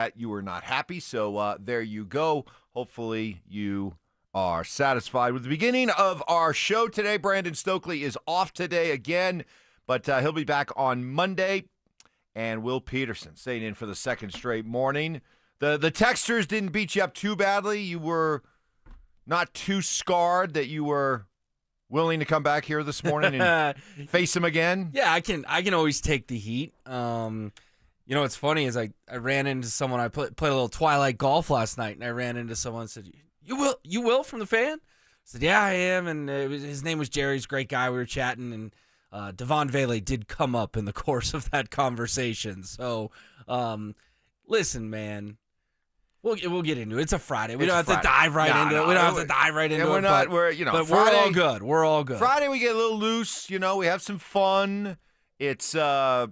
that you were not happy. So there you go. Hopefully you are satisfied with the beginning of our show today. Brandon Stokley is off today again, but he'll be back on Monday. And Will Peterson staying in for the second straight morning. The texters didn't beat you up too badly. You were not too scarred that you were willing to come back here this morning and face him again. Yeah, I can always take the heat. You know what's funny is I ran into someone. I played a little Twilight golf last night, and I ran into someone and said, You will from the fan? I said, yeah, I am. And his name was Jerry. He's a great guy. We were chatting, and Devon Vele did come up in the course of that conversation. So, listen, man. We'll get into it. It's a Friday. We don't have to dive right into it. We don't have to dive right into it. But we're all good. We're all good. Friday we get a little loose. We have some fun. It's the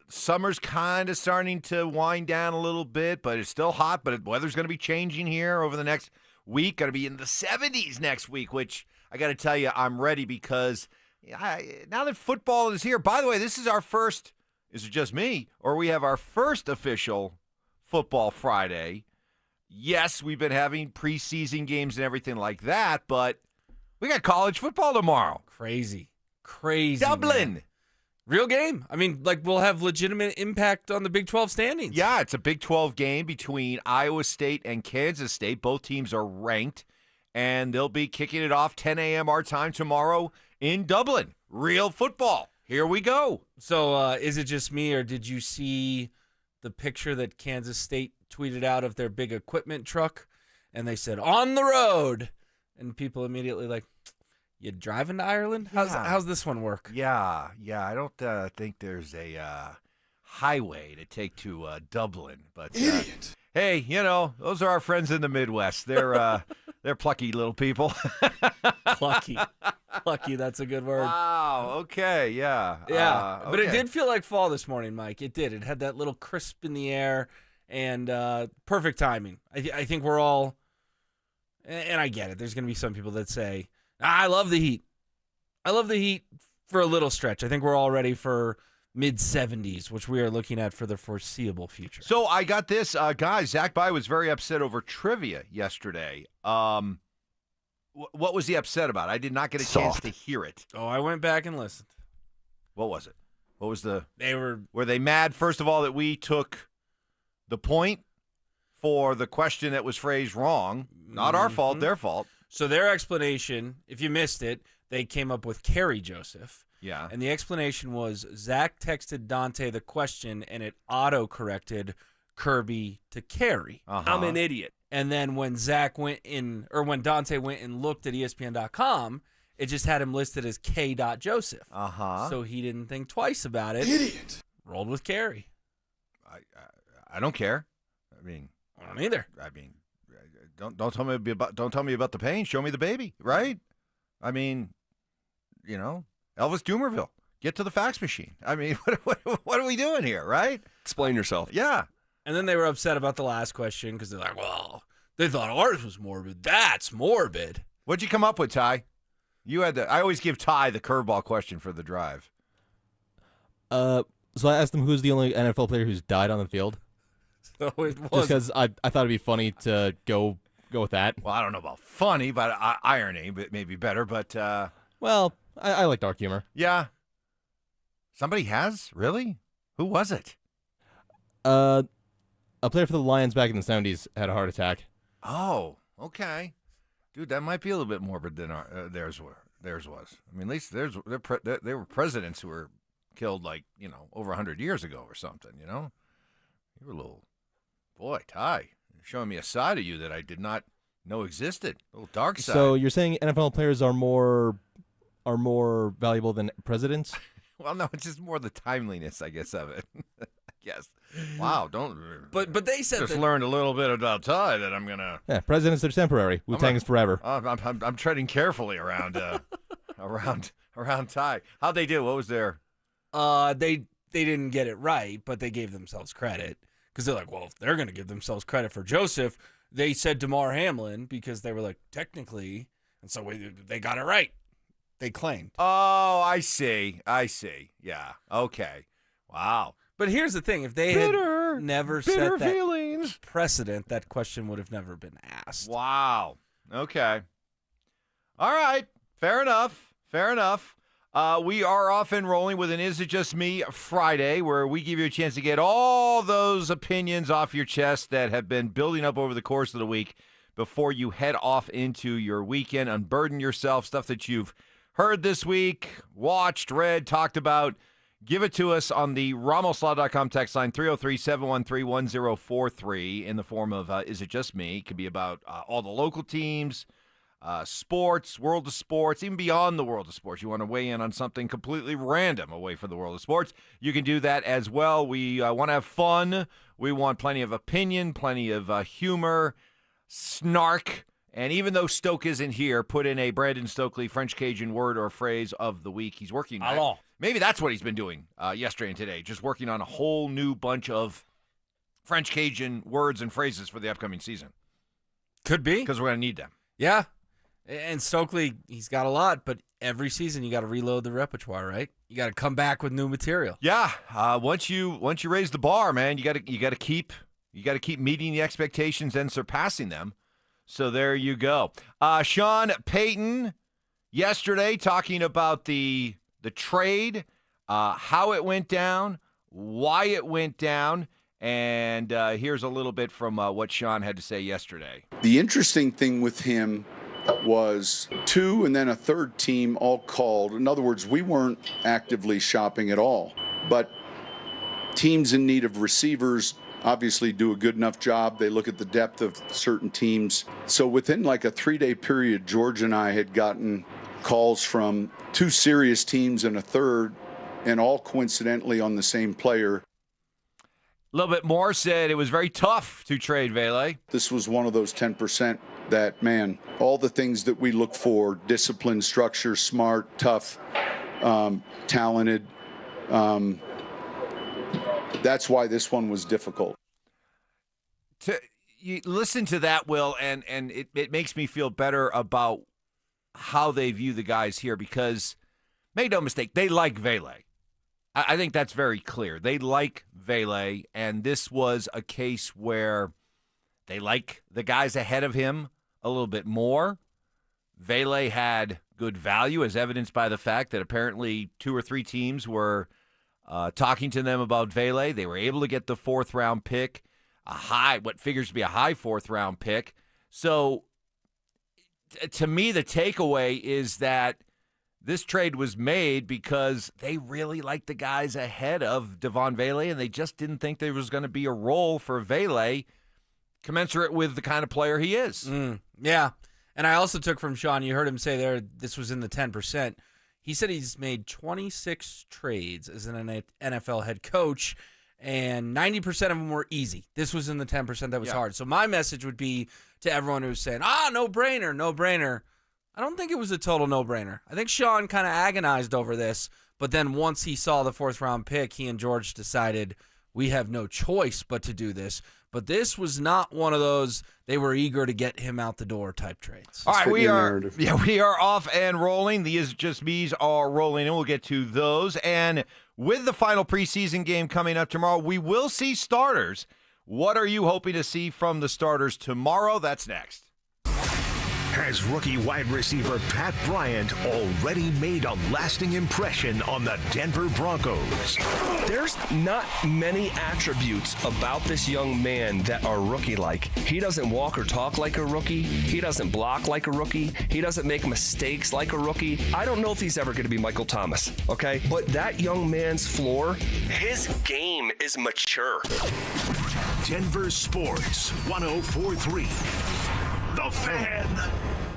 summer's kind of starting to wind down a little bit, but it's still hot. But the weather's going to be changing here over the next week. Going to be in the 70s next week, which I got to tell you, I'm ready because now that football is here. By the way, this is our first. Is it just me, or we have our first official Football Friday? Yes, we've been having preseason games and everything like that, but we got college football tomorrow. Crazy. Dublin. Man. Real game. I mean, we'll have legitimate impact on the Big 12 standings. Yeah, it's a Big 12 game between Iowa State and Kansas State. Both teams are ranked, and they'll be kicking it off 10 a.m. our time tomorrow in Dublin. Real football. Here we go. So is it just me, or did you see the picture that Kansas State tweeted out of their big equipment truck, and they said, on the road, and people immediately like, you driving to Ireland? How's this one work? Yeah, I don't think there's a highway to take to Dublin, but idiot. Hey, those are our friends in the Midwest. They're plucky little people. Plucky, that's a good word. Wow, okay, yeah. Yeah, but okay. it did feel like fall this morning, Mike. It did. It had that little crisp in the air, and perfect timing. I think we're all, and I get it, there's going to be some people that say, I love the heat. I love the heat for a little stretch. I think we're all ready for mid-70s, which we are looking at for the foreseeable future. So I got this. Guys, Zach By was very upset over trivia yesterday. What was he upset about? I did not get a chance to hear it. Oh, I went back and listened. What was it? What was Were they mad, first of all, that we took the point for the question that was phrased wrong? Not our fault, their fault. So their explanation, if you missed it, they came up with Kerry Joseph. Yeah. And the explanation was Zach texted Dante the question, and it auto-corrected Kirby to Kerry. Uh-huh. I'm an idiot. And then when when Dante went and looked at ESPN.com, it just had him listed as K.Joseph. Uh-huh. So he didn't think twice about it. Idiot. Rolled with Kerry. I don't care. I mean, I don't either. I mean, don't tell me about the pain. Show me the baby, right? I mean, Elvis Dumerville. Get to the fax machine. I mean, what are we doing here, right? Explain yourself. Yeah. And then they were upset about the last question because they're like, well, they thought ours was morbid. That's morbid. What'd you come up with, Ty? I always give Ty the curveball question for the drive. So I asked him who's the only NFL player who's died on the field. So it Just was. because I thought it'd be funny to go with that. Well, I don't know about funny, but irony maybe better. But Well, I like dark humor. yeah, somebody has really. Who was it? A player for the Lions back in the 70s had a heart attack. Oh, okay, dude, that might be a little bit morbid than theirs was. I mean, at least they were presidents who were killed over 100 years ago or something. You were a little boy, Ty, you're showing me a side of you that I did not know existed. A little dark side. So you're saying NFL players are more valuable than presidents? Well, no, it's just more the timeliness, I guess, of it. Yes. Wow, don't. But they said just learned a little bit about Ty that I'm gonna. Yeah, presidents are temporary. Wu-Tang is forever. I'm treading carefully around around Ty. How'd they do? What was their? They didn't get it right, but they gave themselves credit because they're like, well, if they're going to give themselves credit for Joseph, they said Damar Hamlin because they were like technically, and so they got it right. They claimed. Oh, I see. Yeah. Okay. Wow. But here's the thing: if they never bitter set that feelings. precedent, that question would have never been asked. Wow. Okay. All right. Fair enough. We are off and rolling with an Is It Just Me Friday, where we give you a chance to get all those opinions off your chest that have been building up over the course of the week before you head off into your weekend. Unburden yourself, stuff that you've heard this week, watched, read, talked about. Give it to us on the RamosLaw.com text line, 303-713-1043, in the form of Is It Just Me? It could be about all the local teams, sports, world of sports, even beyond the world of sports. You want to weigh in on something completely random away from the world of sports, you can do that as well. We want to have fun. We want plenty of opinion, plenty of humor, snark, and even though Stoke isn't here, put in a Brandon Stokley French Cajun word or phrase of the week. He's working on it. Maybe that's what he's been doing yesterday and today, just working on a whole new bunch of French Cajun words and phrases for the upcoming season. Could be. Because we're going to need them. Yeah. And Stokley, he's got a lot, but every season you got to reload the repertoire, right? You got to come back with new material. Yeah. Once you raise the bar, man, you got to keep meeting the expectations and surpassing them. So there you go. Sean Payton yesterday talking about the trade, how it went down, why it went down, and here's a little bit from what Sean had to say yesterday. The interesting thing with him was 2 and then a third team all called. In other words, we weren't actively shopping at all, but teams in need of receivers obviously do a good enough job. They look at the depth of certain teams. So within like a 3-day period, George and I had gotten calls from 2 serious teams and a third, and all coincidentally on the same player. A little bit more, said it was very tough to trade Vele. This was one of those 10% that, man, all the things that we look for, discipline, structure, smart, tough, talented, that's why this one was difficult. You listen to that, Will, and it makes me feel better about how they view the guys here, because, make no mistake, they like Vele. I think that's very clear. They like Vele, and this was a case where they like the guys ahead of him a little bit more. Vele had good value, as evidenced by the fact that apparently 2 or 3 teams were talking to them about Vele. They were able to get the 4th-round pick, what figures to be a high 4th-round pick. So, to me, the takeaway is that this trade was made because they really liked the guys ahead of Devon Vele, and they just didn't think there was going to be a role for Vele commensurate with the kind of player he is. Yeah. And I also took from Sean, you heard him say there, this was in the 10%. He said he's made 26 trades as an NFL head coach, and 90% of them were easy. This was in the 10% that was hard. So my message would be to everyone who's saying, no brainer. I don't think it was a total no-brainer. I think Sean kind of agonized over this, but then once he saw the 4th-round pick, he and George decided we have no choice but to do this. But this was not one of those they were eager to get him out the door type trades. All right, we are off and rolling. The Is It Just Me's are rolling, and we'll get to those. And with the final preseason game coming up tomorrow, we will see starters. What are you hoping to see from the starters tomorrow? That's next. Has rookie wide receiver Pat Bryant already made a lasting impression on the Denver Broncos? There's not many attributes about this young man that are rookie-like. He doesn't walk or talk like a rookie. He doesn't block like a rookie. He doesn't make mistakes like a rookie. I don't know if he's ever going to be Michael Thomas, okay? But that young man's floor, his game is mature. Denver Sports 104.3. The Fan.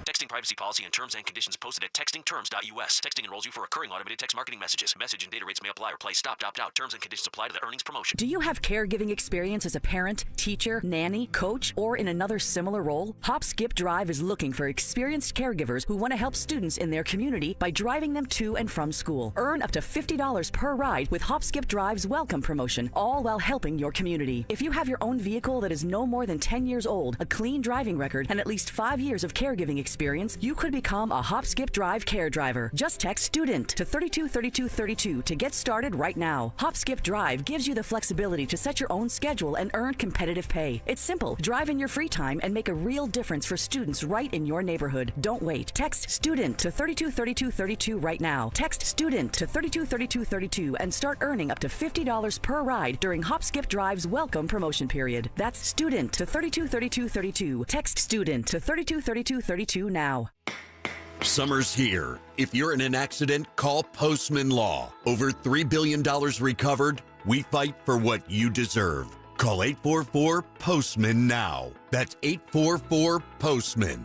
Texting privacy policy and terms and conditions posted at textingterms.us. Texting enrolls you for recurring automated text marketing messages. Message and data rates may apply or play. Stop, opt out. Terms and conditions apply to the earnings promotion. Do you have caregiving experience as a parent, teacher, nanny, coach, or in another similar role? Hop Skip Drive is looking for experienced caregivers who want to help students in their community by driving them to and from school. Earn up to $50 per ride with Hop Skip Drive's welcome promotion, all while helping your community. If you have your own vehicle that is no more than 10 years old, a clean driving record, and at least 5 years of caregiving experience, experience, you could become a Hop Skip Drive care driver. Just text STUDENT to 323232 to get started right now. Hop Skip Drive gives you the flexibility to set your own schedule and earn competitive pay. It's simple. Drive in your free time and make a real difference for students right in your neighborhood. Don't wait. Text STUDENT to 323232 right now. Text STUDENT to 323232 and start earning up to $50 per ride during Hop Skip Drive's welcome promotion period. That's STUDENT to 323232. Text STUDENT to 323232 now. Summer's here. If you're in an accident, call Postman Law. Over $3 billion recovered. We fight for what you deserve. Call 844-POSTMAN now. That's 844-POSTMAN.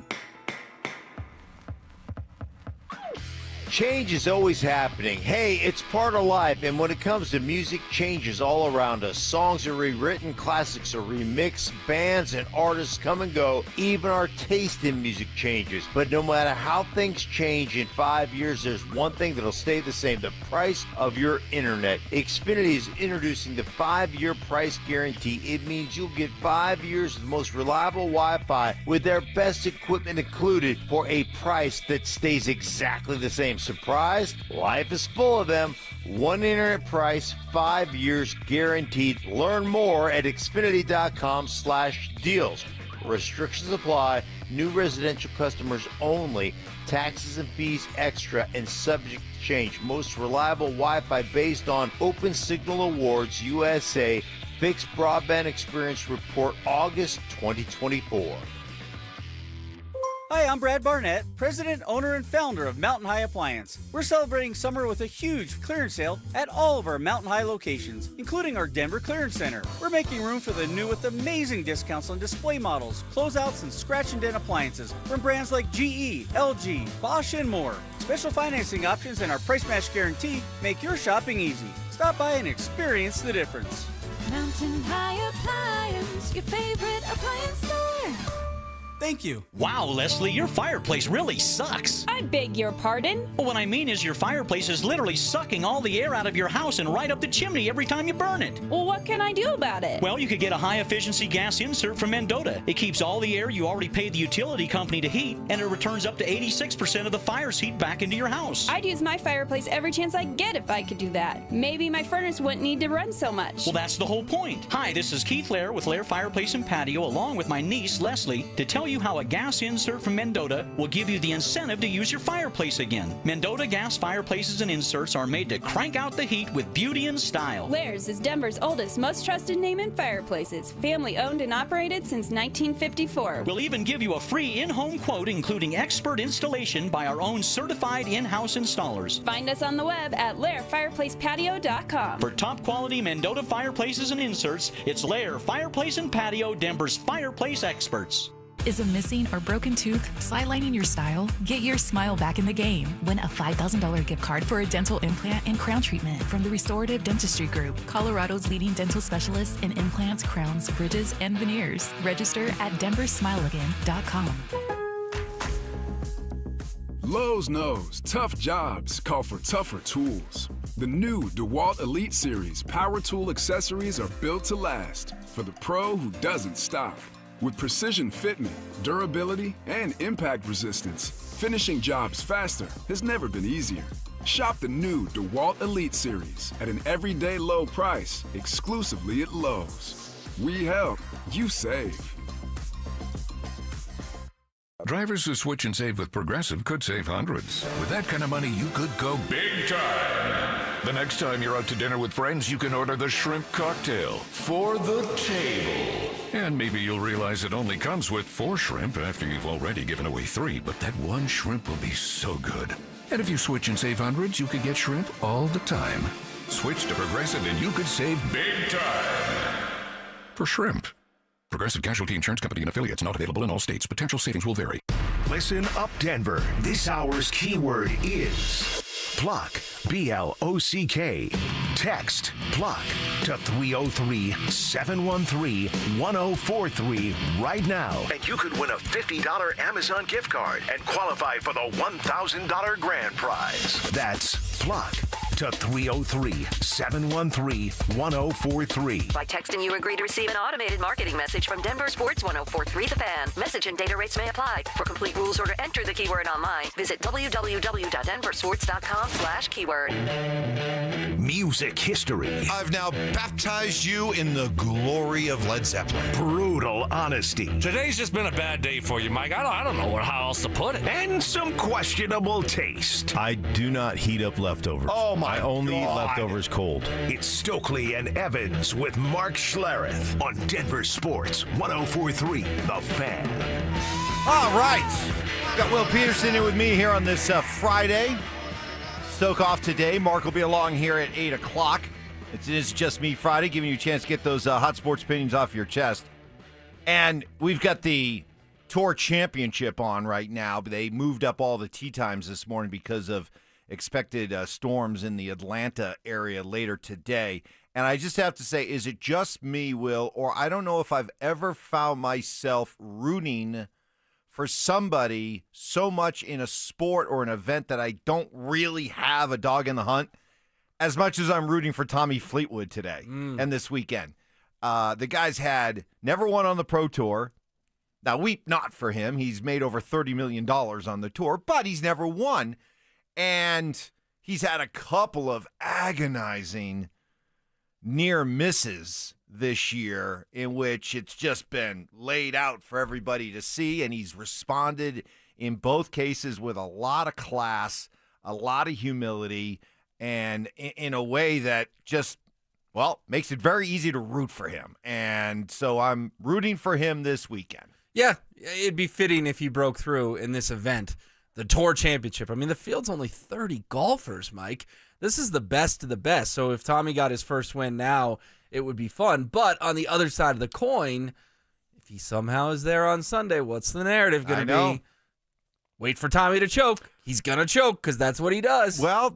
Change is always happening. Hey, it's part of life, and when it comes to music, change is all around us. Songs are rewritten, classics are remixed, bands and artists come and go. Even our taste in music changes. But no matter how things change in 5 years, there's one thing that'll stay the same: the price of your internet. Xfinity is introducing the 5-year price guarantee. It means you'll get 5 years of the most reliable Wi-Fi with their best equipment included for a price that stays exactly the same. Surprised? Life is full of them. One internet price, 5 years guaranteed. Learn more at Xfinity.com/deals. Restrictions apply. New residential customers only. Taxes and fees extra and subject to change. Most reliable Wi-Fi based on Open Signal Awards USA. Fixed Broadband Experience Report August 2024. Hi, I'm Brad Barnett, president, owner, and founder of Mountain High Appliance. We're celebrating summer with a huge clearance sale at all of our Mountain High locations, including our Denver Clearance Center. We're making room for the new with amazing discounts on display models, closeouts, and scratch and dent appliances from brands like GE, LG, Bosch, and more. Special financing options and our price match guarantee make your shopping easy. Stop by and experience the difference. Mountain High Appliance, your favorite appliance store. Thank you. Wow, Leslie, your fireplace really sucks. I beg your pardon? Well, what I mean is your fireplace is literally sucking all the air out of your house and right up the chimney every time you burn it. Well, what can I do about it? Well, you could get a high-efficiency gas insert from Mendota. It keeps all the air you already paid the utility company to heat, and it returns up to 86% of the fire's heat back into your house. I'd use my fireplace every chance I get if I could do that. Maybe my furnace wouldn't need to run so much. Well, that's the whole point. Hi, this is Keith Lair with Lair Fireplace and Patio, along with my niece, Leslie, to tell you how a gas insert from Mendota will give you the incentive to use your fireplace again. Mendota gas fireplaces and inserts are made to crank out the heat with beauty and style. Lair's is Denver's oldest, most trusted name in fireplaces. Family owned and operated since 1954. We'll even give you a free in-home quote, including expert installation by our own certified in-house installers. Find us on the web at lairfireplacepatio.com. For top quality Mendota fireplaces and inserts, it's Lair Fireplace and Patio, Denver's fireplace experts. Is a missing or broken tooth sidelining your style? Get your smile back in the game. Win a $5,000 gift card for a dental implant and crown treatment from the Restorative Dentistry Group, Colorado's leading dental specialists in implants, crowns, bridges, and veneers. Register at DenverSmileAgain.com. Lowe's knows tough jobs call for tougher tools. The new DeWalt Elite Series power tool accessories are built to last for the pro who doesn't stop. With precision fitment, durability, and impact resistance, finishing jobs faster has never been easier. Shop the new DeWalt Elite Series at an everyday low price exclusively at Lowe's. We help, you save. Drivers who switch and save with Progressive could save hundreds. With that kind of money, you could go big time. The next time you're out to dinner with friends, you can order the shrimp cocktail for the table. And maybe you'll realize it only comes with 4 shrimp after you've already given away 3, but that one shrimp will be so good. And if you switch and save hundreds, you could get shrimp all the time. Switch to Progressive and you could save big time. For shrimp. Progressive Casualty Insurance Company and affiliates, not available in all states. Potential savings will vary. Listen up, Denver. This hour's keyword is pluck. B-L-O-C-K. Text pluck to 303-713-1043 right now. And you could win a $50 Amazon gift card and qualify for the $1,000 grand prize. That's pluck. to 303-713-1043. By texting, you agree to receive an automated marketing message from Denver Sports 1043 The Fan. Message and data rates may apply. For complete rules or to enter the keyword online, visit www.denversports.com/keyword. Music history. I've now baptized you in the glory of Led Zeppelin. Brutal honesty. Today's just been a bad day for you, Mike. I don't know how else to put it. And some questionable taste. I do not heat up leftovers. Oh, my I only eat God. leftovers cold. It's Stokley and Evans with Mark Schlereth on Denver Sports 1043 The Fan. All right. Got Will Peterson in with me here on this Friday. Stoke off today. Mark will be along here at 8 o'clock. It is Just Me Friday, giving you a chance to get those hot sports opinions off your chest. And we've got the Tour Championship on right now. They moved up all the tee times this morning because of expected storms in the Atlanta area later today. And I just have to say, is it just me, Will, or I don't know if I've ever found myself rooting for somebody so much in a sport or an event that I don't really have a dog in the hunt as much as I'm rooting for Tommy Fleetwood today and this weekend. The guy's had never won on the Pro Tour. Now, weep not for him. He's made over $30 million on the tour, but he's never won. And he's had a couple of agonizing near misses this year in which it's just been laid out for everybody to see, and he's responded in both cases with a lot of class, a lot of humility, and in a way that just, well, makes it very easy to root for him. And so I'm rooting for him this weekend. Yeah, it'd be fitting if he broke through in this event, the Tour Championship. I mean, the field's only 30 golfers, Mike. This is the best of the best. So if Tommy got his first win now, it would be fun. But on the other side of the coin, if he somehow is there on Sunday, what's the narrative going to be? Wait for Tommy to choke. He's going to choke because that's what he does. Well,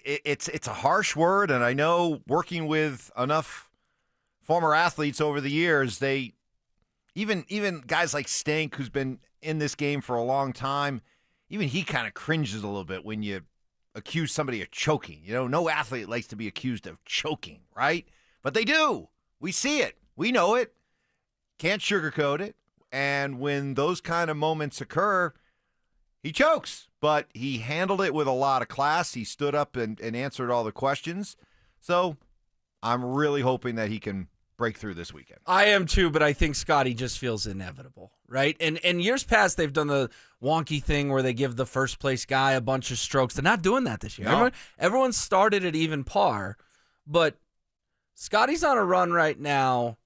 it's a harsh word, and I know working with enough former athletes over the years, they even guys like Stank, who's been in this game for a long time, even he kind of cringes a little bit when you accuse somebody of choking. You know, no athlete likes to be accused of choking, right? But they do. We see it. We know it. Can't sugarcoat it. And when those kind of moments occur, he chokes. But he handled it with a lot of class. He stood up and answered all the questions. So I'm really hoping that he can break through this weekend. I am too, but I think Scotty just feels inevitable, right? And years past, they've done the wonky thing where they give the first place guy a bunch of strokes. They're not doing that this year. No. Everyone started at even par, but Scotty's on a run right now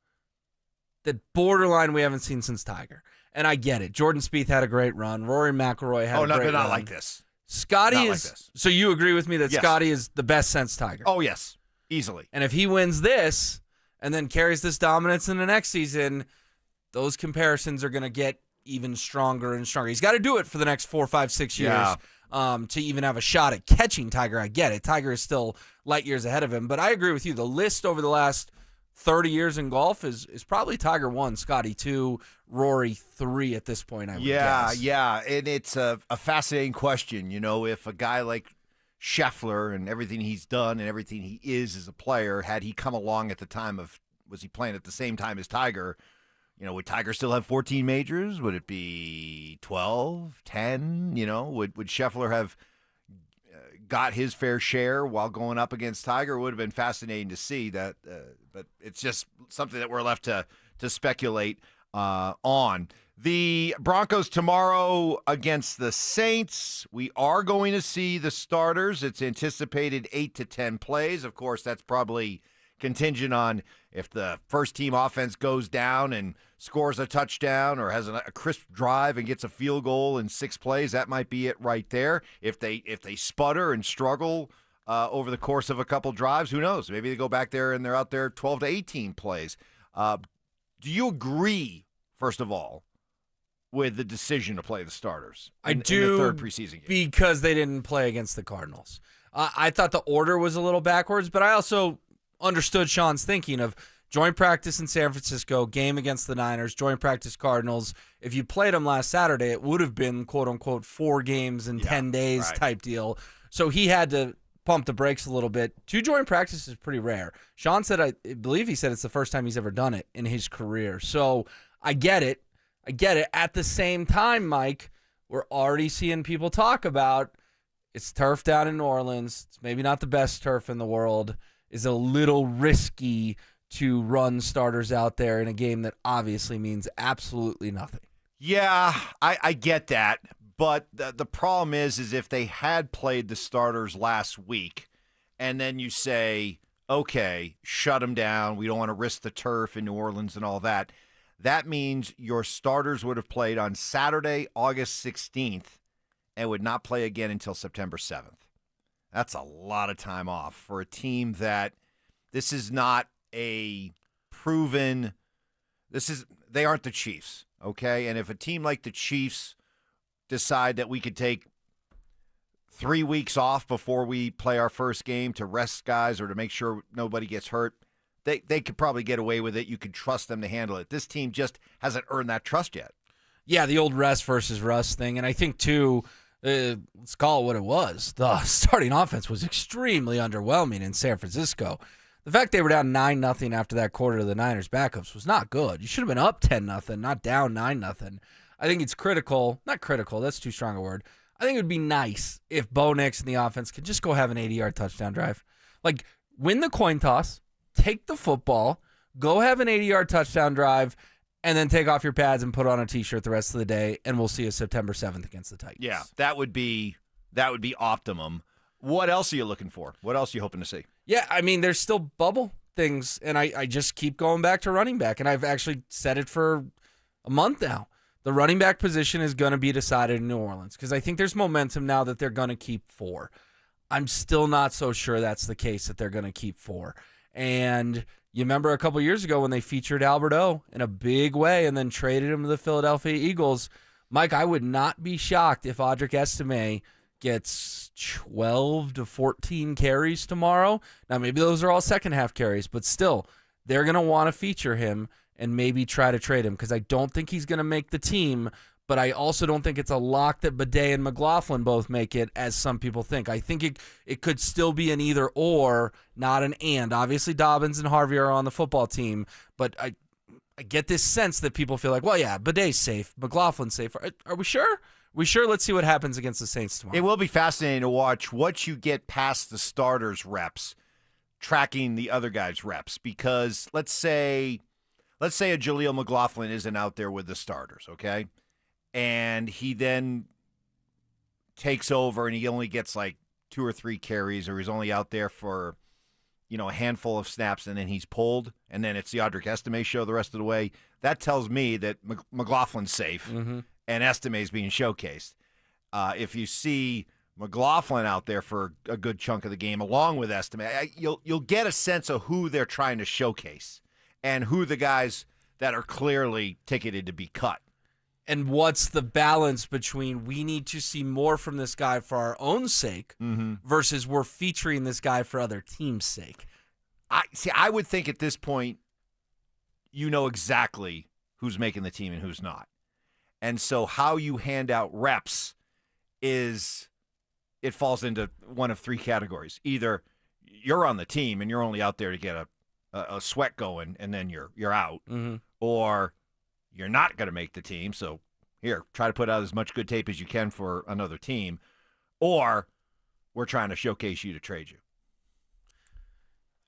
that borderline we haven't seen since Tiger. And I get it. Jordan Spieth had a great run. Rory McIlroy had a great run. Not like this. Scotty not is. Like this. So you agree with me that Yes. Scotty is the best since Tiger? Oh, yes. Easily. And if he wins this and then carries this dominance in the next season, those comparisons are going to get even stronger and stronger. He's got to do it for the next 4, 5, 6 years to even have a shot at catching Tiger. I get it. Tiger is still light years ahead of him. But I agree with you. The list over the last 30 years in golf is probably Tiger 1, Scotty 2, Rory 3 at this point, I would guess. Yeah. And it's a fascinating question. You know, if a guy like Scheffler and everything he's done and everything he is as a player, had he come along at the time of, was he playing at the same time as Tiger, you know, would Tiger still have 14 majors? Would it be 12, 10? You know, would Scheffler have got his fair share while going up against Tiger? It would have been fascinating to see that, but it's just something that we're left to speculate on. The Broncos tomorrow against the Saints. We are going to see the starters. It's anticipated 8 to 10 plays. Of course, that's probably contingent on if the first-team offense goes down and scores a touchdown or has a crisp drive and gets a field goal in 6 plays. That might be it right there. If they sputter and struggle over the course of a couple drives, who knows? Maybe they go back there and they're out there 12 to 18 plays. Do you agree, first of all, with the decision to play the starters in the third preseason game? Because they didn't play against the Cardinals. I thought the order was a little backwards, but I also understood Sean's thinking of joint practice in San Francisco, game against the Niners, joint practice Cardinals. If you played them last Saturday, it would have been, quote-unquote, 4 games in 10 days type deal. So he had to pump the brakes a little bit. 2 joint practice is pretty rare. Sean said, I believe he said it's the first time he's ever done it in his career. So I get it. At the same time, Mike, we're already seeing people talk about it's turf down in New Orleans. It's maybe not the best turf in the world. It's a little risky to run starters out there in a game that obviously means absolutely nothing. Yeah, I get that. But the problem is if they had played the starters last week and then you say, okay, shut them down, we don't want to risk the turf in New Orleans and all that, that means your starters would have played on Saturday, August 16th, and would not play again until September 7th. That's a lot of time off for a team that this is not a proven – they aren't the Chiefs, okay? And if a team like the Chiefs – decide that we could take 3 weeks off before we play our first game to rest guys or to make sure nobody gets hurt, they could probably get away with it. You could trust them to handle it. This team just hasn't earned that trust yet. Yeah, the old rest versus rust thing. And I think, too, let's call it what it was. The starting offense was extremely underwhelming in San Francisco. The fact they were down 9-0 after that quarter to the Niners backups was not good. You should have been up 10-0, not down 9-0. I think it's critical. Not critical, that's too strong a word. I think it would be nice if Bo Nix and the offense could just go have an 80-yard touchdown drive. Like, win the coin toss, take the football, go have an 80-yard touchdown drive, and then take off your pads and put on a T-shirt the rest of the day, and we'll see you September 7th against the Titans. Yeah, that would be optimum. What else are you looking for? What else are you hoping to see? Yeah, I mean, there's still bubble things, and I just keep going back to running back, and I've actually said it for a month now. The running back position is going to be decided in New Orleans because I think there's momentum now that they're going to keep 4. I'm still not so sure that's the case that they're going to keep 4. And you remember a couple years ago when they featured Albert O in a big way and then traded him to the Philadelphia Eagles. Mike, I would not be shocked if Audric Estime gets 12 to 14 carries tomorrow. Now, maybe those are all second-half carries, but still, they're going to want to feature him and maybe try to trade him because I don't think he's going to make the team, but I also don't think it's a lock that Bidet and McLaughlin both make it, as some people think. I think it could still be an either or, not an and. Obviously, Dobbins and Harvey are on the football team, but I get this sense that people feel like, well, yeah, Bidet's safe, McLaughlin's safe. Are we sure? Let's see what happens against the Saints tomorrow. It will be fascinating to watch what you get past the starters' reps, tracking the other guys' reps, because let's say a Jaleel McLaughlin isn't out there with the starters, okay? And he then takes over and he only gets like 2 or 3 carries, or he's only out there for, a handful of snaps, and then he's pulled, and then it's the Audric Estime show the rest of the way. That tells me that McLaughlin's safe and Estime's being showcased. If you see McLaughlin out there for a good chunk of the game along with Estime, you'll get a sense of who they're trying to showcase and who the guys that are clearly ticketed to be cut. And what's the balance between we need to see more from this guy for our own sake versus we're featuring this guy for other teams' sake? I would think at this point you know exactly who's making the team and who's not. And so how you hand out reps it falls into one of 3 categories. Either you're on the team and you're only out there to get a sweat going and then you're out, or you're not going to make the team, so here, try to put out as much good tape as you can for another team, or we're trying to showcase you to trade you.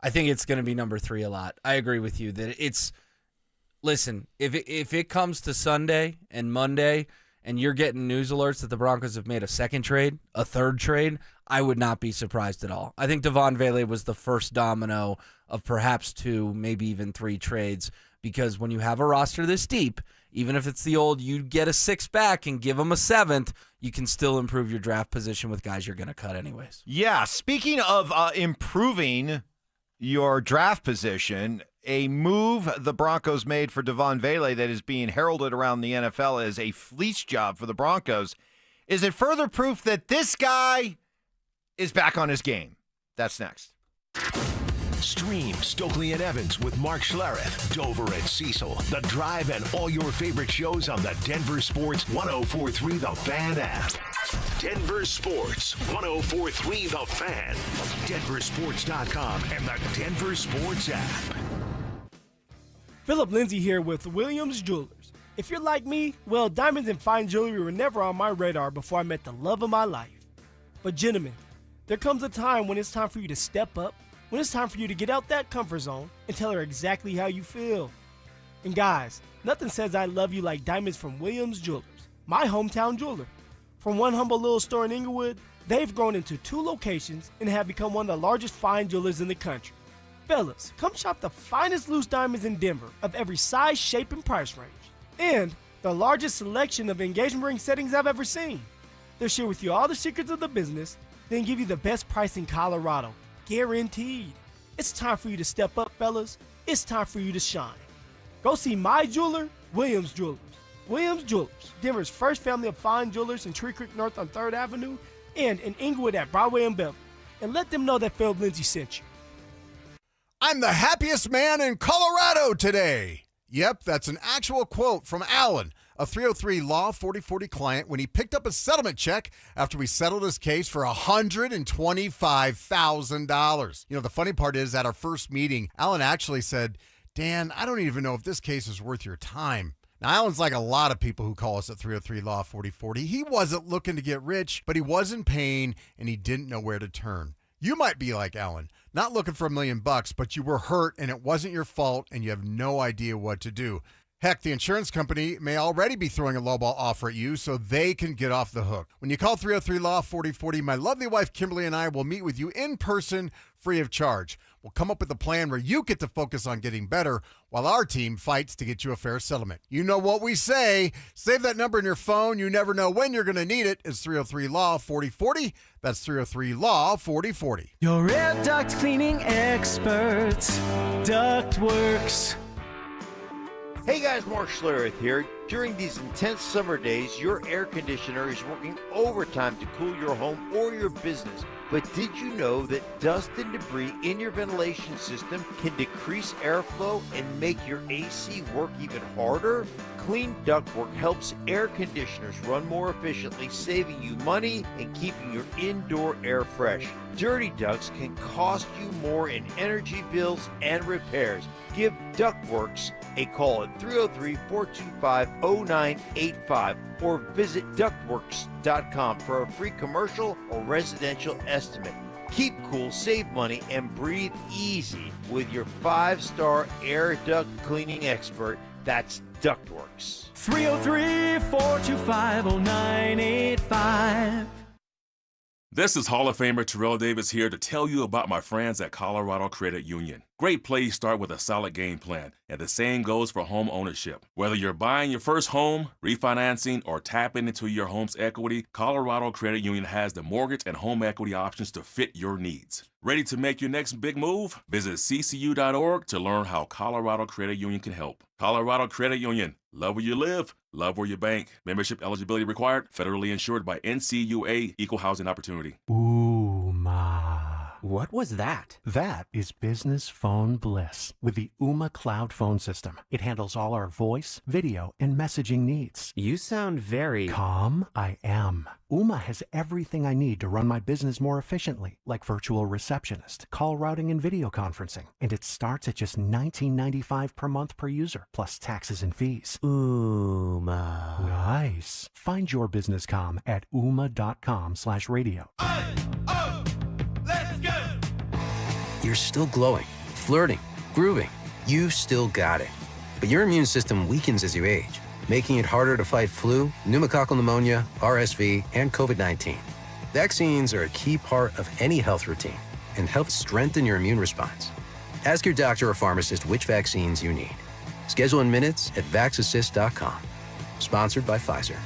I think it's going to be number 3 a lot. I agree with you that it's – listen, if it comes to Sunday and Monday and you're getting news alerts that the Broncos have made a second trade, a third trade, I would not be surprised at all. I think Devon Vele was the first domino of perhaps 2, maybe even 3 trades, because when you have a roster this deep, even if it's the old you get a 6th back and give them a 7th, you can still improve your draft position with guys you're going to cut anyways. Yeah, speaking of improving your draft position, a move the Broncos made for Devon Vele that is being heralded around the NFL as a fleece job for the Broncos. Is it further proof that this guy is back on his game? That's next. Stream Stokley and Evans with Mark Schlereth, Dover and Cecil, The Drive, and all your favorite shows on the Denver Sports 104.3 The Fan app. Denver Sports 104.3 The Fan, DenverSports.com, and the Denver Sports app. Phillip Lindsay here with Williams Jewelers. If you're like me, well, diamonds and fine jewelry were never on my radar before I met the love of my life. But gentlemen, there comes a time when it's time for you to step up, when it's time for you to get out that comfort zone and tell her exactly how you feel. And guys, nothing says I love you like diamonds from Williams Jewelers, my hometown jeweler. From one humble little store in Inglewood, they've grown into 2 locations and have become one of the largest fine jewelers in the country. Fellas, come shop the finest loose diamonds in Denver of every size, shape, and price range. And the largest selection of engagement ring settings I've ever seen. They'll share with you all the secrets of the business, then give you the best price in Colorado. Guaranteed. It's time for you to step up, fellas. It's time for you to shine. Go see my jeweler, Williams Jewelers. Williams Jewelers, Denver's first family of fine jewelers in Tree Creek North on 3rd Avenue and in Inglewood at Broadway and Beverly. And let them know that Phillip Lindsay sent you. I'm the happiest man in Colorado today. Yep, that's an actual quote from Alan, a 303 Law 4040 client, when he picked up a settlement check after we settled his case for $125,000. You know, the funny part is, at our first meeting, Alan actually said, Dan, I don't even know if this case is worth your time. Now, Alan's like a lot of people who call us at 303 Law 4040. He wasn't looking to get rich, but he was in pain, and he didn't know where to turn. You might be like Alan, not looking for $1 million, but you were hurt, and it wasn't your fault, and you have no idea what to do. Heck, the insurance company may already be throwing a lowball offer at you so they can get off the hook. When you call 303 Law 4040, my lovely wife Kimberly and I will meet with you in person, free of charge. We'll come up with a plan where you get to focus on getting better while our team fights to get you a fair settlement. You know what we say. Save that number in your phone. You never know when you're going to need it. It's 303 Law 4040. That's 303 Law 4040. Your air duct cleaning experts, Ductworks. Hey guys, Mark Schlereth here. During these intense summer days, your air conditioner is working overtime to cool your home or your business. But did you know that dust and debris in your ventilation system can decrease airflow and make your AC work even harder? Clean Ductwork helps air conditioners run more efficiently, saving you money and keeping your indoor air fresh. Dirty ducts can cost you more in energy bills and repairs. Give Ductworks a call at 303-425-0985 or visit ductworks.com for a free commercial or residential estimate. Keep cool, save money, and breathe easy with your 5-star air duct cleaning expert. That's Ductworks. 303-425-0985. This is Hall of Famer Terrell Davis here to tell you about my friends at Colorado Credit Union. Great plays start with a solid game plan, and the same goes for home ownership. Whether you're buying your first home, refinancing, or tapping into your home's equity, Colorado Credit Union has the mortgage and home equity options to fit your needs. Ready to make your next big move? Visit ccu.org to learn how Colorado Credit Union can help. Colorado Credit Union. Love where you live, love where you bank. Membership eligibility required. Federally insured by NCUA. Equal housing opportunity. Ooh, ma. What was that? That is business phone bliss with the Ooma Cloud phone system. It handles all our voice, video, and messaging needs. You sound very... Calm? I am. Ooma has everything I need to run my business more efficiently, like virtual receptionist, call routing, and video conferencing. And it starts at just $19.95 per month per user, plus taxes and fees. Ooma. Nice. Find your business comm at ooma.com/radio. You're still glowing, flirting, grooving. You've still got it. But your immune system weakens as you age, making it harder to fight flu, pneumococcal pneumonia, RSV, and COVID-19. Vaccines are a key part of any health routine and help strengthen your immune response. Ask your doctor or pharmacist which vaccines you need. Schedule in minutes at vaxassist.com. Sponsored by Pfizer.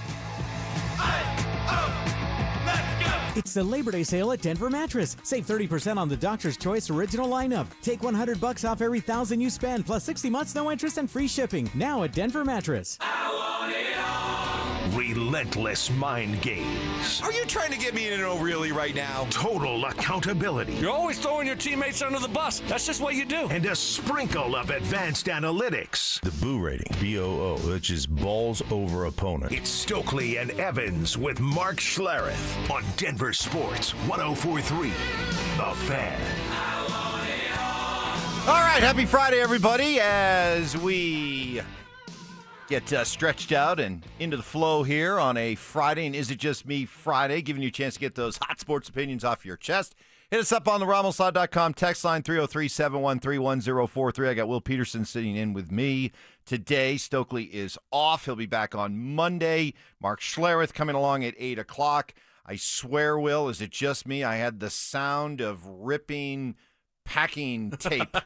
It's the Labor Day sale at Denver Mattress. Save 30% on the Doctor's Choice original lineup. Take $100 off every $1,000 you spend, plus 60 months no interest and free shipping. Now at Denver Mattress. I want it all. Relentless mind games. Are you trying to get me in an really right now? Total accountability. You're always throwing your teammates under the bus. That's just what you do. And a sprinkle of advanced analytics. The Boo rating, BOO, which is balls over opponent. It's Stokley and Evans with Mark Schlereth on Denver Sports 104.3. The Fan. All right, happy Friday, everybody, as we get stretched out and into the flow here on a Friday, and Is It Just Me Friday, giving you a chance to get those hot sports opinions off your chest. Hit us up on the RamosLaw.com text line 303-713-1043. I got Will Peterson sitting in with me today. Stokley is off. He'll be back on Monday. Mark Schlereth coming along at 8 o'clock. I swear, Will, is it just me? I had the sound of ripping packing tape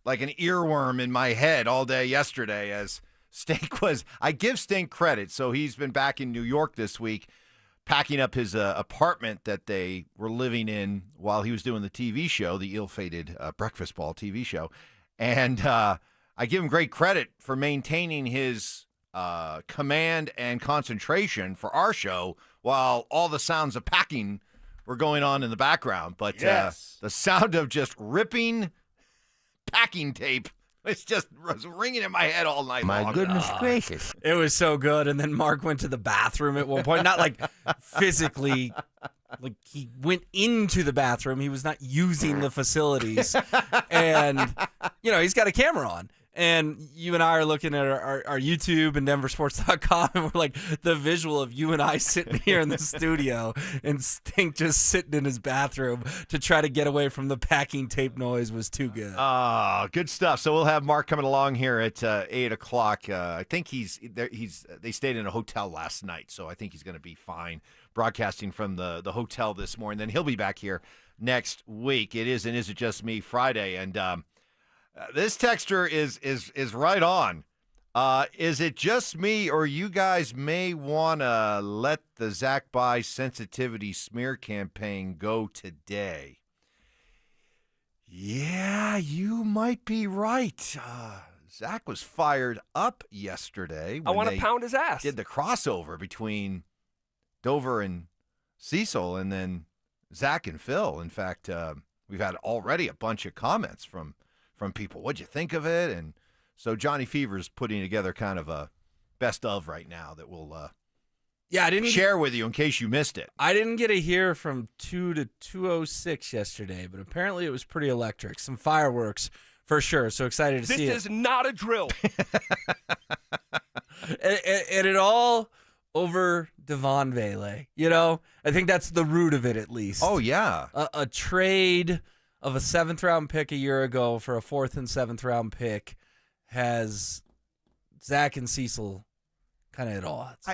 like an earworm in my head all day yesterday as Stink was. I give Stink credit. So he's been back in New York this week packing up his apartment that they were living in while he was doing the TV show, the ill-fated Breakfast Ball TV show. And I give him great credit for maintaining his command and concentration for our show while all the sounds of packing were going on in the background. But yes, the sound of just ripping packing tape was ringing in my head all night long. My goodness gracious. It was so good. And then Mark went to the bathroom at one point, not like physically, like he went into the bathroom. He was not using the facilities. And, he's got a camera on. And you and I are looking at our YouTube and DenverSports.com, and we're like, the visual of you and I sitting here in the studio and Stink just sitting in his bathroom to try to get away from the packing tape noise was too good. Good stuff. So we'll have Mark coming along here at 8 o'clock. I think they stayed in a hotel last night, so I think he's going to be fine broadcasting from the hotel this morning. Then he'll be back here next week. It is, and Is It Just Me Friday, and this texter is right on. Is it just me, or you guys may want to let the Zach By sensitivity smear campaign go today? Yeah, you might be right. Zach was fired up yesterday. I want to pound his ass. Did the crossover between Dover and Cecil, and then Zach and Phil. In fact, we've had already a bunch of comments from people. What'd you think of it? And so Johnny Fever's putting together kind of a best of right now that we'll I didn't share with you in case you missed it. I didn't get a hear from 2 to 2:06 yesterday, but apparently it was pretty electric. Some fireworks for sure. So excited to see it. This is not a drill. and it all over Devon Vele. I think that's the root of it at least. Oh, yeah. A trade of a 7th-round pick a year ago for a 4th and 7th-round pick has Zach and Cecil kind of at odds.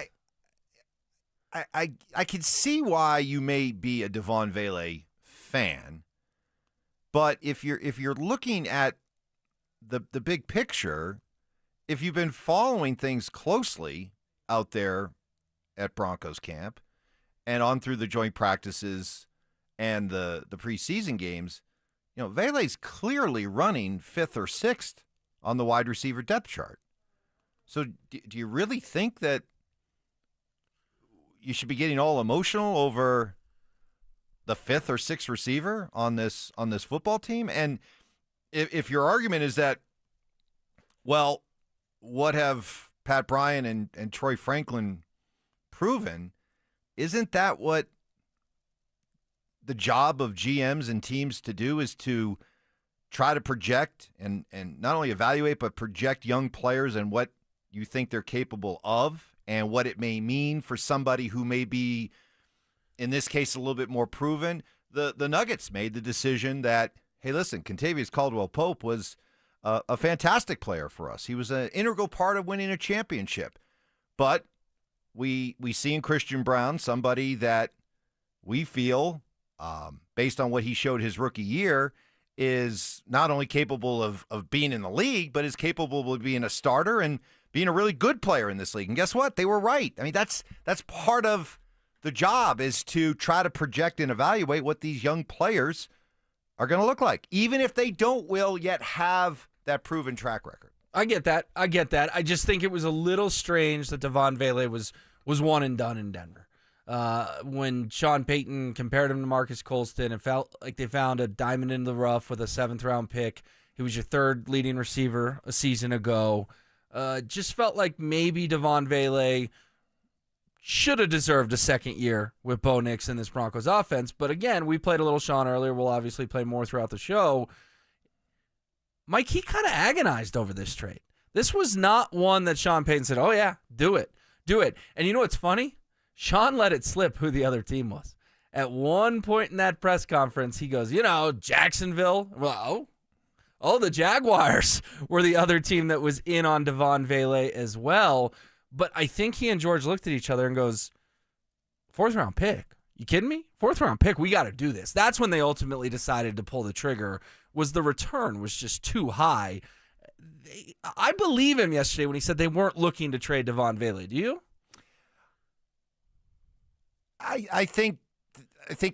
I can see why you may be a Devon Vele fan, but if you're looking at the big picture, if you've been following things closely out there at Broncos camp and on through the joint practices and the preseason games, Vele's clearly running 5th or 6th on the wide receiver depth chart. So do you really think that you should be getting all emotional over the 5th or 6th receiver on this football team? And if your argument is that, well, what have Pat Bryant and Troy Franklin proven? Isn't that what the job of GMs and teams to do, is to try to project and not only evaluate, but project young players and what you think they're capable of and what it may mean for somebody who may be, in this case, a little bit more proven? The Nuggets made the decision that, hey, listen, Kentavious Caldwell-Pope was a fantastic player for us. He was an integral part of winning a championship. But we see in Christian Brown somebody that we feel, based on what he showed his rookie year, is not only capable of being in the league, but is capable of being a starter and being a really good player in this league. And guess what? They were right. I mean, that's part of the job, is to try to project and evaluate what these young players are going to look like, even if they don't yet have that proven track record. I get that. I just think it was a little strange that Devon Vele was one and done in Denver. When Sean Payton compared him to Marcus Colston, it felt like they found a diamond in the rough with a 7th-round pick. He was your 3rd leading receiver a season ago. Just felt like maybe Devon Vele should have deserved a second year with Bo Nix in this Broncos offense. But again, we played a little Sean earlier. We'll obviously play more throughout the show. Mike, he kind of agonized over this trade. This was not one that Sean Payton said, oh, yeah, do it. And you know what's funny? Sean let it slip who the other team was. At one point in that press conference, he goes, Jacksonville. Well, the Jaguars were the other team that was in on Devon Vele as well. But I think he and George looked at each other and goes, 4th-round pick. You kidding me? 4th-round pick. We got to do this. That's when they ultimately decided to pull the trigger. Was the return was just too high. I believe him yesterday when he said they weren't looking to trade Devon Vele. Do you? I think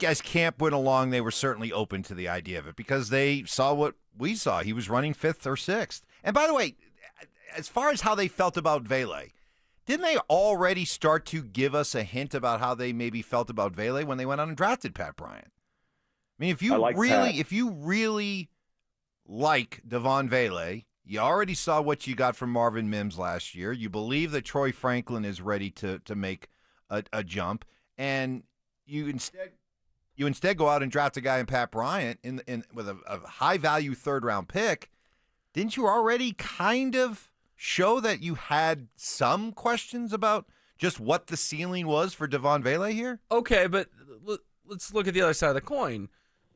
as camp went along, they were certainly open to the idea of it because they saw what we saw. He was running 5th or 6th. And by the way, as far as how they felt about Vele, didn't they already start to give us a hint about how they maybe felt about Vele when they went out and drafted Pat Bryant? I mean, if you really like Devon Vele, you already saw what you got from Marvin Mims last year. You believe that Troy Franklin is ready to make a jump, and you instead go out and draft a guy in Pat Bryant with a high value 3rd-round pick. Didn't you already kind of show that you had some questions about just what the ceiling was for Devon Vele here? Okay, but let's look at the other side of the coin.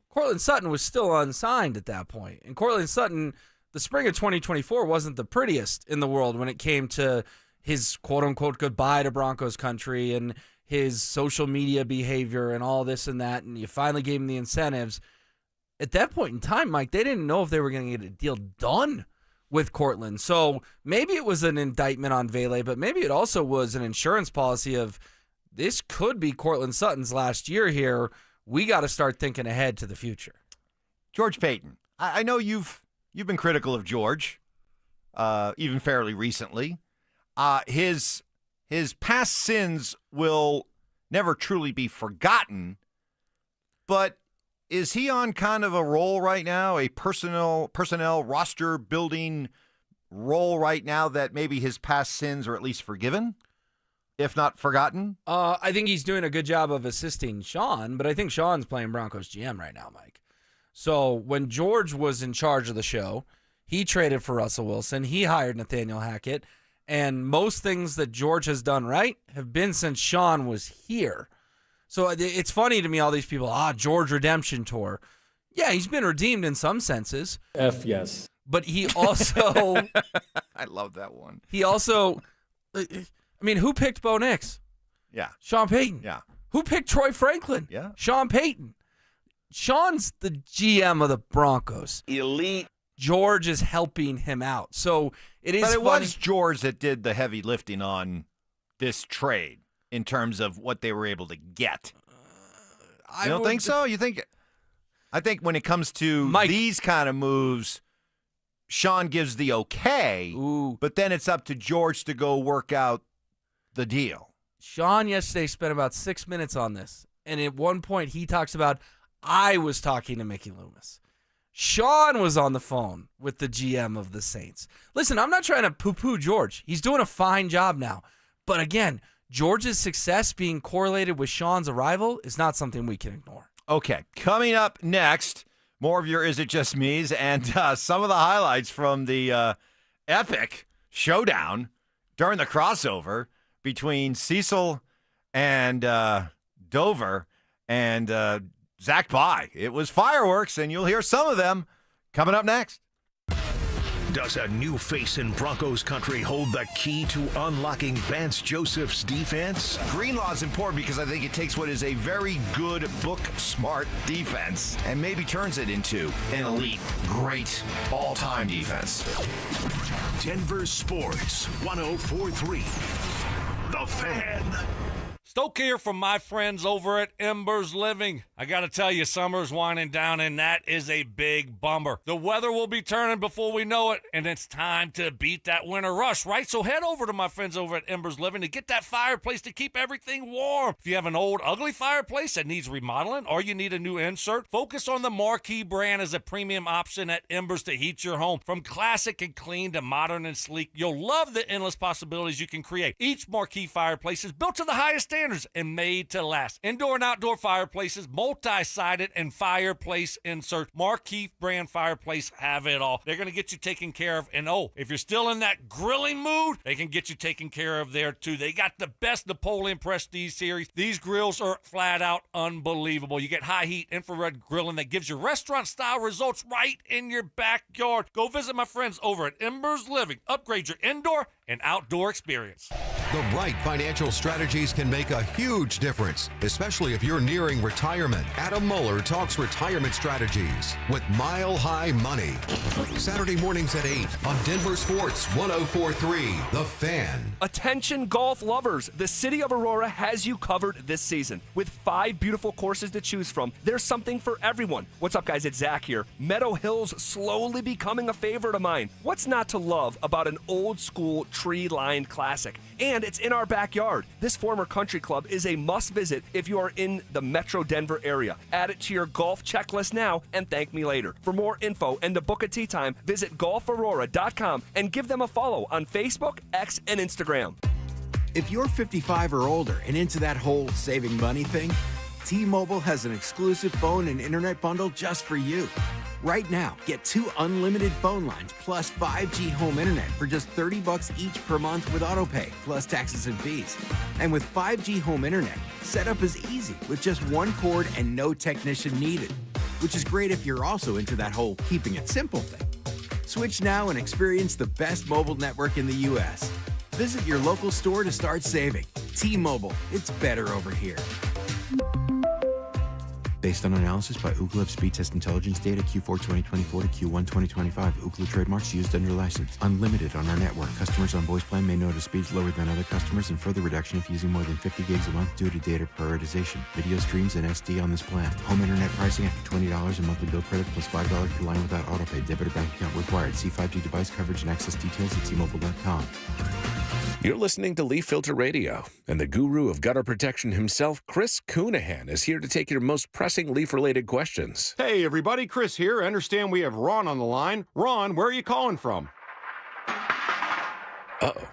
Cortland Sutton was still unsigned at that point. And Cortland Sutton, the spring of 2024 wasn't the prettiest in the world when it came to his quote-unquote goodbye to Broncos country and his social media behavior and all this and that, and you finally gave him the incentives. At that point in time, Mike, they didn't know if they were going to get a deal done with Cortland. So maybe it was an indictment on Vele, but maybe it also was an insurance policy of this could be Cortland Sutton's last year here. We got to start thinking ahead to the future. George Payton. I know you've been critical of George, even fairly recently. His past sins will never truly be forgotten, but is he on kind of a roll right now, a personnel roster building role right now that maybe his past sins are at least forgiven, if not forgotten? I think he's doing a good job of assisting Sean, but I think Sean's playing Broncos GM right now, Mike. So when George was in charge of the show, he traded for Russell Wilson. He hired Nathaniel Hackett. And most things that George has done right have been since Sean was here. So it's funny to me, all these people, George Redemption Tour. Yeah, he's been redeemed in some senses. Yes. But he also... I love that one. He also... who picked Bo Nix? Yeah. Sean Payton. Yeah. Who picked Troy Franklin? Yeah. Sean Payton. Sean's the GM of the Broncos. Elite. George is helping him out. So it is But it funny. was George that did the heavy lifting on this trade in terms of what they were able to get. You don't think so? I think when it comes to these kind of moves, Sean gives the okay, but then it's up to George to go work out the deal. Sean yesterday spent about 6 minutes on this, and at one point he talks about, I was talking to Mickey Loomis. Sean was on the phone with the GM of the Saints. Listen, I'm not trying to poo-poo George. He's doing a fine job now. But again, George's success being correlated with Sean's arrival is not something we can ignore. Okay, coming up next, more of your Is It Just Me's and some of the highlights from the epic showdown during the crossover between Cecil and Dover and Zach Bye. It was fireworks, and you'll hear some of them coming up next. Does a new face in Broncos country hold the key to unlocking Vance Joseph's defense? Green law is important because I think it takes what is a very good, book-smart defense and maybe turns it into an elite, great, all-time defense. Denver Sports 104.3. The Fan. Stoke here from my friends over at Embers Living. I gotta tell you, summer's winding down, and that is a big bummer. The weather will be turning before we know it, and it's time to beat that winter rush, right? So head over to my friends over at Embers Living to get that fireplace to keep everything warm. If you have an old, ugly fireplace that needs remodeling or you need a new insert, focus on the Marquee brand as a premium option at Embers to heat your home. From classic and clean to modern and sleek, you'll love the endless possibilities you can create. Each Marquee fireplace is built to the highest standards and made to last. Indoor and outdoor fireplaces, multi-sided and fireplace insert. Marquee brand fireplace have it all. They're going to get you taken care of. And if you're still in that grilling mood, they can get you taken care of there too. They got the best Napoleon Prestige series. These grills are flat out unbelievable. You get high heat infrared grilling that gives you restaurant style results right in your backyard. Go visit my friends over at Embers Living. Upgrade your indoor and outdoor experience. The right financial strategies can make a huge difference, especially if you're nearing retirement. Adam Mueller talks retirement strategies with Mile High Money. Saturday mornings at 8 on Denver Sports 104.3 The Fan. Attention golf lovers, the city of Aurora has you covered this season. With 5 beautiful courses to choose from, there's something for everyone. What's up, guys? It's Zach here. Meadow Hill's slowly becoming a favorite of mine. What's not to love about an old school tree-lined classic? And it's in our backyard. This former country club is a must-visit if you are in the Metro Denver area. Add it to your golf checklist now and thank me later. For more info and to book a tee time, visit golfaurora.com and give them a follow on Facebook, X, and Instagram. If you're 55 or older and into that whole saving money thing, T-Mobile has an exclusive phone and internet bundle just for you. Right now, get 2 unlimited phone lines plus 5G home internet for just $30 each per month with autopay, plus taxes and fees. And with 5G home internet, setup is easy with just 1 cord and no technician needed, which is great if you're also into that whole keeping it simple thing. Switch now and experience the best mobile network in the U.S. Visit your local store to start saving. T-Mobile, it's better over here. Based on analysis by Ookla Speed Test Intelligence data Q4 2024 to Q1 2025. Ookla trademarks used under license. Unlimited on our network. Customers on voice plan may notice speeds lower than other customers and further reduction if using more than 50 gigs a month due to data prioritization. Video streams and SD on this plan. Home internet pricing after $20 in monthly bill credit plus $5 per line without autopay. Debit or bank account required. See 5G device coverage and access details at T-Mobile.com. You're listening to Leaf Filter Radio, and the guru of gutter protection himself, Chris Coonahan, is here to take your most pressing leaf-related questions. Hey, everybody, Chris here. I understand we have Ron on the line. Ron, where are you calling from? Uh-oh.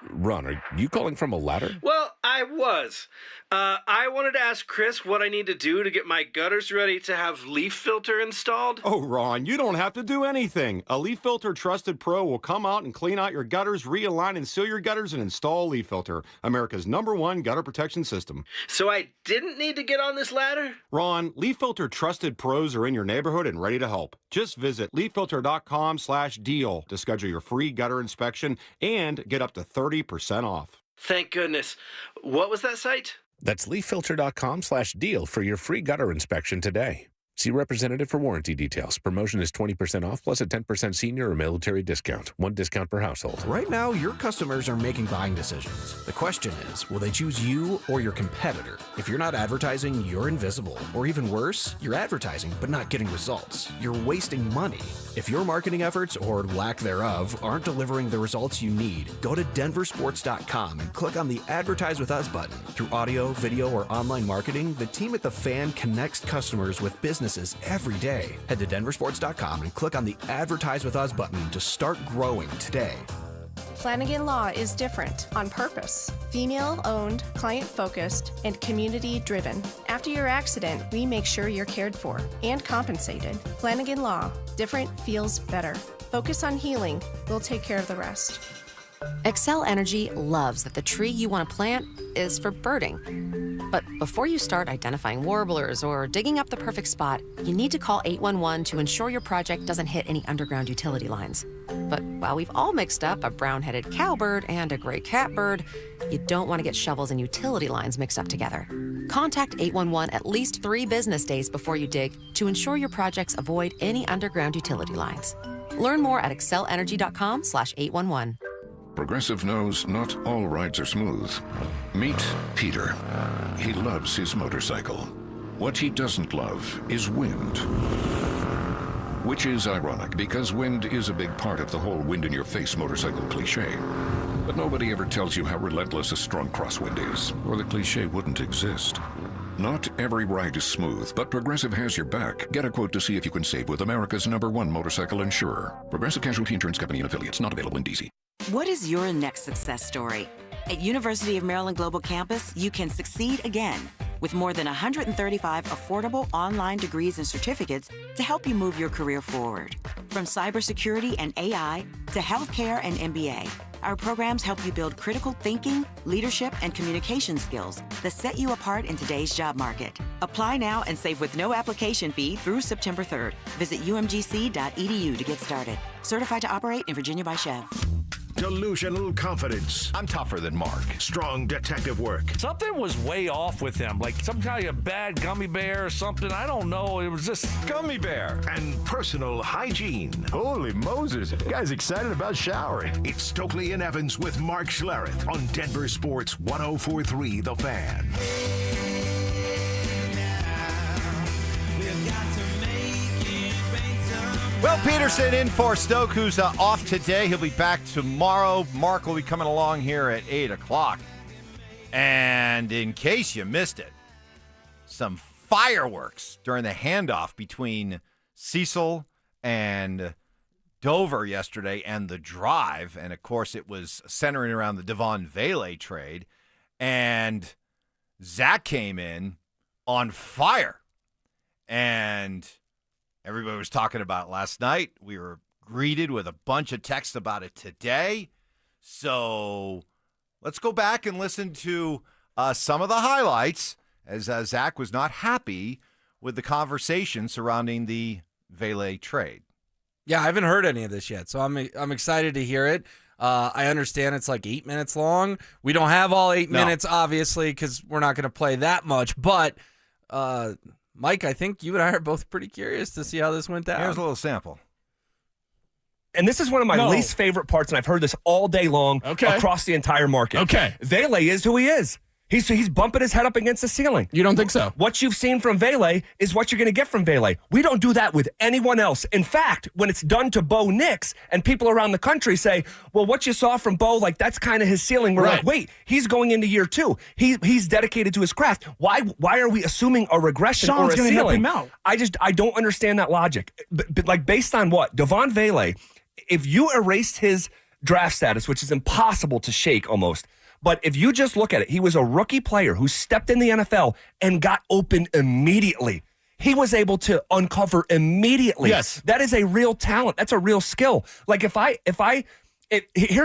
Ron, are you calling from a ladder? Well, I was. I wanted to ask Chris what I need to do to get my gutters ready to have leaf filter installed. Oh, Ron, you don't have to do anything. A Leaf Filter Trusted Pro will come out and clean out your gutters, realign and seal your gutters, and install Leaf Filter, America's #1 gutter protection system. So I didn't need to get on this ladder? Ron, Leaf Filter Trusted Pros are in your neighborhood and ready to help. Just visit leaffilter.com/deal to schedule your free gutter inspection and get up to 30% off. Thank goodness. What was that site? That's leaffilter.com/deal for your free gutter inspection today. See representative for warranty details. Promotion is 20% off plus a 10% senior or military discount. 1 discount per household. Right now, your customers are making buying decisions. The question is, will they choose you or your competitor? If you're not advertising, you're invisible. Or even worse, you're advertising but not getting results. You're wasting money. If your marketing efforts, or lack thereof, aren't delivering the results you need, go to DenverSports.com and click on the Advertise With Us button. Through audio, video, or online marketing, the team at The Fan connects customers with businesses every day. Head to DenverSports.com and click on the Advertise With Us button to start growing today. Flanagan Law is different on purpose. Female-owned, client-focused, and community-driven. After your accident, we make sure you're cared for and compensated. Flanagan Law. Different feels better. Focus on healing. We'll take care of the rest. Xcel Energy loves that the tree you want to plant is for birding. But before you start identifying warblers or digging up the perfect spot, you need to call 811 to ensure your project doesn't hit any underground utility lines. But while we've all mixed up a brown-headed cowbird and a gray catbird, you don't want to get shovels and utility lines mixed up together. Contact 811 at least 3 business days before you dig to ensure your projects avoid any underground utility lines. Learn more at accelenergy.com/811. Progressive knows not all rides are smooth. Meet Peter. He loves his motorcycle. What he doesn't love is wind. Which is ironic, because wind is a big part of the whole wind-in-your-face motorcycle cliche. But nobody ever tells you how relentless a strong crosswind is, or the cliche wouldn't exist. Not every ride is smooth, but Progressive has your back. Get a quote to see if you can save with America's #1 motorcycle insurer. Progressive Casualty Insurance Company and affiliates, not available in D.C. What is your next success story? At University of Maryland Global Campus, you can succeed again with more than 135 affordable online degrees and certificates to help you move your career forward. From cybersecurity and AI to healthcare and MBA, our programs help you build critical thinking, leadership, and communication skills that set you apart in today's job market. Apply now and save with no application fee through September 3rd. Visit umgc.edu to get started. Certified to operate in Virginia by Chev. Delusional confidence. I'm tougher than Mark. Strong detective work. Something was way off with him, like some kind of bad gummy bear or something. I don't know. It was just gummy bear. And personal hygiene. Holy Moses. The guy's excited about showering. It's Stokley and Evans with Mark Schlereth on Denver Sports 104.3 The Fan. Will Peterson in for Stoke, who's off today. He'll be back tomorrow. Mark will be coming along here at 8 o'clock. And in case you missed it, some fireworks during the handoff between Cecil and Dover yesterday and the drive. And, of course, it was centering around the Devon Vele trade. And Zach came in on fire. And everybody was talking about it last night. We were greeted with a bunch of texts about it today. So let's go back and listen to some of the highlights, as Zach was not happy with the conversation surrounding the Vele trade. Yeah, I haven't heard any of this yet, so I'm excited to hear it. I understand it's like 8 minutes long. We don't have all 8 minutes, obviously, because we're not going to play that much. But Mike, I think you and I are both pretty curious to see how this went down. Here's a little sample. And this is one of my least favorite parts, and I've heard this all day long across the entire market. Okay. Vele is who he is. He's bumping his head up against the ceiling. You don't think so? What you've seen from Vele is what you're going to get from Vele. We don't do that with anyone else. In fact, when it's done to Bo Nix and people around the country say, well, what you saw from Bo, like that's kind of his ceiling. We're like, wait, he's going into year 2. He's dedicated to his craft. Why are we assuming a regression or a ceiling? Help him out. I don't understand that logic. But like based on what? Devon Vele, if you erased his draft status, which is impossible to shake almost, but if you just look at it, he was a rookie player who stepped in the NFL and got open immediately. He was able to uncover immediately. Yes. That is a real talent. That's a real skill. Like here's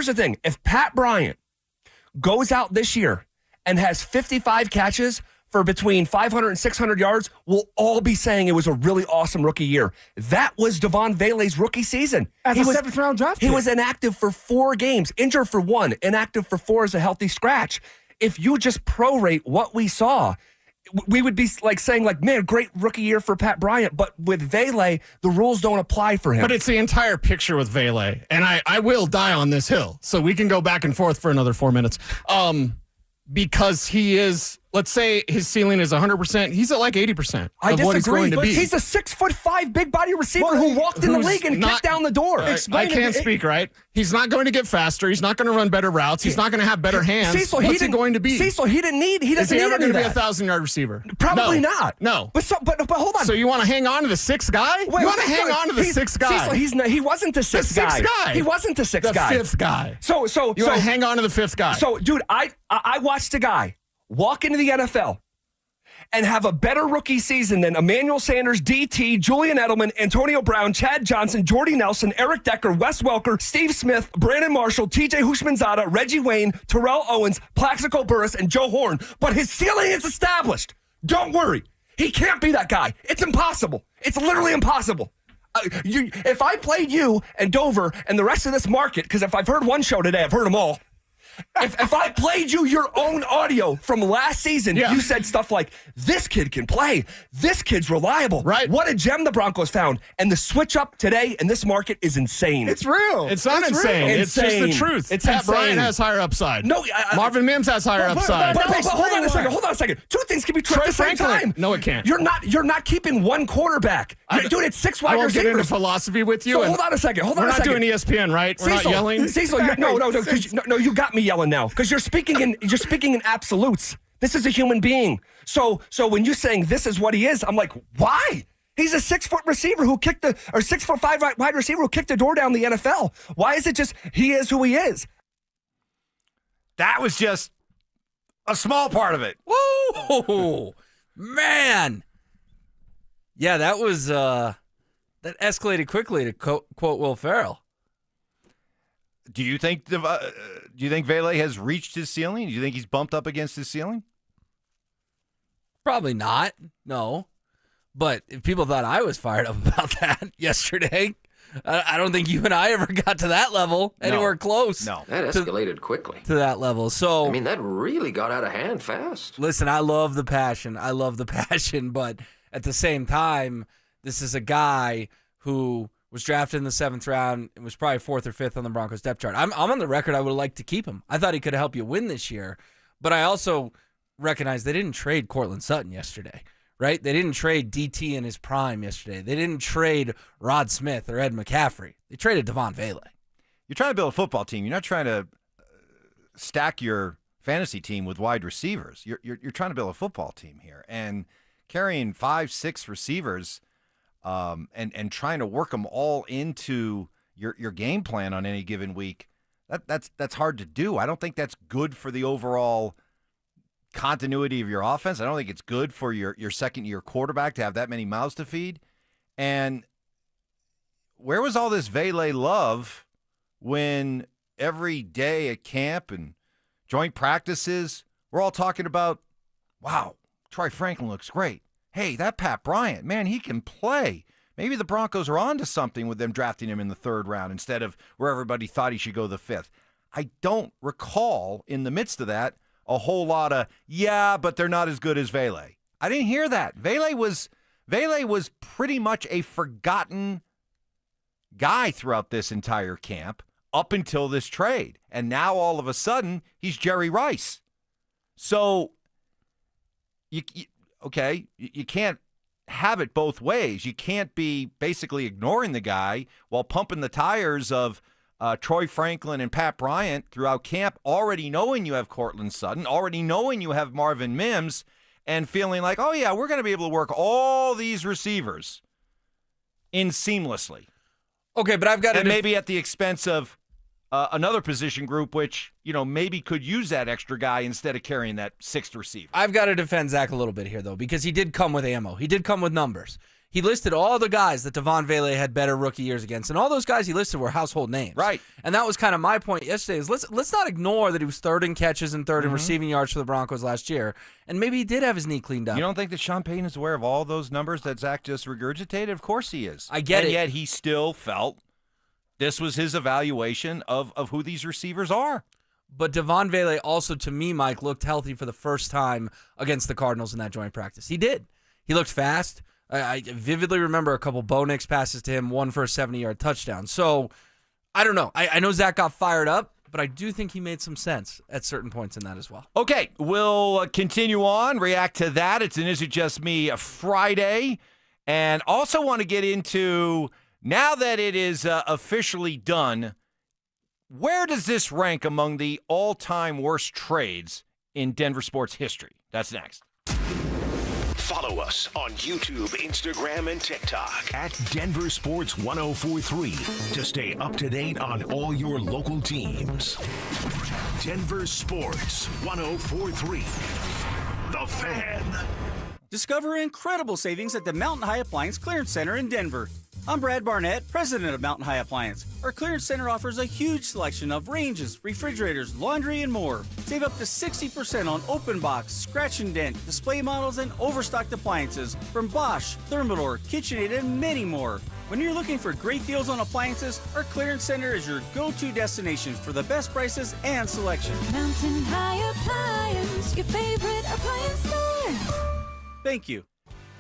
the thing. If Pat Bryant goes out this year and has 55 catches for between 500 and 600 yards, we'll all be saying it was a really awesome rookie year. That was Devon Vele's rookie season. As a 7th-round draft pick. He was inactive for 4 games, injured for 1, inactive for 4 as a healthy scratch. If you just prorate what we saw, we would be like saying, like, man, great rookie year for Pat Bryant. But with Vele, the rules don't apply for him. But it's the entire picture with Vele. And I will die on this hill. So we can go back and forth for another 4 minutes. Because he is, let's say his ceiling is 100%. He's at like 80% of what he's going to be. He's a 6'5" big body receiver who walked in the league and kicked down the door. I can't speak, right? He's not going to get faster. He's not going to run better routes. He's not going to have better hands. Cecil, What's he going to be? Cecil, he doesn't need Is he ever going to be a that. 1,000-yard receiver? Probably No. not. No. But hold on. So you want to hang on to the 6th guy? You want to hang on to the 6th guy? Cecil, he wasn't the 6th guy. The 6th guy. He wasn't the 6th guy. The 5th guy. So you want to hang on to the 5th guy. So, dude, I watched a guy walk into the NFL and have a better rookie season than Emmanuel Sanders, DT, Julian Edelman, Antonio Brown, Chad Johnson, Jordy Nelson, Eric Decker, Wes Welker, Steve Smith, Brandon Marshall, TJ Hushmanzada, Reggie Wayne, Terrell Owens, Plaxico Burress, and Joe Horn. But his ceiling is established. Don't worry. He can't be that guy. It's impossible. It's literally impossible. If I played you and Dover and the rest of this market, because if I've heard one show today, I've heard them all. If I played you your own audio from last season, you said stuff like, this kid can play. This kid's reliable. Right. What a gem the Broncos found. And the switch up today in this market is insane. It's real. It's not insane. It's just the truth. It's Pat insane. Bryant has higher upside. No, Marvin Mims has higher upside. But hold on a second. Hold on a second. Two things can be true at the same time. No, it can't. You're not keeping one quarterback. Dude, it's 6 wide I won't receivers. get into philosophy with you. So hold on a second. We're not doing ESPN, right? We're not yelling. Cecil, no, you got me yelling now because you're speaking in absolutes. This is a human being. So when you're saying this is what he is, I'm like, why? He's a 6-foot receiver who kicked 6'5" wide receiver who kicked the door down the NFL. Why is it just he is who he is? That was just a small part of it. Whoa, man. Yeah, that was that escalated quickly, to quote Will Ferrell. Do you think Vele has reached his ceiling? Do you think he's bumped up against his ceiling? Probably not. No. But if people thought I was fired up about that yesterday, I don't think you and I ever got to that level, anywhere close. No. That escalated quickly. To that level. So I mean, that really got out of hand fast. Listen, I love the passion. But at the same time, this is a guy who was drafted in the 7th round and was probably 4th or 5th on the Broncos depth chart. I'm on the record. I would like to keep him. I thought he could help you win this year, but I also recognize they didn't trade Cortland Sutton yesterday, right? They didn't trade DT in his prime yesterday. They didn't trade Rod Smith or Ed McCaffrey. They traded Devon Vele. You're trying to build a football team. You're not trying to stack your fantasy team with wide receivers. You're trying to build a football team here, and carrying 5-6 receivers. And trying to work them all into your game plan on any given week, that's hard to do. I don't think that's good for the overall continuity of your offense. I don't think it's good for your second-year quarterback to have that many mouths to feed. And where was all this Vele love when every day at camp and joint practices, we're all talking about, wow, Troy Franklin looks great. Hey, that Pat Bryant, man, he can play. Maybe the Broncos are on to something with them drafting him in the 3rd round instead of where everybody thought he should go the 5th. I don't recall in the midst of that a whole lot of, yeah, but they're not as good as Vele. I didn't hear that. Vele was pretty much a forgotten guy throughout this entire camp up until this trade. And now all of a sudden, he's Jerry Rice. So, you can't have it both ways. You can't be basically ignoring the guy while pumping the tires of Troy Franklin and Pat Bryant throughout camp, already knowing you have Cortland Sutton, already knowing you have Marvin Mims, and feeling like, oh, yeah, we're going to be able to work all these receivers in seamlessly. Okay, but I've got to... And maybe at the expense of another position group, which, maybe could use that extra guy instead of carrying that 6th receiver. I've got to defend Zach a little bit here, though, because he did come with ammo. He did come with numbers. He listed all the guys that Devon Vele had better rookie years against, and all those guys he listed were household names. Right. And that was kind of my point yesterday, is let's not ignore that he was 3rd in catches and 3rd in receiving yards for the Broncos last year, and maybe he did have his knee cleaned up. You don't think that Sean Payton is aware of all those numbers that Zach just regurgitated? Of course he is. I get it. And yet he still felt this was his evaluation of who these receivers are. But Devon Vele also, to me, Mike, looked healthy for the first time against the Cardinals in that joint practice. He did. He looked fast. I vividly remember a couple Bo Nix passes to him, one for a 70-yard touchdown. So, I don't know. I know Zach got fired up, but I do think he made some sense at certain points in that as well. Okay, we'll continue on, react to that. It's an Is It Just Me Friday. And also want to get into, now that it is officially done, where does this rank among the all-time worst trades in Denver sports history? That's next. Follow us on YouTube, Instagram, and TikTok at Denver Sports 1043 to stay up to date on all your local teams. Denver Sports 1043. The Fan. Discover incredible savings at the Mountain High Appliance Clearance Center in Denver. I'm Brad Barnett, president of Mountain High Appliance. Our clearance center offers a huge selection of ranges, refrigerators, laundry, and more. Save up to 60% on open box, scratch and dent, display models, and overstocked appliances from Bosch, Thermador, KitchenAid, and many more. When you're looking for great deals on appliances, our clearance center is your go-to destination for the best prices and selection. Mountain High Appliance, your favorite appliance store. Thank you.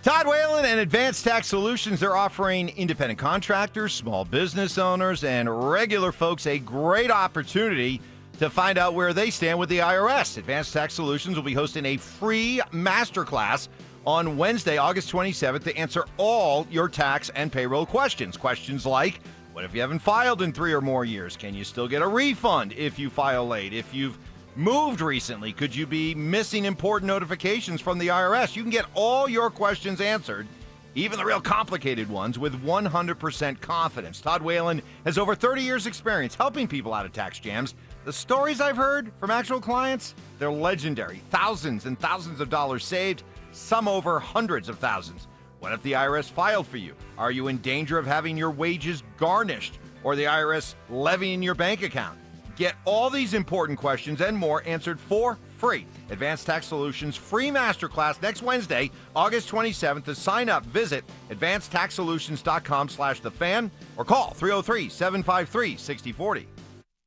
Todd Whalen and Advanced Tax Solutions are offering independent contractors, small business owners, and regular folks a great opportunity to find out where they stand with the IRS. Advanced Tax Solutions will be hosting a free masterclass on Wednesday, August 27th, to answer all your tax and payroll questions. Questions like, what if you haven't filed in 3 or more years? Can you still get a refund if you file late? If you've moved recently, could you be missing important notifications from the IRS? You can get all your questions answered, even the real complicated ones, with 100% confidence. Todd Whalen has over 30 years' experience helping people out of tax jams. The stories I've heard from actual clients, they're legendary. Thousands and thousands of dollars saved, some over hundreds of thousands. What if the IRS filed for you? Are you in danger of having your wages garnished or the IRS levying your bank account? Get all these important questions and more answered for free. Advanced Tax Solutions free masterclass next Wednesday, August 27th. To sign up, visit advancedtaxsolutions.com/thefan or call 303-753-6040.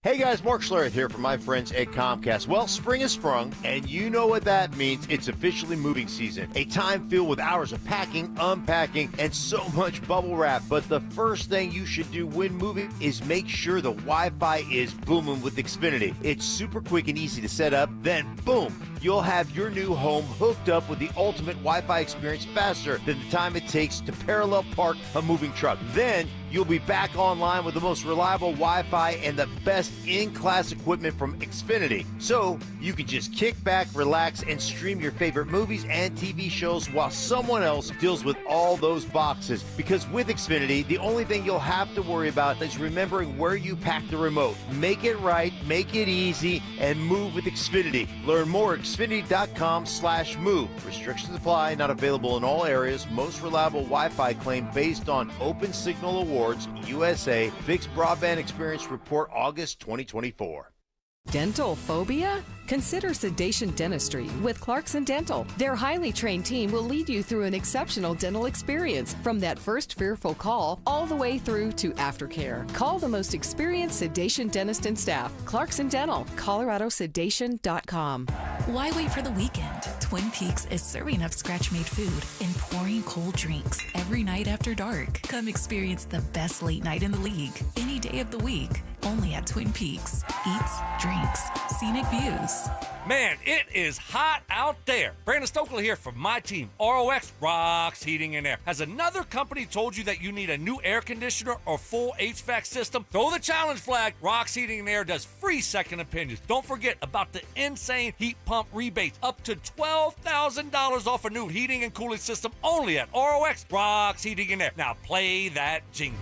Hey guys, Mark Schlereth here from my friends at Comcast. Well, spring has sprung, and you know what that means. It's officially moving season. A time filled with hours of packing, unpacking, and so much bubble wrap. But the first thing you should do when moving is make sure the Wi-Fi is booming with Xfinity. It's super quick and easy to set up. Then, boom, you'll have your new home hooked up with the ultimate Wi-Fi experience faster than the time it takes to parallel park a moving truck. Then, you'll be back online with the most reliable Wi-Fi and the best in-class equipment from Xfinity. So you can just kick back, relax, and stream your favorite movies and TV shows while someone else deals with all those boxes. Because with Xfinity, the only thing you'll have to worry about is remembering where you pack the remote. Make it right, make it easy, and move with Xfinity. Learn more at Xfinity.com/move. Restrictions apply, not available in all areas. Most reliable Wi-Fi claim based on Open Signal Awards, USA, Fixed Broadband Experience Report, August 2024. Dental phobia? Consider Sedation Dentistry with Clarkson Dental. Their highly trained team will lead you through an exceptional dental experience from that first fearful call all the way through to aftercare. Call the most experienced sedation dentist and staff. Clarkson Dental, ColoradoSedation.com. Why wait for the weekend? Twin Peaks is serving up scratch-made food and pouring cold drinks every night after dark. Come experience the best late night in the league any day of the week. Only at Twin Peaks. Eats, drinks, scenic views. Man, it is hot out there. Brandon Stokley here from my team, ROX Rocks Heating and Air. Has another company told you that you need a new air conditioner or full HVAC system? Throw the challenge flag. Rocks Heating and Air does free second opinions. Don't forget about the insane heat pump rebates. Up to $12,000 off a new heating and cooling system only at ROX Rocks Heating and Air. Now play that jingle.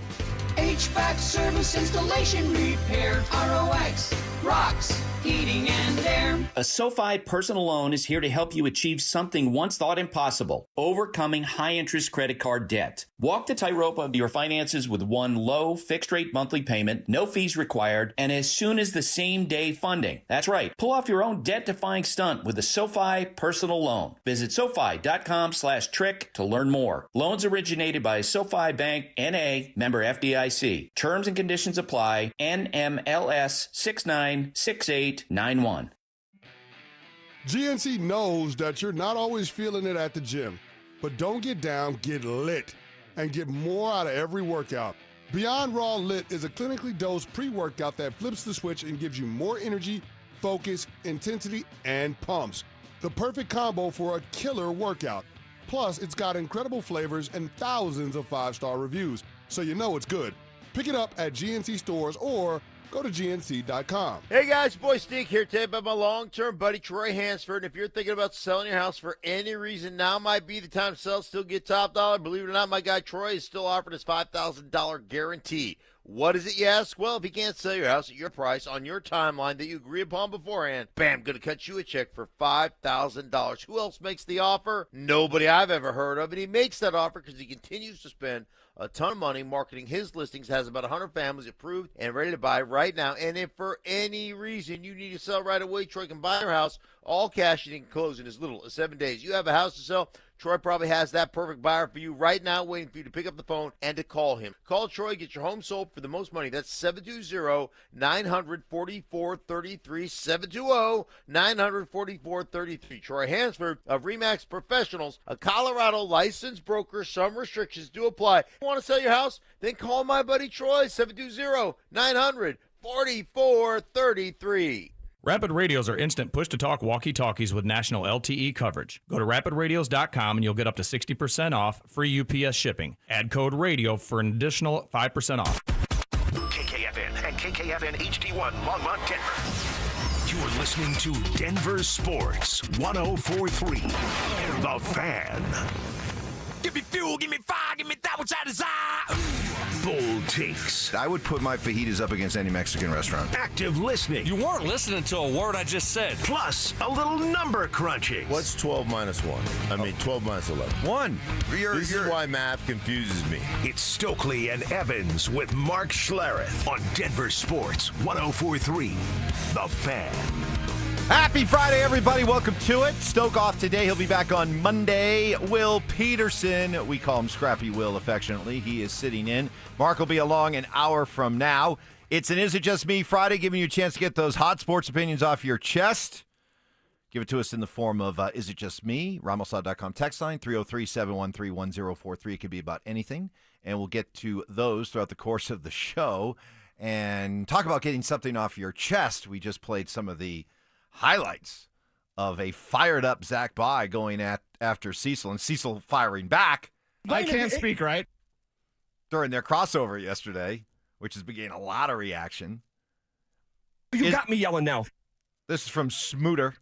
HVAC service, installation, repair, ROX, Rocks, Heating and Air. A SoFi personal loan is here to help you achieve something once thought impossible: overcoming high-interest credit card debt. Walk the tightrope of your finances with one low, fixed-rate monthly payment, no fees required, and as soon as the same-day funding. That's right. Pull off your own debt-defying stunt with a SoFi personal loan. Visit SoFi.com/trick to learn more. Loans originated by SoFi Bank, N.A., member FDIC. Terms and conditions apply. NMLS 696891. GNC knows that you're not always feeling it at the gym, but don't get down, get lit, and get more out of every workout. Beyond Raw Lit is a clinically dosed pre-workout that flips the switch and gives you more energy, focus, intensity, and pumps. The perfect combo for a killer workout. Plus, it's got incredible flavors and thousands of 5-star reviews, so you know it's good. Pick it up at GNC stores or go to GNC.com. Hey guys, boy Stink here today about my long-term buddy Troy Hansford. And if you're thinking about selling your house for any reason, now might be the time to sell, still get top dollar. Believe it or not, my guy Troy is still offering his $5,000 guarantee. What is it, you ask? Well, if he can't sell your house at your price on your timeline that you agree upon beforehand, bam, going to cut you a check for $5,000. Who else makes the offer? Nobody I've ever heard of. And he makes that offer because he continues to spend a ton of money marketing his listings, has about 100 families approved and ready to buy right now. And if for any reason you need to sell right away, Troy can buy your house all cash and close in as little as 7 days. You have a house to sell, Troy probably has that perfect buyer for you right now, waiting for you to pick up the phone and to call him. Call Troy, get your home sold for the most money. That's 720-944-33, 720-944-33. Troy Hansford of RE/MAX Professionals, a Colorado licensed broker. Some restrictions do apply. Want to sell your house? Then call my buddy Troy, 720-900-4433. Rapid Radios are instant push-to-talk walkie-talkies with national LTE coverage. Go to rapidradios.com and you'll get up to 60% off free UPS shipping. Add code RADIO for an additional 5% off. KKFN and KKFN HD1 Longmont, Denver. You're listening to Denver Sports 104.3. The Fan. Give me fuel, give me fire, give me that which I desire. Bold takes. I would put my fajitas up against any Mexican restaurant. Active listening. You weren't listening to a word I just said. Plus, a little number crunching. What's 12 minus 1? I mean, 12 minus 11. 1. This is why math confuses me. It's Stokley and Evans with Mark Schlereth on Denver Sports 104.3. The Fan. Happy Friday, everybody. Welcome to it. Stoke off today. He'll be back on Monday. Will Peterson, we call him Scrappy Will affectionately. He is sitting in. Mark will be along an hour from now. It's an Is It Just Me Friday, giving you a chance to get those hot sports opinions off your chest. Give it to us in the form of Is It Just Me? Ramoslaw.com text line, 303-713-1043. It could be about anything. And we'll get to those throughout the course of the show. And talk about getting something off your chest. We just played some of the highlights of a fired-up Zach Bye going after Cecil, and Cecil firing back. I can't speak, right? During their crossover yesterday, which has been getting a lot of reaction. You got me yelling now. This is from Smooter.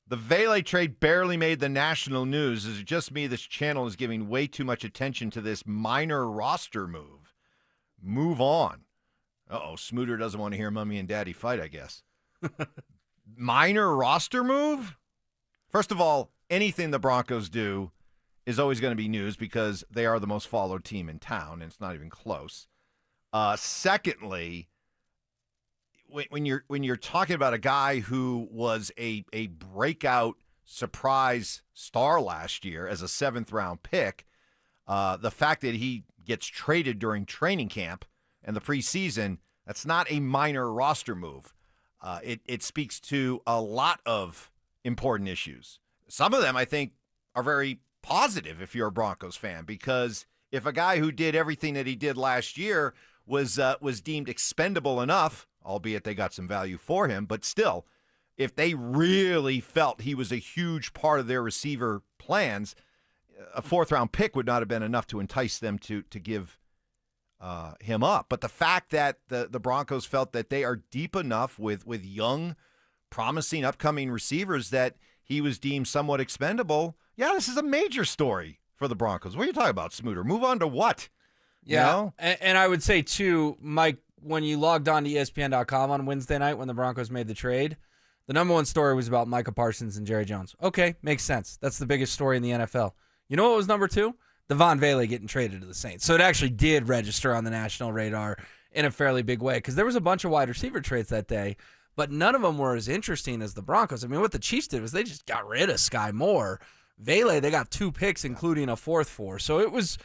The Vele trade barely made the national news. Is it just me? This channel is giving way too much attention to this minor roster move. Move on. Uh-oh, Smooter doesn't want to hear Mummy and Daddy fight, I guess. Minor roster move? First of all, anything the Broncos do is always going to be news because they are the most followed team in town, and it's not even close. Secondly, when you're talking about a guy who was a breakout surprise star last year as a 7th-round pick, the fact that he gets traded during training camp and the preseason, that's not a minor roster move. It speaks to a lot of important issues. Some of them, I think, are very positive if you're a Broncos fan, because if a guy who did everything that he did last year was deemed expendable enough, albeit they got some value for him, but still, if they really felt he was a huge part of their receiver plans, a 4th-round pick would not have been enough to entice them to give him up. But the fact that the Broncos felt that they are deep enough with young, promising, upcoming receivers that he was deemed somewhat expendable, yeah, this is a major story for the Broncos. What are you talking about, Smooter? Move on to what? Yeah, you know? And I would say, too, Mike, when you logged on to ESPN.com on Wednesday night when the Broncos made the trade, the number one story was about Micah Parsons and Jerry Jones. Okay, makes sense. That's the biggest story in the NFL. You know what was number 2? Devon Vele getting traded to the Saints. So it actually did register on the national radar in a fairly big way because there was a bunch of wide receiver trades that day, but none of them were as interesting as the Broncos. I mean, what the Chiefs did was they just got rid of Sky Moore. Vele, they got 2 picks, including a 4th for. So it was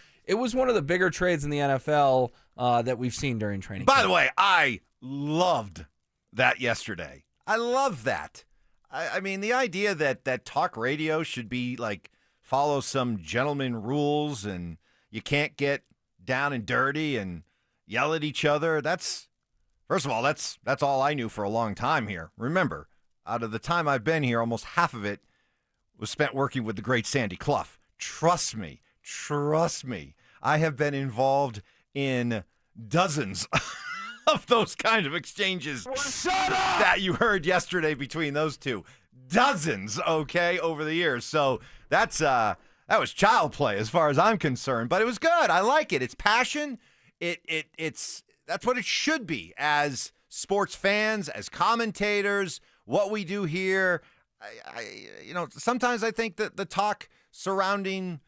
one of the bigger trades in the NFL that we've seen during training camp. By the way, I loved that yesterday. I love that. I mean, the idea that talk radio should be like follow some gentleman rules and you can't get down and dirty and yell at each other. First of all, that's all I knew for a long time here. Remember, out of the time I've been here, almost half of it was spent working with the great Sandy Clough. Trust me. I have been involved in dozens of those kind of exchanges that you heard yesterday between those two. Dozens, okay, over the years. So that was child play as far as I'm concerned, but it was good. I like it. It's passion. That's what it should be as sports fans, as commentators. What we do here, sometimes I think that the talk surrounding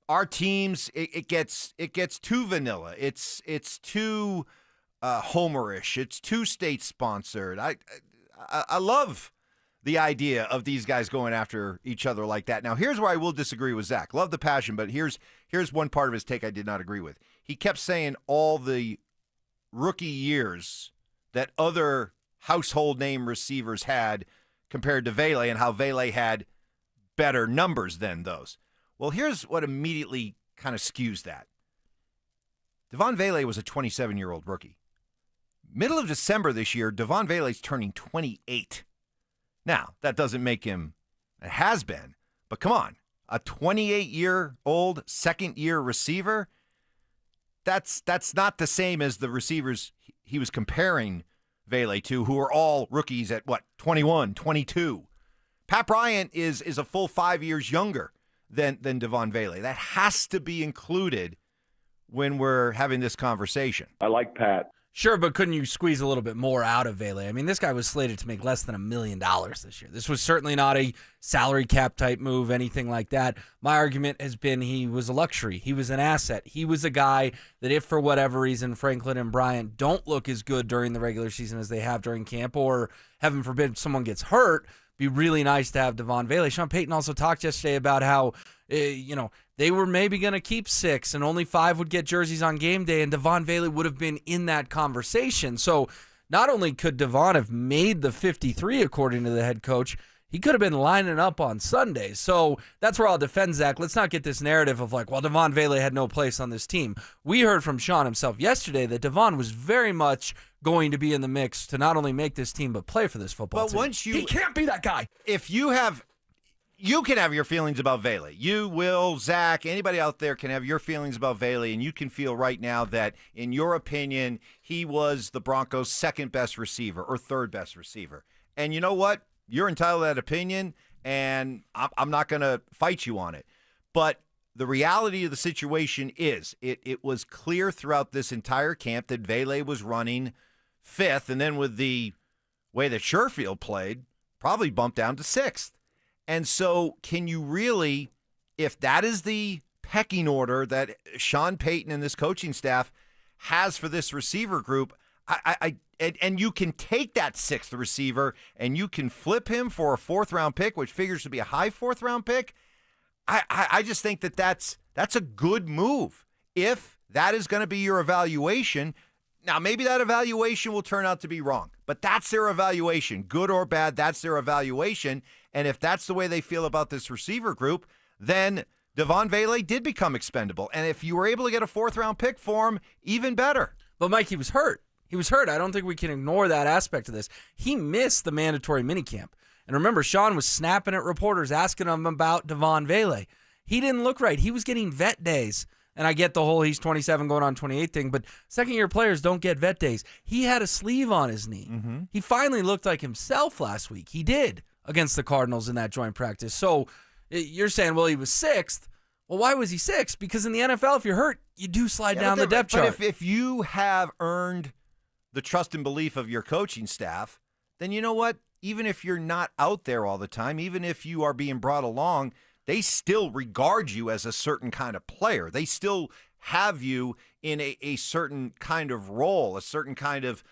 our teams it gets too vanilla. It's too homerish. It's too state sponsored. I love the idea of these guys going after each other like that. Now, here's where I will disagree with Zach. Love the passion, but here's one part of his take I did not agree with. He kept saying all the rookie years that other household name receivers had compared to Vele and how Vele had better numbers than those. Well, here's what immediately kind of skews that. Devon Vele was a 27-year-old rookie. Middle of December this year, Devon Vele's turning 28. Now, that doesn't make him a has-been, but come on, a 28-year-old second-year receiver, that's not the same as the receivers he was comparing Vele to, who are all rookies at, 21, 22. Pat Bryant is a full 5 years younger than Devon Vele. That has to be included when we're having this conversation. I like Pat. Sure, but couldn't you squeeze a little bit more out of Vele? I mean, this guy was slated to make less than $1 million this year. This was certainly not a salary cap type move, anything like that. My argument has been he was a luxury. He was an asset. He was a guy that if for whatever reason Franklin and Bryant don't look as good during the regular season as they have during camp, or heaven forbid someone gets hurt, be really nice to have Devon Vele. Sean Payton also talked yesterday about how, they were maybe going to keep 6 and only 5 would get jerseys on game day, and Devon Vele would have been in that conversation. So not only could Devon have made the 53 according to the head coach, he could have been lining up on Sunday. So that's where I'll defend Zach. Let's not get this narrative of Devon Vele had no place on this team. We heard from Sean himself yesterday that Devon was very much going to be in the mix to not only make this team but play for this football team. He can't be that guy. If you can have your feelings about Vele. You, Will, Zach, anybody out there can have your feelings about Vele, and you can feel right now that, in your opinion, he was the Broncos' second best receiver or third best receiver. And you know what? You're entitled to that opinion, and I'm not going to fight you on it. But the reality of the situation is it was clear throughout this entire camp that Vele was running fifth, and then with the way that Sherfield played, probably bumped down to sixth. And so can you really, if that is the pecking order that Sean Payton and this coaching staff has for this receiver group, and you can take that sixth receiver and you can flip him for a fourth-round pick, which figures to be a high fourth-round pick, I just think that's a good move. If that is going to be your evaluation, now maybe that evaluation will turn out to be wrong, but that's their evaluation. Good or bad, that's their evaluation. And if that's the way they feel about this receiver group, then Devon Vele did become expendable. And if you were able to get a fourth-round pick for him, even better. But Mike, he was hurt. He was hurt. I don't think we can ignore that aspect of this. He missed the mandatory minicamp. And remember, Sean was snapping at reporters, asking him about Devon Vele. He didn't look right. He was getting vet days. And I get the whole he's 27 going on 28 thing, but second-year players don't get vet days. He had a sleeve on his knee. Mm-hmm. He finally looked like himself last week. He did against the Cardinals in that joint practice. So you're saying, well, he was sixth. Well, why was he sixth? Because in the NFL, if you're hurt, you do slide down the depth chart. But if you have earned the trust and belief of your coaching staff, then you know what? Even if you're not out there all the time, even if you are being brought along, they still regard you as a certain kind of player. They still have you in a certain kind of role, a certain kind of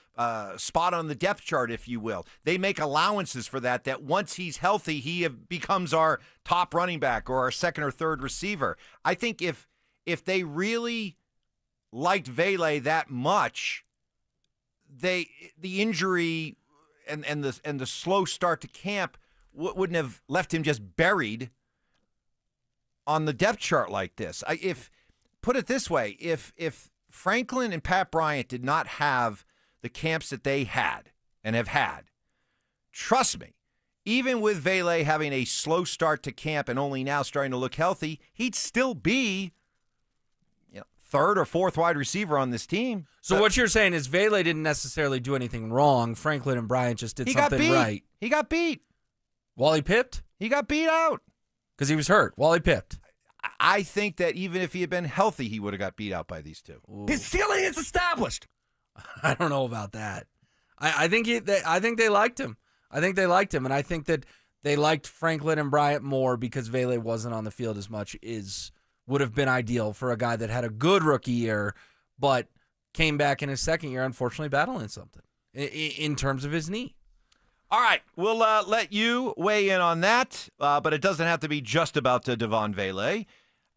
spot on the depth chart, if you will. They make allowances for that once he's healthy, he becomes our top running back or our second or third receiver. I think if they really liked Vele that much, the injury and the slow start to camp wouldn't have left him just buried on the depth chart like this. Put it this way, if Franklin and Pat Bryant did not have the camps that they had and have had, trust me, even with Vele having a slow start to camp and only now starting to look healthy, he'd still be third or fourth wide receiver on this team. So what you're saying is Vele didn't necessarily do anything wrong. Franklin and Bryant just did something right. He got beat. Wally pipped? He got beat out. Because he was hurt. Wally pipped. I think that even if he had been healthy, he would have got beat out by these two. Ooh. His ceiling is established. I don't know about that. I think they liked him. I think they liked him, and I think that they liked Franklin and Bryant more because Vele wasn't on the field as much would have been ideal for a guy that had a good rookie year, but came back in his second year, unfortunately battling something in terms of his knee. All right, we'll let you weigh in on that, but it doesn't have to be just about Devon Vele.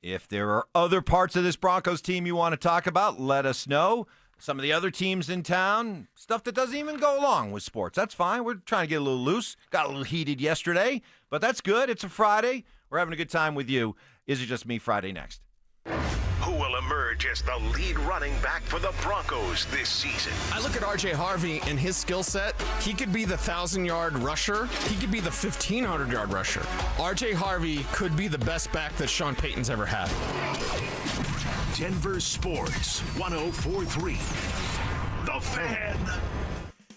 If there are other parts of this Broncos team you want to talk about, let us know. Some of the other teams in town, stuff that doesn't even go along with sports. That's fine. We're trying to get a little loose. Got a little heated yesterday, but that's good. It's a Friday. We're having a good time with you. Is It Just Me Friday next. Who will emerge as the lead running back for the Broncos this season? I look at R.J. Harvey and his skill set. He could be the 1,000-yard rusher. He could be the 1,500-yard rusher. R.J. Harvey could be the best back that Sean Payton's ever had. Denver Sports 104.3. The Fan.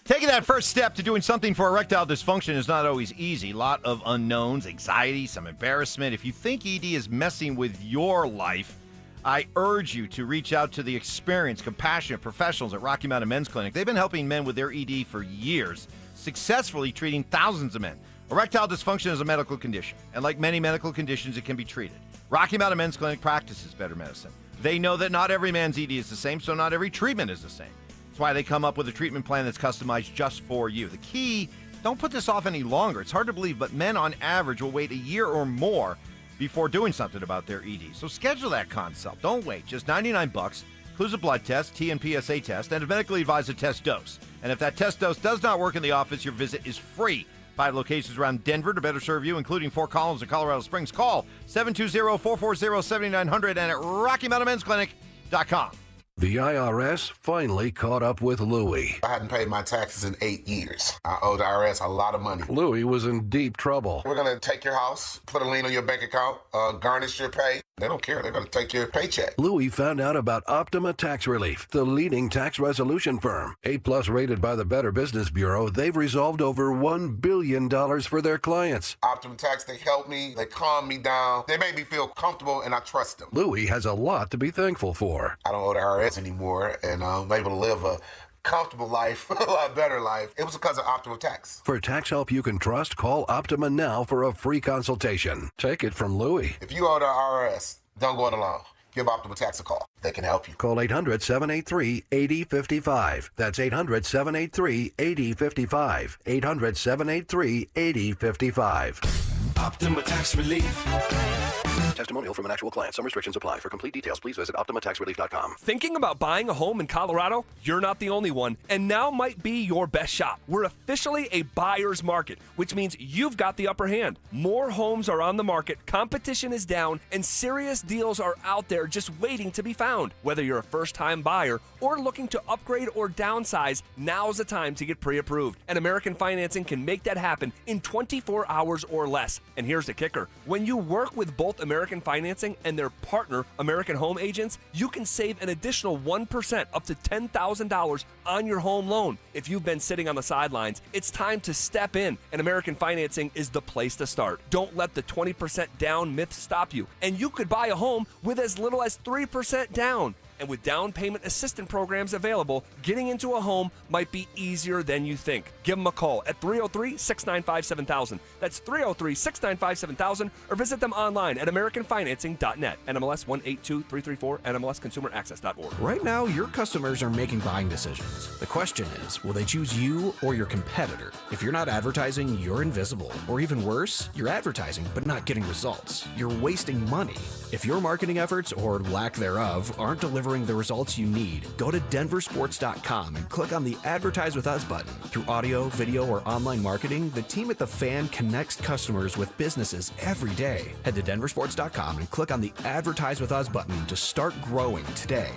Taking that first step to doing something for erectile dysfunction is not always easy. A lot of unknowns, anxiety, some embarrassment. If you think ED is messing with your life, I urge you to reach out to the experienced, compassionate professionals at Rocky Mountain Men's Clinic. They've been helping men with their ED for years, successfully treating thousands of men. Erectile dysfunction is a medical condition, and like many medical conditions, it can be treated. Rocky Mountain Men's Clinic practices better medicine. They know that not every man's ED is the same, so not every treatment is the same. That's why they come up with a treatment plan that's customized just for you. The key, don't put this off any longer. It's hard to believe, but men on average will wait a year or more before doing something about their ED. So schedule that consult. Don't wait. Just $99. Includes a blood test, T and PSA test, and a medically advised test dose. And if that test dose does not work in the office, your visit is free. 5 locations around Denver to better serve you, including 4 columns in Colorado Springs. Call 720-440-7900 and at RockyMountainMen'sClinic.com. The IRS finally caught up with Louie. I hadn't paid my taxes in 8 years. I owe the IRS a lot of money. Louie was in deep trouble. We're going to take your house, put a lien on your bank account, garnish your pay. They don't care. They're going to take your paycheck. Louie found out about Optima Tax Relief, the leading tax resolution firm. A+ rated by the Better Business Bureau, they've resolved over $1 billion for their clients. Optima Tax, they help me. They calm me down. They make me feel comfortable, and I trust them. Louie has a lot to be thankful for. I don't owe the IRS anymore, and I'm able to live a comfortable life, a lot better life. It was because of Optima Tax. For tax help you can trust, call Optima now for a free consultation. Take it from Louie. If you owe the IRS, don't go it alone. Give Optima Tax a call. They can help you. Call 800-783-8055. That's 800-783-8055. 800-783-8055. Optima Tax Relief. Testimonial from an actual client. Some restrictions apply. For complete details, please visit OptimaTaxRelief.com. Thinking about buying a home in Colorado? You're not the only one, and now might be your best shot. We're officially a buyer's market, which means you've got the upper hand. More homes are on the market, competition is down, and serious deals are out there just waiting to be found. Whether you're a first-time buyer or looking to upgrade or downsize, now's the time to get pre-approved. And American Financing can make that happen in 24 hours or less. And here's the kicker. When you work with both American Financing and their partner, American Home Agents, you can save an additional 1% up to $10,000 on your home loan. If you've been sitting on the sidelines, it's time to step in, and American Financing is the place to start. Don't let the 20% down myth stop you, and you could buy a home with as little as 3% down. And with down payment assistance programs available, getting into a home might be easier than you think. Give them a call at 303-695-7000. That's 303-695-7000, or visit them online at AmericanFinancing.net. NMLS 182334, NMLSConsumerAccess.org. Right now, your customers are making buying decisions. The question is, will they choose you or your competitor? If you're not advertising, you're invisible. Or even worse, you're advertising but not getting results. You're wasting money. If your marketing efforts, or lack thereof, aren't delivering the results you need, go to DenverSports.com and click on the Advertise With Us button. Through audio, video, or online marketing, the team at The Fan connects customers with businesses every day. Head to DenverSports.com and click on the Advertise With Us button to start growing today.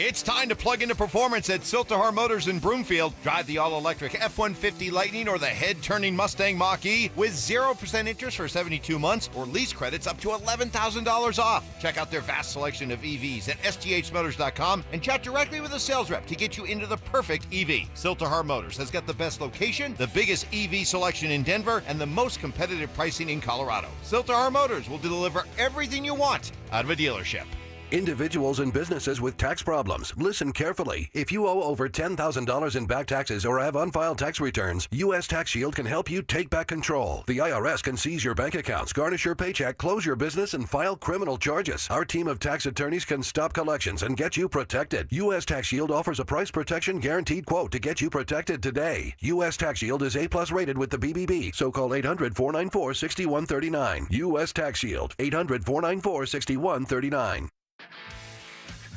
It's time to plug into performance at Siltahar Motors in Broomfield. Drive the all-electric F-150 Lightning or the head-turning Mustang Mach-E with 0% interest for 72 months or lease credits up to $11,000 off. Check out their vast selection of EVs at sthmotors.com and chat directly with a sales rep to get you into the perfect EV. Siltahar Motors has got the best location, the biggest EV selection in Denver, and the most competitive pricing in Colorado. Siltahar Motors will deliver everything you want out of a dealership. Individuals and businesses with tax problems. Listen carefully. If you owe over $10,000 in back taxes or have unfiled tax returns, U.S. Tax Shield can help you take back control. The IRS can seize your bank accounts, garnish your paycheck, close your business, and file criminal charges. Our team of tax attorneys can stop collections and get you protected. U.S. Tax Shield offers a price protection guaranteed quote to get you protected today. U.S. Tax Shield is A+ rated with the BBB, so call 800-494-6139. U.S. Tax Shield, 800-494-6139.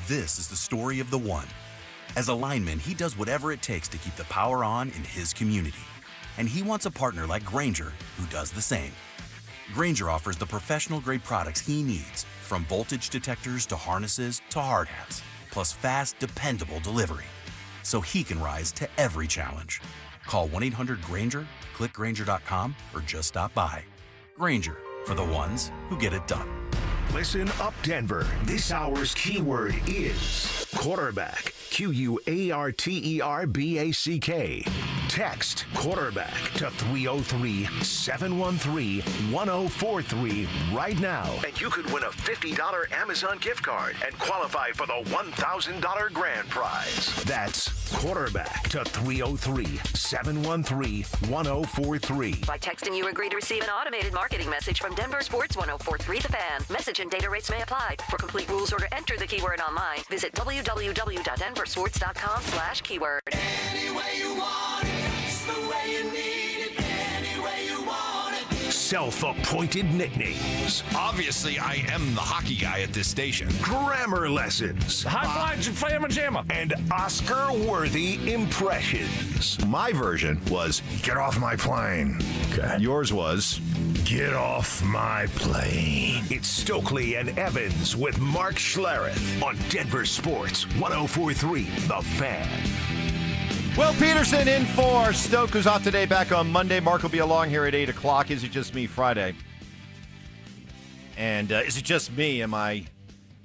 This is the story of the one. As a lineman, he does whatever it takes to keep the power on in his community. And he wants a partner like Grainger who does the same. Grainger offers the professional-grade products he needs, from voltage detectors to harnesses to hard hats, plus fast, dependable delivery, so he can rise to every challenge. Call 1-800-GRAINGER, click Grainger.com, or just stop by. Grainger, for the ones who get it done. Listen up, Denver. This hour's keyword is quarterback. Quarterback. Text quarterback to 303-713-1043 right now. And you could win a $50 Amazon gift card and qualify for the $1,000 grand prize. That's quarterback to 303-713-1043. By texting, you agree to receive an automated marketing message from DenverSports 1043 The Fan. Message and data rates may apply. For complete rules or to enter the keyword online, visit www.denversports.com/keyword. Any way you want it, it's the way you need it. Any way you want it. Self-appointed nicknames. Obviously, I am the hockey guy at this station. Grammar lessons. High five, Flamma Jamma. And Oscar-worthy impressions. My version was, get off my plane. Okay. Yours was, get off my plane. It's Stokley and Evans with Mark Schlereth on Denver Sports 1043 The Fan. Will Peterson in for Stoke, who's off today, back on Monday. Mark will be along here at 8 o'clock. Is It Just Me Friday? And is it just me? Am I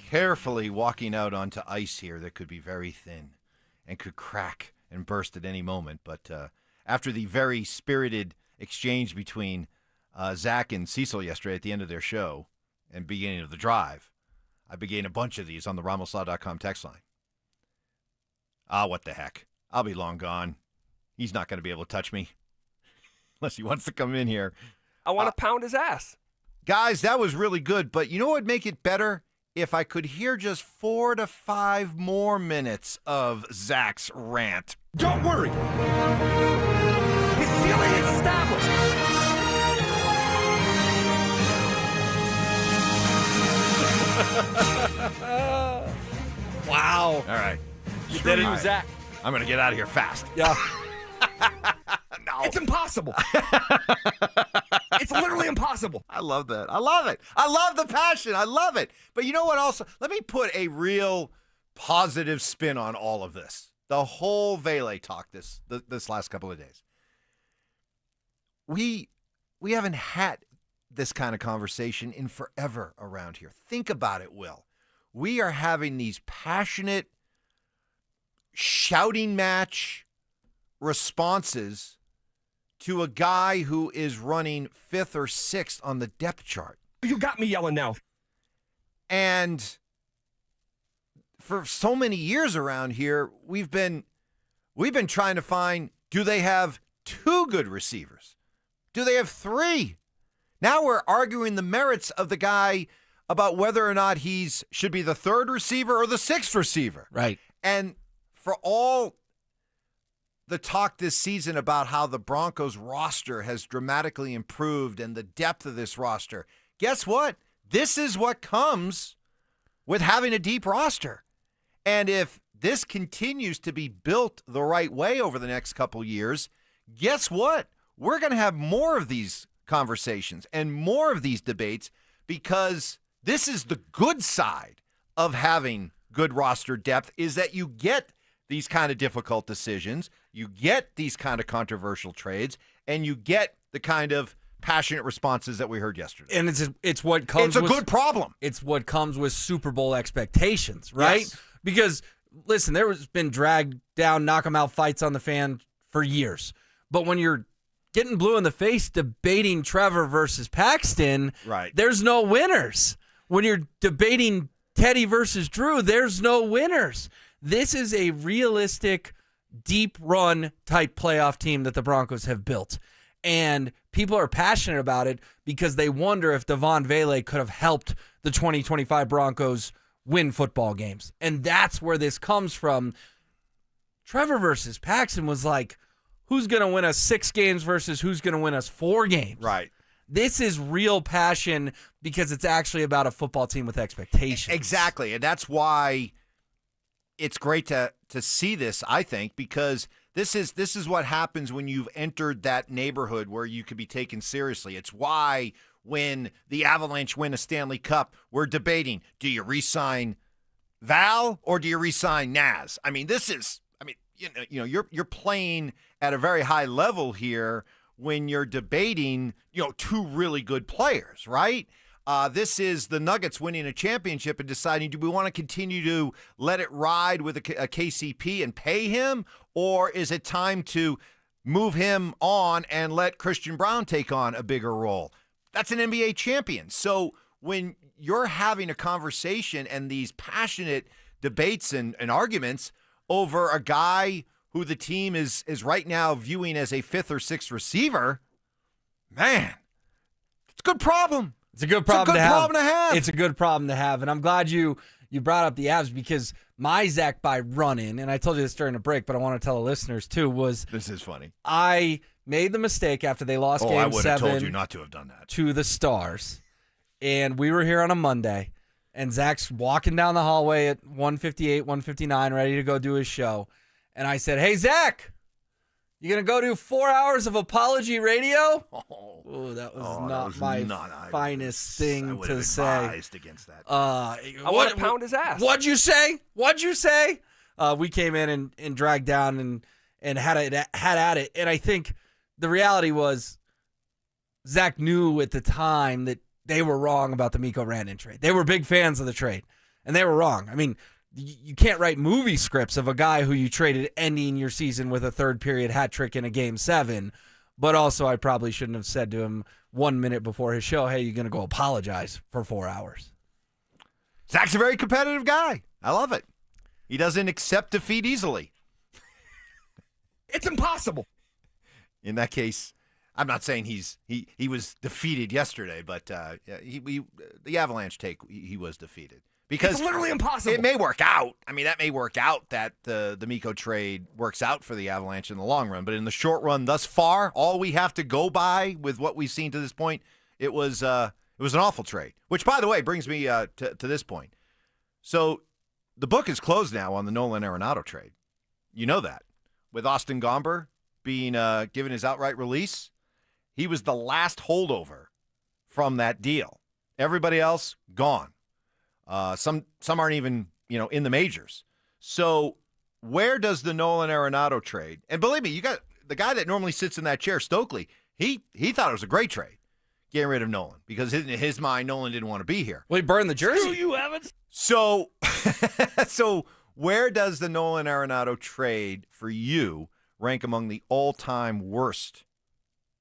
carefully walking out onto ice here that could be very thin and could crack and burst at any moment? But after the very spirited exchange between Zach and Cecil yesterday at the end of their show and beginning of the drive, I began a bunch of these on the RamosLaw.com text line. What the heck? I'll be long gone. He's not going to be able to touch me unless he wants to come in here. I want to pound his ass. Guys, that was really good, but you know what would make it better? If I could hear just 4 to 5 more minutes of Zach's rant. Don't worry. His ceiling is established. Wow. All right. You did it, Zach. I'm going to get out of here fast. Yeah. No. It's impossible. It's literally impossible. I love that. I love it. I love the passion. I love it. But you know what also? Let me put a real positive spin on all of this. The whole Vele talk this last couple of days. We haven't had this kind of conversation in forever around here. Think about it, Will. We are having these passionate shouting match responses to a guy who is running 5th or 6th on the depth chart. You got me yelling now. And for so many years around here, we've been trying to find, do they have 2 good receivers? Do they have 3? Now we're arguing the merits of the guy about whether or not should be the 3rd receiver or the 6th receiver. Right. And for all the talk this season about how the Broncos roster has dramatically improved and the depth of this roster, guess what? This is what comes with having a deep roster. And if this continues to be built the right way over the next couple years, guess what? We're going to have more of these conversations and more of these debates because this is the good side of having good roster depth, is that you get these kind of difficult decisions, you get these kind of controversial trades, and you get the kind of passionate responses that we heard yesterday. And it's what comes. It's a good problem. It's what comes with Super Bowl expectations, right? Yes. Because listen, there has been dragged down, knock 'em out fights on the Fan for years, but when you're getting blue in the face debating Trevor versus Paxton, right, there's no winners. When you're debating Teddy versus Drew, there's no winners. This is a realistic, deep run type playoff team that the Broncos have built. And people are passionate about it because they wonder if Devon Vele could have helped the 2025 Broncos win football games. And that's where this comes from. Trevor versus Paxton was like, who's going to win us 6 games versus who's going to win us 4 games? Right. This is real passion because it's actually about a football team with expectations. Exactly. And that's why it's great to see this, I think, because this is what happens when you've entered that neighborhood where you could be taken seriously. It's why when the Avalanche win a Stanley Cup, we're debating, do you re-sign Val or do you re-sign Naz? I mean, you're playing at a very high level here when you're debating, 2 really good players, right? This is the Nuggets winning a championship and deciding, do we want to continue to let it ride with a KCP and pay him, or is it time to move him on and let Christian Brown take on a bigger role? That's an NBA champion. So when you're having a conversation and these passionate debates and arguments over a guy who the team is right now viewing as a 5th or 6th receiver, man, it's a good problem. It's a good problem to have. It's a good problem to have. And I'm glad you brought up the Avs because my Zach by run-in, and I told you this during the break, but I want to tell the listeners too, was this is funny. I made the mistake after they lost Game 7. I would have told you not to have done that. To the Stars. And we were here on a Monday, and Zach's walking down the hallway at 1:58, 1:59, ready to go do his show. And I said, hey, Zach, you going to go do 4 hours of apology radio? Oh, that was not finest thing to say. I advised against that. I want to pound his ass. What'd you say? We came in and dragged down and had at it. And I think the reality was Zach knew at the time that they were wrong about the Mikko Rantanen trade. They were big fans of the trade, and they were wrong. I mean, you can't write movie scripts of a guy who you traded ending your season with a third period hat trick in a Game 7. But also, I probably shouldn't have said to him 1 minute before his show, hey, you're going to go apologize for 4 hours. Zach's a very competitive guy. I love it. He doesn't accept defeat easily. It's impossible. In that case, I'm not saying he was defeated yesterday, but the Avalanche take, he was defeated. Because it's literally impossible. It may work out. I mean, that may work out that the Mikko trade works out for the Avalanche in the long run. But in the short run, thus far, all we have to go by with what we've seen to this point, it was an awful trade. Which, by the way, brings me to this point. So the book is closed now on the Nolan Arenado trade. You know that. With Austin Gomber being given his outright release, he was the last holdover from that deal. Everybody else, gone. Some aren't even, in the majors. So where does the Nolan Arenado trade? And believe me, you got the guy that normally sits in that chair, Stokley. He thought it was a great trade, getting rid of Nolan, because in his mind, Nolan didn't want to be here. Well, he burned the jersey. Screw you, Evans. So where does the Nolan Arenado trade for you rank among the all-time worst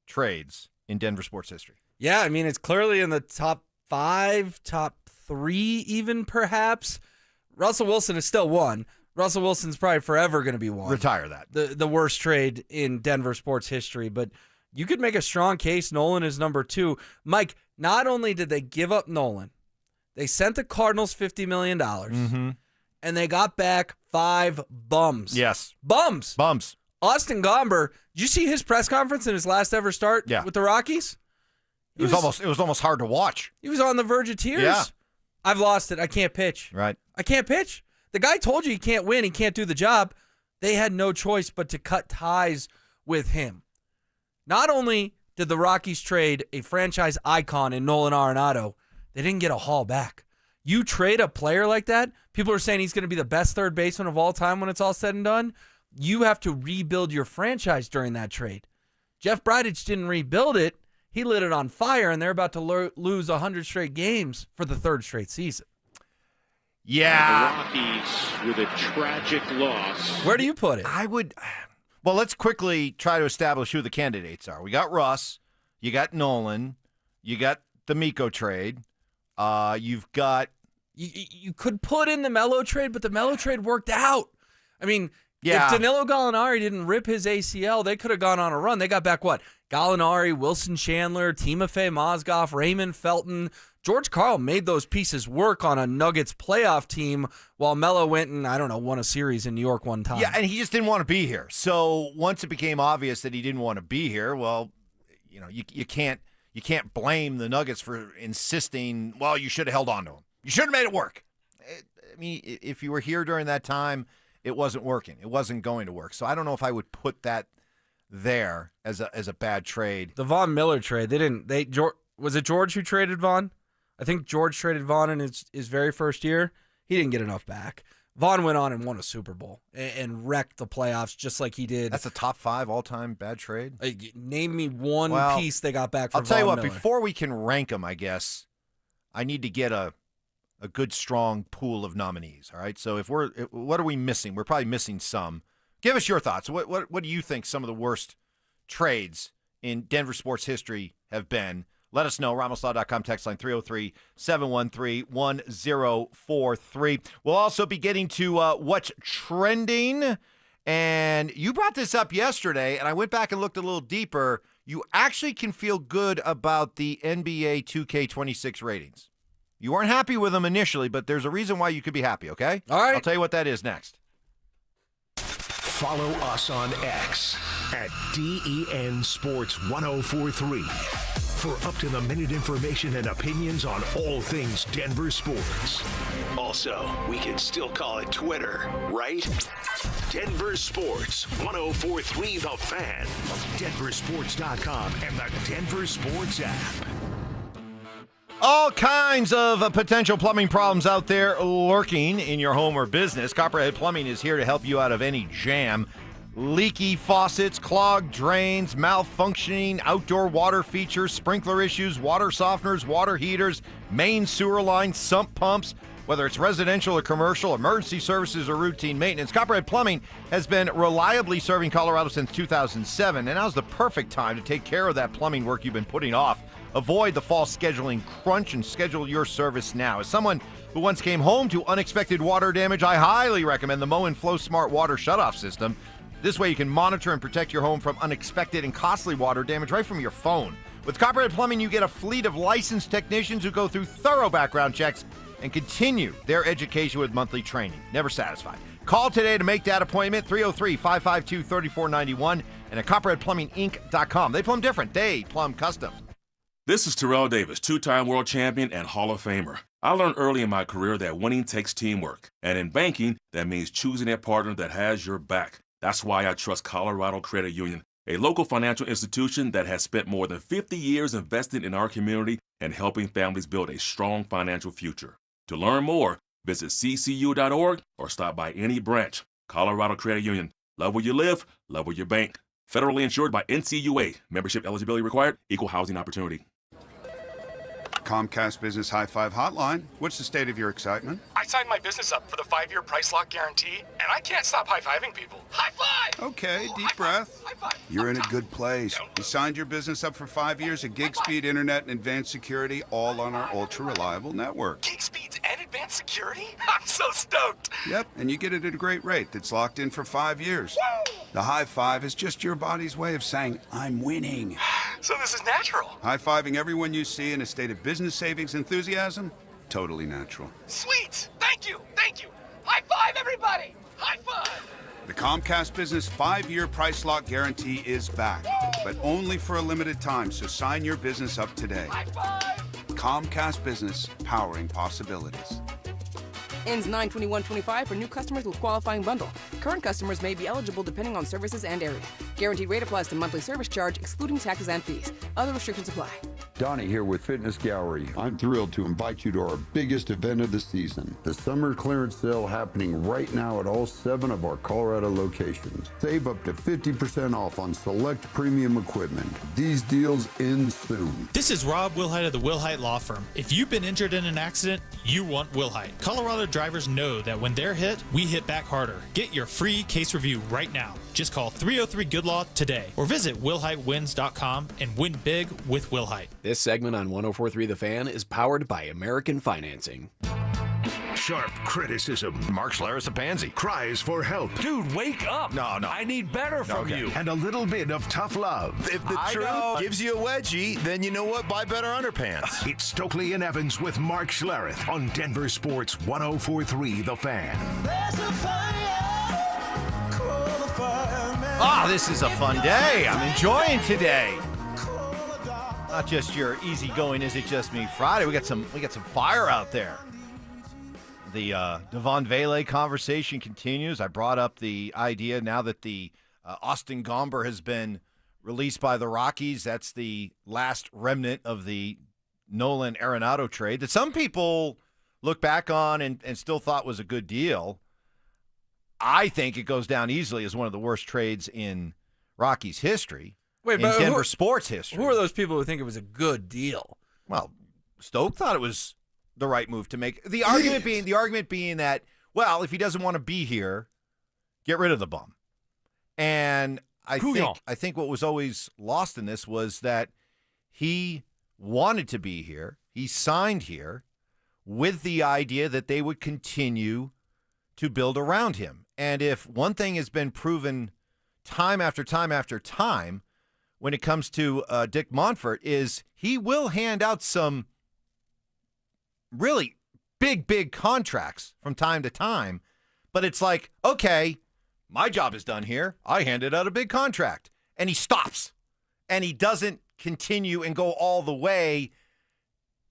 trades in Denver sports history? Yeah, I mean, it's clearly in the top 5, top 3 even, perhaps. Russell Wilson is still one. Russell Wilson's probably forever going to be one. Retire that. The worst trade in Denver sports history. But you could make a strong case Nolan is number 2. Mike, not only did they give up Nolan, they sent the Cardinals $50 million, and they got back 5 bums. Yes. Bums. Austin Gomber, did you see his press conference in his last ever start with the Rockies? It was almost hard to watch. He was on the verge of tears. Yeah. I've lost it. I can't pitch. Right. I can't pitch. The guy told you he can't win. He can't do the job. They had no choice but to cut ties with him. Not only did the Rockies trade a franchise icon in Nolan Arenado, they didn't get a haul back. You trade a player like that, people are saying he's going to be the best third baseman of all time when it's all said and done. You have to rebuild your franchise during that trade. Jeff Bridich didn't rebuild it. He lit it on fire, and they're about to lose 100 straight games for the 3rd straight season. Yeah. The Rockies with a tragic loss. Where do you put it? Well, let's quickly try to establish who the candidates are. We got Russ. You got Nolan. You got the Mikko trade. You've got You could put in the Melo trade, but the Melo trade worked out. I mean, Yeah. if Danilo Gallinari didn't rip his ACL, they could have gone on a run. They got back what? Gallinari, Wilson Chandler, Timofey Mozgov, Raymond Felton. George Karl made those pieces work on a Nuggets playoff team while Melo went and, I don't know, won a series in New York one time. Yeah, and he just didn't want to be here. So once it became obvious that he didn't want to be here, well, you know, you can't blame the Nuggets for insisting, well, you should have held on to him. You should have made it work. I mean, if you were here during that time, it wasn't working. It wasn't going to work. So I don't know if I would put that there as a bad trade. The Von Miller trade, was it George who traded Von? I think George traded Von in his very first year. He didn't get enough back. Von went on and won a Super Bowl and wrecked the playoffs just like he did. That's a top 5 all-time bad trade? Name me one piece they got back from I'll tell you what, Miller. before we can rank them, I guess, I need to get a good, strong pool of nominees, all right? So what are we missing? We're probably missing some. Give us your thoughts. What do you think some of the worst trades in Denver sports history have been? Let us know. RamosLaw.com, text line 303-713-1043. We'll also be getting to what's trending. And you brought this up yesterday, and I went back and looked a little deeper. You actually can feel good about the NBA 2K26 ratings. You weren't happy with them initially, but there's a reason why you could be happy, okay? All right. I'll tell you what that is next. Follow us on X at DEN Sports 1043 for up-to-the-minute information and opinions on all things Denver sports. Also, we can still call it Twitter, right? Denver Sports 1043 The Fan, DenverSports.com, and the Denver Sports app. All kinds of potential plumbing problems out there lurking in your home or business. Copperhead Plumbing is here to help you out of any jam. Leaky faucets, clogged drains, malfunctioning outdoor water features, sprinkler issues, water softeners, water heaters, main sewer lines, sump pumps. Whether it's residential or commercial, emergency services or routine maintenance, Copperhead Plumbing has been reliably serving Colorado since 2007, and now's the perfect time to take care of that plumbing work you've been putting off. Avoid the fall scheduling crunch and schedule your service now. As someone who once came home to unexpected water damage, I highly recommend the Moen Flow Smart Water Shutoff System. This way you can monitor and protect your home from unexpected and costly water damage right from your phone. With Copperhead Plumbing, you get a fleet of licensed technicians who go through thorough background checks and continue their education with monthly training. Never satisfied. Call today to make that appointment, 303-552-3491, and at CopperheadPlumbingInc.com. They plumb different. They plumb custom. This is Terrell Davis, two-time world champion and Hall of Famer. I learned early in my career that winning takes teamwork. And in banking, that means choosing a partner that has your back. That's why I trust Colorado Credit Union, a local financial institution that has spent more than 50 years investing in our community and helping families build a strong financial future. To learn more, visit ccu.org or stop by any branch. Colorado Credit Union. Love where you live, love where you bank. Federally insured by NCUA. Membership eligibility required. Equal housing opportunity. Comcast Business High Five Hotline. What's the state of your excitement? I signed my business up for the 5-year price lock guarantee, and I can't stop high-fiving people. High five! Okay, deep breath. High five. You're in a good place. You signed your business up for 5 years at gig speed internet and advanced security, all on our ultra-reliable network. Gig speeds and advanced security? I'm so stoked. Yep, and you get it at a great rate that's locked in for 5 years. Woo! The high five is just your body's way of saying, I'm winning. So this is natural. High-fiving everyone you see in a state of business savings enthusiasm, totally natural. Sweet! Thank you! Thank you! High five, everybody! High five! The Comcast Business 5-year price lock guarantee is back, but only for a limited time, so sign your business up today. High five! Comcast Business, powering possibilities. Ends 9/21/25 for new customers with qualifying bundle. Current customers may be eligible depending on services and area. Guaranteed rate applies to monthly service charge, excluding taxes and fees. Other restrictions apply. Donnie here with Fitness Gallery. I'm thrilled to invite you to our biggest event of the season, the summer clearance sale happening right now at all 7 of our Colorado locations. Save up to 50% off on select premium equipment. These deals end soon. This is Rob Wilhite of the Wilhite Law Firm. If you've been injured in an accident, you want Wilhite. Colorado drivers know that when they're hit, we hit back harder. Get your free case review right now. Just call 303-GOOD-LAW today or visit WilhiteWins.com and win big with Wilhite. This segment on 104.3 The Fan is powered by American Financing. Sharp criticism. Mark Schlereth a pansy. Cries for help. Dude, wake up. No. I need better from you. And a little bit of tough love. If the truth gives you a wedgie, then you know what? Buy better underpants. It's Stokley and Evans with Mark Schlereth on Denver Sports 104.3 The Fan. This is a fun day. I'm enjoying today. Not just your easygoing, is it just me Friday? We got some fire out there. The Devon Vele conversation continues. I brought up the idea now that the Austin Gomber has been released by the Rockies. That's the last remnant of the Nolan Arenado trade that some people look back on and still thought was a good deal. I think it goes down easily as one of the worst trades in Rockies history. Wait, in but Denver sports history. Who are those people who think it was a good deal? Well, Stoke thought it was the right move to make. The argument being that, well, if he doesn't want to be here, get rid of the bum. And I think what was always lost in this was that he wanted to be here. He signed here with the idea that they would continue to build around him. And if one thing has been proven time after time after time when it comes to Dick Monfort is he will hand out some really big contracts from time to time. But it's like, okay, my job is done here. I handed out a big contract. And he stops. And he doesn't continue and go all the way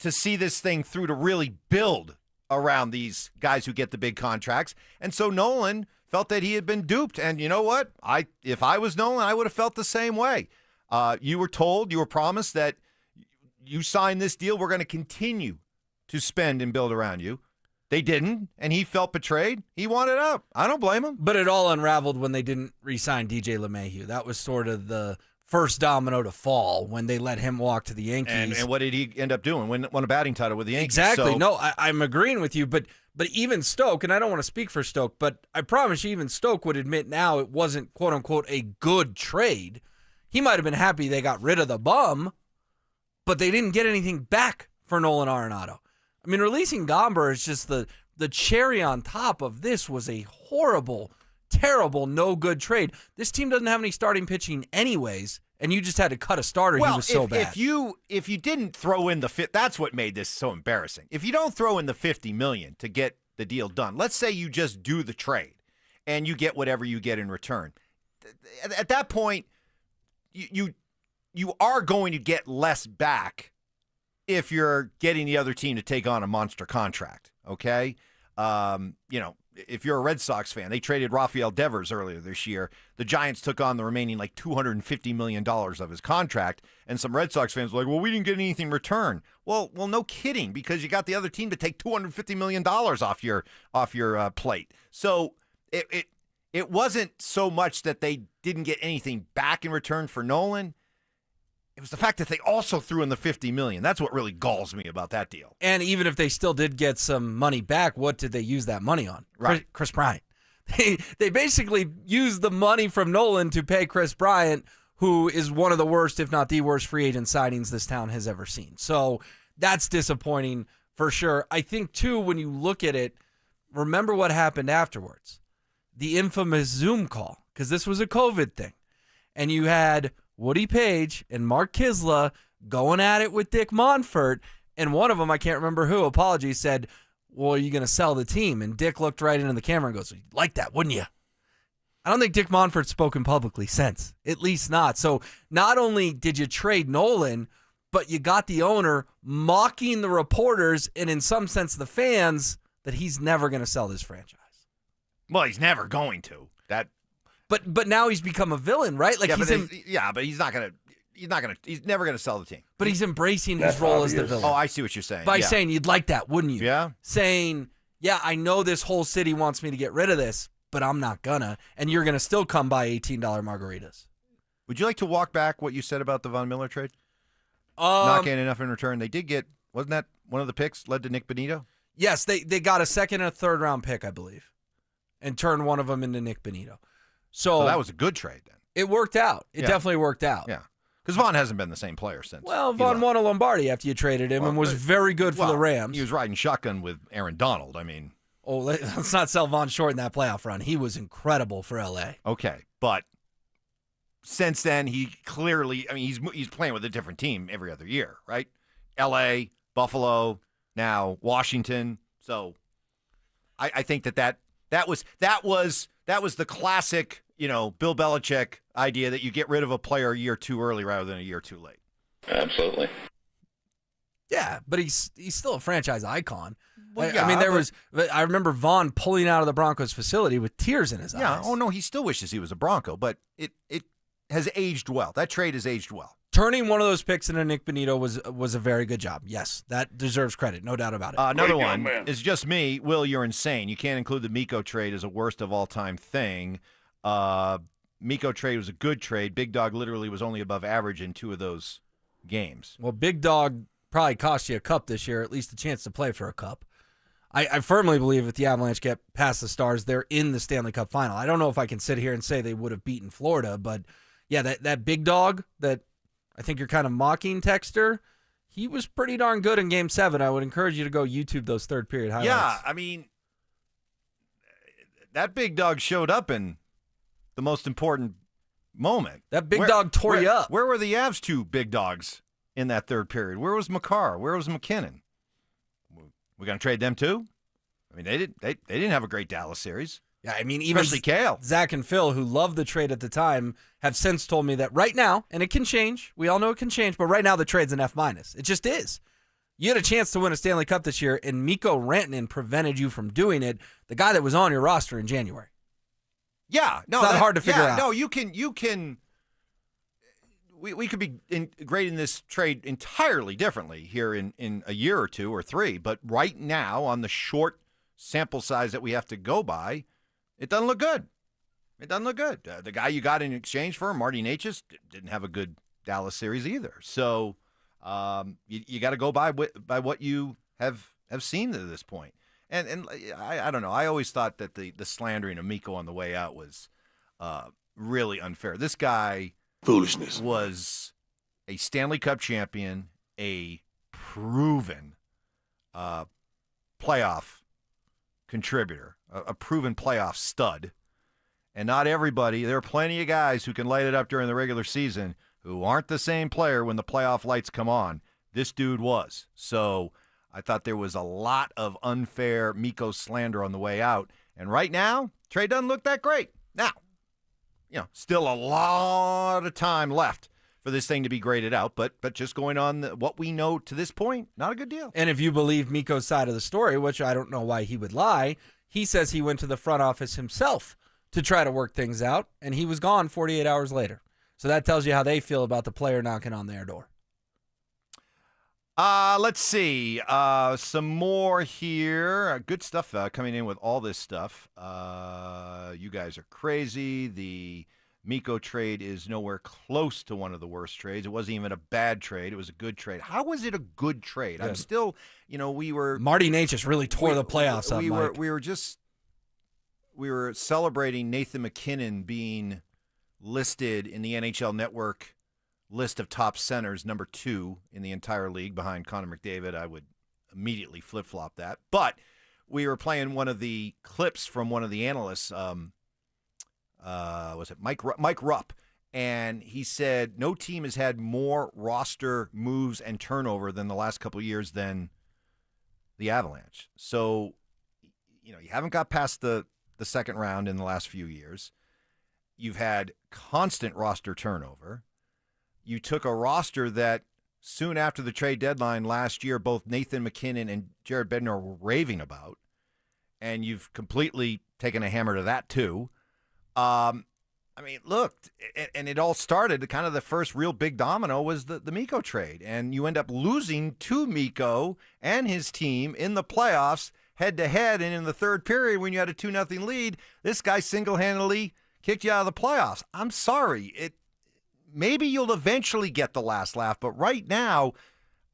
to see this thing through to really build around these guys who get the big contracts. And so Nolan felt that he had been duped. And you know what? If I was Nolan, I would have felt the same way. You were promised that you signed this deal. We're going to continue to spend and build around you. They didn't, and he felt betrayed. He wanted out. I don't blame him. But it all unraveled when they didn't re-sign DJ LeMahieu. That was sort of the first domino to fall when they let him walk to the Yankees. And what did he end up doing? Won a batting title with the Yankees. Exactly. So, no, I'm agreeing with you, but even Stoke, and I don't want to speak for Stoke, but I promise you even Stoke would admit now it wasn't, quote-unquote, a good trade. He might have been happy they got rid of the bum, but they didn't get anything back for Nolan Arenado. I mean, releasing Gomber is just the cherry on top of this was a horrible, terrible, no good trade. This team doesn't have any starting pitching anyways, and you just had to cut a starter. Well, he was so bad. If you didn't throw in that's what made this so embarrassing. If you don't throw in the $50 million to get the deal done, let's say you just do the trade and you get whatever you get in return. At that point, you are going to get less back if you're getting the other team to take on a monster contract, okay? If you're a Red Sox fan, they traded Rafael Devers earlier this year. The Giants took on the remaining like $250 million of his contract, and some Red Sox fans were like, well, we didn't get anything in return. Well, no kidding, because you got the other team to take $250 million off your plate. So it wasn't so much that they didn't get anything back in return for Nolan. It was the fact that they also threw in the $50 million. That's what really galls me about that deal. And even if they still did get some money back, what did they use that money on? Right. Chris Bryant. They basically used the money from Nolan to pay Chris Bryant, who is one of the worst, if not the worst, free agent signings this town has ever seen. So that's disappointing for sure. I think, too, when you look at it, remember what happened afterwards. The infamous Zoom call, because this was a COVID thing. And you had Woody Page and Mark Kisla going at it with Dick Monfort, and one of them, I can't remember who, apologies, said, well, are you going to sell the team? And Dick looked right into the camera and goes, you'd like that, wouldn't you? I don't think Dick Monfort's spoken publicly since, at least not. So not only did you trade Nolan, but you got the owner mocking the reporters and in some sense the fans that he's never going to sell this franchise. Well, he's never going to. But now he's become a villain, right? Like but he's never gonna sell the team. But he's embracing his role as the villain. Oh, I see what you're saying. By saying you'd like that, wouldn't you? Yeah. Saying, yeah, I know this whole city wants me to get rid of this, but I'm not gonna, and you're gonna still come buy $18 margaritas. Would you like to walk back what you said about the Von Miller trade? Not getting enough in return. They did get, wasn't that one of the picks led to Nick Benito? Yes, they got a second and a third round pick, I believe, and turned one of them into Nick Benito. So that was a good trade then. It worked out. It definitely worked out. Yeah. Because Vaughn hasn't been the same player since. Well, Vaughn won a Lombardi after you traded him and was very good for the Rams. He was riding shotgun with Aaron Donald. I mean, Oh, let's not sell Vaughn short in that playoff run. He was incredible for LA. Okay, but since then, he clearly, he's playing with a different team every other year, right? LA, Buffalo, now Washington. So I think that was the classic, Bill Belichick idea that you get rid of a player a year too early rather than a year too late. Absolutely. Yeah, but he's still a franchise icon. Well, I remember Vaughn pulling out of the Broncos facility with tears in his eyes. Yeah. Oh no, he still wishes he was a Bronco, but it has aged well. That trade has aged well. Turning one of those picks into Nick Bonito was a very good job. Yes, that deserves credit, no doubt about it. Another one is just me. Will, you're insane. You can't include the Miko trade as a worst of all time thing. Miko trade was a good trade. Big Dog literally was only above average in 2 of those games. Well, Big Dog probably cost you a cup this year, at least a chance to play for a cup. I firmly believe if the Avalanche get past the Stars, they're in the Stanley Cup final. I don't know if I can sit here and say they would have beaten Florida, but yeah, that Big Dog that I think you're kind of mocking, Texter, he was pretty darn good in Game 7. I would encourage you to go YouTube those third period highlights. Yeah, that Big Dog showed up in the most important moment. That Big Dog tore you up. Where were the Avs 2 Big Dogs in that third period? Where was McCarr? Where was McKinnon? We going to trade them too? They didn't have a great Dallas series. Yeah, even especially Kale. Zach and Phil, who loved the trade at the time, have since told me that right now, and it can change. We all know it can change, but right now the trade's an F-. It just is. You had a chance to win a Stanley Cup this year, and Mikko Rantanen prevented you from doing it. The guy that was on your roster in January. Yeah, no, it's not hard to figure out. No, you can. We could be grading this trade entirely differently here in a year or 2 or 3, but right now on the short sample size that we have to go by, it doesn't look good. It doesn't look good. The guy you got in exchange for, Marty Necas, didn't have a good Dallas series either. So you got to go by what you have seen to this point. And I don't know. I always thought that the slandering of Mikko on the way out was really unfair. This guy foolishness was a Stanley Cup champion, a proven playoff contributor, a proven playoff stud. And not everybody, there are plenty of guys who can light it up during the regular season who aren't the same player when the playoff lights come on. This dude was. So I thought there was a lot of unfair Mikko slander on the way out. And right now, trade doesn't look that great. Now, still a lot of time left for this thing to be graded out, but just going on what we know to this point, not a good deal. And if you believe Mikko's side of the story, which I don't know why he would lie, he says he went to the front office himself to try to work things out, and he was gone 48 hours later. So that tells you how they feel about the player knocking on their door. Let's see. Some more here. Good stuff coming in with all this stuff. You guys are crazy. The Mikko trade is nowhere close to one of the worst trades. It wasn't even a bad trade. It was a good trade. How was it a good trade? Good. I'm still, we were... Marty Necas really tore the playoffs up, Mike. We were celebrating Nathan McKinnon being listed in the NHL Network list of top centers, number 2 in the entire league behind Connor McDavid. I would immediately flip-flop that. But we were playing one of the clips from one of the analysts, was it Mike Rupp? And he said no team has had more roster moves and turnover than the last couple of years than the Avalanche. So, you haven't got past the second round in the last few years. You've had constant roster turnover. You took a roster that soon after the trade deadline last year, both Nathan McKinnon and Jared Bednar were raving about, and you've completely taken a hammer to that too. Look, and it all started, kind of the first real big domino was the Mikko trade, and you end up losing to Mikko and his team in the playoffs head-to-head, and in the third period when you had a 2-0 lead, this guy single-handedly kicked you out of the playoffs. I'm sorry. Maybe you'll eventually get the last laugh, but right now,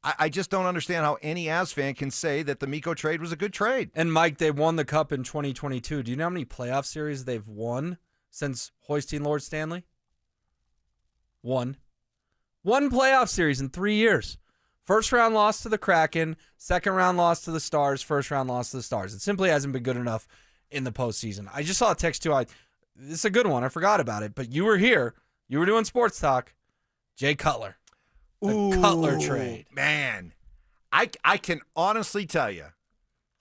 I just don't understand how any Avs fan can say that the Mikko trade was a good trade. And, Mike, they won the Cup in 2022. Do you know how many playoff series they've won since hoisting Lord Stanley? One playoff series in 3 years. First round loss to the Kraken, second round loss to the Stars, first round loss to the Stars. It simply hasn't been good enough in the postseason. I just saw a text too. This is a good one. I forgot about it, but you were here. You were doing sports talk. Jay Cutler. The Cutler trade. Man, I can honestly tell you,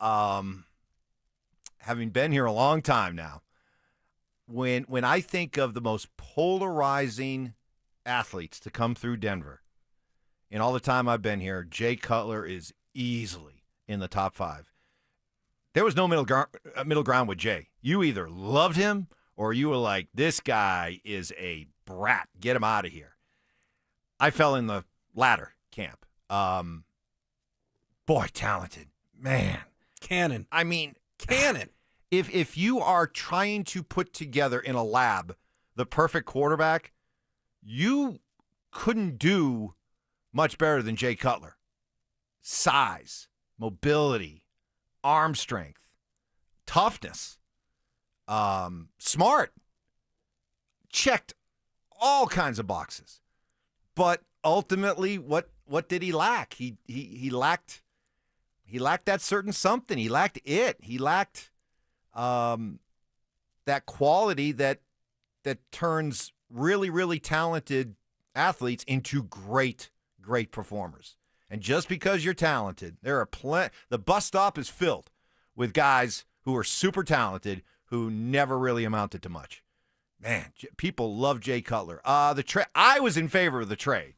having been here a long time now, when I think of the most polarizing athletes to come through Denver, in all the time I've been here, Jay Cutler is easily in the top 5. There was no middle ground with Jay. You either loved him or you were like, this guy is a brat. Get him out of here. I fell in the latter camp. Boy, talented. Man. Cannon. I mean, cannon. If you are trying to put together in a lab the perfect quarterback, you couldn't do much better than Jay Cutler. Size, mobility, arm strength, toughness, smart. Checked all kinds of boxes. But ultimately, what did he lack? He lacked that certain something. He lacked it. He lacked that quality that turns really, really talented athletes into great performers. And just because you're talented, there are the bus stop is filled with guys who are super talented who never really amounted to much. Man, people love Jay Cutler. I was in favor of the trade.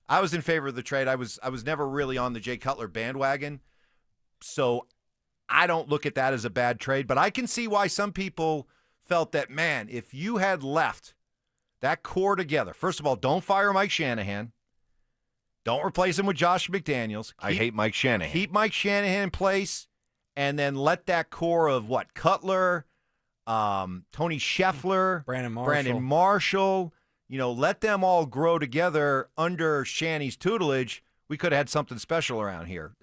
I was never really on the Jay Cutler bandwagon, so I don't look at that as a bad trade. But I can see why some people felt that, man, if you had left that core together, first of all, don't fire Mike Shanahan. Don't replace him with Josh McDaniels. I hate Mike Shanahan. Keep Mike Shanahan in place, and then let that core of Cutler, Tony Scheffler, Brandon Marshall, let them all grow together under Shanny's tutelage. We could have had something special around here.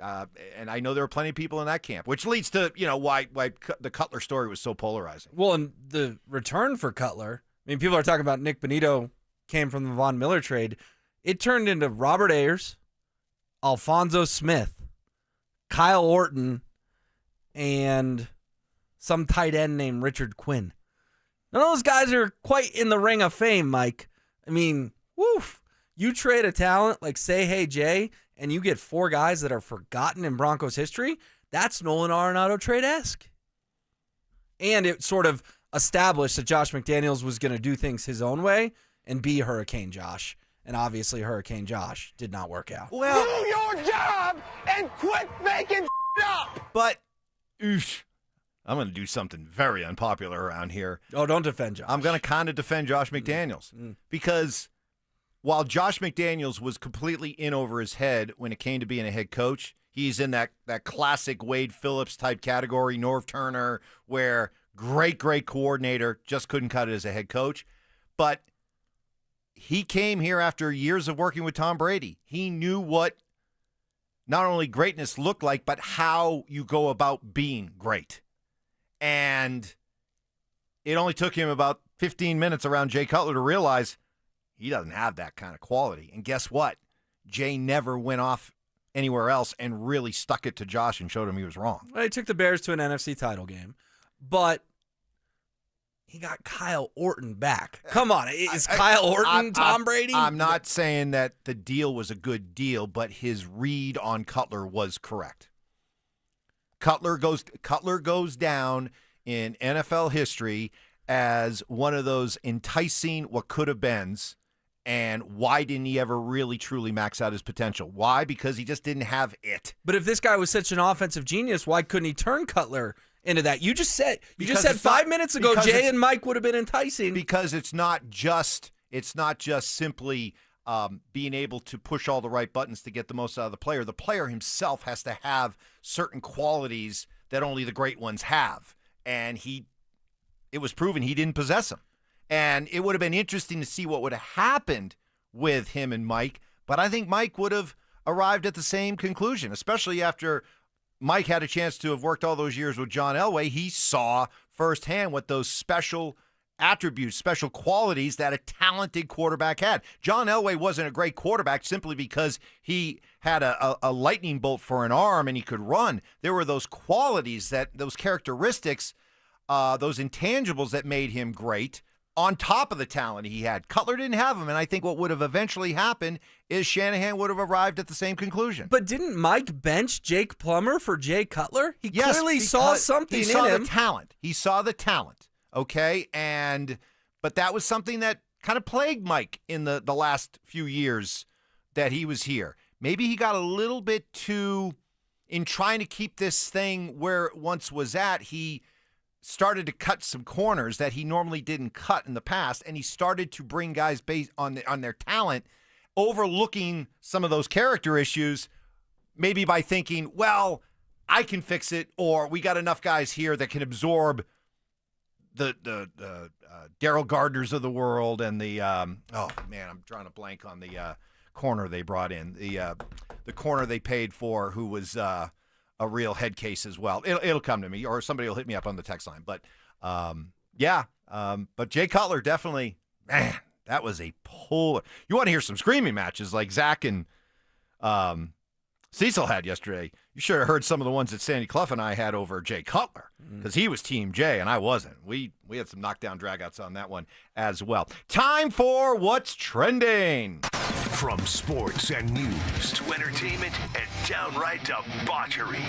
And I know there are plenty of people in that camp, which leads to, why the Cutler story was so polarizing. Well, and the return for Cutler, I mean, people are talking about Nick Bonito came from the Von Miller trade. It turned into Robert Ayers, Alfonso Smith, Kyle Orton, and some tight end named Richard Quinn. None of those guys are quite in the ring of fame, Mike. I mean, woof. You trade a talent like Say Hey Jay, and you get 4 guys that are forgotten in Broncos history. That's Nolan Arenado trade-esque. And it sort of established that Josh McDaniels was going to do things his own way and be Hurricane Josh. And obviously Hurricane Josh did not work out. Well, do your job and quit making up. But, I'm going to do something very unpopular around here. Oh, don't defend Josh. I'm going to kind of defend Josh McDaniels because while Josh McDaniels was completely in over his head when it came to being a head coach, he's in that classic Wade Phillips type category, Norv Turner, where great coordinator, just couldn't cut it as a head coach. But he came here after years of working with Tom Brady. He knew what not only greatness looked like, but how you go about being great. And it only took him about 15 minutes around Jay Cutler to realize he doesn't have that kind of quality. And guess what? Jay never went off anywhere else and really stuck it to Josh and showed him he was wrong. Well, he took the Bears to an NFC title game, but he got Kyle Orton back. Come on, is Kyle Orton Tom Brady? I'm not saying that the deal was a good deal, but his read on Cutler was correct. Cutler goes down in NFL history as one of those enticing what could have beens. And why didn't he ever really truly max out his potential? Why? Because he just didn't have it. But if this guy was such an offensive genius, why couldn't he turn Cutler into that? You just said Because 5 minutes ago Jay and Mike would have been enticing. Because it's not just simply being able to push all the right buttons to get the most out of the player. The player himself has to have certain qualities that only the great ones have. And it was proven he didn't possess them. And it would have been interesting to see what would have happened with him and Mike. But I think Mike would have arrived at the same conclusion, especially after Mike had a chance to have worked all those years with John Elway. He saw firsthand what those special attributes, special qualities that a talented quarterback had. John Elway wasn't a great quarterback simply because he had a lightning bolt for an arm and he could run. There were those qualities, those characteristics, those intangibles that made him great on top of the talent he had. Cutler didn't have them, and I think what would have eventually happened is Shanahan would have arrived at the same conclusion. But didn't Mike bench Jake Plummer for Jay Cutler? He clearly saw something in him. He saw the talent. He saw the talent, okay? But that was something that kind of plagued Mike in the last few years that he was here. Maybe he got a little bit too, in trying to keep this thing where it once was at, he started to cut some corners that he normally didn't cut in the past, and he started to bring guys based on their talent, overlooking some of those character issues, maybe by thinking, well, I can fix it, or we got enough guys here that can absorb the Daryl Gardners of the world and the I'm drawing a blank on the corner they brought in, the corner they paid for, who was a real head case as well. It'll come to me, or somebody will hit me up on the text line. But but Jay Cutler definitely, man, that was a polar. You want to hear some screaming matches like Zach and Cecil had yesterday. You should have heard some of the ones that Sandy Clough and I had over Jay Cutler, because he was Team Jay and I wasn't. We had some knockdown dragouts on that one as well. Time for What's Trending. From sports and news to entertainment and downright debauchery,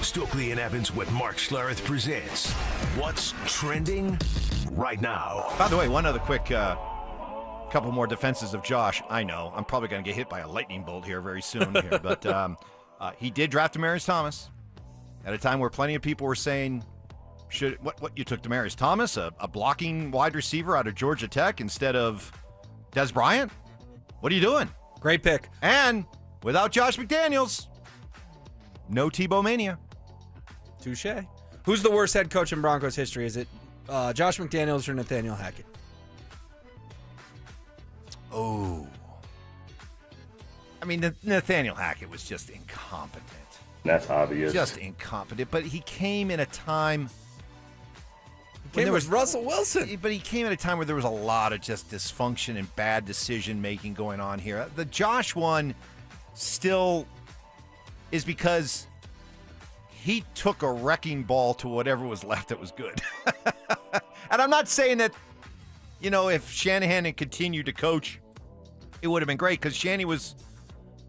Stokley and Evans with Mark Schlereth presents What's Trending Right Now. By the way, one other quick couple more defenses of Josh. I know I'm probably going to get hit by a lightning bolt here very soon, but he did draft Demaryius Thomas at a time where plenty of people were saying, what you took Demaryius Thomas, a blocking wide receiver out of Georgia Tech instead of Des Bryant? What are you doing? Great pick. And without Josh McDaniels, no Tebow mania. Touche. Who's the worst head coach in Broncos history? Is it Josh McDaniels or Nathaniel Hackett? Oh. I mean, Nathaniel Hackett was just incompetent. That's obvious. Just incompetent. But he came in a time... There was Russell Wilson. But he came at a time where there was a lot of just dysfunction and bad decision-making going on here. The Josh one still is because he took a wrecking ball to whatever was left that was good. And I'm not saying that, if Shanahan had continued to coach, it would have been great, because Shanny was,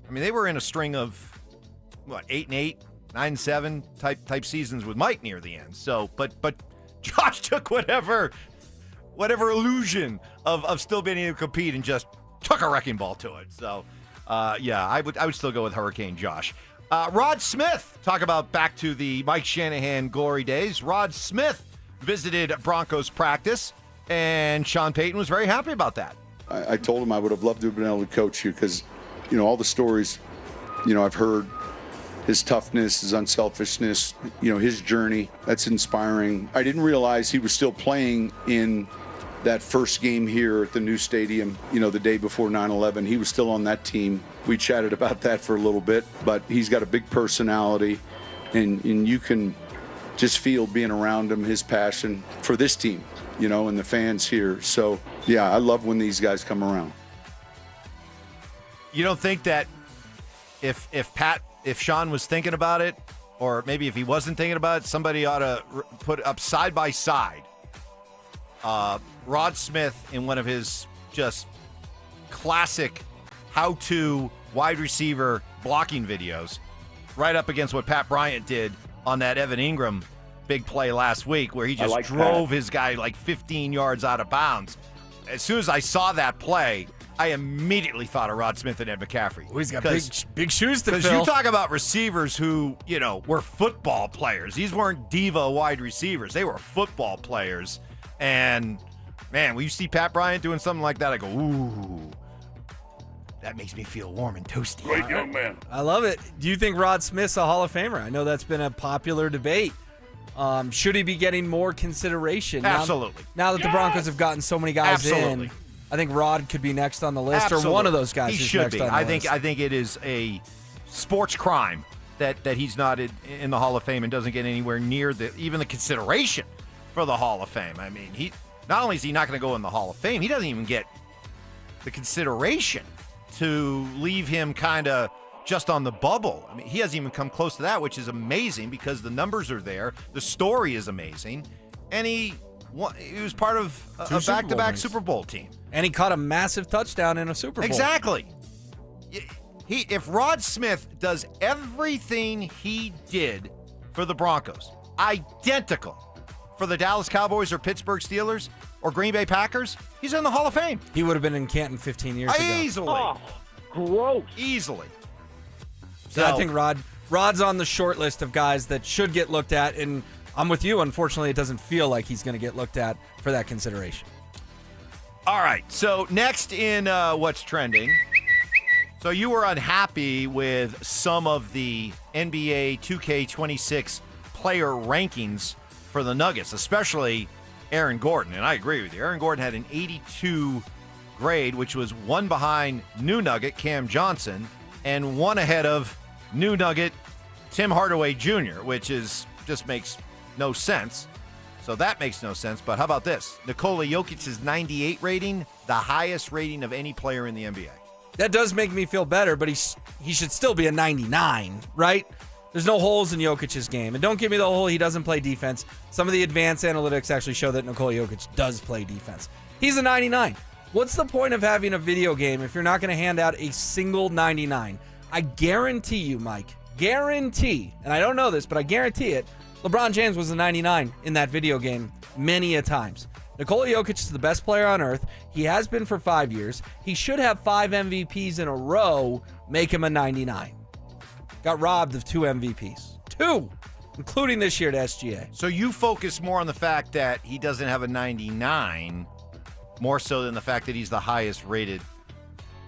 they were in a string of, 8-8, 9-7 type seasons with Mike near the end. So, but Josh took whatever illusion of still being able to compete and just took a wrecking ball to it. So, I would still go with Hurricane Josh. Rod Smith, talk about back to the Mike Shanahan glory days. Rod Smith visited Broncos practice, and Sean Payton was very happy about that. I told him I would have loved to have been able to coach you, because, all the stories, I've heard. His toughness, his unselfishness, his journey, that's inspiring. I didn't realize he was still playing in that first game here at the new stadium, the day before 9/11. He was still on that team. We chatted about that for a little bit, but he's got a big personality, and you can just feel being around him, his passion for this team, and the fans here. So, yeah, I love when these guys come around. You don't think that if Sean was thinking about it, or maybe if he wasn't thinking about it, somebody ought to put up side by side Rod Smith in one of his just classic how-to wide receiver blocking videos right up against what Pat Bryant did on that Evan Ingram big play last week, where he just drove his guy like 15 yards out of bounds. As soon as I saw that play, I immediately thought of Rod Smith and Ed McCaffrey. Oh, he's got big shoes to fill. Because you talk about receivers who, were football players. These weren't diva wide receivers. They were football players. And, man, when you see Pat Bryant doing something like that, I go, ooh, that makes me feel warm and toasty. Great young man. I love it. Do you think Rod Smith's a Hall of Famer? I know that's been a popular debate. Should he be getting more consideration? Absolutely. Now that the Broncos have gotten so many guys in, I think Rod could be next on the list, Absolutely. or one of those guys he is should next be. on the list. I think it is a sports crime that he's not in the Hall of Fame and doesn't get anywhere near even the consideration for the Hall of Fame. I mean, not only is he not going to go in the Hall of Fame, he doesn't even get the consideration to leave him kind of just on the bubble. I mean, he hasn't even come close to that, which is amazing because the numbers are there. The story is amazing. And he was part of a back-to-back Super Bowl team. And he caught a massive touchdown in a Super Bowl. Exactly. If Rod Smith does everything he did for the Broncos, identical for the Dallas Cowboys or Pittsburgh Steelers or Green Bay Packers, he's in the Hall of Fame. He would have been in Canton 15 years ago. Easily. Oh, gross. Easily. So I think Rod's on the short list of guys that should get looked at, and I'm with you. Unfortunately, it doesn't feel like he's going to get looked at for that consideration. All right, so next in what's trending. So you were unhappy with some of the NBA 2K26 player rankings for the Nuggets, especially Aaron Gordon. And I agree with you. Aaron Gordon had an 82 grade, which was one behind new Nugget Cam Johnson and one ahead of new Nugget Tim Hardaway Jr., which just makes no sense. So that makes no sense. But how about this? Nikola Jokic's 98 rating, the highest rating of any player in the NBA. That does make me feel better, but he should still be a 99, right? There's no holes in Jokic's game. And don't give me the whole he doesn't play defense. Some of the advanced analytics actually show that Nikola Jokic does play defense. He's a 99. What's the point of having a video game if you're not going to hand out a single 99? I guarantee you, Mike, and I don't know this, but I guarantee it, LeBron James was a 99 in that video game many a times. Nikola Jokic is the best player on earth. He has been for 5 years. He should have 5 MVPs in a row, make him a 99. Got robbed of 2 MVPs. 2, including this year at SGA. So you focus more on the fact that he doesn't have a 99 more so than the fact that he's the highest rated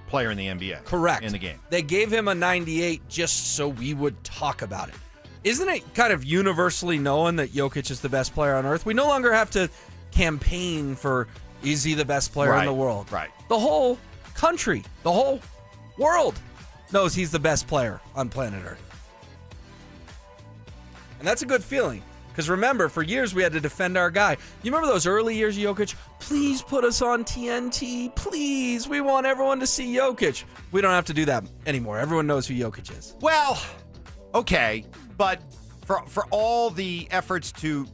player in the NBA. Correct. In the game. They gave him a 98 just so we would talk about it. Isn't it kind of universally known that Jokic is the best player on earth? We no longer have to campaign for, is he the best player in the world? Right. The whole country, the whole world knows he's the best player on planet Earth. And that's a good feeling. Because remember, for years we had to defend our guy. You remember those early years of Jokic? Please put us on TNT. Please. We want everyone to see Jokic. We don't have to do that anymore. Everyone knows who Jokic is. Well, okay. But for all the efforts to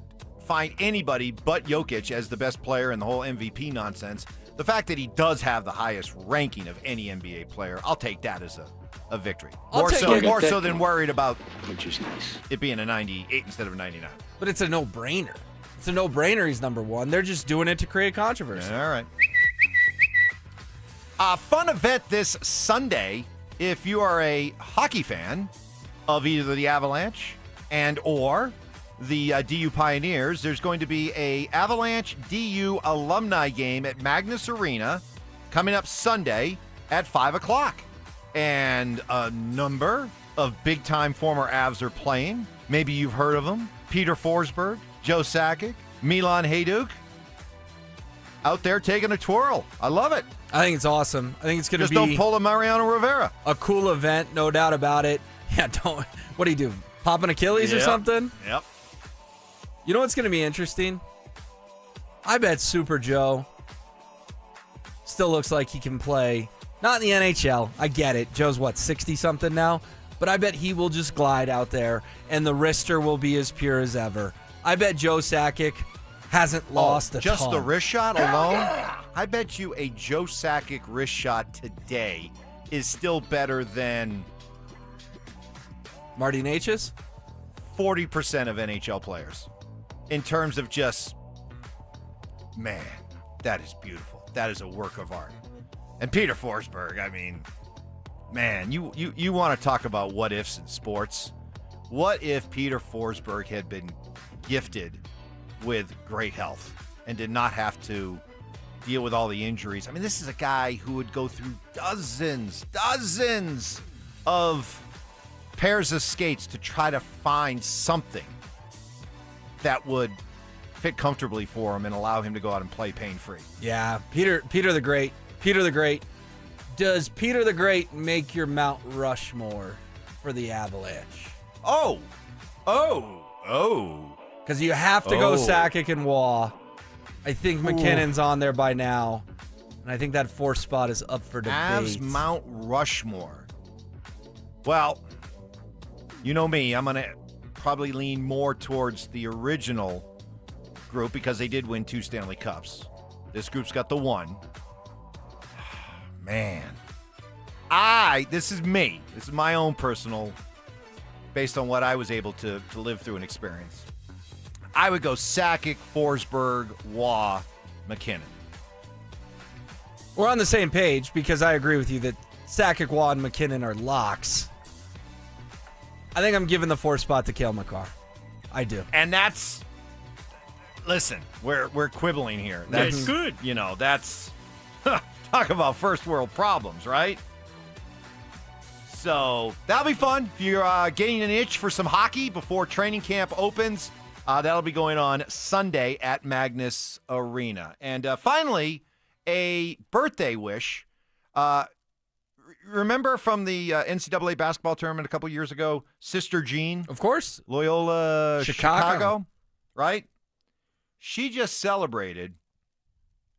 find anybody but Jokic as the best player in the whole MVP nonsense, the fact that he does have the highest ranking of any NBA player, I'll take that as a victory. More so than worried about it being a 98 instead of a 99. But it's a no-brainer. It's a no-brainer he's number one. They're just doing it to create controversy. All right. A fun event this Sunday if you are a hockey fan of either the Avalanche and or the DU Pioneers. There's going to be a Avalanche DU alumni game at Magnus Arena coming up Sunday at 5 o'clock. And a number of big-time former Avs are playing. Maybe you've heard of them. Peter Forsberg, Joe Sakic, Milan Hajduk. Out there taking a twirl. I love it. I think it's awesome. I think it's going to be... Just don't pull a Mariano Rivera. A cool event, no doubt about it. Yeah, don't... What do you do? Pop an Achilles or something? Yep. You know what's going to be interesting? I bet Super Joe still looks like he can play. Not in the NHL. I get it. Joe's, 60-something now? But I bet he will just glide out there, and the wrister will be as pure as ever. I bet Joe Sakic hasn't lost a just ton. The wrist shot alone? I bet you a Joe Sakic wrist shot today is still better than... Marty Necas? 40% of NHL players. In terms of just, man, that is beautiful. That is a work of art. And Peter Forsberg, I mean, man, you want to talk about what ifs in sports. What if Peter Forsberg had been gifted with great health and did not have to deal with all the injuries? I mean, this is a guy who would go through dozens of pairs of skates to try to find something that would fit comfortably for him and allow him to go out and play pain-free. Yeah, Peter the Great. Peter the Great. Does Peter the Great make your Mount Rushmore for the Avalanche? Oh. Because you have to go Sakic and Waugh. I think McKinnon's on there by now, and I think that 4th spot is up for debate. Avs Mount Rushmore. Well, you know me. I'm going to probably lean more towards the original group because they did win 2 Stanley Cups. This group's got the 1. Man. This is me. This is my own personal, based on what I was able to live through and experience. I would go Sakic, Forsberg, Waugh, McKinnon. We're on the same page because I agree with you that Sakic, Waugh, and McKinnon are locks. I think I'm giving the 4th spot to Cale Makar. I do. And that's, listen, we're quibbling here. That's good. You know, that's, talk about first world problems, right? So that'll be fun. If you're getting an itch for some hockey before training camp opens, that'll be going on Sunday at Magnus Arena. And finally, a birthday wish. Remember from the NCAA basketball tournament a couple years ago, Sister Jean? Of course. Loyola Chicago, right? She just celebrated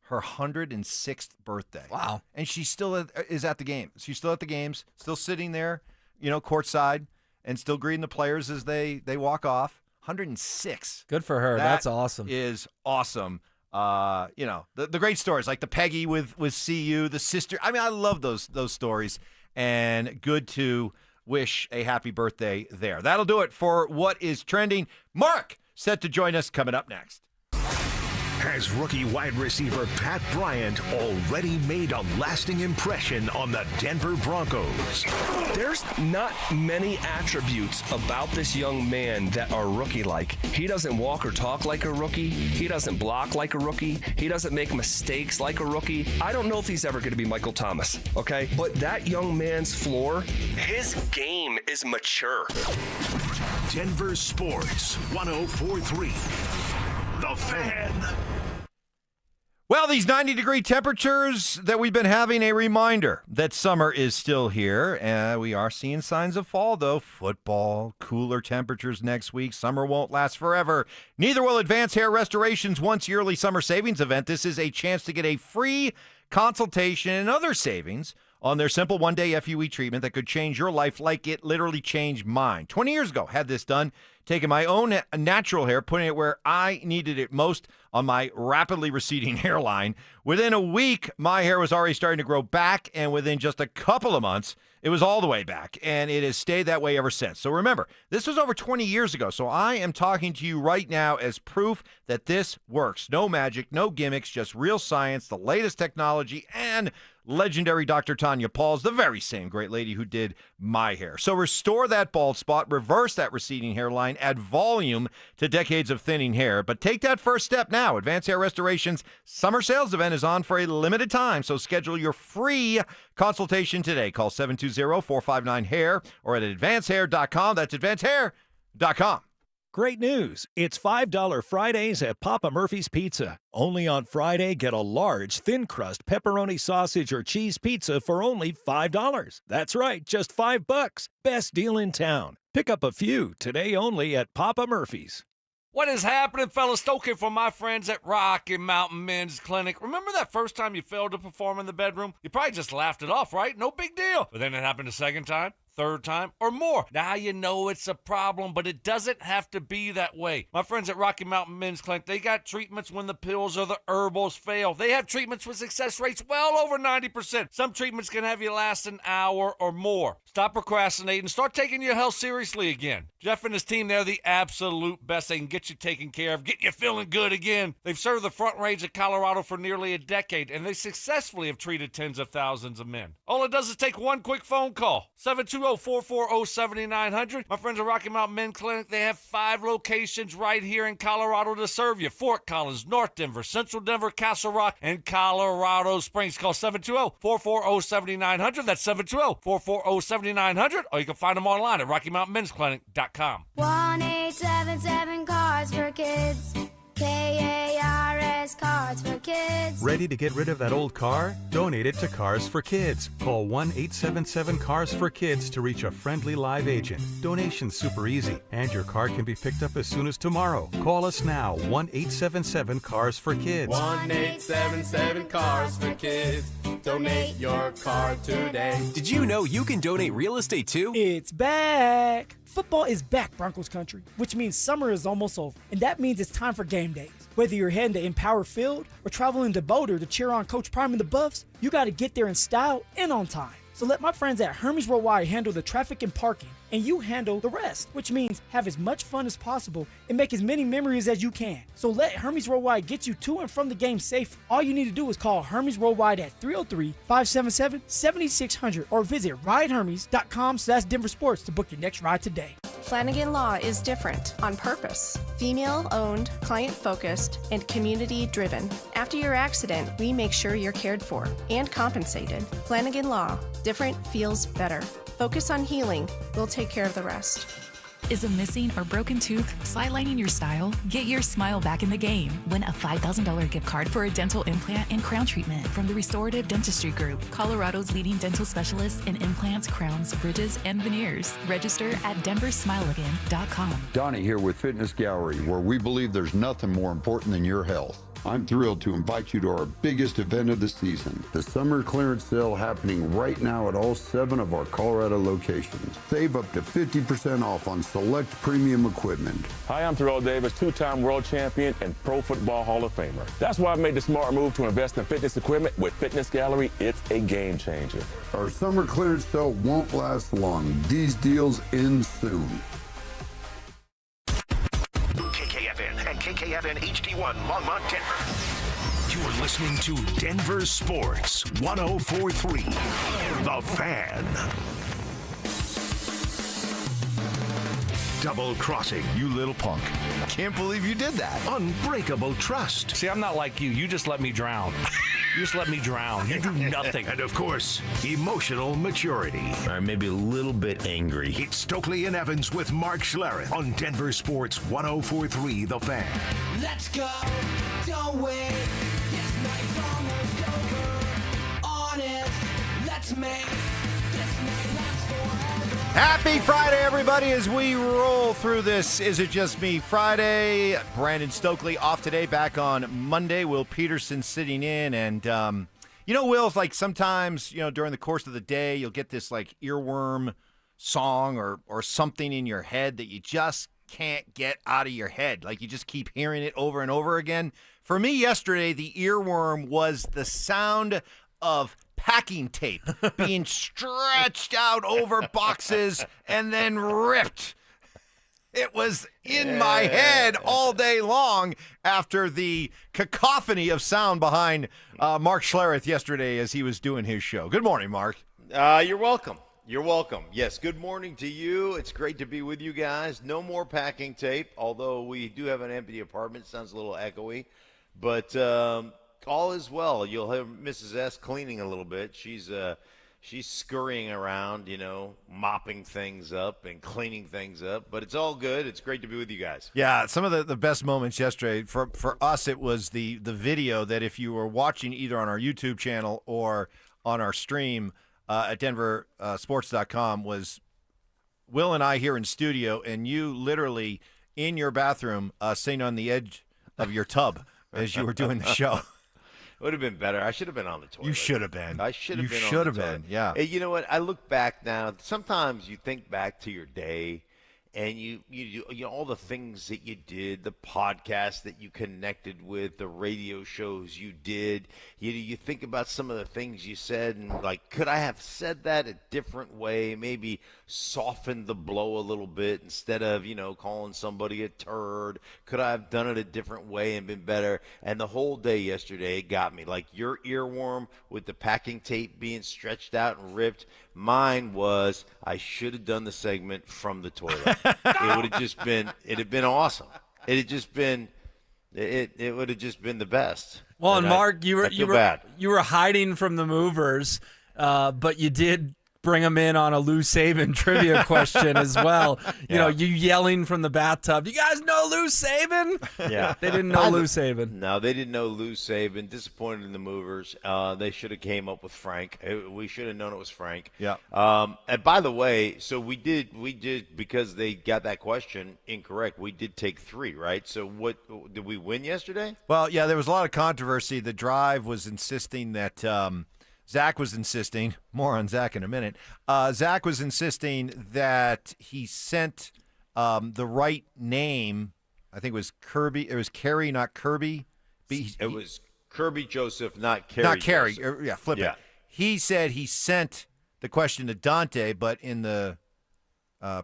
her 106th birthday. Wow. And she still is at the game. She's still at the games, still sitting there, courtside, and still greeting the players as they walk off. 106. Good for her. That's awesome. Is awesome. The great stories like the Peggy with CU, the sister. I mean, I love those stories, and good to wish a happy birthday there. That'll do it for what is trending. Mark set to join us coming up next. Has rookie wide receiver Pat Bryant already made a lasting impression on the Denver Broncos? There's not many attributes about this young man that are rookie-like. He doesn't walk or talk like a rookie. He doesn't block like a rookie. He doesn't make mistakes like a rookie. I don't know if he's ever going to be Michael Thomas, okay? But that young man's floor, his game is mature. Denver Sports 104.3. The Fan. Well, these 90-degree temperatures that we've been having, a reminder that summer is still here. We are seeing signs of fall, though. Football, cooler temperatures next week. Summer won't last forever. Neither will Advanced Hair Restoration's once-yearly summer savings event. This is a chance to get a free consultation and other savings on their simple one-day FUE treatment that could change your life like it literally changed mine. 20 years ago, had this done, taking my own natural hair, putting it where I needed it most on my rapidly receding hairline. Within a week, my hair was already starting to grow back, and within just a couple of months, it was all the way back, and it has stayed that way ever since. So remember, this was over 20 years ago, so I am talking to you right now as proof that this works. No magic, no gimmicks, just real science, the latest technology, and legendary Dr. Tanya Pauls, the very same great lady who did my hair. So restore that bald spot, reverse that receding hairline, add volume to decades of thinning hair. But take that first step now. Advanced Hair Restoration's summer sales event is on for a limited time, so schedule your free consultation today. Call 720-459-HAIR or at advancedhair.com. That's advancedhair.com. Great news. It's $5 Fridays at Papa Murphy's Pizza. Only on Friday, get a large, thin-crust pepperoni sausage or cheese pizza for only $5. That's right, just $5. Best deal in town. Pick up a few today only at Papa Murphy's. What is happening, fellas? Stokley from my friends at Rocky Mountain Men's Clinic. Remember that first time you failed to perform in the bedroom? You probably just laughed it off, right? No big deal. But then it happened a second time, third time, or more. Now you know it's a problem, but it doesn't have to be that way. My friends at Rocky Mountain Men's Clinic, they got treatments when the pills or the herbals fail. They have treatments with success rates well over 90%. Some treatments can have you last an hour or more. Stop procrastinating. Start taking your health seriously again. Jeff and his team, they're the absolute best. They can get you taken care of, get you feeling good again. They've served the Front Range of Colorado for nearly a decade, and they successfully have treated tens of thousands of men. All it does is take one quick phone call. 720-440-7900. My friends at Rocky Mountain Men's Clinic, they have 5 locations right here in Colorado to serve you. Fort Collins, North Denver, Central Denver, Castle Rock, and Colorado Springs. Call 720-440-7900. That's 720-440-7900. Or you can find them online at RockyMountainMen'sClinic.com. 1-877 Cars for Kids. KARS Cards for Kids. Ready to get rid of that old car? Donate it to Cars for Kids. Call 1-877-CARS-FOR-KIDS to reach a friendly live agent. Donation's super easy, and your car can be picked up as soon as tomorrow. Call us now, 1-877-CARS-FOR-KIDS. 1-877-CARS-FOR-KIDS. Donate your car today. Did you know you can donate real estate too? It's back. Football is back, Broncos country, which means summer is almost over. And that means it's time for game days. Whether you're heading to Empower Field or traveling to Boulder to cheer on Coach Prime and the Buffs, you got to get there in style and on time. So let my friends at Hermes Worldwide handle the traffic and parking, and you handle the rest, which means have as much fun as possible and make as many memories as you can. So let Hermes Worldwide get you to and from the game safe. All you need to do is call Hermes Worldwide at 303-577-7600 or visit ridehermes.com/DenverSports to book your next ride today. Flanagan Law is different on purpose. Female-owned, client-focused, and community-driven. After your accident, we make sure you're cared for and compensated. Flanagan Law. Different feels better. Focus on healing. We'll take care of the rest. Is a missing or broken tooth sidelining your style? Get your smile back in the game. Win a $5,000 gift card for a dental implant and crown treatment from the Restorative Dentistry Group, Colorado's leading dental specialists in implants, crowns, bridges, and veneers. Register at DenverSmileAgain.com. Donnie here with Fitness Gallery, where we believe there's nothing more important than your health. I'm thrilled to invite you to our biggest event of the season, the summer clearance sale happening right now at all 7 of our Colorado locations. Save up to 50% off on select premium equipment. Hi, I'm Terrell Davis, 2-time world champion and Pro Football Hall of Famer. That's why I made the smart move to invest in fitness equipment with Fitness Gallery. It's a game changer. Our summer clearance sale won't last long. These deals end soon. KKFN and KKFN HD1 Longmont, Denver. You're listening to Denver Sports 104.3 The Fan. Double crossing, you little punk. Can't believe you did that. Unbreakable trust. See, I'm not like you. You just let me drown. You just let me drown. You do nothing. And of course, emotional maturity. Maybe a little bit angry. It's Stokley and Evans with Mark Schlereth on Denver Sports 104.3 The Fan. Let's go. Don't wait. This night's almost over. Honest. Let's make this night last forever. Happy Friday, everybody, as we roll through this Is It Just Me Friday. Brandon Stokley off today, back on Monday. Will Peterson sitting in. And, Will's like sometimes, during the course of the day, you'll get this like earworm song or something in your head that you just can't get out of your head. Like you just keep hearing it over and over again. For me yesterday, the earworm was the sound of packing tape being stretched out over boxes and then ripped. It was in my head all day long after the cacophony of sound behind Mark Schlereth yesterday as he was doing his show. Good morning, Mark. You're welcome. You're welcome. Yes, good morning to you. It's great to be with you guys. No more packing tape, although we do have an empty apartment. Sounds a little echoey, but all is well. You'll have Mrs. S cleaning a little bit. She's scurrying around, mopping things up and cleaning things up. But it's all good. It's great to be with you guys. Yeah, some of the best moments yesterday for us, it was the video that if you were watching either on our YouTube channel or on our stream at DenverSports.com was Will and I here in studio, and you literally in your bathroom sitting on the edge of your tub as you were doing the show. It would have been better. I should have been on the toilet. You should have been. I should have been on the toilet. You should have been, yeah. Hey, you know what? I look back now. Sometimes you think back to your day, and you all the things that you did, the podcasts that you connected with, the radio shows you did. You think about some of the things you said, and like, could I have said that a different way? Maybe softened the blow a little bit instead of, calling somebody a turd. Could I have done it a different way and been better? And the whole day yesterday, it got me. Like your earworm with the packing tape being stretched out and ripped. Mine was, I should have done the segment from the toilet. It would have just been, it'd have been awesome. It had just been, it would have just been the best. Well, and Mark, you were bad. You were hiding from the movers, but you did bring him in on a Lou Saban trivia question as well. You know, you yelling from the bathtub, "You guys know Lou Saban?" Yeah. They didn't know Lou Saban. No, they didn't know Lou Saban. Disappointed in the movers. They should have came up with Frank. We should have known it was Frank. Yeah. And by the way, so we did because they got that question incorrect. We did take 3, right? So what did we win yesterday? Well, yeah, there was a lot of controversy. The Drive was insisting that Zach was insisting, more on Zach in a minute. Zach was insisting that he sent the right name. I think it was Kirby. It was Kerry, not Kirby. It was Kirby Joseph, not Kerry. Not Kerry. Joseph. Yeah, flip Yeah. it. He said he sent the question to Dante, but in the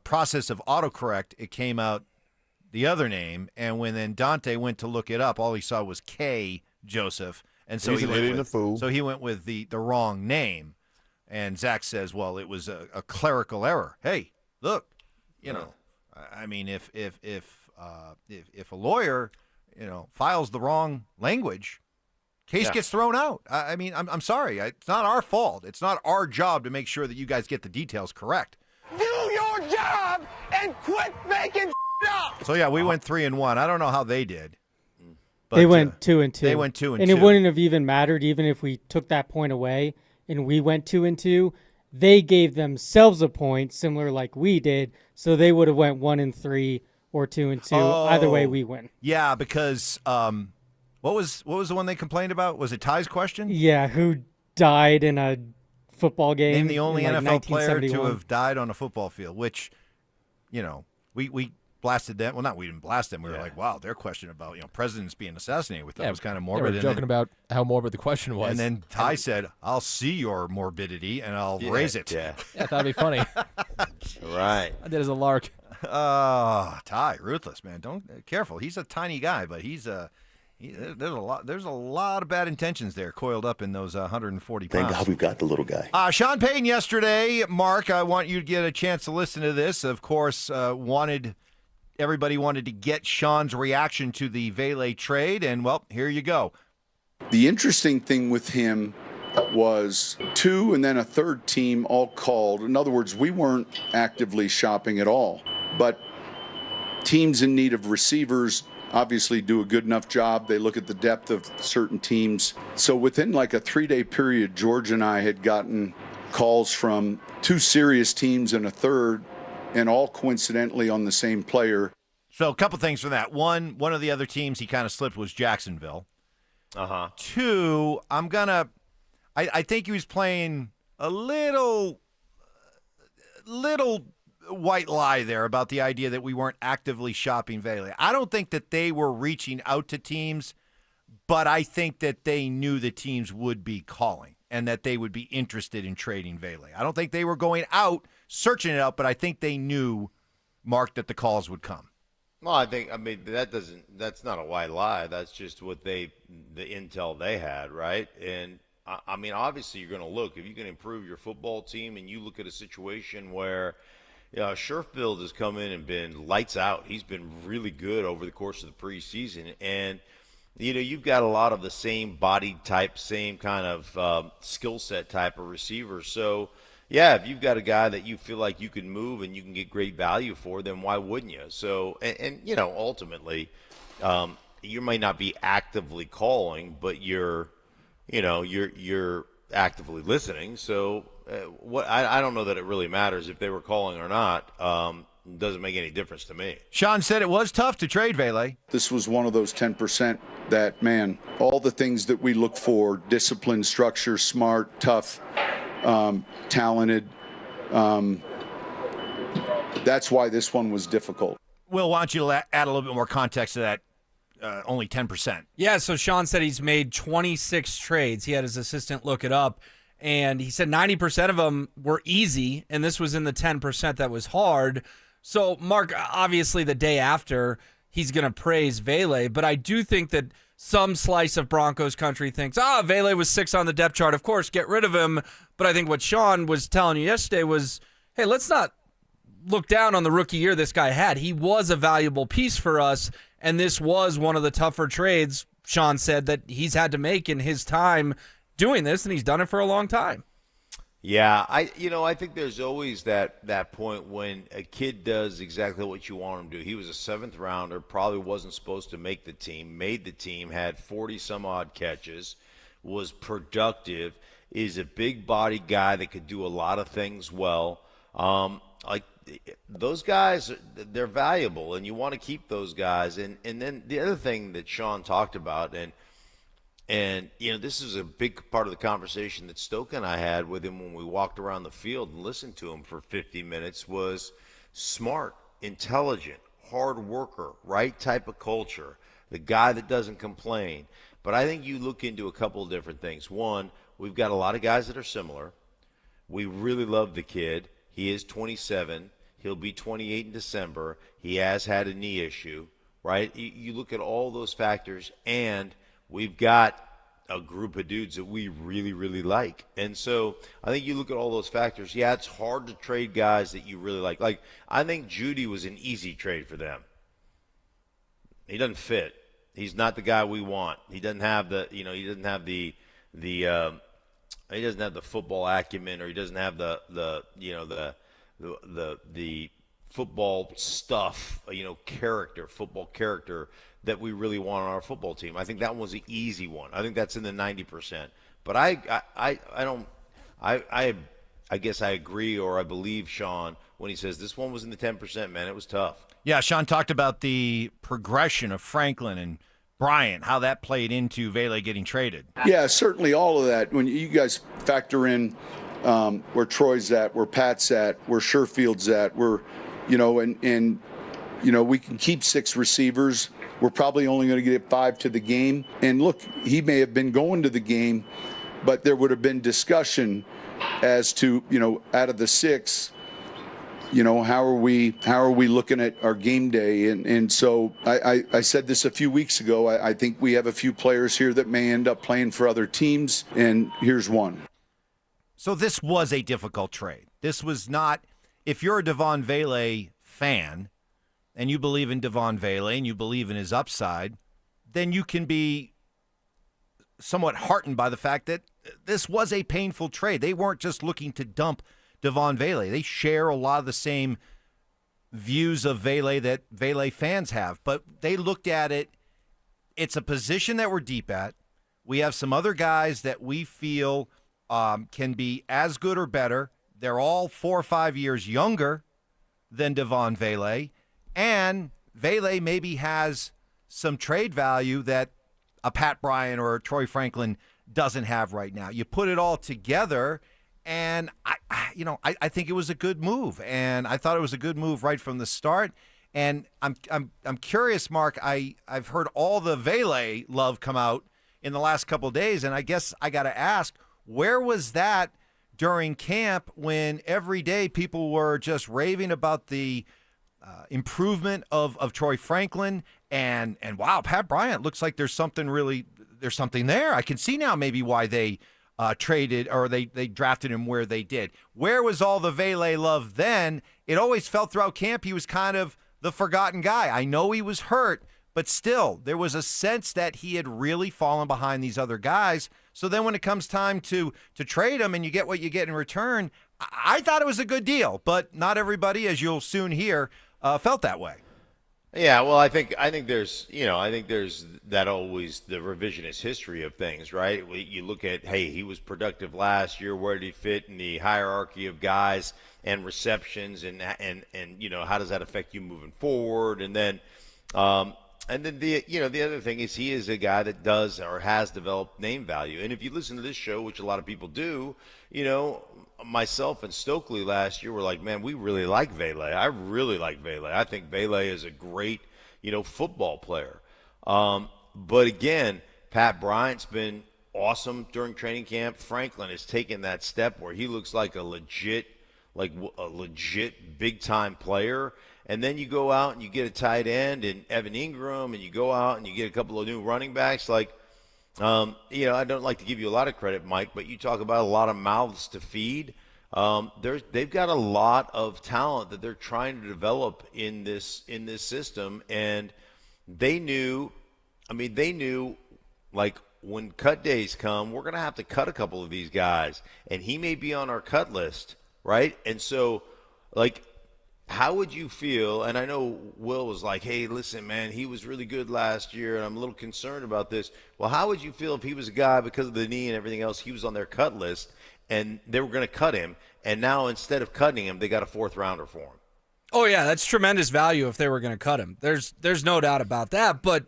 process of autocorrect, it came out the other name. And when then Dante went to look it up, all he saw was K. Joseph. And so He's he an went idiot with, and a fool. So he went with the wrong name. And Zach says, well, it was a clerical error. Hey, look, you know, I mean, if a lawyer, you know, files the wrong language, case gets thrown out. I mean, I'm sorry. It's not our fault. It's not our job to make sure that you guys get the details correct. Do your job and quit making up. So, yeah, we went 3-1. I don't know how they did. But, they went 2-2. They went 2-2. And it wouldn't have even mattered even if we took that point away and we went 2-2. They gave themselves a point, similar like we did, so they would have went 1-3 or 2-2. Either way, we win. Yeah, because what was the one they complained about? Was it Ty's question? Yeah, who died in a football game? Name the only in, NFL player to 1971. have died on a football field, which, you know, we blasted them. Well, we didn't blast them. We were like, wow, their question about, you know, presidents being assassinated. We thought it was kind of morbid. we were joking about how morbid the question was. And then Ty said, I'll see your morbidity and I'll raise it. Yeah. Yeah, that'd be funny. Right. I did as a lark. Ty, ruthless, man. Careful. He's a tiny guy, but there's a lot of bad intentions there coiled up in those 140 pounds. Thank God we've got the little guy. Sean Payton yesterday. Mark, I want you to get a chance to listen to this. Of course, everybody wanted to get Sean's reaction to the Vele trade, and, well, here you go. The interesting thing with him was 2 and then a third team all called. In other words, we weren't actively shopping at all. But teams in need of receivers obviously do a good enough job. They look at the depth of certain teams. So within like a 3-day period, George and I had gotten calls from 2 serious teams and a third, and all coincidentally on the same player. So a couple things from that. One of the other teams he kind of slipped was Jacksonville. 2, I think he was playing a little white lie there about the idea that we weren't actively shopping Vele. I don't think that they were reaching out to teams, but I think that they knew the teams would be calling and that they would be interested in trading Vele. I don't think they were going out searching it out, but I think they knew, Mark, that the calls would come. Well, I mean, that's not a white lie. That's just what the intel they had, right? And I mean, obviously you're going to look, if you can improve your football team and you look at a situation where, Scherfield has come in and been lights out. He's been really good over the course of the preseason. And, you've got a lot of the same body type, same kind of skill set type of receivers. So, yeah, if you've got a guy that you feel like you can move and you can get great value for, then why wouldn't you? So, and ultimately, you may not be actively calling, but you're actively listening. So, I don't know that it really matters if they were calling or not. It doesn't make any difference to me. Sean said it was tough to trade Vele. This was one of those 10% that, man, all the things that we look for, discipline, structure, smart, tough, talented. That's why this one was difficult. Will, why don't you add a little bit more context to that? Only 10%. Yeah, so Sean said he's made 26 trades. He had his assistant look it up, and he said 90% of them were easy, and this was in the 10% that was hard. So, Mark, obviously the day after, he's going to praise Vele, but I do think that some slice of Broncos country thinks, Vele was 6 on the depth chart. Of course, get rid of him. But I think what Sean was telling you yesterday was, hey, let's not look down on the rookie year this guy had. He was a valuable piece for us, and this was one of the tougher trades, Sean said, that he's had to make in his time doing this, and he's done it for a long time. Yeah, I think there's always that point when a kid does exactly what you want him to do. He was a 7th rounder, probably wasn't supposed to make the team, made the team, had 40 some odd catches, was productive, is a big body guy that could do a lot of things well. Like those guys, they're valuable, and you want to keep those guys. And then the other thing that Sean talked about, and this is a big part of the conversation that Stoke and I had with him when we walked around the field and listened to him for 50 minutes, was smart, intelligent, hard worker, right type of culture, the guy that doesn't complain. But I think you look into a couple of different things. One, we've got a lot of guys that are similar. We really love the kid. He is 27. He'll be 28 in December. He has had a knee issue, right? You look at all those factors, and we've got a group of dudes that we really, really like. And so I think you look at all those factors. Yeah, it's hard to trade guys that you really like. Like, I think Judy was an easy trade for them. He doesn't fit. He's not the guy we want. He doesn't have the, he doesn't have the football acumen, or he doesn't have the football stuff, football character that we really want on our football team. I think that one was an easy one. I think that's in the 90%. But I guess I agree, or I believe Sean when he says this one was in the 10%, man. It was tough. Yeah, Sean talked about the progression of Franklin and Bryant, how that played into Vele getting traded. Yeah, certainly all of that. When you guys factor in where Troy's at, where Pat's at, where Sherfield's at, we can keep 6 receivers. We're probably only going to get 5 to the game. And look, he may have been going to the game, but there would have been discussion as to, out of the 6, how are we looking at our game day? And so I said this a few weeks ago. I think we have a few players here that may end up playing for other teams, and here's one. So this was a difficult trade. This was not, if you're a Devon Vele fan and you believe in Devon Vele and you believe in his upside, then you can be somewhat heartened by the fact that this was a painful trade. They weren't just looking to dump Devon Vele. They share a lot of the same views of Vele that Vele fans have, but they looked at it. It's a position that we're deep at. We have some other guys that we feel can be as good or better. They're all 4 or 5 years younger than Devon Vele, and Vele maybe has some trade value that a Pat Bryant or a Troy Franklin doesn't have right now. You put it all together, and I think it was a good move, and I thought it was a good move right from the start. And I'm curious, Mark. I've heard all the Vele love come out in the last couple of days, and I guess I got to ask, where was that during camp when every day people were just raving about the improvement of Troy Franklin and wow, Pat Bryant looks like there's something there. I can see now maybe why they traded, or they drafted him where they did. Where was all the Vele love then? It always felt throughout camp he was kind of the forgotten guy. I know he was hurt, but still, there was a sense that he had really fallen behind these other guys. So then when it comes time to trade him and you get what you get in return, I thought it was a good deal, but not everybody, as you'll soon hear, felt that way. Yeah, well, I think there's that always the revisionist history of things, right? You look at, hey, he was productive last year. Where did he fit in the hierarchy of guys and receptions, and how does that affect you moving forward? And then the other thing is he is a guy that does or has developed name value. And if you listen to this show, which a lot of people do, myself and Stokley last year were like, man, we really like Vele. I really like Vele. I think Vele is a great, football player. But again, Pat Bryant's been awesome during training camp. Franklin has taken that step where he looks like a legit big-time player. And then you go out and you get a tight end in Evan Ingram, and you go out and you get a couple of new running backs. I don't like to give you a lot of credit, Mike, but you talk about a lot of mouths to feed. They've got a lot of talent that they're trying to develop in this system, and they knew, like when cut days come, we're going to have to cut a couple of these guys, and he may be on our cut list, right? And so, like, how would you feel? And I know Will was like, hey, listen, man, he was really good last year, and I'm a little concerned about this. Well, how would you feel if he was a guy, because of the knee and everything else, he was on their cut list, and they were going to cut him, and now instead of cutting him, they got a 4th rounder for him? Oh, yeah, that's tremendous value if they were going to cut him. There's no doubt about that. But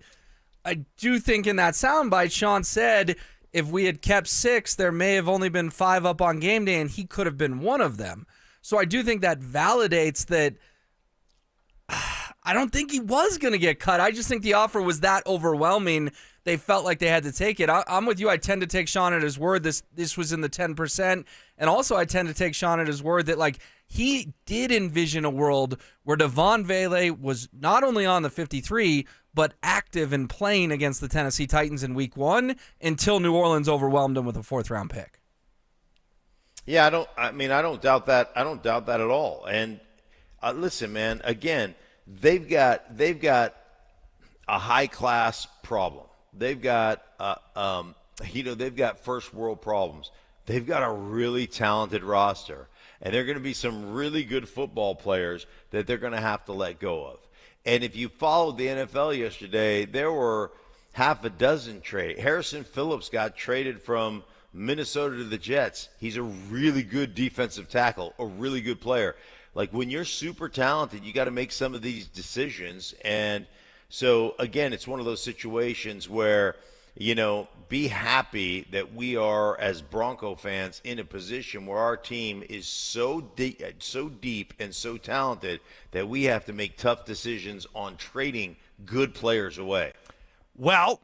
I do think in that soundbite, Sean said if we had kept 6, there may have only been 5 up on game day, and he could have been one of them. So I do think that validates that I don't think he was going to get cut. I just think the offer was that overwhelming. They felt like they had to take it. I'm with you. I tend to take Sean at his word. This was in the 10%. And also I tend to take Sean at his word that, like, he did envision a world where Devon Vele was not only on the 53, but active and playing against the Tennessee Titans in week 1 until New Orleans overwhelmed him with a 4th-round pick. Yeah, I don't doubt that. I don't doubt that at all. And listen, man, again, they've got a high-class problem. They've got they've got first world problems. They've got a really talented roster, and they're going to be some really good football players that they're going to have to let go of. And if you followed the NFL yesterday, there were half a dozen trades. Harrison Phillips got traded from Minnesota to the Jets. He's a really good defensive tackle, a really good player. Like, when you're super talented, you got to make some of these decisions. And so, again, it's one of those situations where, be happy that we are, as Bronco fans, in a position where our team is so deep and so talented that we have to make tough decisions on trading good players away. Well,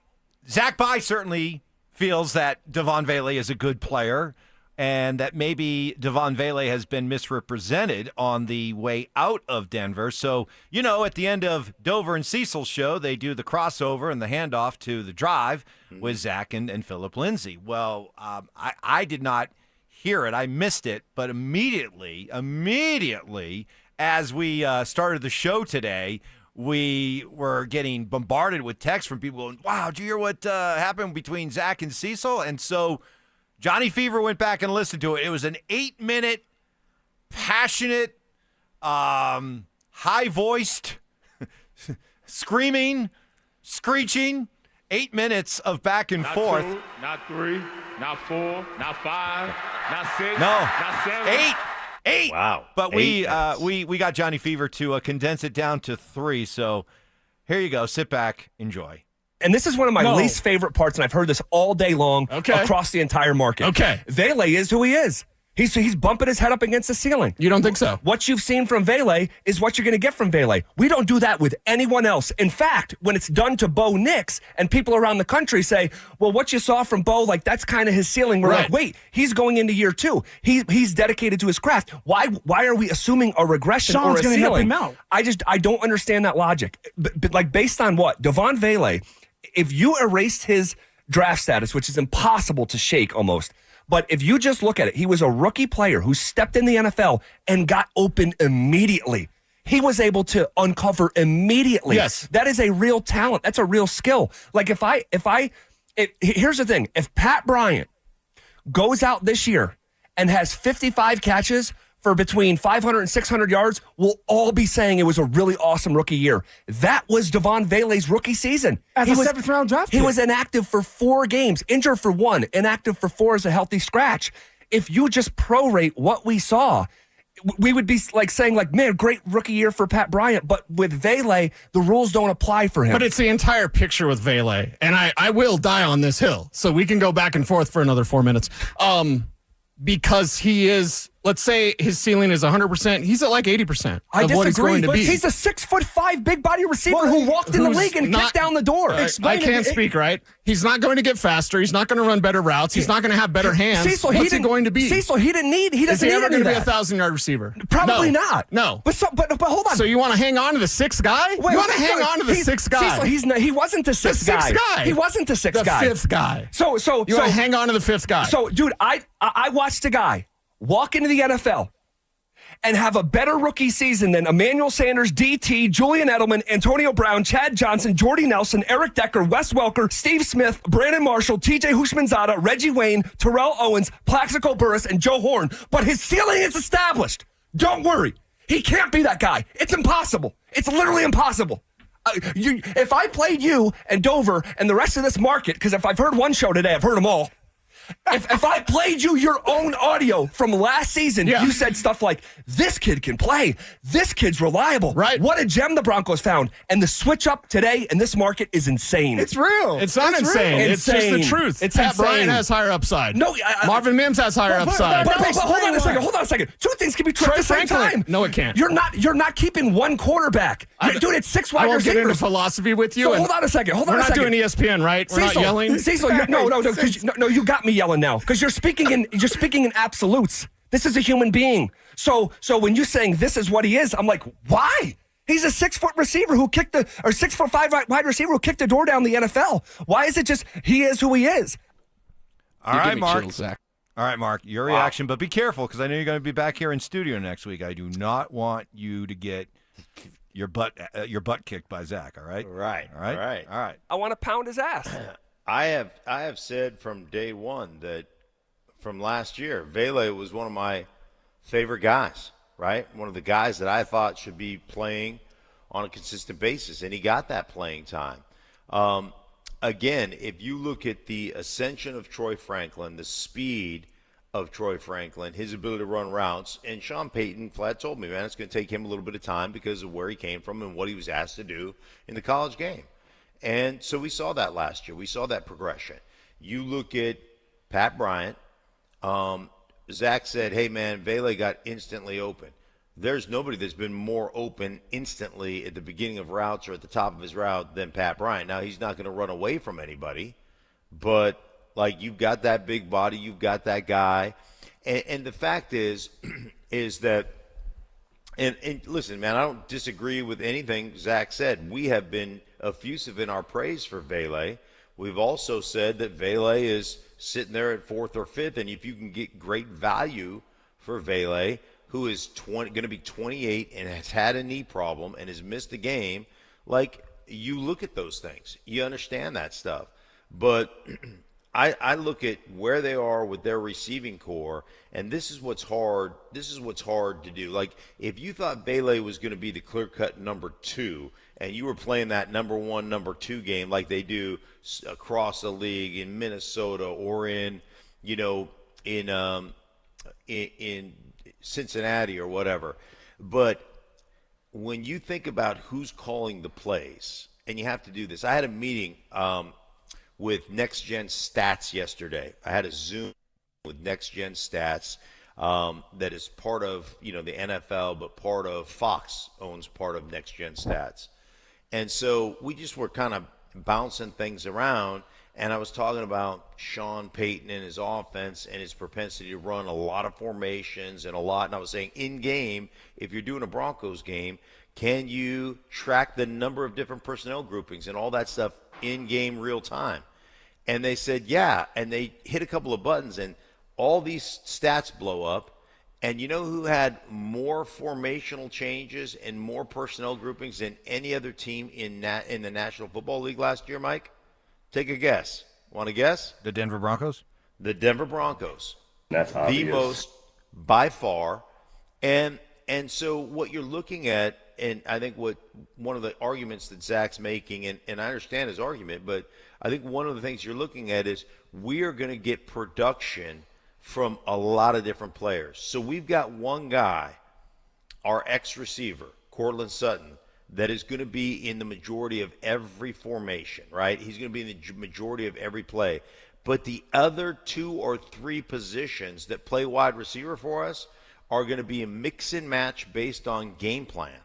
Zach Bye certainly feels that Devon Vele is a good player and that maybe Devon Vele has been misrepresented on the way out of Denver. So, at the end of Dover and Cecil's show, they do the crossover and the handoff to the drive with Zach and Phillip Lindsay. Well, I did not hear it. I missed it. But immediately, as we started the show today, we were getting bombarded with texts from people going, wow, did you hear what happened between Zach and Cecil? And so Johnny Fever went back and listened to it. It was an 8-minute, passionate, high-voiced, screaming, screeching, 8 minutes of back and forth. 2, not 3, not 4, not 5, not 6, no, not 7. 8. Wow. But we got Johnny Fever to condense it down to 3. So here you go. Sit back. Enjoy. And this is one of my least favorite parts, and I've heard this all day long across the entire market. Okay. Vele is who he is. He's bumping his head up against the ceiling. You don't think so? What you've seen from Vele is what you're going to get from Vele. We don't do that with anyone else. In fact, when it's done to Bo Nix and people around the country say, well, what you saw from Bo, like, that's kind of his ceiling. We're like, wait, he's going into year 2. He's dedicated to his craft. Why are we assuming a regression or a ceiling? Help him out. I don't understand that logic. But like, based on what? Devon Vele, if you erased his draft status, which is impossible to shake almost, but if you just look at it, he was a rookie player who stepped in the NFL and got open immediately. He was able to uncover immediately. Yes. That is a real talent. That's a real skill. Like, here's the thing. If Pat Bryant goes out this year and has 55 catches for between 500 and 600 yards, we'll all be saying it was a really awesome rookie year. That was Devon Vele's rookie season. As a 7th-round draft pick. He was inactive for 4 games, injured for 1, inactive for 4 as a healthy scratch. If you just prorate what we saw, we would be like saying, like, man, great rookie year for Pat Bryant. But with Vele, the rules don't apply for him. But it's the entire picture with Vele. And I will die on this hill. So we can go back and forth for another 4 minutes. Because he is, let's say his ceiling is 100%. He's at like 80% of what he's going to be. He's a 6'5" big body receiver who walked in the league and kicked down the door. I can't speak, right? He's not going to get faster. He's not going to run better routes. He's not going to have better hands. Cecil, What's he going to be? Cecil, he doesn't need Is he ever going to be a that. 1,000-yard receiver? Probably not. No. But hold on. So you want to hang on to the 6th guy? You want to hang on to the 6th guy? Cecil, he wasn't the 6th guy. He wasn't the 6th guy. The 5th guy. So you want to hang on to the 5th guy. So, dude, I watched a guy walk into the NFL and have a better rookie season than Emmanuel Sanders, DT, Julian Edelman, Antonio Brown, Chad Johnson, Jordy Nelson, Eric Decker, Wes Welker, Steve Smith, Brandon Marshall, TJ Hushmanzada, Reggie Wayne, Terrell Owens, Plaxico Burress, and Joe Horn. But his ceiling is established. Don't worry. He can't be that guy. It's impossible. It's literally impossible. If I played you and Dover and the rest of this market, because if I've heard one show today, I've heard them all. If I played you your own audio from last season, you said stuff like, this kid can play. This kid's reliable. Right. What a gem the Broncos found. And the switch up today in this market is insane. It's real. It's not insane. It's just the truth. It's Pat insane. Bryant has higher upside. No, Marvin Mims has higher upside. But hold on a second. Hold on a second. Two things can be true at the same time. No, it can't. You're not keeping one quarterback. Dude, it's 6 wide I won't receivers. get into philosophy with you. So hold on a second. We're not doing ESPN, right? We're not yelling. Cecil, no, you got me yelling now because you're speaking in absolutes. This is a human being. So when you're saying this is what he is, I'm like, why? He's a 6-foot receiver who kicked 6'5" wide receiver who kicked the door down the NFL. Why is it just he is who he is? All right, Mark. All right, Mark, your reaction, but be careful because I know you're going to be back here in studio next week. I do not want you to get your butt kicked by Zach. All right. Right. All right. All right. I want to pound his ass. I have said from day one that from last year, Vele was one of my favorite guys, right? One of the guys that I thought should be playing on a consistent basis, and he got that playing time. Again, if you look at the ascension of Troy Franklin, the speed of Troy Franklin, his ability to run routes, and Sean Payton flat told me, man, it's going to take him a little bit of time because of where he came from and what he was asked to do in the college game. And so we saw that last year. We saw that progression. You look at Pat Bryant. Zach said, hey, man, Vele got instantly open. There's nobody that's been more open instantly at the beginning of routes or at the top of his route than Pat Bryant. Now, he's not going to run away from anybody, but, like, you've got that big body. You've got that guy. And the fact is that and listen, man, I don't disagree with anything Zach said. We have been effusive in our praise for Vele. We've also said that Vele is sitting there at 4th or 5th, and if you can get great value for Vele, who is going to be 28 and has had a knee problem and has missed a game, like, you look at those things. You understand that stuff. But I look at where they are with their receiving core, and this is what's hard. This is what's hard to do. Like, if you thought Vele was going to be the clear-cut number 2, and you were playing that number 1, number 2 game like they do across the league in Minnesota or in Cincinnati or whatever. But when you think about who's calling the plays, and you have to do this. I had a meeting with Next Gen Stats yesterday. I had a Zoom with Next Gen Stats that is part of the NFL, but part of Fox owns part of Next Gen Stats. And so we just were kind of bouncing things around, and I was talking about Sean Payton and his offense and his propensity to run a lot of formations and I was saying in-game, if you're doing a Broncos game, can you track the number of different personnel groupings and all that stuff in-game real time? And they said, yeah, and they hit a couple of buttons, and all these stats blow up. And you know who had more formational changes and more personnel groupings than any other team in the National Football League last year, Mike? Take a guess. Want to guess? The Denver Broncos? The Denver Broncos. That's obvious. The most by far. And so what you're looking at, and I think one of the arguments that Zach's making, and I understand his argument, but I think one of the things you're looking at is we are going to get production from a lot of different players. So we've got one guy, our ex-receiver, Cortland Sutton, that is going to be in the majority of every formation, right? He's going to be in the majority of every play. But the other 2 or 3 positions that play wide receiver for us are going to be a mix and match based on game plan.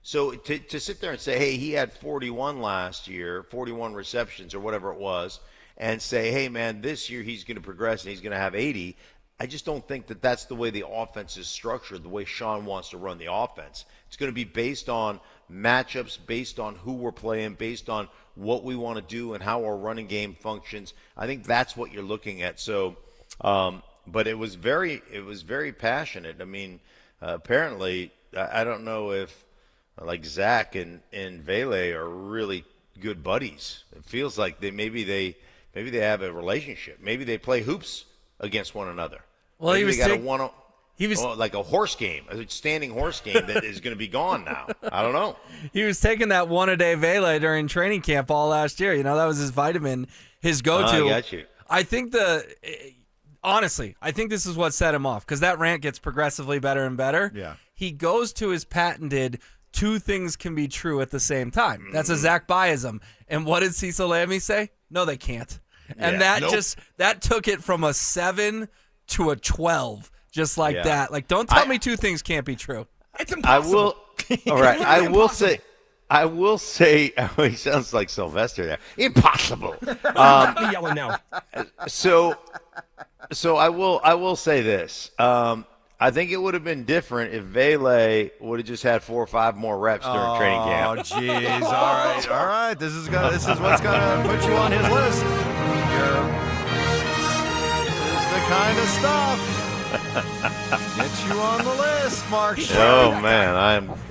So to sit there and say, hey, he had 41 last year, 41 receptions or whatever it was, and say, hey, man, this year he's going to progress and he's going to have 80, I just don't think that that's the way the offense is structured, the way Sean wants to run the offense. It's going to be based on matchups, based on who we're playing, based on what we want to do and how our running game functions. I think that's what you're looking at. So, but it was very passionate. I mean, apparently, I don't know if like Zach and Vele are really good buddies. It feels like maybe they have a relationship. Maybe they play hoops against one another. Well, maybe he was like a horse game, a standing horse game that is going to be gone now. I don't know. He was taking that one-a-day Vele during training camp all last year. That was his vitamin, his go-to. I got you. I think honestly, I think this is what set him off, because that rant gets progressively better and better. Yeah. He goes to his patented two things can be true at the same time. That's a Zach Baism. And what did Cecil Lammey say? No, they can't. And that took it from a 7 to a 12, just like that. Like, don't tell me two things can't be true. It's impossible. All right. I will say, oh, he sounds like Sylvester there. Impossible. Yelling now. So I will say this. I think it would have been different if Vele would have just had 4 or 5 more reps during training camp. Oh, jeez. All right. This is what's gonna put you on his list. This is the kind of stuff gets you on the list, Mark. Oh man,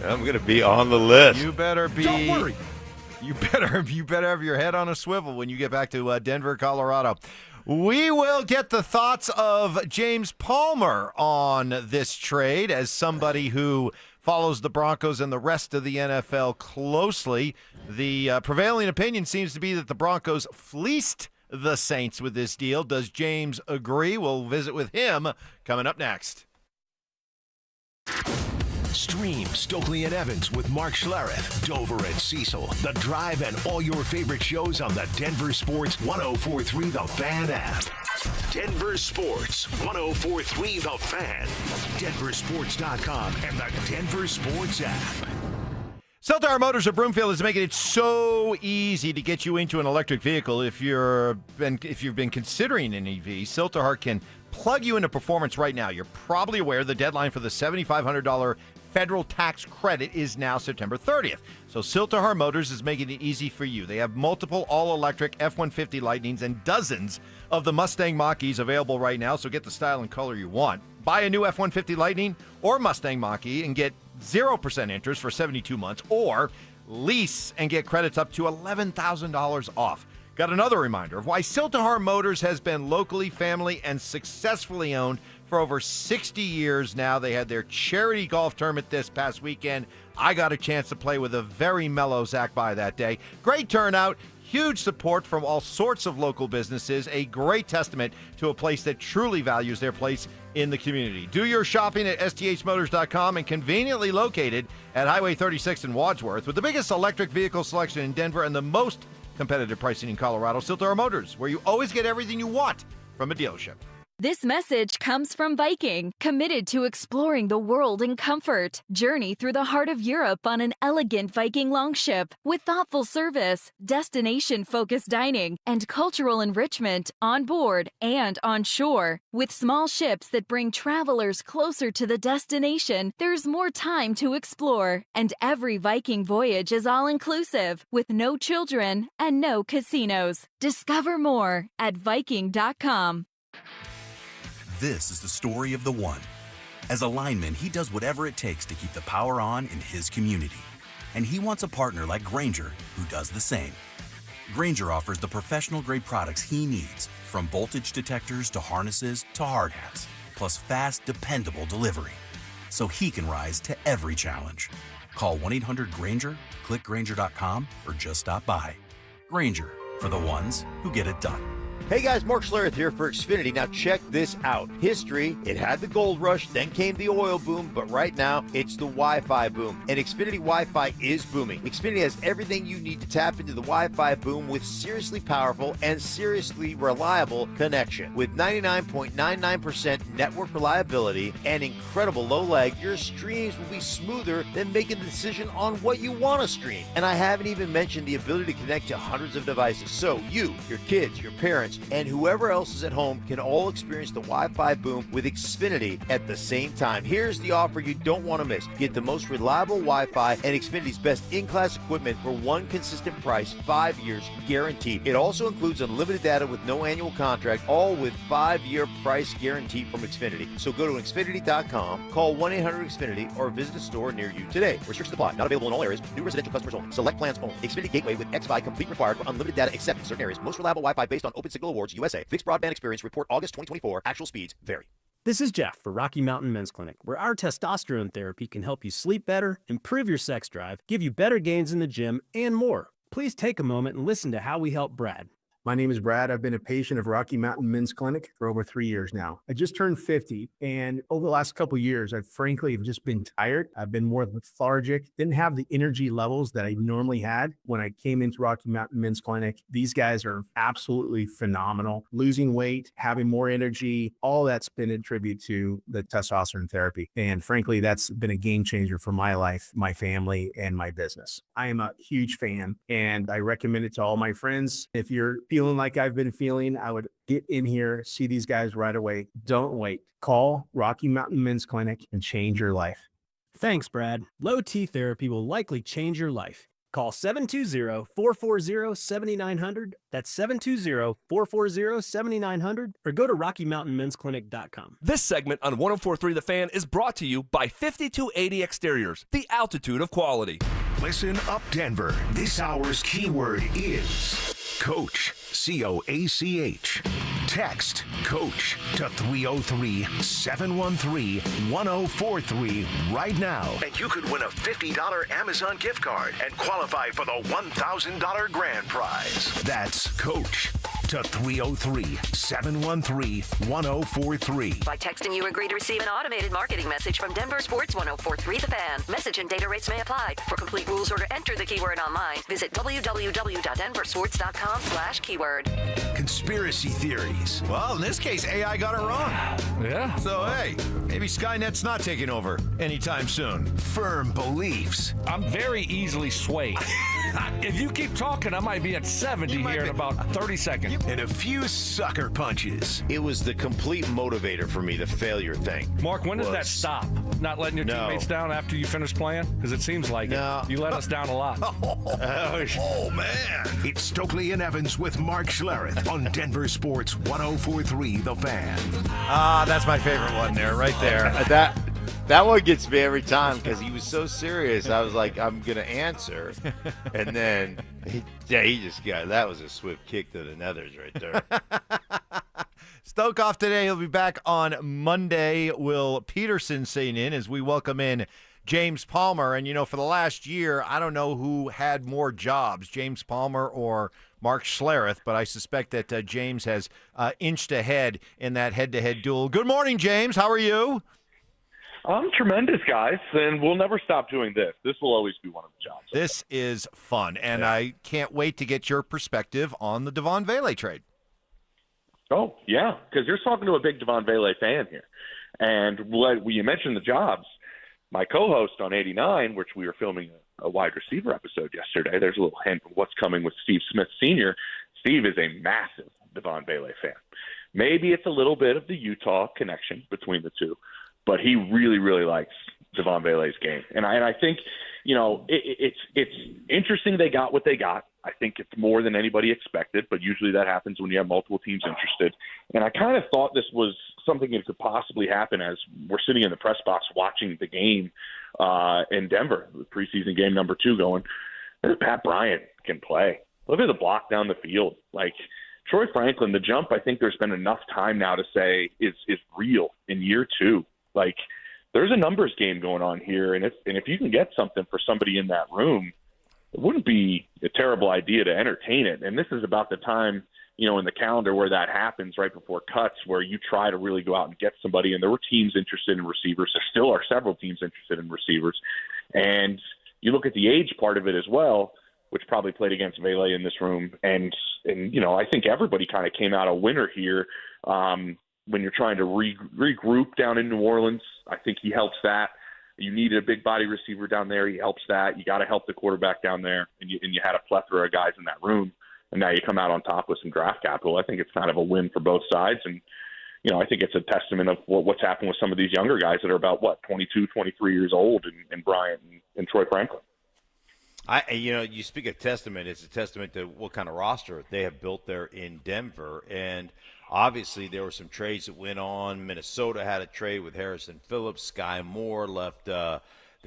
I'm gonna be on the list. You better be. Don't worry. You better have your head on a swivel when you get back to Denver, Colorado. We will get the thoughts of James Palmer on this trade as somebody who follows the Broncos and the rest of the NFL closely. The prevailing opinion seems to be that the Broncos fleeced the Saints with this deal. Does James agree? We'll visit with him coming up next. Stream Stokley and Evans with Mark Schlereth, Dover and Cecil, The Drive, and all your favorite shows on the Denver Sports 104.3 The Fan app. Denver Sports 104.3 The Fan, DenverSports.com, and the Denver Sports app. Siltar Motors of Broomfield is making it so easy to get you into an electric vehicle. If you've been considering an EV, Siltar can plug you into performance right now. You're probably aware the deadline for the $7,500 federal tax credit is now September 30th. So Siltar Motors is making it easy for you. They have multiple all-electric F-150 Lightnings and dozens of the Mustang Mach-E's available right now, so get the style and color you want. Buy a new F-150 Lightning or Mustang Mach-E and get 0% interest for 72 months, or lease and get credits up to $11,000 off. Got another reminder of why Siltar Motors has been locally, family, and successfully owned for over 60 years now. They had their charity golf tournament this past weekend. I got a chance to play with a very mellow Zach By that day. Great turnout, huge support from all sorts of local businesses, a great testament to a place that truly values their place in the community. Do your shopping at sthmotors.com and conveniently located at Highway 36 in Wadsworth with the biggest electric vehicle selection in Denver and the most competitive pricing in Colorado. Siltar Motors, where you always get everything you want from a dealership. This message comes from Viking, committed to exploring the world in comfort. Journey through the heart of Europe on an elegant Viking longship with thoughtful service, destination-focused dining, and cultural enrichment on board and on shore. With small ships that bring travelers closer to the destination, there's more time to explore. And every Viking voyage is all-inclusive, with no children and no casinos. Discover more at Viking.com. This is the story of the one. As a lineman, he does whatever it takes to keep the power on in his community. And he wants a partner like Grainger who does the same. Grainger offers the professional-grade products he needs, from voltage detectors to harnesses to hard hats, plus fast, dependable delivery, so he can rise to every challenge. Call 1-800-GRAINGER, click Grainger.com, or just stop by. Grainger, for the ones who get it done. Hey guys, Mark Schlereth here for Xfinity. Now check this out. History, it had the gold rush, then came the oil boom, but right now it's the Wi-Fi boom. And Xfinity Wi-Fi is booming. Xfinity has everything you need to tap into the Wi-Fi boom with seriously powerful and seriously reliable connection. With 99.99% network reliability and incredible low lag, your streams will be smoother than making the decision on what you want to stream. And I haven't even mentioned the ability to connect to hundreds of devices. So you, your kids, your parents, kids, and whoever else is at home can all experience the Wi-Fi boom with Xfinity at the same time. Here's the offer you don't want to miss. Get the most reliable Wi-Fi and Xfinity's best in-class equipment for one consistent price, 5 years guaranteed. It also includes unlimited data with no annual contract, all with 5-year price guarantee from Xfinity. So go to Xfinity.com, call 1-800-XFINITY, or visit a store near you today. Restrictions apply. Not available in all areas. New residential customers only. Select plans only. Xfinity Gateway with XFi complete required for unlimited data except in certain areas. Most reliable Wi-Fi based on Open Signal Awards USA. Fixed broadband experience report August 2024. Actual speeds vary. This is Jeff for Rocky Mountain Men's Clinic, where our testosterone therapy can help you sleep better, improve your sex drive, give you better gains in the gym, and more. Please take a moment and listen to how we help Brad. My name is Brad. I've been a patient of Rocky Mountain Men's Clinic for over 3 years now. I just turned 50, and over the last couple of years, I frankly have just been tired. I've been more lethargic, didn't have the energy levels that I normally had when I came into Rocky Mountain Men's Clinic. These guys are absolutely phenomenal. Losing weight, having more energy, all that's been a tribute to the testosterone therapy. And frankly, that's been a game changer for my life, my family, and my business. I am a huge fan, and I recommend it to all my friends. If you're feeling like I've been feeling, I would get in here, see these guys right away. Don't wait. Call Rocky Mountain Men's Clinic and change your life. Thanks, Brad. Low T therapy will likely change your life. Call 720-440-7900. That's 720-440-7900, or go to RockyMountainMen'sClinic.com. This segment on 104.3 The Fan is brought to you by 5280 Exteriors, the altitude of quality. Listen up, Denver. This hour's keyword is Coach, C-O-A-C-H. Text Coach to 303-713-1043 right now. And you could win a $50 Amazon gift card and qualify for the $1,000 grand prize. That's Coach to 303-713-1043. By texting, you agree to receive an automated marketing message from Denver Sports 104.3 The Fan. Message and data rates may apply. For complete rules or to enter the keyword online, visit www.denversports.com/keyword. Conspiracy theories. Well, in this case, AI got it wrong. Yeah. So, hey, maybe Skynet's not taking over anytime soon. Firm beliefs. I'm very easily swayed. If you keep talking, I might be at 70 here in about 30 seconds. And a few sucker punches. It was the complete motivator for me, the failure thing. Mark, when does that stop? Not letting your teammates down after you finish playing? Because it seems like it. You let us down a lot. Oh, man. It's Stokley and Evans with Mark Schlereth on Denver Sports 104.3 The Fan. That's my favorite one there, right there. That one gets me every time because he was so serious. I was like, I'm going to answer. And then, he just got, that was a swift kick to the nethers right there. Stoke off today. He'll be back on Monday. Will Peterson sitting in as we welcome in James Palmer. And, for the last year, I don't know who had more jobs, James Palmer or Mark Schlereth, but I suspect that James has inched ahead in that head-to-head duel. Good morning, James. How are you? I'm tremendous, guys, and we'll never stop doing this. This will always be one of the jobs. This is fun, and I can't wait to get your perspective on the Devon Vele trade. Oh, yeah, because you're talking to a big Devon Vele fan here. And when you mentioned the jobs, my co-host on 89, which we were filming a wide receiver episode yesterday, there's a little hint of what's coming with Steve Smith Sr. Steve is a massive Devon Vele fan. Maybe it's a little bit of the Utah connection between the two, but he really, really likes Devon Vele's game. And I think, it's interesting they got what they got. I think it's more than anybody expected, but usually that happens when you have multiple teams interested. And I kind of thought this was something that could possibly happen as we're sitting in the press box watching the game in Denver, the preseason game number 2 going. Pat Bryant can play. Look at the block down the field. Like, Troy Franklin, the jump, I think there's been enough time now to say is real in year 2. Like, there's a numbers game going on here, and if you can get something for somebody in that room, it wouldn't be a terrible idea to entertain it. And this is about the time, in the calendar where that happens, right before cuts, where you try to really go out and get somebody. And there were teams interested in receivers. There still are several teams interested in receivers. And you look at the age part of it as well, which probably played against Vele in this room. And I think everybody kind of came out a winner here. When you're trying to regroup down in New Orleans, I think he helps that. You needed a big body receiver down there. He helps that. You got to help the quarterback down there, and you had a plethora of guys in that room. and now you come out on top with some draft capital. I think it's kind of a win for both sides, and I think it's a testament of what's happened with some of these younger guys that are about 22, 23 years old, and Bryant and Troy Franklin. You speak of testament. It's a testament to what kind of roster they have built there in Denver. And obviously there were some trades that went on. Minnesota had a trade with Harrison Phillips. Sky Moore left the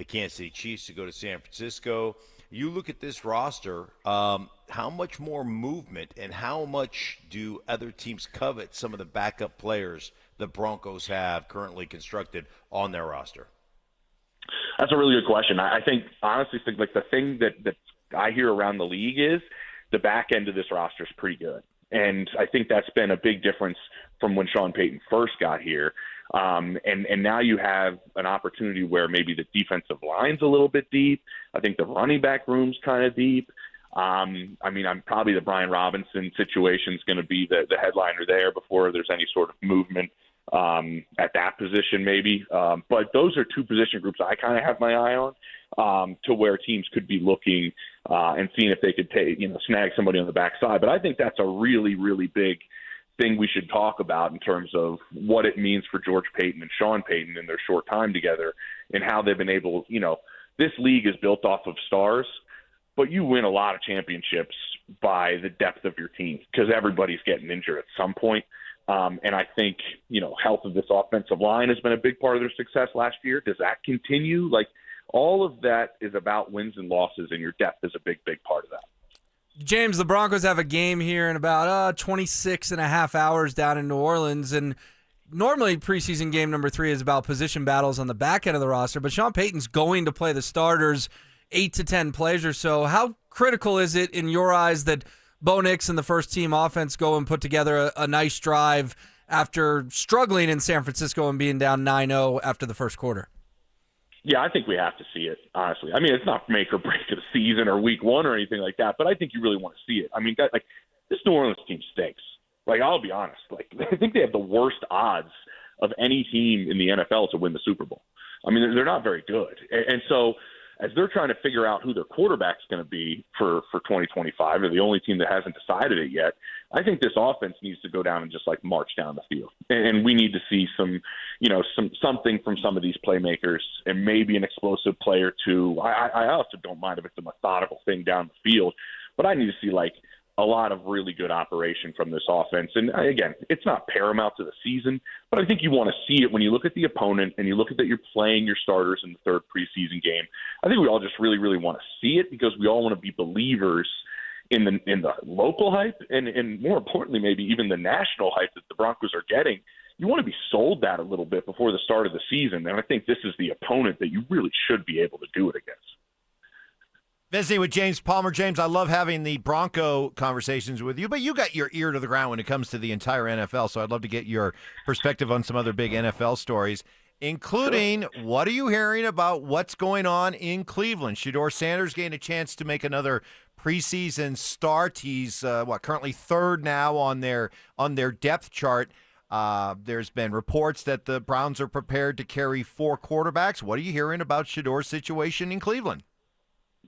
Kansas City Chiefs to go to San Francisco. You look at this roster, how much more movement and how much do other teams covet some of the backup players the Broncos have currently constructed on their roster? That's a really good question. I think, honestly, like the thing that I hear around the league is the back end of this roster is pretty good. And I think that's been a big difference from when Sean Payton first got here. And now you have an opportunity where maybe the defensive line's a little bit deep. I think the running back room's kind of deep. I'm probably the Brian Robinson situation is going to be the headliner there before there's any sort of movement at that position maybe. But those are two position groups I kind of have my eye on to where teams could be looking and seeing if they could snag somebody on the backside. But I think that's a really, really big thing we should talk about in terms of what it means for George Payton and Sean Payton in their short time together and how they've been able, this league is built off of stars, but you win a lot of championships by the depth of your team because everybody's getting injured at some point. And I think, health of this offensive line has been a big part of their success last year. Does that continue? Like, all of that is about wins and losses, and your depth is a big, big part of that. James, the Broncos have a game here in about 26 and a half hours down in New Orleans, and normally preseason game number 3 is about position battles on the back end of the roster, but Sean Payton's going to play the starters 8 to 10 plays or so. How critical is it in your eyes that Bo Nix and the first-team offense go and put together a nice drive after struggling in San Francisco and being down 9-0 after the first quarter? Yeah, I think we have to see it, honestly. I mean, it's not make or break of the season or week 1 or anything like that, but I think you really want to see it. I mean, this New Orleans team stinks. Like, I'll be honest. Like, I think they have the worst odds of any team in the NFL to win the Super Bowl. I mean, they're not very good. And so as they're trying to figure out who their quarterback's going to be for 2025, they're the only team that hasn't decided it yet. I think this offense needs to go down and just march down the field. And we need to see something from some of these playmakers and maybe an explosive play or two. I also don't mind if it's a methodical thing down the field, but I need to see a lot of really good operation from this offense. And again, it's not paramount to the season, but I think you want to see it when you look at the opponent and you look at that you're playing your starters in the third preseason game. I think we all just really, really want to see it because we all want to be believers in the local hype and more importantly, maybe even the national hype that the Broncos are getting. You want to be sold that a little bit before the start of the season. And I think this is the opponent that you really should be able to do it against. Visiting with James Palmer. James, I love having the Bronco conversations with you, but you got your ear to the ground when it comes to the entire NFL, so I'd love to get your perspective on some other big NFL stories, including what are you hearing about what's going on in Cleveland? Shedeur Sanders gained a chance to make another preseason start. He's currently third now on their depth chart. There's been reports that the Browns are prepared to carry 4 quarterbacks. What are you hearing about Shedeur's situation in Cleveland?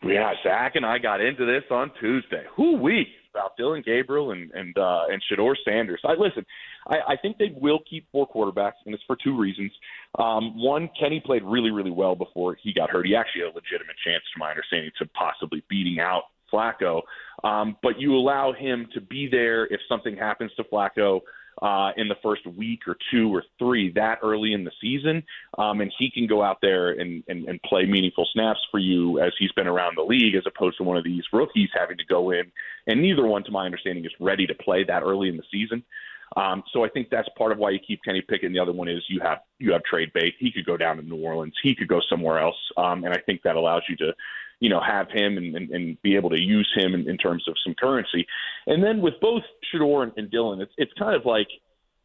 Yeah, Zach and I got into this on Tuesday. About Dylan Gabriel and Shedeur Sanders. I think they will keep 4 quarterbacks, and it's for 2 reasons. One, Kenny played really, really well before he got hurt. He actually had a legitimate chance, to my understanding, to possibly beating out Flacco. But you allow him to be there if something happens to Flacco in the first week or 2 or 3 that early in the season, and he can go out there and play meaningful snaps for you as he's been around the league, as opposed to one of these rookies having to go in, and neither one, to my understanding, is ready to play that early in the season. So I think that's part of why you keep Kenny Pickett. The other one is you have trade bait. He could go down to New Orleans. He could go somewhere else, and I think that allows you to have him and be able to use him in terms of some currency. And then with both Shedeur and Dylan, it's kind of like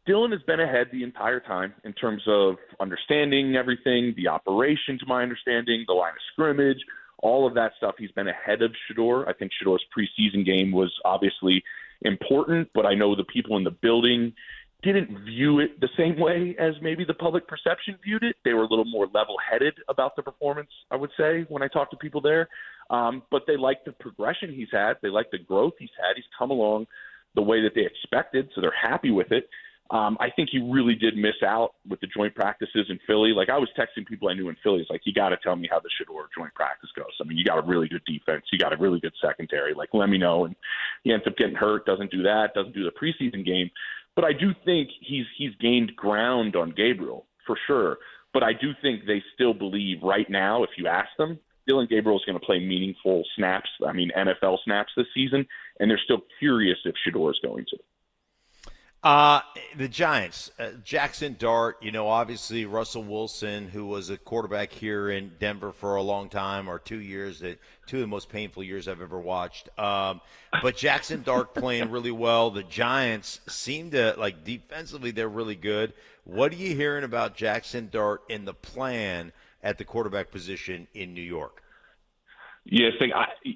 Dylan has been ahead the entire time in terms of understanding everything, the operation, to my understanding, the line of scrimmage, all of that stuff. He's been ahead of Shedeur. I think Shedeur's preseason game was obviously important, but I know the people in the building didn't view it the same way as maybe the public perception viewed it. They were a little more level-headed about the performance, I would say, when I talked to people there. But they like the progression he's had. They like the growth he's had. He's come along the way that they expected, so they're happy with it. I think he really did miss out with the joint practices in Philly. Like, I was texting people I knew in Philly. It's like, you got to tell me how the Shedeur joint practice goes. I mean, you got a really good defense. You got a really good secondary. Like, let me know. And he ends up getting hurt, doesn't do that, doesn't do the preseason game. But I do think he's gained ground on Gabriel, for sure. But I do think they still believe right now, if you ask them, Dylan Gabriel is going to play meaningful snaps, NFL snaps this season, and they're still curious if Shedeur is going to. The Giants, Jackson Dart, obviously Russell Wilson, who was a quarterback here in Denver for a long time, or 2 years, two of the most painful years I've ever watched. But Jackson Dart playing really well. The Giants seem to, like, defensively, they're really good. What are you hearing about Jackson Dart and the plan at the quarterback position in New York? Yes,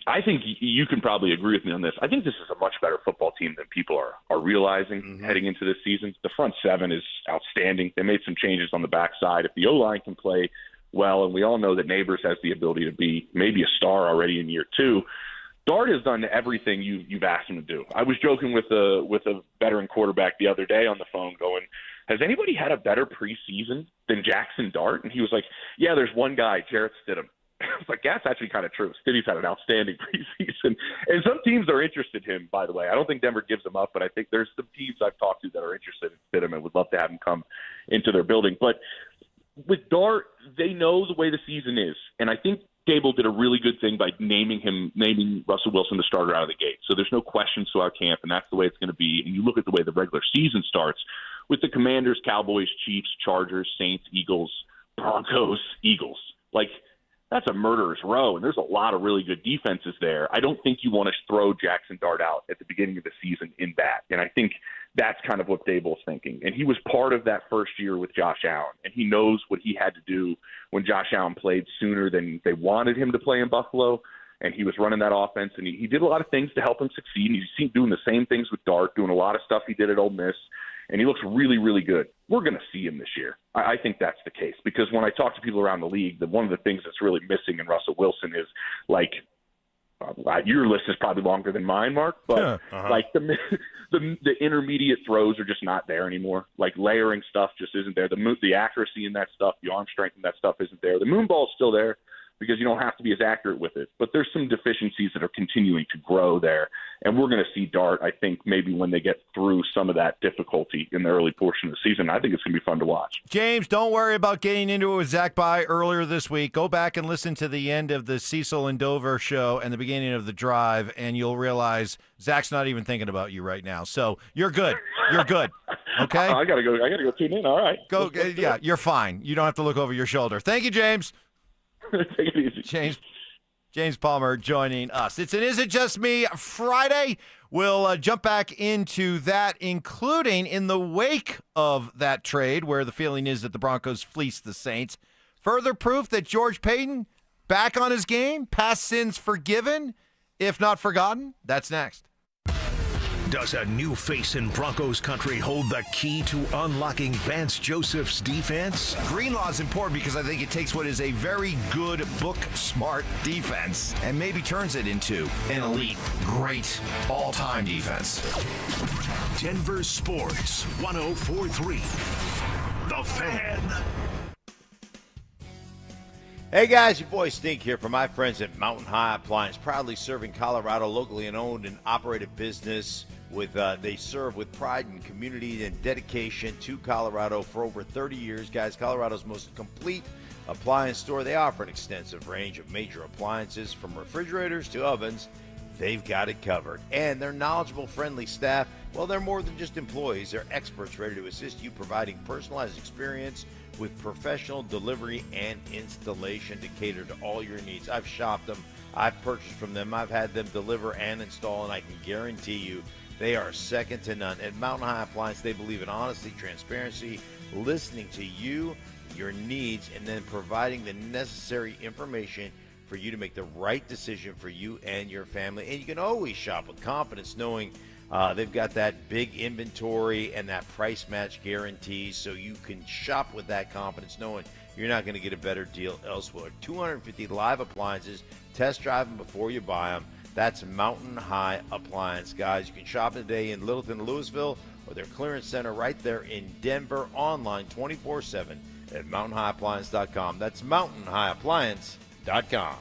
I think you can probably agree with me on this. I think this is a much better football team than people are realizing heading into this season. The front seven is outstanding. They made some changes on the backside. If the O-line can play well, and we all know that Neighbors has the ability to be maybe a star already in year two, Dart has done everything you've asked him to do. I was joking with a veteran quarterback the other day on the phone going, has anybody had a better preseason than Jackson Dart? And he was like, yeah, there's one guy, Jarrett Stidham. I was like, that's actually kind of true. Stiddy's had an outstanding preseason. And some teams are interested in him, by the way. I don't think Denver gives him up, but I think there's some teams I've talked to that are interested in Stidham and would love to have him come into their building. But with Dart, they know the way the season is. And I think Gable did a really good thing by naming Russell Wilson the starter out of the gate. So there's no questions throughout camp, and that's the way it's going to be. And you look at the way the regular season starts with the Commanders, Cowboys, Chiefs, Chargers, Saints, Eagles, Broncos, Eagles. Like, that's a murderer's row, and there's a lot of really good defenses there. I don't think you want to throw Jackson Dart out at the beginning of the season in that, and I think that's kind of what Dable's thinking. And he was part of that first year with Josh Allen, and he knows what he had to do when Josh Allen played sooner than they wanted him to play in Buffalo, and he was running that offense, and he did a lot of things to help him succeed. And he's doing the same things with Dart, doing a lot of stuff he did at Ole Miss, and he looks really, really good. We're going to see him this year. I think that's the case, because when I talk to people around the league, one of the things that's really missing in Russell Wilson is, like, your list is probably longer than mine, Mark, but like the intermediate throws are just not there anymore. Like, layering stuff just isn't there. The accuracy in that stuff, the arm strength in that stuff isn't there. The moon ball is still there, because you don't have to be as accurate with it. But there's some deficiencies that are continuing to grow there. And we're going to see Dart, I think, maybe when they get through some of that difficulty in the early portion of the season. I think it's going to be fun to watch. James, don't worry about getting into it with Zach By earlier this week. Go back and listen to the end of the Cecil and Dover show and the beginning of the drive, and you'll realize Zach's not even thinking about you right now. So you're good. You're good. Okay? I gotta go tune in. All right. Go. Yeah, you're fine. You don't have to look over your shoulder. Thank you, James. Take it easy. James Palmer joining us. It's an Is It Just Me Friday. We'll jump back into that, including in the wake of that trade where the feeling is that the Broncos fleeced the Saints. Further proof that George Payton back on his game, past sins forgiven, if not forgotten. That's next. Does a new face in Broncos country hold the key to unlocking Vance Joseph's defense? Greenlaw is important because I think it takes what is a very good, book-smart defense and maybe turns it into an elite, great, all-time defense. Denver Sports 104.3. The Fan. Hey guys, your boy Stink here from my friends at Mountain High Appliance, proudly serving Colorado, locally and owned and operated business. They serve with pride and community and dedication to Colorado for over 30 years. Guys, Colorado's most complete appliance store. They offer an extensive range of major appliances from refrigerators to ovens. They've got it covered. And their knowledgeable, friendly staff, well, they're more than just employees. They're experts ready to assist you, providing personalized experience with professional delivery and installation to cater to all your needs. I've shopped them. I've purchased from them. I've had them deliver and install, and I can guarantee you they are second to none. At Mountain High Appliance, they believe in honesty, transparency, listening to you, your needs, and then providing the necessary information for you to make the right decision for you and your family. And you can always shop with confidence knowing They've got that big inventory and that price match guarantee, so you can shop with that confidence knowing you're not going to get a better deal elsewhere. 250 live appliances. Test drive them before you buy them. That's Mountain High Appliance, guys. You can shop today in Littleton, Louisville, or their clearance center right there in Denver, online 24/7 at mountainhighappliance.com. That's mountainhighappliance.com.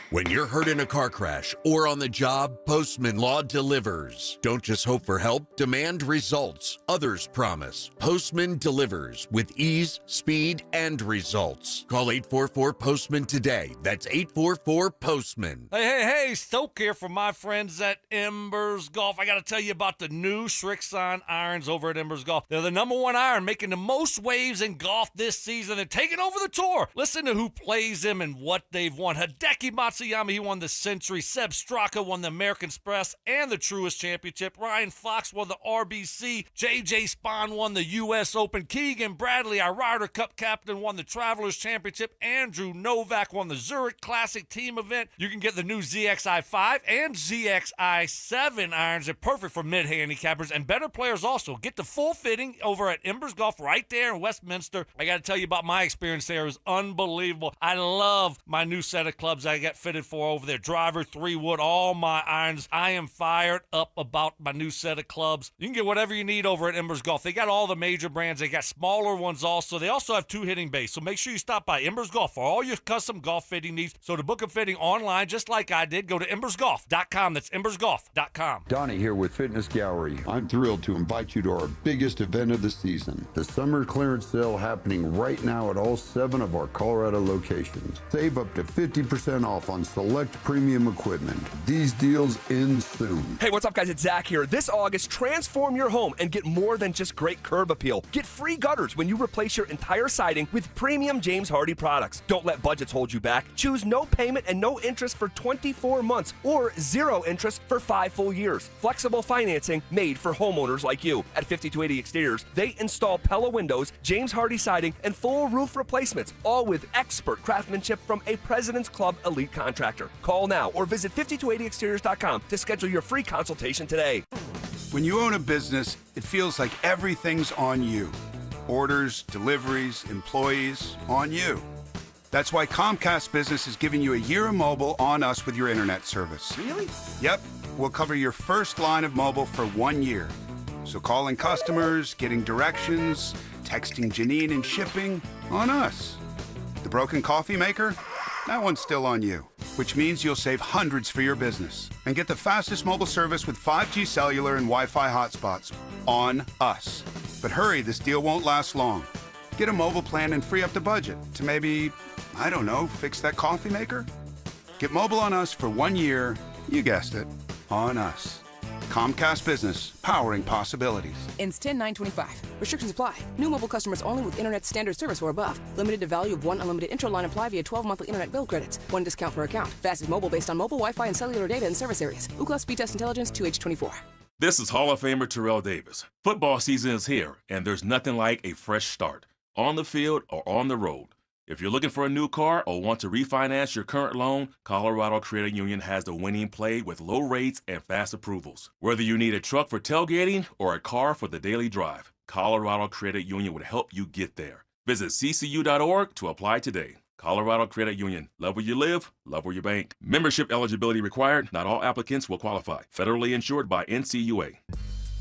When you're hurt in a car crash or on the job, Postman Law delivers. Don't just hope for help, demand results. Others promise. Postman delivers with ease, speed, and results. Call 844-POSTMAN today. That's 844-POSTMAN. Hey, Stoke here from my friends at Embers Golf. I got to tell you about the new Srixon irons over at Embers Golf. They're the #1 iron, making the most waves in golf this season and taking over the tour. Listen to who plays them and what they've won. Hideki Matsuyama, he won the Century. Seb Straka won the American Express and the Truist Championship. Ryan Fox won the RBC. J.J. Spahn won the U.S. Open. Keegan Bradley, our Ryder Cup captain, won the Travelers Championship. Andrew Novak won the Zurich Classic team event. You can get the new ZXi5 and ZXi7 irons. They're perfect for mid-handicappers and better players also. Get the full fitting over at Embers Golf right there in Westminster. I got to tell you about my experience there. It was unbelievable. I love my new set of clubs I got fitted for over there. Driver, 3-wood, all my irons. I am fired up about my new set of clubs. You can get whatever you need over at Embers Golf. They got all the major brands. They got smaller ones also. They also have 2 hitting bays. So make sure you stop by Embers Golf for all your custom golf fitting needs. So to book a fitting online, just like I did, go to embersgolf.com. That's embersgolf.com. Donnie here with Fitness Gallery. I'm thrilled to invite you to our biggest event of the season, the summer clearance sale happening right now at all 7 of our Colorado locations. Save up to 50% off on select premium equipment. These deals end soon. Hey, what's up, guys? It's Zach here. This August, transform your home and get more than just great curb appeal. Get free gutters when you replace your entire siding with premium James Hardie products. Don't let budgets hold you back. Choose no payment and no interest for 24 months or 0 interest for 5 full years. Flexible financing made for homeowners like you. At 5280 Exteriors, they install Pella windows, James Hardie siding, and full roof replacements, all with expert craftsmanship from a President's Club elite contractor. Call now or visit 5280exteriors.com to schedule your free consultation today. When you own a business, it feels like everything's on you. Orders, deliveries, employees, on you. That's why Comcast Business is giving you a year of mobile on us with your internet service. Really? Yep. We'll cover your first line of mobile for 1 year. So calling customers, getting directions, texting Janine and shipping, on us. The broken coffee maker? That one's still on you, which means you'll save hundreds for your business and get the fastest mobile service with 5G cellular and Wi-Fi hotspots on us. But hurry, this deal won't last long. Get a mobile plan and free up the budget to maybe, I don't know, fix that coffee maker? Get mobile on us for 1 year, you guessed it, on us. Comcast Business, powering possibilities. Ends 10/9/25. Restrictions apply. New mobile customers only with internet standard service or above. Limited to value of 1 unlimited intro line apply via 12 monthly internet bill credits. 1 discount per account. Fastest mobile based on mobile Wi-Fi and cellular data in service areas. Ookla Speed Test Intelligence 2H24. This is Hall of Famer Terrell Davis. Football season is here, and there's nothing like a fresh start, on the field or on the road. If you're looking for a new car or want to refinance your current loan, Colorado Credit Union has the winning play with low rates and fast approvals. Whether you need a truck for tailgating or a car for the daily drive, Colorado Credit Union would help you get there. Visit ccu.org to apply today. Colorado Credit Union. Love where you live, love where you bank. Membership eligibility required. Not all applicants will qualify. Federally insured by NCUA.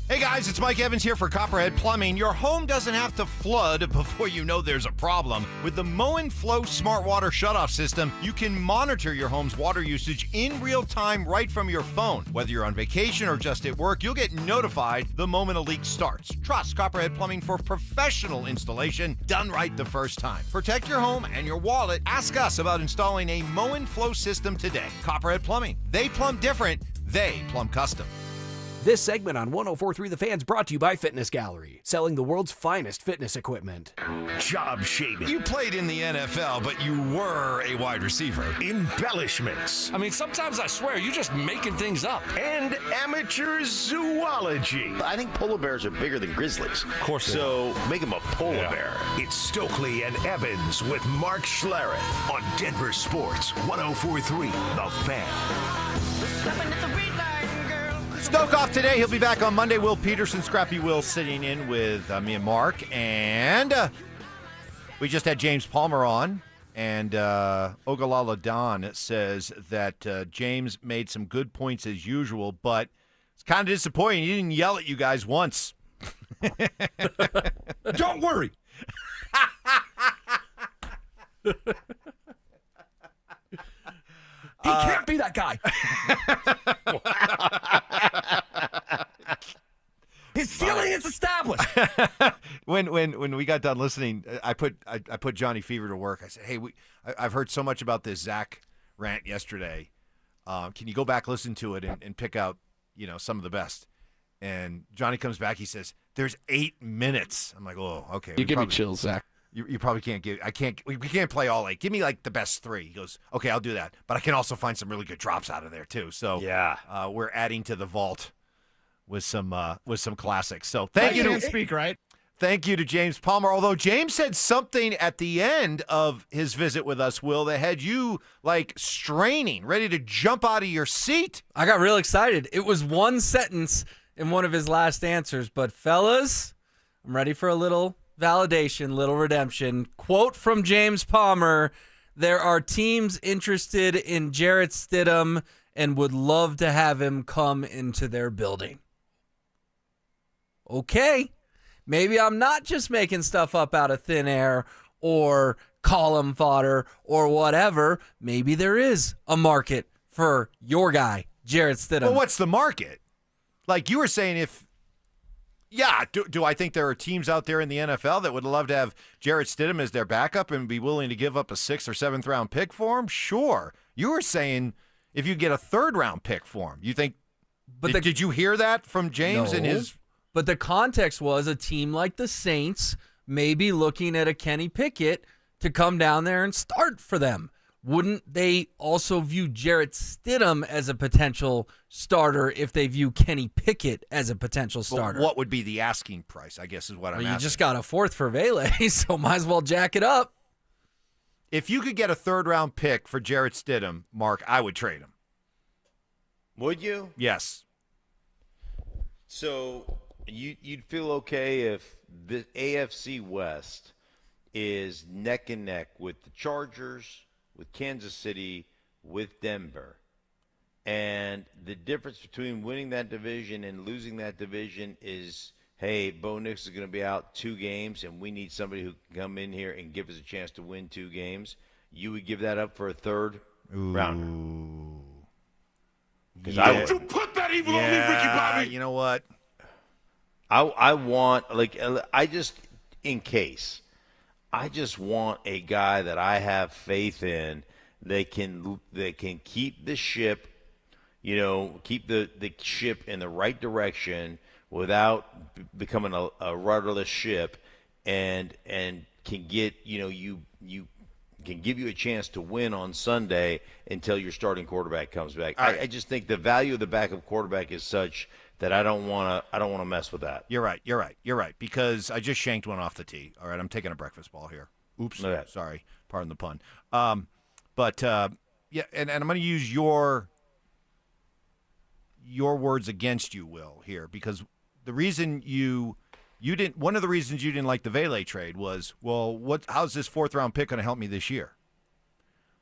Hey guys, it's Mike Evans here for Copperhead Plumbing. Your home doesn't have to flood before you know there's a problem. With the Mow & Flow Smart Water Shutoff System, you can monitor your home's water usage in real time right from your phone. Whether you're on vacation or just at work, you'll get notified the moment a leak starts. Trust Copperhead Plumbing for professional installation done right the first time. Protect your home and your wallet. Ask us about installing a Mow & Flow system today. Copperhead Plumbing. They plumb different. They plumb custom. This segment on 104.3 The Fan's brought to you by Fitness Gallery, selling the world's finest fitness equipment. Job shaving. You played in the NFL, but you were a wide receiver. Embellishments. I mean, sometimes I swear, you're just making things up. And amateur zoology. I think polar bears are bigger than grizzlies. Of course. So make them a polar bear. It's Stokley and Evans with Mark Schlereth on Denver Sports 104.3 The Fan. Stopping at the red light, girl, 'cause Stoke off today. He'll be back on Monday. Will Peterson, Scrappy Will, sitting in with me and Mark. And we just had James Palmer on. And Ogalala Don says that James made some good points as usual, but it's kind of disappointing. He didn't yell at you guys once. Don't worry. He can't be that guy. His ceiling is established. When we got done listening, I put Johnny Fever to work. I said, "Hey, I've heard so much about this Zach rant yesterday. Can you go back, listen to it, and pick out some of the best?" And Johnny comes back. He says, "There's 8 minutes." I'm like, "Oh, okay." You give me chills, Zach. You probably can't give. I can't. We can't play all 8. Give me like the best 3. He goes, "Okay, I'll do that." But I can also find some really good drops out of there too. So yeah, we're adding to the vault with some classics. So thank you. Speak right. Thank you to James Palmer. Although James said something at the end of his visit with us, Will, that had you like straining, ready to jump out of your seat. I got real excited. It was one sentence in one of his last answers, but fellas, I'm ready for a little validation, little redemption. Quote from James Palmer: "There are teams interested in Jarrett Stidham and would love to have him come into their building." Okay, maybe I'm not just making stuff up out of thin air or column fodder or whatever. Maybe there is a market for your guy, Jarrett Stidham. Well, what's the market? Like you were saying, do I think there are teams out there in the NFL that would love to have Jarrett Stidham as their backup and be willing to give up a 6th or 7th round pick for him? Sure. You were saying if you get a 3rd round pick for him, you think. But did you hear that from James and his? But the context was a team like the Saints may be looking at a Kenny Pickett to come down there and start for them. Wouldn't they also view Jarrett Stidham as a potential starter if they view Kenny Pickett as a potential starter? Well, what would be the asking price, I guess is what I'm asking. You just got a 4th for Vele, so might as well jack it up. If you could get a 3rd round pick for Jarrett Stidham, Mark, I would trade him. Would you? Yes. So you'd feel okay if the AFC West is neck and neck with the Chargers, with Kansas City, with Denver. And the difference between winning that division and losing that division is, hey, Bo Nix is going to be out 2 games, and we need somebody who can come in here and give us a chance to win 2 games. You would give that up for a 3rd rounder? Don't you put that evil on me, Ricky Bobby. You know what? I want, I just want a guy that I have faith in that can keep the ship, keep the ship in the right direction without becoming a rudderless ship, and can get you can give you a chance to win on Sunday until your starting quarterback comes back. I just think the value of the backup quarterback is such that I don't want to mess with that. You're right. Because I just shanked one off the tee. All right, I'm taking a breakfast ball here. Oops, sorry. Pardon the pun. And I'm going to use your words against you, Will, here, because the reason one of the reasons you didn't like the Vele trade was, well, how's this 4th round pick going to help me this year?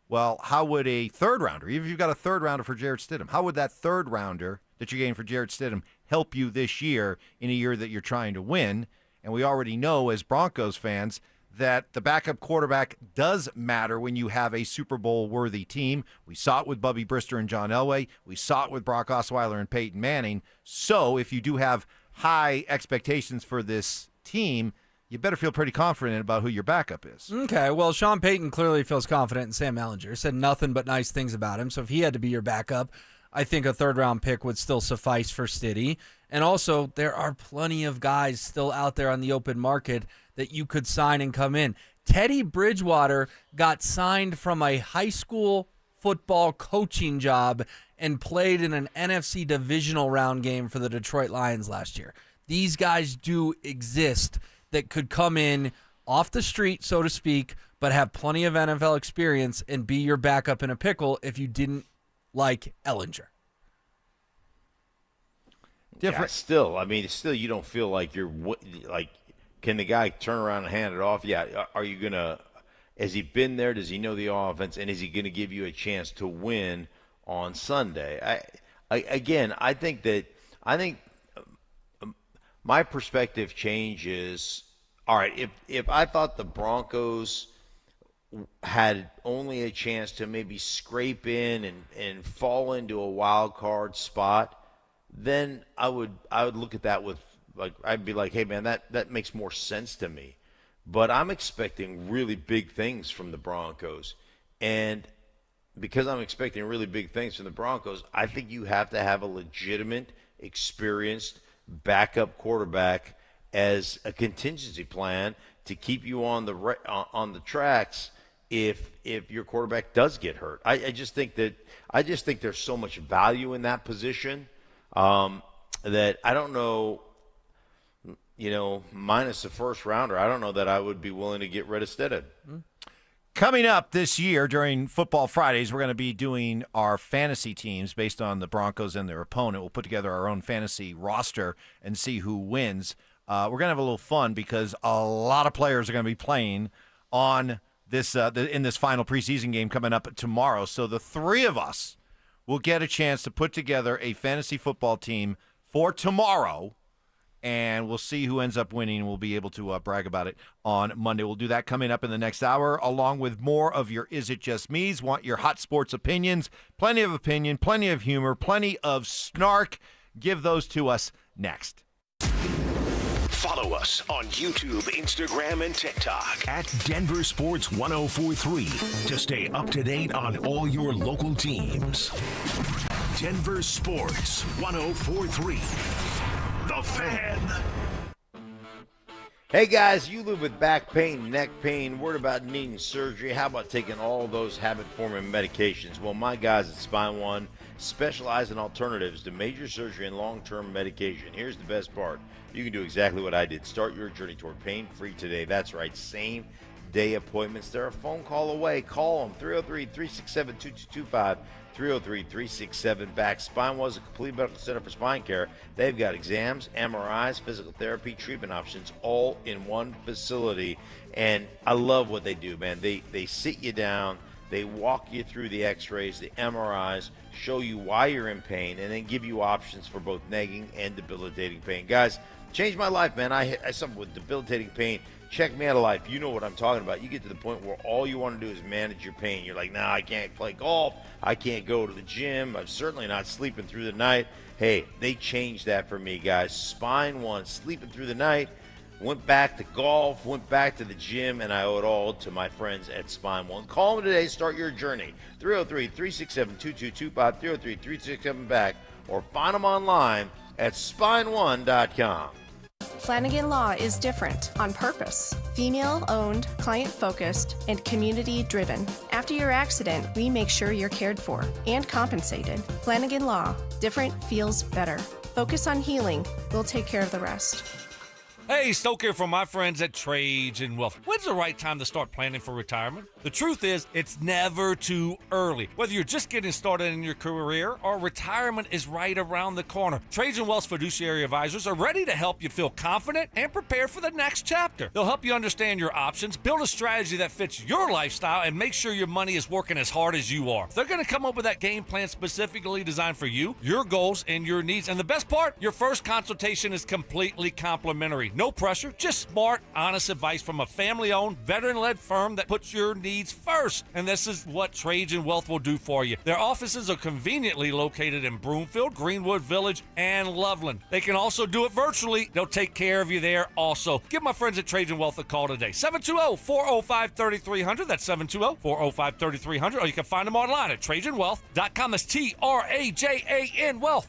Well, how would a 3rd rounder, even if you've got a 3rd rounder for Jarrett Stidham, how would that 3rd rounder that you're getting for Jarrett Stidham help you this year in a year that you're trying to win? And we already know as Broncos fans that the backup quarterback does matter when you have a Super Bowl-worthy team. We saw it with Bubby Brister and John Elway. We saw it with Brock Osweiler and Peyton Manning. So if you do have high expectations for this team, you better feel pretty confident about who your backup is. Okay, well, Sean Payton clearly feels confident in Sam Ehlinger. Said nothing but nice things about him. So if he had to be your backup, I think a 3rd round pick would still suffice for Stiddy. And also, there are plenty of guys still out there on the open market that you could sign and come in. Teddy Bridgewater got signed from a high school football coaching job and played in an NFC divisional round game for the Detroit Lions last year. These guys do exist that could come in off the street, so to speak, but have plenty of NFL experience and be your backup in a pickle if you didn't like Ehlinger. Different. Yeah, still you don't feel like can the guy turn around and hand it off? Yeah. Are you going to, has he been there? Does he know the offense? And is he going to give you a chance to win on Sunday? I think my perspective changes. All right, if I thought the Broncos had only a chance to maybe scrape in and fall into a wild card spot, then I would look at that with, like, I'd be like, hey man, that makes more sense to me. But I'm expecting really big things from the Broncos, and because I'm expecting really big things from the Broncos, I think you have to have a legitimate, experienced backup quarterback as a contingency plan to keep you on the tracks if your quarterback does get hurt. I just think there's so much value in that position that I don't know. Minus the first rounder, I don't know that I would be willing to get rid of Stidham. Coming up this year during Football Fridays, we're going to be doing our fantasy teams based on the Broncos and their opponent. We'll put together our own fantasy roster and see who wins. We're going to have a little fun because a lot of players are going to be playing on this in this final preseason game coming up tomorrow. So the three of us will get a chance to put together a fantasy football team for tomorrow, and we'll see who ends up winning. We'll be able to brag about it on Monday. We'll do that coming up in the next hour, along with more of your Is It Just Me's. Want your hot sports opinions. Plenty of opinion, plenty of humor, plenty of snark. Give those to us next. Follow us on YouTube, Instagram, and TikTok at Denver Sports 1043 to stay up to date on all your local teams. Denver Sports 1043. The Fan. Hey guys, you live with back pain, neck pain, worried about needing surgery. How about taking all those habit-forming medications? Well, my guys at Spine One specialize in alternatives to major surgery and long-term medication. Here's the best part. You can do exactly what I did. Start your journey toward pain-free today. That's right, same-day appointments. They're a phone call away. Call them, 303-367-2225. 303-367-BACK. Spine was a complete medical center for spine care. They've got exams, MRIs, physical therapy, treatment options, all in one facility. And I love what they do, man. They sit you down, they walk you through the x-rays, the MRIs, show you why you're in pain, and then give you options for both nagging and debilitating pain. Guys, changed my life, man. I suffer with debilitating pain. Check me out of life. You know what I'm talking about. You get to the point where all you want to do is manage your pain. You're like, nah, I can't play golf. I can't go to the gym. I'm certainly not sleeping through the night. Hey, they changed that for me, guys. Spine One, sleeping through the night. Went back to golf, went back to the gym, and I owe it all to my friends at Spine One. Call them today. Start your journey. 303-367-2225, 303-367-BACK, or find them online at spineone.com. Flanagan Law is different on purpose. Female-owned, client-focused, and community-driven. After your accident, we make sure you're cared for and compensated. Flanagan Law. Different feels better. Focus on healing. We'll take care of the rest. Hey, Stoke here from my friends at Trades and Wealth. When's the right time to start planning for retirement? The truth is, it's never too early. Whether you're just getting started in your career or retirement is right around the corner, Trades and Wealth's fiduciary advisors are ready to help you feel confident and prepare for the next chapter. They'll help you understand your options, build a strategy that fits your lifestyle, and make sure your money is working as hard as you are. They're going to come up with that game plan specifically designed for you, your goals, and your needs. And the best part, your first consultation is completely complimentary. No pressure, just smart, honest advice from a family-owned, veteran-led firm that puts your needs first. And this is what Trades and Wealth will do for you. Their offices are conveniently located in Broomfield, Greenwood Village, and Loveland. They can also do it virtually. They'll take care of you there also. Give my friends at Trades and Wealth a call today. 720-405-3300. That's 720-405-3300. Or you can find them online at tradesandwealth.com. That's TRAJAN Wealth.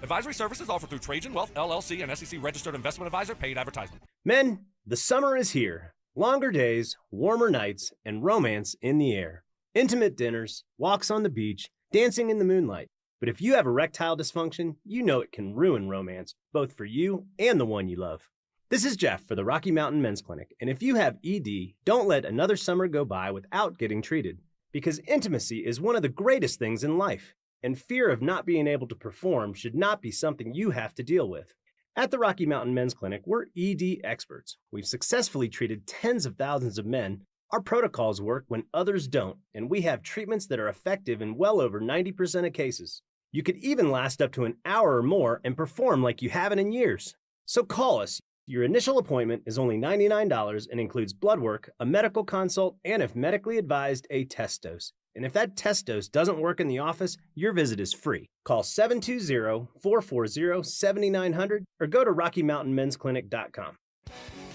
Advisory services offered through Trajan Wealth, LLC, and SEC registered investment advisor. Paid advertisement. Men, the summer is here. Longer days, warmer nights, and romance in the air. Intimate dinners, walks on the beach, dancing in the moonlight. But if you have erectile dysfunction, you know it can ruin romance, both for you and the one you love. This is Jeff for the Rocky Mountain Men's Clinic, and if you have ED, don't let another summer go by without getting treated, because intimacy is one of the greatest things in life. and fear of not being able to perform should not be something you have to deal with. At the Rocky Mountain Men's Clinic, we're ED experts. We've successfully treated tens of thousands of men. Our protocols work when others don't, and we have treatments that are effective in well over 90% of cases. You could even last up to an hour or more and perform like you haven't in years. So call us. Your initial appointment is only $99 and includes blood work, a medical consult, and if medically advised, a test dose. And if that test dose doesn't work in the office, your visit is free. Call 720-440-7900 or go to RockyMountainMen'sClinic.com.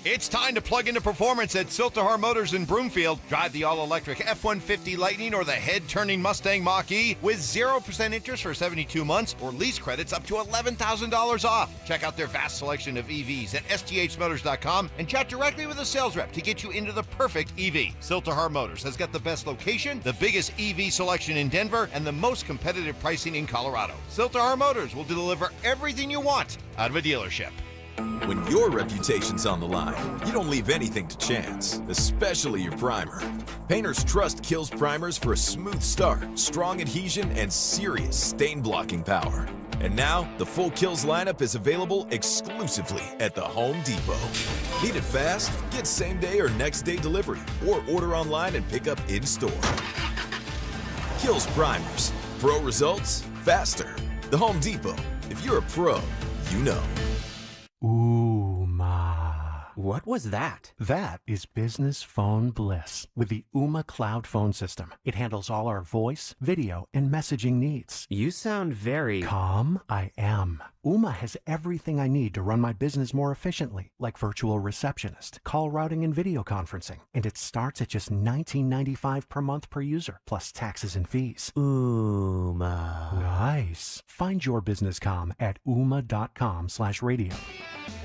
It's time to plug into performance at Siltahar Motors in Broomfield. Drive the all-electric F-150 Lightning or the head-turning Mustang Mach-E with 0% interest for 72 months or lease credits up to $11,000 off. Check out their vast selection of EVs at sthmotors.com and chat directly with a sales rep to get you into the perfect EV. Siltahar Motors has got the best location, the biggest EV selection in Denver, and the most competitive pricing in Colorado. Siltahar Motors will deliver everything you want out of a dealership. When your reputation's on the line, you don't leave anything to chance, especially your primer. Painter's Trust kills primers for a smooth start, strong adhesion, and serious stain-blocking power. And now, the full Kills lineup is available exclusively at the Home Depot. Need it fast? Get same-day or next-day delivery, or order online and pick up in-store. Kills primers. Pro results, faster. The Home Depot. If you're a pro, you know. What was that? That is business phone bliss with the Ooma Cloud Phone System. It handles all our voice, video, and messaging needs. You sound very... Calm, I am. Ooma has everything I need to run my business more efficiently, like virtual receptionist, call routing, and video conferencing. And it starts at just $19.95 per month per user, plus taxes and fees. Ooma. Nice. Find your business comm at ooma.com/radio.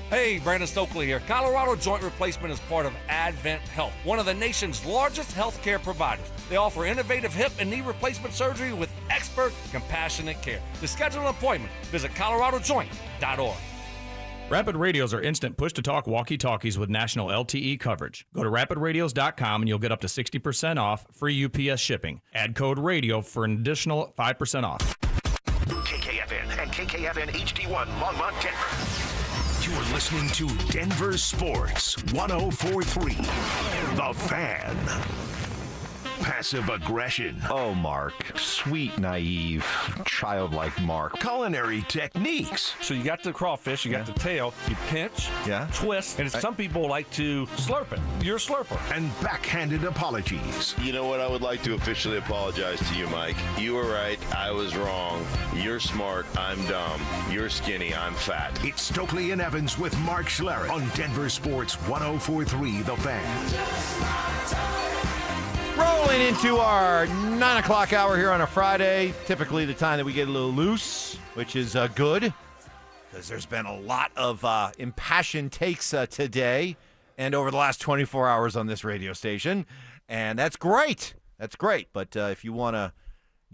Hey, Brandon Stokley here. Colorado Joint Replacement is part of Advent Health, one of the nation's largest healthcare providers. They offer innovative hip and knee replacement surgery with expert, compassionate care. To schedule an appointment, visit coloradojoint.org. Rapid Radios are instant push-to-talk walkie-talkies with national LTE coverage. Go to rapidradios.com and you'll get up to 60% off, free UPS shipping. Add code RADIO for an additional 5% off. KKFN and KKFN HD1 Longmont, Denver. You're listening to Denver Sports 104.3. The Fan. Passive aggression. Oh, Mark. Sweet, naive, childlike Mark. Culinary techniques. So you got the crawfish, you got the tail, you pinch, twist, and some people like to slurp it. You're a slurper. And backhanded apologies. You know what? I would like to officially apologize to you, Mike. You were right. I was wrong. You're smart. I'm dumb. You're skinny. I'm fat. It's Stokley and Evans with Mark Schlereth on Denver Sports 104.3 The Fan. Rolling into our 9 o'clock hour here on a Friday, typically the time that we get a little loose, which is good because there's been a lot of impassioned takes today and over the last 24 hours on this radio station, and that's great. That's great, but if you want to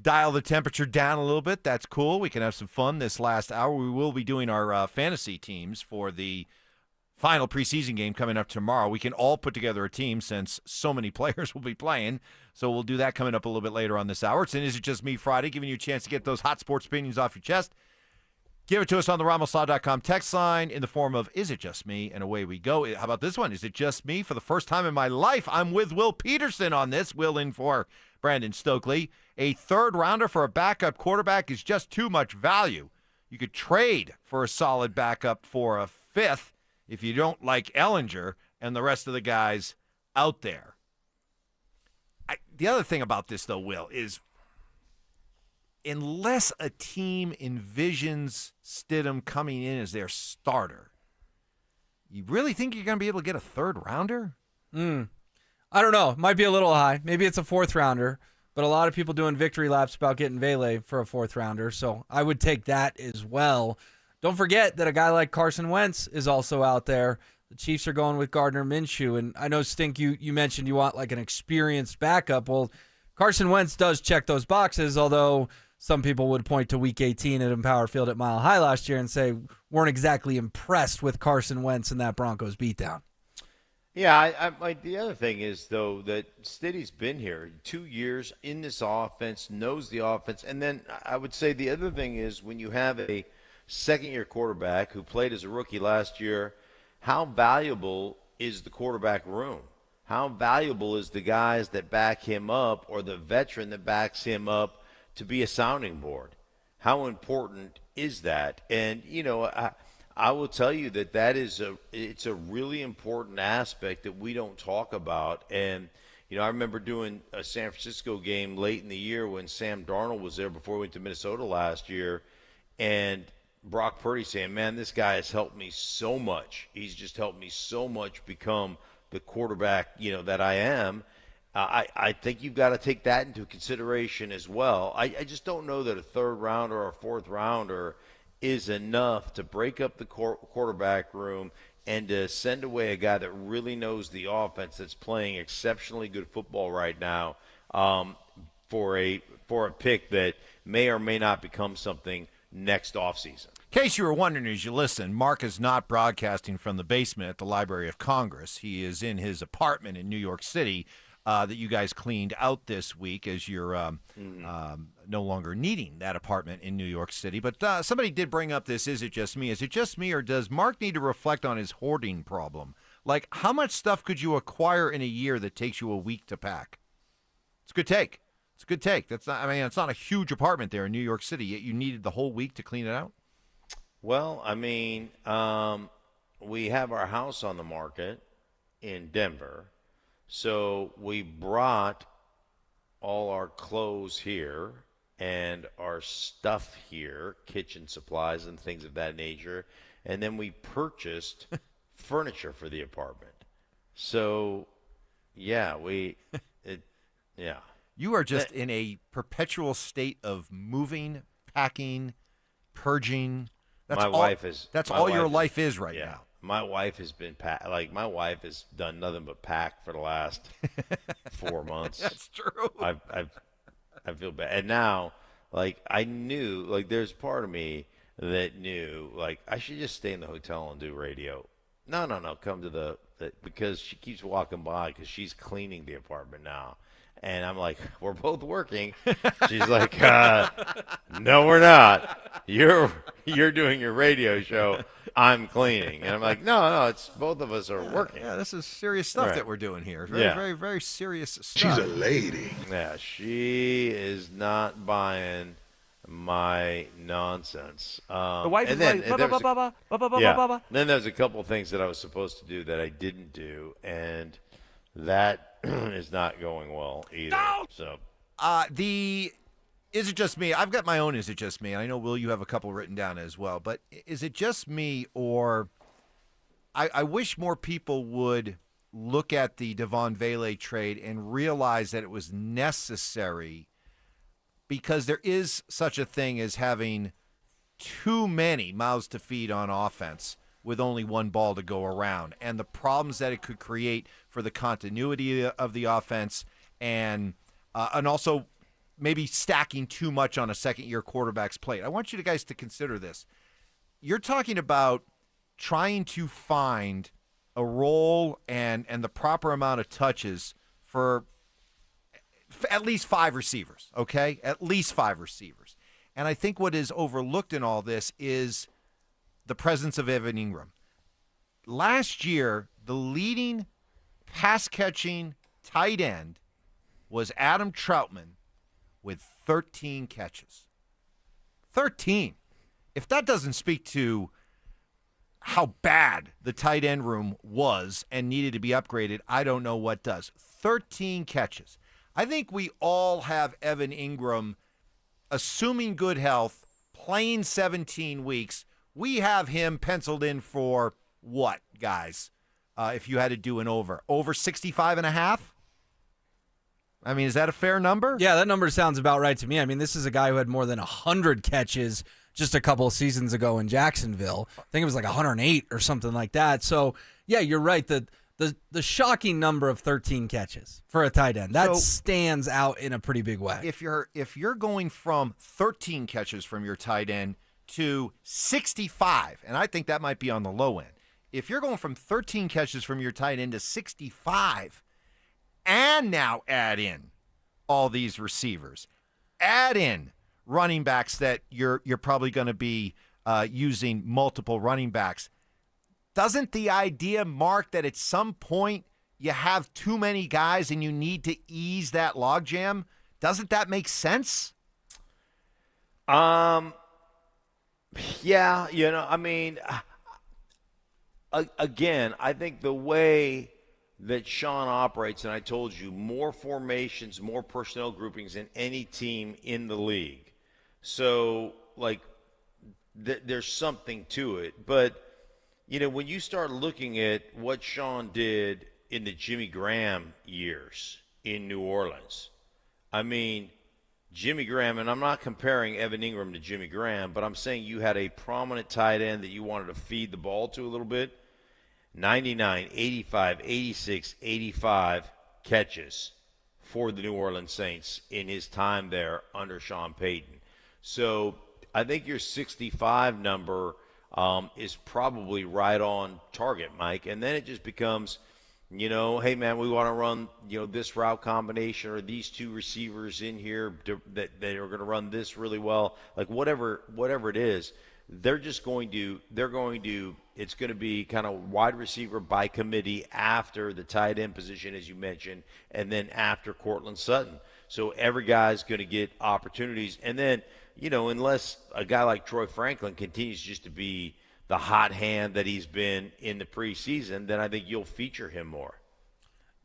dial the temperature down a little bit, that's cool. We can have some fun this last hour. We will be doing our fantasy teams for the final preseason game coming up tomorrow. We can all put together a team since so many players will be playing. So we'll do that coming up a little bit later on this hour. It's an Is It Just Me Friday, giving you a chance to get those hot sports opinions off your chest. Give it to us on the RamosLaw.com text line in the form of Is It Just Me? And away we go. How about this one? Is it just me? For the first time in my life, I'm with Will Peterson on this. Will in for Brandon Stokley. A third rounder for a backup quarterback is just too much value. You could trade for a solid backup for a fifth if you don't like Ellinger and the rest of the guys out there. The other thing about this, though, Will, is unless a team envisions Stidham coming in as their starter, you really think you're going to be able to get a third rounder? I don't know. It might be a little high. Maybe it's a fourth rounder, but a lot of people doing victory laps about getting Vele for a fourth rounder, so I would take that as well. Don't forget that a guy like Carson Wentz is also out there. The Chiefs are going with Gardner Minshew. And I know, Stink, you mentioned you want like an experienced backup. Well, Carson Wentz does check those boxes, although some people would point to Week 18 at Empower Field at Mile High last year and say weren't exactly impressed with Carson Wentz and that Broncos beatdown. Yeah, the other thing is, though, that Stiddy's been here 2 years in this offense, knows the offense. And then I would say the other thing is when you have a second-year quarterback who played as a rookie last year, how valuable is the quarterback room? How valuable is the guys that back him up or the veteran that backs him up to be a sounding board? How important is that? And, I will tell you that it's a really important aspect that we don't talk about. And, I remember doing a San Francisco game late in the year when Sam Darnold was there before we went to Minnesota last year. And Brock Purdy saying, man, this guy has helped me so much. He's just helped me so much become the quarterback, that I am. I think you've got to take that into consideration as well. I just don't know that a third rounder or a fourth rounder is enough to break up the quarterback room and to send away a guy that really knows the offense, that's playing exceptionally good football right now, for a pick that may or may not become something next offseason. In case you were wondering as you listen, Mark is not broadcasting from the basement at the Library of Congress. He is in his apartment in New York City that you guys cleaned out this week as you're no longer needing that apartment in New York City. But somebody did bring up this, is it just me? Is it just me, or does Mark need to reflect on his hoarding problem? Like, how much stuff could you acquire in a year that takes you a week to pack? It's a good take. It's a good take. It's not a huge apartment there in New York City, yet you needed the whole week to clean it out? Well, we have our house on the market in Denver. So we brought all our clothes here and our stuff here, kitchen supplies and things of that nature, and then we purchased furniture for the apartment. So, yeah, You are just in a perpetual state of moving, packing, purging. That's all your life is right now. My wife has been my wife has done nothing but pack for the last 4 months. That's true. I feel bad. And now, I knew, there's part of me that knew, I should just stay in the hotel and do radio. No, come to because she keeps walking by because she's cleaning the apartment now. And I'm like, we're both working. She's like, no, we're not. You're doing your radio show. I'm cleaning. And I'm like, no, it's both of us are working. Yeah, this is serious stuff that we're doing here. Very, very, very serious stuff. She's a lady. Yeah, she is not buying my nonsense. The wife is then there's a couple of things that I was supposed to do that I didn't do, and that is not going well either. No! So, is it just me? I've got my own is it just me? I know, Will, you have a couple written down as well. But is it just me, or I wish more people would look at the Devon Vele trade and realize that it was necessary, because there is such a thing as having too many mouths to feed on offense with only one ball to go around, and the problems that it could create for the continuity of the offense, and also maybe stacking too much on a second-year quarterback's plate. I want you guys to consider this. You're talking about trying to find a role and the proper amount of touches for at least 5 receivers, okay? At least 5 receivers. And I think what is overlooked in all this is the presence of Evan Ingram. Last year, the leading pass-catching tight end was Adam Troutman with 13 catches. 13. If that doesn't speak to how bad the tight end room was and needed to be upgraded, I don't know what does. 13 catches. I think we all have Evan Ingram, assuming good health, playing 17 weeks. We have him penciled in for what, guys? If you had to do an over 65 and a half? I mean, is that a fair number? Yeah, that number sounds about right to me. I mean, this is a guy who had more than 100 catches just a couple of seasons ago in Jacksonville. I think it was like 108 or something like that. So, yeah, you're right. The shocking number of 13 catches for a tight end, that stands out in a pretty big way. If you're going from 13 catches from your tight end to 65, and I think that might be on the low end, if you're going from 13 catches from your tight end to 65, and now add in all these receivers, add in running backs that you're probably going to be using multiple running backs, doesn't the idea, Mark, that at some point you have too many guys and you need to ease that logjam, doesn't that make sense? Yeah, I mean, again, I think the way that Sean operates, and I told you, more formations, more personnel groupings than any team in the league. So, like, there's something to it. But, when you start looking at what Sean did in the Jimmy Graham years in New Orleans, I mean, Jimmy Graham, and I'm not comparing Evan Ingram to Jimmy Graham, but I'm saying you had a prominent tight end that you wanted to feed the ball to a little bit. 99, 85, 86, 85 catches for the New Orleans Saints in his time there under Sean Payton. So I think your 65 number is probably right on target, Mike. And then it just becomes, hey, man, we want to run, this route combination or these two receivers in here that are going to run this really well. Like whatever it is, it's going to be kind of wide receiver by committee after the tight end position, as you mentioned, and then after Cortland Sutton. So every guy's going to get opportunities. And then, unless a guy like Troy Franklin continues just to be the hot hand that he's been in the preseason, then I think you'll feature him more.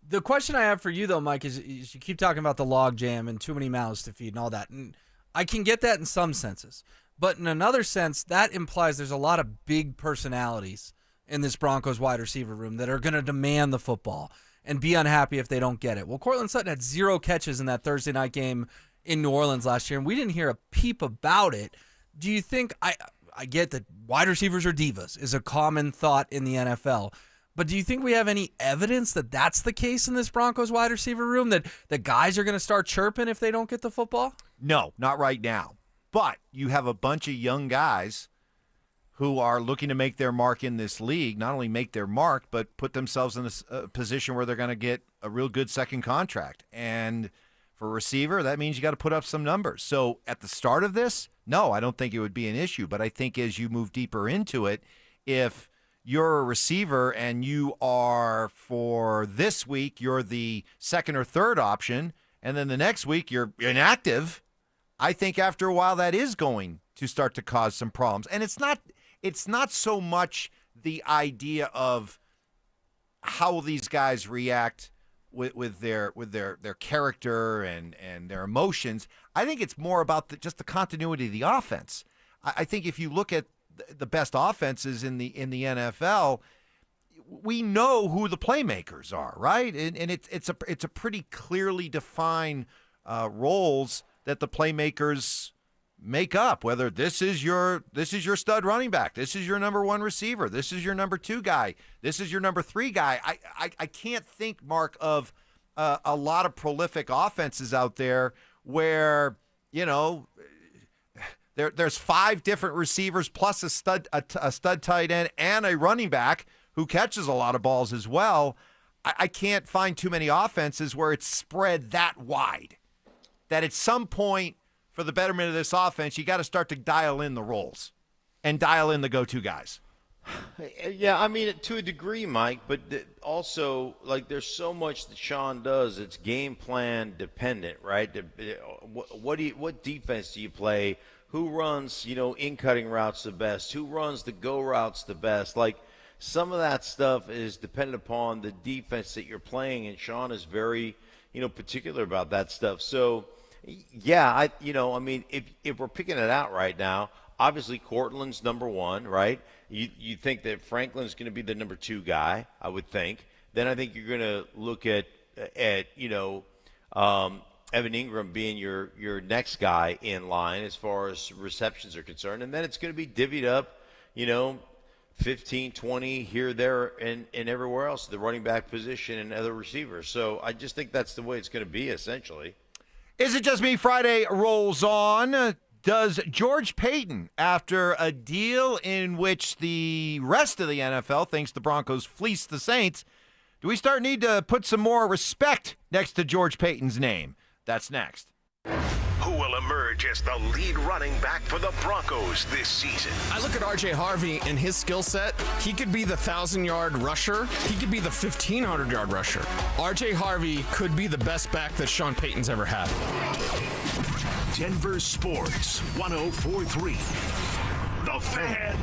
The question I have for you, though, Mike, is you keep talking about the log jam and too many mouths to feed and all that. And I can get that in some senses. But in another sense, that implies there's a lot of big personalities in this Broncos wide receiver room that are going to demand the football and be unhappy if they don't get it. Well, Cortland Sutton had 0 catches in that Thursday night game in New Orleans last year, and we didn't hear a peep about it. Do you think – I get that wide receivers are divas is a common thought in the NFL, but do you think we have any evidence that that's the case in this Broncos wide receiver room, that the guys are going to start chirping if they don't get the football? No, not right now. But you have a bunch of young guys who are looking to make their mark in this league, not only make their mark, but put themselves in a position where they're going to get a real good second contract. And for a receiver, that means you got to put up some numbers. So at the start of this, no, I don't think it would be an issue. But I think as you move deeper into it, if you're a receiver and you are, for this week, you're the second or third option, and then the next week you're inactive, I think after a while that is going to start to cause some problems. And it's not so much the idea of how these guys react with their character and their emotions. I think it's more about just the continuity of the offense. I think if you look at the best offenses in the NFL, we know who the playmakers are, right? And it's a pretty clearly defined roles that the playmakers make up, whether this is your stud running back, this is your number one receiver, this is your number 2 guy, this is your number 3 guy. I can't think, Mark, of a lot of prolific offenses out there where, there's 5 different receivers plus a stud tight end and a running back who catches a lot of balls as well. I can't find too many offenses where it's spread that wide. That at some point, for the betterment of this offense, you got to start to dial in the roles and dial in the go-to guys. Yeah, I mean, to a degree, Mike, but also, like, there's so much that Sean does. It's game plan dependent, right? What defense do you play? Who runs, in-cutting routes the best? Who runs the go routes the best? Like, some of that stuff is dependent upon the defense that you're playing, and Sean is very, particular about that stuff. So, yeah, if we're picking it out right now, obviously Cortland's number 1, right? You think that Franklin's going to be the number 2 guy, I would think. Then I think you're going to look at Evan Ingram being your next guy in line as far as receptions are concerned. And then it's going to be divvied up, 15, 20 here, there, and everywhere else, the running back position and other receivers. So I just think that's the way it's going to be, essentially. Is it just me? Friday rolls on. Does George Payton, after a deal in which the rest of the NFL thinks the Broncos fleeced the Saints, do we need to put some more respect next to George Payton's name? That's next. Who will emerge as the lead running back for the Broncos this season? I look at R.J. Harvey and his skill set. He could be the 1,000-yard rusher. He could be the 1,500-yard rusher. R.J. Harvey could be the best back that Sean Payton's ever had. Denver Sports 104.3. The Fan.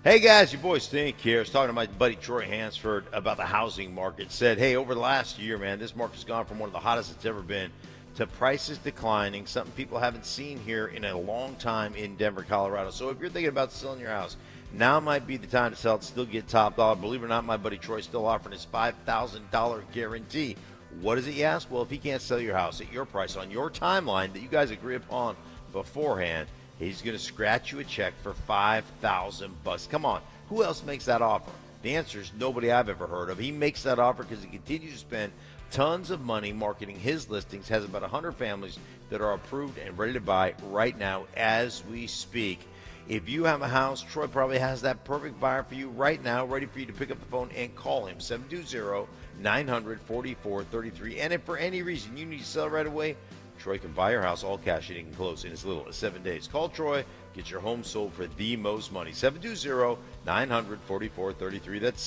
Hey guys, your boy Stink here. I was talking to my buddy Troy Hansford about the housing market. Said, hey, over the last year, man, this market's gone from one of the hottest it's ever been to prices declining, something people haven't seen here in a long time in Denver, Colorado. So if you're thinking about selling your house, now might be the time to sell it, still get top dollar. Believe it or not, my buddy Troy's still offering his $5,000 guarantee. What is it, you ask? Well, if he can't sell your house at your price on your timeline that you guys agree upon beforehand, he's going to scratch you a check for $5,000. Come on, who else makes that offer? The answer is nobody I've ever heard of. He makes that offer because he continues to spend tons of money marketing his listings, has about 100 families that are approved and ready to buy right now as we speak. If you have a house, Troy probably has that perfect buyer for you right now, ready for you to pick up the phone and call him, 720-900-4433. And if for any reason you need to sell right away, Troy can buy your house all cash and he can close in as little as 7 days. Call Troy, get your home sold for the most money, 720-900-4433. That's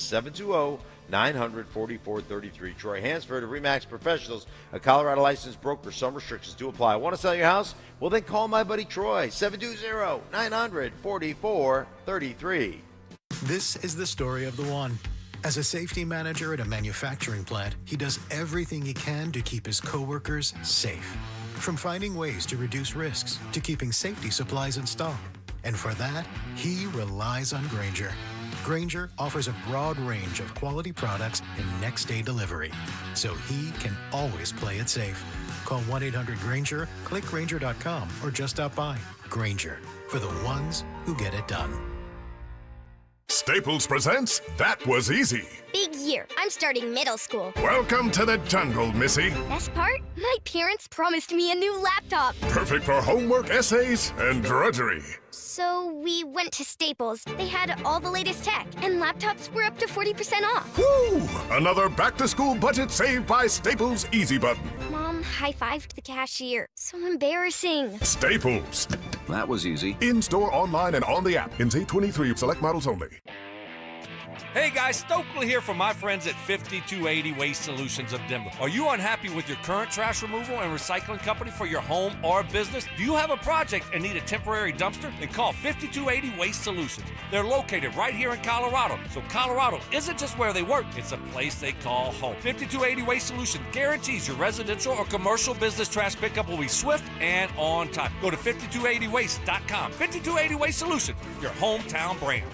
720-900-4433. Troy Hansford of RE/MAX Professionals, a Colorado licensed broker. Some restrictions do apply. Want to sell your house? Well, then call my buddy Troy, 720-900-4433. This is the story of the one. As a safety manager at a manufacturing plant, he does everything he can to keep his coworkers safe. From finding ways to reduce risks to keeping safety supplies in stock. And for that, he relies on Grainger. Grainger offers a broad range of quality products and next-day delivery, so he can always play it safe. Call 1-800-GRAINGER, click Grainger.com, or just stop by. Grainger, for the ones who get it done. Staples presents That Was Easy. Big year. I'm starting middle school. Welcome to the jungle, Missy. Best part? My parents promised me a new laptop. Perfect for homework, essays, and drudgery. So we went to Staples. They had all the latest tech, and laptops were up to 40% off. Woo! Another back-to-school budget saved by Staples Easy Button. Mom high-fived the cashier. So embarrassing. Staples. That was easy. In-store, online, and on the app. NC23, select models only. Hey guys, Stokley here from my friends at 5280 Waste Solutions of Denver. Are you unhappy with your current trash removal and recycling company for your home or business? Do you have a project and need a temporary dumpster? Then call 5280 Waste Solutions. They're located right here in Colorado. So Colorado isn't just where they work, it's a place they call home. 5280 Waste Solutions guarantees your residential or commercial business trash pickup will be swift and on time. Go to 5280waste.com. 5280 Waste Solutions, your hometown brand.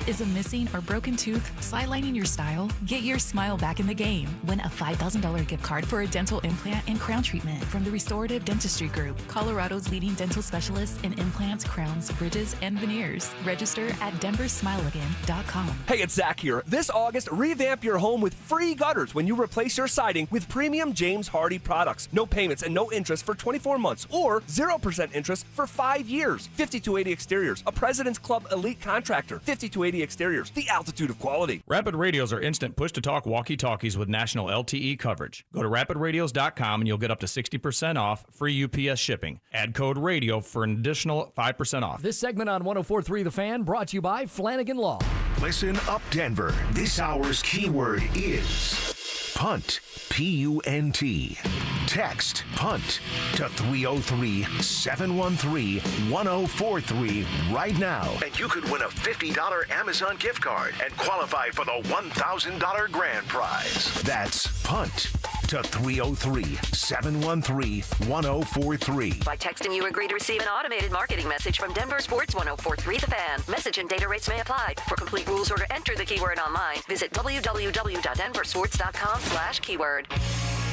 Is a missing or broken tooth sidelining your style? Get your smile back in the game. Win a $5,000 gift card for a dental implant and crown treatment from the Restorative Dentistry Group, Colorado's leading dental specialists in implants, crowns, bridges, and veneers. Register at DenverSmileAgain.com. Hey, it's Zach here. This August, revamp your home with free gutters when you replace your siding with premium James Hardie products. No payments and no interest for 24 months or 0% interest for 5 years. 5280 Exteriors, a President's Club elite contractor. 5280 Exteriors, the altitude of quality. Rapid Radios are instant push-to-talk walkie-talkies with national LTE coverage. Go to rapidradios.com and you'll get up to 60% off, free UPS shipping. Add code RADIO for an additional 5% off. This segment on 104.3 The Fan brought to you by Flanagan Law. Listen up, Denver. This hour's keyword is punt. P-U-N-T. Text punt to 303-713-1043 right now. And you could win a $50 Amazon gift card and qualify for the $1,000 grand prize. That's punt to 303-713-1043. By texting, you agree to receive an automated marketing message from DenverSports 104.3 The Fan. Message and data rates may apply. For complete rules or to enter the keyword online, visit www.denversports.com/keyword.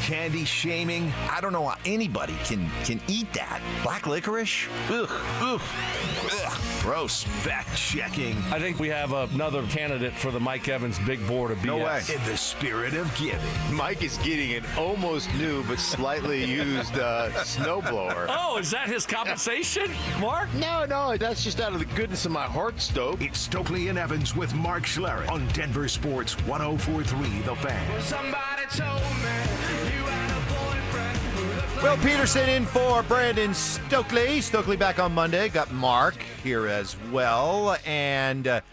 Candy shaming. I don't know how anybody can eat that. Black licorice? Ugh. Ugh. Ugh. Gross. Fact-checking. I think we have another candidate for the Mike Evans Big Board of BS. No way. In the spirit of giving. Mike is getting an almost new but slightly used snowblower. Oh, is that his compensation, Mark? No, that's just out of the goodness of my heart, Stoke. It's Stokley and Evans with Mark Schlereth on Denver Sports 104.3 The Fan. Somebody told me you had a boyfriend. Will Peterson in for Brandon Stokley. Stokley back on Monday. Got Mark here as well. And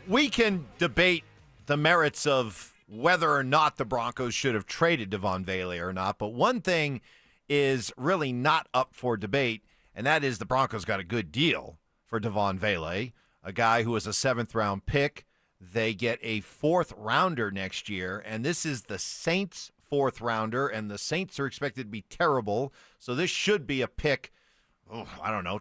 we can debate the merits of whether or not the Broncos should have traded Devon Vele or not. But one thing is really not up for debate, and that is the Broncos got a good deal for Devon Vele, a guy who was a 7th-round pick. They get a 4th-rounder next year, and this is the Saints' 4th-rounder, and the Saints are expected to be terrible. So this should be a pick,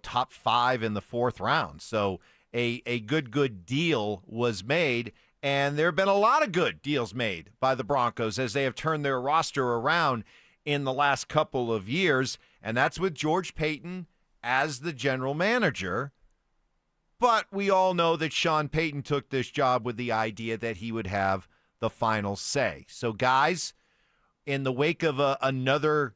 top 5 in the 4th round. So a good deal was made. And there have been a lot of good deals made by the Broncos as they have turned their roster around in the last couple of years, and that's with George Payton as the general manager. But we all know that Sean Payton took this job with the idea that he would have the final say. So, guys, in the wake of another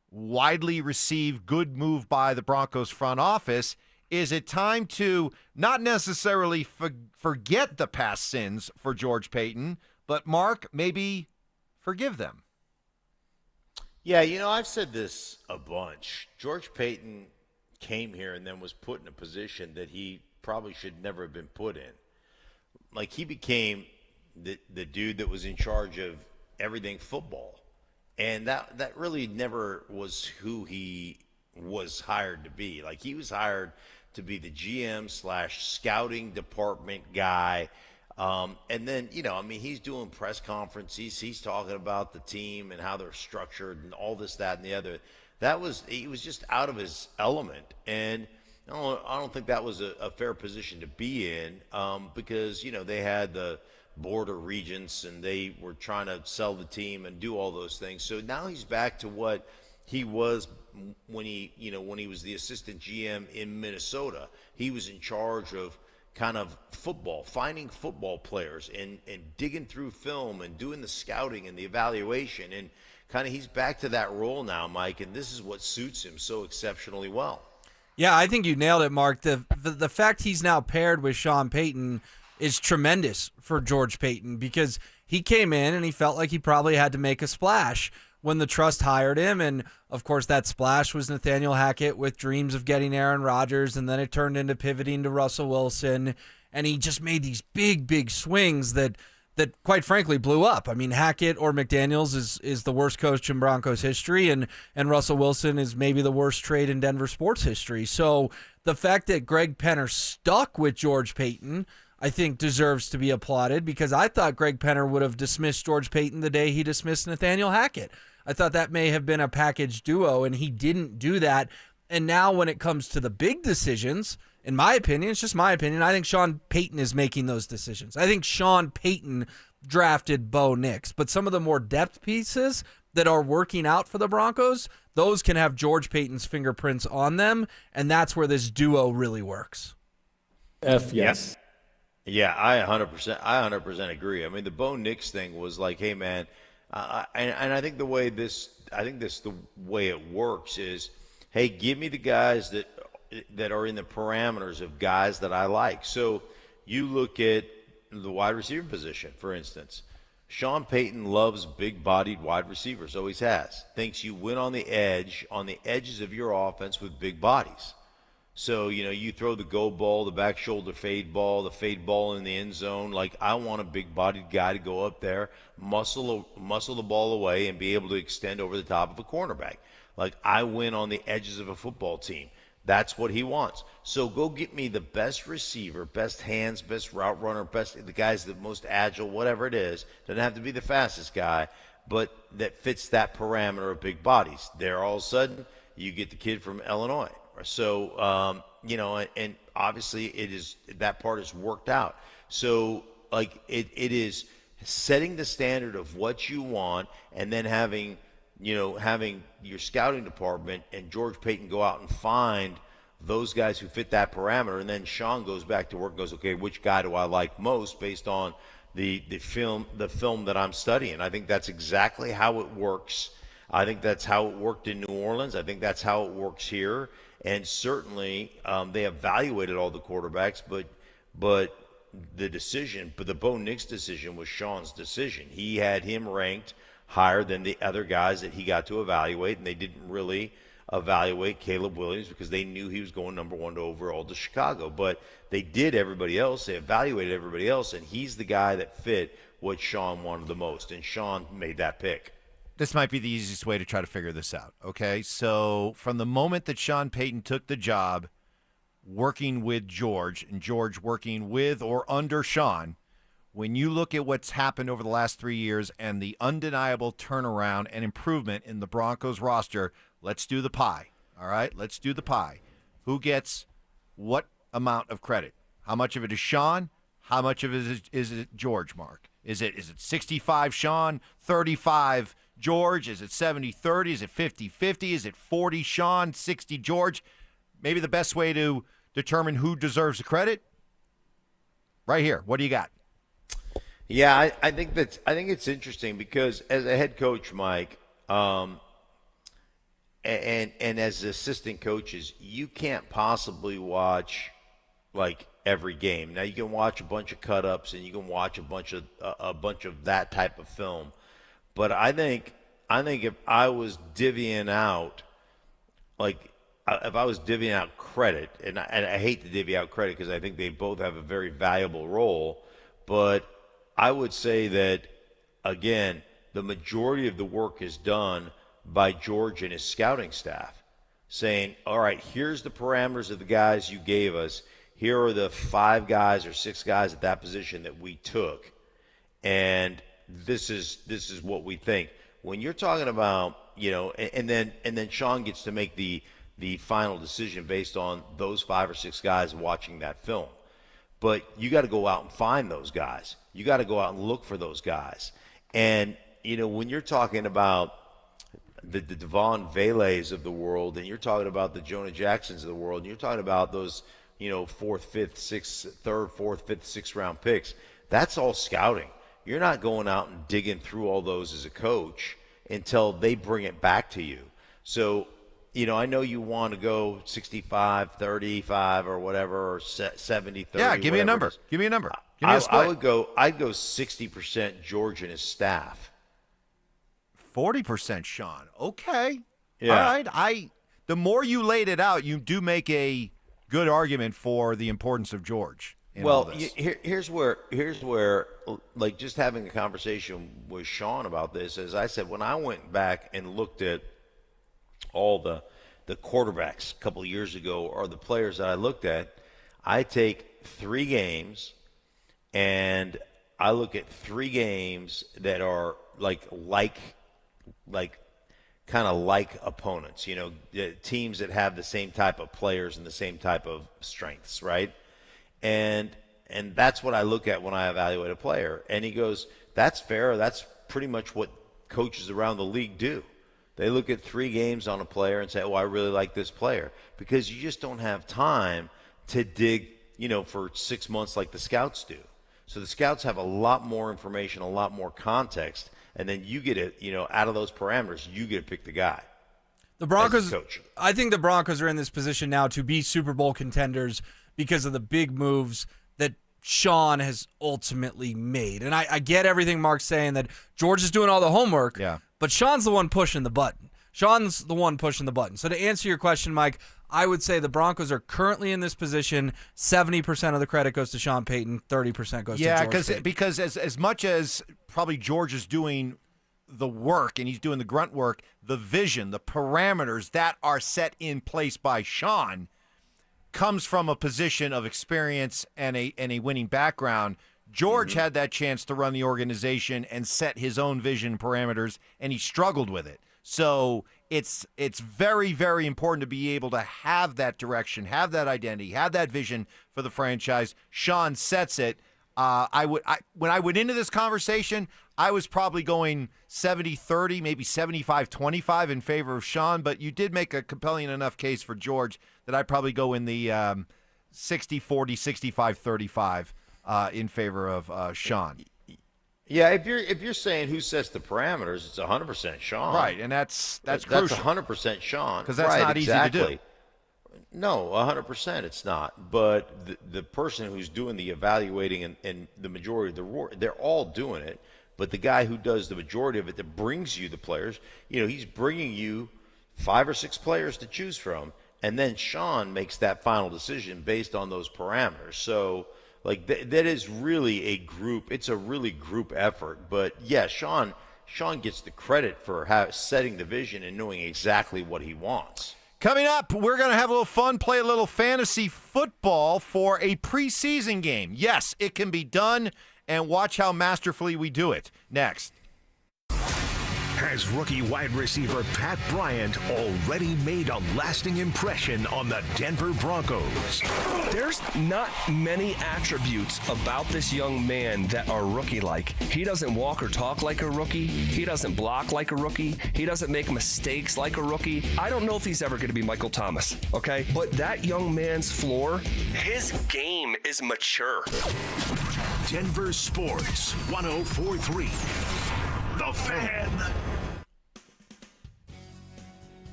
widely received good move by the Broncos front office, is it time to not necessarily forget the past sins for George Payton, but, Mark, maybe forgive them? Yeah, I've said this a bunch. George Payton came here and then was put in a position that he probably should never have been put in. Like, he became the dude that was in charge of everything football. And that really never was who he was hired to be. Like, he was hired to be the GM/scouting department guy. And then, he's doing press conferences. He's talking about the team and how they're structured and all this, that, and the other. He was just out of his element. And I don't think that was a fair position to be in because, they had the board of regents and they were trying to sell the team and do all those things. So now he's back to what he was when he was the assistant GM in Minnesota. He was in charge of kind of football, finding football players and digging through film and doing the scouting and the evaluation. And kind of he's back to that role now, Mike, and this is what suits him so exceptionally well. Yeah, I think you nailed it, Mark. The fact he's now paired with Sean Payton is tremendous for George Payton because he came in and he felt like he probably had to make a splash when the trust hired him. And, of course, that splash was Nathaniel Hackett with dreams of getting Aaron Rodgers, and then it turned into pivoting to Russell Wilson. And he just made these big swings that quite frankly blew up. I mean, Hackett or McDaniels is the worst coach in Broncos history, and Russell Wilson is maybe the worst trade in Denver sports history. So the fact that Greg Penner stuck with George Payton, I think, deserves to be applauded because I thought Greg Penner would have dismissed George Payton the day he dismissed Nathaniel Hackett. I thought that may have been a package duo, and he didn't do that. And now when it comes to the big decisions, in my opinion, it's just my opinion, I think Sean Payton is making those decisions. I think Sean Payton drafted Bo Nix, but some of the more depth pieces that are working out for the Broncos, those can have George Payton's fingerprints on them, and that's where this duo really works. Yes. Yeah, I 100% agree. I mean, the Bo Nix thing was like, hey, man, and I think the way the way it works is, hey, give me the guys that are in the parameters of guys that I like. So you look at the wide receiver position, for instance. Sean Payton loves big-bodied wide receivers, always has. Thinks you win on the edges of your offense with big bodies. So, you throw the go ball, the back shoulder fade ball, the fade ball in the end zone. Like, I want a big-bodied guy to go up there, muscle the ball away, and be able to extend over the top of a cornerback. Like, I win on the edges of a football team. That's what he wants. So go get me the best receiver, best hands, best route runner, the guy's the most agile, whatever it is. Doesn't have to be the fastest guy, but that fits that parameter of big bodies. There, all of a sudden, you get the kid from Illinois. So, and obviously that part is worked out. So, like, it is setting the standard of what you want and then having your scouting department and George Payton go out and find those guys who fit that parameter, and then Sean goes back to work and goes, okay, which guy do I like most based on the film that I'm studying. I think that's exactly how it works. I think that's how it worked in New Orleans. I think that's how it works here. And certainly they evaluated all the quarterbacks, but the Bo Nix decision was Sean's decision. He had him ranked higher than the other guys that he got to evaluate, and they didn't really evaluate Caleb Williams because they knew he was going number 1 overall to Chicago. But they did everybody else. They evaluated everybody else, and he's the guy that fit what Sean wanted the most, and Sean made that pick. This might be the easiest way to try to figure this out, okay? So from the moment that Sean Payton took the job working with George, and George working with or under Sean, when you look at what's happened over the last 3 years and the undeniable turnaround and improvement in the Broncos roster, let's do the pie, all right? Let's do the pie. Who gets what amount of credit? How much of it is Sean? How much of it is it George, Mark? Is it 65 Sean, 35 George? Is it 70-30? Is it 50-50? Is it 40 Sean, 60 George? Maybe the best way to determine who deserves the credit? Right here. What do you got? Yeah, I think it's interesting because as a head coach, Mike, and as assistant coaches, you can't possibly watch like every game. Now you can watch a bunch of cut-ups and you can watch a bunch of that type of film. But I think if I was divvying out, credit, and I hate to divvy out credit because I think they both have a very valuable role, but I would say that, again, the majority of the work is done by George and his scouting staff, saying, all right, here's the parameters of the guys you gave us. Here are the 5 guys or 6 guys at that position that we took, and this is what we think. When you're talking about, and then Sean gets to make the final decision based on those 5 or 6 guys watching that film. But you got to go out and find those guys. You got to go out and look for those guys. And, when you're talking about the Devon Vele's of the world, and you're talking about the Jonah Jacksons of the world, and you're talking about those, 4th, 5th, 6th, 3rd, 4th, 5th, 6th round picks, that's all scouting. You're not going out and digging through all those as a coach until they bring it back to you. So, I know you want to go 65, 35 or whatever, or 70, 30. Yeah, give me a number. Give me a number. Give me a split. I'd go 60% George and his staff. 40% Sean. Okay. Yeah. All right. The more you laid it out, you do make a good argument for the importance of George. Well, here's where like just having a conversation with Sean about this, as I said, when I went back and looked at all the quarterbacks a couple of years ago, or the players that I looked at, I take 3 games and I look at 3 games that are like kind of like opponents, teams that have the same type of players and the same type of strengths, right? And that's what I look at when I evaluate a player. And he goes, that's fair. That's pretty much what coaches around the league do. They look at 3 games on a player and say, oh, I really like this player. Because you just don't have time to dig, for 6 months like the scouts do. So the scouts have a lot more information, a lot more context. And then you get it, out of those parameters, you get to pick the guy. The Broncos, I think the Broncos are in this position now to be Super Bowl contenders because of the big moves that Sean has ultimately made. And I get everything Mark's saying, that George is doing all the homework, but Sean's the one pushing the button. Sean's the one pushing the button. So to answer your question, Mike, I would say the Broncos are currently in this position. 70% of the credit goes to Sean Payton, 30% goes to George Payton. Because as much as probably George is doing the work and he's doing the grunt work, the vision, the parameters that are set in place by Sean comes from a position of experience and a winning background. George had that chance to run the organization and set his own vision parameters, and he struggled with it. So it's very, very important to be able to have that direction, have that identity, have that vision for the franchise. Sean sets it. When I went into this conversation, I was probably going 70-30, maybe 75-25 in favor of Sean, but you did make a compelling enough case for George that I'd probably go in the 60-40, 65-35 in favor of Sean. Yeah, if you're saying who sets the parameters, it's 100% Sean. Right, and that's crucial. That's 100% Sean. Because that's not easy to do. No, 100% it's not. But the person who's doing the evaluating and the majority of the reward, they're all doing it. But the guy who does the majority of it, that brings you the players, he's bringing you 5 or 6 players to choose from. And then Sean makes that final decision based on those parameters. So, that is really a group. It's a really group effort. But, yeah, Sean gets the credit for setting the vision and knowing exactly what he wants. Coming up, we're going to have a little fun, play a little fantasy football for a preseason game. Yes, it can be done, and watch how masterfully we do it. Next. Has rookie wide receiver Pat Bryant already made a lasting impression on the Denver Broncos? There's not many attributes about this young man that are rookie-like. He doesn't walk or talk like a rookie. He doesn't block like a rookie. He doesn't make mistakes like a rookie. I don't know if he's ever going to be Michael Thomas, okay? But that young man's floor, his game is mature. Denver Sports 104.3. The Fan.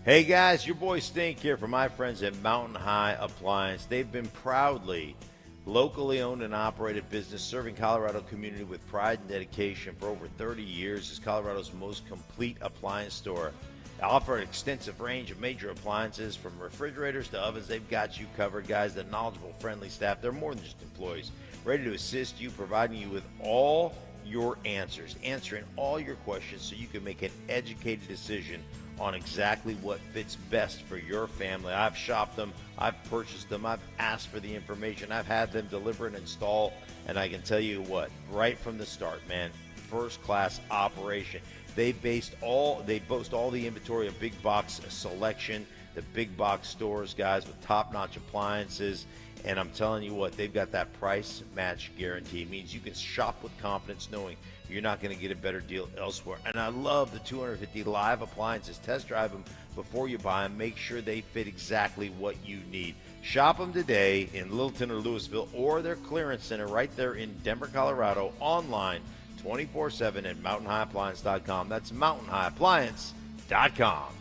Hey guys, your boy Stink here from my friends at Mountain High Appliance. They've been proudly locally owned and operated business serving Colorado community with pride and dedication for over 30 years as Colorado's most complete appliance store. They offer an extensive range of major appliances from refrigerators to ovens. They've got you covered, guys. The knowledgeable, friendly staff. They're more than just employees, ready to assist you, providing you with all your answers, answering all your questions so you can make an educated decision on exactly what fits best for your family. I've shopped them, I've purchased them, I've asked for the information, I've had them deliver and install, and I can tell you what, right from the start, man, first-class operation. They boast all the inventory of big box selection, the big box stores, guys, with top-notch appliances. And I'm telling you what, they've got that price match guarantee. It means you can shop with confidence knowing you're not going to get a better deal elsewhere. And I love the 250 live appliances. Test drive them before you buy them. Make sure they fit exactly what you need. Shop them today in Littleton or Louisville or their clearance center right there in Denver, Colorado. Online 24/7 at mountainhighappliance.com. That's mountainhighappliance.com.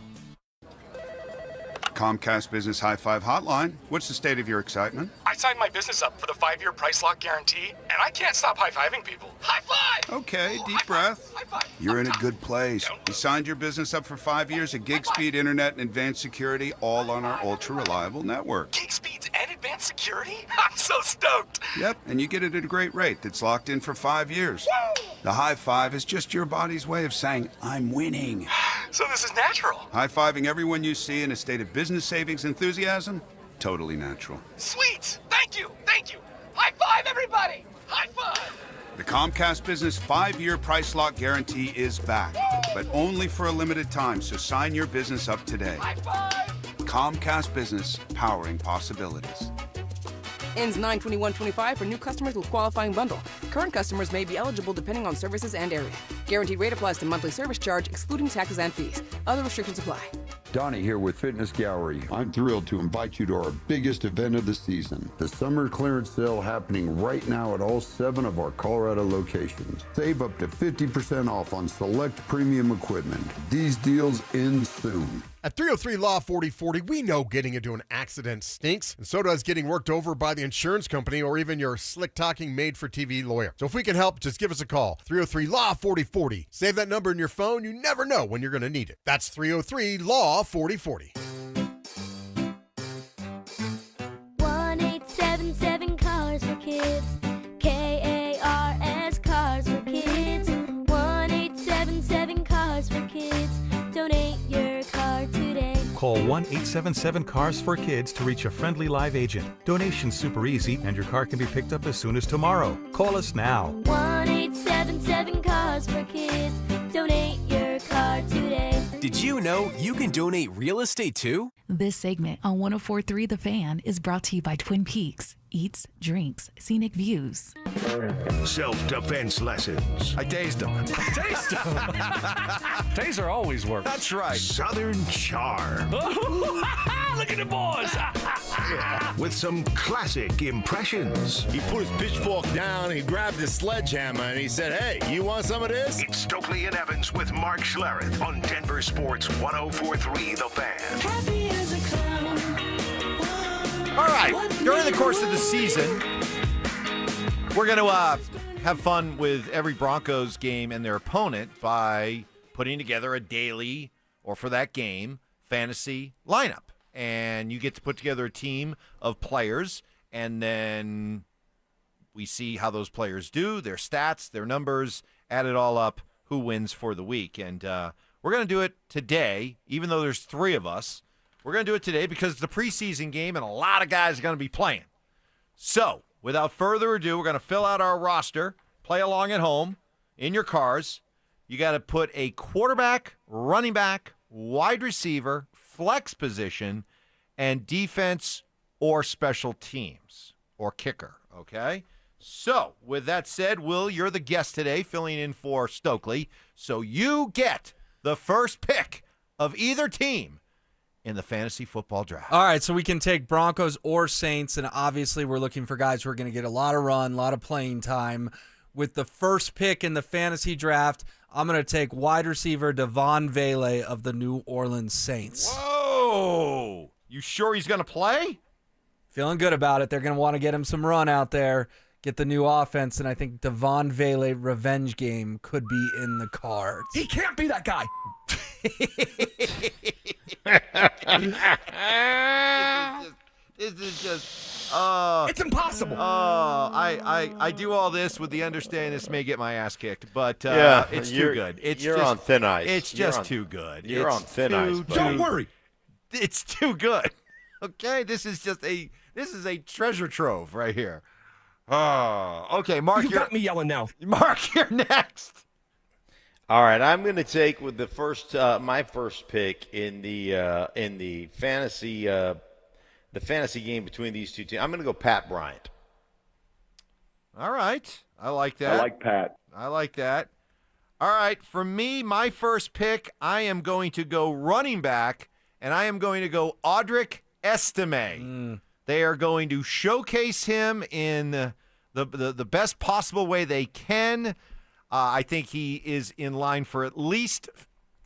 Comcast Business High Five Hotline. What's the state of your excitement? I signed my business up for the 5-year price lock guarantee, and I can't stop high-fiving people. High five! Okay, deep breath. High five. You're in a good place. You signed your business up for 5 years of gig speed internet and advanced security, all on our ultra-reliable network. Gig speeds and advanced security? I'm so stoked! Yep, and you get it at a great rate that's locked in for 5 years. Woo! The high five is just your body's way of saying, I'm winning. So this is natural. High-fiving everyone you see in a state of business savings enthusiasm? Totally natural. Sweet! Thank you! Thank you! High five, everybody! High five! The Comcast Business 5-year price lock guarantee is back, but only for a limited time, so sign your business up today. High five! Comcast Business, powering possibilities. Ends 9/21/25 for new customers with qualifying bundle. Current customers may be eligible depending on services and area. Guaranteed rate applies to monthly service charge, excluding taxes and fees. Other restrictions apply. Donnie here with Fitness Gallery. I'm thrilled to invite you to our biggest event of the season, the summer clearance sale happening right now at all 7 of our Colorado locations. Save up to 50% off on select premium equipment. These deals end soon. At 303 Law 4040, we know getting into an accident stinks, and so does getting worked over by the insurance company or even your slick-talking made-for-TV lawyer. So if we can help, just give us a call. 303 Law 4040. Save that number in your phone. You never know when you're going to need it. That's 303 Law 4040. 1-877 Cars for Kids. KARS Cars for Kids. 1-877 Cars for Kids. Donate your car today. Call 1-877-CARS for Kids to reach a friendly live agent. Donation's super easy, and your car can be picked up as soon as tomorrow. Call us now. 1-877 Cars for Kids. Donate your car today. Did you know you can donate real estate too? This segment on 104.3 The Fan is brought to you by Twin Peaks. Eats, drinks, scenic views. Self-defense lessons. I tased him. Taste them. Taser always works. That's right. Southern charm. Look at the boys. With some classic impressions. He put his pitchfork down, he grabbed his sledgehammer, and he said, "Hey, you want some of this?" It's Stokley and Evans with Mark Schlereth on Denver Sports 104.3 The Fan. Happy as a clown. All right. During the course of the season, we're going to have fun with every Broncos game and their opponent by putting together a daily, or for that game, fantasy lineup. And you get to put together a team of players, and then we see how those players do, their stats, their numbers, add it all up, who wins for the week. And we're going to do it today, even though there's 3 of us. We're going to do it today because it's a preseason game and a lot of guys are going to be playing. So, without further ado, we're going to fill out our roster, play along at home, in your cars. You got to put a quarterback, running back, wide receiver, flex position, and defense or special teams or kicker, okay? So, with that said, Will, you're the guest today, filling in for Stokley. So you get the first pick of either team in the fantasy football draft. All right, so we can take Broncos or Saints, and obviously we're looking for guys who are going to get a lot of run, a lot of playing time. With the first pick in the fantasy draft, I'm going to take wide receiver Devon Vele of the New Orleans Saints. Whoa! You sure he's going to play? Feeling good about it. They're going to want to get him some run out there, get the new offense, and I think Devon Vele revenge game could be in the cards. He can't be that guy. This is just it's impossible. I do all this with the understanding this may get my ass kicked, but it's too good. You're on thin ice. It's just too good. You're on thin ice. Don't worry. It's too good. Okay, this is a treasure trove right here. Oh, okay, Mark. You got me yelling now. Mark, you're next. All right, I'm going to take with the first my first pick in the fantasy game between these two teams. I'm going to go Pat Bryant. All right, I like that. I like Pat. I like that. All right, for me, my first pick, I am going to go running back, and I am going to go Audric Estime. They are going to showcase him in the best possible way they can. I think he is in line for at least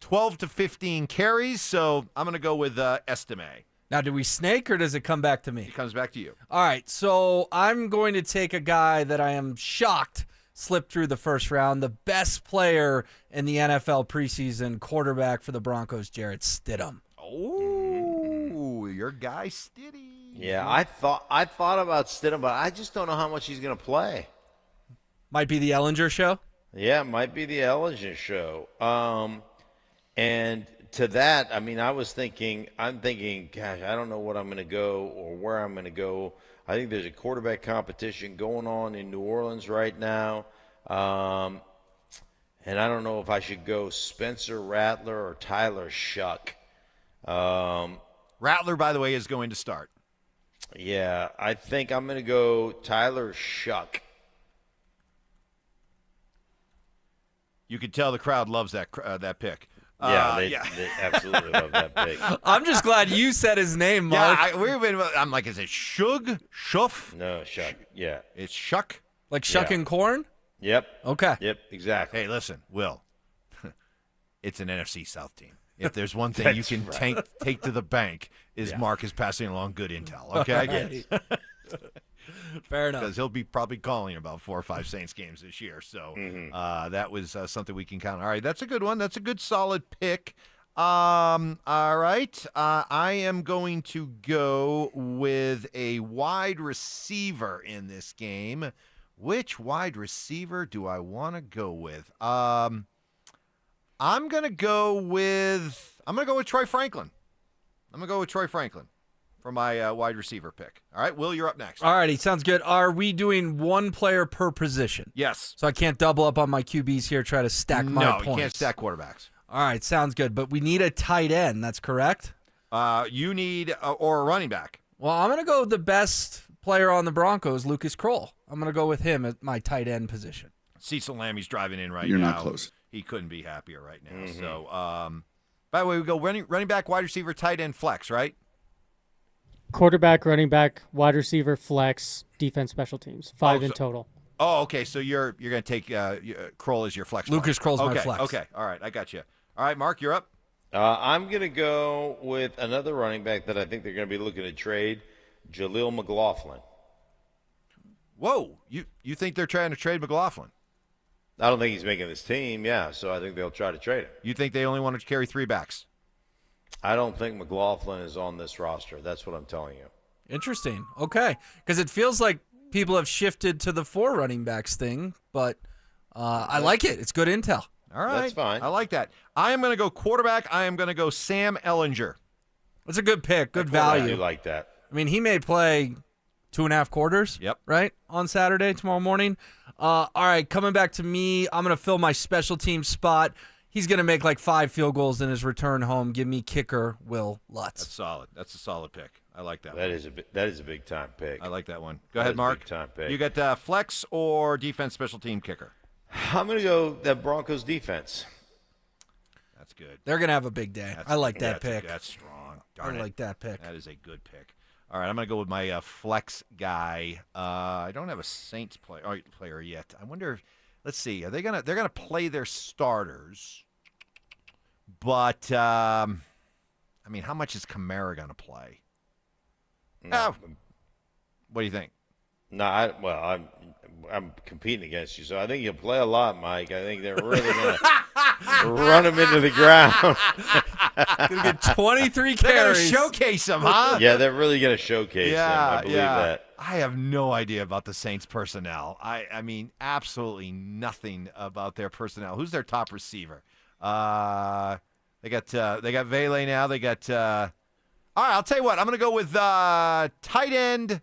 12 to 15 carries, so I'm going to go with Estime. Now, do we snake or does it come back to me? It comes back to you. All right, so I'm going to take a guy that I am shocked slipped through the first round, the best player in the NFL preseason, quarterback for the Broncos, Jarrett Stidham. Oh, your guy Stiddy. Yeah, I thought about Stidham, but I just don't know how much he's going to play. Might be the Ellinger show? Yeah, it might be the Ellinger show. And to that, I mean, I'm thinking, gosh, I don't know what I'm going to go or where I'm going to go. I think there's a quarterback competition going on in New Orleans right now. And I don't know if I should go Spencer Rattler or Tyler Shuck. Rattler, by the way, is going to start. Yeah, I think I'm going to go Tyler Shuck. You can tell the crowd loves that pick. Yeah, they absolutely love that pick. I'm just glad you said his name, Mark. Yeah, I'm like, is it Shug? Shuff? No, Shuck. Yeah. It's Shuck? Like shucking corn? Yep. Okay. Yep, exactly. Hey, listen, Will. It's an NFC South team. If there's one thing you can take to the bank is Mark is passing along good intel, okay? Fair enough. Because he'll be probably calling about 4 or 5 Saints games this year. So that was something we can count on. All right, that's a good one. That's a good solid pick. All right. I am going to go with a wide receiver in this game. Which wide receiver do I want to go with? I'm going to go with Troy Franklin. I'm going to go with Troy Franklin for my wide receiver pick. All right, Will, you're up next. All righty, sounds good. Are we doing one player per position? Yes. So I can't double up on my QBs here, try to stack my points. No, you can't stack quarterbacks. All right, sounds good. But we need a tight end. That's correct? You need or a running back. Well, I'm going to go with the best player on the Broncos, Lucas Kroll. I'm going to go with him at my tight end position. Cecil Lammy's driving in right now. You're not close. He couldn't be happier right now. So, by the way, we go running back, wide receiver, tight end, flex, right? Quarterback, running back, wide receiver, flex, defense, special teams. 5 in total. Oh, okay. So you're going to take Kroll as your flex. Lucas Kroll's my flex. Okay. All right. I got you. All right, Mark, you're up. I'm going to go with another running back that I think they're going to be looking to trade, Jaleel McLaughlin. Whoa. You think they're trying to trade McLaughlin? I don't think he's making this team, so I think they'll try to trade him. You think they only want to carry 3 backs? I don't think McLaughlin is on this roster. That's what I'm telling you. Interesting. Okay. Because it feels like people have shifted to the 4 running backs thing, but I like it. It's good intel. All right. That's fine. I like that. I am going to go quarterback. I am going to go Sam Ehlinger. That's a good pick. Good value. I do like that. I mean, he may play 2.5 quarters. Yep. Right? On Saturday, tomorrow morning. All right, coming back to me, I'm going to fill my special team spot. He's going to make like 5 field goals in his return home. Give me kicker Will Lutz. That's solid. That's a solid pick. I like that. That is a big time pick. I like that one. Go ahead, Mark. Big time pick. You got flex or defense special team kicker? I'm going to go the Broncos defense. That's good. They're going to have a big day. I like that pick. That's strong. I like that pick. That is a good pick. All right, I'm going to go with my flex guy. I don't have a Saints player yet. I wonder. Let's see. Are they gonna? They're gonna play their starters, but I mean, how much is Kamara gonna play? No. What do you think? No, I'm competing against you, so I think you'll play a lot, Mike. I think they're really going to run him into the ground. Gonna get 23 carries. They're gonna showcase him, huh? Yeah, they're really going to showcase him. I believe that. I have no idea about the Saints personnel. I mean, absolutely nothing about their personnel. Who's their top receiver? They got Vele now. They got. All right, I'll tell you what. I'm going to go with tight end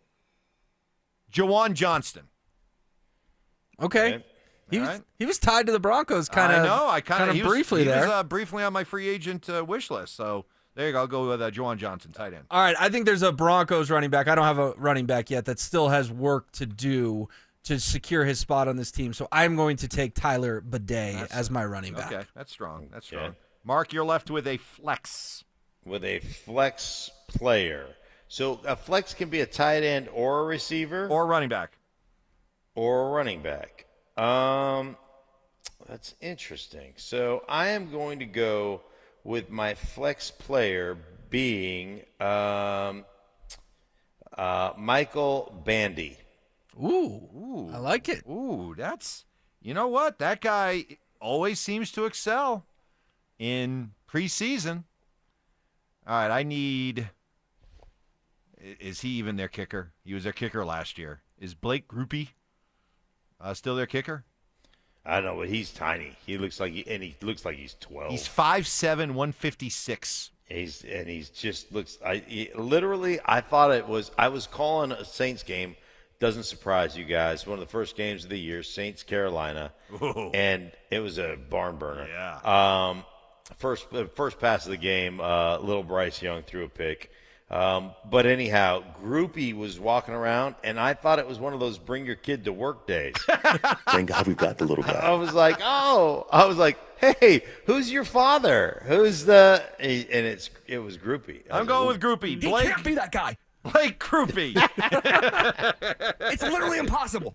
Jawan Johnston. Okay. He was tied to the Broncos kind of. I know. I kind of briefly there. He was briefly on my free agent wish list. So there you go. I'll go with Jawan Johnson, tight end. All right. I think there's a Broncos running back. I don't have a running back yet that still has work to do to secure his spot on this team. So I'm going to take Tyler Bidet as my running back. Okay, that's strong. That's strong. Mark, you're left with a flex. With a flex player. So a flex can be a tight end or a receiver? Or a running back. Or a running back. That's interesting. So I am going to go with my flex player being Michael Bandy. Ooh, I like it. Ooh, that's, you know what? That guy always seems to excel in preseason. All right, I need, is he even their kicker? He was their kicker last year. Is Blake Grupe still their kicker? I don't know, but he's tiny. He looks like he looks like he's 12. He's 5'7", 156. He's just looks. I thought it was. I was calling a Saints game. Doesn't surprise you guys. One of the first games of the year, Saints Carolina, and it was a barn burner. Yeah. First pass of the game, little Bryce Young threw a pick. But anyhow, Grupe was walking around, and I thought it was one of those bring your kid to work days. Thank God we've got the little guy. I was like, hey, who's your father? Who's the? And it was Grupe. I'm going with Grupe. He can't be that guy. Blake Grupe. It's literally impossible.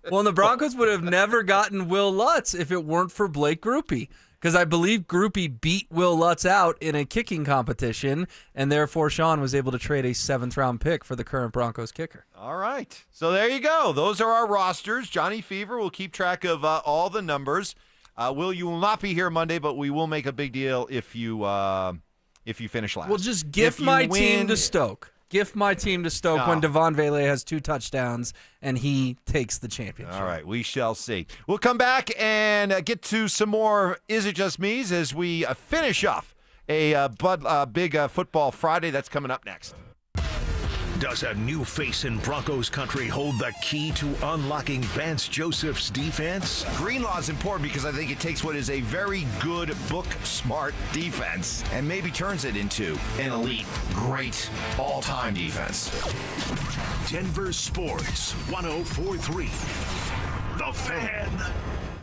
Well, the Broncos would have never gotten Will Lutz if it weren't for Blake Grupe, because I believe Grupe beat Will Lutz out in a kicking competition, and therefore Sean was able to trade a 7th-round pick for the current Broncos kicker. All right. So there you go. Those are our rosters. Johnny Fever will keep track of all the numbers. You will not be here Monday, but we will make a big deal if you finish last. Well, just gift my team to Stoke. Gift my team to Stoke when Devon Vele has 2 touchdowns and he takes the championship. All right, we shall see. We'll come back and get to some more Is It Just Me's as we finish off a big football Friday. That's coming up next. Does a new face in Broncos country hold the key to unlocking Vance Joseph's defense? Greenlaw is important because I think it takes what is a very good, book-smart defense and maybe turns it into an elite, great, all-time defense. Denver Sports 104.3. The Fan.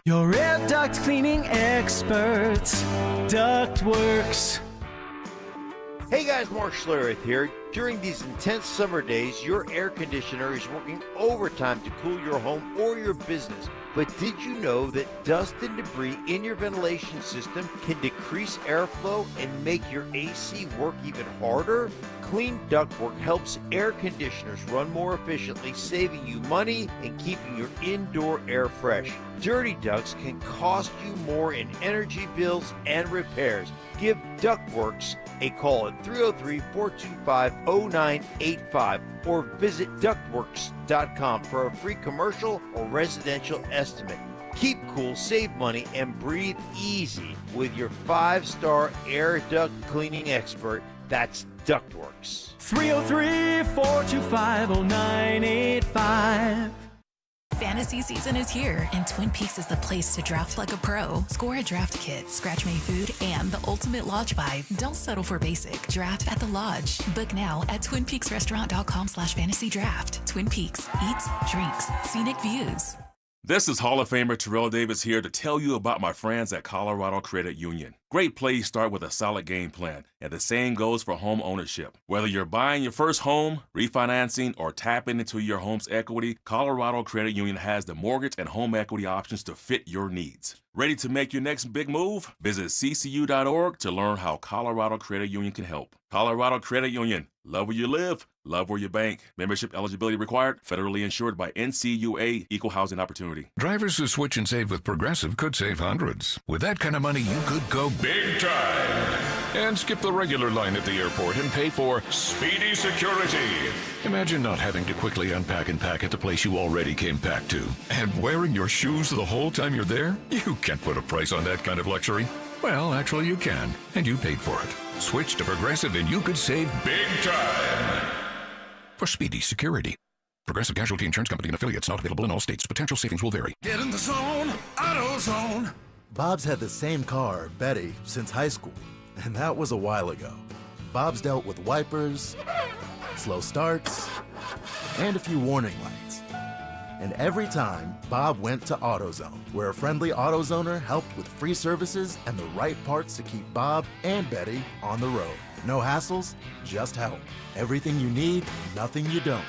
Your air duct cleaning experts, Ductworks. Hey guys, Mark Schlereth here. During these intense summer days, your air conditioner is working overtime to cool your home or your business. But did you know that dust and debris in your ventilation system can decrease airflow and make your AC work even harder? Clean Ductwork helps air conditioners run more efficiently, saving you money and keeping your indoor air fresh. Dirty ducts can cost you more in energy bills and repairs. Give Ductworks a call at 303-425-0985 or visit ductworks.com for a free commercial or residential estimate. Keep cool, save money, and breathe easy with your 5-star air duct cleaning expert. That's Ductworks. 303-425-0985. Fantasy season is here, and Twin Peaks is the place to draft like a pro. Score a draft kit, scratch-made food, and the ultimate lodge vibe. Don't settle for basic. Draft at the lodge. Book now at twinpeaksrestaurant.com/fantasydraft. Twin Peaks. Eats, drinks, scenic views. This is Hall of Famer Terrell Davis here to tell you about my friends at Colorado Credit Union. Great plays start with a solid game plan, and the same goes for home ownership. Whether you're buying your first home, refinancing, or tapping into your home's equity, Colorado Credit Union has the mortgage and home equity options to fit your needs. Ready to make your next big move? Visit ccu.org to learn how Colorado Credit Union can help. Colorado Credit Union. Love where you live, love where you bank. Membership eligibility required. Federally insured by NCUA. Equal housing opportunity. Drivers who switch and save with Progressive could save hundreds. With that kind of money, you could go big time and skip the regular line at the airport and pay for speedy security. Imagine not having to quickly unpack and pack at the place you already came packed to. And wearing your shoes the whole time you're there? You can't put a price on that kind of luxury. Well, actually you can, and you paid for it. Switch to Progressive and you could save big time for speedy security. Progressive Casualty Insurance Company and affiliates, not available in all states. Potential savings will vary. Get in the zone, AutoZone. Bob's had the same car, Betty, since high school, and that was a while ago. Bob's dealt with wipers, slow starts, and a few warning lights. And every time, Bob went to AutoZone, where a friendly AutoZoner helped with free services and the right parts to keep Bob and Betty on the road. No hassles, just help. Everything you need, nothing you don't.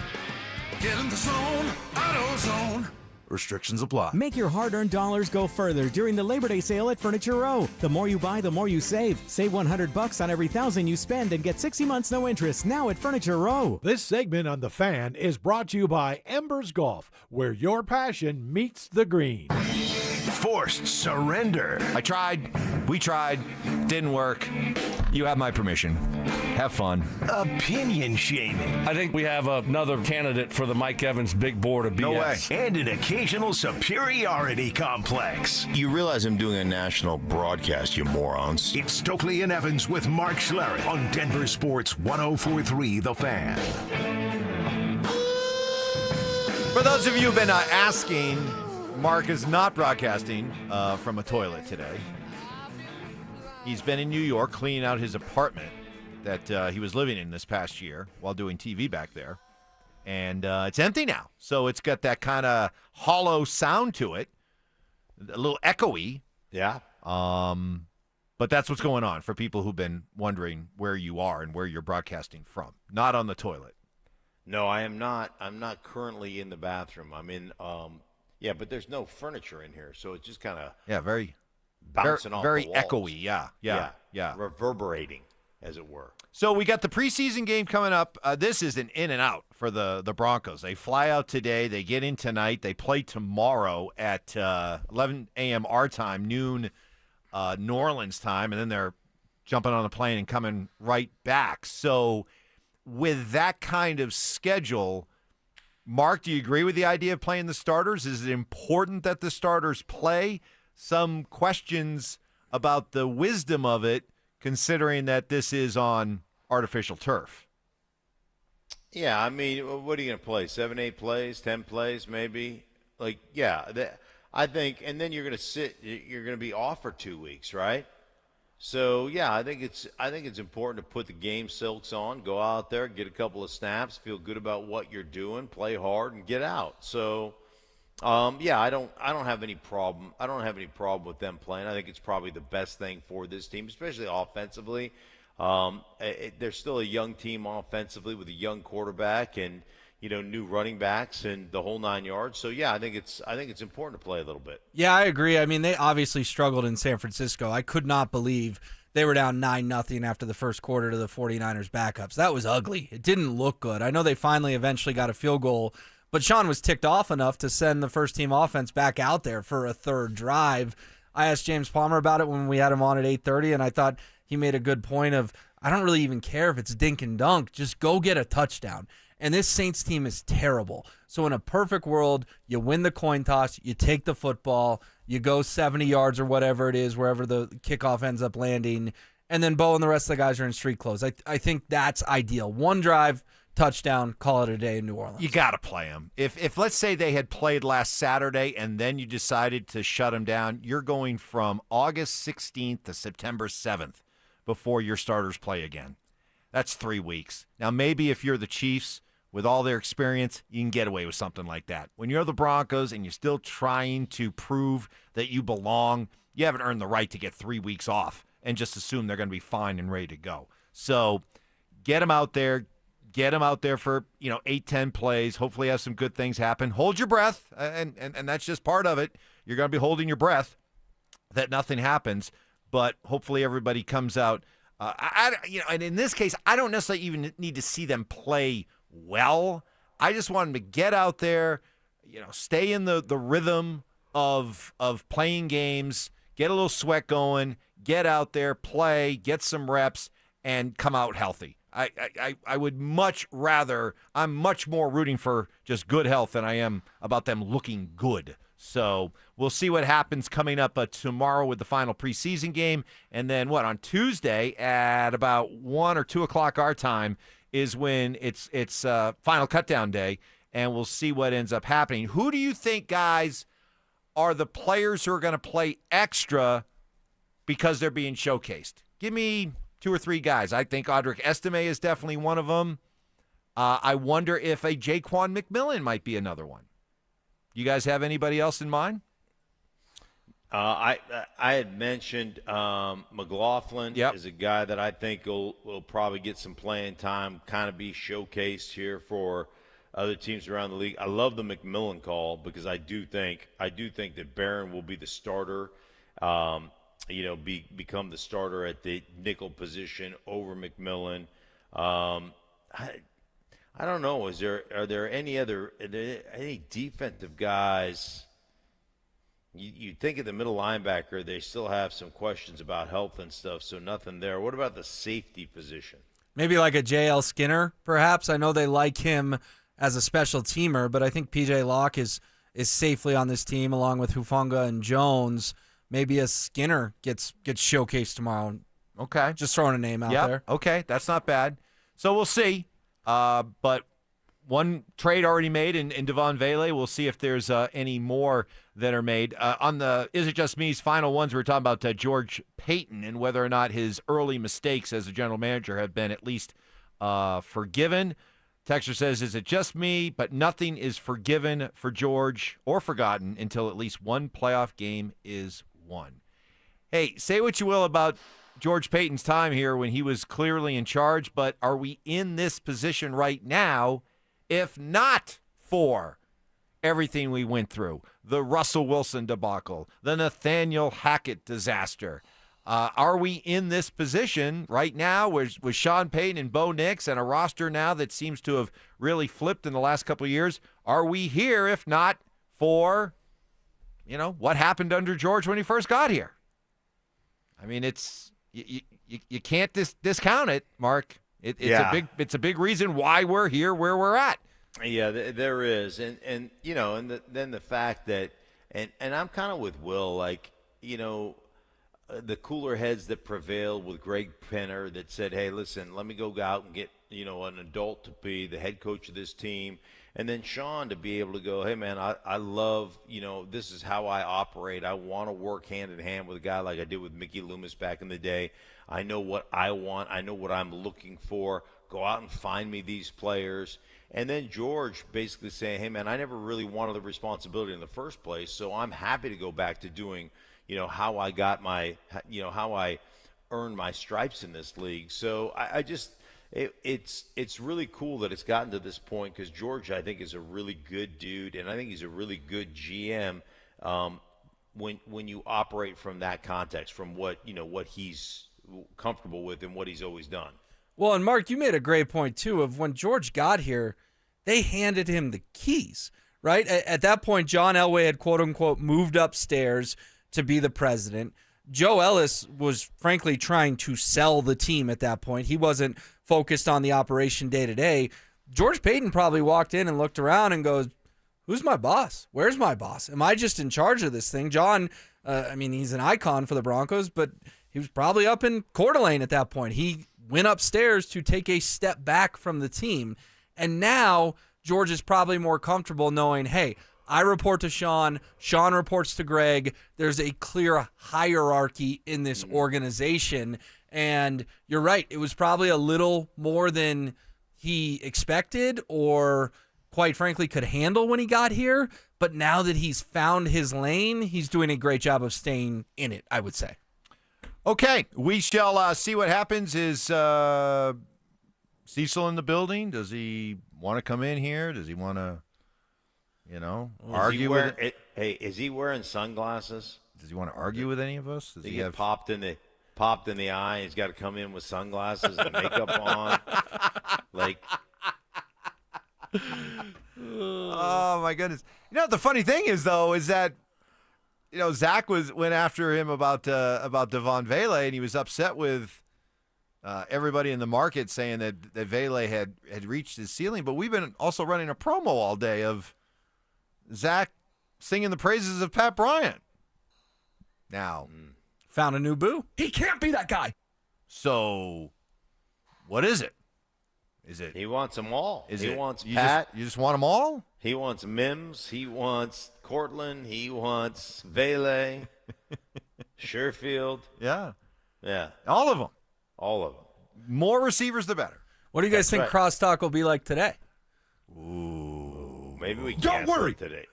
Get in the zone, AutoZone. Restrictions apply. Make your hard-earned dollars go further during the Labor Day sale at Furniture Row. The more you buy, the more you save. Save $100 on every $1,000 you spend and get 60 months no interest now at Furniture Row. This segment on The Fan is brought to you by Embers Golf, where your passion meets the green. Forced surrender. I tried. We tried. Didn't work. You have my permission. Have fun. Opinion shaming. I think we have another candidate for the Mike Evans big board of BS. No way. And an occasional superiority complex. You realize I'm doing a national broadcast, you morons. It's Stokley and Evans with Mark Schlereth on Denver Sports 104.3 The Fan. For those of you who've been asking, Mark is not broadcasting from a toilet today. He's been in New York cleaning out his apartment that he was living in this past year while doing TV back there. And it's empty now. So it's got that kind of hollow sound to it, a little echoey. Yeah. But that's what's going on for people who've been wondering where you are and where you're broadcasting from. Not on the toilet. No, I am not. I'm not currently in the bathroom. I'm in, yeah, but there's no furniture in here. So it's just kind of very bouncing off very the walls. echoey. Yeah. Reverberating, as it were. So we got the preseason game coming up. This is an in and out for the Broncos. They fly out today. They get in tonight. They play tomorrow at 11 a.m. our time, noon New Orleans time, and then they're jumping on a plane and coming right back. So with that kind of schedule, Mark, do you agree with the idea of playing the starters? Is it important that the starters play? Some questions about the wisdom of it, considering that this is on artificial turf. Yeah, I mean, what are you going to play? 7, 8 plays, 10 plays, maybe? Like, yeah, I think, and then you're going to sit. You're going to be off for 2 weeks, right? So yeah, I think it's important to put the game silks on, go out there, get a couple of snaps, feel good about what you're doing, play hard, and get out. So. Yeah, I don't have any problem. I don't have any problem with them playing. I think it's probably the best thing for this team, especially offensively. They're still a young team offensively with a young quarterback and new running backs and the whole 9 yards. So yeah, I think it's important to play a little bit. Yeah, I agree. I mean, they obviously struggled in San Francisco. I could not believe they were down 9-0 after the first quarter to the 49ers backups. That was ugly. It didn't look good. I know they finally eventually got a field goal, but Sean was ticked off enough to send the first-team offense back out there for a third drive. I asked James Palmer about it when we had him on at 8:30, and I thought he made a good point of, I don't really even care if it's dink and dunk. Just go get a touchdown. And this Saints team is terrible. So in a perfect world, you win the coin toss, you take the football, you go 70 yards or whatever it is, wherever the kickoff ends up landing, and then Bo and the rest of the guys are in street clothes. I think that's ideal. One drive, touchdown, call it a day in New Orleans. You got to play them. If let's say they had played last Saturday and then you decided to shut them down, you're going from August 16th to September 7th before your starters play again. That's 3 weeks. Now, maybe if you're the Chiefs, with all their experience, you can get away with something like that. When you're the Broncos and you're still trying to prove that you belong, you haven't earned the right to get 3 weeks off and just assume they're going to be fine and ready to go. So get them out there. Get them out there for 8, 10 plays. Hopefully have some good things happen. Hold your breath, and that's just part of it. You're going to be holding your breath that nothing happens, but hopefully everybody comes out. And in this case, I don't necessarily even need to see them play well. I just want them to get out there, stay in the rhythm of playing games, get a little sweat going, get out there, play, get some reps, and come out healthy. I would much rather, I'm much more rooting for just good health than I am about them looking good. So we'll see what happens coming up tomorrow with the final preseason game. And then on Tuesday at about 1 or 2 o'clock our time is when it's final cutdown day, and we'll see what ends up happening. Who do you think, guys, are the players who are going to play extra because they're being showcased? Give me 2 or 3 guys. I think Audric Estime is definitely one of them. I wonder if a Jaquan McMillan might be another one. You guys have anybody else in mind? I had mentioned McLaughlin is a guy that I think will probably get some playing time, kind of be showcased here for other teams around the league. I love the McMillan call because I do think that Barron will be the starter. Become the starter at the nickel position over McMillan. I don't know. Are there any defensive guys? You think of the middle linebacker, they still have some questions about health and stuff, so nothing there. What about the safety position? Maybe like a J.L. Skinner, perhaps. I know they like him as a special teamer, but I think P.J. Locke is safely on this team along with Hufanga and Jones. Maybe a Skinner gets showcased tomorrow. Okay. Just throwing a name out there. Okay, that's not bad. So we'll see. But one trade already made in Devon Vele. We'll see if there's any more that are made. On the Is It Just Me's final ones, we were talking about George Payton and whether or not his early mistakes as a general manager have been at least forgiven. Texter says, is it just me? But nothing is forgiven for George or forgotten until at least one playoff game is won. Hey, say what you will about George Payton's time here when he was clearly in charge, but are we in this position right now if not for everything we went through? The Russell Wilson debacle, the Nathaniel Hackett disaster. Are we in this position right now with Sean Payton and Bo Nix and a roster now that seems to have really flipped in the last couple of years? Are we here if not for, what happened under George when he first got here? I mean, it's you can't discount it, Mark. It's a big reason why we're here where we're at. Yeah, there is, and then the fact that, and I'm kind of with Will, the cooler heads that prevailed with Greg Penner that said, hey, listen, let me go out and get, an adult to be the head coach of this team. And then Sean to be able to go, hey, man, I love, this is how I operate. I want to work hand in hand with a guy like I did with Mickey Loomis back in the day. I know what I want. I know what I'm looking for. Go out and find me these players. And then George basically saying, hey, man, I never really wanted the responsibility in the first place, so I'm happy to go back to doing, how I got my, how I earned my stripes in this league. So I just – It's really cool that it's gotten to this point because George, I think, is a really good dude, and I think he's a really good GM when you operate from that context, from what he's comfortable with and what he's always done. Well, and Mark, you made a great point, too, of when George got here, they handed him the keys, right? At that point, John Elway had, quote-unquote, moved upstairs to be the president. Joe Ellis was, frankly, trying to sell the team at that point. He wasn't focused on the operation day-to-day. George Payton probably walked in and looked around and goes, who's my boss? Where's my boss? Am I just in charge of this thing? John, he's an icon for the Broncos, but he was probably up in Coeur d'Alene at that point. He went upstairs to take a step back from the team. And now George is probably more comfortable knowing, hey, I report to Sean. Sean reports to Greg. There's a clear hierarchy in this organization. And you're right. It was probably a little more than he expected or, quite frankly, could handle when he got here. But now that he's found his lane, he's doing a great job of staying in it, I would say. Okay, we shall see what happens. Is Cecil in the building? Does he want to come in here? Does he want to, argue with it? Hey, is he wearing sunglasses? Does he want to argue with any of us? Does he get popped in the eye? He's got to come in with sunglasses and makeup on. Oh my goodness! The funny thing is though is that Zach went after him about Devon Vele, and he was upset with everybody in the market saying that Vele had reached his ceiling. But we've been also running a promo all day of Zach singing the praises of Pat Bryant. Now, found a new boo. He can't be that guy. So, what is it? Is it? He wants them all. He wants you Pat. You just want them all? He wants Mims. He wants Cortland. He wants Vele. Sherfield. Yeah. Yeah. All of them. All of them. More receivers, the better. What do you guys think crosstalk will be like today? Ooh. Maybe we Don't cancel worry. it today.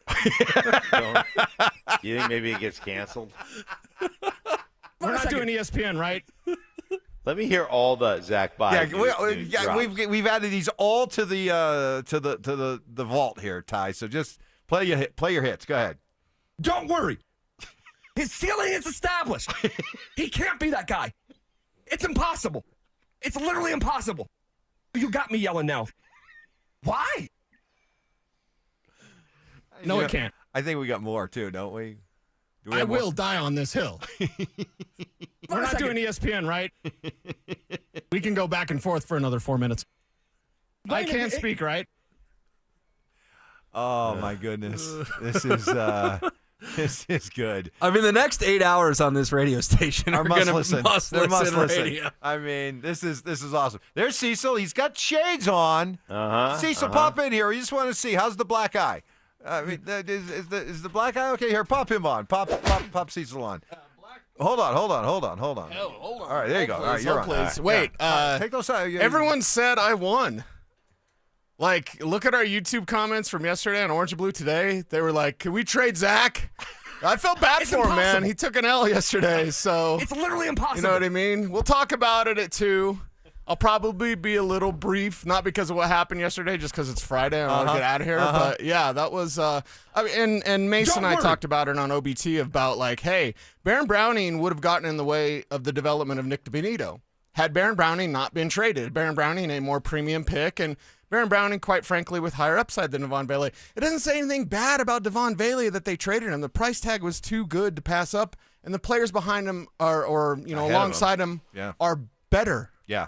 You think maybe it gets canceled? We're not doing ESPN, right? Let me hear all the Zach Biden. We've added these all to the vault here, Ty. So just play your hits. Go ahead. Don't worry. His ceiling is established. He can't be that guy. It's impossible. It's literally impossible. You got me yelling now. Why? No, it can't. I think we got more too, don't we? I will die on this hill. We're not doing ESPN, right? We can go back and forth for another 4 minutes. I can't speak, right? Oh my goodness, this is good. I mean, the next 8 hours on this radio station are going to must listen radio. I mean, this is awesome. There's Cecil. He's got shades on. Cecil, pop in here. We just want to see how's the black eye. I mean, is the black eye okay? Here, pop him on. Pop Cecil on. Hold on. Hold on. All right, there you go. All right, you're on. Please. Wait. Take those out. Everyone said I won. Like, look at our YouTube comments from yesterday on Orange and Blue today. They were like, "Can we trade Zach?" I felt bad for him, man. He took an L yesterday, so it's literally impossible. You know what I mean? We'll talk about it at 2. I'll probably be a little brief, not because of what happened yesterday, just because it's Friday and I want to get out of here. But yeah, that was. And Mason and I talked about it on OBT about like, hey, Baron Browning would have gotten in the way of the development of Nick DiBenito had Baron Browning not been traded. Baron Browning, a more premium pick, and Baron Browning, quite frankly, with higher upside than Devon Vele. It doesn't say anything bad about Devon Vele that they traded him. The price tag was too good to pass up, and the players behind him alongside him are better. Yeah.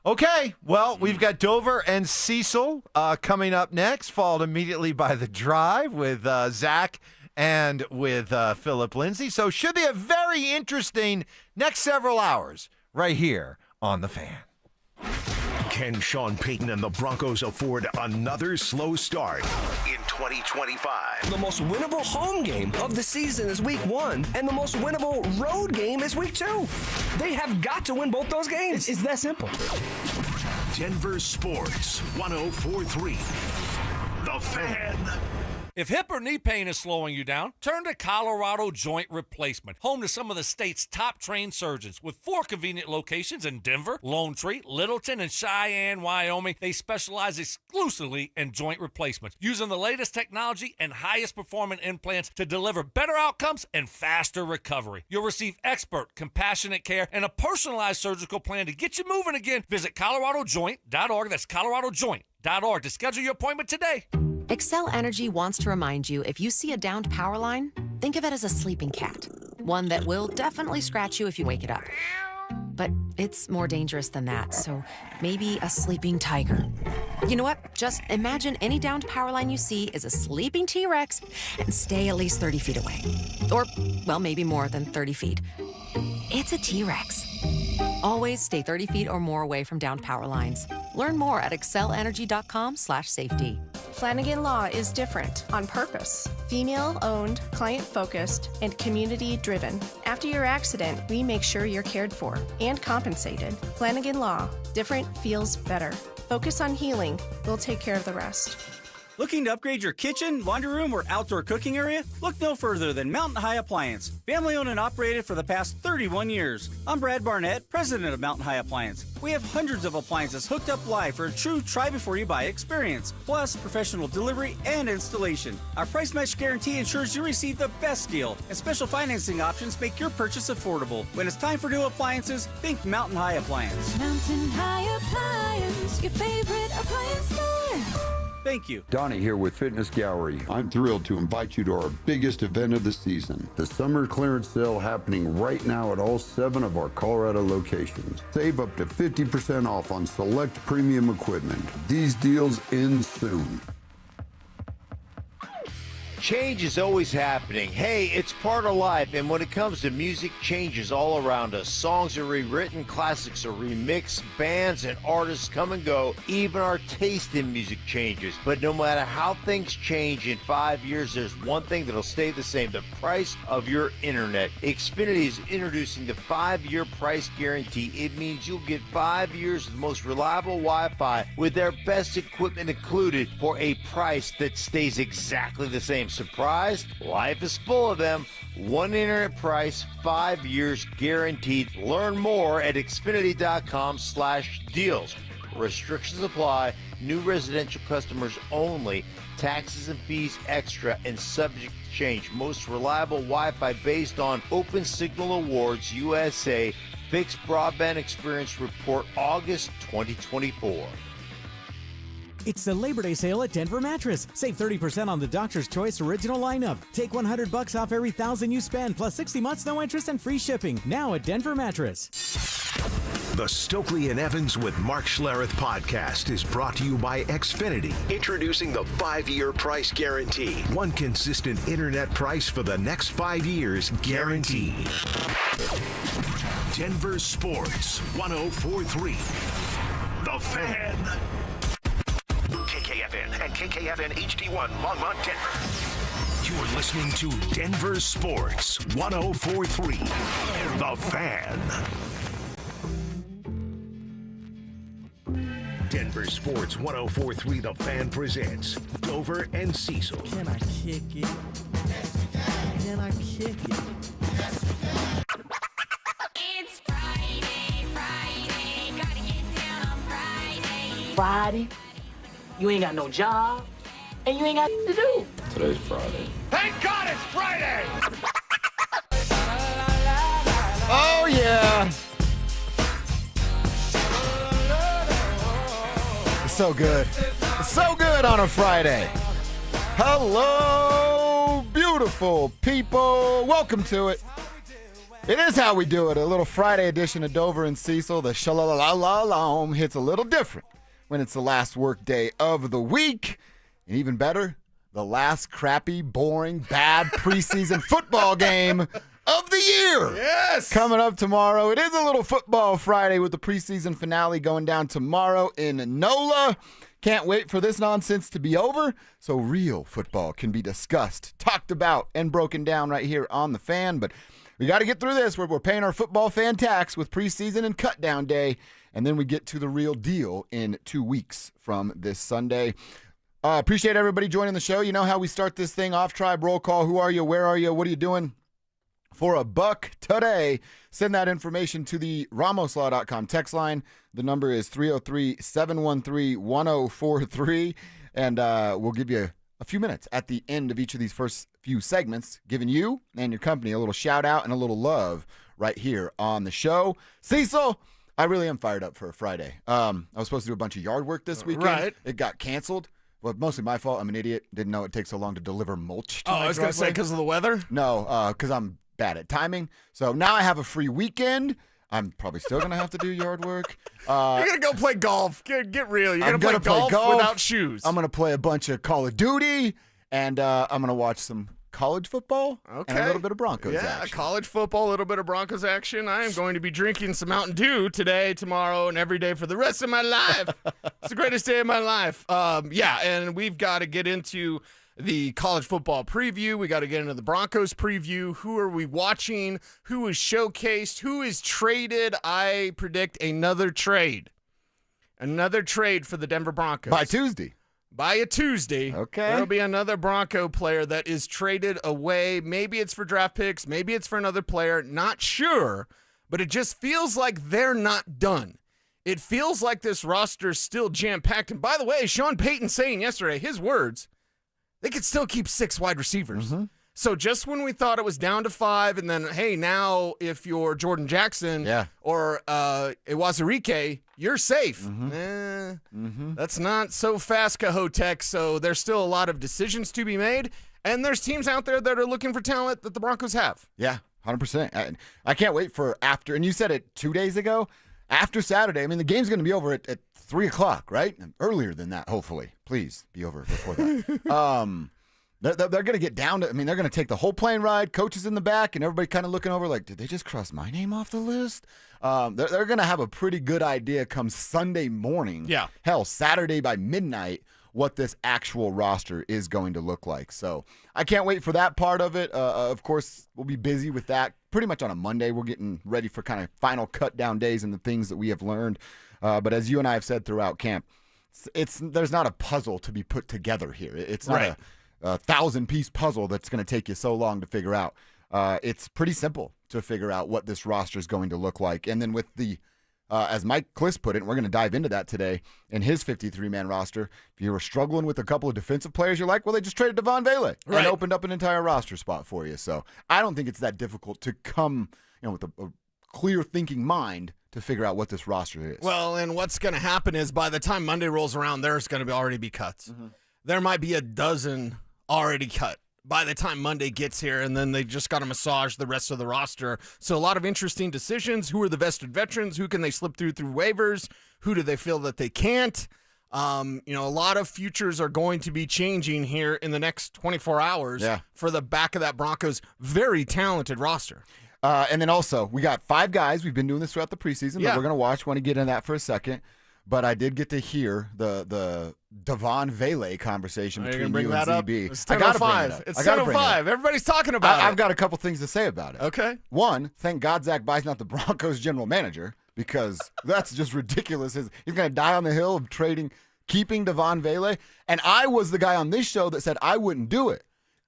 Okay, well, we've got Dover and Cecil coming up next, followed immediately by The Drive with Zach and with Phillip, Lindsay. So should be a very interesting next several hours right here on The Fan. Can Sean Payton and the Broncos afford another slow start in 2025? The most winnable home game of the season is week 1, and the most winnable road game is week 2. They have got to win both those games. It's that simple. Denver Sports 104.3. The Fan. If hip or knee pain is slowing you down, turn to Colorado Joint Replacement, home to some of the state's top trained surgeons. With 4 convenient locations in Denver, Lone Tree, Littleton, and Cheyenne, Wyoming, they specialize exclusively in joint replacement, using the latest technology and highest performing implants to deliver better outcomes and faster recovery. You'll receive expert, compassionate care and a personalized surgical plan to get you moving again. Visit coloradojoint.org. That's coloradojoint.org to schedule your appointment today. Xcel Energy wants to remind you, if you see a downed power line, think of it as a sleeping cat. One that will definitely scratch you if you wake it up. But it's more dangerous than that, so maybe a sleeping tiger. You know what? Just imagine any downed power line you see is a sleeping T-Rex and stay at least 30 feet away. Or, well, maybe more than 30 feet. It's a T-Rex. Always stay 30 feet or more away from downed power lines. Learn more at excelenergy.com/safety. Flanagan Law is different on purpose. Female-owned, client-focused, and community-driven. After your accident, we make sure you're cared for and compensated. Flanagan Law. Different feels better. Focus on healing. We'll take care of the rest. Looking to upgrade your kitchen, laundry room, or outdoor cooking area? Look no further than Mountain High Appliance. Family owned and operated for the past 31 years. I'm Brad Barnett, president of Mountain High Appliance. We have hundreds of appliances hooked up live for a true try-before-you-buy experience, plus professional delivery and installation. Our price match guarantee ensures you receive the best deal, and special financing options make your purchase affordable. When it's time for new appliances, think Mountain High Appliance. Mountain High Appliance, your favorite appliance store. Thank you. Donnie here with Fitness Gallery. I'm thrilled to invite you to our biggest event of the season, the summer clearance sale happening right now at all 7 of our Colorado locations. Save up to 50% off on select premium equipment. These deals end soon. Change is always happening. Hey, it's part of life, and when it comes to music, change is all around us. Songs are rewritten, classics are remixed, bands and artists come and go. Even our taste in music changes. But no matter how things change in 5 years, there's one thing that'll stay the same: the price of your internet. Xfinity is introducing the 5-year price guarantee. It means you'll get 5 years of the most reliable Wi-Fi with their best equipment included for a price that stays exactly the same. Surprised? Life is full of them. One internet price, 5 years guaranteed. Learn more at Xfinity.com/deals. Restrictions apply. New residential customers only. Taxes and fees extra and subject to change. Most reliable Wi-Fi based on Open Signal Awards USA. Fixed Broadband Experience Report August 2024. It's the Labor Day sale at Denver Mattress. Save 30% on the Doctor's Choice original lineup. Take $100 off every $1,000 you spend, plus 60 months no interest and free shipping. Now at Denver Mattress. The Stokley and Evans with Mark Schlereth podcast is brought to you by Xfinity. Introducing the 5-year price guarantee. One consistent internet price for the next 5 years guaranteed. Denver Sports 104.3. The Fan. KKFN and KKFN HD1 Longmont, Denver. You're listening to Denver Sports 104.3. The Fan. Denver Sports 104.3 The Fan presents Dover and Cecil. Can I kick it? Can I kick it? It's Friday, gotta get down on Friday. Friday, you ain't got no job, and you ain't got to do. Today's Friday. Thank God it's Friday! Oh, yeah. It's so good. It's so good on a Friday. Hello, beautiful people. Welcome to it. It is how we do it. A little Friday edition of Dover and Cecil. The shalalalalom hits a little different when it's the last work day of the week. And even better, the last crappy, boring, bad preseason football game of the year. Yes. Coming up tomorrow. It is a little football Friday with the preseason finale going down tomorrow in NOLA. Can't wait for this nonsense to be over so real football can be discussed, talked about, and broken down right here on The Fan. But we got to get through this. We're paying our football fan tax with preseason and cutdown day, and then we get to the real deal in 2 weeks from this Sunday. Appreciate everybody joining the show. You know how we start this thing off. Tribe roll call. Who are you? Where are you? What are you doing? For $1 today, send that information to the ramoslaw.com text line. The number is 303-713-1043, and we'll give you a few minutes at the end of each of these first few segments, giving you and your company a little shout-out and a little love right here on the show. Cecil, I really am fired up for a Friday. I was supposed to do a bunch of yard work this weekend. Right. It got canceled. Well, mostly my fault. I'm an idiot. Didn't know it takes so long to deliver mulch to my I was going to say driveway. because of the weather? No, because I'm bad at timing. So now I have a free weekend. I'm probably still going to have to do yard work. You're going to go play golf. Get real. You're I'm going to play golf without shoes. I'm going to play a bunch of Call of Duty, and I'm going to watch some college football and a little bit of Broncos action. College football, a little bit of Broncos action. I am going to be drinking some Mountain Dew today, tomorrow, and every day for the rest of my life. It's the greatest day of my life. And we've got to get into the college football preview. We got to get into the Broncos preview. Who are we watching? Who is showcased? Who is traded? I predict another trade. Another trade for the Denver Broncos. By Tuesday. By a Tuesday, okay, there'll be another Bronco player that is traded away. Maybe it's for draft picks. Maybe it's for another player. Not sure, but it just feels like they're not done. It feels like this roster is still jam-packed. And by the way, Sean Payton saying yesterday, his words, they could still keep 6 wide receivers. Mm-hmm. So just when we thought it was down to 5, and then, hey, now if you're Jordan Jackson or Iwazurike, you're safe. That's not so fast, Cahotek. So there's still a lot of decisions to be made, and there's teams out there that are looking for talent that the Broncos have. Yeah, 100%. I can't wait for after, and you said it 2 days ago, after Saturday. I mean, the game's going to be over at 3 o'clock, right? Earlier than that, hopefully. Please be over before that. They're going to get down to, I mean, they're going to take the whole plane ride, coaches in the back, and everybody kind of looking over like, did they just cross my name off the list? They're going to have a pretty good idea come Sunday morning. Yeah. Hell, Saturday by midnight, what this actual roster is going to look like. So I can't wait for that part of it. Of course, we'll be busy with that pretty much on a Monday. We're getting ready for kind of final cut down days and the things that we have learned. But as you and I have said throughout camp, there's not a puzzle to be put together here. It's not a 1,000-piece puzzle that's going to take you so long to figure out. It's pretty simple to figure out what this roster is going to look like. And then with the, as Mike Kliss put it, and we're going to dive into that today, in his 53-man roster, if you were struggling with a couple of defensive players, you're like, well, they just traded Devon Vele and opened up an entire roster spot for you. So I don't think it's that difficult to come with a clear thinking mind to figure out what this roster is. Well, and what's going to happen is by the time Monday rolls around, there's going to already be cuts. There might be a dozen already cut by the time Monday gets here, and then they just got to massage the rest of the roster. So a lot of interesting decisions. Who are the vested veterans? Who can they slip through waivers? Who do they feel that they can't? A lot of futures are going to be changing here in the next 24 hours for the back of that Broncos very talented roster. And then also, we got 5 guys. We've been doing this throughout the preseason, but we're going to watch. Want to get into that for a second. But I did get to hear the Devon Vele conversation between you and ZB. It's 10:05. It's 10:05. Everybody's talking about it. I've got a couple things to say about it. Okay. One, thank God Zach Bye's not the Broncos general manager, because that's just ridiculous. He's going to die on the hill of keeping Devon Vele. And I was the guy on this show that said I wouldn't do it.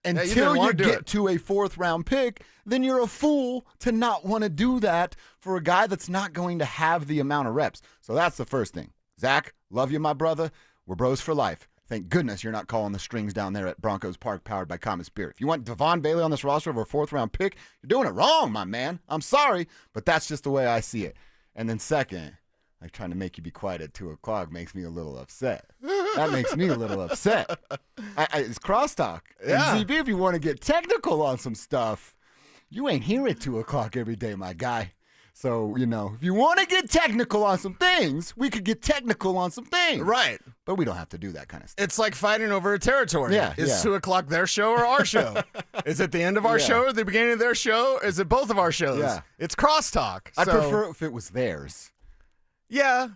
Until you get to a 4th-round pick, then you're a fool to not want to do that for a guy that's not going to have the amount of reps. So that's the first thing. Zach, love you, my brother. We're bros for life. Thank goodness you're not calling the strings down there at Broncos Park powered by Common Spirit. If you want Devon Vele on this roster of a 4th-round pick, you're doing it wrong, my man. I'm sorry, but that's just the way I see it. And then second, like trying to make you be quiet at 2 o'clock makes me a little upset. That makes me a little upset. It's crosstalk. Yeah. And ZB, if you want to get technical on some stuff, you ain't here at 2 o'clock every day, my guy. So, if you want to get technical on some things, we could get technical on some things. Right. But we don't have to do that kind of stuff. It's like fighting over a territory. Yeah, Is 2 o'clock their show or our show? Is it the end of our show or the beginning of their show? Is it both of our shows? Yeah. It's crosstalk. I'd So- prefer if it was theirs. Yeah.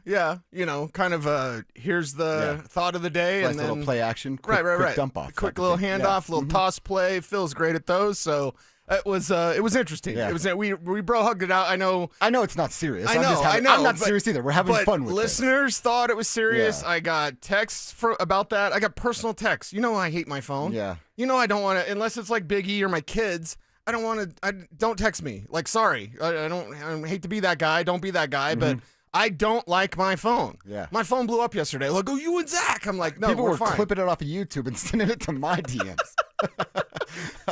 Kind of here's the thought of the day. Nice and then little play action. Quick dump off. Quick little handoff, little toss play. Phil's great at those. So it was interesting. Yeah. It was we bro hugged it out. I know it's not serious. I know. I'm not serious either. We're having fun with listeners thought it was serious. Yeah. I got texts about that. I got personal texts. I hate my phone. Yeah. I don't want to, unless it's like Big E or my kids. I don't want to. Don't text me. Like, sorry, I hate to be that guy. Don't be that guy, but I don't like my phone. Yeah. My phone blew up yesterday. Like, oh, you and Zach. I'm like, no, People we're were fine. clipping it off of YouTube and sending it to my DMs.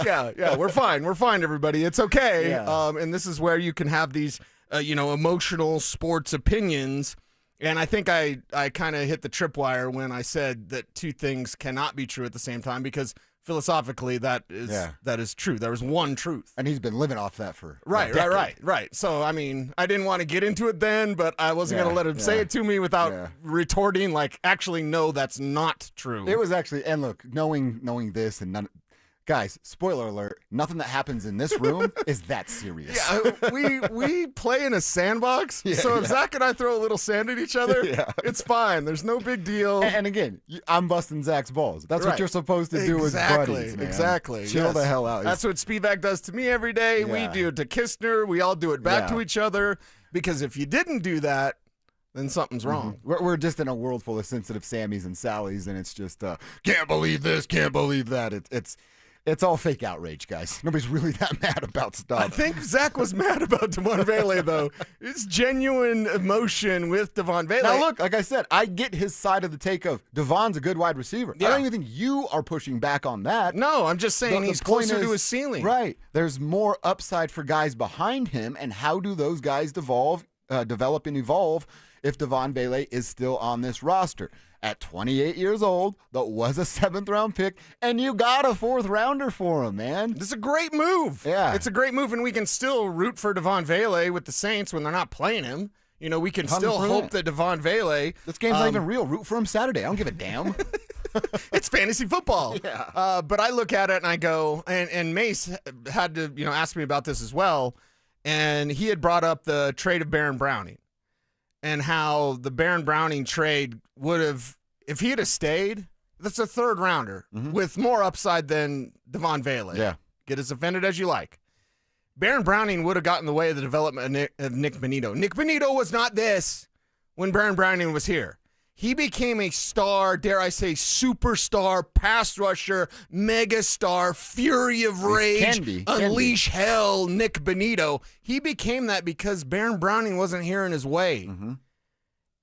Yeah, we're fine. We're fine, everybody. It's okay. Yeah. And this is where you can have these, emotional sports opinions. And I think I kind of hit the tripwire when I said that two things cannot be true at the same time, because philosophically that is true. There is one truth. And he's been living off that for Right. So, I didn't want to get into it then, but I wasn't going to let him say it to me without retorting, like, actually, no, that's not true. It was actually, and look, knowing this and guys, spoiler alert, nothing that happens in this room is that serious. Yeah, we play in a sandbox, so if Zach and I throw a little sand at each other, it's fine. There's no big deal. And again, I'm busting Zach's balls. That's what you're supposed to do as buddies, man. Exactly. Chill the hell out. That's what Spivak does to me every day. We do it to Kistner. We all do it back to each other, because if you didn't do that, then something's wrong. We're just in a world full of sensitive Sammys and Sallys, and it's just, can't believe this, can't believe that. It's all fake outrage, guys. Nobody's really that mad about stuff. I think Zach was mad about Devon Vele, though. It's genuine emotion with Devon Vele. Now, look, like I said, I get his side of the take of Devon's a good wide receiver. I don't even think you are pushing back on that. No, I'm just saying he's closer to his ceiling. Right. There's more upside for guys behind him, and how do those guys develop and evolve if Devon Vele is still on this roster? At 28 years old, that was a 7th-round pick, and you got a 4th-rounder for him, man. This is a great move. Yeah. It's a great move, and we can still root for Devon Vele with the Saints when they're not playing him. We can still 100%. hope that Devon Vele... This game's not even real. Root for him Saturday. I don't give a damn. It's fantasy football. Yeah. But I look at it and I go, and Mace had to, ask me about this as well, and he had brought up the trade of Baron Browning and how the Baron Browning trade would have, if he had stayed, that's a 3rd-rounder with more upside than Devon Vele. Yeah. Get as offended as you like. Baron Browning would have gotten in the way of the development of Nick Bonito. Nick Bonito was not this when Baron Browning was here. He became a star, dare I say, superstar, pass rusher, megastar, fury of rage, unleash hell, Nick Bonito. He became that because Baron Browning wasn't here in his way.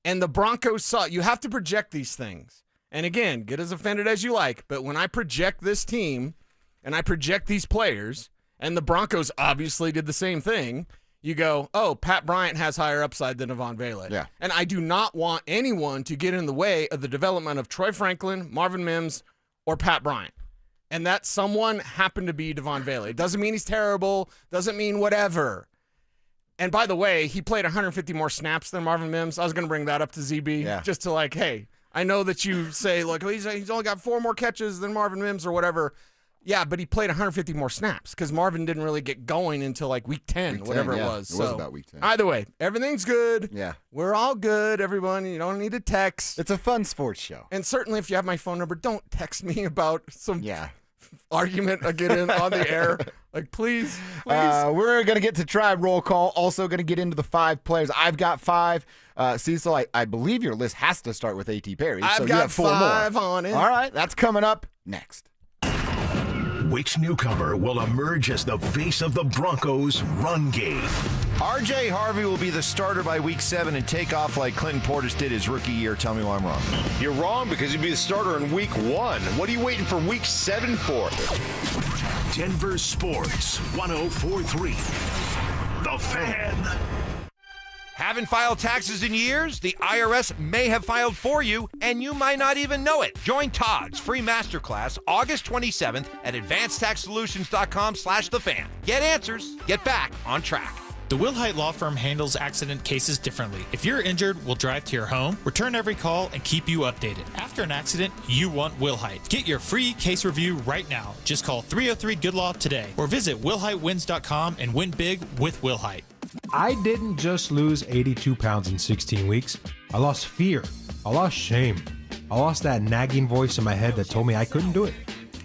And the Broncos saw it. You have to project these things. And again, get as offended as you like, but when I project this team and I project these players, and the Broncos obviously did the same thing, you go, oh, Pat Bryant has higher upside than Devon Vele. Yeah. And I do not want anyone to get in the way of the development of Troy Franklin, Marvin Mims, or Pat Bryant. And that someone happened to be Devon Vele. It doesn't mean he's terrible, doesn't mean whatever. And by the way, he played 150 more snaps than Marvin Mims. I was going to bring that up to ZB just to like, hey, I know that you say, like, oh, he's only got 4 more catches than Marvin Mims or whatever. Yeah, but he played 150 more snaps because Marvin didn't really get going until like week 10, whatever it was. It was about week 10. Either way, everything's good. Yeah. We're all good, everyone. You don't need to text. It's a fun sports show. And certainly if you have my phone number, don't text me about some argument I get in on the air. Like, please. We're going to get to Tribe Roll Call. Also going to get into the 5 players. I've got 5. Cecil, I believe your list has to start with A.T. Perry. I've so you got have 4 5 more. on it. All right, that's coming up next. Which newcomer will emerge as the face of the Broncos' run game? R.J. Harvey will be the starter by week 7 and take off like Clinton Portis did his rookie year. Tell me why I'm wrong. You're wrong because he'd be the starter in week 1. What are you waiting for week 7 for? Denver Sports 104.3. The Fan. Haven't filed taxes in years? The IRS may have filed for you, and you might not even know it. Join Todd's free masterclass August 27th at advancedtaxsolutions.com/thefan. Get answers, get back on track. The Wilhite Law Firm handles accident cases differently. If you're injured, we'll drive to your home, return every call, and keep you updated. After an accident, you want Wilhite. Get your free case review right now. Just call 303-GOOD-LAW today or visit wilhitewins.com and win big with Wilhite. I didn't just lose 82 pounds in 16 weeks. I lost fear. I lost shame. I lost that nagging voice in my head that told me I couldn't do it.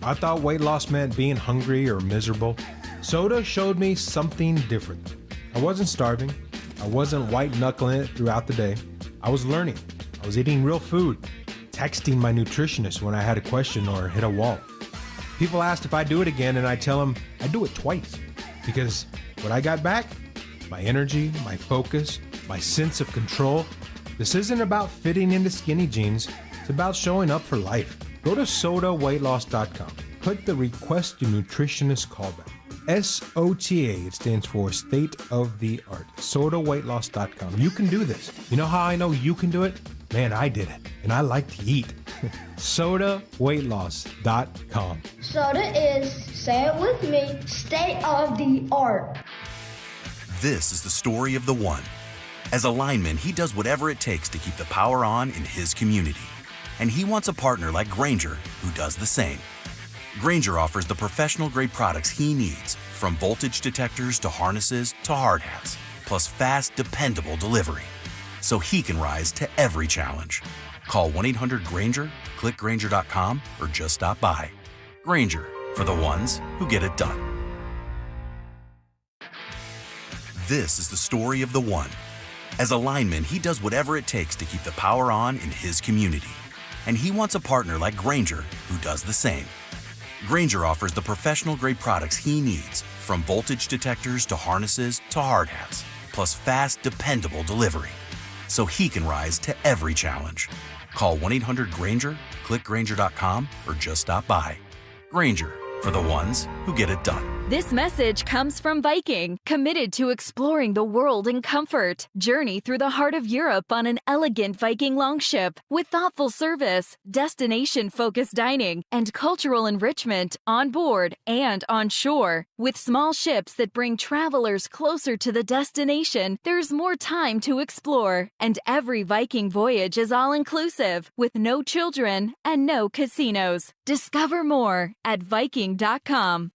I thought weight loss meant being hungry or miserable. Soda showed me something different. I wasn't starving. I wasn't white-knuckling it throughout the day. I was learning. I was eating real food, texting my nutritionist when I had a question or hit a wall. People asked if I do it again, and I tell them I do it twice. Because what I got back, my energy, my focus, my sense of control. This isn't about fitting into skinny jeans. It's about showing up for life. Go to sodaweightloss.com. Click the Request Your Nutritionist callback. SOTA, it stands for State of the Art. SodaWeightLoss.com. You can do this. You know how I know you can do it? Man, I did it. And I like to eat. SodaWeightLoss.com. Soda is, say it with me, state of the art. This is the story of the one. As a lineman, he does whatever it takes to keep the power on in his community. And he wants a partner like Grainger who does the same. Grainger offers the professional-grade products he needs, from voltage detectors to harnesses to hard hats, plus fast, dependable delivery, so he can rise to every challenge. Call 1-800-GRAINGER, click Grainger.com, or just stop by. Grainger, for the ones who get it done. This is the story of the one. As a lineman, he does whatever it takes to keep the power on in his community. And he wants a partner like Grainger who does the same. Grainger offers the professional-grade products he needs, from voltage detectors to harnesses to hard hats, plus fast, dependable delivery, so he can rise to every challenge. Call 1-800-GRAINGER, click Grainger.com, or just stop by. Grainger, for the ones who get it done. This message comes from Viking, committed to exploring the world in comfort. Journey through the heart of Europe on an elegant Viking longship with thoughtful service, destination-focused dining, and cultural enrichment on board and on shore. With small ships that bring travelers closer to the destination, there's more time to explore. And every Viking voyage is all-inclusive, with no children and no casinos. Discover more at Viking.com.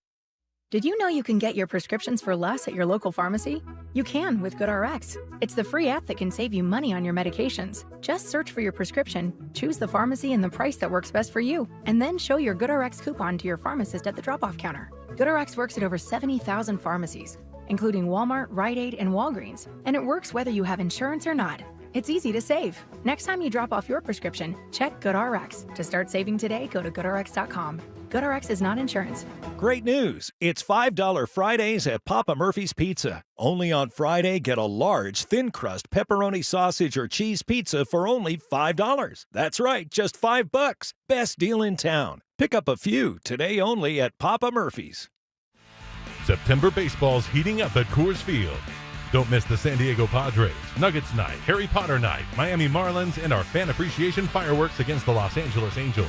Did you know you can get your prescriptions for less at your local pharmacy? You can with GoodRx. It's the free app that can save you money on your medications. Just search for your prescription, choose the pharmacy and the price that works best for you, and then show your GoodRx coupon to your pharmacist at the drop-off counter. GoodRx works at over 70,000 pharmacies, including Walmart, Rite Aid, and Walgreens, and it works whether you have insurance or not. It's easy to save. Next time you drop off your prescription, check GoodRx. To start saving today, go to GoodRx.com. GoodRx is not insurance. Great news! It's $5 Fridays at Papa Murphy's Pizza. Only on Friday, get a large, thin-crust pepperoni sausage or cheese pizza for only $5. That's right, just $5. Best deal in town. Pick up a few today only at Papa Murphy's. September baseball's heating up at Coors Field. Don't miss the San Diego Padres, Nuggets Night, Harry Potter Night, Miami Marlins, and our fan appreciation fireworks against the Los Angeles Angels.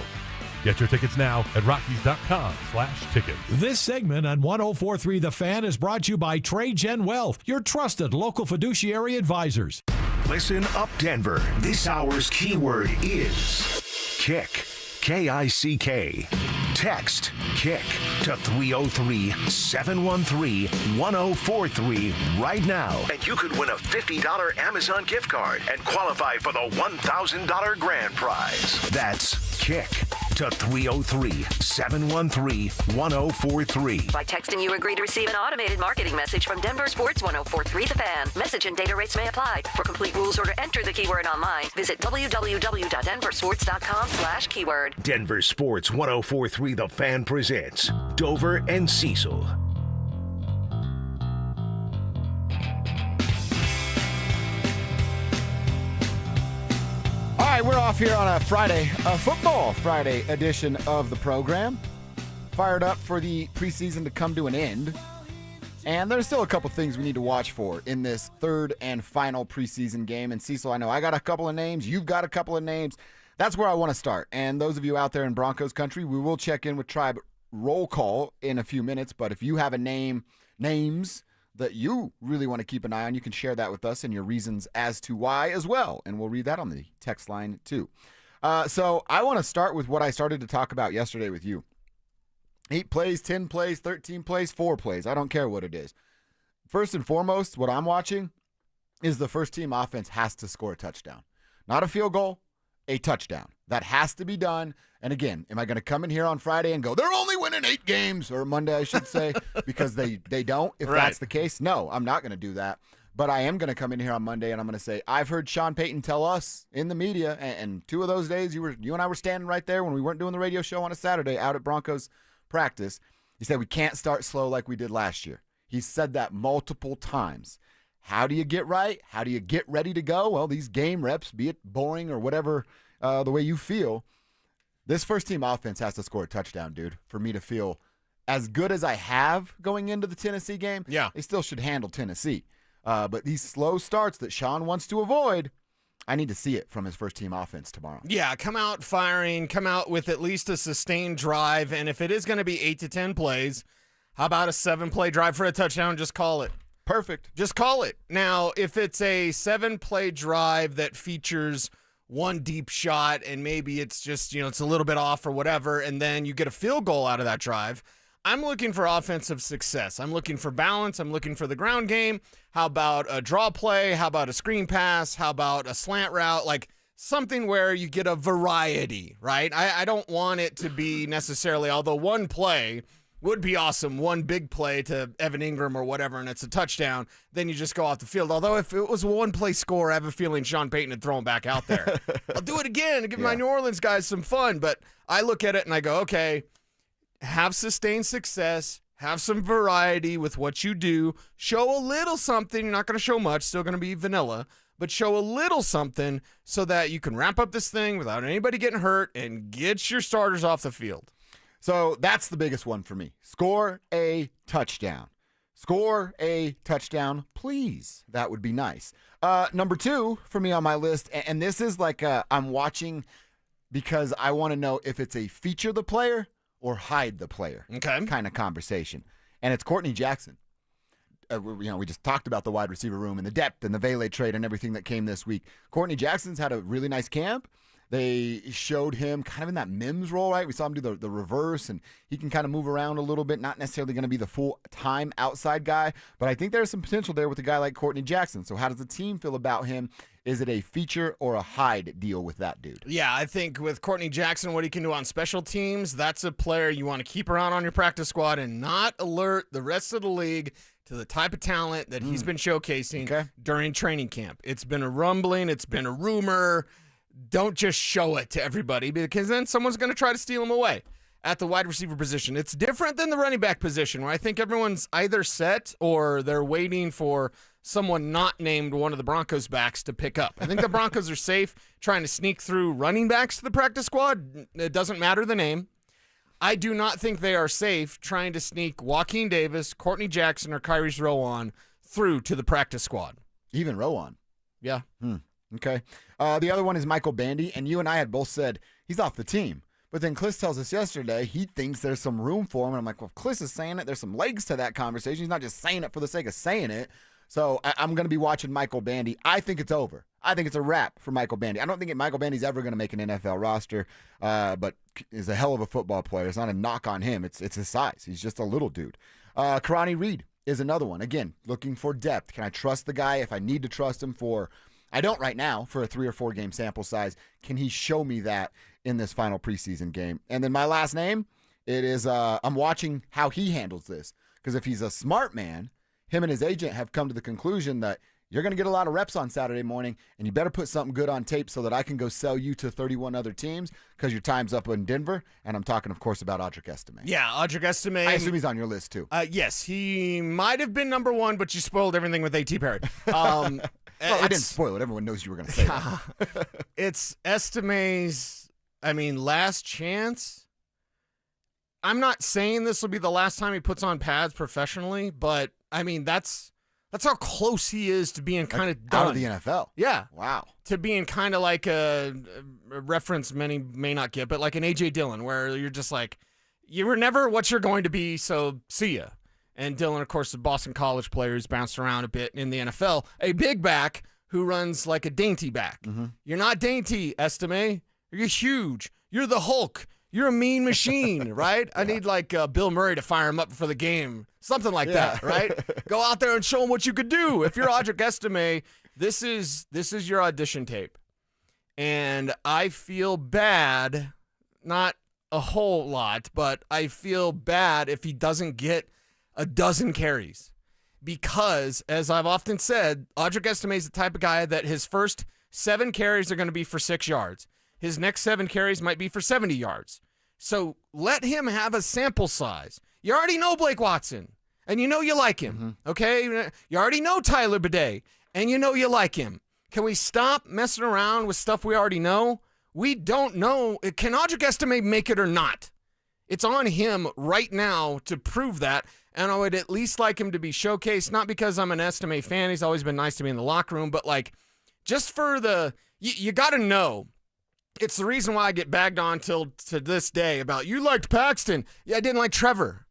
Get your tickets now at Rockies.com/tickets. This segment on 104.3 The Fan is brought to you by TradeGen Wealth, your trusted local fiduciary advisors. Listen up, Denver. This hour's keyword is kick. K-I-C-K. Text KICK to 303-713-1043 right now. And you could win a $50 Amazon gift card and qualify for the $1,000 grand prize. That's KICK to 303-713-1043. By texting, you agree to receive an automated marketing message from DenverSports 104.3 The Fan. Message and data rates may apply. For complete rules or to enter the keyword online, visit www.denversports.com/keyword. Denver Sports 104.3 The Fan presents Dover and Cecil. All right, we're off here on a Friday, a Football Friday edition of the program. Fired up for the preseason to come to an end. And there's still a couple things we need to watch for in this third and final preseason game. And Cecil, I know I got a couple of names. You've got a couple of names. That's where I want to start. And those of you out there in Broncos country, we will check in with Tribe Roll Call in a few minutes. But if you have a names that you really want to keep an eye on, you can share that with us and your reasons as to why as well. And we'll read that on the text line too. So I want to start with what I started to talk about yesterday with you. 8 plays, 10 plays, 13 plays, 4 plays. I don't care what it is. First and foremost, what I'm watching is the first team offense has to score a touchdown. Not a field goal, a touchdown. That has to be done. And again, am I going to come in here on Friday and go, they're only winning 8 games, or Monday, I should say, because they don't, if that's the case? No, I'm not going to do that. But I am going to come in here on Monday and I'm going to say, I've heard Sean Payton tell us in the media, and 2 of those days you and I were standing right there when we weren't doing the radio show on a Saturday out at Broncos practice. He said we can't start slow like we did last year. He said that multiple times. How do you get right? How do you get ready to go? Well, these game reps, be it boring or whatever the way you feel, this first-team offense has to score a touchdown, dude, for me to feel as good as I have going into the Tennessee game. Yeah. They still should handle Tennessee. But these slow starts that Sean wants to avoid, I need to see it from his first-team offense tomorrow. Yeah, come out firing, come out with at least a sustained drive, and if it is going to be 8 to 10 plays, how about a 7-play drive for a touchdown? Just call it. Perfect. Just call it. Now, if it's a 7-play drive that features one deep shot and maybe it's just, it's a little bit off or whatever, and then you get a field goal out of that drive, I'm looking for offensive success. I'm looking for balance. I'm looking for the ground game. How about a draw play? How about a screen pass? How about a slant route? Like something where you get a variety, right? I don't want it to be necessarily, although one play would be awesome, one big play to Evan Ingram or whatever, and it's a touchdown, then you just go off the field. Although if it was a one-play score, I have a feeling Sean Payton would throw him back out there. I'll do it again and give my New Orleans guys some fun. But I look at it and I go, okay, have sustained success, have some variety with what you do, show a little something. You're not going to show much, still going to be vanilla, but show a little something so that you can wrap up this thing without anybody getting hurt and get your starters off the field. So that's the biggest one for me. Score a touchdown. Score a touchdown, please. That would be nice. Number 2 for me on my list, and this is like I'm watching because I want to know if it's a feature the player or hide the player kind of conversation. And it's Courtney Jackson. We just talked about the wide receiver room and the depth and the Vele trade and everything that came this week. Courtney Jackson's had a really nice camp. They showed him kind of in that Mims role, right? We saw him do the reverse, and he can kind of move around a little bit, not necessarily going to be the full-time outside guy, but I think there's some potential there with a guy like Courtney Jackson. So how does the team feel about him? Is it a feature or a hide deal with that dude? Yeah, I think with Courtney Jackson, what he can do on special teams, that's a player you want to keep around on your practice squad and not alert the rest of the league to the type of talent that he's been showcasing during training camp. It's been a rumbling. It's been a rumor. Don't just show it to everybody because then someone's going to try to steal him away at the wide receiver position. It's different than the running back position where I think everyone's either set or they're waiting for someone not named one of the Broncos backs to pick up. I think the Broncos are safe trying to sneak through running backs to the practice squad. It doesn't matter the name. I do not think they are safe trying to sneak Joaquin Davis, Courtney Jackson, or Kyrie's Rowan through to the practice squad. Even Rowan? Yeah. Okay. The other one is Michael Bandy, and you and I had both said he's off the team. But then Kliss tells us yesterday he thinks there's some room for him. And I'm like, well, if Kliss is saying it, there's some legs to that conversation. He's not just saying it for the sake of saying it. So I'm going to be watching Michael Bandy. I think it's over. I think it's a wrap for Michael Bandy. I don't think Michael Bandy's ever going to make an NFL roster, but is a hell of a football player. It's not a knock on him. It's his size. He's just a little dude. Karani Reed is another one. Again, looking for depth. Can I trust the guy if I need to trust him for – I don't right now for a 3 or 4 game sample size. Can he show me that in this final preseason game? And then my last name, it is I'm watching how he handles this. Because if he's a smart man, him and his agent have come to the conclusion that you're going to get a lot of reps on Saturday morning, and you better put something good on tape so that I can go sell you to 31 other teams because your time's up in Denver. And I'm talking, of course, about Audric Estime. Yeah, Audric Estime. I assume he's on your list, too. Yes, he might have been number 1, but you spoiled everything with A.T. Perry. Well, I didn't spoil it. Everyone knows you were going to say that. It's Estime's, last chance. I'm not saying this will be the last time he puts on pads professionally, but, that's how close he is to being kind of done. Out of the NFL. Yeah. Wow. To being kind of like a reference many may not get, but like an A.J. Dillon, where you're just like, you were never what you're going to be, so see ya. And Dylan, of course, the Boston College player who's bounced around a bit in the NFL. A big back who runs like a dainty back. You're not dainty, Estime. You're huge. You're the Hulk. You're a mean machine, right? I need like Bill Murray to fire him up for the game. Something like that, right? Go out there and show him what you could do. If you're Audric Estime, this is your audition tape. And I feel bad, not a whole lot, but I feel bad if he doesn't get a dozen carries. Because, as I've often said, Audric Estime is the type of guy that his first 7 carries are going to be for 6 yards. His next 7 carries might be for 70 yards. So let him have a sample size. You already know Blake Watson, and you know you like him, okay? You already know Tyler Bidet, and you know you like him. Can we stop messing around with stuff we already know? We don't know. Can Audric Estime make it or not? It's on him right now to prove that, and I would at least like him to be showcased, not because I'm an Estime fan. He's always been nice to me in the locker room, but like just for the you got to know. It's the reason why I get bagged on till to this day about you liked Paxton. Yeah, I didn't like Trevor.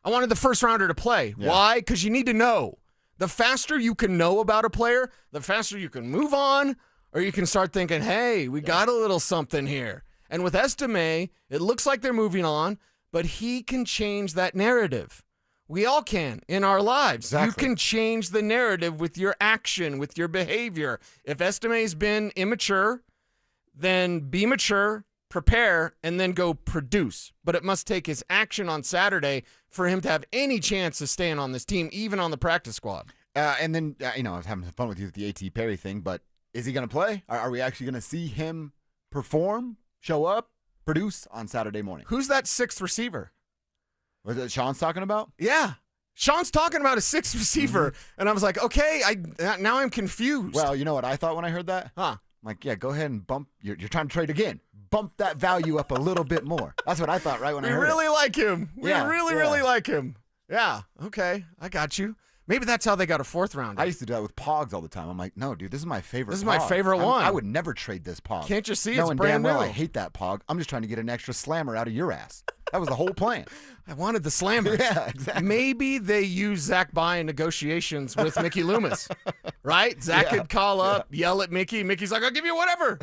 I wanted the first rounder to play. Yeah. Why? Because you need to know. The faster you can know about a player, the faster you can move on, or you can start thinking, hey, we got a little something here. And with Estime, it looks like they're moving on, but he can change that narrative. We all can in our lives. Exactly. You can change the narrative with your action, with your behavior. If Estime's been immature, then be mature, prepare, and then go produce. But it must take his action on Saturday for him to have any chance of staying on this team, even on the practice squad. And then, I was having fun with you with the A.T. Perry thing, but is he going to play? Are we actually going to see him perform, show up, produce on Saturday morning? Who's that 6th receiver? Was it Sean's talking about? Yeah. Sean's talking about a 6th receiver, and I was like, okay, now I'm confused. Well, you know what I thought when I heard that? Huh. I'm like, yeah, go ahead and bump. You're trying to trade again. Bump that value up a little bit more. That's what I thought right when I heard it. We really like him. We really like him. Yeah, okay, I got you. Maybe that's how they got a 4th rounder. I used to do that with Pogs all the time. I'm like, no, dude, this is my favorite This is Pog. my favorite one. I would never trade this Pog. Can't you see? It's Knowing brand damn well new. I hate that Pog. I'm just trying to get an extra slammer out of your ass. That was the whole plan. I wanted the slammers. Yeah, exactly. Maybe they use Zach Bye in negotiations with Mickey Loomis, right? Zach could call up, yell at Mickey. Mickey's like, I'll give you whatever.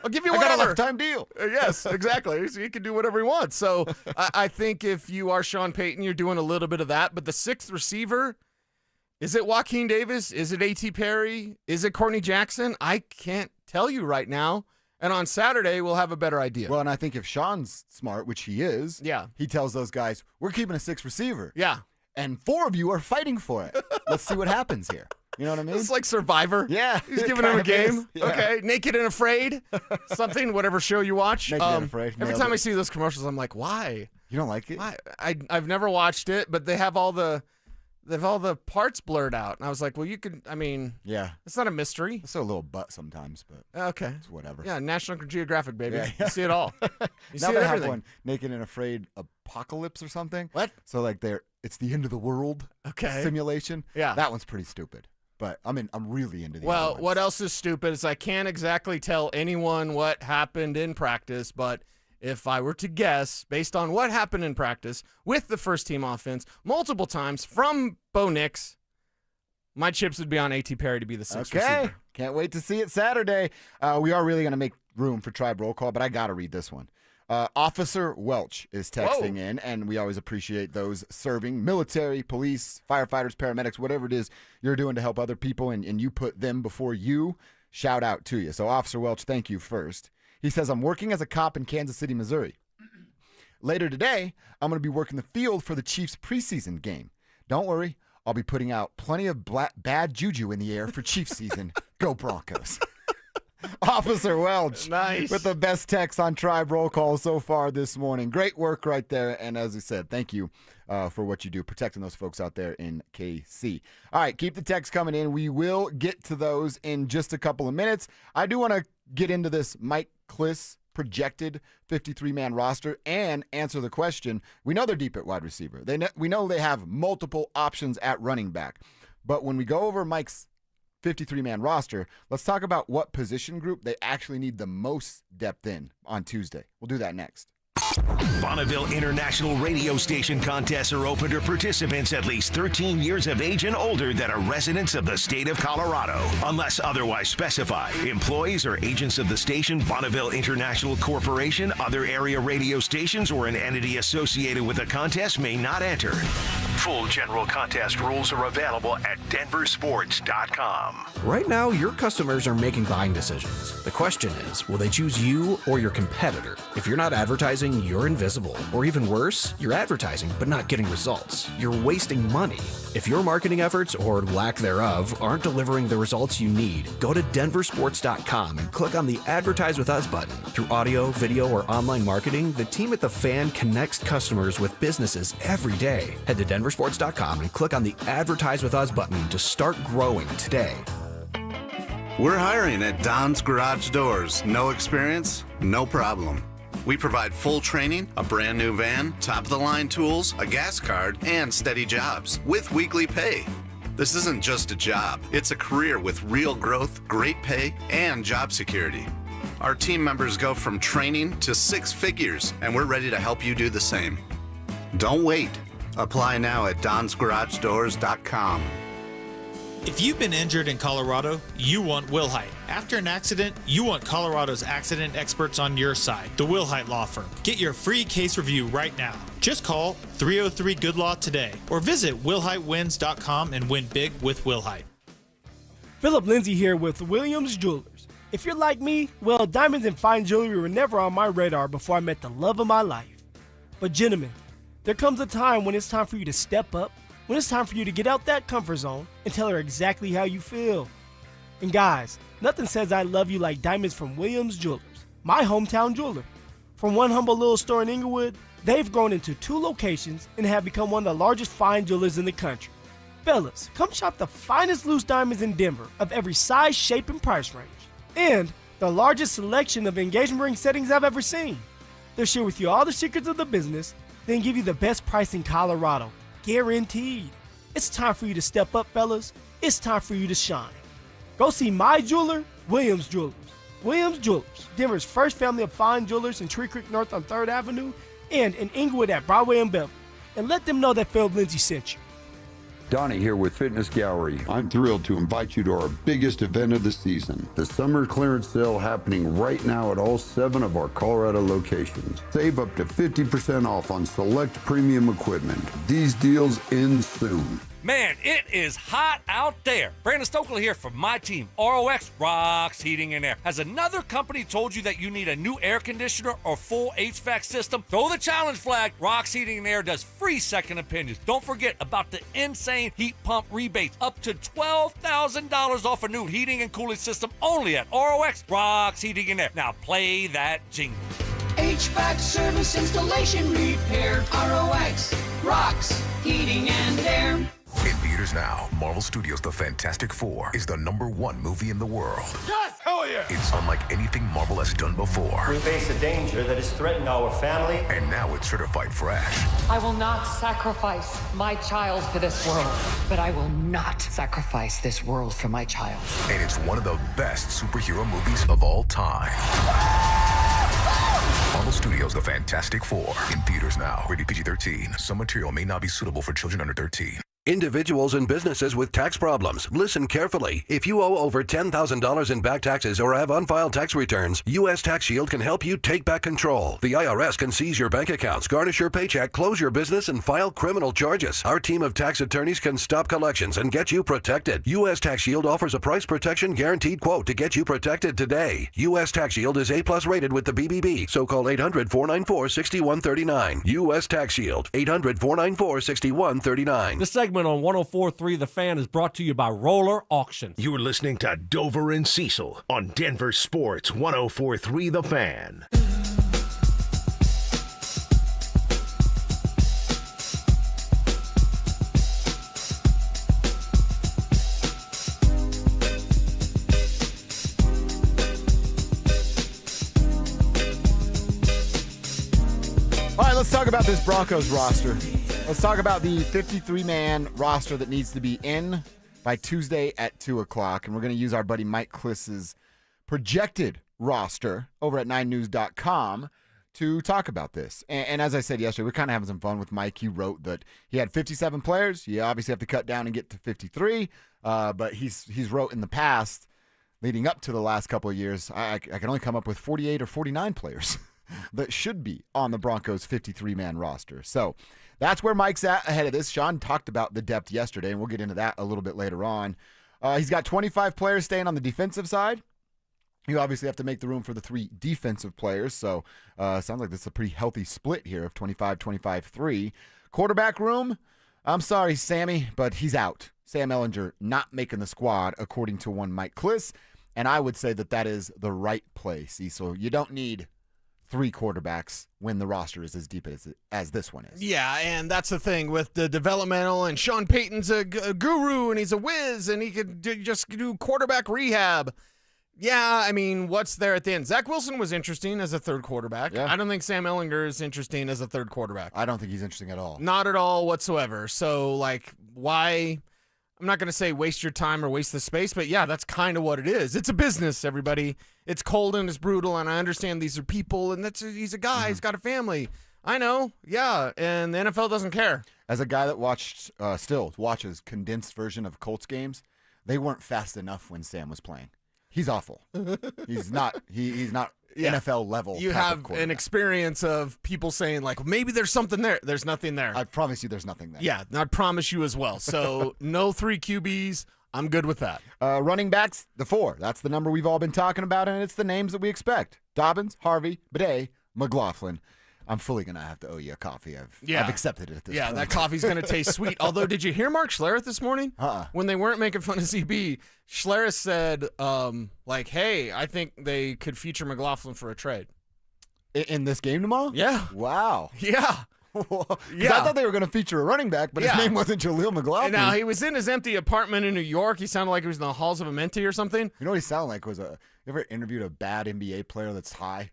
I'll give you whatever. I got a lifetime deal. Yes, exactly. So he can do whatever he wants. So I think if you are Sean Payton, you're doing a little bit of that. But the 6th receiver, is it Joaquin Davis? Is it A.T. Perry? Is it Courtney Jackson? I can't tell you right now. And on Saturday, we'll have a better idea. Well, and I think if Sean's smart, which he is, he tells those guys, we're keeping a 6th receiver. Yeah. And 4 of you are fighting for it. Let's see what happens here. You know what I mean? It's like Survivor. Yeah. He's giving him a game. Yeah. Okay. Naked and Afraid. Something, whatever show you watch. Naked and Afraid. Every time I see those commercials, I'm like, why? You don't like it? I've never watched it, but they have all the parts blurred out. And I was like, well, you could, yeah. It's not a mystery. It's a little butt sometimes, but okay. It's whatever. Yeah, National Geographic, baby. Yeah. You see it all. You now see they everything. have one, Naked and Afraid Apocalypse or something. What? So like it's the end of the world simulation. Yeah. That one's pretty stupid. But I'm really into the Well, other ones. what else is stupid is I can't exactly tell anyone what happened in practice, but if I were to guess, based on what happened in practice with the first team offense multiple times from Bo Nix, my chips would be on A.T. Perry to be the 6th receiver. Can't wait to see it Saturday. We are really going to make room for Tribe Roll Call, but I got to read this one. Officer Welch is texting in, and we always appreciate those serving military, police, firefighters, paramedics, whatever it is you're doing to help other people, and you put them before you. Shout out to you. So, Officer Welch, thank you first. He says, I'm working as a cop in Kansas City, Missouri. Later today, I'm going to be working the field for the Chiefs preseason game. Don't worry, I'll be putting out plenty of bad juju in the air for Chiefs season. Go Broncos. Officer Welch, nice, with the best text on Tribe Roll Call so far this morning. Great work right there. And as I said, thank you for what you do, protecting those folks out there in KC. All right, keep the text coming in. We will get to those in just a couple of minutes. I do want to get into this Mike Kliss projected 53-man roster and answer the question. We know they're deep at wide receiver. We know they have multiple options at running back. But when we go over Mike's 53-man roster, let's talk about what position group they actually need the most depth in on Tuesday. We'll do that next. Bonneville International Radio Station contests are open to participants at least 13 years of age and older that are residents of the state of Colorado. Unless otherwise specified, employees or agents of the station, Bonneville International Corporation, other area radio stations, or an entity associated with the contest may not enter. Full general contest rules are available at DenverSports.com. Right now, your customers are making buying decisions. The question is, will they choose you or your competitor? If you're not advertising, you're invisible. Or even worse, you're advertising but not getting results. You're wasting money. If your marketing efforts, or lack thereof, aren't delivering the results you need, go to DenverSports.com and click on the Advertise With Us button. Through audio, video, or online marketing, the team at The Fan connects customers with businesses every day. Head to DenverSports.com and click on the Advertise With Us button to start growing today. We're hiring at Don's Garage Doors. No experience? No problem. We provide full training, a brand new van, top-of-the-line tools, a gas card, and steady jobs with weekly pay. This isn't just a job. It's a career with real growth, great pay, and job security. Our team members go from training to 6 figures, and we're ready to help you do the same. Don't wait. Apply now at donsgaragedoors.com. If you've been injured in Colorado, you want Wilhite. After an accident, you want Colorado's accident experts on your side, the Wilhite Law Firm. Get your free case review right now. Just call 303-GOOD-LAW today or visit WilhiteWins.com and win big with Wilhite. Phillip, Lindsay here with Williams Jewelers. If you're like me, well, diamonds and fine jewelry were never on my radar before I met the love of my life. But gentlemen, there comes a time when it's time for you to step up, when it's time for you to get out that comfort zone and tell her exactly how you feel. And guys, nothing says I love you like diamonds from Williams Jewelers, my hometown jeweler. From one humble little store in Inglewood, they've grown into 2 locations and have become one of the largest fine jewelers in the country. Fellas, come shop the finest loose diamonds in Denver of every size, shape, and price range. And the largest selection of engagement ring settings I've ever seen. They'll share with you all the secrets of the business, then give you the best price in Colorado. Guaranteed. It's time for you to step up, fellas. It's time for you to shine. Go see my jeweler, Williams Jewelers. Williams Jewelers, Denver's first family of fine jewelers in Tree Creek North on 3rd Avenue and in Inglewood at Broadway and Beverly. And let them know that Phillip Lindsay sent you. Donnie here with Fitness Gallery. I'm thrilled to invite you to our biggest event of the season, the summer clearance sale happening right now at all 7 of our Colorado locations. Save up to 50% off on select premium equipment. These deals end soon. Man, it is hot out there. Brandon Stokley here from my team, ROX Rocks Heating and Air. Has another company told you that you need a new air conditioner or full HVAC system? Throw the challenge flag. Rocks Heating and Air does free second opinions. Don't forget about the insane heat pump rebates. Up to $12,000 off a new heating and cooling system only at ROX Rocks Heating and Air. Now play that jingle. HVAC service, installation, repair. ROX Rocks Heating and Air. In theaters now, Marvel Studios' The Fantastic Four is the #1 movie in the world. Yes! Hell yeah! It's unlike anything Marvel has done before. We face a danger that is threatening our family. And now it's certified fresh. I will not sacrifice my child for this world, but I will not sacrifice this world for my child. And it's one of the best superhero movies of all time. Marvel Studios' The Fantastic Four. In theaters now. Rated PG-13. Some material may not be suitable for children under 13. Individuals and businesses with tax problems, listen carefully. If you owe over $10,000 in back taxes or have unfiled tax returns, U.S. Tax Shield can help you take back control. The IRS can seize your bank accounts, garnish your paycheck, close your business, and file criminal charges. Our team of tax attorneys can stop collections and get you protected. U.S. Tax Shield offers a price protection guaranteed quote to get you protected today. U.S. Tax Shield is A+ rated with the BBB, so call 800-494-6139. U.S. Tax Shield, 800-494-6139. This segment on 104.3 The Fan is brought to you by Roller Auctions. You're listening to Dover and Cecil on Denver Sports 104.3 The Fan. All right, let's talk about this Broncos roster. Let's talk about the 53-man roster that needs to be in by Tuesday at 2 o'clock. And we're going to use our buddy Mike Kliss's projected roster over at 9news.com to talk about this. And as I said yesterday, we're kind of having some fun with Mike. He wrote that he had 57 players. You obviously have to cut down and get to 53. But he's wrote in the past, leading up to the last couple of years, I can only come up with 48 or 49 players that should be on the Broncos' 53-man roster. So that's where Mike's at ahead of this. Sean talked about the depth yesterday, and we'll get into that a little bit later on. He's got 25 players staying on the defensive side. You obviously have to make the room for the 3 defensive players, so sounds like this is a pretty healthy split here of 25, 25, 3. Quarterback room, I'm sorry, Sammy, but he's out. Sam Ehlinger not making the squad, according to one Mike Kliss, and I would say that is the right play, Cecil. You don't need 3 quarterbacks when the roster is as deep as this one is. Yeah, and that's the thing with the developmental, and Sean Payton's a guru, and he's a whiz, and he could just do quarterback rehab. Yeah, I mean, what's there at the end? Zach Wilson was interesting as a third quarterback. Yeah. I don't think Sam Ehlinger is interesting as a third quarterback. I don't think he's interesting at all. Not at all whatsoever. So, why? I'm not going to say waste your time or waste the space, but yeah, that's kind of what it is. It's a business, everybody. It's cold and it's brutal, and I understand these are people, and he's a guy. He's got a family. I know. Yeah, and the NFL doesn't care. As a guy that still watches condensed version of Colts games, they weren't fast enough when Sam was playing. He's awful. He's not. He's not NFL level. You have an experience of people saying maybe there's something there. There's nothing there. I promise you, there's nothing there. Yeah, I promise you as well. So no 3 QBs. I'm good with that. Running backs, the 4. That's the number we've all been talking about, and it's the names that we expect: Dobbins, Harvey, Bidet, McLaughlin. I'm fully going to have to owe you a coffee. I've accepted it at this point. Yeah, that coffee's going to taste sweet. Although, did you hear Mark Schlereth this morning? When they weren't making fun of CB, Schlereth said, hey, I think they could feature McLaughlin for a trade. In this game tomorrow? Yeah. Wow. Yeah. I thought they were going to feever a running back, but his name wasn't Jaleel McLaughlin. Now, he was in his empty apartment in New York. He sounded like he was in the halls of a mentee or something. You know what he sounded like? You ever interviewed a bad NBA player that's high?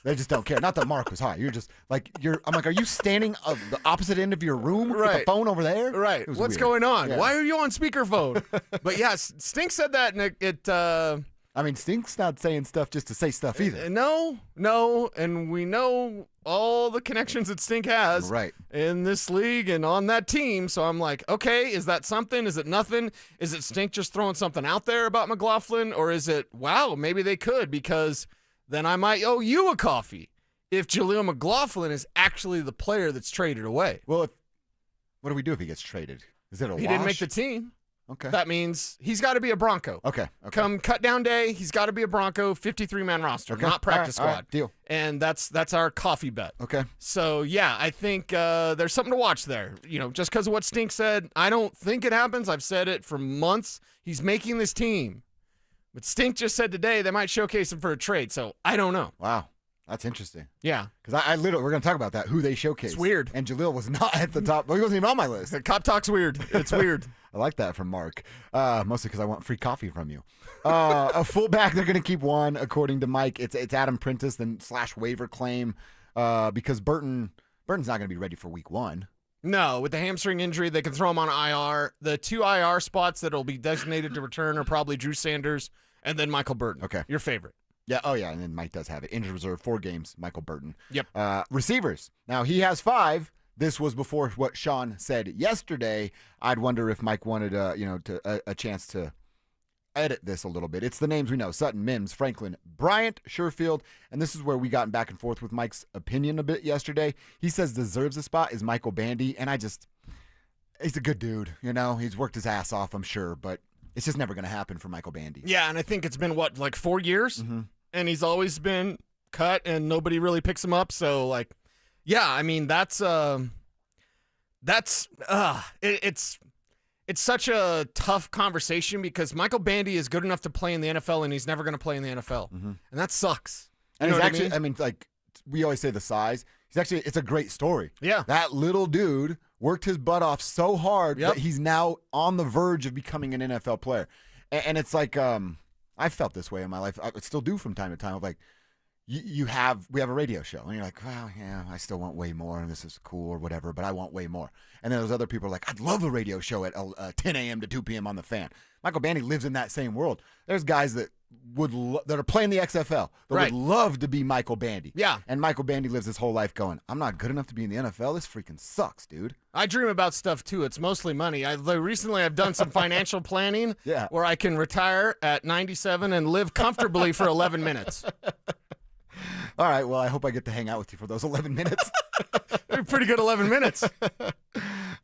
They just don't care. Not that Mark was high. You're just I'm like, are you standing at the opposite end of your room with the phone over there? Right. What's weird. Going on? Yeah. Why are you on speakerphone? But yeah, Stink said that, and Stink's not saying stuff just to say stuff either. No, and we know all the connections that Stink has in this league and on that team. So I'm like, okay, is that something? Is it nothing? Is it Stink just throwing something out there about McLaughlin? Or is it, wow, maybe they could, because then I might owe you a coffee if Jaleel McLaughlin is actually the player that's traded away. Well, what do we do if he gets traded? Is it a wash? He didn't make the team. Okay. That means he's got to be a Bronco. Okay. Come cut down day, he's got to be a Bronco, 53-man roster, not practice squad. All right, deal. And that's our coffee bet. Okay. So, yeah, I think there's something to watch there. Just because of what Stink said, I don't think it happens. I've said it for months. He's making this team. But Stink just said today they might showcase him for a trade, so I don't know. Wow. That's interesting. Yeah. Because I literally, we're going to talk about that, who they showcased. It's weird. And Jaleel was not at the top. Well, he wasn't even on my list. The cop talk's weird. It's weird. I like that from Mark. Mostly because I want free coffee from you. A fullback, they're going to keep one, according to Mike. It's Adam Prentice, then / waiver claim, because Burton's not going to be ready for week 1. No, with the hamstring injury, they can throw him on IR. The 2 IR spots that will be designated to return are probably Drew Sanders and then Michael Burton. Okay. Your favorite. Yeah. Oh, yeah. And then Mike does have it. Injured reserve, 4 games, Michael Burton. Yep. Receivers. Now, he has 5. This was before what Sean said yesterday. I'd wonder if Mike wanted a chance to edit this a little bit. It's the names we know: Sutton, Mims, Franklin, Bryant, Sherfield. And this is where we got back and forth with Mike's opinion a bit yesterday. He says deserves a spot is Michael Bandy. And he's a good dude. He's worked his ass off, I'm sure. But it's just never going to happen for Michael Bandy. Yeah, and I think it's been, 4 years? Mm-hmm. And he's always been cut, and nobody really picks him up. So, it's such a tough conversation because Michael Bandy is good enough to play in the NFL, and he's never going to play in the NFL. Mm-hmm. And that sucks. And he's actually, we always say the size. It's a great story. Yeah. That little dude worked his butt off so hard that he's now on the verge of becoming an NFL player. And it's like, I felt this way in my life. I still do from time to time. Like, we have a radio show, and you're like, well, yeah, I still want way more, and this is cool or whatever, but I want way more. And then there's other people like, I'd love a radio show at 10 a.m. to 2 p.m. on the Fan. Michael Bandy lives in that same world. There's guys that that are playing the XFL that Right. would love to be Michael Bandy. Yeah. And Michael Bandy lives his whole life going, I'm not good enough to be in the NFL. This freaking sucks, dude. I dream about stuff too. It's mostly money. Recently I've done some financial planning Yeah. where I can retire at 97 and live comfortably for 11 minutes. All right, well, I hope I get to hang out with you for those 11 minutes. They're pretty good 11 minutes.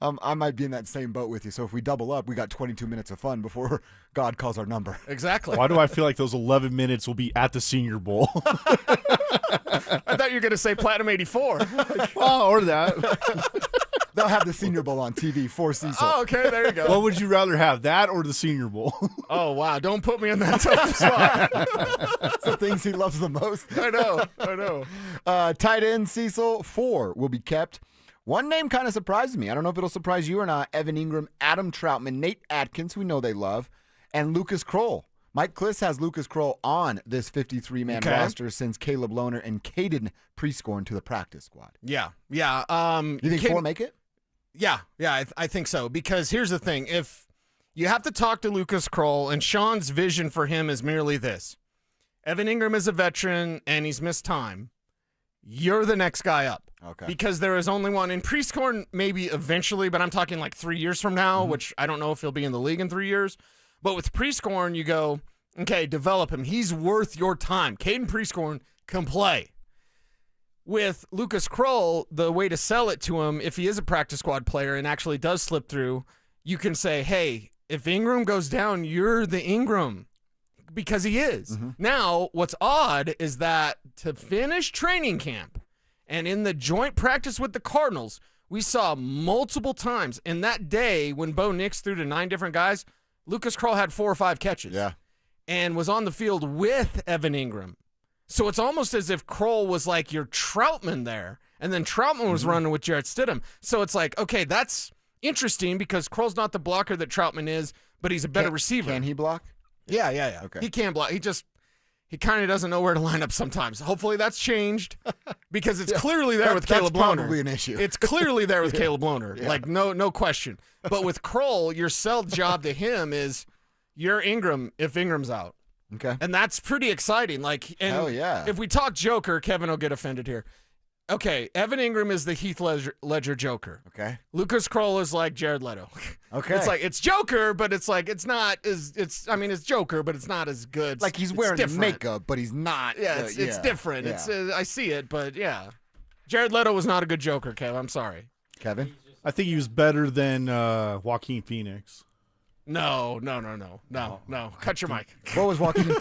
I might be in that same boat with you. So if we double up, we got 22 minutes of fun before God calls our number. Exactly. Why do I feel like those 11 minutes will be at the Senior Bowl? I thought you were going to say Platinum 84. Oh, or that. They'll have the Senior Bowl on TV for Cecil. Oh, okay, there you go. What would you rather have, that or the Senior Bowl? Oh, wow. Don't put me in that tough spot. It's the things he loves the most. I know. Tight end Cecil, 4 will be kept. One name kind of surprised me. I don't know if it'll surprise you or not. Evan Ingram, Adam Troutman, Nate Atkins, who we know they love, and Lucas Kroll. Mike Kliss has Lucas Kroll on this 53-man roster since Caleb Lohner and Caden Prescorn to the practice squad. Yeah. You think 4 make it? Yeah, I think so. Because here's the thing. If you have to talk to Lucas Kroll, and Sean's vision for him is merely this. Evan Ingram is a veteran, and he's missed time. You're the next guy up. Okay. Because there is only one. And Prescorn maybe eventually, but I'm talking like 3 years from now, which I don't know if he'll be in the league in 3 years. But with Prescorn, you go, okay, develop him. He's worth your time. Caden Prescorn can play. With Lucas Kroll, the way to sell it to him, if he is a practice squad player and actually does slip through, you can say, hey, if Ingram goes down, you're the Ingram. Because he is. Now, what's odd is that to finish training camp and in the joint practice with the Cardinals, we saw multiple times. And that day when Bo Nix threw to 9 different guys, Lucas Kroll had 4 or 5 catches. Yeah. And was on the field with Evan Ingram. So it's almost as if Kroll was like your Troutman there, and then Troutman was running with Jarrett Stidham. So it's like, okay, that's interesting because Kroll's not the blocker that Troutman is, but he's a better receiver. Can he block? Yeah. Okay. He can block. He kind of doesn't know where to line up sometimes. Hopefully that's changed because it's clearly there with Caleb Lohner. That's probably an issue. It's clearly there with Caleb Lohner. Like, no question. But with Kroll, your sell job to him is you're Ingram if Ingram's out. Okay. And that's pretty exciting. Hell yeah. If we talk Joker, Kevin will get offended here. Okay, Evan Ingram is the Heath Ledger Joker. Okay. Lucas Kroll is like Jared Leto. Okay. It's like it's Joker, but it's like it's not as it's Joker, but it's not as good. Like he's wearing the makeup, but he's not. Yeah, it's different. Yeah. It's I see it, but yeah. Jared Leto was not a good Joker, Kev. I'm sorry. Kevin? I think he was better than Joaquin Phoenix. No. Cut your mic. What was Joaquin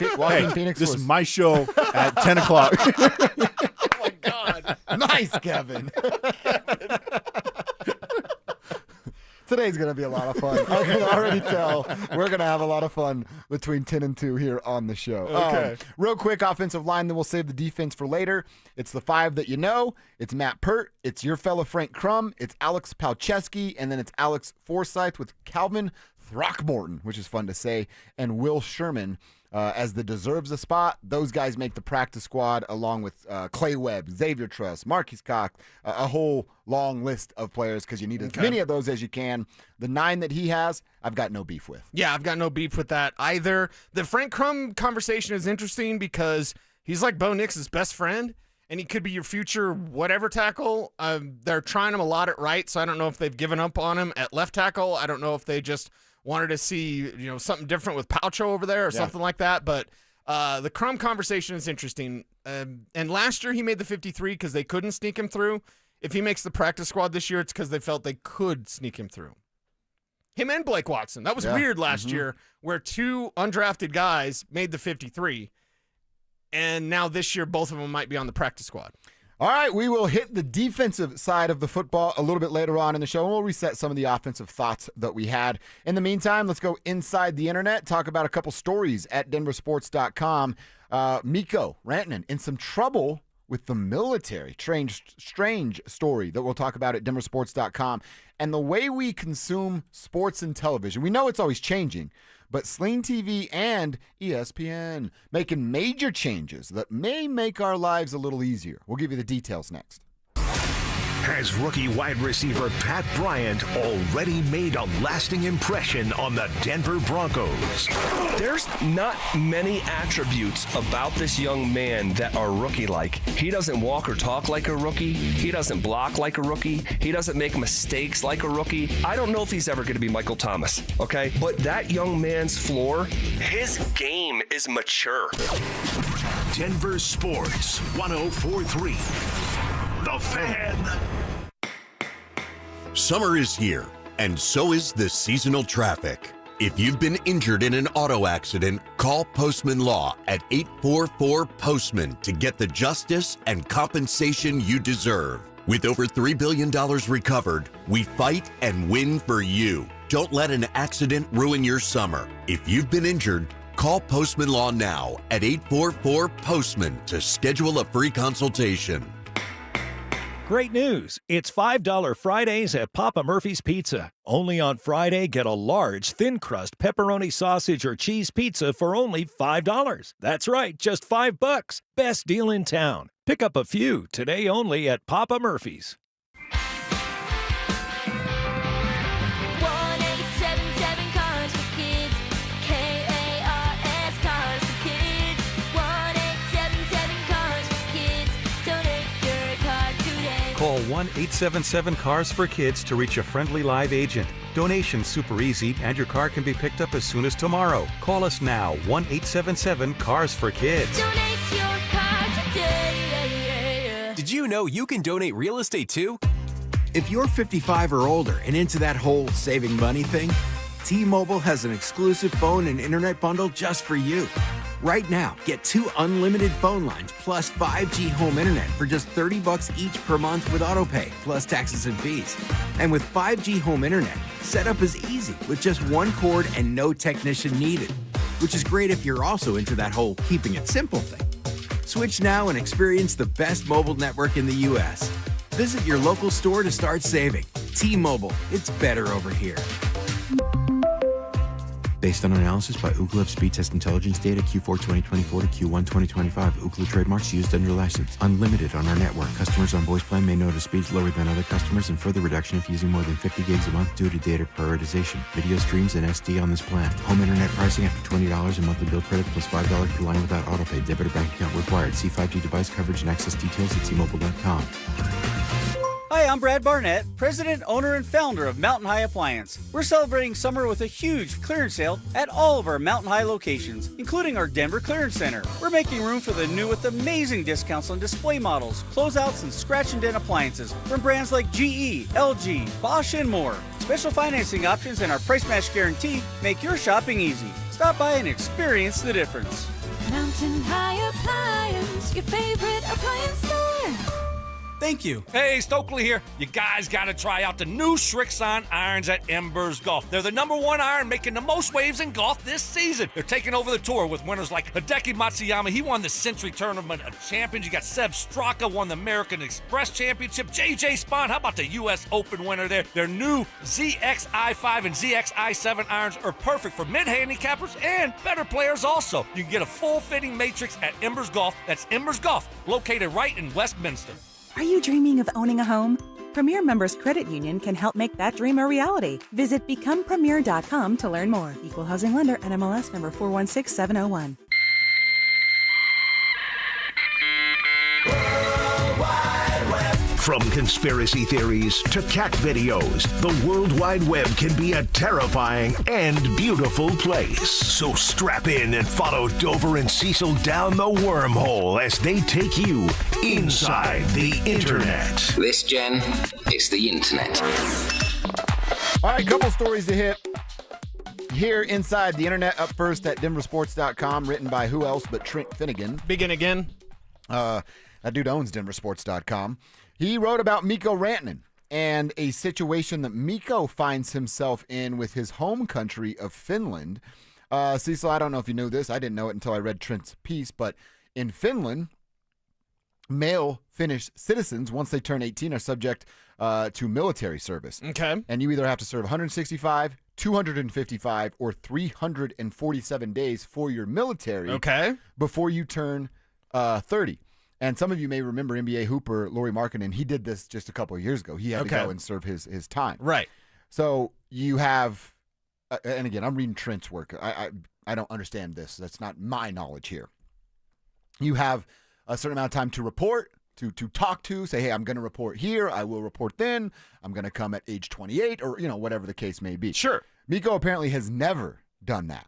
Phoenix? This is my show at 10 o'clock. Oh, my God. Nice, Kevin. Today's going to be a lot of fun. I can already tell we're going to have a lot of fun between 10 and 2 here on the show. Okay. Real quick, offensive line, then we'll save the defense for later. It's the 5 that you know. It's Matt Pert. It's your fella Frank Crum. It's Alex Palczewski. And then it's Alex Forsyth with Calvin Throckmorton, which is fun to say, and Will Sherman as the deserves a spot. Those guys make the practice squad along with Clay Webb, Xavier Truss, Marquise Cox, a whole long list of players because you need as many of those as you can. The 9 that he has, I've got no beef with. Yeah, I've got no beef with that either. The Frank Crum conversation is interesting because he's like Bo Nix's best friend, and he could be your future whatever tackle. They're trying him a lot at right, so I don't know if they've given up on him at left tackle. I don't know if they just wanted to see something different with Paucho over there or something like that. But the Crum conversation is interesting. And last year he made the 53 because they couldn't sneak him through. If he makes the practice squad this year, it's because they felt they could sneak him through. Him and Blake Watson. That was weird last year where 2 undrafted guys made the 53. And now this year, both of them might be on the practice squad. All right, we will hit the defensive side of the football a little bit later on in the show, and we'll reset some of the offensive thoughts that we had. In the meantime, let's go inside the internet, talk about a couple stories at DenverSports.com. Mikko Rantanen in some trouble with the military. Strange story that we'll talk about at DenverSports.com. And the way we consume sports and television, we know it's always changing, but Sling TV and ESPN making major changes that may make our lives a little easier. We'll give you the details next. Has rookie wide receiver Pat Bryant already made a lasting impression on the Denver Broncos? There's not many attributes about this young man that are rookie-like. He doesn't walk or talk like a rookie. He doesn't block like a rookie. He doesn't make mistakes like a rookie. I don't know if he's ever going to be Michael Thomas, okay? But that young man's floor, his game is mature. Denver Sports 104.3. The Fan. Summer is here, and so is the seasonal traffic. If you've been injured in an auto accident, call Postman Law at 844-POSTMAN to get the justice and compensation you deserve. With over $3 billion recovered, we fight and win for you. Don't let an accident ruin your summer. If you've been injured, call Postman Law now at 844-POSTMAN to schedule a free consultation. Great news. It's $5 Fridays at Papa Murphy's Pizza. Only on Friday, get a large, thin-crust pepperoni sausage or cheese pizza for only $5. That's right, just $5. Best deal in town. Pick up a few today only at Papa Murphy's. 1-877 Cars for Kids. K-A-R-S Cars for Kids. 1-877 Cars for Kids. Donate your car today. Call 1-877-CARS for Kids to reach a friendly live agent. Donation's super easy, and your car can be picked up as soon as tomorrow. Call us now, 1-877-CARS for Kids. Donate your car today. Did you know you can donate real estate too? If you're 55 or older and into that whole saving money thing, T-Mobile has an exclusive phone and internet bundle just for you. Right now, get 2 unlimited phone lines plus 5G home internet for just $30 each per month with AutoPay, plus taxes and fees. And with 5G home internet, setup is easy with just 1 cord and no technician needed, which is great if you're also into that whole keeping it simple thing. Switch now and experience the best mobile network in the U.S. Visit your local store to start saving. T-Mobile, it's better over here. Based on analysis by Ookla of speed test intelligence data Q4 2024 to Q1 2025. Ookla trademarks used under license. Unlimited on our network. Customers on voice plan may notice speeds lower than other customers and further reduction if using more than 50 gigs a month due to data prioritization. Video streams and SD on this plan. Home internet pricing after $20 a monthly bill credit plus $5 per line without autopay. Debit or bank account required. See 5G device coverage and access details at T-Mobile.com. Hi, I'm Brad Barnett, president, owner, and founder of Mountain High Appliance. We're celebrating summer with a huge clearance sale at all of our Mountain High locations, including our Denver Clearance Center. We're making room for the new with amazing discounts on display models, closeouts, and scratch and dent appliances from brands like GE, LG, Bosch, and more. Special financing options and our price match guarantee make your shopping easy. Stop by and experience the difference. Mountain High Appliance, your favorite appliance store. Thank you. Hey, Stokley here. You guys got to try out the new Srixon irons at Embers Golf. They're the #1 iron making the most waves in golf this season. They're taking over the tour with winners like Hideki Matsuyama. He won the Century Tournament of Champions. You got Seb Straka won the American Express Championship. JJ Spahn, how about the U.S. Open winner there? Their new ZXi5 and ZXi7 irons are perfect for mid-handicappers and better players also. You can get a full-fitting matrix at Embers Golf. That's Embers Golf, located right in Westminster. Are you dreaming of owning a home? Premier Members Credit Union can help make that dream a reality. Visit becomepremier.com to learn more. Equal housing lender, NMLS number 416701. From conspiracy theories to cat videos, the World Wide Web can be a terrifying and beautiful place. So strap in and follow Dover and Cecil down the wormhole as they take you inside the internet. This, Jen, is the internet. All right, couple stories to hit here inside the internet. Up first at DenverSports.com, written by who else but Trent Finnegan. Begin again. That dude owns DenverSports.com. He wrote about Mikko Rantanen and a situation that Mikko finds himself in with his home country of Finland. Cecil, I don't know if you knew this. I didn't know it until I read Trent's piece, but in Finland, male Finnish citizens, once they turn 18, are subject to military service. Okay. And you either have to serve 165, 255, or 347 days for your military okay. before you turn 30. And some of you may remember NBA hooper Lauri Markkanen. He did this just a couple of years ago. He had to go and serve his time. Right. So you have, and again, I'm reading Trent's work. I don't understand this. That's not my knowledge here. You have a certain amount of time to report, to talk to, say, hey, I'm going to report here. I will report then. I'm going to come at age 28 or, whatever the case may be. Sure. Mikko apparently has never done that.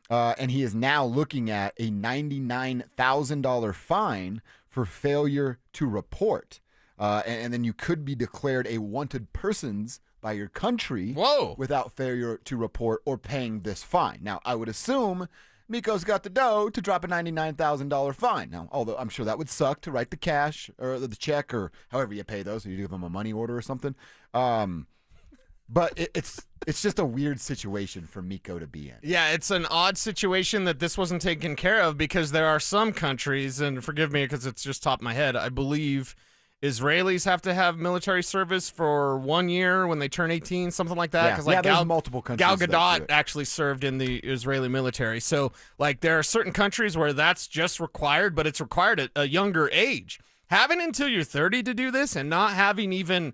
And he is now looking at a $99,000 fine for failure to report. And then you could be declared a wanted persons by your country without failure to report or paying this fine. Now, I would assume Mikko's got the dough to drop a $99,000 fine. Now, although I'm sure that would suck to write the cash or the check or however you pay those, or you give them a money order or something. But it's just a weird situation for Mikko to be in. Yeah, it's an odd situation that this wasn't taken care of because there are some countries, and forgive me because it's just top of my head, I believe Israelis have to have military service for 1 year when they turn 18, something like that. Yeah, there's multiple countries. Gal Gadot actually served in the Israeli military. So, there are certain countries where that's just required, but it's required at a younger age. Having until you're 30 to do this and not having even,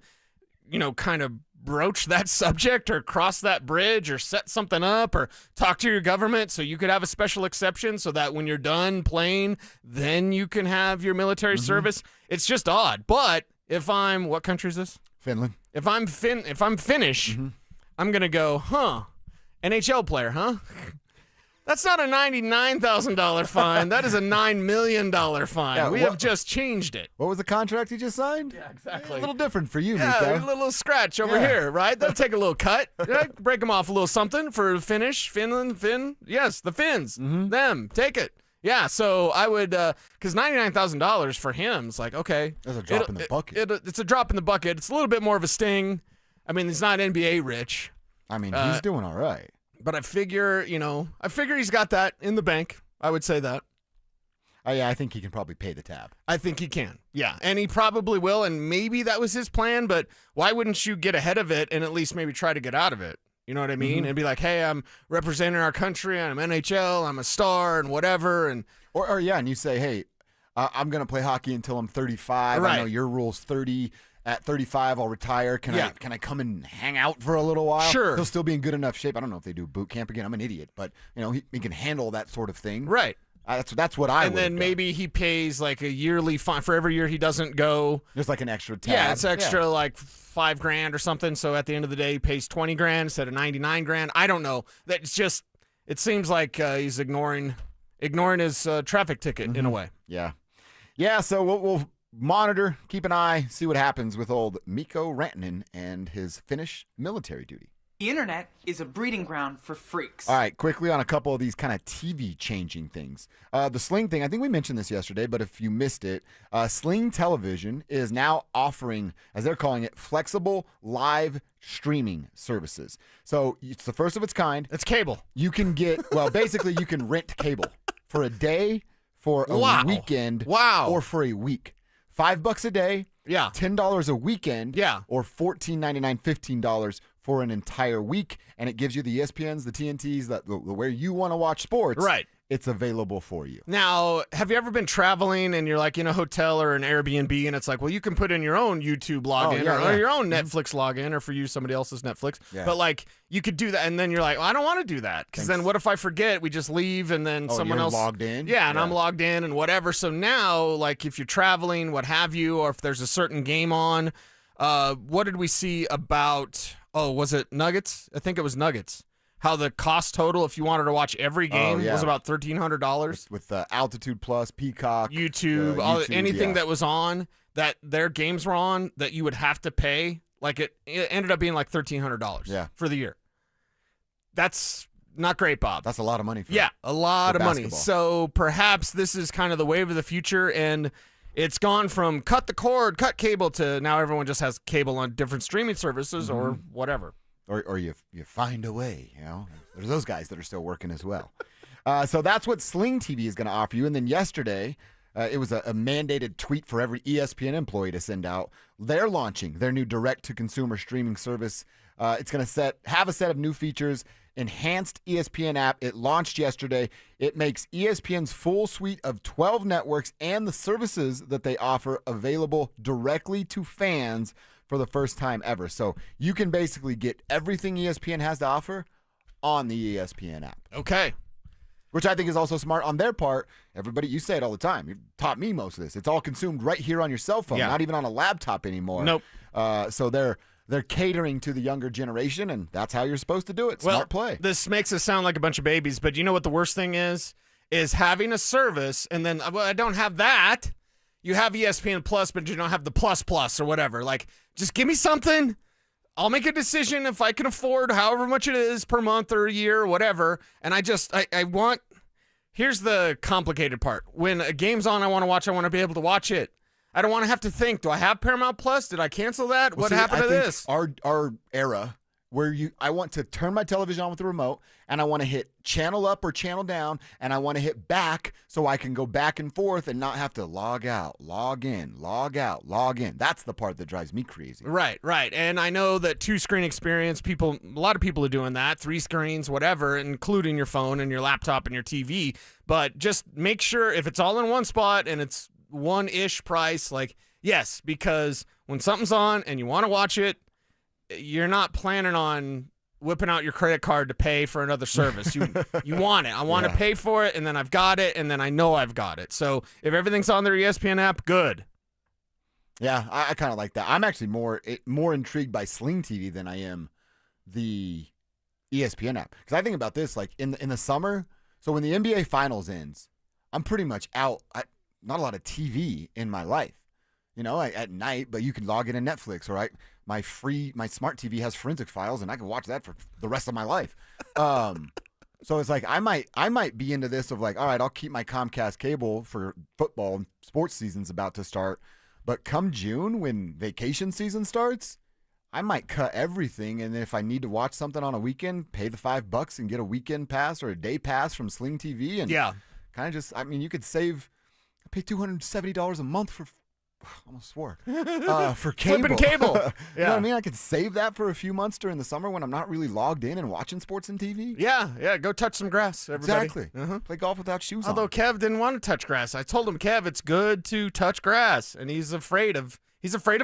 kind of broach that subject or cross that bridge or set something up or talk to your government so you could have a special exception so that when you're done playing, then you can have your military service. It's just odd. But if I'm, what country is this? Finland. If I'm Finnish, I'm going to go, NHL player, That's not a $99,000 fine. That is a $9 million fine. Yeah, we have just changed it. What was the contract you just signed? Yeah, exactly. A little different for you, Yeah, Mikko. a little scratch over here, right? That'll take a little cut. Yeah, break them off a little something for Finland. Yes, the Finns. Them. Take it. Yeah, so I would, because $99,000 for him is like, okay. That's a drop in the bucket. It's a drop in the bucket. It's a little bit more of a sting. I mean, he's not NBA rich. I mean, he's doing all right. But I figure he's got that in the bank. I would say that. Yeah, I think he can probably pay the tab. I think he can. Yeah, and he probably will, and maybe that was his plan, but why wouldn't you get ahead of it and at least maybe try to get out of it? You know what I mean? And be like, hey, I'm representing our country, I'm NHL, I'm a star, and whatever. And and you say, hey, I'm going to play hockey until I'm 35. Right. I know your rule's 30. At 35, I'll retire. Can I come and hang out for a little while? Sure. He'll still be in good enough shape. I don't know if they do boot camp again. I'm an idiot, but he can handle that sort of thing. Right. That's what I would. And then maybe he pays like a yearly fine for every year he doesn't go. There's like an extra tab. Yeah, it's extra like $5,000 or something. So at the end of the day, he pays $20,000 instead of $99,000. I don't know. That's just. It seems like he's ignoring his traffic ticket in a way. Yeah. Yeah. So we'll monitor, keep an eye, see what happens with old Mikko Rantanen and his Finnish military duty. The internet is a breeding ground for freaks. All right, quickly on a couple of these kind of TV-changing things. The Sling thing, I think we mentioned this yesterday, but if you missed it, Sling Television is now offering, as they're calling it, flexible live streaming services. So it's the first of its kind. It's cable. You can get, basically you can rent cable for a day, for a weekend, or for a week. $5 a day, $10 a weekend, or $14.99, $15 for an entire week, and it gives you the ESPNs, the TNTs, the where you want to watch sports. Right. It's available for you. Now, have you ever been traveling and you're like in a hotel or an Airbnb and it's like, well, you can put in your own YouTube login or your own Netflix login, or for you, somebody else's Netflix. Yeah. But like, you could do that, and then you're like, well, I don't want to do that, because then what if I forget? We just leave, and then someone else logged in. Yeah, and I'm logged in and whatever. So now, like, if you're traveling, what have you, or if there's a certain game on, what did we see about? Oh, was it Nuggets? I think it was Nuggets. How the cost total, if you wanted to watch every game, was about $1,300 with Altitude Plus, Peacock, YouTube, anything that was on that their games were on that you would have to pay. Like it ended up being like $1,300 for the year. That's not great, Bob. That's a lot of money. A lot of money. basketball. So perhaps this is kind of the wave of the future, and it's gone from cut the cord, cut cable to now everyone just has cable on different streaming services or whatever. Or you find a way, There's those guys that are still working as well. So that's what Sling TV is going to offer you. And then yesterday, it was a mandated tweet for every ESPN employee to send out. They're launching their new direct-to-consumer streaming service. It's going to have a set of new features, enhanced ESPN app. It launched yesterday. It makes ESPN's full suite of 12 networks and the services that they offer available directly to fans for the first time ever. So you can basically get everything ESPN has to offer on the ESPN app. Okay. Which I think is also smart on their part. Everybody, you say it all the time. You've taught me most of this. It's all consumed right here on your cell phone, not even on a laptop anymore. Nope. So they're catering to the younger generation, and that's how you're supposed to do it. Smart play. This makes us sound like a bunch of babies, but you know what the worst thing is having a service, and then, I don't have that. You have ESPN Plus, but you don't have the plus or whatever. Like, just give me something. I'll make a decision if I can afford however much it is per month or a year or whatever. And I want, here's the complicated part. When a game's on I want to be able to watch it. I don't want to have to think, do I have Paramount Plus? Did I cancel that? What happened to this? Our era where I want to turn my television on with the remote, and I want to hit channel up or channel down, and I want to hit back so I can go back and forth and not have to log out, log in, log out, log in. That's the part that drives me crazy. Right. And I know that 2-screen experience, a lot of people are doing that, 3 screens, whatever, including your phone and your laptop and your TV. But just make sure if it's all in one spot and it's one-ish price, yes, because when something's on and you want to watch it, you're not planning on whipping out your credit card to pay for another service. You want it. I want to pay for it, and then I've got it, and then I know I've got it. So if everything's on their ESPN app, good. Yeah, I kind of like that. I'm actually more intrigued by Sling TV than I am the ESPN app. Because I think about this, in the summer, so when the NBA Finals ends, I'm pretty much out. Not a lot of TV in my life. At night, but you can log into Netflix, or my smart TV has forensic files, and I can watch that for the rest of my life. So it's I might be into this of all right, I'll keep my Comcast cable for football and sports season's about to start, but come June when vacation season starts, I might cut everything, and then if I need to watch something on a weekend, pay the $5 and get a weekend pass or a day pass from Sling TV, and kind of just, you could save. I pay $270 a month for. Almost swore. For cable. Flipping cable. You know what I mean? I could save that for a few months during the summer when I'm not really logged in and watching sports and TV. Yeah. Go touch some grass, everybody. Exactly. Play golf without shoes on. Although Kev didn't want to touch grass. I told him, Kev, it's good to touch grass, and he's afraid of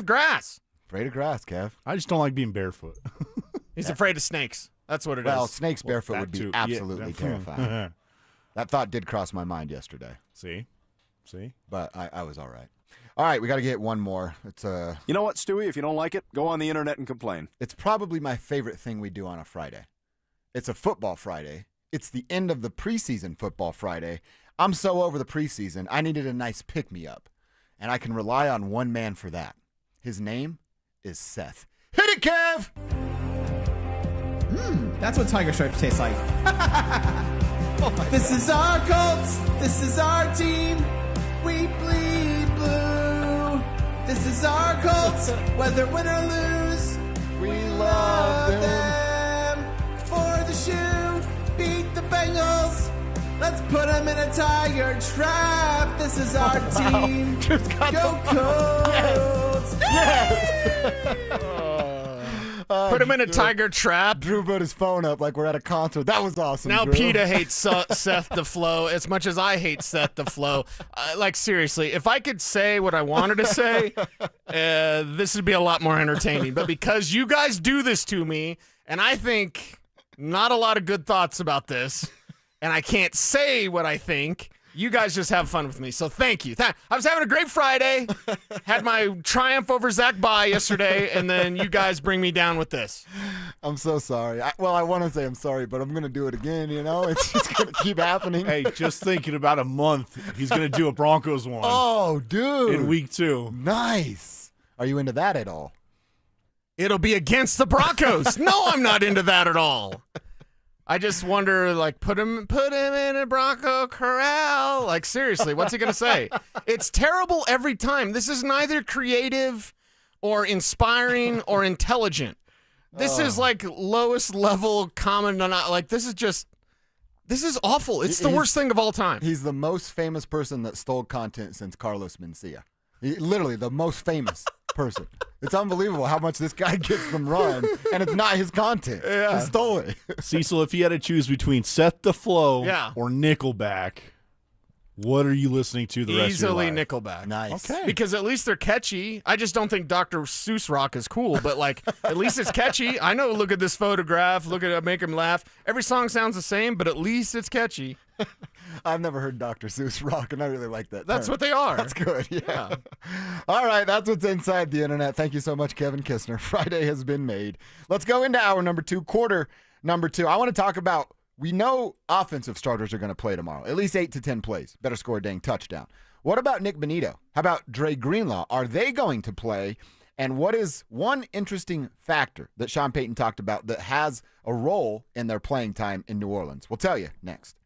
grass. Afraid of grass, Kev. I just don't like being barefoot. He's afraid of snakes. That's what it is. Well, snakes barefoot would be absolutely terrifying. That thought did cross my mind yesterday. See? But I was all right. All right, we got to get one more. It's You know what, Stewie? If you don't like it, go on the internet and complain. It's probably my favorite thing we do on a Friday. It's a football Friday. It's the end of the preseason football Friday. I'm so over the preseason, I needed a nice pick-me-up. And I can rely on one man for that. His name is Seth. Hit it, Kev! That's what tiger stripes taste like. This is our Colts. This is our team. We bleed blue. This is our Colts. Whether win or lose, we love them. For the shoe, beat the Bengals. Let's put them in a tiger trap. This is our team. Go Colts. Put him in a tiger trap. Drew put his phone up like we're at a concert. That was awesome. Now Drew. PETA hates Seth DeFlo as much as I hate Seth DeFlo. Seriously, if I could say what I wanted to say, this would be a lot more entertaining. But because you guys do this to me, and I think not a lot of good thoughts about this, and I can't say what I think, you guys just have fun with me. So thank you. I was having a great Friday. Had my triumph over Zach Bye yesterday, and then you guys bring me down with this. I'm so sorry. I want to say I'm sorry, but I'm going to do it again, It's just going to keep happening. Hey, just thinking about a month, he's going to do a Broncos one. Oh, dude. In week 2. Nice. Are you into that at all? It'll be against the Broncos. No, I'm not into that at all. I just wonder, put him in a Bronco corral. Seriously, what's he going to say? It's terrible every time. This is neither creative or inspiring or intelligent. This is lowest level common. This is awful. It's the worst thing of all time. He's the most famous person that stole content since Carlos Mencia. Literally the most famous. person. It's unbelievable how much this guy gets them run, and it's not his content. Yeah. He stole it. Cecil, if you had to choose between Seth the Flow Yeah. or Nickelback, what are you listening to the rest of your Easily life? Nickelback. Nice. Okay. Because at least they're catchy. I just don't think Dr. Seuss rock is cool, but like at least it's catchy. I know, look at this photograph, look at it, make him laugh. Every song sounds the same, but at least it's catchy. I've never heard Dr. Seuss rock, and I really like that. That's term. what they are. That's good. Yeah. All right, that's what's inside the internet. Thank you so much, Kevin Kistner. Friday has been made. Let's go into hour number 2, quarter number 2. I want to talk about, we know offensive starters are going to play tomorrow, at least 8 to 10 plays. Better score a dang touchdown. What about Nick Bonito? How about Dre Greenlaw? Are they going to play? And what is one interesting factor that Sean Payton talked about that has a role in their playing time in New Orleans? We'll tell you next.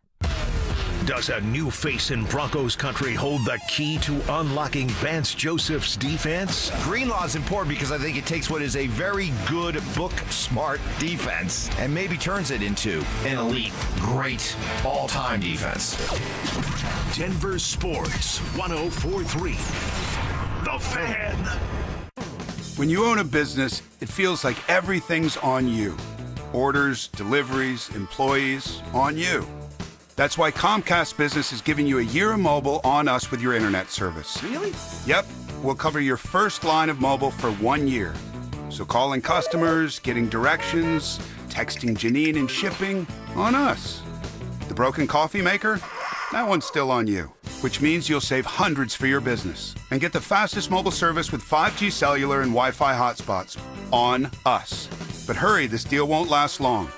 Does a new face in Broncos country hold the key to unlocking Vance Joseph's defense? Greenlaw is important because I think it takes what is a very good, book-smart defense and maybe turns it into an elite, great, all-time defense. Denver Sports 104.3. The Fan. When you own a business, it feels like everything's on you. Orders, deliveries, employees, on you. That's why Comcast Business is giving you a year of mobile on us with your internet service. Really? Yep. We'll cover your first line of mobile for 1 year. So calling customers, getting directions, texting Janine and shipping, on us. The broken coffee maker? That one's still on you. Which means you'll save hundreds for your business. And get the fastest mobile service with 5G cellular and Wi-Fi hotspots. On us. But hurry, this deal won't last long.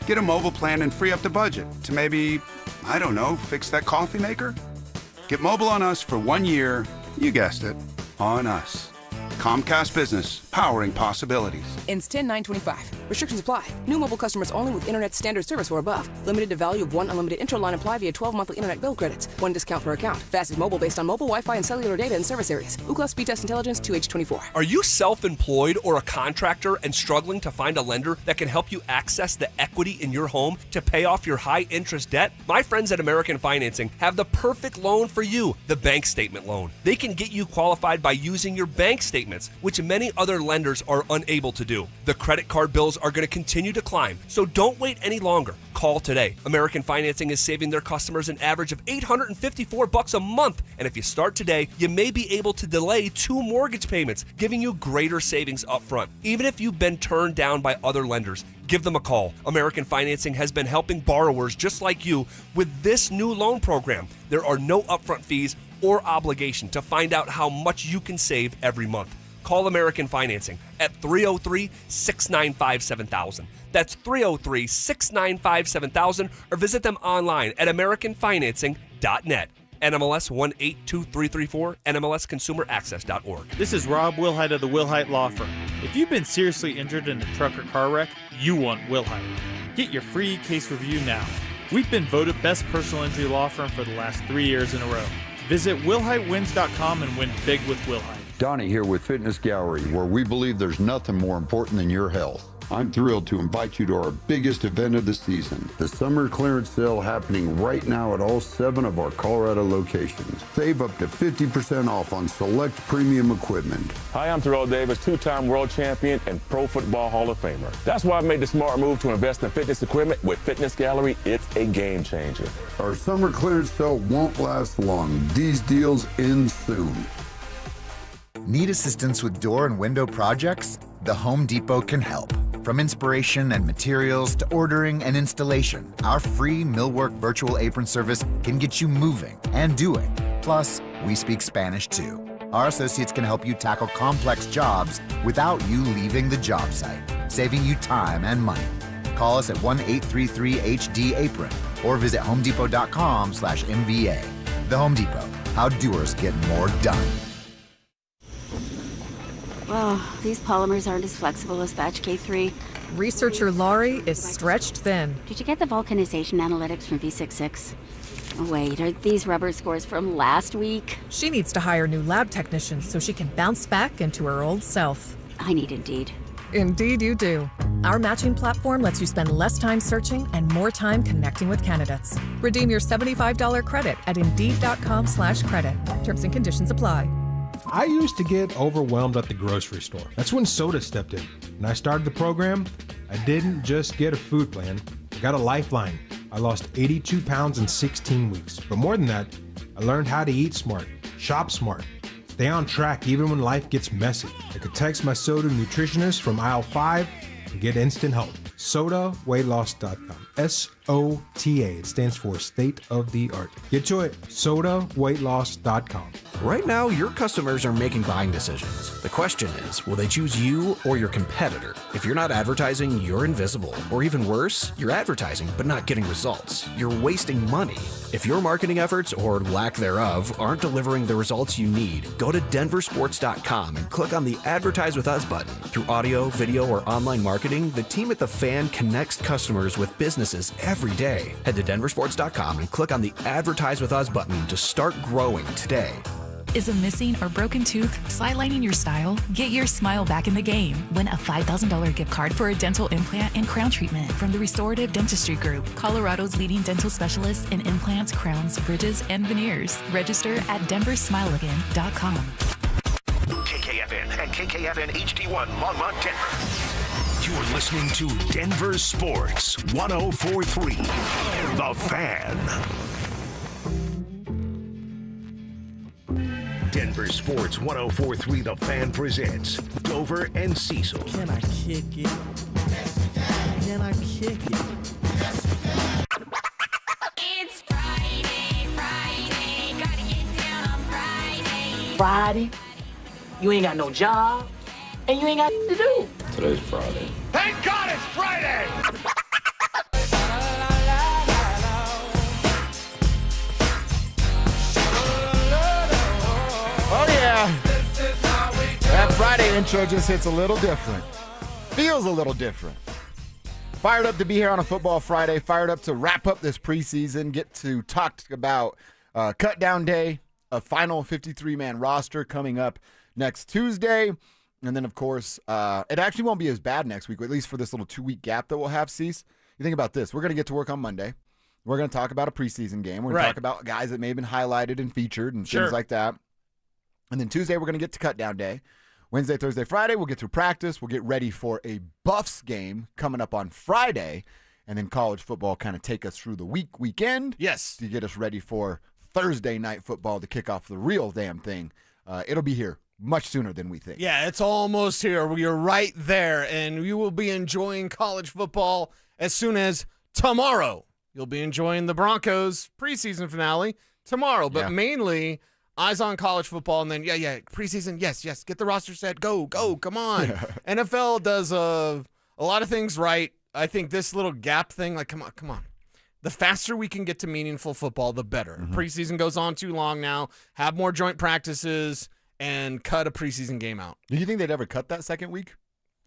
Get a mobile plan and free up the budget to maybe, I don't know, fix that coffee maker? Get mobile on us for 1 year, you guessed it, on us. Comcast Business, powering possibilities. Ends 10/9/25. Restrictions apply. New mobile customers only with internet standard service or above. Limited to value of 1 unlimited intro line apply via 12 monthly internet bill credits. 1 discount per account. Fastest mobile based on mobile Wi-Fi and cellular data in service areas. Ookla Speed Test Intelligence 2H24. Are you self-employed or a contractor and struggling to find a lender that can help you access the equity in your home to pay off your high-interest debt? My friends at American Financing have the perfect loan for you, the bank statement loan. They can get you qualified by using your bank statements, which many other lenders are unable to do. The credit card bills are going to continue to climb, so don't wait any longer. Call today. American Financing is saving their customers an average of $854 a month, and if you start today, you may be able to delay 2 mortgage payments, giving you greater savings up front. Even if you've been turned down by other lenders, give them a call. American Financing has been helping borrowers just like you with this new loan program. There are no upfront fees or obligation to find out how much you can save every month. Call American Financing at 303-695-7000. That's 303-695-7000, or visit them online at americanfinancing.net. NMLS 182334, NMLSconsumeraccess.org. This is Rob Wilhite of the Wilhite Law Firm. If you've been seriously injured in a truck or car wreck, you want Wilhite. Get your free case review now. We've been voted best personal injury law firm for the last 3 years in a row. Visit WilhiteWins.com and win big with Wilhite. Donnie here with Fitness Gallery, where we believe there's nothing more important than your health. I'm thrilled to invite you to our biggest event of the season, the summer clearance sale happening right now at all 7 of our Colorado locations. Save up to 50% off on select premium equipment. Hi, I'm Terrell Davis, 2-time world champion and Pro Football Hall of Famer. That's why I made the smart move to invest in fitness equipment with Fitness Gallery. It's a game changer. Our summer clearance sale won't last long. These deals end soon. Need assistance with door and window projects? The Home Depot can help. From inspiration and materials to ordering and installation, our free Millwork virtual apron service can get you moving and doing. Plus, we speak Spanish too. Our associates can help you tackle complex jobs without you leaving the job site, saving you time and money. Call us at 1-833-HD-APRON or visit homedepot.com/MVA. The Home Depot, how doers get more done. Oh, these polymers aren't as flexible as batch K3. Researcher Laurie is stretched thin. Did you get the vulcanization analytics from V66? Wait, are these rubber scores from last week? She needs to hire new lab technicians so she can bounce back into her old self. I need Indeed. Indeed you do. Our matching platform lets you spend less time searching and more time connecting with candidates. Redeem your $75 credit at Indeed.com/credit. Terms and conditions apply. I used to get overwhelmed at the grocery store. That's when soda stepped in. When I started the program, I didn't just get a food plan, I got a lifeline. I lost 82 pounds in 16 weeks. But more than that, I learned how to eat smart, shop smart, stay on track even when life gets messy. I could text my Soda nutritionist from aisle 5 and get instant help. SodaWeightLoss.com. SOTA. It stands for State of the Art. Get to it. SodaWeightLoss.com. Right now, your customers are making buying decisions. The question is, will they choose you or your competitor? If you're not advertising, you're invisible. Or even worse, you're advertising but not getting results. You're wasting money. If your marketing efforts, or lack thereof, aren't delivering the results you need, go to DenverSports.com and click on the Advertise with Us button. Through audio, video, or online marketing, the team at The Fan connects customers with businesses every day. Head to DenverSports.com and click on the Advertise with Us button to start growing today. Is a missing or broken tooth sidelining your style? Get your smile back in the game. Win a $5,000 gift card for a dental implant and crown treatment from the Restorative Dentistry Group, Colorado's leading dental specialists in implants, crowns, bridges, and veneers. Register at DenverSmileAgain.com. KKFN and KKFN HD1 Longmont, Denver. You're listening to Denver Sports 104.3. The Fan. Denver Sports 104.3 The Fan presents Dover and Cecil. Can I kick it? Can I kick it? It's Friday, gotta get down on Friday. Friday, you ain't got no job, and you ain't got to do. Today's Friday. Thank God it's Friday! Oh, yeah. That Friday intro just hits a little different. Feels a little different. Fired up to be here on a football Friday. Fired up to wrap up this preseason. Get to talk about cut down day, a final 53-man roster coming up next Tuesday. And then, of course, it actually won't be as bad next week, at least for this little 2-week gap that we'll have, Cease. You think about this. We're going to get to work on Monday. We're going to talk about a preseason game. We're going to talk about guys that may have been highlighted and featured and things like that. And then Tuesday, we're going to get to cut down day. Wednesday, Thursday, Friday, we'll get through practice. We'll get ready for a Buffs game coming up on Friday. And then college football kind of take us through the weekend. Yes. To get us ready for Thursday night football to kick off the real damn thing. It'll be here much sooner than we think. Yeah, it's almost here. We're right there, and you will be enjoying college football as soon as tomorrow. You'll be enjoying the Broncos preseason finale tomorrow, but mainly eyes on college football, and then, preseason, yes, get the roster set, go, come on. NFL does a lot of things right. I think this little gap thing, like, come on. The faster we can get to meaningful football, the better. Mm-hmm. Preseason goes on too long now. Have more joint practices and cut a preseason game out. Do you think they'd ever cut that second week?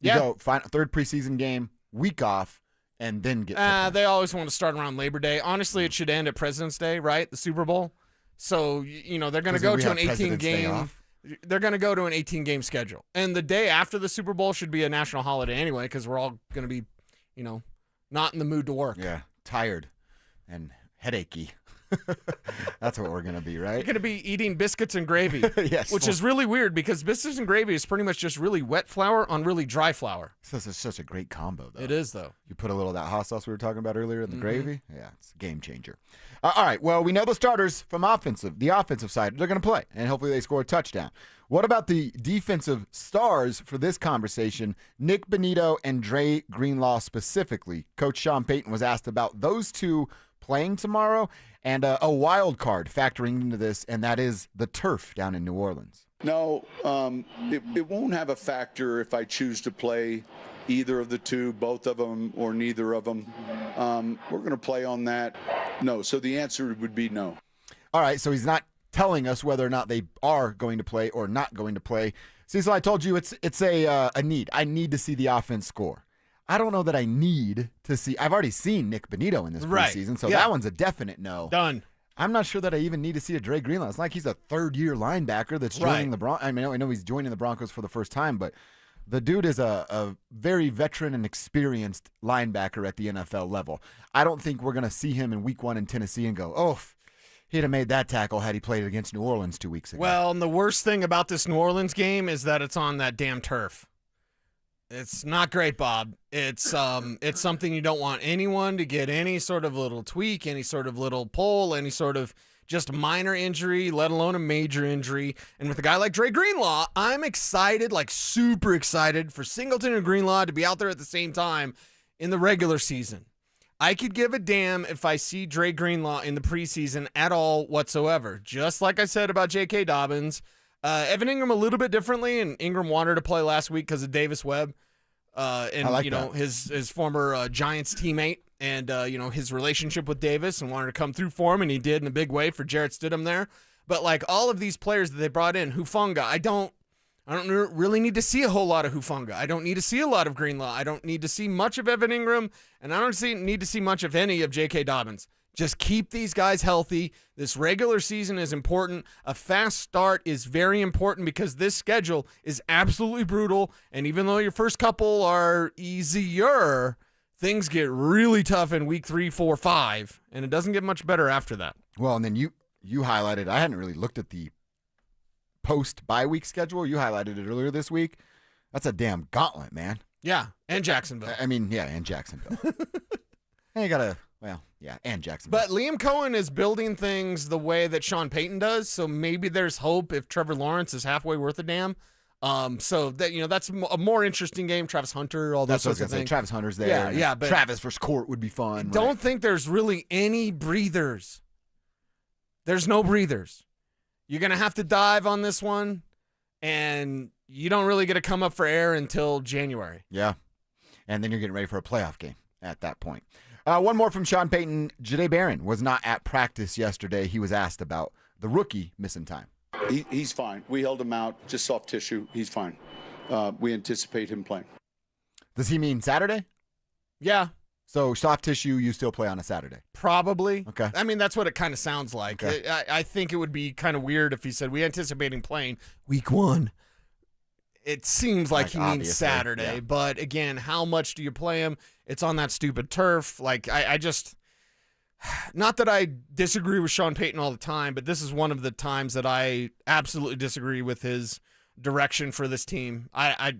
You go third preseason game, week off, and then get they always want to start around Labor Day. Honestly, it should end at President's Day, right? The Super Bowl. So, they're going to go to an 18-game. They're going to go to an 18-game schedule. And the day after the Super Bowl should be a national holiday anyway, because we're all going to be, not in the mood to work. Yeah, tired and headachy. That's what we're going to be, right? You're going to be eating biscuits and gravy. Yes. Which is really weird because biscuits and gravy is pretty much just really wet flour on really dry flour. This is such a great combo, though. It is, though. You put a little of that hot sauce we were talking about earlier in the gravy. Yeah, it's a game changer. All right, well, we know the starters from the offensive side. They're going to play, and hopefully they score a touchdown. What about the defensive stars for this conversation? Nick Bonito and Dre Greenlaw specifically. Coach Sean Payton was asked about those two playing tomorrow and a wild card factoring into this, and that is the turf down in New Orleans. No, it won't have a factor if I choose to play either of the two, both of them, or neither of them. We're going to play on that. No, so the answer would be no. All right, so he's not telling us whether or not they are going to play or not going to play. Cecil, I told you it's a need. I need to see the offense score. I don't know that I need to see. I've already seen Nick Bonito in this preseason, so that one's a definite no. Done. I'm not sure that I even need to see a Dre Greenlaw. It's like he's a third-year linebacker that's joining the Broncos. I mean, I know he's joining the Broncos for the first time, but the dude is a very veteran and experienced linebacker at the NFL level. I don't think we're going to see him in week 1 in Tennessee and go, He'd have made that tackle had he played against New Orleans 2 weeks ago. Well, and the worst thing about this New Orleans game is that it's on that damn turf. It's not great, Bob. It's something you don't want anyone to get any sort of little tweak, any sort of little pull, any sort of just minor injury, let alone a major injury. And with a guy like Dre Greenlaw, I'm excited, like super excited for Singleton and Greenlaw to be out there at the same time in the regular season. I could give a damn if I see Dre Greenlaw in the preseason at all whatsoever. Just like I said about J.K. Dobbins. Evan Ingram a little bit differently, and Ingram wanted to play last week because of Davis Webb. And like you know, that. his former Giants teammate, and you know, his relationship with Davis, and wanted to come through for him, and he did in a big way for Jarrett Stidham there. But like all of these players that they brought in, Hufanga, I don't really need to see a whole lot of Hufanga. I don't need to see a lot of Greenlaw. I don't need to see much of Evan Ingram, and I don't need to see much of any of J.K. Dobbins. Just keep these guys healthy. This regular season is important. A fast start is very important because this schedule is absolutely brutal. And even though your first couple are easier, things get really tough in week 3, 4, 5, and it doesn't get much better after that. Well, and then you highlighted, I hadn't really looked at the post-bye week schedule. You highlighted it earlier this week. That's a damn gauntlet, man. Yeah, and Jacksonville. I mean, yeah, and Jacksonville. And you got to, well, yeah, and Jacksonville. But Liam Cohen is building things the way that Sean Payton does, so maybe there's hope if Trevor Lawrence is halfway worth a damn. So that, you know, that's a more interesting game. Travis Hunter, all those sorts of things. Travis Hunter's there. Yeah, but Travis versus Court would be fun. Don't think there's really any breathers. There's no breathers. You're going to have to dive on this one, and you don't really get to come up for air until January. Yeah, and then you're getting ready for a playoff game at that point. One more from Sean Payton. Jahdae Barron was not at practice yesterday. He was asked about the rookie missing time. He's fine. We held him out, just soft tissue. He's fine. We anticipate him playing. Does he mean Saturday? Yeah. So soft tissue, you still play on a Saturday? Probably. Okay. I mean, that's what it kind of sounds like. Okay. I think it would be kind of weird if he said, we anticipate him playing week 1. It seems like he means Saturday, yeah. But again, how much do you play him? It's on that stupid turf. Like, I just, not that I disagree with Sean Payton all the time, but this is one of the times that I absolutely disagree with his direction for this team.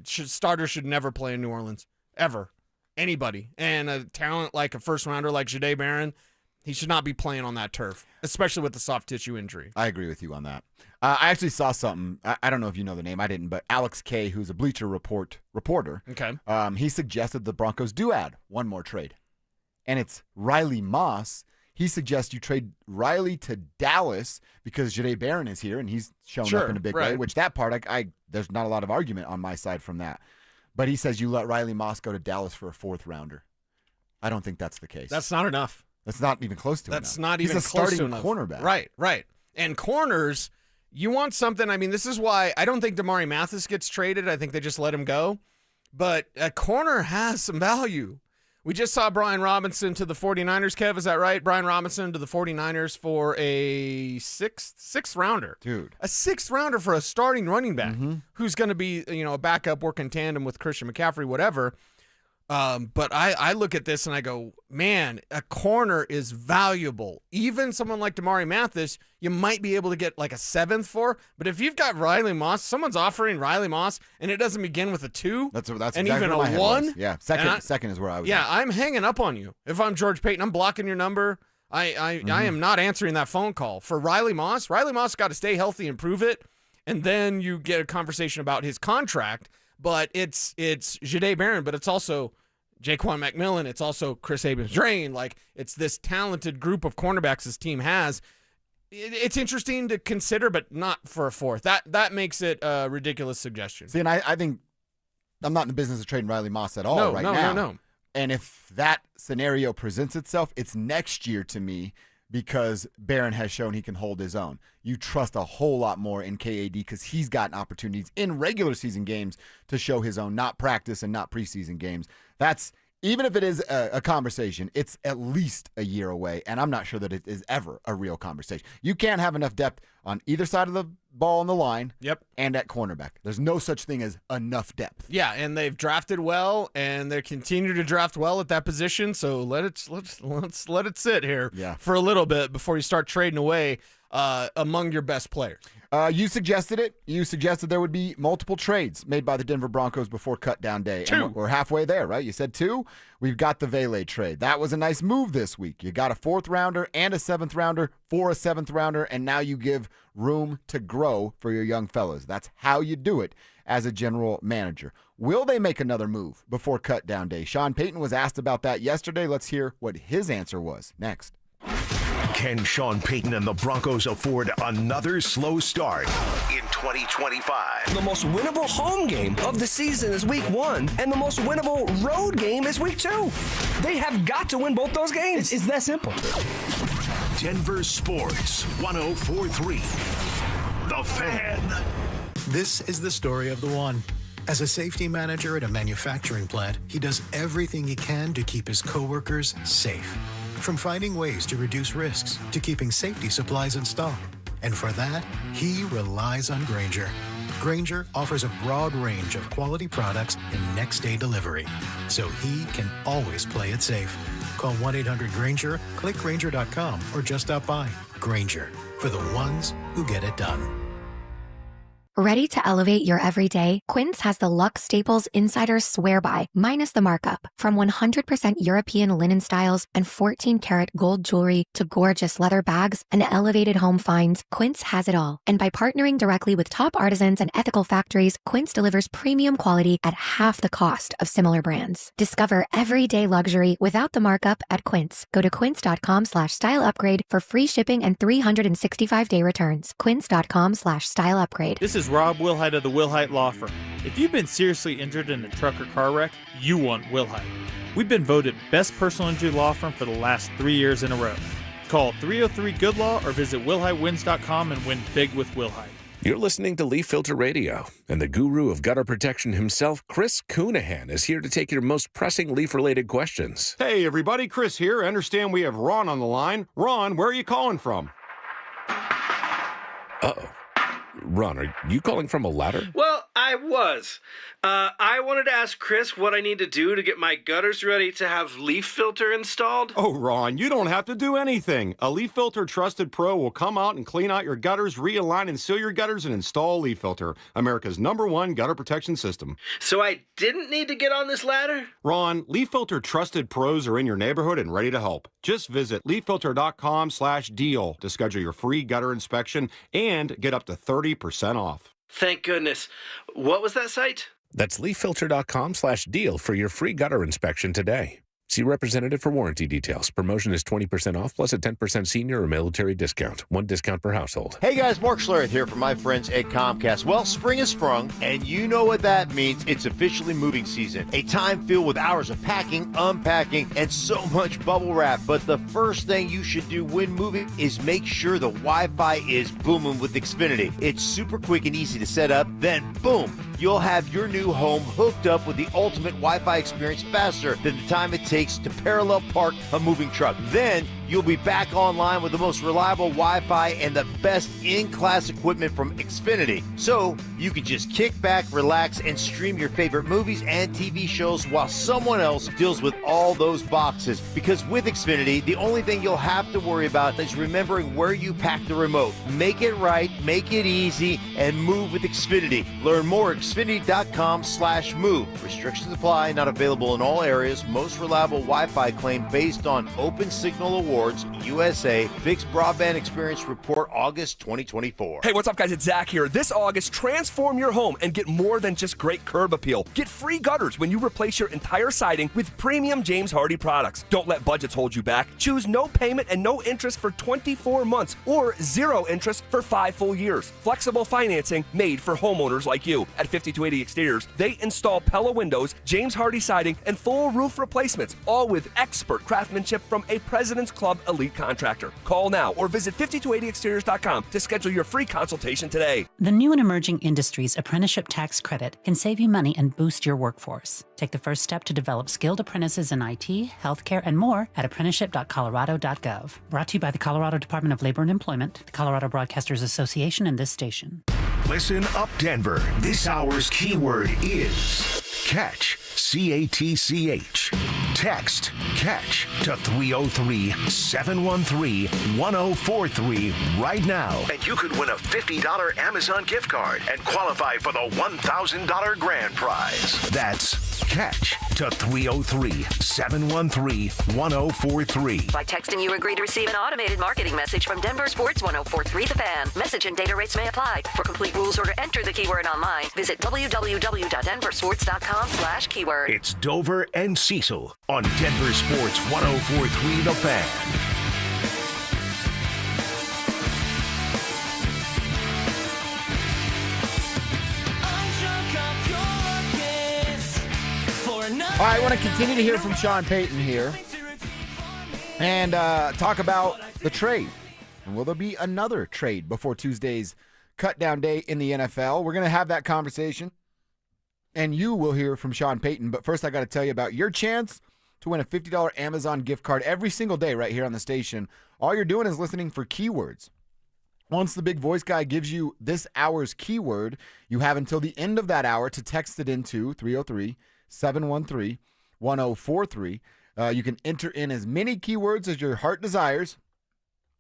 Starters should never play in New Orleans, ever. Anybody. And a talent like a first rounder like Jahdae Barron, he should not be playing on that turf, especially with the soft tissue injury. I agree with you on that. I actually saw something. I don't know if you know the name. I didn't, but Alex K., who's a Bleacher Report reporter, okay, he suggested the Broncos do add one more trade, and it's Riley Moss. He suggests you trade Riley to Dallas because Jahdae Barron is here, and he's shown up in a big way, which that part, there's not a lot of argument on my side from that. But he says you let Riley Moss go to Dallas for a 4th rounder. I don't think that's the case. That's not enough. That's not even close to enough. That's not He's even a close to starting enough. cornerback. Right. And corners, you want something. I mean, this is why I don't think Damari Mathis gets traded. I think they just let him go. But a corner has some value. We just saw Brian Robinson to the 49ers, Kev. Is that right? Brian Robinson to the 49ers for a sixth rounder. Dude. A 6th rounder for a starting running back who's going to be, you know, a backup, work in tandem with Christian McCaffrey, whatever. But I look at this and I go, man, a corner is valuable. Even someone like Damari Mathis, you might be able to get like a 7th for. But if you've got Riley Moss, someone's offering Riley Moss, and it doesn't begin with a 2, that's and exactly even where my a head 1. was. Yeah, second is where I was. Yeah, at. I'm hanging up on you. If I'm George Payton, I'm blocking your number. I am not answering that phone call. For Riley Moss got to stay healthy and prove it, and then you get a conversation about his contract. But it's Jahdae Barron, but it's also Jaquan McMillan. It's also Chris Abrams-Drain. Like, it's this talented group of cornerbacks this team has. It's interesting to consider, but not for a 4th. That makes it a ridiculous suggestion. See, and I think I'm not in the business of trading Riley Moss at all right now. No. And if that scenario presents itself, it's next year to me because Barron has shown he can hold his own. You trust a whole lot more in KAD because he's gotten opportunities in regular season games to show his own, not practice and not preseason games. That's, even if it is a conversation, it's at least a year away, and I'm not sure that it is ever a real conversation. You can't have enough depth on either side of the ball on the line. Yep. And at cornerback. There's no such thing as enough depth. Yeah, and they've drafted well, and they continue to draft well at that position. So let's let it sit here for a little bit before you start trading away among your best players. You suggested it. You suggested there would be multiple trades made by the Denver Broncos before cut-down day. 2. And we're halfway there, right? You said 2. We've got the Vele trade. That was a nice move this week. You got a 4th-rounder and a 7th-rounder for a 7th-rounder, and now you give room to grow for your young fellas. That's how you do it as a general manager. Will they make another move before cut-down day? Sean Payton was asked about that yesterday. Let's hear what his answer was next. Can Sean Payton and the Broncos afford another slow start in 2025? The most winnable home game of the season is week 1, and the most winnable road game is week 2. They have got to win both those games. It's that simple. Denver Sports 104.3. The Fan. This is the story of the one. As a safety manager at a manufacturing plant, he does everything he can to keep his coworkers safe. From finding ways to reduce risks to keeping safety supplies in stock. And for that, he relies on Grainger. Grainger offers a broad range of quality products and next-day delivery, so he can always play it safe. Call 1-800-GRAINGER, click Grainger.com, or just stop by. Grainger, for the ones who get it done. Ready to elevate your everyday? Quince has the luxe staples insiders swear by, minus the markup. From 100% European linen styles and 14-karat gold jewelry to gorgeous leather bags and elevated home finds, Quince has it all. And by partnering directly with top artisans and ethical factories, Quince delivers premium quality at half the cost of similar brands. Discover everyday luxury without the markup at Quince. Go to quince.com/styleupgrade for free shipping and 365-day returns. Quince.com/styleupgrade. This is Rob Wilhite of the Wilhite Law Firm. If you've been seriously injured in a truck or car wreck, you want Wilhite. We've been voted best personal injury law firm for the last 3 years in a row. Call 303-GOOD-LAW or visit WilhiteWins.com and win big with Wilhite. You're listening to Leaf Filter Radio, and the guru of gutter protection himself, Chris Coonahan, is here to take your most pressing leaf-related questions. Hey, everybody, Chris here. I understand we have Ron on the line. Ron, where are you calling from? Uh-oh. Ron, are you calling from a ladder? Well, I was. I wanted to ask Chris what I need to do to get my gutters ready to have leaf filter installed. Oh, Ron, you don't have to do anything. A Leaf Filter Trusted Pro will come out and clean out your gutters, realign and seal your gutters, and install a Leaf Filter, America's #1 gutter protection system. So I didn't need to get on this ladder? Ron, Leaf Filter Trusted Pros are in your neighborhood and ready to help. Just visit leaffilter.com/deal to schedule your free gutter inspection and get up to 30% off. Thank goodness. What was that site? That's leaffilter.com/deal for your free gutter inspection today. See representative for warranty details. Promotion is 20% off plus a 10% senior or military discount. One discount per household. Hey guys, Mark Schlereth here from my friends at Comcast. Well, spring has sprung, and you know what that means. It's officially moving season. A time filled with hours of packing, unpacking, and so much bubble wrap. But the first thing you should do when moving is make sure the Wi-Fi is booming with Xfinity. It's super quick and easy to set up. Then, boom, you'll have your new home hooked up with the ultimate Wi-Fi experience faster than the time it takes to parallel park a moving truck. Then you'll be back online with the most reliable Wi-Fi and the best in-class equipment from Xfinity. So you can just kick back, relax, and stream your favorite movies and TV shows while someone else deals with all those boxes. Because with Xfinity, the only thing you'll have to worry about is remembering where you pack the remote. Make it right, make it easy, and move with Xfinity. Learn more at Xfinity.com/move. Restrictions apply, not available in all areas. Most reliable Wi-Fi claim based on Open Signal Awards, USA, Fixed Broadband Experience Report, August 2024. Hey, what's up, guys? It's Zach here. This August, transform your home and get more than just great curb appeal. Get free gutters when you replace your entire siding with premium James Hardie products. Don't let budgets hold you back. Choose no payment and no interest for 24 months or 0 interest for 5 full years. Flexible financing made for homeowners like you. At 5280 Exteriors, they install Pella windows, James Hardie siding, and full roof replacements, all with expert craftsmanship from a President's Club Club Elite Contractor. Call now or visit 5280exteriors.com to schedule your free consultation today. The new and emerging industries apprenticeship tax credit can save you money and boost your workforce. Take the first step to develop skilled apprentices in IT, healthcare, and more at apprenticeship.colorado.gov. Brought to you by the Colorado Department of Labor and Employment, the Colorado Broadcasters Association, and this station. Listen up, Denver. This hour's keyword is catch. CATCH. Text catch to 303-713-1043 right now. And you could win a $50 Amazon gift card and qualify for the $1,000 grand prize. That's catch to 303-713-1043. By texting, you agree to receive an automated marketing message from DenverSports 1043 The Fan. Message and data rates may apply. For complete rules or to enter the keyword online, visit www.denversports.com/keyword. It's Dover and Cecil on Denver Sports 1043 The Fan. All right, I want to continue to hear from Sean Payton here and talk about the trade. And will there be another trade before Tuesday's cut-down day in the NFL? We're going to have that conversation, and you will hear from Sean Payton. But first, I got to tell you about your chance to win a $50 Amazon gift card every single day right here on the station. All you're doing is listening for keywords. Once the big voice guy gives you this hour's keyword, you have until the end of that hour to text it into 303-713-1043. You can enter in as many keywords as your heart desires.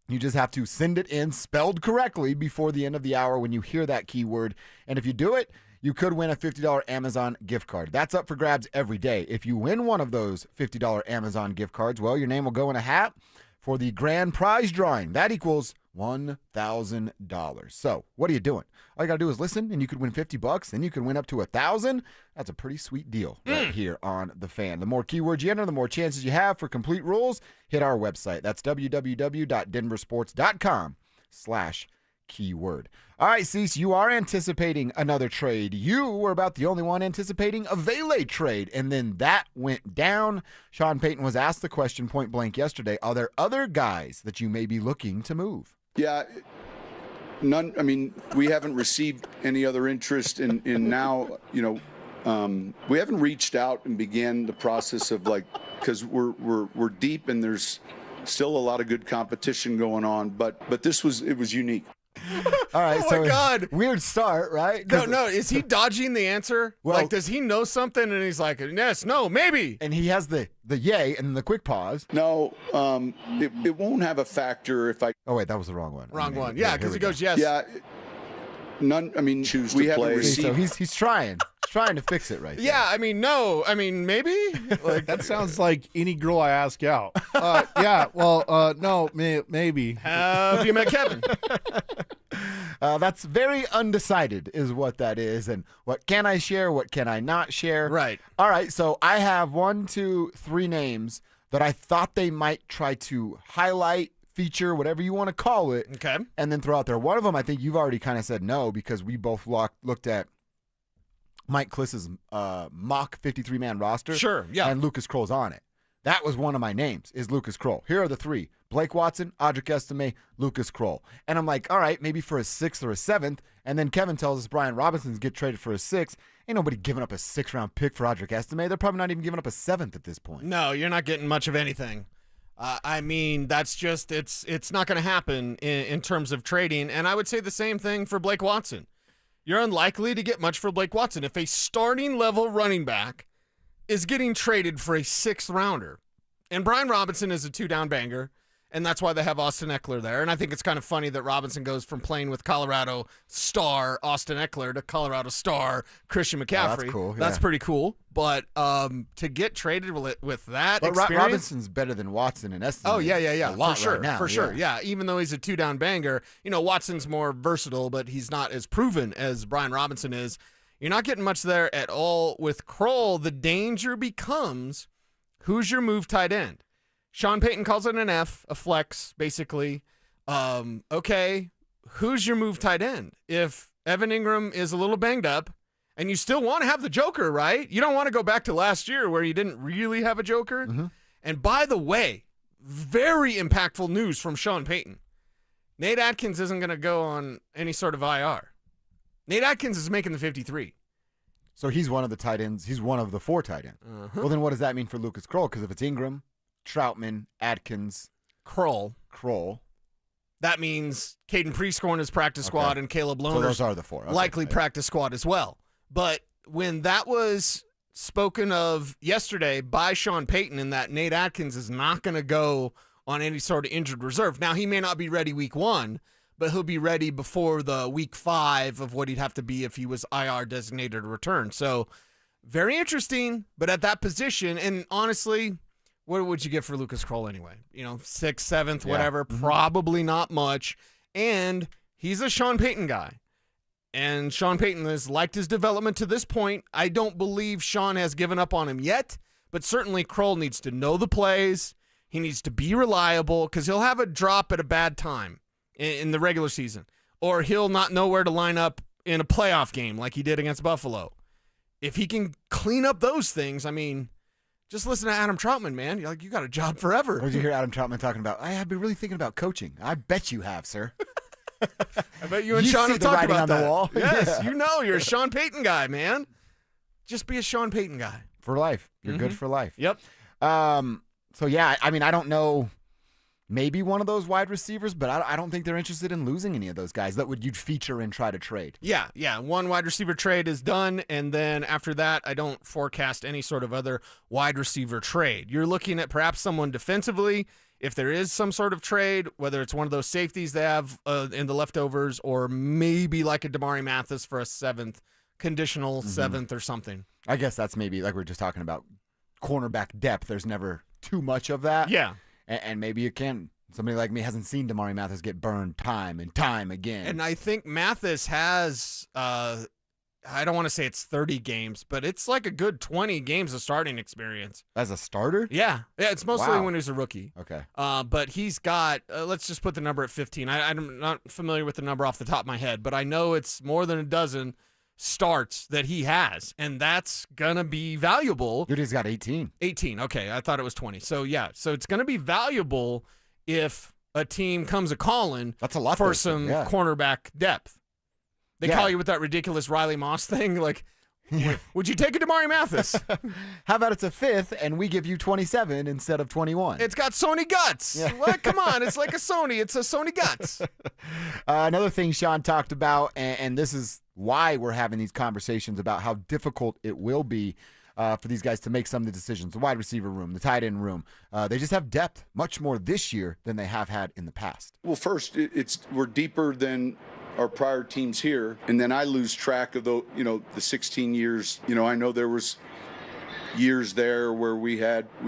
You just have to send it in spelled correctly before the end of the hour when you hear that keyword. And if you do it, you could win a $50 Amazon gift card. That's up for grabs every day. If you win one of those $50 Amazon gift cards, well, your name will go in a hat for the grand prize drawing. That equals $1,000. So what are you doing? All you got to do is listen, and you could win $50. Then you can win up to $1,000. That's a pretty sweet deal right here on The Fan. The more keywords you enter, the more chances you have. For complete rules, hit our website. That's www.denversports.com/keyword. All right, Cease, you are anticipating another trade. You were about the only one anticipating a Vele trade, and then that went down. Sean Payton was asked the question point blank yesterday, are there other guys that you may be looking to move? Yeah, none. I mean, we haven't received any other interest in now, we haven't reached out and began the process of because we're deep and there's still a lot of good competition going on, but it was unique. All right, oh so my God. Weird start, right? No, is he dodging the answer? Well, does he know something and he's like, yes, no, maybe? And he has the yay and the quick pause. No, it won't have a factor if I... Oh, wait, that was the wrong one. Wrong one. Yeah, because he goes, yes. Yeah, none, I mean, choose to play. So he's trying. Trying to fix it right there. Yeah, I mean, no. I mean, maybe? That sounds like any girl I ask out. No, maybe. Have you met Kevin? That's very undecided is what that is. And what can I share? What can I not share? Right. All right, so I have 1, 2, 3 names that I thought they might try to highlight, feature, whatever you want to call it. Okay. And then throw out there. One of them, I think you've already kind of said no because we both looked at Mike Kliss's mock 53-man roster. Sure, yeah. And Lucas Kroll's on it. That was one of my names, is Lucas Kroll. Here are the 3. Blake Watson, Audric Estime, Lucas Kroll. And I'm like, all right, maybe for a 6th or a 7th. And then Kevin tells us Brian Robinson's get traded for a 6th. Ain't nobody giving up a 6th-round pick for Audric Estime. They're probably not even giving up a 7th at this point. No, you're not getting much of anything. I mean, that's just, it's not going to happen in terms of trading. And I would say the same thing for Blake Watson. You're unlikely to get much for Blake Watson. If a starting level running back is getting traded for a 6th rounder, and Brian Robinson is a 2-down banger, and that's why they have Austin Eckler there. And I think it's kind of funny that Robinson goes from playing with Colorado star Austin Eckler to Colorado star Christian McCaffrey. Oh, that's cool. Yeah. That's pretty cool. But to get traded with that experience, Robinson's better than Watson and Estime. Oh, yeah. A lot for sure. right now. For sure. Yeah. Even though he's a 2-down banger, Watson's more versatile, but he's not as proven as Brian Robinson is. You're not getting much there at all with Kroll. The danger becomes, who's your move tight end? Sean Payton calls it an F, a flex, basically. Okay, who's your move tight end? If Evan Ingram is a little banged up, and you still want to have the joker, right? You don't want to go back to last year where you didn't really have a joker. Mm-hmm. And by the way, very impactful news from Sean Payton. Nate Atkins isn't going to go on any sort of IR. Nate Atkins is making the 53. So he's one of the tight ends. He's one of the 4 tight ends. Well, then what does that mean for Lucas Kroll? Because if it's Ingram, Troutman, Atkins, Kroll, that means Caden Priest on his practice squad and Caleb Lohner. So those are the 4. Okay. Likely practice squad as well. But when that was spoken of yesterday by Sean Payton, and that Nate Atkins is not going to go on any sort of injured reserve. Now, he may not be ready week 1, but he'll be ready before the week 5 of what he'd have to be if he was IR designated to return. So very interesting, but at that position, and honestly, what would you get for Lucas Kroll anyway? 6th, 7th, whatever, probably not much. And he's a Sean Payton guy. And Sean Payton has liked his development to this point. I don't believe Sean has given up on him yet, but certainly Kroll needs to know the plays. He needs to be reliable because he'll have a drop at a bad time in the regular season, or he'll not know where to line up in a playoff game like he did against Buffalo. If he can clean up those things, I mean, just listen to Adam Troutman, man. You're like, you got a job forever. Or did you hear Adam Troutman talking about, I've been really thinking about coaching. I bet you have, sir. I bet you and Sean have the talked writing about on that. the wall. Yes, Yeah. you're a Sean Payton guy, man. Just be a Sean Payton guy. For life. You're good for life. Yep. So, yeah, I mean, I don't know. Maybe one of those wide receivers, but I don't think they're interested in losing any of those guys that you'd feature and try to trade. Yeah. One wide receiver trade is done, and then after that, I don't forecast any sort of other wide receiver trade. You're looking at perhaps someone defensively, if there is some sort of trade, whether it's one of those safeties they have in the leftovers, or maybe like a Damari Mathis for a 7th, conditional 7th or something. I guess that's maybe, like we were just talking about, cornerback depth. There's never too much of that. Yeah. And maybe you can. Somebody like me hasn't seen Damari Mathis get burned time and time again. And I think Mathis has, I don't want to say it's 30 games, but it's like a good 20 games of starting experience. As a starter? Yeah, it's mostly Wow. when he's a rookie. Okay. But he's got, let's just put the number at 15. I'm not familiar with the number off the top of my head, but I know it's more than a dozen starts that he has, and that's going to be valuable. Dude, he's got 18. 18, okay. I thought it was 20. So, yeah, so it's going to be valuable if a team comes a-calling That's a lot for though, some yeah. cornerback depth. They call you with that ridiculous Riley Moss thing, like, would you take a Damari Mathis? How about it's a 5th and we give you 27 instead of 21? It's got Sony guts. Yeah. What? Come on, it's like a Sony. It's a Sony guts. Another thing Sean talked about, and this is why we're having these conversations about how difficult it will be for these guys to make some of the decisions. The wide receiver room, the tight end room, they just have depth much more this year than they have had in the past. Well, first, we're deeper than our prior teams here, and then I lose track of the 16 years. I know there was years there where we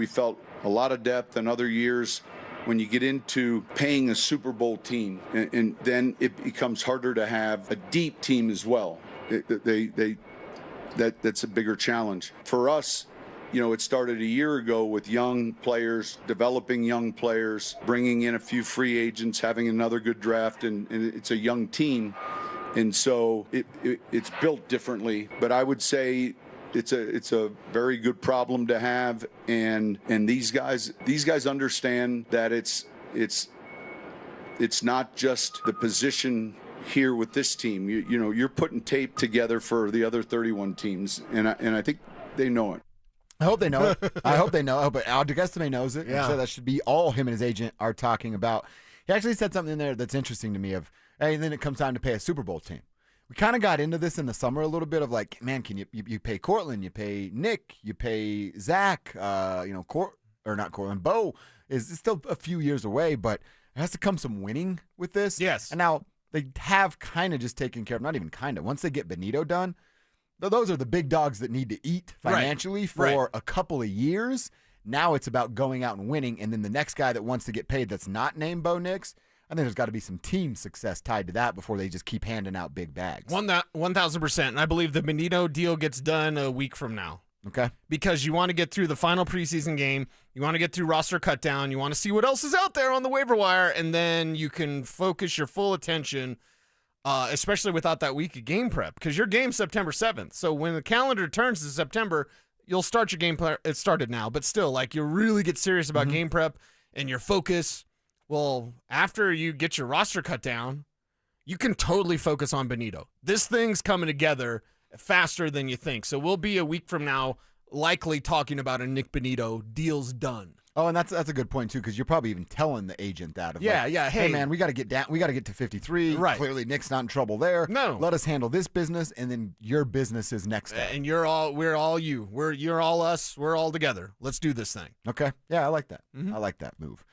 felt a lot of depth, and other years when you get into paying a Super Bowl team, and then it becomes harder to have a deep team as well. That's a bigger challenge for us. It started a year ago with young players, developing young players, bringing in a few free agents, having another good draft, and it's a young team. And so it's built differently. But I would say it's a very good problem to have. And these guys understand that it's not just the position here with this team. You're putting tape together for the other 31 teams, and I think they know it. I hope they know it. I hope they know it. But Aldegestame knows it. Yeah. So that should be all him and his agent are talking about. He actually said something in there that's interesting to me of, hey, and then it comes time to pay a Super Bowl team. We kind of got into this in the summer a little bit of like, man, can you pay Cortland, you pay Nick, you pay Zach, not Cortland, Bo is still a few years away, but there has to come some winning with this. Yes. And now they have kind of just taken care of, not even kind of, once they get Benito done, those are the big dogs that need to eat financially for a couple of years. Now it's about going out and winning, and then the next guy that wants to get paid that's not named Bo Nix, I think there's got to be some team success tied to that before they just keep handing out big bags. 1,000%. And I believe the Benito deal gets done a week from now. Okay. Because you want to get through the final preseason game. You want to get through roster cut down. You want to see what else is out there on the waiver wire, and then you can focus your full attention, especially without that week of game prep, because your game's September 7th. So when the calendar turns to September, you'll start your game prep. It started now, but still, like, you really get serious about game prep and your focus. Well, after you get your roster cut down, you can totally focus on Benito. This thing's coming together faster than you think. So we'll be a week from now likely talking about a Nick Benito deal's done. Oh, and that's a good point too, because you're probably even telling the agent that. Hey man, we got to get down. We got to get to 53. Right. Clearly, Nick's not in trouble there. No. Let us handle this business, and then your business is next up. And we're all you. You're all us. We're all together. Let's do this thing. Okay. Yeah, I like that. Mm-hmm. I like that move.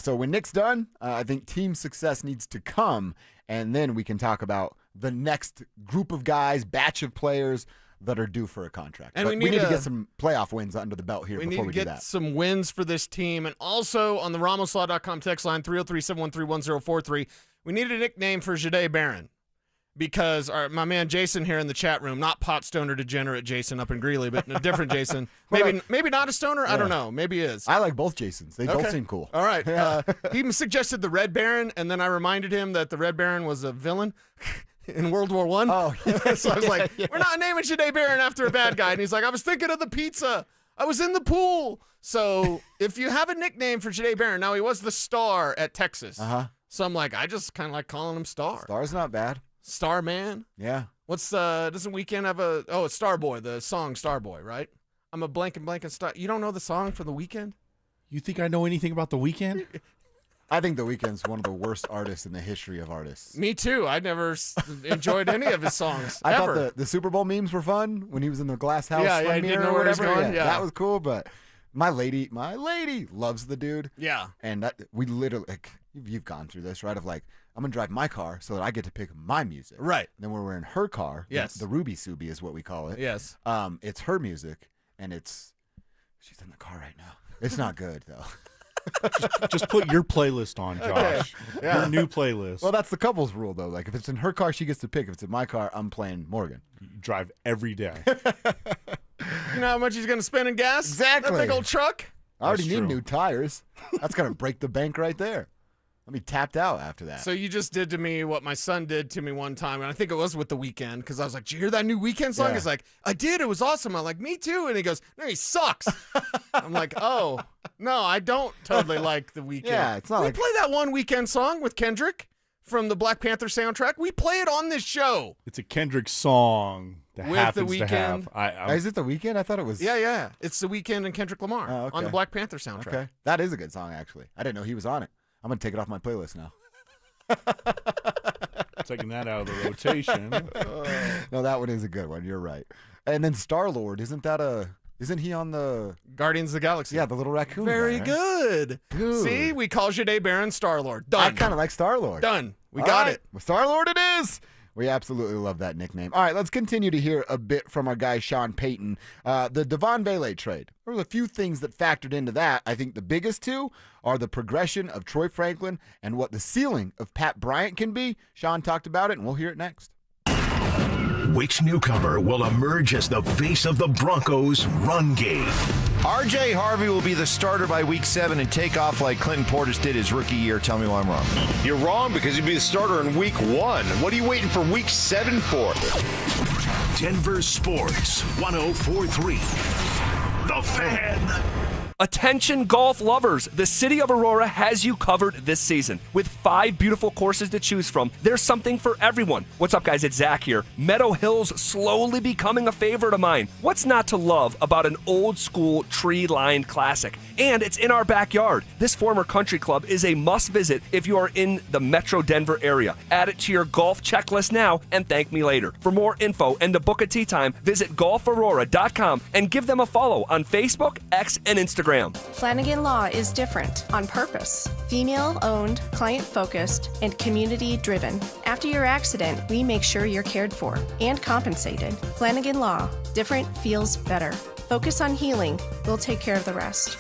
So when Nick's done, I think team success needs to come, and then we can talk about the next group of guys, batch of players that are due for a contract. And but we need to get some playoff wins under the belt here before we do that. We need to get some wins for this team. And also on the RamosLaw.com text line, 303-713-1043, we need a nickname for Jahdae Barron. Because my man Jason here in the chat room, not pot stoner degenerate Jason up in Greeley, but a different Jason. Maybe not a stoner. I don't know. Maybe he is. I like both Jasons. They both seem cool. All right. He suggested the Red Baron, and then I reminded him that the Red Baron was a villain in World War I. Oh, so I was like, we're not naming Jahdae Barron after a bad guy. And he's like, I was thinking of the pizza. I was in the pool. So if you have a nickname for Jahdae Barron, now he was the Star at Texas. So I'm like, I just kind of like calling him Star. Star's not bad. Starman? Yeah. Doesn't Weekend have it's Starboy, the song Starboy, right? I'm a blank and star. You don't know the song for The Weeknd? You think I know anything about The Weeknd? I think The Weeknd's one of the worst artists in the history of artists. Me too. I never enjoyed any of his songs. I ever. thought the Super Bowl memes were fun when he was in the glass house. Yeah, I didn't know where he was going. Yeah. That was cool, but my lady loves the dude. Yeah. And we literally, you've gone through this, right? Of like, I'm going to drive my car so that I get to pick my music. Right. And then when we're in her car, yes, the Ruby Subi is what we call it. Yes. It's her music, and she's in the car right now. It's not good, though. Just put your playlist on, Josh. Okay. Yeah. Your new playlist. Well, that's the couple's rule, though. Like, if it's in her car, she gets to pick. If it's in my car, I'm playing Morgan. You drive every day. You know how much he's going to spend in gas? Exactly. That big old truck? I already need new tires. That's going to break the bank right there. I'll be tapped out after that. So you just did to me what my son did to me one time, and I think it was with The Weeknd, because I was like, did you hear that new Weeknd song? Yeah. He's like, I did. It was awesome. I'm like, me too. And he goes, no, he sucks. I'm like, oh, no, I don't totally like The Weeknd. Yeah, it's not we like... play that one Weeknd song with Kendrick from the Black Panther soundtrack. We play it on this show. It's a Kendrick song that with happens The to have. Is it The Weeknd? I thought it was... Yeah. It's The Weeknd and Kendrick Lamar on the Black Panther soundtrack. Okay. That is a good song, actually. I didn't know he was on it. I'm going to take it off my playlist now. Taking that out of the rotation. No, that one is a good one. You're right. And then Star-Lord, isn't he on the Guardians of the Galaxy? Yeah, the little raccoon. Very guy, right? good. Dude. See, we call Jahdae Barron Star-Lord. Done. I kind of like Star-Lord. Done. We All got right. it. Well, Star-Lord it is. We absolutely love that nickname. All right, let's continue to hear a bit from our guy Sean Payton. The Devon Vele trade. There was a few things that factored into that. I think the biggest two are the progression of Troy Franklin and what the ceiling of Pat Bryant can be. Sean talked about it, and we'll hear it next. Which newcomer will emerge as the face of the Broncos' run game? R.J. Harvey will be the starter by week 7 and take off like Clinton Portis did his rookie year. Tell me why I'm wrong. You're wrong because he'd be the starter in week 1. What are you waiting for week 7 for? Denver Sports 104.3. The Fan. Attention golf lovers, the city of Aurora has you covered this season. With 5 beautiful courses to choose from, there's something for everyone. What's up, guys? It's Zach here. Meadow Hills slowly becoming a favorite of mine. What's not to love about an old school tree-lined classic? And it's in our backyard. This former country club is a must visit if you are in the Metro Denver area. Add it to your golf checklist now and thank me later. For more info and to book a tee time, visit golfaurora.com and give them a follow on Facebook, X, and Instagram. Flanagan Law is different on purpose. Female-owned, client-focused, and community-driven. After your accident, we make sure you're cared for and compensated. Flanagan Law. Different feels better. Focus on healing. We'll take care of the rest.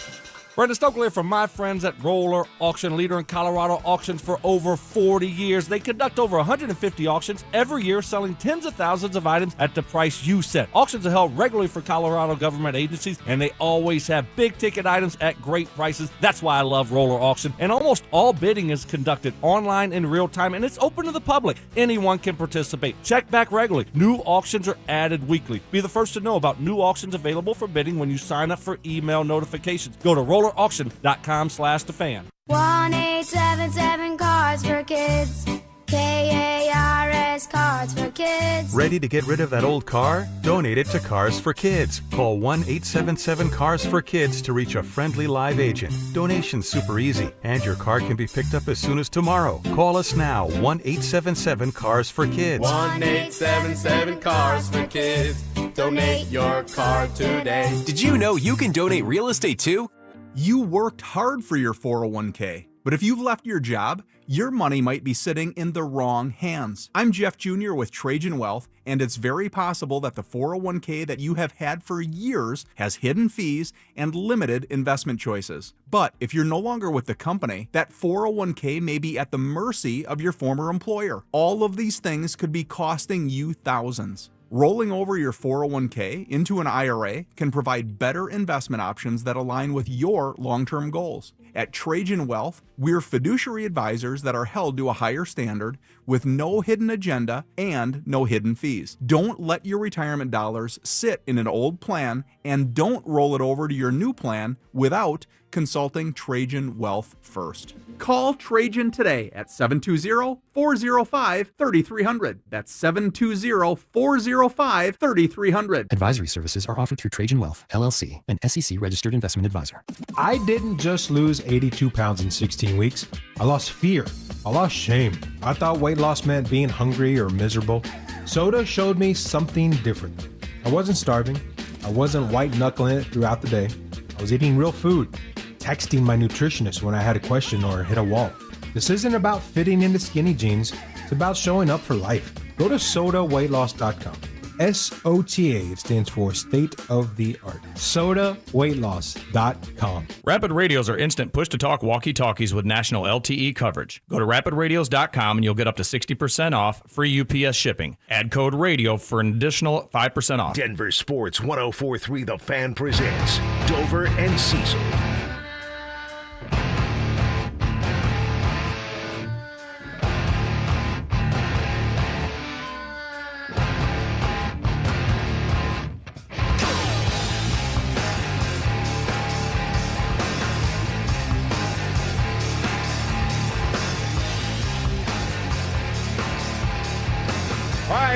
Brandon Stokley from my friends at Roller Auction, leader in Colorado auctions for over 40 years. They conduct over 150 auctions every year, selling tens of thousands of items at the price you set. Auctions are held regularly for Colorado government agencies, and they always have big-ticket items at great prices. That's why I love Roller Auction. And almost all bidding is conducted online in real time, and it's open to the public. Anyone can participate. Check back regularly. New auctions are added weekly. Be the first to know about new auctions available for bidding when you sign up for email notifications. Go to RollerAuction.com/thefan. 1-877 Cards for Kids. KARS Cards for Kids. Ready to get rid of that old car? Donate it to Cars for Kids. Call 1-877-CARS-FOR-KIDS to reach a friendly live agent. Donation's super easy, and your car can be picked up as soon as tomorrow. Call us now, 1-877-CARS-FOR-KIDS. 1-877-CARS-FOR-KIDS. Donate your car today. Did you know you can donate real estate too? You worked hard for your 401k, but if you've left your job, your money might be sitting in the wrong hands. I'm Jeff Jr. with Trajan Wealth, and it's very possible that the 401k that you have had for years has hidden fees and limited investment choices. But if you're no longer with the company, that 401k may be at the mercy of your former employer. All of these things could be costing you thousands. Rolling over your 401k into an IRA can provide better investment options that align with your long-term goals. At Trajan Wealth, we're fiduciary advisors that are held to a higher standard with no hidden agenda and no hidden fees. Don't let your retirement dollars sit in an old plan, and don't roll it over to your new plan without consulting Trajan Wealth first. Call Trajan today at 720-405-3300. That's 720-405-3300. Advisory services are offered through Trajan Wealth, LLC, an SEC-registered investment advisor. I didn't just lose 82 pounds in 16 weeks. I lost fear. I lost shame. I thought weight loss meant being hungry or miserable. Soda showed me something different. I wasn't starving. I wasn't white-knuckling it throughout the day. I was eating real food, texting my nutritionist when I had a question or hit a wall. This isn't about fitting into skinny jeans. It's about showing up for life. Go to sodaweightloss.com. SOTA, it stands for State of the Art. SodaWeightLoss.com. Rapid Radios are instant push-to-talk walkie-talkies with national LTE coverage. Go to rapidradios.com and you'll get up to 60% off, free UPS shipping. Add code RADIO for an additional 5% off. Denver Sports 104.3 The Fan presents Dover and Cecil.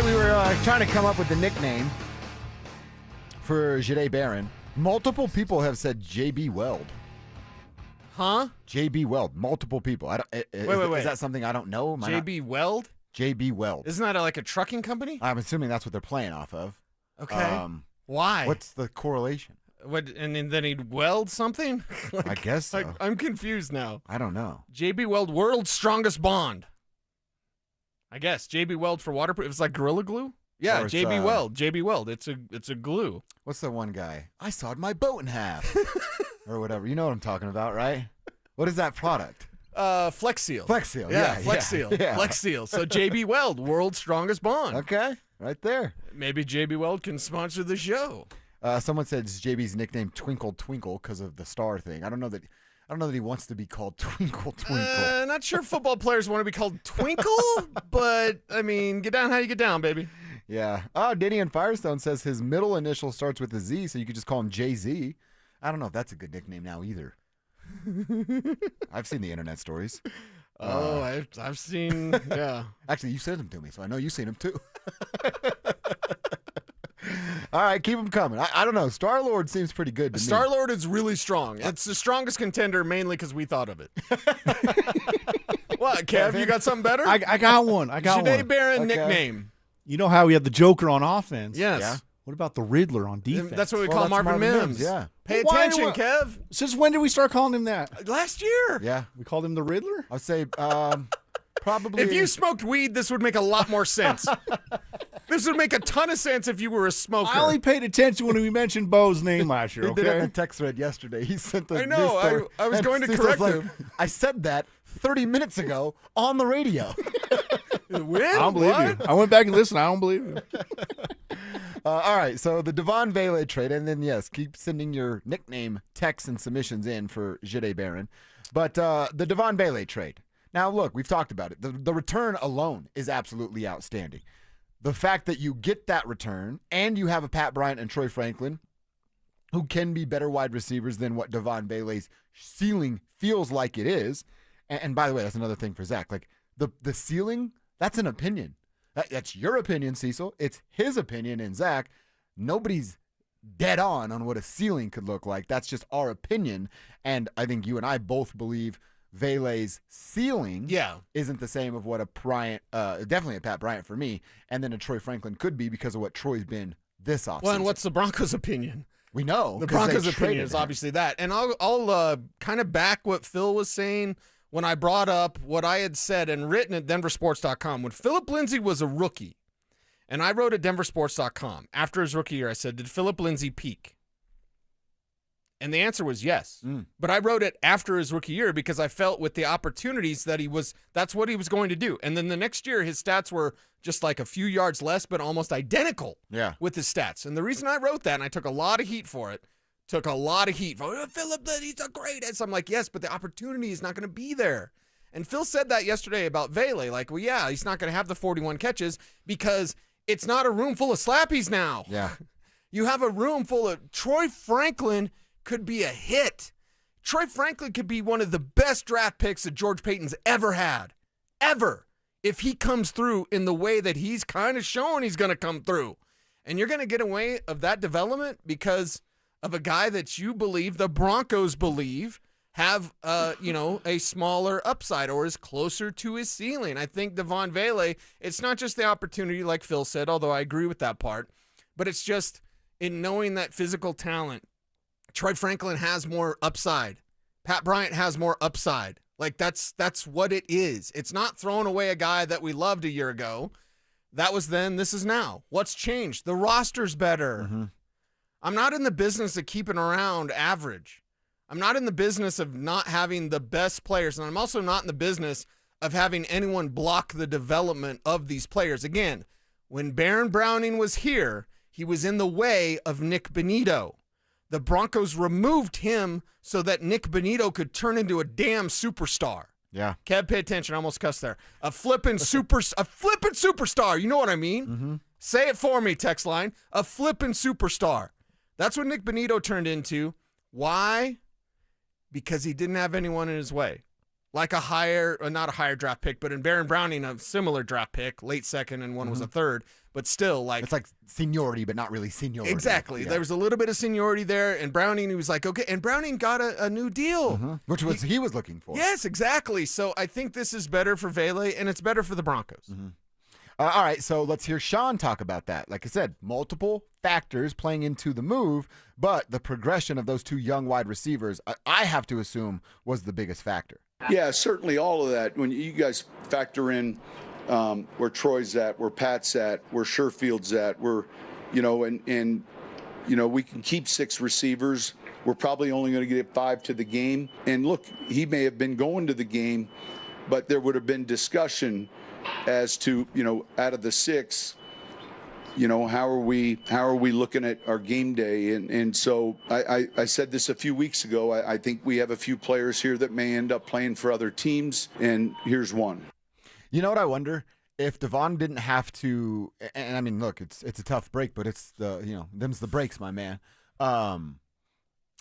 We were trying to come up with the nickname for Jide Barron. Multiple people have said JB Weld. Huh? JB Weld. Multiple people. Wait. Is that something I don't know? JB Weld? JB Weld. Isn't that like a trucking company? I'm assuming that's what they're playing off of. Okay. Why? What's the correlation? What? And then he'd weld something? I guess so. I'm confused now. I don't know. JB Weld, world's strongest bond. I guess JB Weld for waterproof. It's like Gorilla Glue. Yeah, JB Weld. JB Weld. It's a glue. What's the one guy? I sawed my boat in half, or whatever. You know what I'm talking about, right? What is that product? Flex Seal. Flex Seal. Yeah, Flex Seal. Yeah. Flex Seal. So JB Weld, world's strongest bond. Okay, right there. Maybe JB Weld can sponsor the show. Someone said JB's nickname Twinkle Twinkle because of the star thing. I don't know that he wants to be called Twinkle Twinkle. Not sure football players want to be called Twinkle, but I mean, get down how you get down, baby. Yeah. Oh, Denny in Firestone says his middle initial starts with a Z, so you could just call him Jay-Z. I don't know if that's a good nickname now either. I've seen the internet stories. Oh, I've seen, yeah. Actually, you sent them to me, so I know you've seen them too. All right, keep them coming. I don't know. Star-Lord seems pretty good to me. Star-Lord is really strong. It's the strongest contender mainly because we thought of it. What, Kev? You got something better? I got one. Jide Barron nickname. You know how we have the Joker on offense? Yes. Yeah. What about the Riddler on defense? That's what we call Marvin Mims. Yeah. Pay attention, Kev. Since when did we start calling him that? Last year. Yeah. We called him the Riddler? I'd say probably. If you smoked weed, this would make a lot more sense. This would make a ton of sense if you were a smoker. I only paid attention when we mentioned Bo's name last year, He okay? did it in the text thread yesterday. He sent the I know. I was going to correct him. I said that 30 minutes ago on the radio. When? I don't believe you. I went back and listened. I don't believe you. All right, so the Devon Vele trade, and then, yes, keep sending your nickname texts and submissions in for Jide Barron. But the Devon Vele trade. Now, look, we've talked about it. The return alone is absolutely outstanding. The fact that you get that return and you have a Pat Bryant and Troy Franklin who can be better wide receivers than what Devon Vele's ceiling feels like it is. And by the way, that's another thing for Zach. Like the ceiling, that's an opinion. That's your opinion, Cecil. It's his opinion, and Zach, nobody's dead on what a ceiling could look like. That's just our opinion. And I think you and I both believe Vele's ceiling isn't the same of what a Bryant, definitely a Pat Bryant for me, and then a Troy Franklin could be because of what Troy's been this offseason. Well, and what's the Broncos' opinion? We know. The Broncos' opinion is obviously that. And I'll kind of back what Phil was saying when I brought up what I had said and written at DenverSports.com. When Phillip Lindsay was a rookie, and I wrote at DenverSports.com, after his rookie year, I said, did Phillip Lindsay peak? And the answer was yes. But I wrote it after his rookie year because I felt with the opportunities that that's what he was going to do. And then the next year, his stats were just like a few yards less, but almost identical with his stats. And the reason I wrote that, and I took a lot of heat for it, Phillip, he's a great. So I'm like, yes, but the opportunity is not going to be there. And Phil said that yesterday about Vele. Like, well, yeah, he's not going to have the 41 catches because it's not a room full of slappies now. Yeah. You have a room full of Troy Franklin could be a hit. Troy Franklin could be one of the best draft picks that George Payton's ever had. Ever. If he comes through in the way that he's kind of showing he's going to come through. And you're going to get away of that development because of a guy that you believe, the Broncos believe, have a smaller upside or is closer to his ceiling. I think Devon Vele, it's not just the opportunity like Phil said, although I agree with that part, but it's just in knowing that physical talent. Troy Franklin has more upside. Pat Bryant has more upside. Like that's what it is. It's not throwing away a guy that we loved a year ago. That was then, this is now. What's changed? The roster's better. I'm not in the business of keeping around average. I'm not in the business of not having the best players, and I'm also not in the business of having anyone block the development of these players. Again, when Baron Browning was here, he was in the way of Nick Bonito. The Broncos removed him so that Nick Bonito could turn into a damn superstar. Yeah. Kev, pay attention. I almost cussed there. A flippin' superstar. You know what I mean? Say it for me, text line. A flippin' superstar. That's what Nick Bonito turned into. Why? Because he didn't have anyone in his way. Like not a higher draft pick, but in Baron Browning, a similar draft pick, late second, and one was a third. But still, like it's like seniority, but not really seniority. Exactly. Yeah. There was a little bit of seniority there, and Browning, he was like, okay, and Browning got a new deal, which was he was looking for. Yes, exactly. So I think this is better for Vele, and it's better for the Broncos. All right, so let's hear Sean talk about that. Like I said, multiple factors playing into the move, but the progression of those two young wide receivers, I have to assume, was the biggest factor. Yeah, certainly all of that. When you guys factor in where Troy's at, where Pat's at, where Sherfield's at, we can keep 6 receivers. We're probably only going to get 5 to the game. And look, he may have been going to the game, but there would have been discussion as to, out of the 6, how are we looking at our game day? And so I said this a few weeks ago. I think we have a few players here that may end up playing for other teams, and here's one. You know what I wonder? If Devon didn't have to, and I mean, look, it's a tough break, but it's them's the breaks, my man. If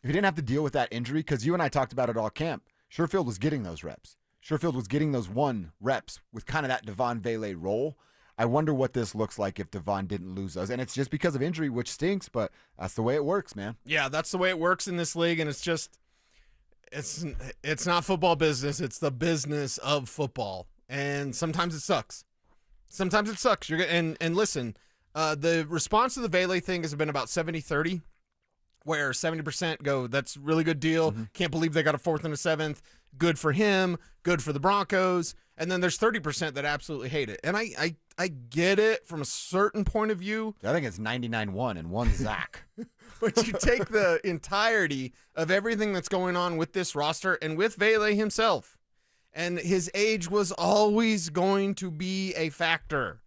he didn't have to deal with that injury, because you and I talked about it all camp, Sherfield was getting those reps. Sherfield was getting those 1 reps with kind of that Devon Vele role. I wonder what this looks like if Devon didn't lose those. And it's just because of injury, which stinks, but that's the way it works, man. Yeah, that's the way it works in this league, and it's just it's not football business. It's the business of football. And sometimes it sucks. And listen, the response to the Vele thing has been about 70-30, where 70% go, that's a really good deal. Can't believe they got a 4th and a 7th. Good for him. Good for the Broncos. And then there's 30% that absolutely hate it. And I get it from a certain point of view. I think it's 99-1 and 1 Zach. But you take the entirety of everything that's going on with this roster and with Vele himself. And his age was always going to be a factor.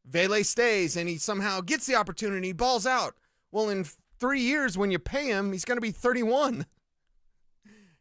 Vele stays and he somehow gets the opportunity, balls out. Well, in 3 years when you pay him, he's going to be 31.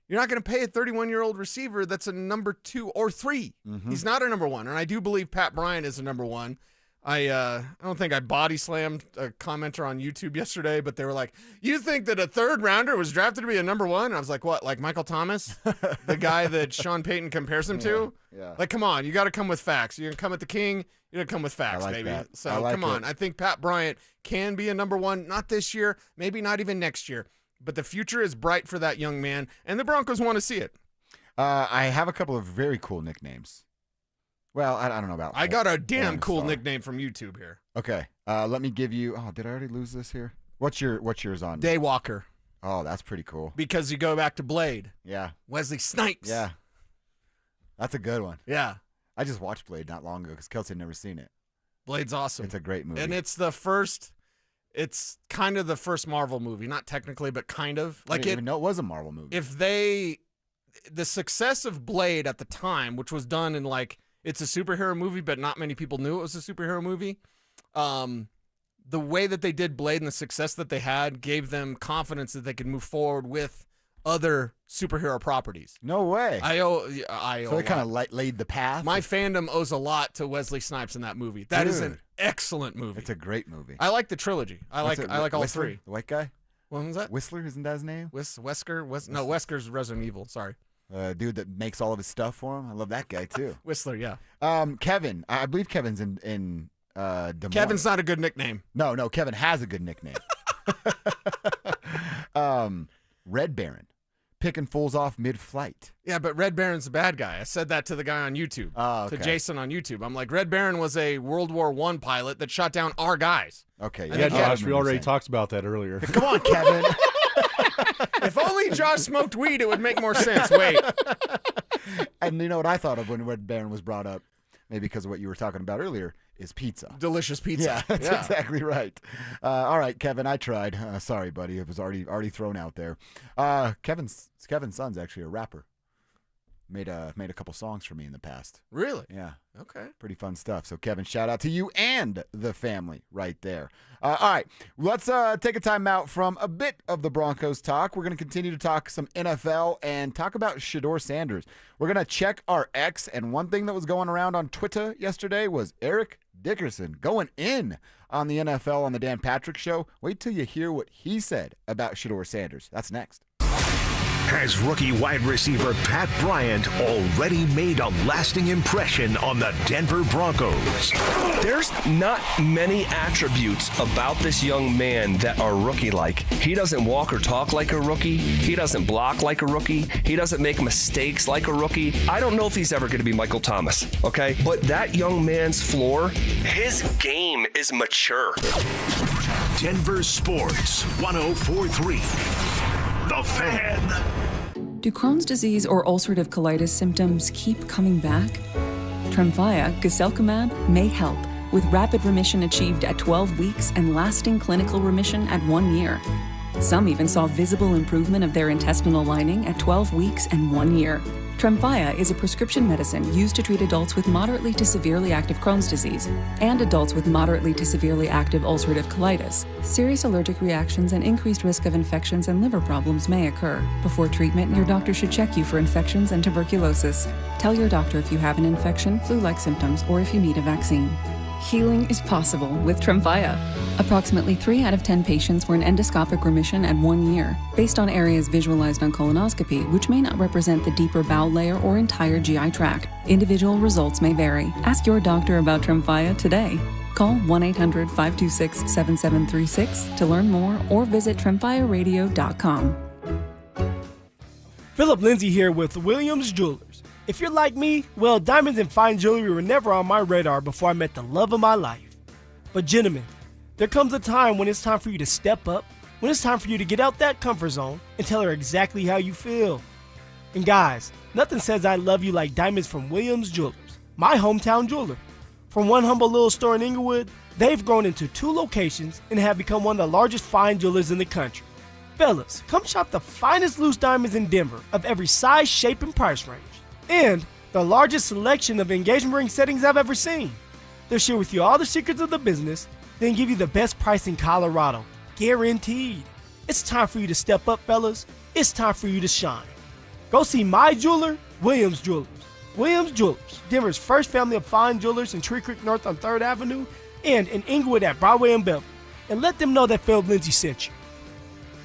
You're not going to pay a 31-year-old receiver that's a number 2 or 3. He's not a number 1. And I do believe Pat Bryant is a number 1. I don't think I body slammed a commenter on YouTube yesterday, but they were like, "You think that a third rounder was drafted to be a number one?" And I was like, "What? Like Michael Thomas, the guy that Sean Payton compares him to? Yeah. Like, come on, you got to come with facts. You're gonna come at the king. You're gonna come with facts, baby. That. So come on. I think Pat Bryant can be a number one. Not this year, maybe not even next year, but the future is bright for that young man, and the Broncos want to see it. I have a couple of very cool nicknames. Well, I don't know about. I got a damn cool nickname from YouTube here. Okay, let me give you. Oh, did I already lose this here? What's yours on? Daywalker. Oh, that's pretty cool. Because you go back to Blade. Yeah. Wesley Snipes. Yeah. That's a good one. Yeah. I just watched Blade not long ago because Kelsey had never seen it. Blade's awesome. It's a great movie. And it's kind of the first Marvel movie. Not technically, but kind of. I didn't even know it was a Marvel movie. The success of Blade at the time, which was done in like, it's a superhero movie, but not many people knew it was a superhero movie. The way that they did Blade and the success that they had gave them confidence that they could move forward with other superhero properties. No way. So they kind of laid the path. My fandom owes a lot to Wesley Snipes in that movie. That is an excellent movie. It's a great movie. I like the trilogy. I like all Whistler? three. The white guy? What was that? Whistler, isn't that his name? Wesker's Resident Evil. Sorry. Dude that makes all of his stuff for him. I love that guy too. Whistler, yeah. Kevin, I believe Kevin's in Des Moines. Kevin's not a good nickname. No, Kevin has a good nickname. Red Baron, picking fools off mid-flight. Yeah, but Red Baron's the bad guy. I said that to the guy on YouTube, to Jason on YouTube. I'm like, Red Baron was a World War I pilot that shot down our guys. Okay, yeah, Josh, we already talked about that earlier. Come on, Kevin. If only Josh smoked weed, it would make more sense. Wait. And you know what I thought of when Red Baron was brought up, maybe because of what you were talking about earlier, is pizza. Delicious pizza. Yeah, that's exactly right. All right, Kevin, I tried. Sorry, buddy. It was already thrown out there. Kevin's son's actually a rapper. Made a couple songs for me in the past. Really? Yeah. Okay. Pretty fun stuff. So, Kevin, shout out to you and the family right there. All right, let's take a time out from a bit of the Broncos talk. We're going to continue to talk some NFL and talk about Shedeur Sanders. We're going to check our X, and one thing that was going around on Twitter yesterday was Eric Dickerson going in on the NFL on the Dan Patrick Show. Wait till you hear what he said about Shedeur Sanders. That's next. Has rookie wide receiver Pat Bryant already made a lasting impression on the Denver Broncos? There's not many attributes about this young man that are rookie-like. He doesn't walk or talk like a rookie. He doesn't block like a rookie. He doesn't make mistakes like a rookie. I don't know if he's ever going to be Michael Thomas, okay? But that young man's floor, his game is mature. Denver Sports 104.3. The Fan. Do Crohn's disease or ulcerative colitis symptoms keep coming back? Tremfya, guselkumab, may help, with rapid remission achieved at 12 weeks and lasting clinical remission at 1 year. Some even saw visible improvement of their intestinal lining at 12 weeks and 1 year. Tremfya is a prescription medicine used to treat adults with moderately to severely active Crohn's disease and adults with moderately to severely active ulcerative colitis. Serious allergic reactions and increased risk of infections and liver problems may occur. Before treatment, your doctor should check you for infections and tuberculosis. Tell your doctor if you have an infection, flu-like symptoms, or if you need a vaccine. Healing is possible with Tremfya. Approximately 3 out of 10 patients were in endoscopic remission at 1 year, based on areas visualized on colonoscopy, which may not represent the deeper bowel layer or entire GI tract. Individual results may vary. Ask your doctor about Tremfya today. Call 1-800-526-7736 to learn more or visit tremfyaradio.com. Phillip Lindsay here with Williams Jewelers. If you're like me, well, diamonds and fine jewelry were never on my radar before I met the love of my life. But gentlemen, there comes a time when it's time for you to step up, when it's time for you to get out that comfort zone and tell her exactly how you feel. And guys, nothing says I love you like diamonds from Williams Jewelers, my hometown jeweler. From one humble little store in Inglewood, they've grown into 2 locations and have become one of the largest fine jewelers in the country. Fellas, come shop the finest loose diamonds in Denver of every size, shape, and price range. And the largest selection of engagement ring settings I've ever seen. They'll share with you all the secrets of the business, then give you the best price in Colorado. Guaranteed. It's time for you to step up, fellas. It's time for you to shine. Go see my jeweler, Williams Jewelers. Williams Jewelers, Denver's first family of fine jewelers in Tree Creek North on 3rd Avenue, and in Inglewood at Broadway and Beverly. And let them know that Phillip Lindsay sent you.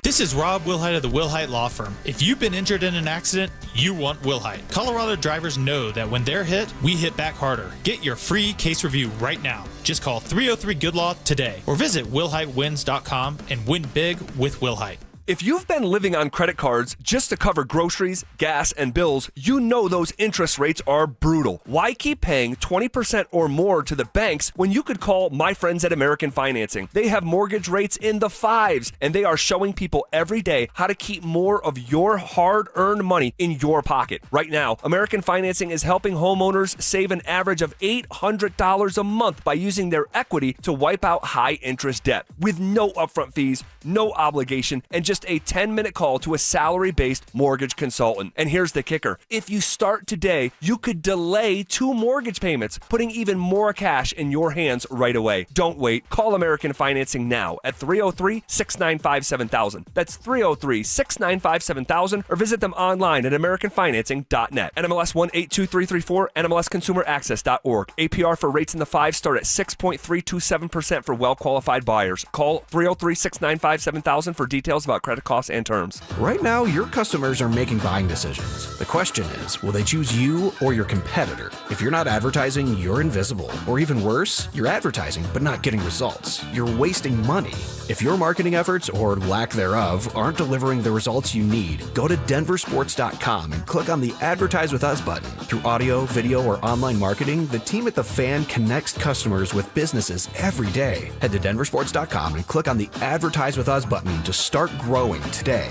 This is Rob Wilhite of the Wilhite Law Firm. If you've been injured in an accident, you want Wilhite. Colorado drivers know that when they're hit, we hit back harder. Get your free case review right now. Just call 303-GOOD-LAW today or visit WilhiteWins.com and win big with Wilhite. If you've been living on credit cards just to cover groceries, gas, and bills, you know those interest rates are brutal. Why keep paying 20% or more to the banks when you could call my friends at American Financing? They have mortgage rates in the 5s, and they are showing people every day how to keep more of your hard-earned money in your pocket. Right now, American Financing is helping homeowners save an average of $800 a month by using their equity to wipe out high-interest debt with no upfront fees, no obligation, and just a 10-minute call to a salary-based mortgage consultant. And here's the kicker. If you start today, you could delay 2 mortgage payments, putting even more cash in your hands right away. Don't wait. Call American Financing now at 303-695-7000. That's 303-695-7000, or visit them online at americanfinancing.net. NMLS 182334, NMLSconsumeraccess.org. APR for rates in the 5s start at 6.327% for well-qualified buyers. Call 303-695-7000 for details about credit costs and terms. Right now, your customers are making buying decisions. The question is, will they choose you or your competitor? If you're not advertising, you're invisible. Or even worse, you're advertising but not getting results. You're wasting money. If your marketing efforts, or lack thereof, aren't delivering the results you need, go to DenverSports.com and click on the Advertise With Us button. Through audio, video, or online marketing, the team at The Fan connects customers with businesses every day. Head to DenverSports.com and click on the Advertise With Us button to start growing today.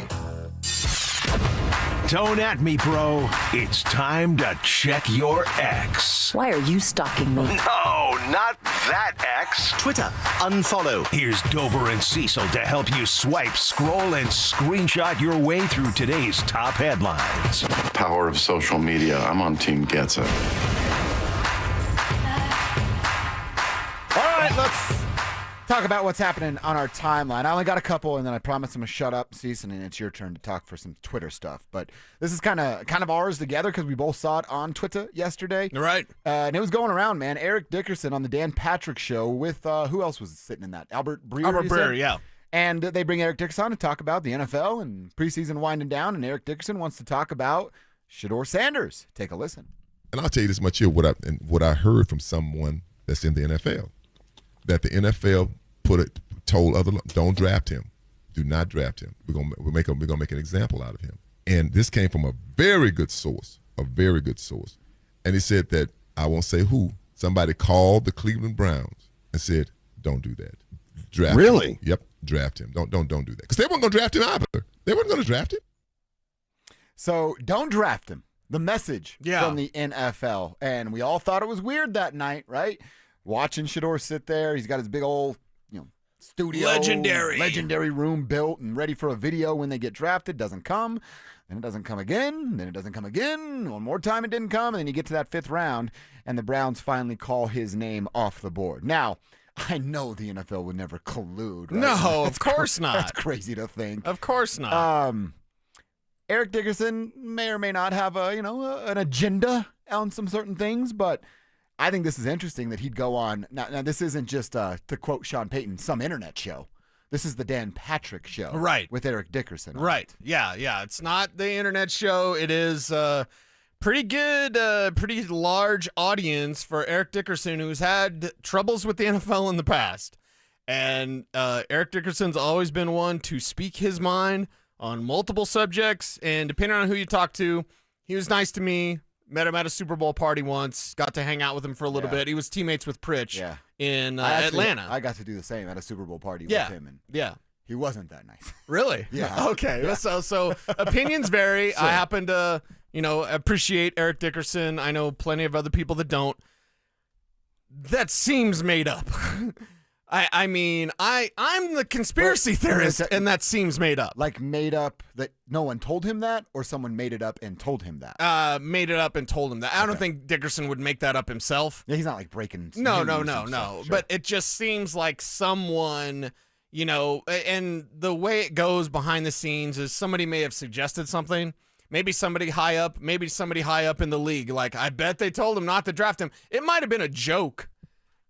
Don't at me, bro. It's time to check your ex. Why are you stalking me? No, not that ex. Twitter, unfollow. Here's Dover and Cecil to help you swipe, scroll, and screenshot your way through today's top headlines. Power of social media. I'm on Team Gets It. All right, let's talk about what's happening on our timeline. I only got a couple, and then I promise I'm going to shut up, Ceason, and it's your turn to talk for some Twitter stuff. But this is kind of ours together because we both saw it on Twitter yesterday. Right. And it was going around, man. Eric Dickerson on the Dan Patrick Show with, who else was sitting in that? Albert Breer? Albert Breer, yeah. And they bring Eric Dickerson on to talk about the NFL and preseason winding down, and Eric Dickerson wants to talk about Shedeur Sanders. Take a listen. And I'll tell you this much here, what I heard from someone that's in the NFL, that the NFL told other, don't draft him, do not draft him. We're gonna make an example out of him. And this came from a very good source, And he said that, I won't say who, somebody called the Cleveland Browns and said, don't do that. Draft really? him. Yep, draft him. Don't do that, because they weren't gonna draft him either. They weren't gonna draft him. So don't draft him. The message from the NFL, and we all thought it was weird that night, right? Watching Shedeur sit there, he's got his big old, studio, legendary room built and ready for a video when they get drafted. Doesn't come, then it doesn't come again, then it doesn't come again. One more time it didn't come, and then you get to that 5th round, and the Browns finally call his name off the board. Now, I know the NFL would never collude. Right? No, of course not. That's crazy to think. Of course not. Eric Dickerson may or may not have an agenda on some certain things, but I think this is interesting that he'd go on. Now this isn't just, to quote Sean Payton, some internet show. This is the Dan Patrick Show. Right. With Eric Dickerson. Right. Yeah. It's not the internet show. It is pretty good, pretty large audience for Eric Dickerson, who's had troubles with the NFL in the past. And Eric Dickerson's always been one to speak his mind on multiple subjects. And depending on who you talk to, he was nice to me. Met him at a Super Bowl party once. Got to hang out with him for a little bit. He was teammates with Pritch in Atlanta. I got to do the same at a Super Bowl party with him. And he wasn't that nice. Really? Yeah. Okay. Yeah. So opinions vary. I happen to, appreciate Eric Dickerson. I know plenty of other people that don't. That seems made up. I'm the conspiracy theorist, and that seems made up. Like made up that no one told him that, or someone made it up and told him that? Made it up and told him that. I don't think Dickerson would make that up himself. Yeah, he's not like breaking No. Sure. But it just seems like someone, and the way it goes behind the scenes is somebody may have suggested something. Maybe somebody high up in the league. Like, I bet they told him not to draft him. It might have been a joke.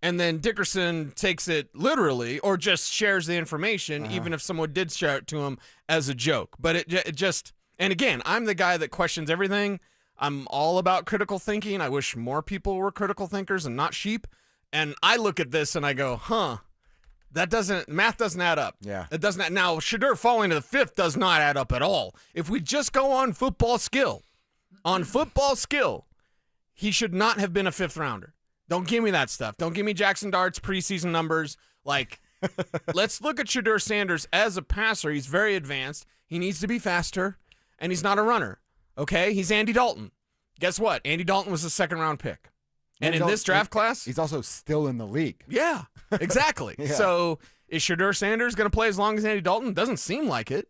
And then Dickerson takes it literally or just shares the information, even if someone did share it to him as a joke. But it just, and again, I'm the guy that questions everything. I'm all about critical thinking. I wish more people were critical thinkers and not sheep. And I look at this and I go, math doesn't add up. Yeah. It doesn't. Now, Shedeur falling to the 5th does not add up at all. If we just go on football skill, he should not have been a 5th rounder. Don't give me that stuff. Don't give me Jackson Dart's preseason numbers. Like, let's look at Shedeur Sanders as a passer. He's very advanced. He needs to be faster, and he's not a runner. Okay? He's Andy Dalton. Guess what? Andy Dalton was a 2nd-round pick. And in this draft class, he's also still in the league. Yeah, exactly. Yeah. So is Shedeur Sanders going to play as long as Andy Dalton? Doesn't seem like it.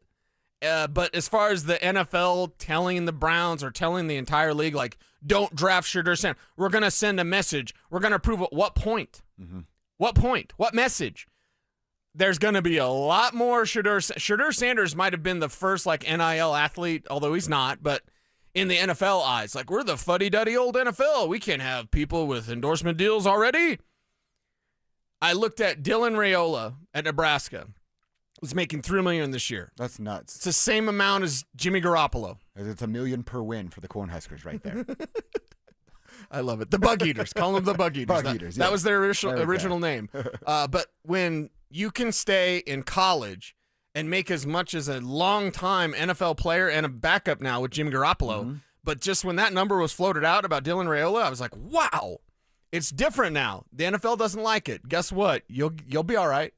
But as far as the NFL telling the Browns or telling the entire league, like, don't draft Shedeur Sanders, we're going to send a message. We're going to prove at what point? Mm-hmm. What point? What message? There's going to be a lot more Shedeur Sanders might have been the first, like, NIL athlete, although he's not, but in the NFL eyes, like, we're the fuddy-duddy old NFL. We can't have people with endorsement deals already. I looked at Dylan Raiola at Nebraska. Was making $3 million this year. That's nuts. It's the same amount as Jimmy Garoppolo. It's $1 million per win for the Cornhuskers right there. I love it. The Bug Eaters. Call them the Bug Eaters. That was their original name. But when you can stay in college and make as much as a long-time NFL player and a backup now with Jimmy Garoppolo, but just when that number was floated out about Dylan Raiola, I was like, wow, it's different now. The NFL doesn't like it. Guess what? You'll be all right.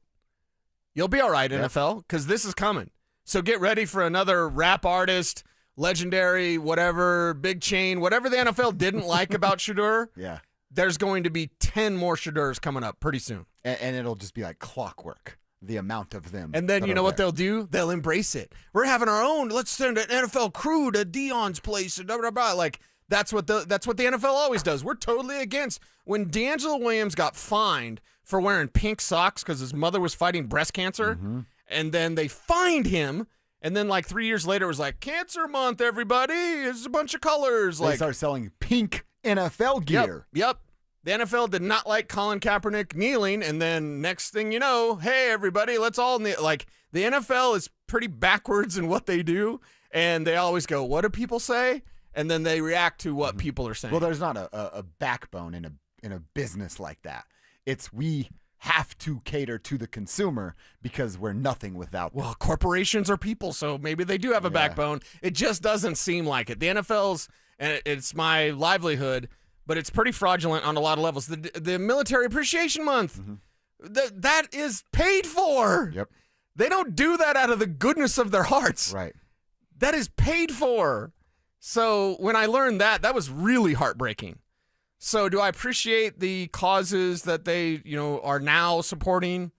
You'll be all right, NFL, because this is coming. So get ready for another rap artist, legendary, whatever, big chain, whatever the NFL didn't like about Shedeur. Yeah. There's going to be 10 more Shedeurs coming up pretty soon. And it'll just be like clockwork, the amount of them. And then you know what they'll do? They'll embrace it. We're having our own. Let's send an NFL crew to Dion's place and blah, blah, blah. Like, that's what the NFL always does. We're totally against. When D'Angelo Williams got fined for wearing pink socks because his mother was fighting breast cancer, and then they fined him, and then like 3 years later it was like, Cancer Month, everybody. It's a bunch of colors. They Like, start selling pink NFL gear. Yep. The NFL did not like Colin Kaepernick kneeling, and then next thing you know, hey, everybody, let's all kneel. Like, the NFL is pretty backwards in what they do, and they always go, what do people say? And then they react to what people are saying. Well, there's not a backbone in a business like that. It's we have to cater to the consumer because we're nothing without them. Well, corporations are people, so maybe they do have a backbone. It just doesn't seem like it. The NFL's, and it's my livelihood, but it's pretty fraudulent on a lot of levels. The Military Appreciation Month, that is paid for. Yep. They don't do that out of the goodness of their hearts. Right. That is paid for. So when I learned that was really heartbreaking. So do I appreciate the causes that they, are now supporting?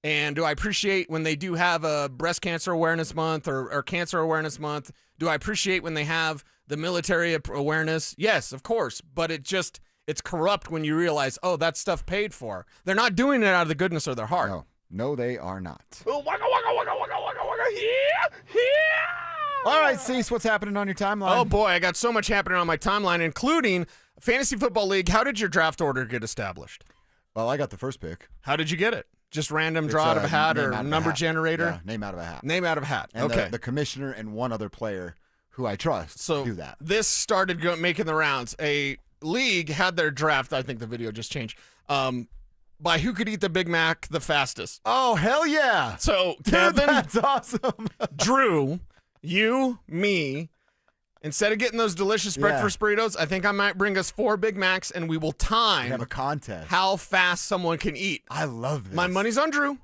And do I appreciate when they do have a breast cancer awareness month or cancer awareness month? Do I appreciate when they have the military awareness? Yes, of course. But it's corrupt when you realize, oh, that stuff paid for. They're not doing it out of the goodness of their heart. No, they are not. Oh, waka, waka, waka, waka, waka, waka, yeah. All right, Cease, what's happening on your timeline? Oh, boy, I got so much happening on my timeline, including Fantasy Football League. How did your draft order get established? Well, I got the first pick. How did you get it? Just random draw out of a hat or number generator? Yeah, name out of a hat. Name out of a hat. And okay. The commissioner and one other player who I trust do that. This started making the rounds. A league had their draft. I think the video just changed. By who could eat the Big Mac the fastest. Oh, hell yeah. So, Dude, Kevin, that's awesome. Drew, you, me, instead of getting those delicious breakfast burritos, I think I might bring us 4 Big Macs, and we will time have a contest. How fast someone can eat. I love this. My money's on Drew.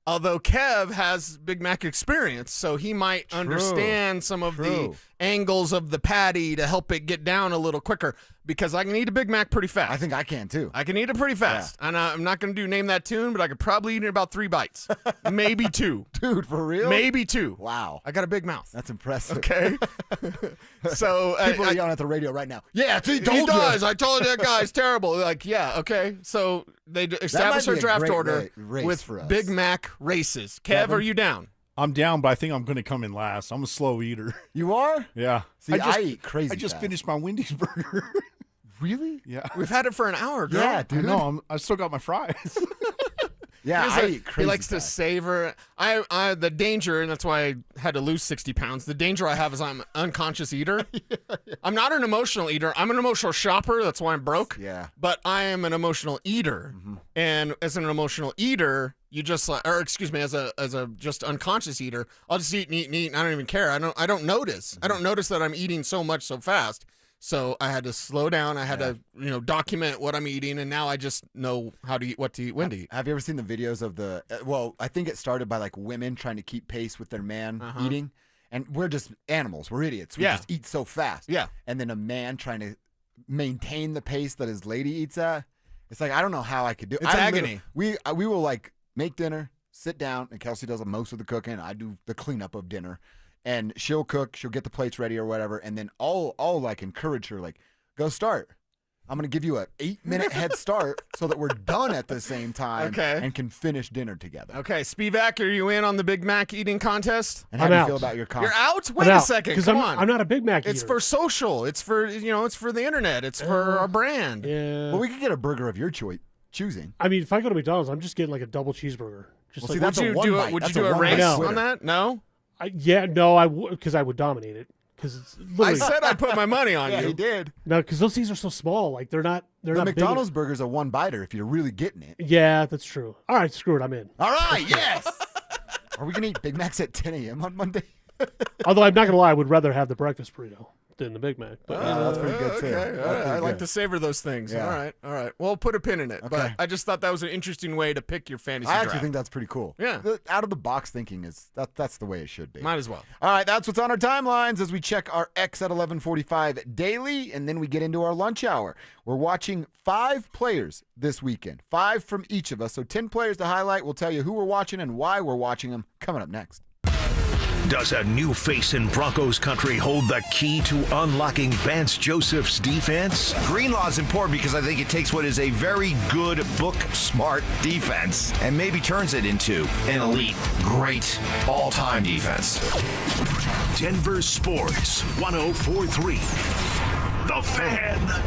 Although Kev has Big Mac experience, so he might understand some of the angles of the patty to help it get down a little quicker, because I can eat a Big Mac pretty fast. I think I can, too. I can eat it pretty fast. And I'm not going to do Name That Tune, but I could probably eat it in about 3 bites. Maybe 2. Dude, for real? Maybe 2. Wow. I got a big mouth. That's impressive. Okay. So people are yelling at the radio right now. Yeah, he does. I told you that guy's terrible. Like, yeah, okay. So they established their draft order with Big Mac races. Kev, are you down? I'm down, but I think I'm going to come in last. I'm a slow eater. You are? Yeah. See, I eat crazy I just fast. finished my Wendy's burger. Really? Yeah. We've had it for an hour, girl. Yeah, dude. No, I still got my fries. Yeah, I eat He crazy likes to fast. savor. The danger, and that's why I had to lose 60 pounds. The danger I have is I'm an unconscious eater. I'm not an emotional eater. I'm an emotional shopper. That's why I'm broke. Yeah. But I am an emotional eater. And as an emotional eater, you just as a just unconscious eater, I'll just eat and eat and eat, and I don't even care. I don't notice. I don't notice that I'm eating so much so fast. So I had to slow down. I had to, document what I'm eating, and now I just know how to eat, what to eat, when to eat. Have you ever seen the videos of I think it started by like women trying to keep pace with their man eating, and we're just animals. We're idiots. We just eat so fast. Yeah. And then a man trying to maintain the pace that his lady eats at. It's like, I don't know how I could do it. It's agony. We will like make dinner, sit down, and Kelsey does most of the cooking. I do the cleanup of dinner. And she'll cook, she'll get the plates ready or whatever, and then I'll like encourage her, like, go start. I'm going to give you an 8-minute head start so that we're done at the same time and can finish dinner together. Okay, Spivak, are you in on the Big Mac eating contest? And how do you feel about your You're out? Wait a second. Come on. I'm not a Big Mac eater. It's for social. It's for, it's for the internet. It's for our brand. Yeah. Well, we could get a burger of your choosing. I mean, if I go to McDonald's, I'm just getting like a double cheeseburger. Just Well, see, that's a one bite. Would you That's do a a one race bite on that? No? I would, because I would dominate it. Because it's literally. I said I'd put my money on Yeah, you. he did. No, because those things are so small. Like they're not. They're The not McDonald's big. burger's a one-biter if you're really getting it. Yeah, that's true. All right, screw it. I'm in. All right, yes. Are we going to eat Big Macs at 10 a.m. on Monday? Although I'm not gonna lie, I would rather have the breakfast burrito than the Big Mac. But that's pretty good too. Okay, all right. I like to savor those things. Yeah. All right. Well, put a pin in it. But Okay. I just thought that was an interesting way to pick your fantasy I draft. actually think that's pretty cool. Yeah. The out-of-the-box thinking that's the way it should be. Might as well. All right, that's what's on our timelines as we check our X at 11:45 daily, and then we get into our lunch hour. We're watching 5 players this weekend, 5 from each of us. So 10 players to highlight. We'll tell you who we're watching and why we're watching them coming up next. Does a new face in Broncos country hold the key to unlocking Vance Joseph's defense? Greenlaw is important because I think it takes what is a very good, book-smart defense and maybe turns it into an elite, great, all-time defense. Denver Sports 104.3. The Fan.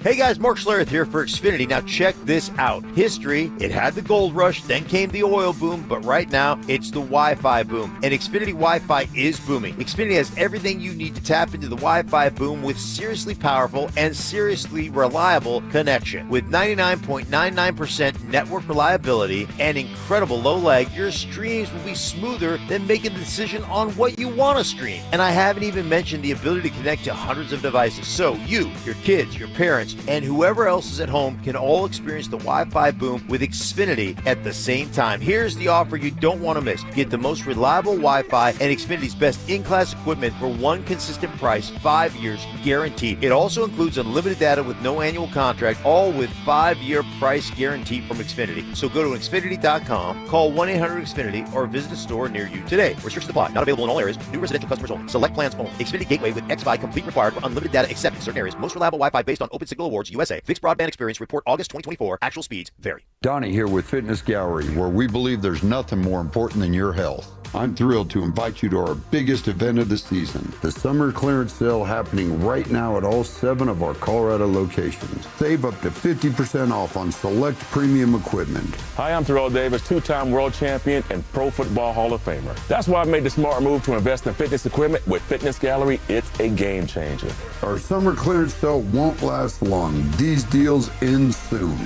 Hey guys, Mark Schlereth here for Xfinity. Now check this out. History, it had the gold rush, then came the oil boom, but right now it's the Wi-Fi boom. And Xfinity Wi-Fi is booming. Xfinity has everything you need to tap into the Wi-Fi boom with seriously powerful and seriously reliable connection. With 99.99% network reliability and incredible low lag, your streams will be smoother than making the decision on what you want to stream. And I haven't even mentioned the ability to connect to hundreds of devices. So you, your kids, your parents, and whoever else is at home can all experience the Wi-Fi boom with Xfinity at the same time. Here's the offer you don't want to miss. Get the most reliable Wi-Fi and Xfinity's best in-class equipment for one consistent price, 5 years guaranteed. It also includes unlimited data with no annual contract, all with 5-year price guarantee from Xfinity. So go to Xfinity.com, call 1-800-XFINITY, or visit a store near you today. Restrictions apply. Not available in all areas. New residential customers only. Select plans only. Xfinity Gateway with XFi complete required for unlimited data except in certain areas. Most reliable Wi-Fi based on Open Signal Awards USA. Fixed broadband experience report August 2024. Actual speeds vary. Donnie here with Fitness Gallery, where we believe there's nothing more important than your health. I'm thrilled to invite you to our biggest event of the season, the summer clearance sale happening right now at all 7 of our Colorado locations. Save up to 50% off on select premium equipment. Hi, I'm Terrell Davis, 2-time world champion and Pro Football Hall of Famer. That's why I made the smart move to invest in fitness equipment with Fitness Gallery. It's a game changer. Our summer clearance sale won't last long. These deals end soon.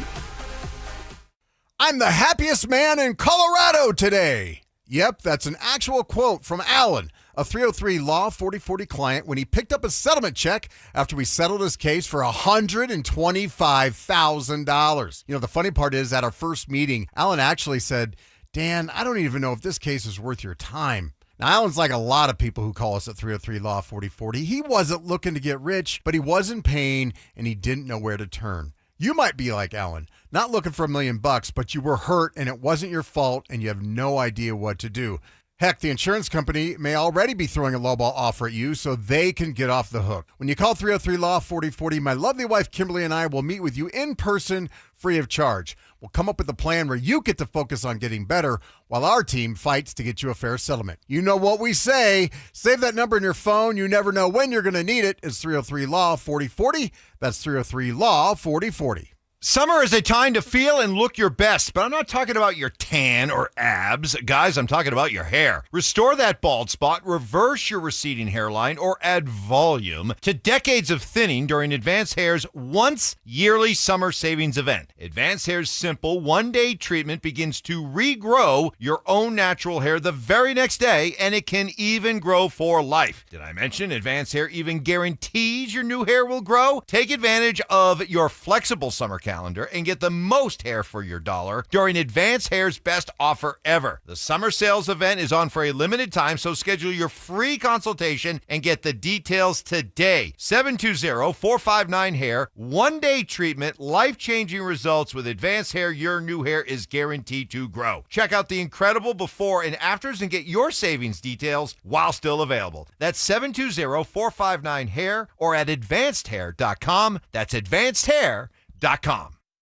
I'm the happiest man in Colorado today. Yep, that's an actual quote from Alan, a 303 Law 4040 client, when he picked up a settlement check after we settled his case for $125,000. You know, the funny part is, at our first meeting, Alan actually said, Dan, I don't even know if this case is worth your time. Now, Alan's like a lot of people who call us at 303 Law 4040. He wasn't looking to get rich, but he was in pain, and he didn't know where to turn. You might be like Alan, not looking for $1 million, but you were hurt and it wasn't your fault and you have no idea what to do. Heck, the insurance company may already be throwing a lowball offer at you so they can get off the hook. When you call 303-LAW-4040, my lovely wife Kimberly and I will meet with you in person, free of charge. We'll come up with a plan where you get to focus on getting better while our team fights to get you a fair settlement. You know what we say. Save that number in your phone. You never know when you're going to need it. It's 303-LAW-4040. That's 303-LAW-4040. Summer is a time to feel and look your best, but I'm not talking about your tan or abs. Guys, I'm talking about your hair. Restore that bald spot, reverse your receding hairline, or add volume to decades of thinning during Advanced Hair's once-yearly summer savings event. Advanced Hair's simple one-day treatment begins to regrow your own natural hair the very next day, and it can even grow for life. Did I mention Advanced Hair even guarantees your new hair will grow? Take advantage of your flexible summer calendar and get the most hair for your dollar during Advanced Hair's best offer ever. The summer sales event is on for a limited time, so schedule your free consultation and get the details today. 720-459-HAIR. One-day treatment, life-changing results with Advanced Hair. Your new hair is guaranteed to grow. Check out the incredible before and afters and get your savings details while still available. That's 720-459-HAIR or at advancedhair.com. That's advancedhair.com.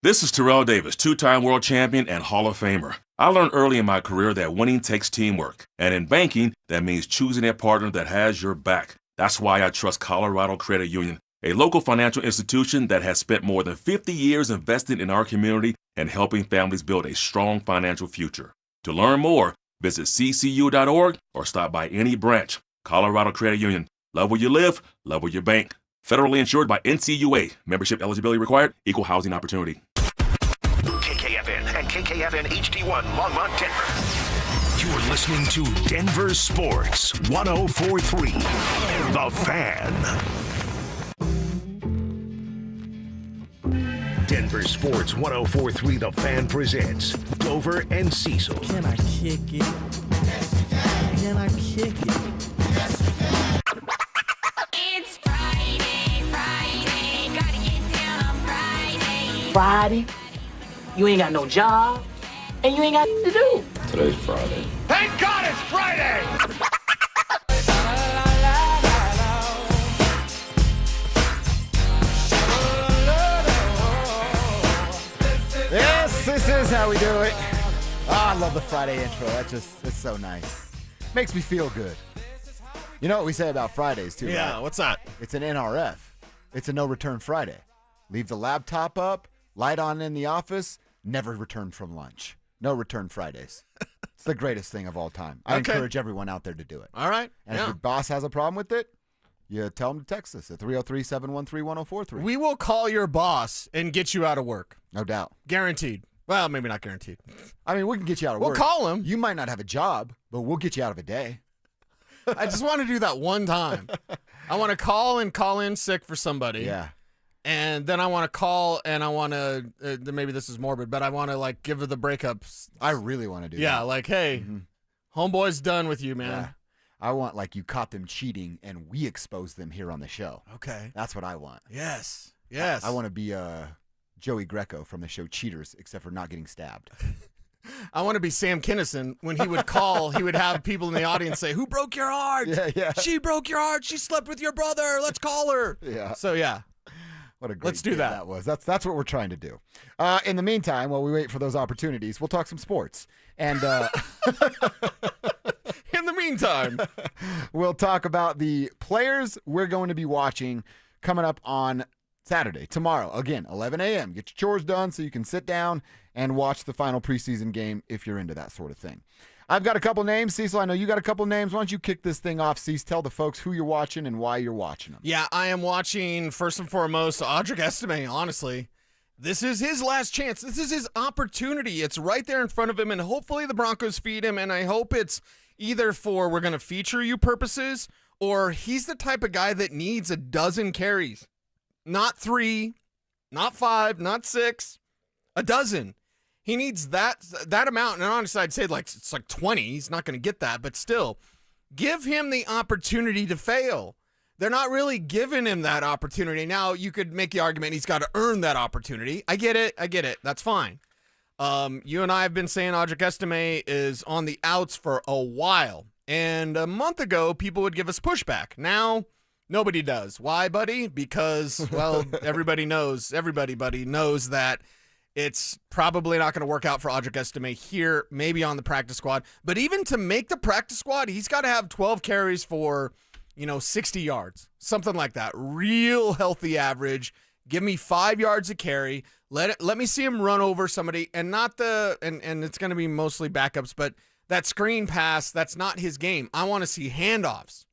This is Terrell Davis, two-time world champion and Hall of Famer. I learned early in my career that winning takes teamwork. And in banking, that means choosing a partner that has your back. That's why I trust Colorado Credit Union, a local financial institution that has spent more than 50 years investing in our community and helping families build a strong financial future. To learn more, visit ccu.org or stop by any branch. Colorado Credit Union. Love where you live, love where you bank. Federally insured by NCUA. Membership eligibility required. Equal housing opportunity. KKFN and KKFN HD1 Longmont, Denver. You're listening to Denver Sports 104.3. The Fan. Denver Sports 104.3 The Fan presents Dover and Cecil. Can I kick it? Can I kick it? It's Friday, gotta get down on Friday. Friday, you ain't got no job, and you ain't got to do. Today's Friday. Thank God it's Friday! Yes, this is how we do it. Oh, I love the Friday intro. It's so nice. Makes me feel good. You know what we say about Fridays, too, Yeah, right? what's that? It's an NRF. It's a no return Friday. Leave the laptop up, light on in the office, never return from lunch. No return Fridays. It's the greatest thing of all time. I encourage everyone out there to do it. All right. And if your boss has a problem with it, you tell them to text us at 303-713-1043. We will call your boss and get you out of work. No doubt. Guaranteed. Well, maybe not guaranteed. I mean, we can get you out of We'll work. call him. You might not have a job, but we'll get you out of a day. I just want to do that one time. I want to call in sick for somebody. Yeah. And then I want to call and I want to, maybe this is morbid, but I want to like give her the breakups. I really want to do that. Yeah, like, hey, homeboy's done with you, man. Yeah. I want, like, you caught them cheating and we expose them here on the show. Okay. That's what I want. Yes. Yes. I want to be Joey Greco from the show Cheaters, except for not getting stabbed. I want to be Sam Kinison. When he would call, he would have people in the audience say, "Who broke your heart? Yeah. She broke your heart. She slept with your brother. Let's call her." Yeah. So, yeah. What a great Let's do bit that. was. That's what we're trying to do. In the meantime, while we wait for those opportunities, we'll talk some sports. And in the meantime, we'll talk about the players we're going to be watching coming up on Saturday, tomorrow. Again, 11 a.m. Get your chores done so you can sit down and watch the final preseason game if you're into that sort of thing. I've got a couple names. Cecil, I know you got a couple names. Why don't you kick this thing off, Cecil? Tell the folks who you're watching and why you're watching them. Yeah, I am watching, first and foremost, Audric Estime, honestly. This is his last chance. This is his opportunity. It's right there in front of him, and hopefully the Broncos feed him, and I hope it's either for we're going to feature you purposes, or he's the type of guy that needs a dozen carries. Not 3, not 5, not 6, a dozen. He needs that amount, and honestly, I'd say it's like 20. He's not going to get that, but still, give him the opportunity to fail. They're not really giving him that opportunity. Now, you could make the argument he's got to earn that opportunity. I get it. That's fine. You and I have been saying Audric Estime is on the outs for a while. And a month ago, people would give us pushback. Now, nobody does. Why, buddy? Because, well, everybody knows that it's probably not going to work out for Audric Estime here, maybe on the practice squad. But even to make the practice squad, he's got to have 12 carries for, 60 yards, something like that. Real healthy average. Give me 5 yards a carry. Let me see him run over somebody, and not and it's going to be mostly backups, but that screen pass, that's not his game. I want to see handoffs.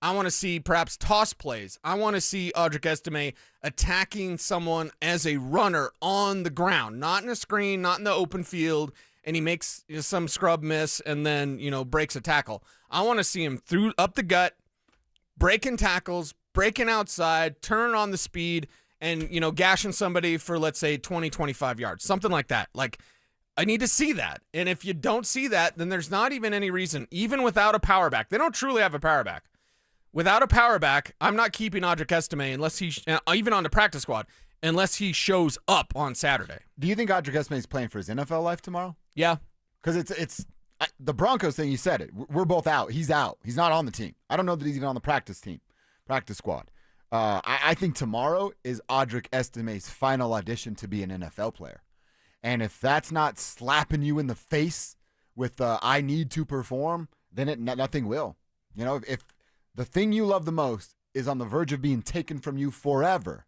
I want to see perhaps toss plays. I want to see Audric Estime attacking someone as a runner on the ground, not in a screen, not in the open field, and he makes some scrub miss and then, breaks a tackle. I want to see him up the gut, breaking tackles, breaking outside, turn on the speed, and, gashing somebody for, let's say, 20, 25 yards, something like that. Like, I need to see that. And if you don't see that, then there's not even any reason, even without a power back. They don't truly have a power back. Without a power back, I'm not keeping Audric Estime unless even on the practice squad, unless he shows up on Saturday. Do you think Audric Estime is playing for his NFL life tomorrow? Yeah. Because it's the Broncos thing, you said it. We're both out. He's out. He's not on the team. I don't know that he's even on the practice squad. I think tomorrow is Audric Estime's final audition to be an NFL player. And if that's not slapping you in the face with I need to perform, then nothing will. If the thing you love the most is on the verge of being taken from you forever,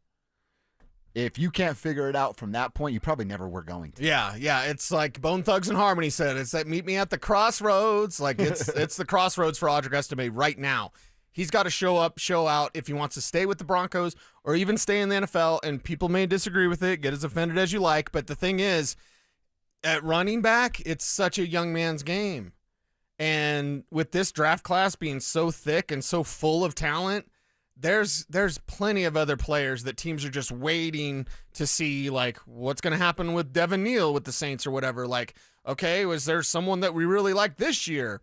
if you can't figure it out from that point, you probably never were going to. Yeah. It's like Bone Thugs and Harmony said. It's like, meet me at the crossroads. Like, it's the crossroads for Audric Estime right now. He's got to show up, show out if he wants to stay with the Broncos or even stay in the NFL, and people may disagree with it, get as offended as you like, but the thing is, at running back, it's such a young man's game. And with this draft class being so thick and so full of talent, there's plenty of other players that teams are just waiting to see, like, what's going to happen with Devon Vele with the Saints or whatever. Like, okay, was there someone that we really like this year?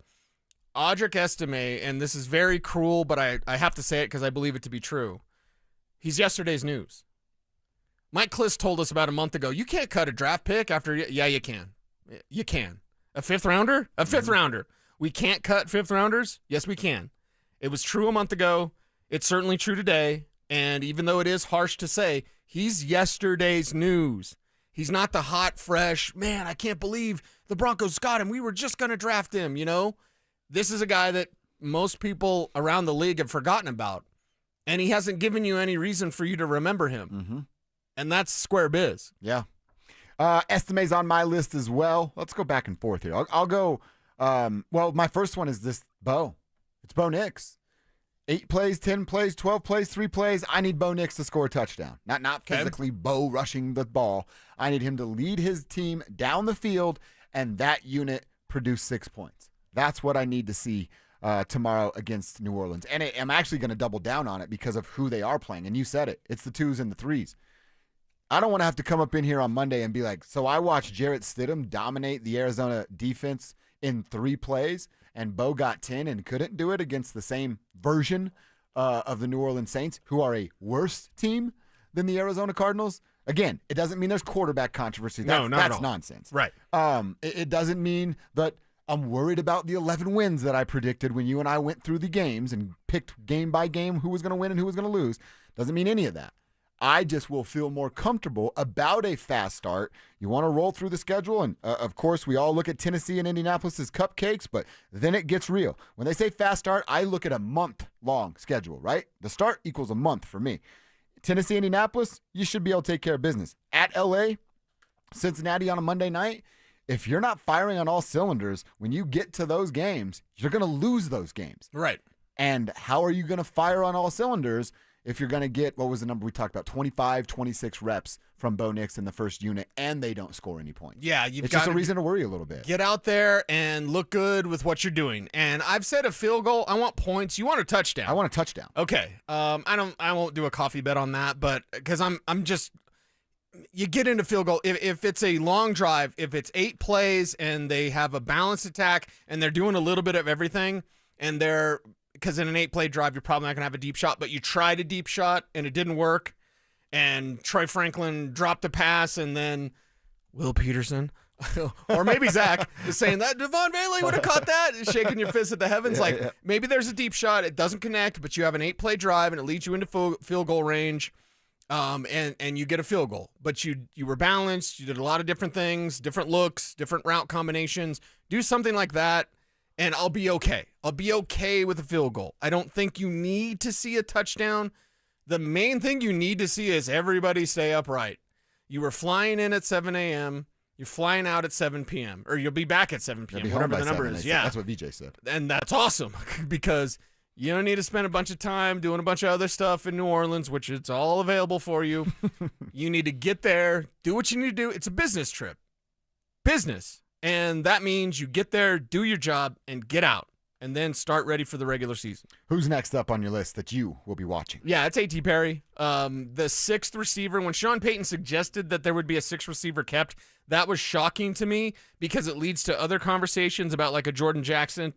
Audric Estime, and this is very cruel, but I have to say it because I believe it to be true. He's yesterday's news. Mike Kliss told us about a month ago, you can't cut a draft pick after. Yeah, you can. You can. A fifth rounder? A fifth rounder. We can't cut fifth rounders? Yes, we can. It was true a month ago. It's certainly true today. And even though it is harsh to say, he's yesterday's news. He's not the hot, fresh, man, I can't believe the Broncos got him. We were just going to draft him, This is a guy that most people around the league have forgotten about, and he hasn't given you any reason for you to remember him. Mm-hmm. And that's square biz. Yeah. Estime's on my list as well. Let's go back and forth here. I'll go. My first one is this Bo. It's Bo Nix. 8 plays, 10 plays, 12 plays, 3 plays. I need Bo Nix to score a touchdown. Not physically Bo rushing the ball. I need him to lead his team down the field, and that unit produce 6 points. That's what I need to see tomorrow against New Orleans. And I'm actually going to double down on it because of who they are playing. And you said it. It's the 2s and the 3s. I don't want to have to come up in here on Monday and be like, so I watched Jarrett Stidham dominate the Arizona defense in 3 plays, and Bo got 10 and couldn't do it against the same version of the New Orleans Saints, who are a worse team than the Arizona Cardinals. Again, it doesn't mean there's quarterback controversy. That's nonsense. Right. It doesn't mean that I'm worried about the 11 wins that I predicted when you and I went through the games and picked game by game who was going to win and who was going to lose. Doesn't mean any of that. I just will feel more comfortable about a fast start. You want to roll through the schedule, and of course, we all look at Tennessee and Indianapolis as cupcakes, but then it gets real. When they say fast start, I look at a month-long schedule, right? The start equals a month for me. Tennessee, Indianapolis, you should be able to take care of business. At L.A., Cincinnati on a Monday night, if you're not firing on all cylinders, when you get to those games, you're going to lose those games. Right. And how are you going to fire on all cylinders if you're going to get, what was the number we talked about, 25, 26 reps from Bo Nix in the first unit, and they don't score any points? Yeah, it's just a reason to worry a little bit. Get out there and look good with what you're doing. And I've said a field goal. I want points. You want a touchdown. I want a touchdown. Okay. I won't do a coffee bet on that, but because I'm just, you get into field goal. If it's a long drive, if it's 8 plays and they have a balanced attack and they're doing a little bit of everything, and because in an 8-play drive, you're probably not going to have a deep shot, but you tried a deep shot and it didn't work, and Troy Franklin dropped the pass, and then Will Peterson, or maybe Zach is saying that Devon Vele would have caught that, shaking your fist at the heavens. Maybe there's a deep shot, it doesn't connect, but you have an 8-play drive and it leads you into field goal range, and you get a field goal. But you were balanced, you did a lot of different things, different looks, different route combinations. Do something like that, and I'll be okay. I'll be okay with a field goal. I don't think you need to see a touchdown. The main thing you need to see is everybody stay upright. You were flying in at 7 a.m., you're flying out at 7 p.m., or you'll be back at 7 p.m., whatever the number is. Yeah. That's what VJ said. And that's awesome because you don't need to spend a bunch of time doing a bunch of other stuff in New Orleans, which it's all available for you. You need to get there, do what you need to do. It's a business trip. Business. And that means you get there, do your job, and get out. And then start ready for the regular season. Who's next up on your list that you will be watching? Yeah, it's A.T. Perry, the sixth receiver. When Sean Payton suggested that there would be a sixth receiver kept, that was shocking to me because it leads to other conversations about like a Jordan Jackson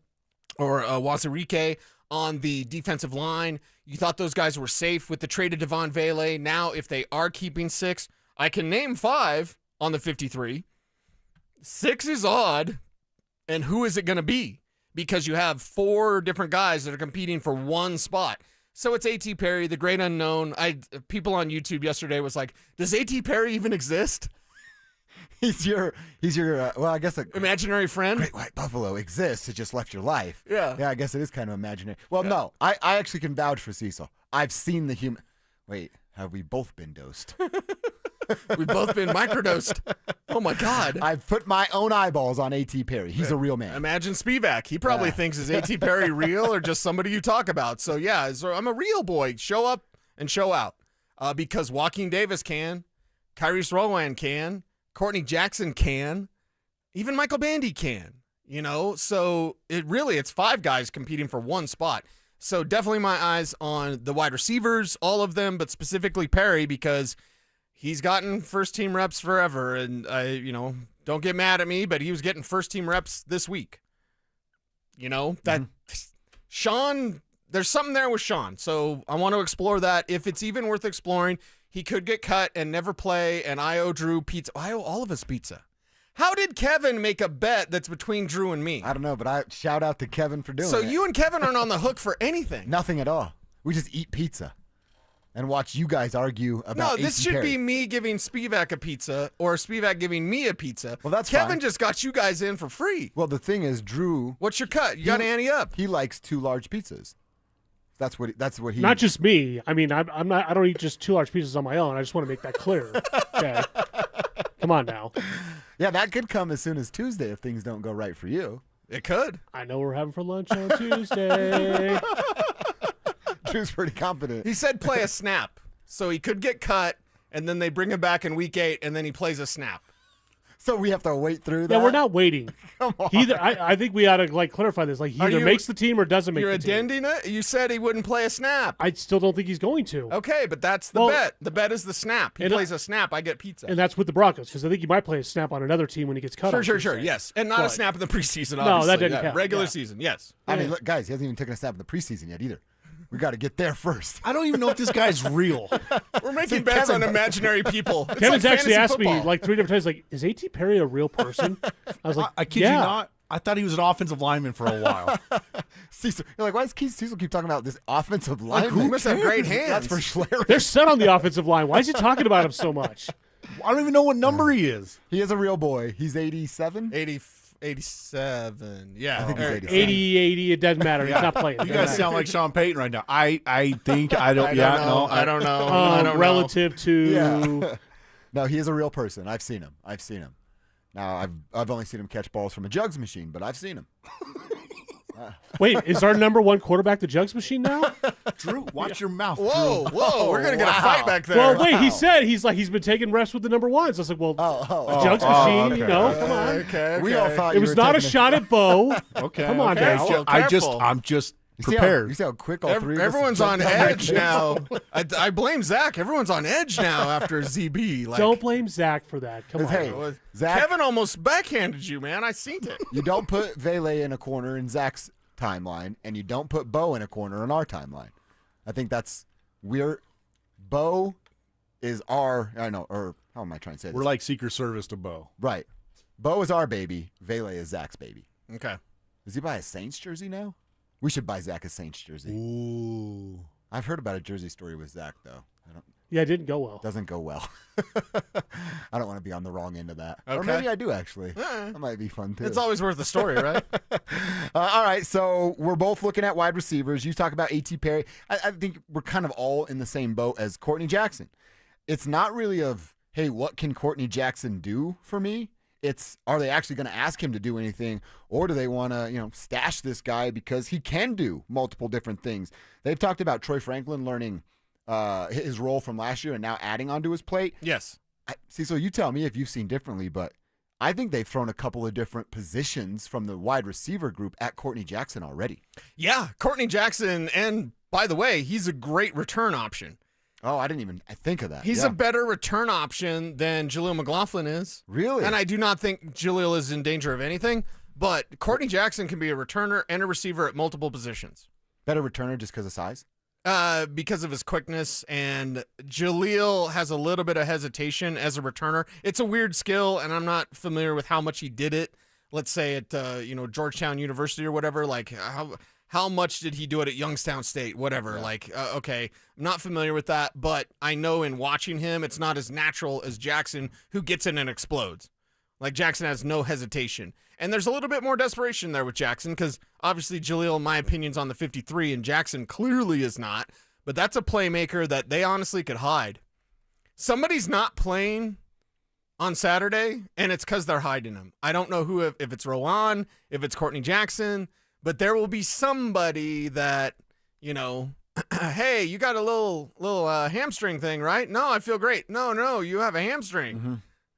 or a Wazirike on the defensive line. You thought those guys were safe with the trade of Devon Vele. Now, if they are keeping 6, I can name 5 on the 53. 6 is odd, and who is it going to be? Because you have 4 different guys that are competing for one spot. So it's A.T. Perry, the great unknown. People on YouTube yesterday was like, does A.T. Perry even exist? He's your well, I guess imaginary friend. Great White Buffalo exists. It just left your life. Yeah. Yeah, I guess it is kind of imaginary. Well, no, I actually can vouch for Cecil. I've seen the human. Wait, have we both been dosed? We've both been microdosed. Oh, my God. I've put my own eyeballs on A.T. Perry. He's a real man. Imagine Spivak. He probably thinks, is A.T. Perry real or just somebody you talk about? So, yeah, I'm a real boy. Show up and show out. Because Joaquin Davis can. Kyrese Rowan can. Courtney Jackson can. Even Michael Bandy can. You know? So, it's 5 guys competing for one spot. So, definitely my eyes on the wide receivers, all of them, but specifically Perry because he's gotten first-team reps forever, and don't get mad at me, but he was getting first-team reps this week. Sean, there's something there with Sean, so I want to explore that. If it's even worth exploring, he could get cut and never play, and I owe Drew pizza. I owe all of us pizza. How did Kevin make a bet that's between Drew and me? I don't know, but I shout out to Kevin for doing it. So you and Kevin aren't on the hook for anything. Nothing at all. We just eat pizza. And watch you guys argue about No, this A.T. should Perry. be me giving Spivak a pizza or Spivak giving me a pizza. Well, that's Kevin fine. just got you guys in for free. Well, the thing is, Drew. What's your cut? You got to ante up. He likes 2 large pizzas. That's what he. Not just me. I mean, I'm not. I don't eat just 2 large pizzas on my own. I just want to make that clear. Okay. Come on now. Yeah, that could come as soon as Tuesday if things don't go right for you. It could. I know we're having for lunch on Tuesday. Drew's pretty confident. He said play a snap. So he could get cut, and then they bring him back in week 8, and then he plays a snap. So we have to wait through that? Yeah, we're not waiting. Come on. I think we ought to clarify this. He either makes the team or doesn't make the team. You're addending it? You said he wouldn't play a snap. I still don't think he's going to. Okay, but that's the bet. The bet is the snap. He plays a snap, I get pizza. And that's with the Broncos, because I think he might play a snap on another team when he gets cut. Sure, yes. And not a snap in the preseason, obviously. No, that didn't count. Regular season, yes. I mean, look, guys, he hasn't even taken a snap in the preseason yet either. We got to get there first. I don't even know if this guy's real. We're making bets on imaginary people. It's Kevin's like actually asked football. me 3 different times, is A.T. Perry a real person? I was like, I kid you not. I thought he was an offensive lineman for a while. Cecil, you're like, why does Cecil keep talking about this offensive line? Who must have great hands? That's for Schlereth. They're set on the offensive line. Why is he talking about him so much? I don't even know what number he is. He is a real boy. He's 87? 87. Yeah. I think he's 87. 80, it doesn't matter. He's not playing. You guys sound like Sean Payton right now. I don't know. I don't know. Relative to. Yeah. No, he is a real person. I've seen him. Now, I've only seen him catch balls from a jugs machine, but I've seen him. Wait, is our number 1 quarterback the jugs machine now? Drew, watch your mouth. Whoa, we're going to get a fight back there. Well, wait, he said he's been taking reps with the number 1s. I was like, well, jugs machine, okay. Come on. Okay. We all thought It was not a shot at Bo. Okay. Come on, now. I'm just prepared. You see how quick all 3 of us Everyone's jumped on down that edge kick? now. I blame Zach. Everyone's on edge now after ZB. Don't blame Zach for that. Come on. Hey, Zach, Kevin almost backhanded you, man. I seen it. you don't put Vele in a corner in Zach's timeline, and you don't put Bo in a corner in our timeline. I think that's weird. Bo is our, how am I trying to say this? We're like Secret Service to Bo. Right. Bo is our baby. Vele is Zach's baby. Okay. Does he buy a Saints jersey now? We should buy Zach a Saints jersey. Ooh. I've heard about a jersey story with Zach, though. Yeah, it didn't go well. Doesn't go well. I don't want to be on the wrong end of that. Okay. Or maybe I do, actually. That might be fun, too. It's always worth a story, right? All right, so we're both looking at wide receivers. You talk about A.T. Perry. I think we're kind of all in the same boat as Courtney Jackson. It's not really of, hey, what can Courtney Jackson do for me? It's, are they actually going to ask him to do anything, or do they want to, stash this guy because he can do multiple different things? They've talked about Troy Franklin learning his role from last year and now adding onto his plate. Yes. Cecil, you tell me if you've seen differently, but I think they've thrown a couple of different positions from the wide receiver group at Courtney Jackson already. Yeah, Courtney Jackson, and by the way, he's a great return option. Oh, I didn't even think of that. He's a better return option than Jaleel McLaughlin is. Really? And I do not think Jaleel is in danger of anything, but Courtney Jackson can be a returner and a receiver at multiple positions. Better returner just because of size? Because of his quickness, and Jaleel has a little bit of hesitation as a returner. It's a weird skill, and I'm not familiar with how much he did it. Let's say at Georgetown University or whatever. Like how much did he do it at Youngstown State? Whatever. Yeah. Okay, I'm not familiar with that, but I know in watching him, it's not as natural as Jackson, who gets in and explodes. Like Jackson has no hesitation. And there's a little bit more desperation there with Jackson because obviously Jaleel, in my opinion, is on the 53 and Jackson clearly is not. But that's a playmaker that they honestly could hide. Somebody's not playing on Saturday, and it's because they're hiding him. I don't know who, if it's Rowan, if it's Courtney Jackson, but there will be somebody that, hey, you got a little hamstring thing, right? No, I feel great. No, you have a hamstring. Mm-hmm.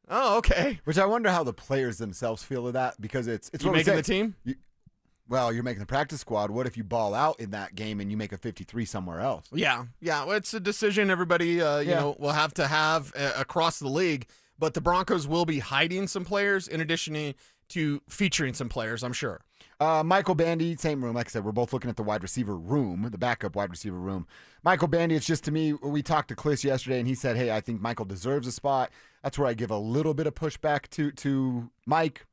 Oh, okay. Which I wonder how the players themselves feel of that because it's you making the team? You're making the practice squad. What if you ball out in that game and you make a 53 somewhere else? Yeah. Well, it's a decision everybody will have to have across the league. But the Broncos will be hiding some players in addition to featuring some players, I'm sure. Michael Bandy, same room. Like I said, we're both looking at the wide receiver room, the backup wide receiver room. Michael Bandy, it's just to me, we talked to Kliss yesterday, and he said, hey, I think Michael deserves a spot. That's where I give a little bit of pushback to Mike.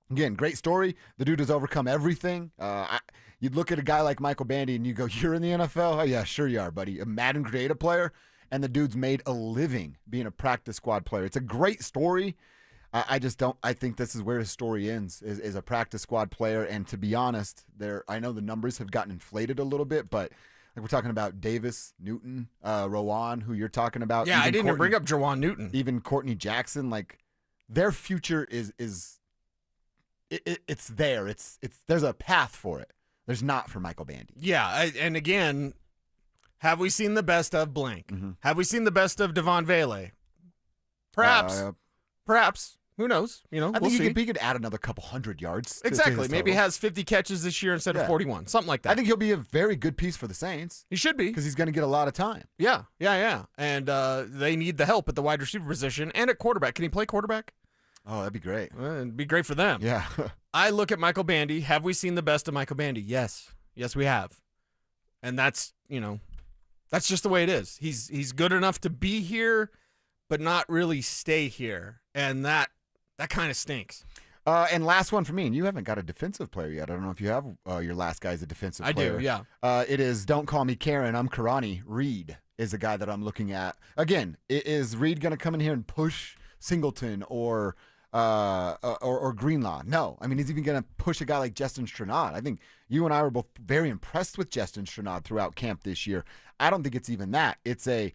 Again, great story. The dude has overcome everything. You'd look at a guy like Michael Bandy, and you go, you're in the NFL? Oh, yeah, sure you are, buddy. A Madden creative player, and the dude's made a living being a practice squad player. It's a great story. I just don't. I think this is where his story ends, is a practice squad player. And to be honest, I know the numbers have gotten inflated a little bit, but like we're talking about Davis, Newton, Rowan, who you're talking about. Yeah, I didn't even bring up Jawan Newton. Even Courtney Jackson, like their future is it's there. It's there's a path for it. There's not for Michael Bandy. Yeah, and again, have we seen the best of blank? Mm-hmm. Have we seen the best of Devon Vele? Perhaps. Perhaps. Who knows? I think he could add another couple hundred yards. Exactly. Maybe he has 50 catches this year instead of 41. Something like that. I think he'll be a very good piece for the Saints. He should be. Because he's going to get a lot of time. Yeah. And they need the help at the wide receiver position and at quarterback. Can he play quarterback? Oh, that'd be great. It'd be great for them. Yeah. I look at Michael Bandy. Have we seen the best of Michael Bandy? Yes. Yes, we have. And that's just the way it is. He's good enough to be here, but not really stay here. And that kind of stinks. And last one for me, and you haven't got a defensive player yet. I don't know if you have your last guy as a defensive player. I do, yeah. It is, don't call me Karen, I'm Karani. Reed is the guy that I'm looking at. Again, is Reed going to come in here and push Singleton or Greenlaw? No. I mean, he's even going to push a guy like Justin Stranad. I think you and I were both very impressed with Justin Stranad throughout camp this year. I don't think it's even that. It's hey,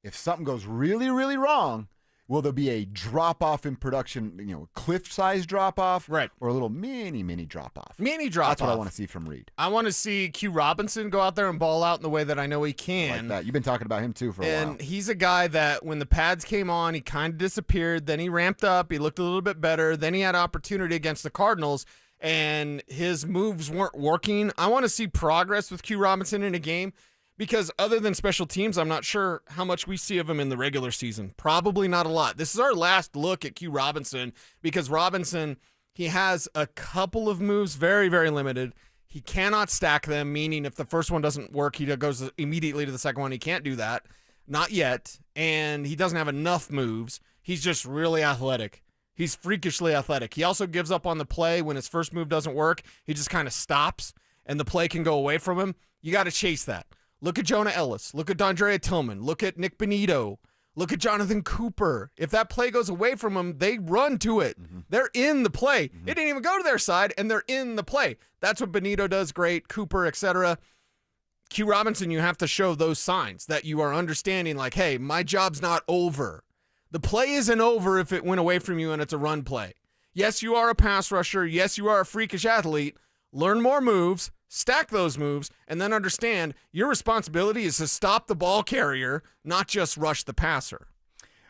if something goes really, really wrong, will there be a drop-off in production, cliff-size drop-off? Right. Or a little mini drop-off? Mini drop-off. That's what I want to see from Reed. I want to see Q Robinson go out there and ball out in the way that I know he can. Like that. You've been talking about him, too, for a while. And he's a guy that when the pads came on, he kind of disappeared. Then he ramped up. He looked a little bit better. Then he had opportunity against the Cardinals, and his moves weren't working. I want to see progress with Q Robinson in a game. Because other than special teams, I'm not sure how much we see of him in the regular season. Probably not a lot. This is our last look at Q Robinson because Robinson, he has a couple of moves, very, very limited. He cannot stack them, meaning if the first one doesn't work, he goes immediately to the second one. He can't do that. Not yet. And he doesn't have enough moves. He's just really athletic. He's freakishly athletic. He also gives up on the play when his first move doesn't work. He just kind of stops, and the play can go away from him. You got to chase that. Look at Jonah Ellis. Look at D'Andrea Tillman. Look at Nick Benito. Look at Jonathan Cooper. If that play goes away from them, they run to it. They're in the play. It didn't even go to their side, and they're in the play. That's what Benito does great, Cooper, etc. Q Robinson, you have to show those signs that you are understanding, like, hey, my job's not over. The play isn't over if it went away from you and it's a run play. Yes, you are a pass rusher. Yes, you are a freakish athlete. Learn more moves, stack those moves, and then understand your responsibility is to stop the ball carrier, not just rush the passer.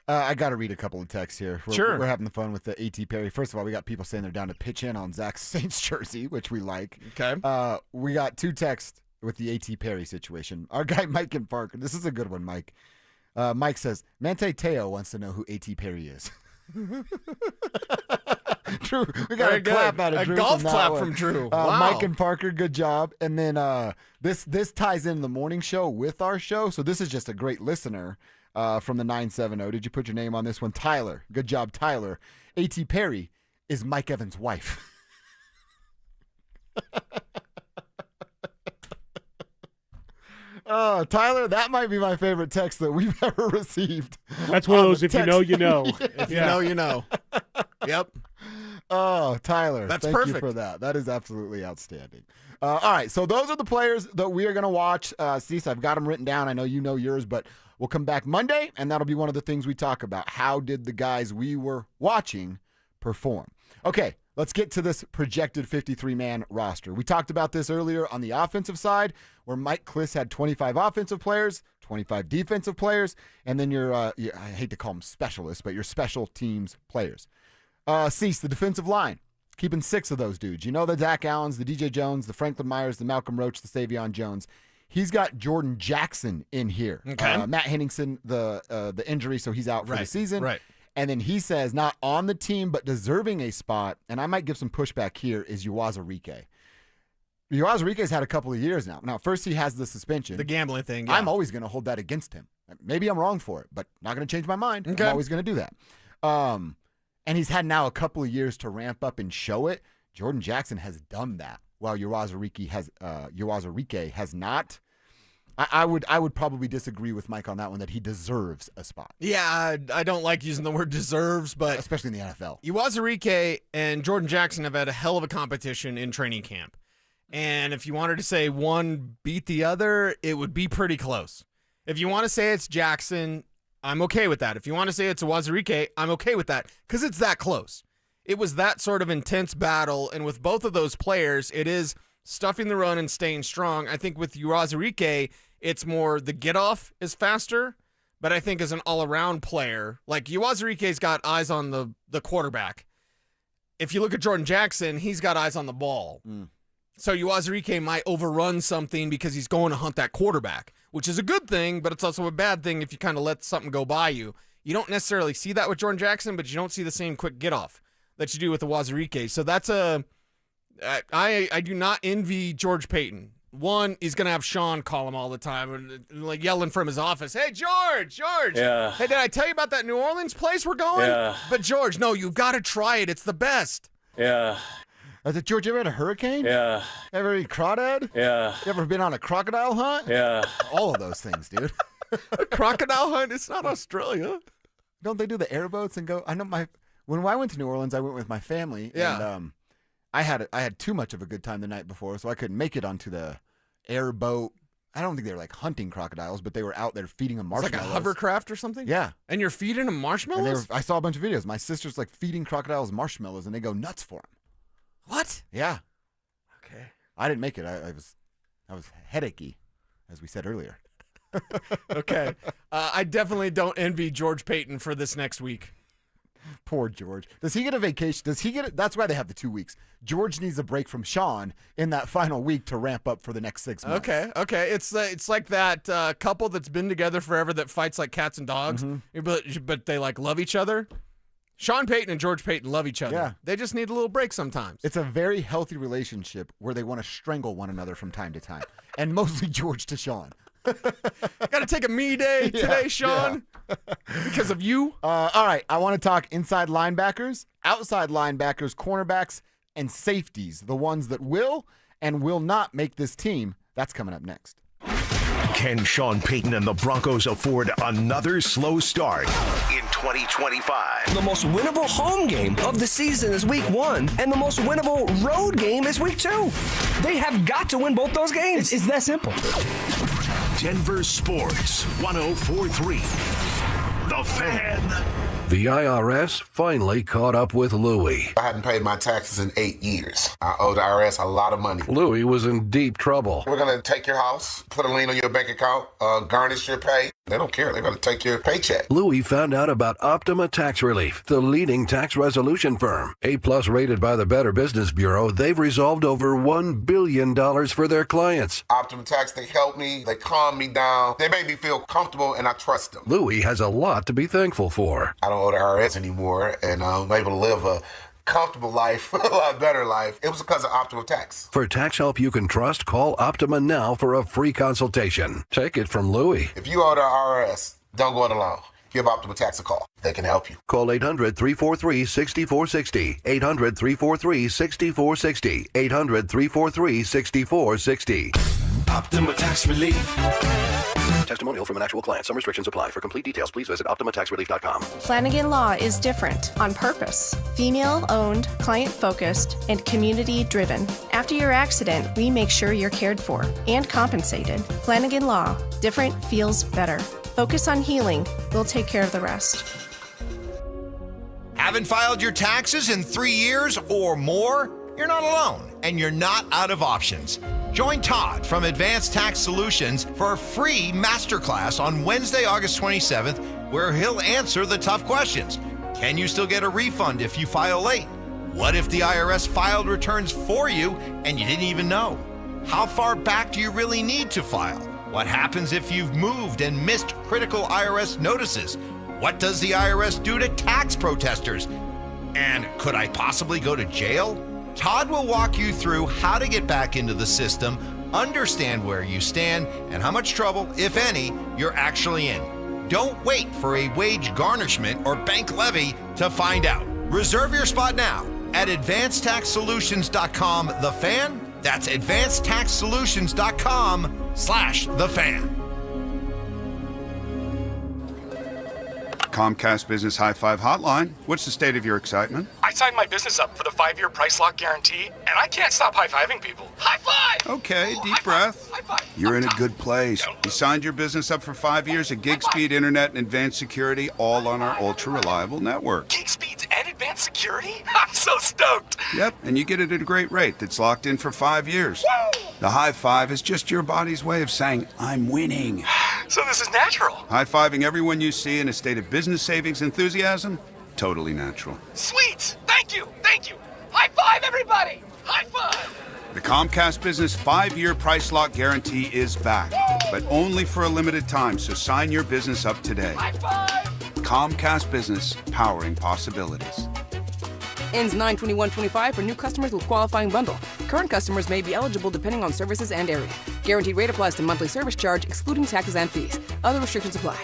I got to read a couple of texts here. Sure. We're having fun with the A.T. Perry. First of all, we got people saying they're down to pitch in on Zach Saints jersey, which we like. Okay. We got 2 texts with the A.T. Perry situation. Our guy Mike in Park, this is a good one, Mike. Mike says, Manti Te'o wants to know who A.T. Perry is. Drew, we got a clap out of Drew. A golf from that clap one. from Drew. Wow. Mike and Parker, good job. And then this ties in the morning show with our show. So this is just a great listener from the 970. Did you put your name on this one? Tyler. Good job, Tyler. A.T. Perry is Mike Evans' wife. Oh, Tyler, that might be my favorite text that we've ever received. That's one of those, if you know, you know. If you know, you know. Yep. Oh, Tyler, That's thank perfect. you for that. That is absolutely outstanding. All right, so those are the players that we are going to watch. Cease, I've got them written down. I know you know yours, but we'll come back Monday, and that'll be one of the things we talk about. How did the guys we were watching perform? Okay, let's get to this projected 53-man roster. We talked about this earlier on the offensive side, where Mike Kliss had 25 offensive players, 25 defensive players, and then your, I hate to call them specialists, but your special teams players. Cease, the defensive line, keeping 6 of those dudes. You know the Zach Allens, the DJ Jones, the Franklin Myers, the Malcolm Roach, the Savion Jones. He's got Jordan Jackson in here. Okay. Matt Henningsen, the injury, so he's out for the season. Right. And then he says, not on the team, but deserving a spot, and I might give some pushback here, is Uwazurike. Uwazurike's had a couple of years now. Now, first he has the suspension. The gambling thing, yeah. I'm always going to hold that against him. Maybe I'm wrong for it, but not going to change my mind. Okay. I'm always going to do that. And he's had now a couple of years to ramp up and show it. Jordan Jackson has done that, while Uwazurike has not. I would probably disagree with Mike on that one, that he deserves a spot. Yeah, I don't like using the word deserves, but especially in the NFL. Uwazurike and Jordan Jackson have had a hell of a competition in training camp. And if you wanted to say one beat the other, it would be pretty close. If you want to say it's Jackson, I'm okay with that. If you want to say it's Uwazurike, I'm okay with that, because it's that close. It was that sort of intense battle, and with both of those players, it is stuffing the run and staying strong. I think with Uwazurike, it's more the get-off is faster, but I think as an all-around player, like Uwazurike's got eyes on the quarterback. If you look at Jordan Jackson, he's got eyes on the ball. So Uwazurike might overrun something because he's going to hunt that quarterback, which is a good thing, but it's also a bad thing if you kind of let something go by you. You don't necessarily see that with Jordan Jackson, but you don't see the same quick get-off that you do with Uwazurike. So that's I do not envy George Payton. One, he's going to have Sean call him all the time and like yelling from his office, "Hey, George! Yeah. Hey, did I tell you about that New Orleans place we're going?" Yeah. But George, no, you've got to try it. It's the best. Yeah. Has it, George, you ever had a hurricane? Yeah. Ever eat crawdad? Yeah. You ever been on a crocodile hunt? Yeah. All of those things, dude. A crocodile hunt? It's not Australia. Don't they do the airboats and go? I know when I went to New Orleans, I went with my family. Yeah. And I had too much of a good time the night before, so I couldn't make it onto the airboat. I don't think they were like hunting crocodiles, but they were out there feeding them It's like marshmallows. a hovercraft or something? Yeah. And you're feeding them marshmallows? And I saw a bunch of videos. My sister's like feeding crocodiles marshmallows, and they go nuts for them. What? Yeah. Okay. I didn't make it. I was headachy, as we said earlier. Okay. I definitely don't envy George Payton for this next week. Poor George. Does he get a vacation? Does he get it? That's why they have the 2 weeks. George needs a break from Sean in that final week to ramp up for the next 6 months. Okay. It's like that couple that's been together forever that fights like cats and dogs, but they like love each other. Sean Payton and George Payton love each other. Yeah. They just need a little break sometimes. It's a very healthy relationship where they want to strangle one another from time to time, and mostly George to Sean. Got to take a me day today, Sean, because of you. All right, I want to talk inside linebackers, outside linebackers, cornerbacks, and safeties, the ones that will and will not make this team. That's coming up next. Can Sean Payton and the Broncos afford another slow start in 2025? The most winnable home game of the season is week 1, and the most winnable road game is week 2. They have got to win both those games. It's that simple. Denver Sports 104.3. The Fan. The IRS finally caught up with Louie. I hadn't paid my taxes in 8 years. I owe the IRS a lot of money. Louie was in deep trouble. We're going to take your house, put a lien on your bank account, garnish your pay. They don't care. They're going to take your paycheck. Louie found out about Optima Tax Relief, the leading tax resolution firm. A-plus rated by the Better Business Bureau, they've resolved over $1 billion for their clients. Optima Tax, they help me. They calm me down. They make me feel comfortable, and I trust them. Louie has a lot to be thankful for. I don't owe the IRS anymore, and I'm able to live a comfortable life, a lot better life. It was because of Optima Tax. For tax help you can trust, call Optima now for a free consultation. Take it from Louie. If you owe the IRS, don't go it alone. Give Optima Tax a call. They can help you. Call 800-343-6460. 800-343-6460. 800-343-6460. Optima Tax Relief. Testimonial from an actual client. Some restrictions apply. For complete details, please visit OptimaTaxRelief.com. Flanagan Law is different on purpose. Female-owned, client-focused, and community-driven. After your accident, we make sure you're cared for and compensated. Flanagan Law. Different feels better. Focus on healing. We'll take care of the rest. Haven't filed your taxes in 3 years or more? You're not alone, and you're not out of options. Join Todd from Advanced Tax Solutions for a free masterclass on Wednesday, August 27th, where he'll answer the tough questions. Can you still get a refund if you file late? What if the IRS filed returns for you and you didn't even know? How far back do you really need to file? What happens if you've moved and missed critical IRS notices? What does the IRS do to tax protesters? And could I possibly go to jail? Todd will walk you through how to get back into the system, understand where you stand, and how much trouble, if any, you're actually in. Don't wait for a wage garnishment or bank levy to find out. Reserve your spot now at advancedtaxsolutions.com. The Fan? That's advancedtaxsolutions.com/thefan. Comcast Business High Five Hotline. What's the state of your excitement? I signed my business up for the 5-year price lock guarantee, and I can't stop high-fiving people. High five! Okay, deep breath. You're in a good place. You signed your business up for 5 years of gig speed internet and advanced security, all on our ultra-reliable network. Gig speeds and advanced security? I'm so stoked! Yep, and you get it at a great rate that's locked in for 5 years. Woo! The high five is just your body's way of saying, I'm winning. So this is natural. High-fiving everyone you see in a state of business savings enthusiasm, totally natural. Sweet! Thank you! Thank you! High five, everybody! High five! The Comcast Business 5-year price lock guarantee is back, but only for a limited time, so sign your business up today. High five! Comcast Business, powering possibilities. Ends 9/21/25 for new customers with qualifying bundle. Current customers may be eligible depending on services and area. Guaranteed rate applies to monthly service charge, excluding taxes and fees. Other restrictions apply.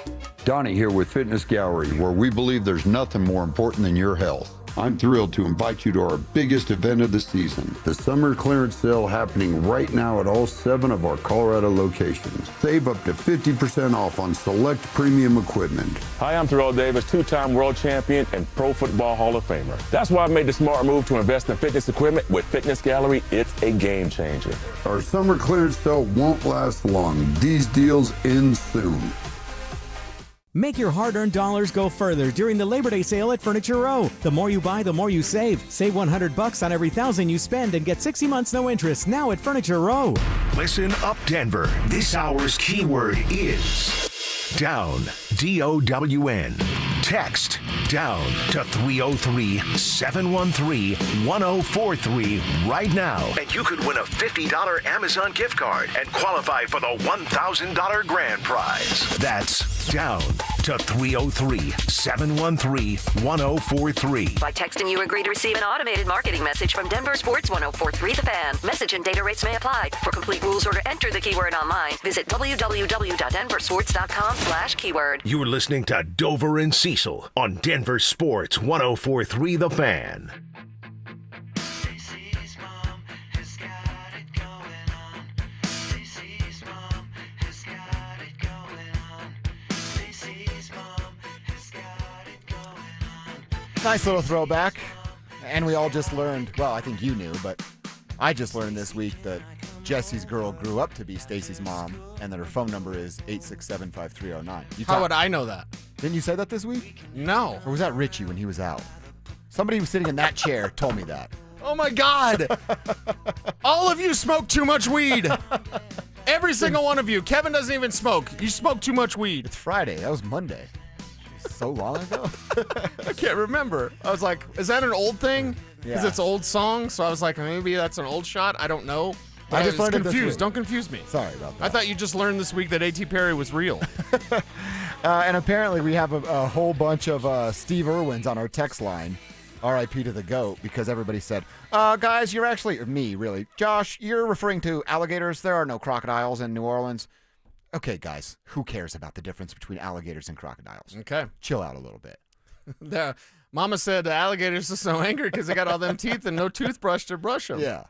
Donnie here with Fitness Gallery, where we believe there's nothing more important than your health. I'm thrilled to invite you to our biggest event of the season, the summer clearance sale happening right now at all 7 of our Colorado locations. Save up to 50% off on select premium equipment. Hi, I'm Terrell Davis, 2-time world champion and Pro Football Hall of Famer. That's why I made the smart move to invest in fitness equipment with Fitness Gallery. It's a game changer. Our summer clearance sale won't last long. These deals end soon. Make your hard-earned dollars go further during the Labor Day sale at Furniture Row. The more you buy, the more you save. Save $100 on every $1,000 you spend and get 60 months no interest now at Furniture Row. Listen up, Denver. This hour's keyword is down. DOWN. Text down to 303-713-1043 right now. And you could win a $50 Amazon gift card and qualify for the $1,000 grand prize. That's down to 303-713-1043. By texting, you agree to receive an automated marketing message from Denver Sports 1043 The Fan. Message and data rates may apply. For complete rules or to enter the keyword online, visit www.denversports.com/keyword. You're listening to Dover and Cecil on Denver Sports 1043 The Fan. Nice little throwback. And we all just learned, well, I think you knew, but I just learned this week that Jesse's girl grew up to be Stacy's mom and that her phone number is 867-5309. How would I know that? Didn't you say that this week? No. Or was that Richie when he was out? Somebody who was sitting in that chair told me that. Oh, my God. All of you smoke too much weed. Every single one of you. Kevin doesn't even smoke. You smoke too much weed. It's Friday. That was Monday. So long ago. I can't remember. I was like, is that an old thing? Because it's old song. So I was like, maybe that's an old shot. I don't know. I just learned confused. Don't confuse me. Sorry about that. I thought you just learned this week that A.T. Perry was real. And apparently we have a whole bunch of Steve Irwins on our text line. R.I.P. to the GOAT, because everybody said, guys, you're actually, me, really. Josh, you're referring to alligators. There are no crocodiles in New Orleans. Okay, guys, who cares about the difference between alligators and crocodiles? Okay. Chill out a little bit. Mama said the alligators are so angry because they got all them teeth and no toothbrush to brush them. Yeah.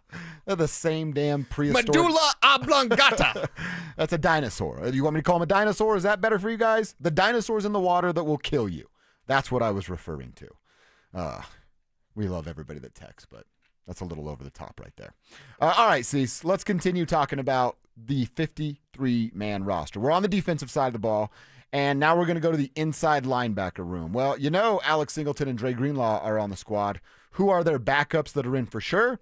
They're the same damn prehistoric. Medulla oblongata. That's a dinosaur. You want me to call him a dinosaur? Is that better for you guys? The dinosaurs in the water that will kill you. That's what I was referring to. We love everybody that texts, but that's a little over the top right there. All right, Cease, let's continue talking about the 53-man roster. We're on the defensive side of the ball, and now we're going to go to the inside linebacker room. Well, you know Alex Singleton and Dre Greenlaw are on the squad. Who are their backups that are in for sure?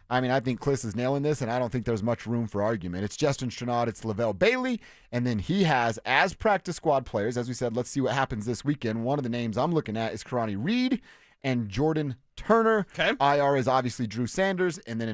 I mean, I think Kliss is nailing this, and I don't think there's much room for argument. It's Justin Strnad, it's Lavelle Bailey, and then he has, as practice squad players, as we said, let's see what happens this weekend. One of the names I'm looking at is Karani Reed and Jordan Turner. Okay. IR is obviously Drew Sanders, and then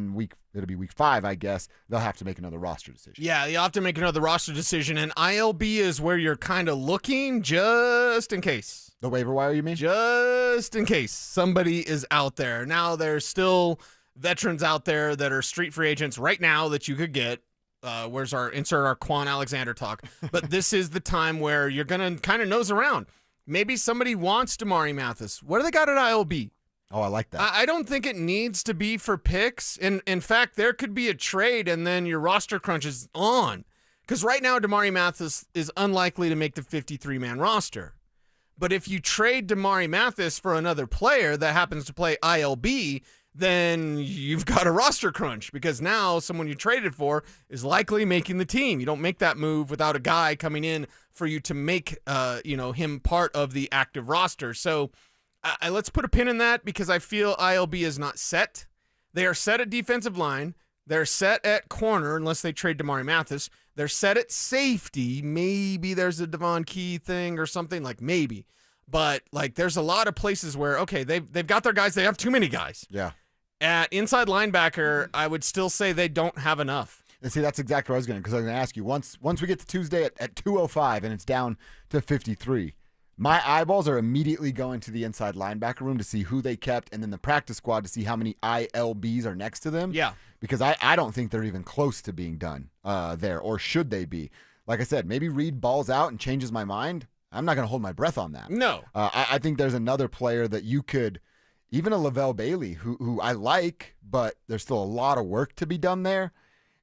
it'll be week 5, I guess. They'll have to make another roster decision. Yeah, you'll have to make another roster decision, and ILB is where you're kind of looking just in case. The waiver wire, you mean? Just in case somebody is out there. Now, there's still veterans out there that are street free agents right now that you could get. Insert our Quan Alexander talk. But this is the time where you're going to kind of nose around. Maybe somebody wants Damari Mathis. What do they got at ILB? Oh, I like that. I don't think it needs to be for picks. In fact, there could be a trade and then your roster crunch is on. Because right now, Damari Mathis is unlikely to make the 53-man roster. But if you trade Damari Mathis for another player that happens to play ILB, then you've got a roster crunch because now someone you traded for is likely making the team. You don't make that move without a guy coming in for you to make him part of the active roster. So let's put a pin in that because I feel ILB is not set. They are set at defensive line. They're set at corner unless they trade Damari Mathis. They're set at safety. Maybe there's a Devon Key thing or something, like maybe. But like there's a lot of places where, okay, they've got their guys. They have too many guys. Yeah. At inside linebacker, I would still say they don't have enough. And see, that's exactly what I was going to, because I was going to ask you, once we get to Tuesday at 2:05 and it's down to 53, my eyeballs are immediately going to the inside linebacker room to see who they kept and then the practice squad to see how many ILBs are next to them. Yeah. Because I don't think they're even close to being done there, or should they be? Like I said, maybe Reed balls out and changes my mind. I'm not going to hold my breath on that. No. I think there's another player that you could, even a Lavelle Bailey, who I like, but there's still a lot of work to be done there.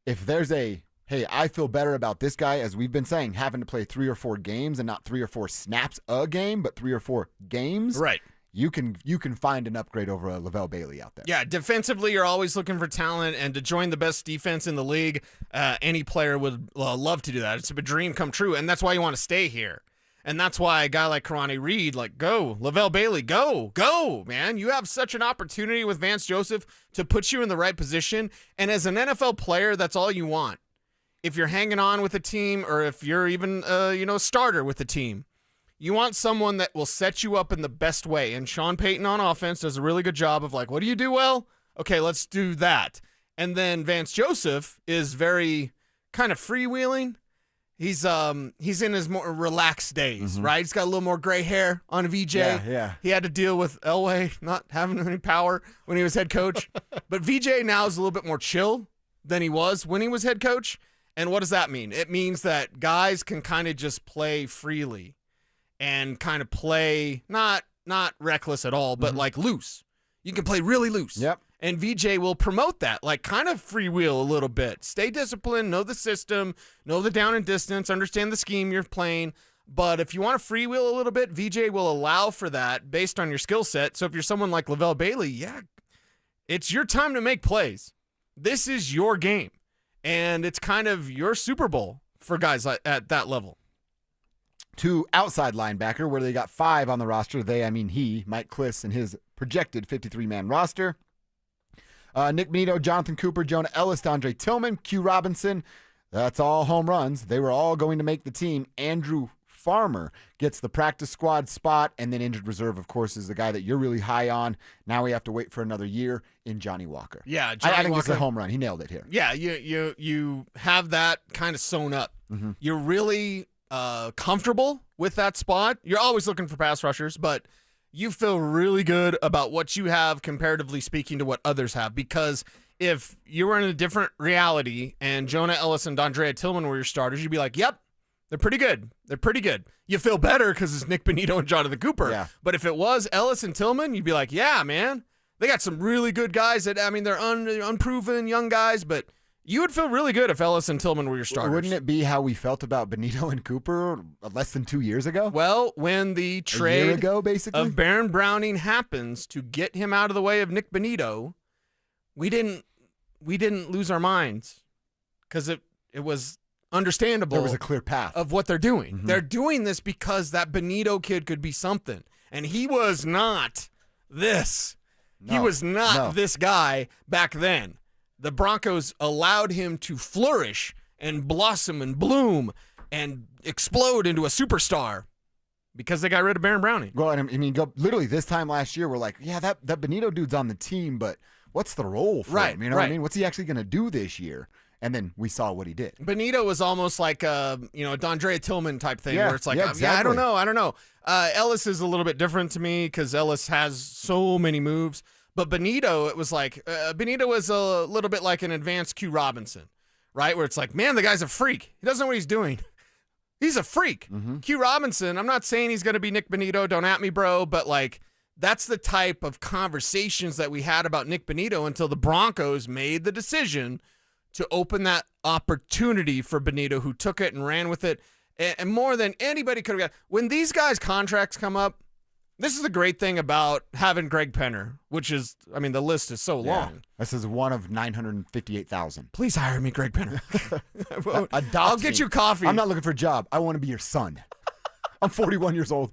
If there's hey, I feel better about this guy, as we've been saying, having to play 3 or 4 games and not 3 or 4 snaps a game, but 3 or 4 games. Right. You can find an upgrade over a Lavelle Bailey out there. Yeah, defensively, you're always looking for talent, and to join the best defense in the league, any player would love to do that. It's a dream come true, and that's why you want to stay here. And that's why a guy like Karani Reed, go. Lavelle Bailey, go, man. You have such an opportunity with Vance Joseph to put you in the right position. And as an NFL player, that's all you want. If you're hanging on with a team or if you're even, a starter with the team, you want someone that will set you up in the best way. And Sean Payton on offense does a really good job of what do you do well? Okay, let's do that. And then Vance Joseph is very kind of freewheeling. He's in his more relaxed days, right? He's got a little more gray hair on VJ. Yeah. He had to deal with Elway not having any power when he was head coach. But VJ now is a little bit more chill than he was when he was head coach. And what does that mean? It means that guys can kind of just play freely and kind of play not reckless at all, but like loose. You can play really loose. Yep. And VJ will promote that, like kind of freewheel a little bit. Stay disciplined, know the system, know the down and distance, understand the scheme you're playing. But if you want to freewheel a little bit, VJ will allow for that based on your skill set. So if you're someone like LaVelle Bailey, yeah, it's your time to make plays. This is your game. And it's kind of your Super Bowl for guys at that level. To outside linebacker, where they got 5 on the roster. They, I mean he, Mike Kliss, and his projected 53-man roster. Nick Benito, Jonathan Cooper, Jonah Ellis, DeAndre Tillman, Q Robinson. That's all home runs. They were all going to make the team. Andrew Farmer gets the practice squad spot, and then injured reserve, of course, is the guy that you're really high on. Now we have to wait for another year in Johnny Walker. Yeah, I think it's a home run. He nailed it here. Yeah, you have that kind of sewn up. You're really comfortable with that spot. You're always looking for pass rushers, but you feel really good about what you have comparatively speaking to what others have, because if you were in a different reality and Jonah Ellis and D'Andrea Tillman were your starters, you'd be like, yep, they're pretty good. They're pretty good. You feel better because it's Nick Benito and Jonathan Cooper. Yeah. But if it was Ellis and Tillman, you'd be like, yeah, man, they got some really good guys that, I mean, they're unproven young guys, but you would feel really good if Ellis and Tillman were your starters. Wouldn't it be how we felt about Benito and Cooper less than 2 years ago? Well, when the trade a year ago, basically, of Baron Browning happens to get him out of the way of Nick Benito, we didn't lose our minds because it was understandable. There was a clear path of what they're doing. They're doing this because that Benito kid could be something, and he was not this. He was not this guy back then. The Broncos allowed him to flourish and blossom and bloom and explode into a superstar because they got rid of Baron Browning. Well, and I mean, literally this time last year, we're like, yeah, that Benito dude's on the team, but what's the role for him? You know what I mean? What's he actually going to do this year? And then we saw what he did. Benito was almost like a D'Andrea Tillman type thing, where it's like, exactly. I don't know. Ellis is a little bit different to me because Ellis has so many moves. But Benito, it was like, Benito was a little bit like an advanced Q Robinson, right? Where it's like, man, the guy's a freak. He doesn't know what he's doing. He's a freak. Q Robinson, I'm not saying he's going to be Nick Benito. Don't at me, bro. But like, that's the type of conversations that we had about Nick Benito until the Broncos made the decision to open that opportunity for Benito, who took it and ran with it. And more than anybody could have got. When these guys' contracts come up, this is the great thing about having Greg Penner, which is, I mean, the list is so long. This is one of 958,000. Please hire me, Greg Penner. Adopt I'll get you coffee. I'm not looking for a job. I want to be your son. I'm 41 years old.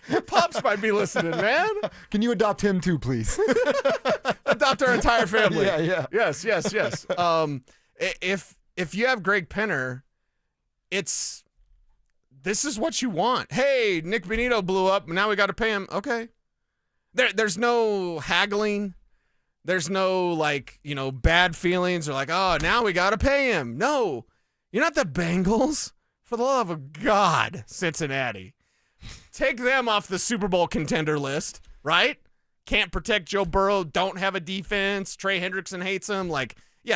Your pops might be listening, man. Can you adopt him too, please? Adopt our entire family. Yeah. Yes. If you have Greg Penner, this is what you want. Hey, Nick Benito blew up. Now we got to pay him. Okay. There's no haggling. There's no bad feelings or like, oh, now we got to pay him. No, you're not the Bengals. For the love of God, Cincinnati. Take them off the Super Bowl contender list, right? Can't protect Joe Burrow. Don't have a defense. Trey Hendrickson hates him.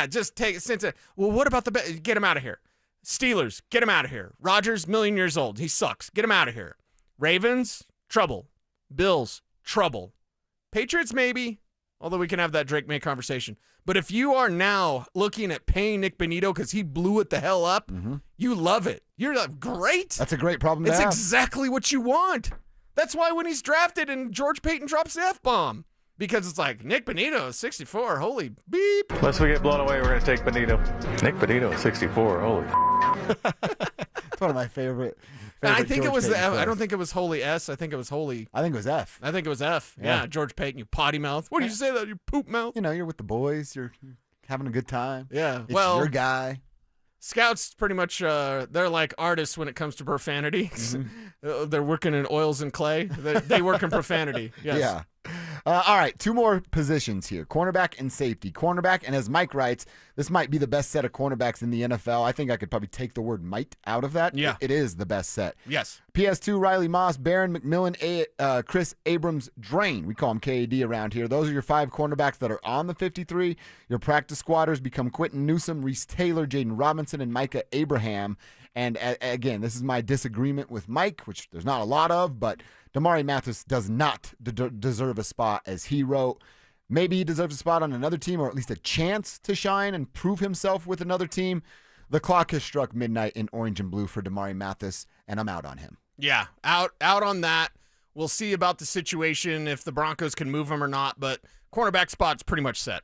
Just take Cincinnati. Well, what about get him out of here. Steelers, get him out of here. Rodgers, million years old. He sucks. Get him out of here. Ravens, trouble. Bills, trouble. Patriots, maybe, although we can have that Drake May conversation. But if you are now looking at paying Nick Benito because he blew it the hell up, you love it. You're like, great. That's a great problem to It's have. exactly what you want. That's why when he's drafted and George Payton drops the F-bomb, because it's like, Nick Benito is 64, holy beep. Unless we get blown away, we're going to take Benito. Nick Benito is 64, holy. It's one of my favorite And I think George it was Payton the F. I plays. don't think it was holy S. I think it was holy. I think it was F. I think it was F. Yeah, George Payton, you potty mouth. What did you say that? You poop mouth? You know, you're with the boys. You're having a good time. Yeah. It's well, your guy. Scouts pretty much, they're like artists when it comes to profanity. They're working in oils and clay. They work in profanity. Yes. Yeah. All right, two more positions here, cornerback and safety. Cornerback, and as Mike writes, this might be the best set of cornerbacks in the NFL. I think I could probably take the word might out of that. Yeah. It is the best set. Yes. PS2, Riley Moss, Barron, McMillan, Chris Abrams, Drain. We call him KAD around here. Those are your 5 cornerbacks that are on the 53. Your practice squatters become Quentin Newsome, Reese Taylor, Jaden Robinson, and Micah Abraham. And again, this is my disagreement with Mike, which there's not a lot of, but Damari Mathis does not deserve a spot, as he wrote. Maybe he deserves a spot on another team, or at least a chance to shine and prove himself with another team. The clock has struck midnight in orange and blue for Damari Mathis, and I'm out on him. Yeah, out on that. We'll see about the situation, if the Broncos can move him or not, but cornerback spot's pretty much set.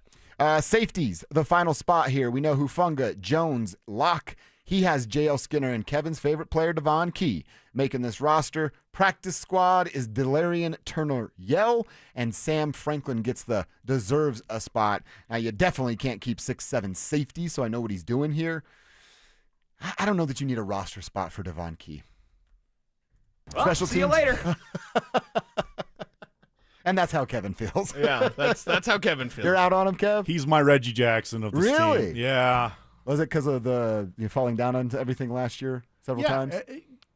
Safeties, the final spot here. We know Hufanga, Jones, Locke. He has J.L. Skinner and Kevin's favorite player, Devon Key, making this roster. Practice squad is Delarian Turner-Yell, and Sam Franklin deserves a spot. Now, you definitely can't keep 6'7" safety, so I know what he's doing here. I don't know that you need a roster spot for Devon Key. Well, Special see you teams? later. And that's how Kevin feels. Yeah, that's how Kevin feels. You're out on him, Kev? He's my Reggie Jackson of this Really? team. Yeah. Was it because of you falling down onto everything last year several times?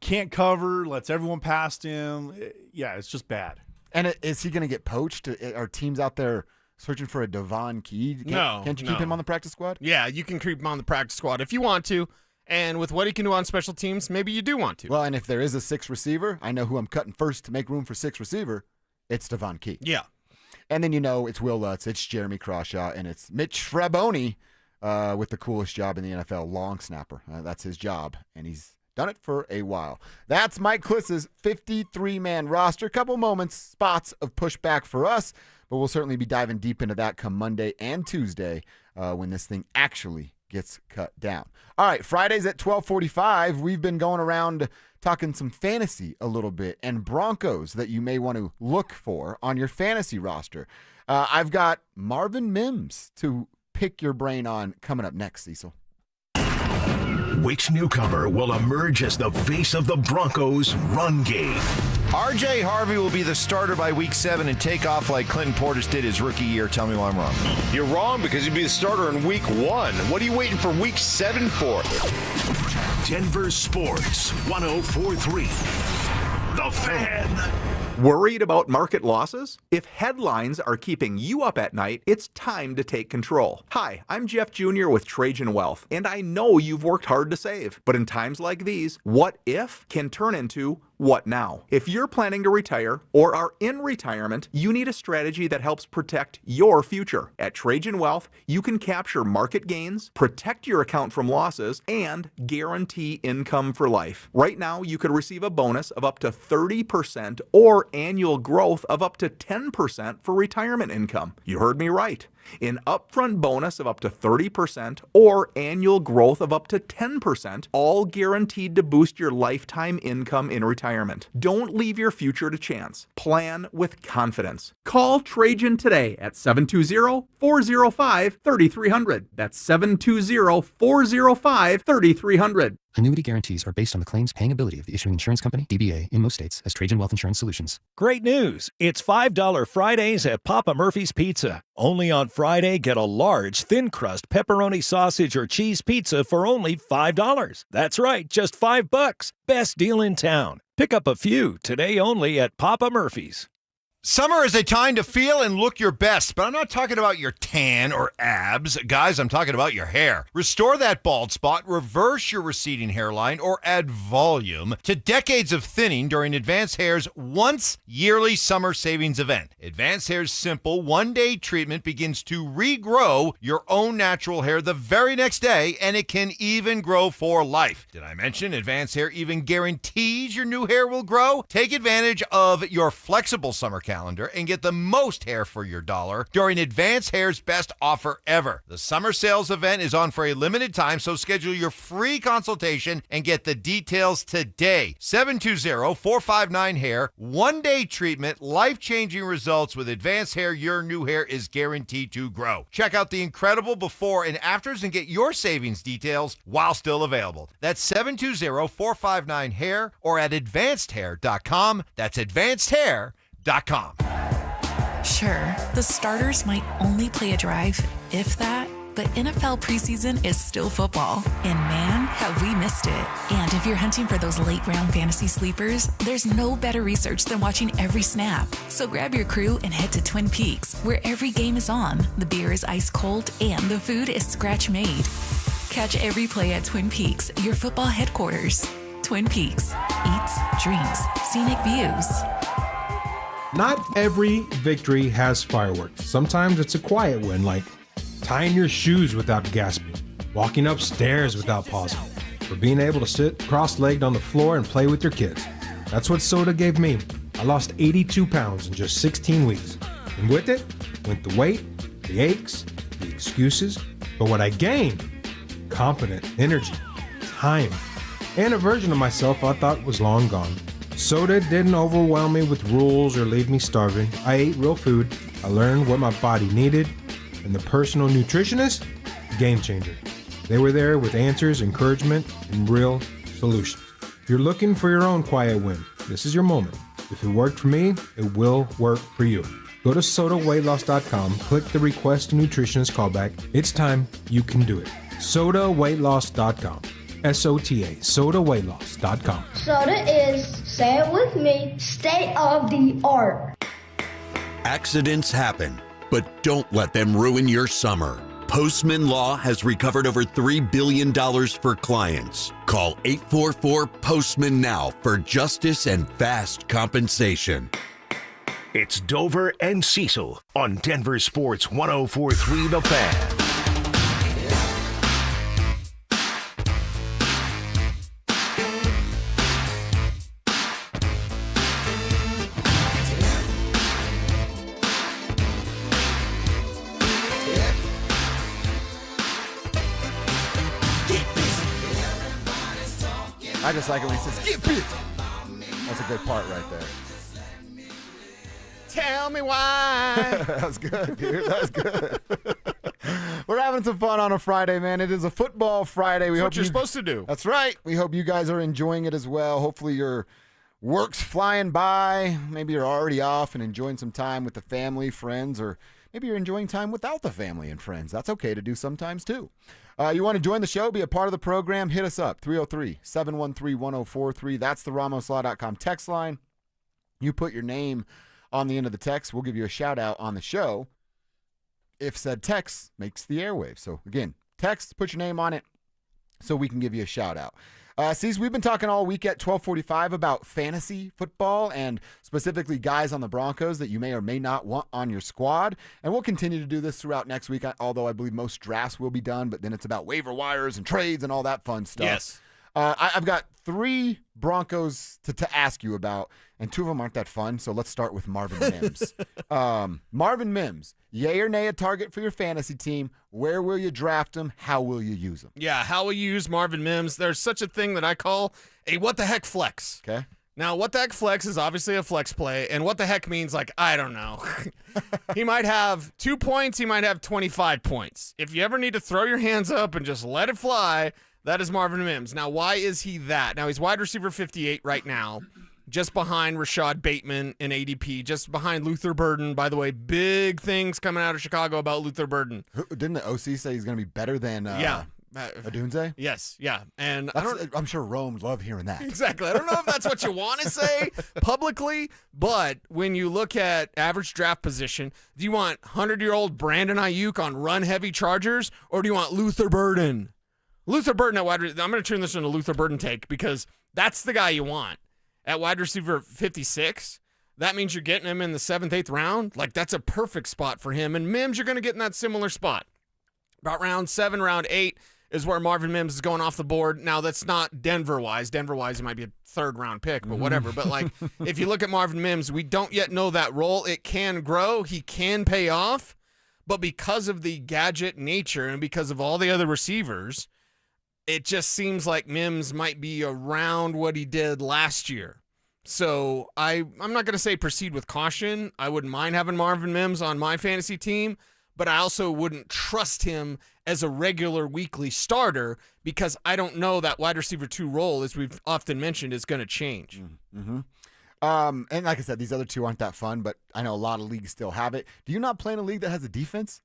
Can't cover, lets everyone past him. Yeah, it's just bad. And is he going to get poached? Are teams out there searching for a Devon Key? Can't you keep him on the practice squad? Yeah, you can keep him on the practice squad if you want to. And with what he can do on special teams, maybe you do want to. Well, and if there is a 6 receiver, I know who I'm cutting first to make room for 6 receiver. It's Devon Key. Yeah. And then it's Will Lutz, it's Jeremy Crawshaw, and it's Mitch Fraboni with the coolest job in the NFL, long snapper. That's his job, and he's done it for a while. That's Mike Kliss's 53-man roster. Couple spots of pushback for us, but we'll certainly be diving deep into that come Monday and Tuesday when this thing actually gets cut down. All right, Fridays at 12:45, we've been going around talking some fantasy a little bit and Broncos that you may want to look for on your fantasy roster. I've got Marvin Mims to pick your brain on coming up next, Cecil. Which newcomer will emerge as the face of the Broncos' run game? R.J. Harvey will be the starter by week 7 and take off like Clinton Portis did his rookie year. Tell me why I'm wrong. You're wrong because he'd be the starter in week 1. What are you waiting for week 7 for? Denver Sports 104.3. The Fan. Worried about market losses? If headlines are keeping you up at night, it's time to take control. Hi, I'm Jeff Jr. with Trajan Wealth, and I know you've worked hard to save. But in times like these, what if can turn into what now? If you're planning to retire or are in retirement, you need a strategy that helps protect your future. At Trajan Wealth, you can capture market gains, protect your account from losses, and guarantee income for life. Right now, you could receive a bonus of up to 30% or annual growth of up to 10% for retirement income. You heard me right. An upfront bonus of up to 30% or annual growth of up to 10%, all guaranteed to boost your lifetime income in retirement. Don't leave your future to chance. Plan with confidence. Call Trajan today at 720-405-3300. That's 720-405-3300. Annuity guarantees are based on the claims paying ability of the issuing insurance company, DBA, in most states as Trajan Wealth Insurance Solutions. Great news! It's $5 Fridays at Papa Murphy's Pizza. Only on Friday, get a large, thin-crust pepperoni sausage or cheese pizza for only $5. That's right, just $5. Best deal in town. Pick up a few today only at Papa Murphy's. Summer is a time to feel and look your best, but I'm not talking about your tan or abs. Guys, I'm talking about your hair. Restore that bald spot, reverse your receding hairline, or add volume to decades of thinning during Advanced Hair's once-yearly summer savings event. Advanced Hair's simple one-day treatment begins to regrow your own natural hair the very next day, and it can even grow for life. Did I mention Advanced Hair even guarantees your new hair will grow? Take advantage of your flexible summer calendar and get the most hair for your dollar during Advanced Hair's best offer ever. The summer sales event is on for a limited time, so schedule your free consultation and get the details today. 720-459-HAIR. One-day treatment, life-changing results with Advanced Hair. Your new hair is guaranteed to grow. Check out the incredible before and afters and get your savings details while still available. That's 720-459-HAIR or at advancedhair.com. That's advancedhair.com. Sure, the starters might only play a drive, if that, but NFL preseason is still football, and man, have we missed it. And if you're hunting for those late-round fantasy sleepers, there's no better research than watching every snap. So grab your crew and head to Twin Peaks, where every game is on, the beer is ice cold, and the food is scratch-made. Catch every play at Twin Peaks, your football headquarters. Twin Peaks. Eats, drinks, scenic views. Not every victory has fireworks. Sometimes it's a quiet win, like tying your shoes without gasping, walking upstairs without pausing, or being able to sit cross-legged on the floor and play with your kids. That's what soda gave me. I lost 82 pounds in just 16 weeks. And with it went the weight, the aches, the excuses. But what I gained, confidence, energy, time, and a version of myself I thought was long gone. Soda didn't overwhelm me with rules or leave me starving. I ate real food. I learned what my body needed. And the personal nutritionist, game changer. They were there with answers, encouragement, and real solutions. If you're looking for your own quiet win, this is your moment. If it worked for me, it will work for you. Go to sodaweightloss.com, click the request a nutritionist callback. It's time, you can do it. sodaweightloss.com. SOTA, sodaweightloss.com. Soda is, say it with me, state of the art. Accidents happen, but don't let them ruin your summer. Postman Law has recovered over $3 billion for clients. Call 844-POSTMAN now for justice and fast compensation. It's Dover and Cecil on Denver Sports 104.3 The Fan. I just like it when he says, "Get busy." That's a good part right there. Tell me why. That was good, dude. That was good. We're having some fun on a Friday, man. It is a football Friday. That's what you're supposed to do. That's right. We hope you guys are enjoying it as well. Hopefully your work's flying by. Maybe you're already off and enjoying some time with the family, friends, or maybe you're enjoying time without the family and friends. That's okay to do sometimes, too. You want to join the show, be a part of the program, hit us up, 303-713-1043. That's the RamosLaw.com text line. You put your name on the end of the text. We'll give you a shout-out on the show if said text makes the airwaves. So, again, text, put your name on it so we can give you a shout-out. Cece, we've been talking all week at 12:45 about fantasy football and specifically guys on the Broncos that you may or may not want on your squad. And we'll continue to do this throughout next week, although I believe most drafts will be done, but then it's about waiver wires and trades and all that fun stuff. Yes. I've got 3 Broncos to ask you about, and 2 of them aren't that fun, so let's start with Marvin Mims. Marvin Mims, yay or nay a target for your fantasy team? Where will you draft him? How will you use him? Yeah, how will you use Marvin Mims? There's such a thing that I call a what the heck flex. Okay. Now, what the heck flex is obviously a flex play, and what the heck means, like, I don't know. He might have 2 points, he might have 25 points. If you ever need to throw your hands up and just let it fly, that is Marvin Mims. Now, why is he that? Now, he's wide receiver 58 right now, just behind Rashad Bateman in ADP, just behind Luther Burden. By the way, big things coming out of Chicago about Luther Burden. Didn't the OC say he's going to be better than Adunze? Yes, yeah. And I'm sure Rome love hearing that. Exactly. I don't know if that's what you want to say publicly, but when you look at average draft position, do you want 100-year-old Brandon Ayuk on run-heavy Chargers, or do you want Luther Burden? Luther Burden at wide receiver. I'm going to turn this into a Luther Burden take because that's the guy you want. At wide receiver 56, that means you're getting him in the 7th, 8th round. Like, that's a perfect spot for him. And Mims, you're going to get in that similar spot. About round 7, round 8 is where Marvin Mims is going off the board. Now, that's not Denver-wise. Denver-wise, it might be a 3rd-round pick, but whatever. But, like, if you look at Marvin Mims, we don't yet know that role. It can grow. He can pay off. But because of the gadget nature and because of all the other receivers, it just seems like Mims might be around what he did last year. So I'm not going to say proceed with caution. I wouldn't mind having Marvin Mims on my fantasy team, but I also wouldn't trust him as a regular weekly starter because I don't know that wide receiver 2 role, as we've often mentioned, is going to change. Mm-hmm. And like I said, these other two aren't that fun, but I know a lot of leagues still have it. Do you not play in a league that has a defense?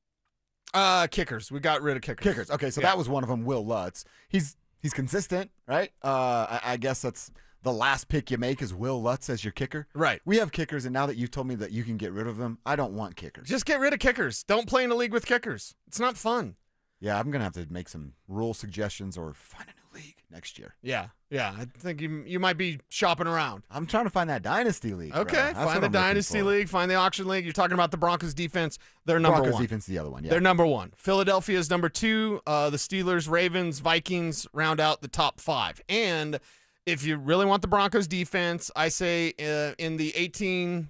Kickers. We got rid of kickers. Kickers. Okay, so that was one of them, Will Lutz. He's consistent, right? I guess that's the last pick you make is Will Lutz as your kicker. Right. We have kickers, and now that you've told me that you can get rid of them, I don't want kickers. Just get rid of kickers. Don't play in a league with kickers. It's not fun. Yeah, I'm going to have to make some rule suggestions or find a new league next year. Yeah. I think you might be shopping around. I'm trying to find that Dynasty League. Okay, find the Dynasty League, find the Auction League. You're talking about the Broncos defense. They're number Broncos one. defense is the other one, yeah. They're number one. Philadelphia is number two. The Steelers, Ravens, Vikings round out the top 5. And if you really want the Broncos defense, I say in the 18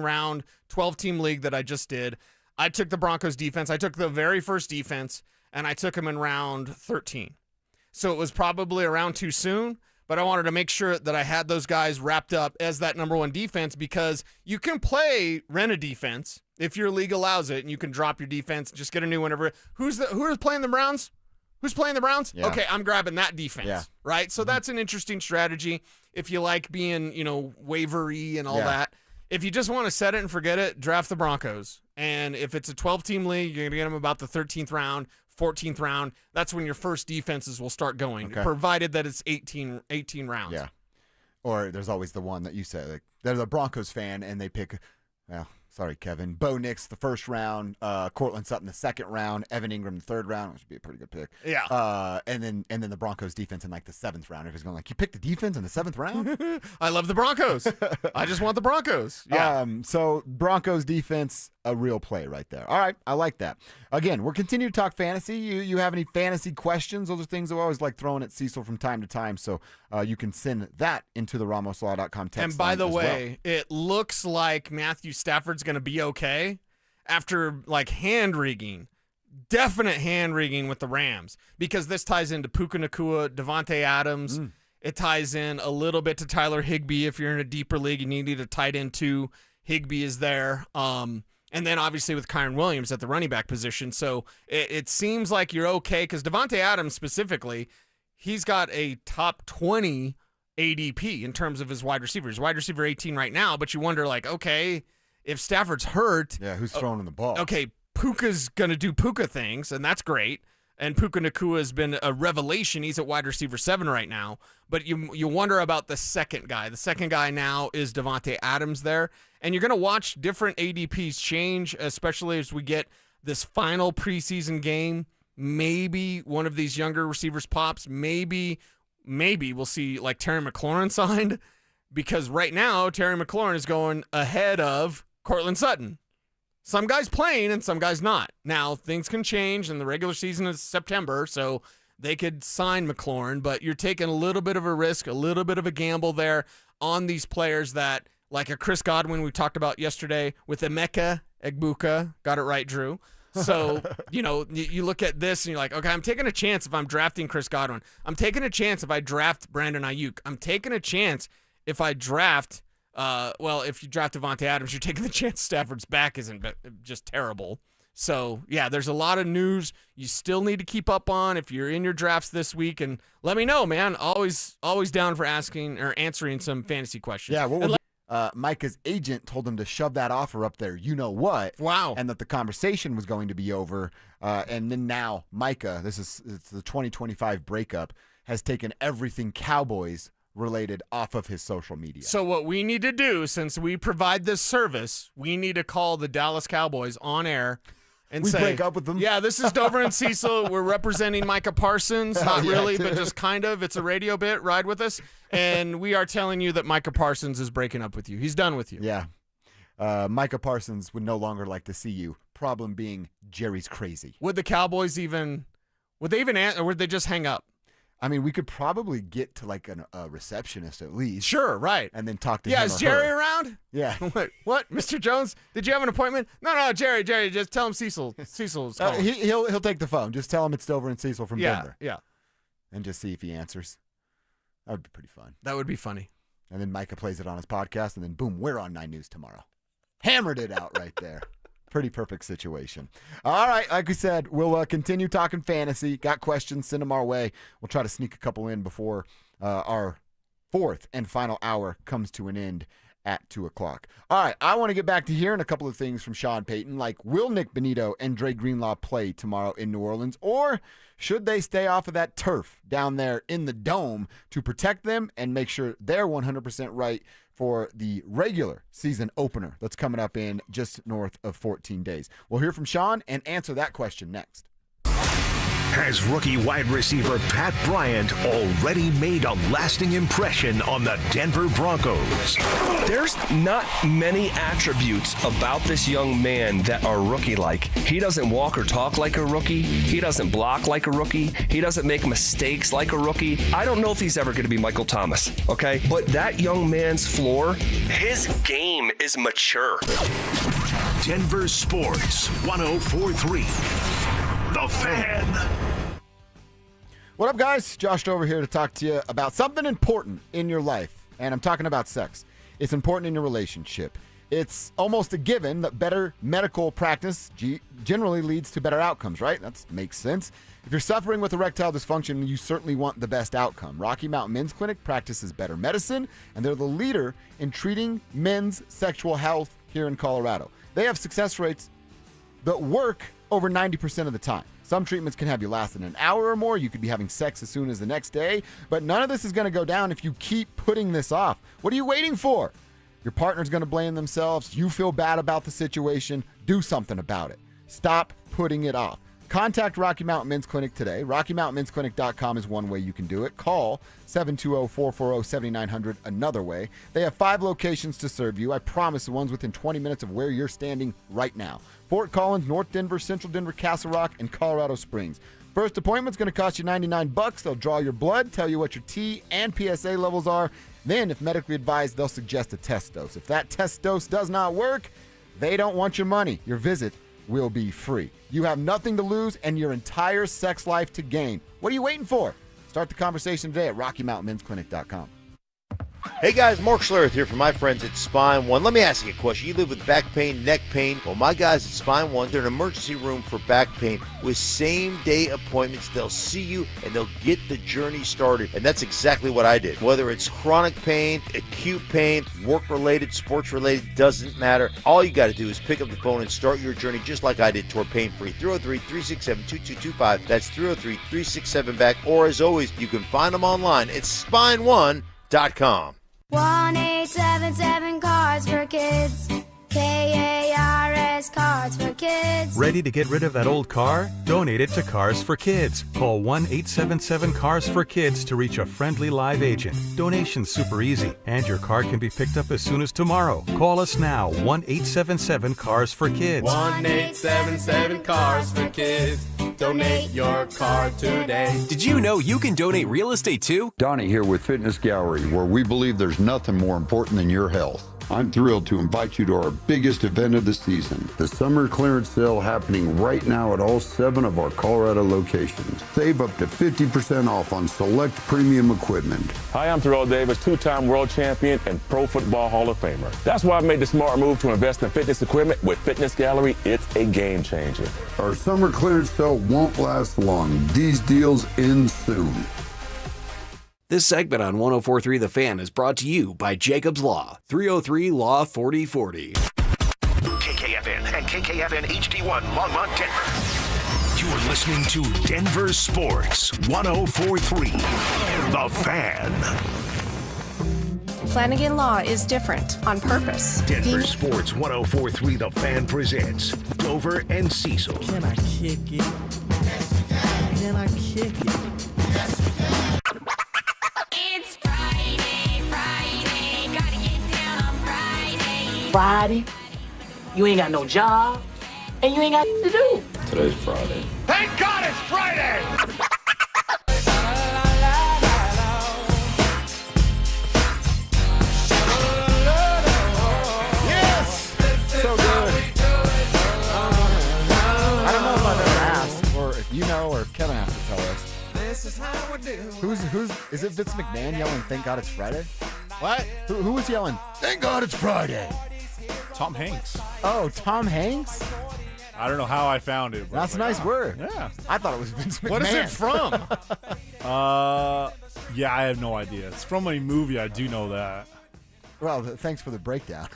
round, 12-team league that I just did, I took the Broncos defense. I took the very first defense, and I took them in round 13. So it was probably around too soon, but I wanted to make sure that I had those guys wrapped up as that number one defense because you can rent a defense if your league allows it, and you can drop your defense, just get a new one every. Who is playing the Browns? Who's playing the Browns? Yeah. Okay, I'm grabbing that defense, right? So that's an interesting strategy if you like being, waivery and all that. If you just want to set it and forget it, draft the Broncos. And if it's a 12-team league, you're going to get them about the 13th round, 14th round. That's when your first defenses will start going, provided that it's 18 rounds. Yeah. Or there's always the one that you said, like, they're the Broncos fan, and they pick, sorry, Kevin, Bo Nix the first round, Cortland Sutton the second round, Evan Ingram the third round, which would be a pretty good pick. Yeah. And then the Broncos defense in like the 7th round. Everybody's going like, you picked the defense in the 7th round? I love the Broncos. I just want the Broncos. Yeah. So Broncos defense, a real play right there. All right, I like that. Again, we're continuing to talk fantasy. You have any fantasy questions? Those are things I always like throwing at Cecil from time to time. So you can send that into the RamosLaw.com text. And by line the as way, it looks like Matthew Stafford's going to be okay after like hand rigging. Definite hand rigging with the Rams because this ties into Puka Nacua, Devontae Adams. It ties in a little bit to Tyler Higbee. If you're in a deeper league, you need a tight end too. Higbee is there. And then obviously with Kyron Williams at the running back position. So it seems like you're okay because Devontae Adams specifically, he's got a top 20 ADP in terms of his wide receivers. Wide receiver 18 right now, but you wonder like, okay, if Stafford's hurt. Yeah, who's throwing the ball? Okay, Puka's going to do Puka things, and that's great. And Puka Nacua has been a revelation. He's at wide receiver 7 right now. But you wonder about the second guy. The second guy now is Devontae Adams there. And you're going to watch different ADPs change, especially as we get this final preseason game. Maybe one of these younger receivers pops. Maybe we'll see like Terry McLaurin signed. Because right now, Terry McLaurin is going ahead of Cortland Sutton. Some guys playing and some guys not. Now, things can change, and the regular season is September, so they could sign McLaurin, but you're taking a little bit of a risk, a little bit of a gamble there on these players that, like a Chris Godwin we talked about yesterday with Emeka Egbuka. Got it right, Drew. So, you look at this and you're like, okay, I'm taking a chance if I'm drafting Chris Godwin. I'm taking a chance if I draft Brandon Ayuk. I'm taking a chance if I draft if you draft Devontae Adams, you're taking the chance Stafford's back isn't just terrible. So, yeah, there's a lot of news you still need to keep up on if you're in your drafts this week. And let me know, man. Always down for asking or answering some fantasy questions. Yeah, Micah's agent told him to shove that offer up there. You know what? Wow. And that the conversation was going to be over. And then now Micah, it's the 2025 breakup, has taken everything Cowboys related off of his social media. So what we need to do, since we provide this service, we need to call the Dallas Cowboys on air and say, break up with them. Yeah, this is Dover and Cecil. We're representing Micah Parsons. Not really, but just kind of. It's a radio bit. Ride with us. And we are telling you that Micah Parsons is breaking up with you. He's done with you. Yeah. Micah Parsons would no longer like to see you. Problem being, Jerry's crazy. Would the Cowboys would they answer, or would they just hang up? I mean, we could probably get to like a receptionist at least. Sure, right. And then talk to him. Yeah, is Jerry around? Yeah. What? Mr. Jones, did you have an appointment? No, Jerry, just tell him Cecil's calling. He'll take the phone. Just tell him it's Dover and Cecil from Denver. Yeah. And just see if he answers. That would be pretty fun. That would be funny. And then Micah plays it on his podcast, and then boom, we're on 9 News tomorrow. Hammered it out right there. Pretty perfect situation. All right, like we said, we'll continue talking fantasy. Got questions, send them our way. We'll try to sneak a couple in before our fourth and final hour comes to an end at 2 o'clock. All right, I want to get back to hearing a couple of things from Sean Payton, like will Nick Bonito and Dre Greenlaw play tomorrow in New Orleans, or should they stay off of that turf down there in the Dome to protect them and make sure they're 100% right for the regular season opener that's coming up in just north of 14 days? We'll hear from Sean and answer that question next. Has rookie wide receiver Pat Bryant already made a lasting impression on the Denver Broncos? There's not many attributes about this young man that are rookie-like. He doesn't walk or talk like a rookie. He doesn't block like a rookie. He doesn't make mistakes like a rookie. I don't know if he's ever going to be Michael Thomas, okay? But that young man's floor, his game is mature. Denver Sports 104.3. The Fan. What up, guys? Josh Dover here to talk to you about something important in your life, and I'm talking about sex. It's important in your relationship. It's almost a given that better medical practice generally leads to better outcomes, right? That makes sense. If you're suffering with erectile dysfunction, you certainly want the best outcome. Rocky Mountain Men's Clinic practices better medicine, and they're the leader in treating men's sexual health here in Colorado. They have success rates that work over 90% of the time. Some treatments can have you last an hour or more. You could be having sex as soon as the next day, but none of this is going to go down if you keep putting this off. What are you waiting for? Your partner's going to blame themselves. You feel bad about the situation. Do something about it. Stop putting it off. Contact Rocky Mountain Men's Clinic today. RockyMountainMen'sClinic.com is one way you can do it. Call 720-440-7900 another way. They have 5 locations to serve you. I promise the ones within 20 minutes of where you're standing right now. Fort Collins, North Denver, Central Denver, Castle Rock, and Colorado Springs. First appointment's going to cost you $99. They'll draw your blood, tell you what your T and PSA levels are. Then, if medically advised, they'll suggest a test dose. If that test dose does not work, they don't want your money. Your visit will be free. You have nothing to lose and your entire sex life to gain. What are you waiting for? Start the conversation today at RockyMountainMen'sClinic.com. Hey guys, Mark Schlereth here from my friends at Spine One. Let me ask you a question. You live with back pain, neck pain. Well, my guys at Spine One, they're an emergency room for back pain with same-day appointments. They'll see you and they'll get the journey started. And that's exactly what I did. Whether it's chronic pain, acute pain, work-related, sports-related, doesn't matter. All you got to do is pick up the phone and start your journey just like I did toward pain-free. 303-367-2225. That's 303-367-BACK. Or as always, you can find them online at SpineOne.com. 1-877 Cards for Kids. KARS Cards for Kids. Ready to get rid of that old car? Donate it to Cars for Kids. Call 1-877-CARS-FOR-KIDS to reach a friendly live agent. Donation's super easy, and your car can be picked up as soon as tomorrow. Call us now, 1-877-CARS-FOR-KIDS. 1-877 Cars for Kids. Donate your car today. Did you know you can donate real estate too? Donnie here with Fitness Gallery, where we believe there's nothing more important than your health. I'm thrilled to invite you to our biggest event of the season, the summer clearance sale happening right now at all 7 of our Colorado locations. Save up to 50% off on select premium equipment. Hi, I'm Terrell Davis, 2-time world champion and Pro Football Hall of Famer. That's why I made the smart move to invest in fitness equipment with Fitness Gallery. It's a game changer. Our summer clearance sale won't last long. These deals end soon. This segment on 104.3 The Fan is brought to you by Jacob's Law, 303 Law 4040. KKFN and KKFN HD1 Longmont, Denver. You're listening to Denver Sports 104.3 The Fan. Flanagan Law is different on purpose. Denver Sports 104.3 The Fan presents Dover and Cecil. Can I kick it? Can I kick it? It's Friday, gotta get down on Friday. Friday, you ain't got no job, and you ain't got to do. Today's Friday. Thank God it's Friday! Yes! So good. I don't know if I've ever asked, or if you know, or Kevin has to tell us. This is how we do. Who's is it Vince McMahon yelling, "Thank God it's Friday"? What? Who was yelling, "Thank God it's Friday"? Tom Hanks. Oh, Tom Hanks? I don't know how I found it. That's a nice word. Yeah. I thought it was Vince McMahon. What is it from? Yeah, I have no idea. It's from a movie. I do know that. Well, thanks for the breakdown.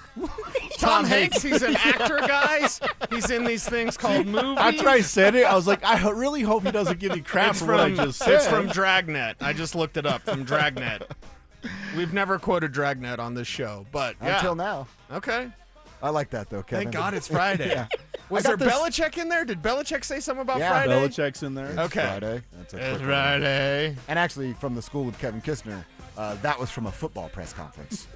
Tom Hanks, he's an actor, guys. He's in these things called movies. After I said it, I was like, I really hope he doesn't give me crap for what I just said. It's from Dragnet. I just looked it up, from Dragnet. We've never quoted Dragnet on this show, but yeah. Until now. Okay. I like that, though, Kevin. Thank God it's Friday. Yeah. Was there Belichick in there? Did Belichick say something about Yeah, Friday? Belichick's in there. It's Okay. Friday. That's a It's quick Friday. one. And actually, from the school of Kevin Kistner, that was from a football press conference.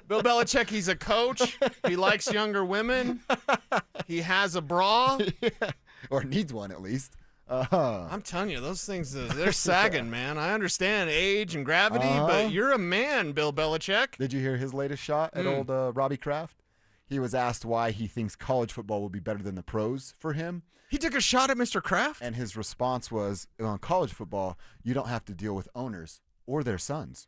Bill Belichick, he's a coach. He likes younger women. He has a bra. Or needs one, at least. I'm telling you, those things, they're sagging, man. I understand age and gravity, but you're a man, Bill Belichick. Did you hear his latest shot at old Robbie Kraft? He was asked why he thinks college football will be better than the pros for him. He took a shot at Mr. Kraft? And his response was, on college football, you don't have to deal with owners or their sons.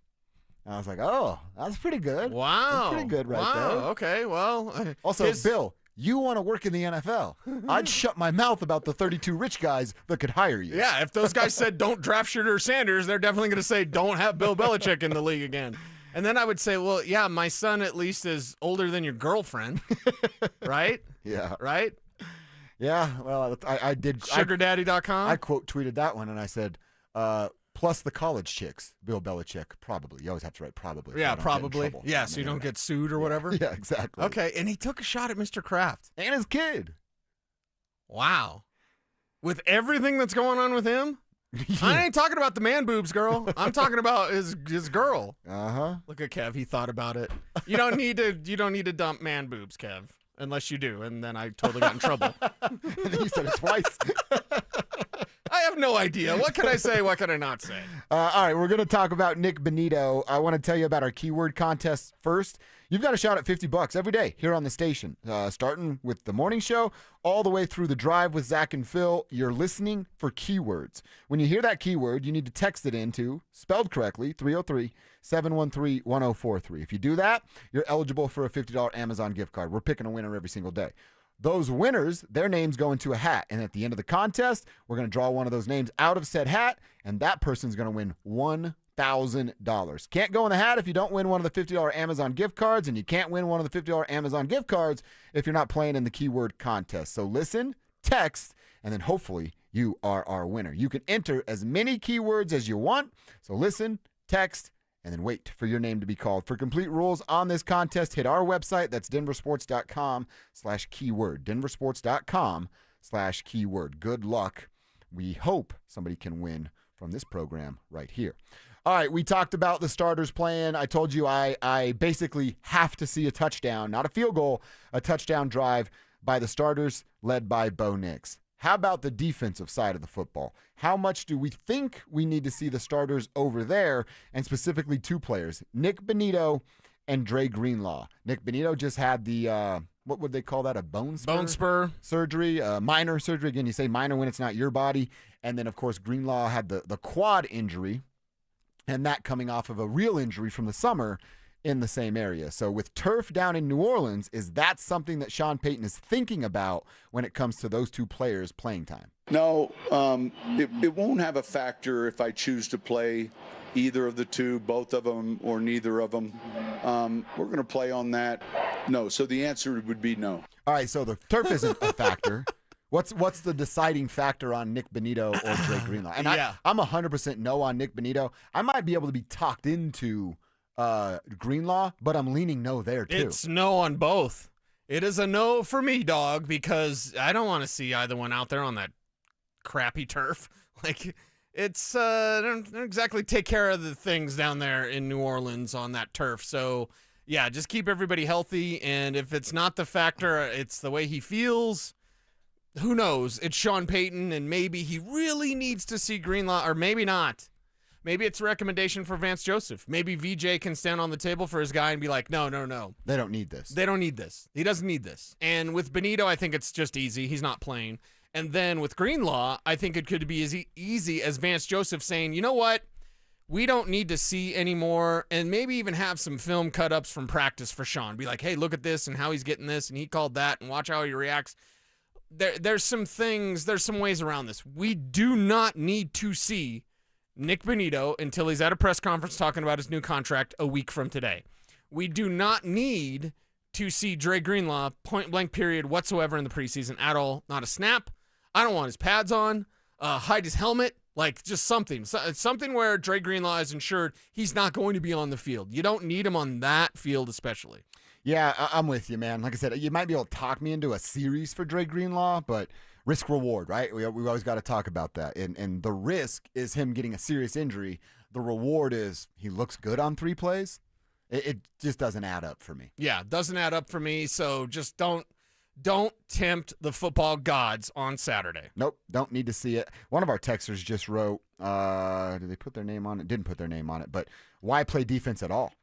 And I was like, oh, that's pretty good. Wow. That's pretty good right there. Okay, well. Also, Bill, you want to work in the NFL. I'd shut my mouth about the 32 rich guys that could hire you. Yeah, if those guys said don't draft Shooter Sanders, they're definitely going to say don't have Bill Belichick in the league again. And then I would say, well, yeah, my son at least is older than your girlfriend, right? Yeah. Right? Yeah, well, I did. SugarDaddy.com? I quote tweeted that one, and I said, plus the college chicks, Bill Belichick, probably. You always have to write probably. Yeah, probably. Yeah, so you don't get sued or whatever? Yeah, exactly. Okay, and he took a shot at Mr. Kraft. And his kid. Wow. With everything that's going on with him? I ain't talking about the man boobs, girl. I'm talking about his girl. Look at Kev. He thought about it. You don't need to dump man boobs, Kev, unless you do, and then I totally got in trouble. And then you said it twice. I have no idea. What can I say? What can I not say? All right, we're going to talk about Nick Bonito. I want to tell you about our keyword contest first. You've got a shot at $50 every day here on the station, starting with the morning show all the way through the drive with Zach and Phil. You're listening for keywords. When you hear that keyword, you need to text it into, spelled correctly, 303-713-1043. If you do that, you're eligible for a $50 Amazon gift card. We're picking a winner every single day. Those winners, their names go into a hat. And at the end of the contest, we're going to draw one of those names out of said hat, and that person's going to win $1,000. Can't go in the hat if you don't win one of the $50 Amazon gift cards, and you can't win one of the $50 Amazon gift cards if you're not playing in the keyword contest. So listen, text, and then hopefully you are our winner. You can enter as many keywords as you want. So listen, text, and then wait for your name to be called. For complete rules on this contest, hit our website. That's DenverSports.com/keyword. DenverSports.com/keyword. Good luck. We hope somebody can win from this program right here. All right, we talked about the starters playing. I told you I basically have to see a touchdown, not a field goal, a touchdown drive by the starters led by Bo Nix. How about the defensive side of the football? How much do we think we need to see the starters over there, and specifically two players, Nick Bonito and Dre Greenlaw? Nick Bonito just had the, what would they call that, a bone spur? Bone spur. Surgery, minor surgery. Again, you say minor when it's not your body. And then, of course, Greenlaw had the quad injury, and that coming off of a real injury from the summer in the same area. So with turf down in New Orleans, is that something that Sean Payton is thinking about when it comes to those two players' playing time? No, it won't have a factor if I choose to play either of the two, both of them, or neither of them. We're going to play on that. No, so the answer would be no. All right, so the turf isn't a factor. What's the deciding factor on Nick Bonito or Dre Greenlaw? And yeah. I'm 100% no on Nick Bonito. I might be able to be talked into Greenlaw, but I'm leaning no there too. It's no on both. It is a no for me, dog, because I don't want to see either one out there on that crappy turf. Like, it's don't exactly take care of the things down there in New Orleans on that turf. So yeah, just keep everybody healthy. And if it's not the factor, it's the way he feels. Who knows? It's Sean Payton, and maybe he really needs to see Greenlaw, or maybe not. Maybe it's a recommendation for Vance Joseph. Maybe VJ can stand on the table for his guy and be like, no. They don't need this. They don't need this. He doesn't need this. And with Bonito, I think it's just easy. He's not playing. And then with Greenlaw, I think it could be as easy as Vance Joseph saying, you know what? we don't need to see anymore, and maybe even have some film cut-ups from practice for Sean. Be like, hey, look at this and how he's getting this, and he called that, and watch how he reacts. There's some ways around this. We do not need to see Nick Bonito until he's at a press conference talking about his new contract a week from today. We do not need to see Dre Greenlaw point-blank period whatsoever in the preseason at all. Not a snap. I don't want his pads on. Hide his helmet. Like, just something where Dre Greenlaw is ensured he's not going to be on the field. You don't need him on that field especially. Yeah, I'm with you, man. Like I said, you might be able to talk me into a series for Dre Greenlaw, but risk-reward, right? We always got to talk about that. And the risk is him getting a serious injury. The reward is he looks good on 3 plays. It just doesn't add up for me. Yeah, doesn't add up for me, so just don't tempt the football gods on Saturday. Nope, don't need to see it. One of our texters just wrote, did they put their name on it? Didn't put their name on it, but why play defense at all?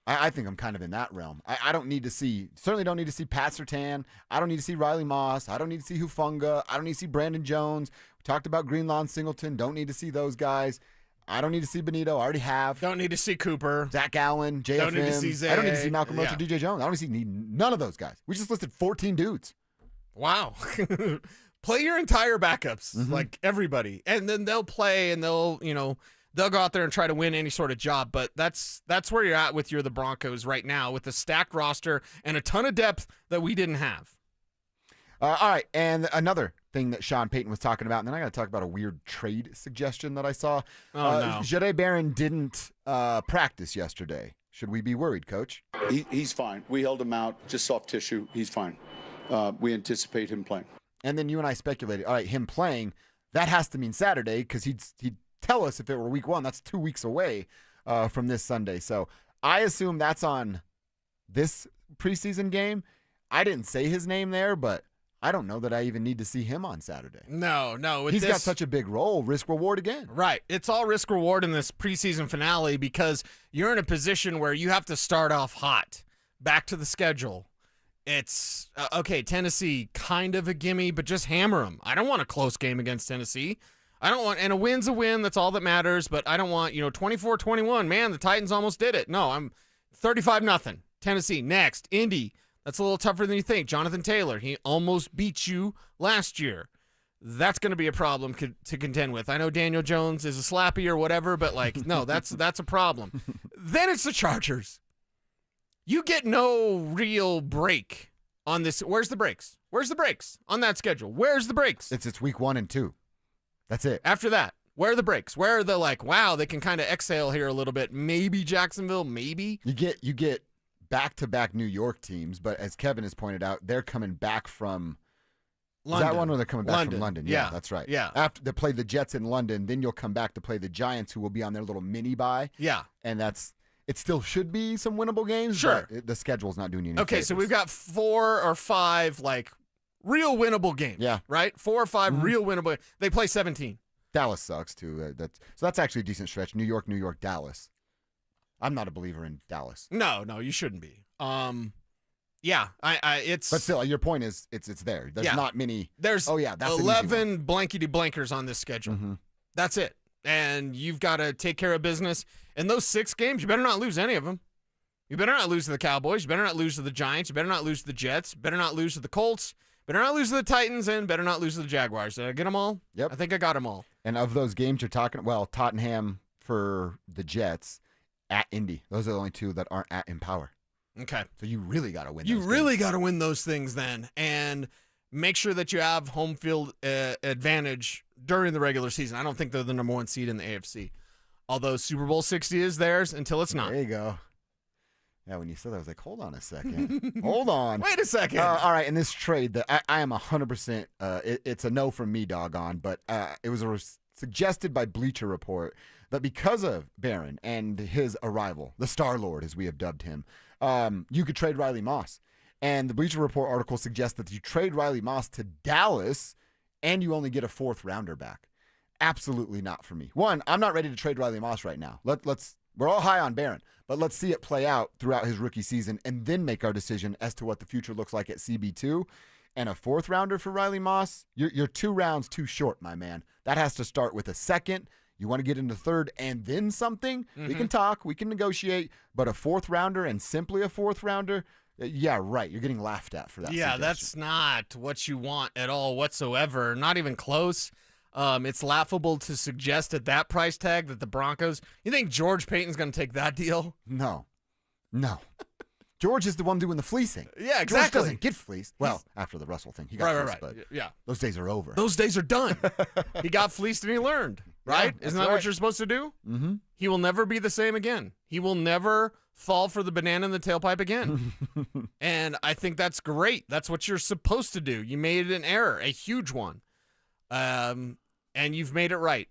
I think I'm kind of in that realm. I don't need to see, certainly don't need to see Pat Surtain. I don't need to see Riley Moss. I don't need to see Hufanga. I don't need to see Brandon Jones. We talked about Greenlaw and Singleton. Don't need to see those guys. I don't need to see Bonito. I already have. Don't need to see Cooper. Zach Allen, JFM. Don't need to see Zay. I don't need to see Malcolm Roach or DJ Jones. I don't need none of those guys. We just listed 14 dudes. Wow. Play your entire backups, like everybody. And then they'll play and they'll go out there and try to win any sort of job. But that's where you're at with the Broncos right now, with a stacked roster and a ton of depth that we didn't have. All right, and another thing that Sean Payton was talking about, and then I got to talk about a weird trade suggestion that I saw. No. Jahdae Barron didn't practice yesterday. Should we be worried, Coach? He's fine. We held him out, just soft tissue. He's fine. We anticipate him playing. And then you and I speculated, all right, him playing, that has to mean Saturday because he'd tell us if it were week 1. That's 2 weeks away from this Sunday. So I assume that's on this preseason game. I didn't say his name there, but I don't know that I even need to see him on Saturday. No. He's got such a big role. Risk reward again. Right. It's all risk reward in this preseason finale because you're in a position where you have to start off hot. Back to the schedule. It's, okay, Tennessee, kind of a gimme, but just hammer them. I don't want a close game against Tennessee. And a win's a win. That's all that matters. But I don't want, 24-21. Man, the Titans almost did it. No, I'm 35-0. Tennessee, next. Indy. That's a little tougher than you think. Jonathan Taylor, he almost beat you last year. That's going to be a problem to contend with. I know Daniel Jones is a slappy or whatever, but no, that's a problem. Then it's the Chargers. You get no real break on this. Where's the breaks? Where's the breaks on that schedule? Where's the breaks? It's week 1 and 2. That's it. After that, where are the breaks? Where are the wow, they can kind of exhale here a little bit. Maybe Jacksonville, maybe. You get back-to-back New York teams, but as Kevin has pointed out, they're coming back from London. Is that one where they're coming back from London? Yeah, that's right. Yeah. After they play the Jets in London, then you'll come back to play the Giants, who will be on their little mini bye. Yeah. And it still should be some winnable games, sure, but the schedule's not doing you any Okay, favors. so we've got 4 or 5 real winnable games. Yeah. Right? 4 or 5 real winnable. They play 17. Dallas sucks too. That's actually a decent stretch. New York, Dallas. I'm not a believer in Dallas. No, you shouldn't be. Yeah, it's. But still, your point is, it's there. There's not many. There's that's 11 blankety blankers on this schedule. Mm-hmm. That's it, and you've got to take care of business. In those 6 games, you better not lose any of them. You better not lose to the Cowboys. You better not lose to the Giants. You better not lose to the Jets. You better not lose to the Colts. Better not lose to the Titans, and better not lose to the Jaguars. Did I get them all? Yep. I think I got them all. And of those games you're talking, Tottenham for the Jets, at Indy. Those are the only 2 that aren't at Empower. Okay. So you really got to win. You really got to win those things then, and make sure that you have home field advantage during the regular season. I don't think they're the number 1 seed in the AFC, although Super Bowl 60 is theirs until it's not. There you go. Yeah, when you said that, I was like, hold on a second. Hold on. Wait a second. All right, in this trade, that I am 100%, it's a no from me, doggone, but it was suggested by Bleacher Report that because of Barron and his arrival, the Star-Lord, as we have dubbed him, you could trade Riley Moss. And the Bleacher Report article suggests that you trade Riley Moss to Dallas and you only get a 4th rounder back. Absolutely not for me. One, I'm not ready to trade Riley Moss right now. We're all high on Barron, but let's see it play out throughout his rookie season and then make our decision as to what the future looks like at CB2. And a 4th rounder for Riley Moss, you're 2 rounds too short, my man. That has to start with a 2nd. You want to get into third and then something? We can talk, we can negotiate, but a fourth rounder and simply a fourth rounder, yeah, right. You're getting laughed at for that. Yeah, suggestion. that's not what you want at all whatsoever. Not even close. It's laughable to suggest at that price tag that the Broncos, you think George Payton's going to take that deal? No. George is the one doing the fleecing. Yeah, exactly. George doesn't get fleeced. Well, after the Russell thing, he got fleeced, right. but Yeah. those days are over. Those days are done. He got fleeced and he learned, right? Yeah, Isn't that what you're supposed to do? Mm-hmm. He will never be the same again. He will never fall for the banana in the tailpipe again. And I think that's great. That's what you're supposed to do. You made an error, a huge one. And you've made it right.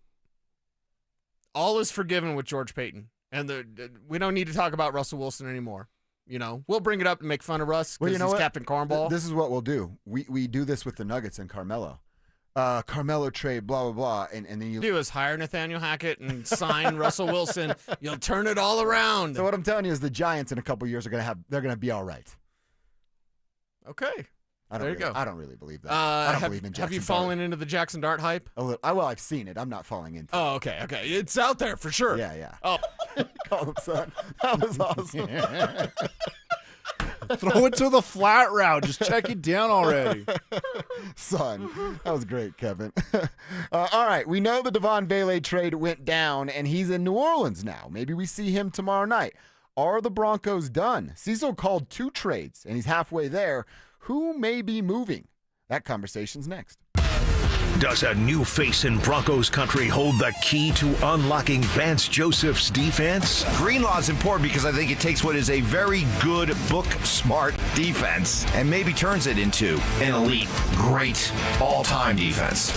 All is forgiven with George Payton. And we don't need to talk about Russell Wilson anymore. You know, we'll bring it up and make fun of Russ because he's Captain Cornball. This is what we'll do. We do this with the Nuggets and Carmelo. Carmelo trade, blah, blah, blah. And then you do is hire Nathaniel Hackett and sign Russell Wilson. You'll turn it all around. So what I'm telling you is the Giants in a couple years they're going to be all right. Okay. There you go. I don't really believe that. I don't believe in Jackson Have you fallen into the Jackson Dart hype? Well, I've seen it. I'm not falling into it. Oh, okay. It's out there for sure. Yeah. Oh. Call him son. That was awesome. Throw it to the flat route. Just check it down already. Son. That was great, Kevin. All right. We know the Devon Vele trade went down, and he's in New Orleans now. Maybe we see him tomorrow night. Are the Broncos done? Cecil called 2 trades, and he's halfway there. Who may be moving? That conversation's next. Does a new face in Broncos country hold the key to unlocking Vance Joseph's defense? Greenlaw is important because I think it takes what is a very good, book-smart defense and maybe turns it into an elite, great, all-time defense.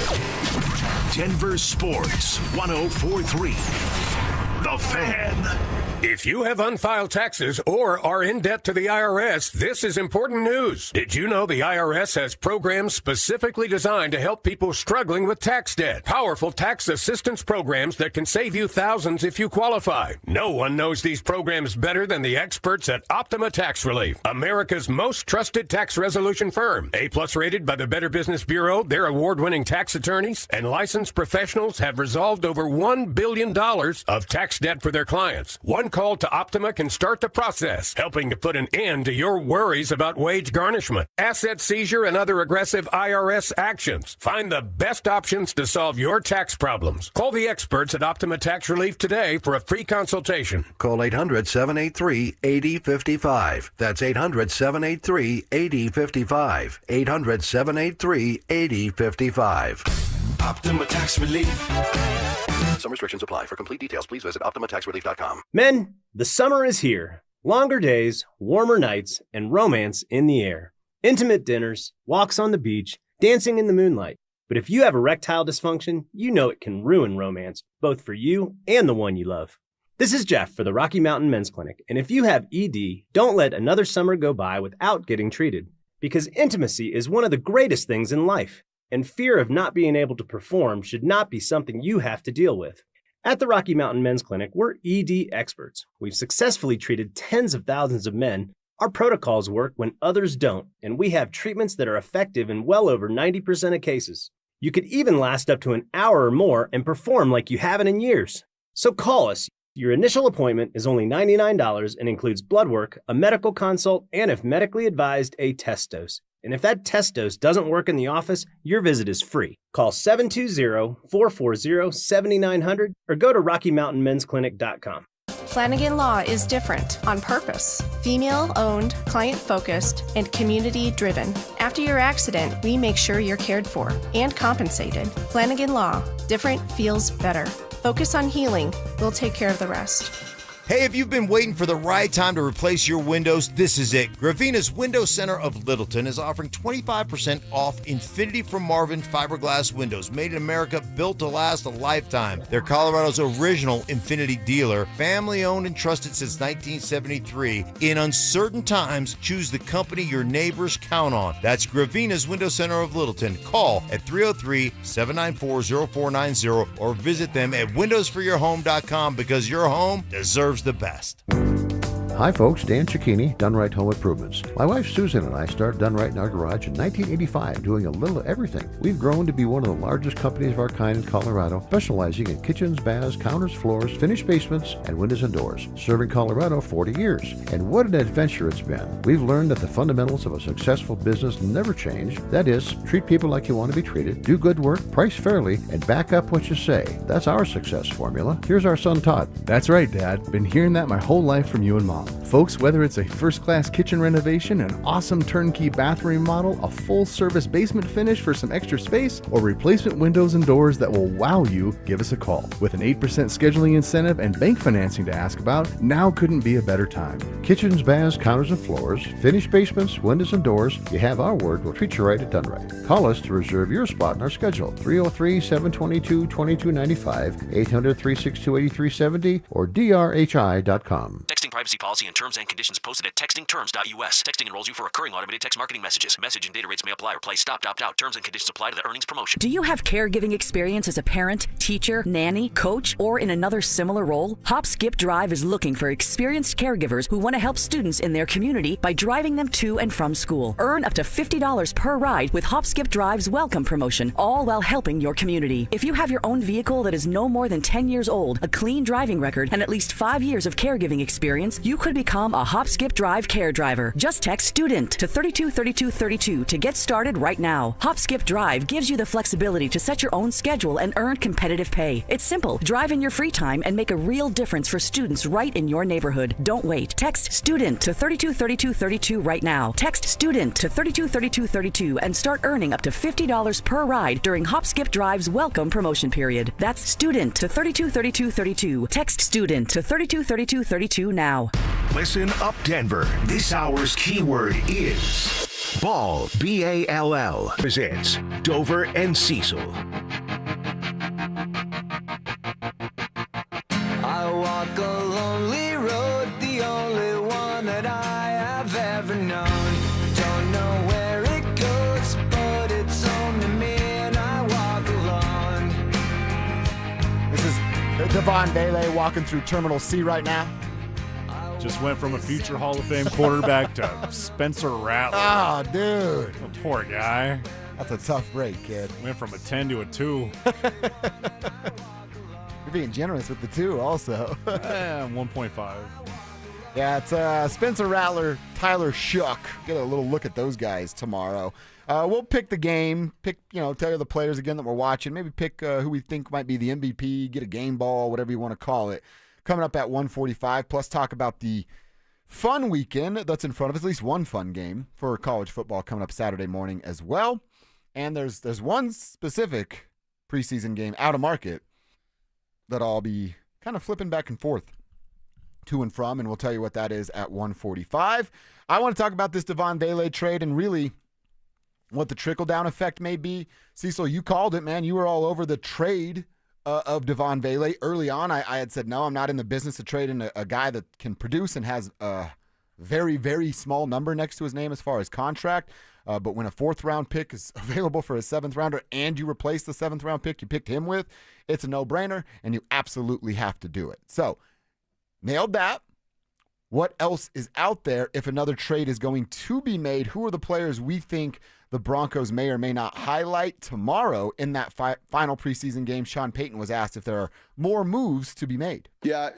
Denver Sports 104.3. The Fan. If you have unfiled taxes or are in debt to the IRS, this is important news. Did you know the IRS has programs specifically designed to help people struggling with tax debt? Powerful tax assistance programs that can save you thousands if you qualify. No one knows these programs better than the experts at Optima Tax Relief, America's most trusted tax resolution firm. A-plus rated by the Better Business Bureau, their award-winning tax attorneys and licensed professionals have resolved over $1 billion of tax debt for their clients. One call to Optima can start the process, helping to put an end to your worries about wage garnishment, asset seizure, and other aggressive IRS actions. Find the best options to solve your tax problems. Call the experts at Optima Tax Relief today for a free consultation. Call 800-783-8055. That's 800-783-8055. 800-783-8055. Optima Tax Relief. Some restrictions apply. For complete details, please visit OptimaTaxRelief.com. Men, the summer is here. Longer days, warmer nights, and romance in the air. Intimate dinners, walks on the beach, dancing in the moonlight. But if you have erectile dysfunction, you know it can ruin romance, both for you and the one you love. This is Jeff for the Rocky Mountain Men's Clinic, and if you have ED, don't let another summer go by without getting treated. Because intimacy is one of the greatest things in life. And fear of not being able to perform should not be something you have to deal with. At the Rocky Mountain Men's Clinic, we're ED experts. We've successfully treated tens of thousands of men. Our protocols work when others don't, and we have treatments that are effective in well over 90% of cases. You could even last up to an hour or more and perform like you haven't in years. So call us. Your initial appointment is only $99 and includes blood work, a medical consult, and if medically advised, a test dose. And if that test dose doesn't work in the office, your visit is free. Call 720-440-7900 or go to RockyMountainMen'sClinic.com. Flanagan Law is different on purpose. Female-owned, client-focused, and community-driven. After your accident, we make sure you're cared for and compensated. Flanagan Law. Different feels better. Focus on healing. We'll take care of the rest. Hey, if you've been waiting for the right time to replace your windows, this is it. Gravina's Window Center of Littleton is offering 25% off Infinity from Marvin fiberglass windows, made in America, built to last a lifetime. They're Colorado's original Infinity dealer, family owned and trusted since 1973. In uncertain times, choose the company your neighbors count on. That's Gravina's Window Center of Littleton. Call at 303-794-0490 or visit them at windowsforyourhome.com because your home deserves the best. Hi folks, Dan Cicchini, Done Right Home Improvements. My wife Susan and I started Done Right in our garage in 1985, doing a little of everything. We've grown to be one of the largest companies of our kind in Colorado, specializing in kitchens, baths, counters, floors, finished basements, and windows and doors. Serving Colorado 40 years. And what an adventure it's been. We've learned that the fundamentals of a successful business never change. That is, treat people like you want to be treated, do good work, price fairly, and back up what you say. That's our success formula. Here's our son Todd. That's right, Dad. Been hearing that my whole life from you and Mom. Folks, whether it's a first-class kitchen renovation, an awesome turnkey bathroom remodel, a full-service basement finish for some extra space, or replacement windows and doors that will wow you, give us a call. With an 8% scheduling incentive and bank financing to ask about, now couldn't be a better time. Kitchens, baths, counters, and floors, finished basements, windows, and doors. You have our word. We'll treat you right at Done Right. Call us to reserve your spot in our schedule. 303-722-2295, 800-362-8370, or drhi.com. Texting privacy policy and terms and conditions posted at textingterms.us. Texting enrolls you for recurring automated text marketing messages. Message and data rates may apply or play stop, opt out. Terms and conditions apply to the earnings promotion. Do you have caregiving experience as a parent, teacher, nanny, coach, or in another similar role? Hop Skip Drive is looking for experienced caregivers who want to help students in their community by driving them to and from school. Earn up to $50 per ride with Hop Skip Drive's welcome promotion, all while helping your community. If you have your own vehicle that is no more than 10 years old, a clean driving record, and at least 5 years of caregiving experience, you could become a Hop Skip Drive care driver. Just text STUDENT to 323232 to get started right now. Hop Skip Drive gives you the flexibility to set your own schedule and earn competitive pay. It's simple. Drive in your free time and make a real difference for students right in your neighborhood. Don't wait. Text STUDENT to 323232 right now. Text STUDENT to 323232 and start earning up to $50 per ride during Hop Skip Drive's welcome promotion period. That's STUDENT to 323232. Text STUDENT to 323232 now. Listen up, Denver. This hour's keyword is Ball, B-A-L-L, presents Dover and Cecil. I walk a lonely road, the only one that I have ever known. Don't know where it goes, but it's home to me and I walk alone. This is Devon Vele walking through Terminal C right now. Just went from a future Hall of Fame quarterback to Spencer Rattler. Oh, dude. The poor guy. That's a tough break, kid. Went from a 10 to a 2. You're being generous with the 2 also. 1.5. Yeah, it's Spencer Rattler, Tyler Shook. Get a little look at those guys tomorrow. We'll pick the game, tell you the players again that we're watching, maybe pick who we think might be the MVP, get a game ball, whatever you want to call it. Coming up at 1:45, plus talk about the fun weekend that's in front of us, at least one fun game for college football coming up Saturday morning as well. And there's one specific preseason game out of market that I'll be kind of flipping back and forth to and from, and we'll tell you what that is at 1:45. I want to talk about this Devon Vele trade and really what the trickle-down effect may be. Cecil, you called it, man. You were all over the trade of Devon Vele. Early on, I had said, no, I'm not in the business of trading a guy that can produce and has a very, very small number next to his name as far as contract. But when a 4th-round pick is available for a 7th-rounder and you replace the 7th-round pick you picked him with, it's a no-brainer, and you absolutely have to do it. So, nailed that. What else is out there if another trade is going to be made? Who are the players we think the Broncos may or may not highlight tomorrow in that final preseason game? Sean Payton was asked if there are more moves to be made. Yeah,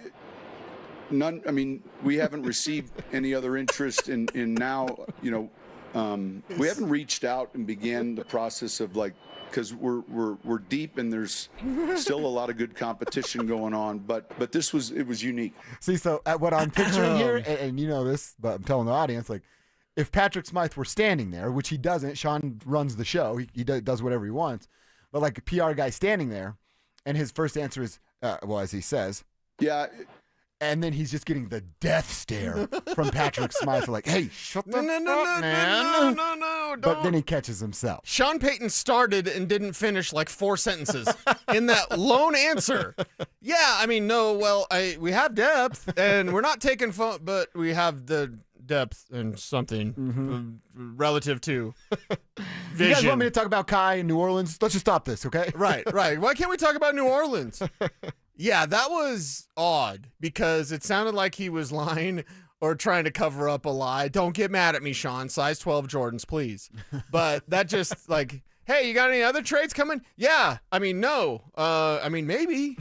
none. I mean, we haven't received any other interest in now, we haven't reached out and began the process of because we're deep and there's still a lot of good competition going on, but it was unique. See, so what I'm picturing here, and you know this, but I'm telling the audience, if Patrick Smythe were standing there, which he doesn't, Sean runs the show, he does whatever he wants, but a PR guy standing there, and his first answer is, as he says, yeah. And then he's just getting the death stare from Patrick Smythe. Hey, shut the fuck, man. No, don't. But then he catches himself. Sean Payton started and didn't finish 4 sentences in that lone answer. Yeah, we have depth, and we're not taking phone, but we have the depth and something relative to vision. You guys want me to talk about Kai in New Orleans? Let's just stop this, okay? Right. Why can't we talk about New Orleans? Yeah, that was odd because it sounded like he was lying or trying to cover up a lie. Don't get mad at me, Sean. Size 12 Jordans, please. But that just like, hey, you got any other trades coming? Yeah. I mean, no. I mean, maybe.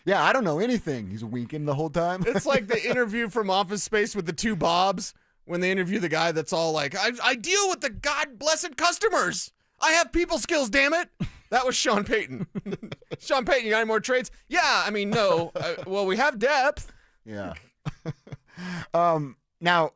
Yeah, I don't know anything. He's winking the whole time. It's like the interview from Office Space with the two Bobs when they interview the guy that's all like, I deal with the God-blessed customers. I have people skills, damn it. That was Sean Payton. Sean Payton, you got any more trades? Yeah, I mean, no. Well, we have depth. Yeah. Now,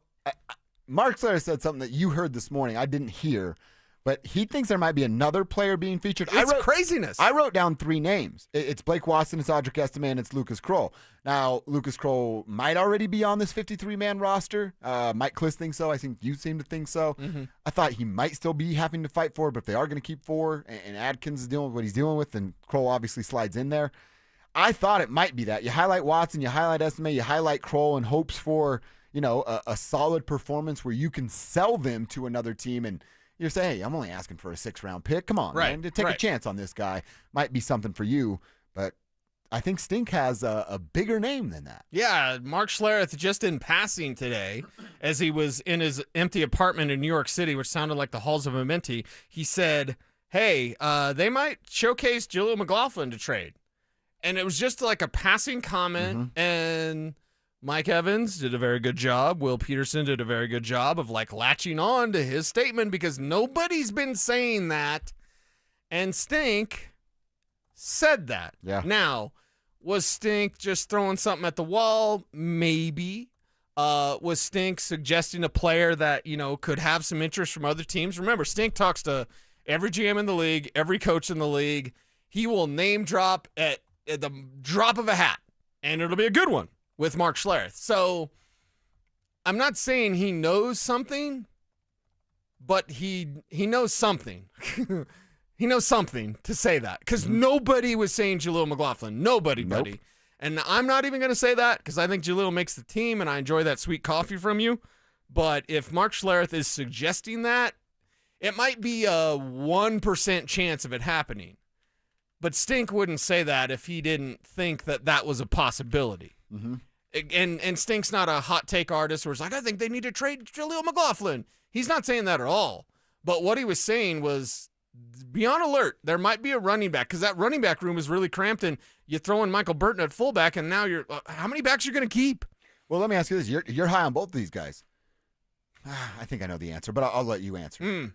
Mark Schlereth said something that you heard this morning. I didn't hear, but he thinks there might be another player being featured. It's craziness. I wrote down 3 names. It's Blake Watson, it's Audric Estime, and it's Lucas Kroll. Now, Lucas Kroll might already be on this 53-man roster. Mike Kliss thinks so. I think you seem to think so. Mm-hmm. I thought he might still be having to fight for it, but if they are going to keep 4, and Adkins is dealing with what he's dealing with, then Kroll obviously slides in there. I thought it might be that. You highlight Watson, you highlight Estime, you highlight Kroll in hopes for, a solid performance where you can sell them to another team and you're saying, hey, I'm only asking for a 6th-round pick. Come on, man. To take a chance on this guy might be something for you. But I think Stink has a bigger name than that. Yeah, Mark Schlereth just in passing today, as he was in his empty apartment in New York City, which sounded like the halls of a Minty, he said, hey, they might showcase Jaleel McLaughlin to trade. And it was just like a passing comment, and Mike Evans did a very good job. Will Peterson did a very good job of like latching on to his statement because nobody's been saying that. And Stink said that. Yeah. Now, was Stink just throwing something at the wall? Maybe. Was Stink suggesting a player that, could have some interest from other teams? Remember, Stink talks to every GM in the league, every coach in the league. He will name drop at the drop of a hat, and it'll be a good one with Mark Schlereth. So I'm not saying he knows something, but he knows something. He knows something to say that because nobody was saying Jaleel McLaughlin. Nobody, Nope. buddy. And I'm not even going to say that because I think Jaleel makes the team and I enjoy that sweet coffee from you. But if Mark Schlereth is suggesting that, it might be a 1% chance of it happening. But Stink wouldn't say that if he didn't think that that was a possibility. Mm-hmm. And Stink's not a hot take artist where it's like, I think they need to trade Jaleel McLaughlin. He's not saying that at all. But what he was saying was, be on alert. There might be a running back because that running back room is really cramped, and you throw in Michael Burton at fullback, and now you're how many backs are you going to keep? Well, let me ask you this: you're high on both of these guys. I think I know the answer, but I'll let you answer.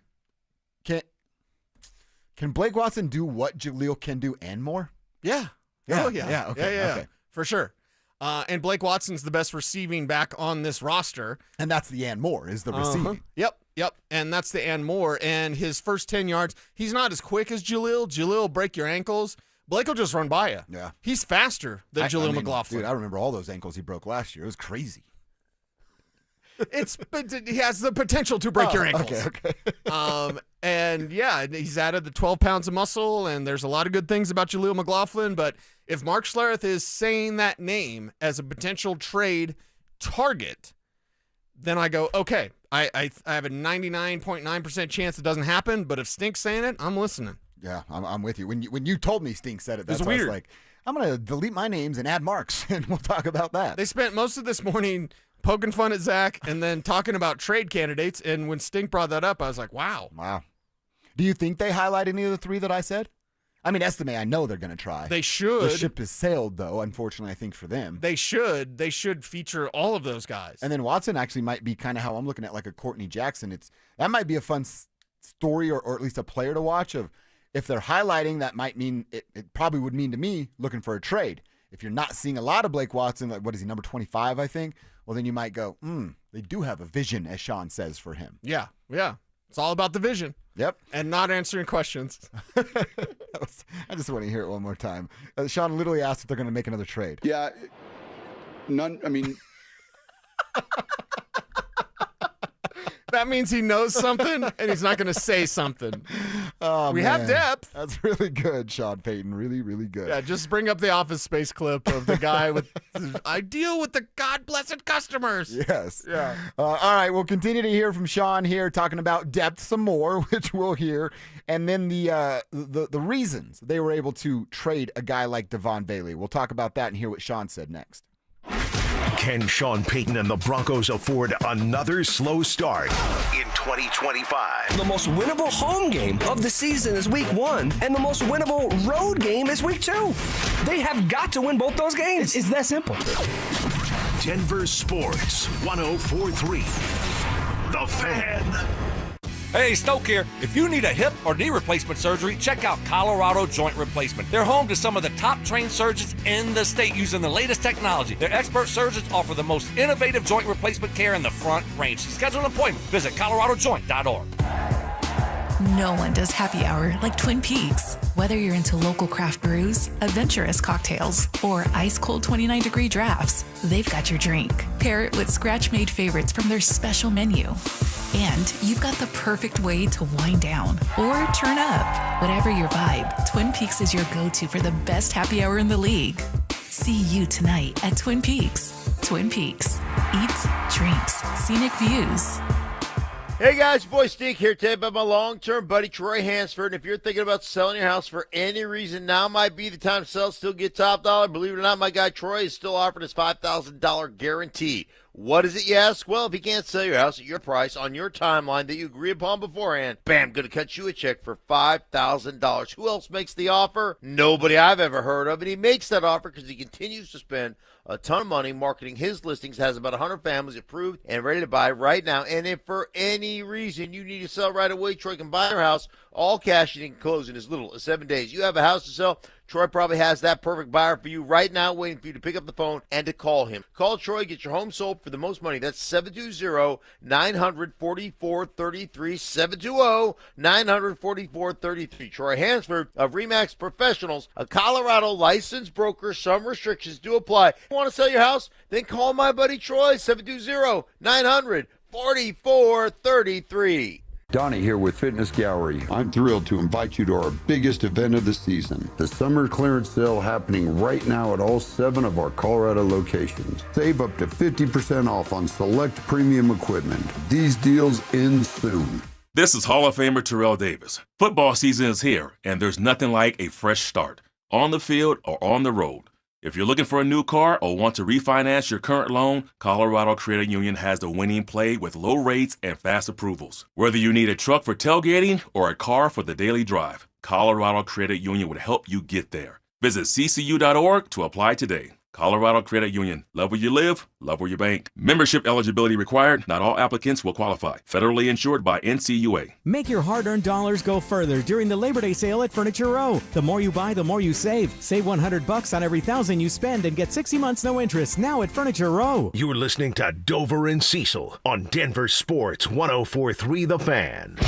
Can Blake Watson do what Jaleel can do and more? Yeah. Yeah. Oh, yeah. Okay. Yeah. Okay. For sure. And Blake Watson's the best receiving back on this roster. And that's the and more is the receiving. Yep. And that's the and more. And his first 10 yards, he's not as quick as Jaleel. Jaleel will break your ankles. Blake will just run by you. Yeah. He's faster than Jaleel McLaughlin. Dude, I remember all those ankles he broke last year. It was crazy. But he has the potential to break your ankles. Okay. And yeah, he's added the 12 pounds of muscle, and there's a lot of good things about Jaleel McLaughlin. But if Mark Schlereth is saying that name as a potential trade then I go, okay, I have a 99.9% chance it doesn't happen. But if Stink's saying it, I'm listening. Yeah, I'm with you. When you told me Stink said it, that's was why I weird. was like, I'm going to delete my names and add Mark's, and we'll talk about that. They spent most of this morning poking fun at Zach and then talking about trade candidates. And when Stink brought that up, I was like, wow. Do you think they highlight any of the 3 that I said? I mean, Estime, I know they're going to try. They should. The ship has sailed, though, unfortunately, I think, for them. They should. They should feature all of those guys. And then Watson actually might be kind of how I'm looking at like a Courtney Jackson. That might be a fun story or at least a player to watch of if they're highlighting, that might mean it probably would mean to me looking for a trade. If you're not seeing a lot of Blake Watson, like what is he, number 25, I think? Well, then you might go, they do have a vision, as Sean says, for him. Yeah. It's all about the vision. Yep. And not answering questions. I just want to hear it one more time. Sean literally asked if they're going to make another trade. Yeah. None. I mean, that means he knows something and he's not going to say something. Oh, we man. have depth. That's really good, Sean Payton. Really, really good. Yeah, just bring up the Office Space clip of the guy with, I deal with the God-blessed customers. Yes. Yeah. All right, we'll continue to hear from Sean here talking about depth some more, which we'll hear, and then the reasons they were able to trade a guy like Devon Vele. We'll talk about that and hear what Sean said next. Can Sean Payton and the Broncos afford another slow start in 2025? The most winnable home game of the season is week 1, and the most winnable road game is week 2. They have got to win both those games. It's that simple. Denver Sports 104.3. The Fan. Hey, Stoke here. If you need a hip or knee replacement surgery, check out Colorado Joint Replacement. They're home to some of the top trained surgeons in the state using the latest technology. Their expert surgeons offer the most innovative joint replacement care in the Front Range. To schedule an appointment, visit coloradojoint.org. No one does happy hour like Twin Peaks. Whether you're into local craft brews, adventurous cocktails, or ice-cold 29-degree drafts, they've got your drink. Pair it with scratch-made favorites from their special menu. And you've got the perfect way to wind down or turn up. Whatever your vibe, Twin Peaks is your go-to for the best happy hour in the league. See you tonight at Twin Peaks. Twin Peaks. Eats, drinks, scenic views. Hey guys, your boy Stink here today about my long-term buddy Troy Hansford. And if you're thinking about selling your house for any reason, now might be the time to sell, still get top dollar. Believe it or not, my guy Troy is still offering his $5,000 guarantee. What is it, you ask? Well, if he can't sell your house at your price on your timeline that you agree upon beforehand, bam, going to cut you a check for $5,000. Who else makes the offer? Nobody I've ever heard of. And he makes that offer because he continues to spend a ton of money marketing his listings, has about 100 families approved and ready to buy right now. And if for any reason you need to sell right away, Troy can buy your house, all cash, and can close in as little as 7 days. You have a house to sell, Troy probably has that perfect buyer for you right now, waiting for you to pick up the phone and to call him. Call Troy, get your home sold for the most money. That's 720-900-4433, 720-900-4433. Troy Hansford of RE/MAX Professionals, a Colorado licensed broker. Some restrictions do apply. Want to sell your house? Then call my buddy Troy, 720-900-4433. Donnie here with Fitness Gallery. I'm thrilled to invite you to our biggest event of the season, the summer clearance sale happening right now at all 7 of our Colorado locations. Save up to 50% off on select premium equipment. These deals end soon. This is Hall of Famer Terrell Davis. Football season is here, and there's nothing like a fresh start, on the field or on the road. If you're looking for a new car or want to refinance your current loan, Colorado Credit Union has the winning play with low rates and fast approvals. Whether you need a truck for tailgating or a car for the daily drive, Colorado Credit Union would help you get there. Visit ccu.org to apply today. Colorado Credit Union. Love where you live, love where you bank. Membership eligibility required. Not all applicants will qualify. Federally insured by NCUA. Make your hard-earned dollars go further during the Labor Day sale at Furniture Row. The more you buy, the more you save. Save $100 on every $1,000 you spend and get 60 months no interest now at Furniture Row. You're listening to Dover and Cecil on Denver Sports 104.3 The Fan.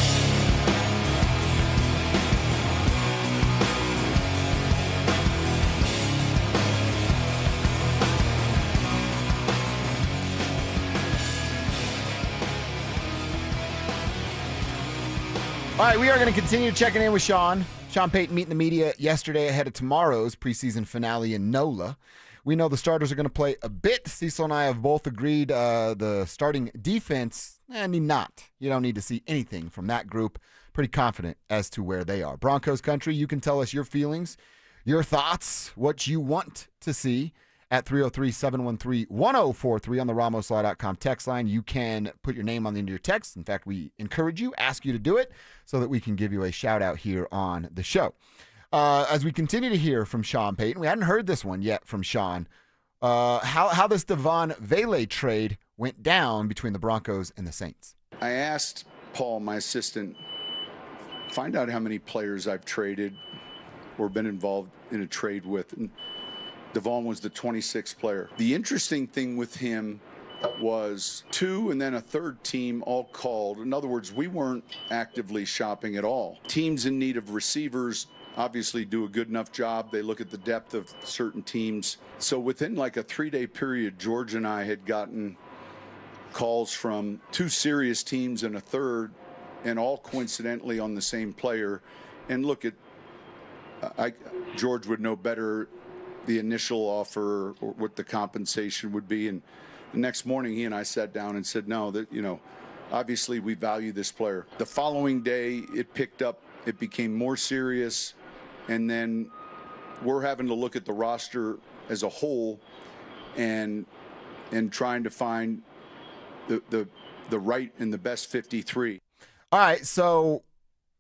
All right, we are going to continue checking in with Sean. Sean Payton meeting the media yesterday ahead of tomorrow's preseason finale in NOLA. We know the starters are going to play a bit. Cecil and I have both agreed the starting defense, need not. You don't need to see anything from that group. Pretty confident as to where they are. Broncos country, you can tell us your feelings, your thoughts, what you want to see at 303-713-1043 on the RamosLaw.com text line. You can put your name on the end of your text. In fact, we encourage you, ask you to do it so that we can give you a shout out here on the show. As we continue to hear from Sean Payton, we hadn't heard this one yet from Sean, how this Devon Vele trade went down between the Broncos and the Saints. I asked Paul, my assistant, find out how many players I've traded or been involved in a trade with. And Devon was the 26th player. The interesting thing with him was 2 and then a third team all called. In other words, we weren't actively shopping at all. Teams in need of receivers obviously do a good enough job. They look at the depth of certain teams. So within like a 3-day period, George and I had gotten calls from 2 serious teams and a third, and all coincidentally on the same player. And look, George would know better the initial offer or what the compensation would be. And the next morning, he and I sat down and said, no, that, obviously we value this player. The following day, it picked up. It became more serious. And then we're having to look at the roster as a whole. And and trying to find the right and the best 53. All right, so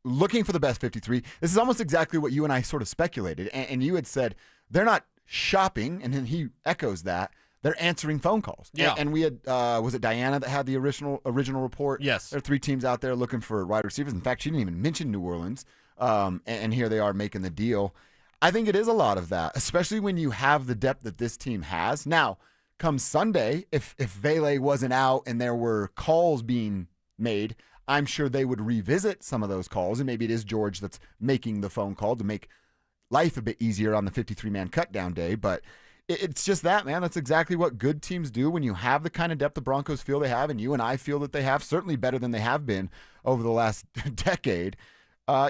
looking for the best 53, this is almost exactly what you and I sort of speculated. And you had said they're not shopping, and then he echoes that. They're answering phone calls. Yeah. And we had, was it Diana that had the original report? Yes. There are 3 teams out there looking for wide receivers. In fact, she didn't even mention New Orleans. And here they are making the deal. I think it is a lot of that, especially when you have the depth that this team has. Now, come Sunday, if Vele wasn't out and there were calls being made, I'm sure they would revisit some of those calls, and maybe it is George that's making the phone call to make life a bit easier on the 53-man cutdown day. But it's just that, man. That's exactly what good teams do when you have the kind of depth the Broncos feel they have, and you and I feel that they have, certainly better than they have been over the last decade.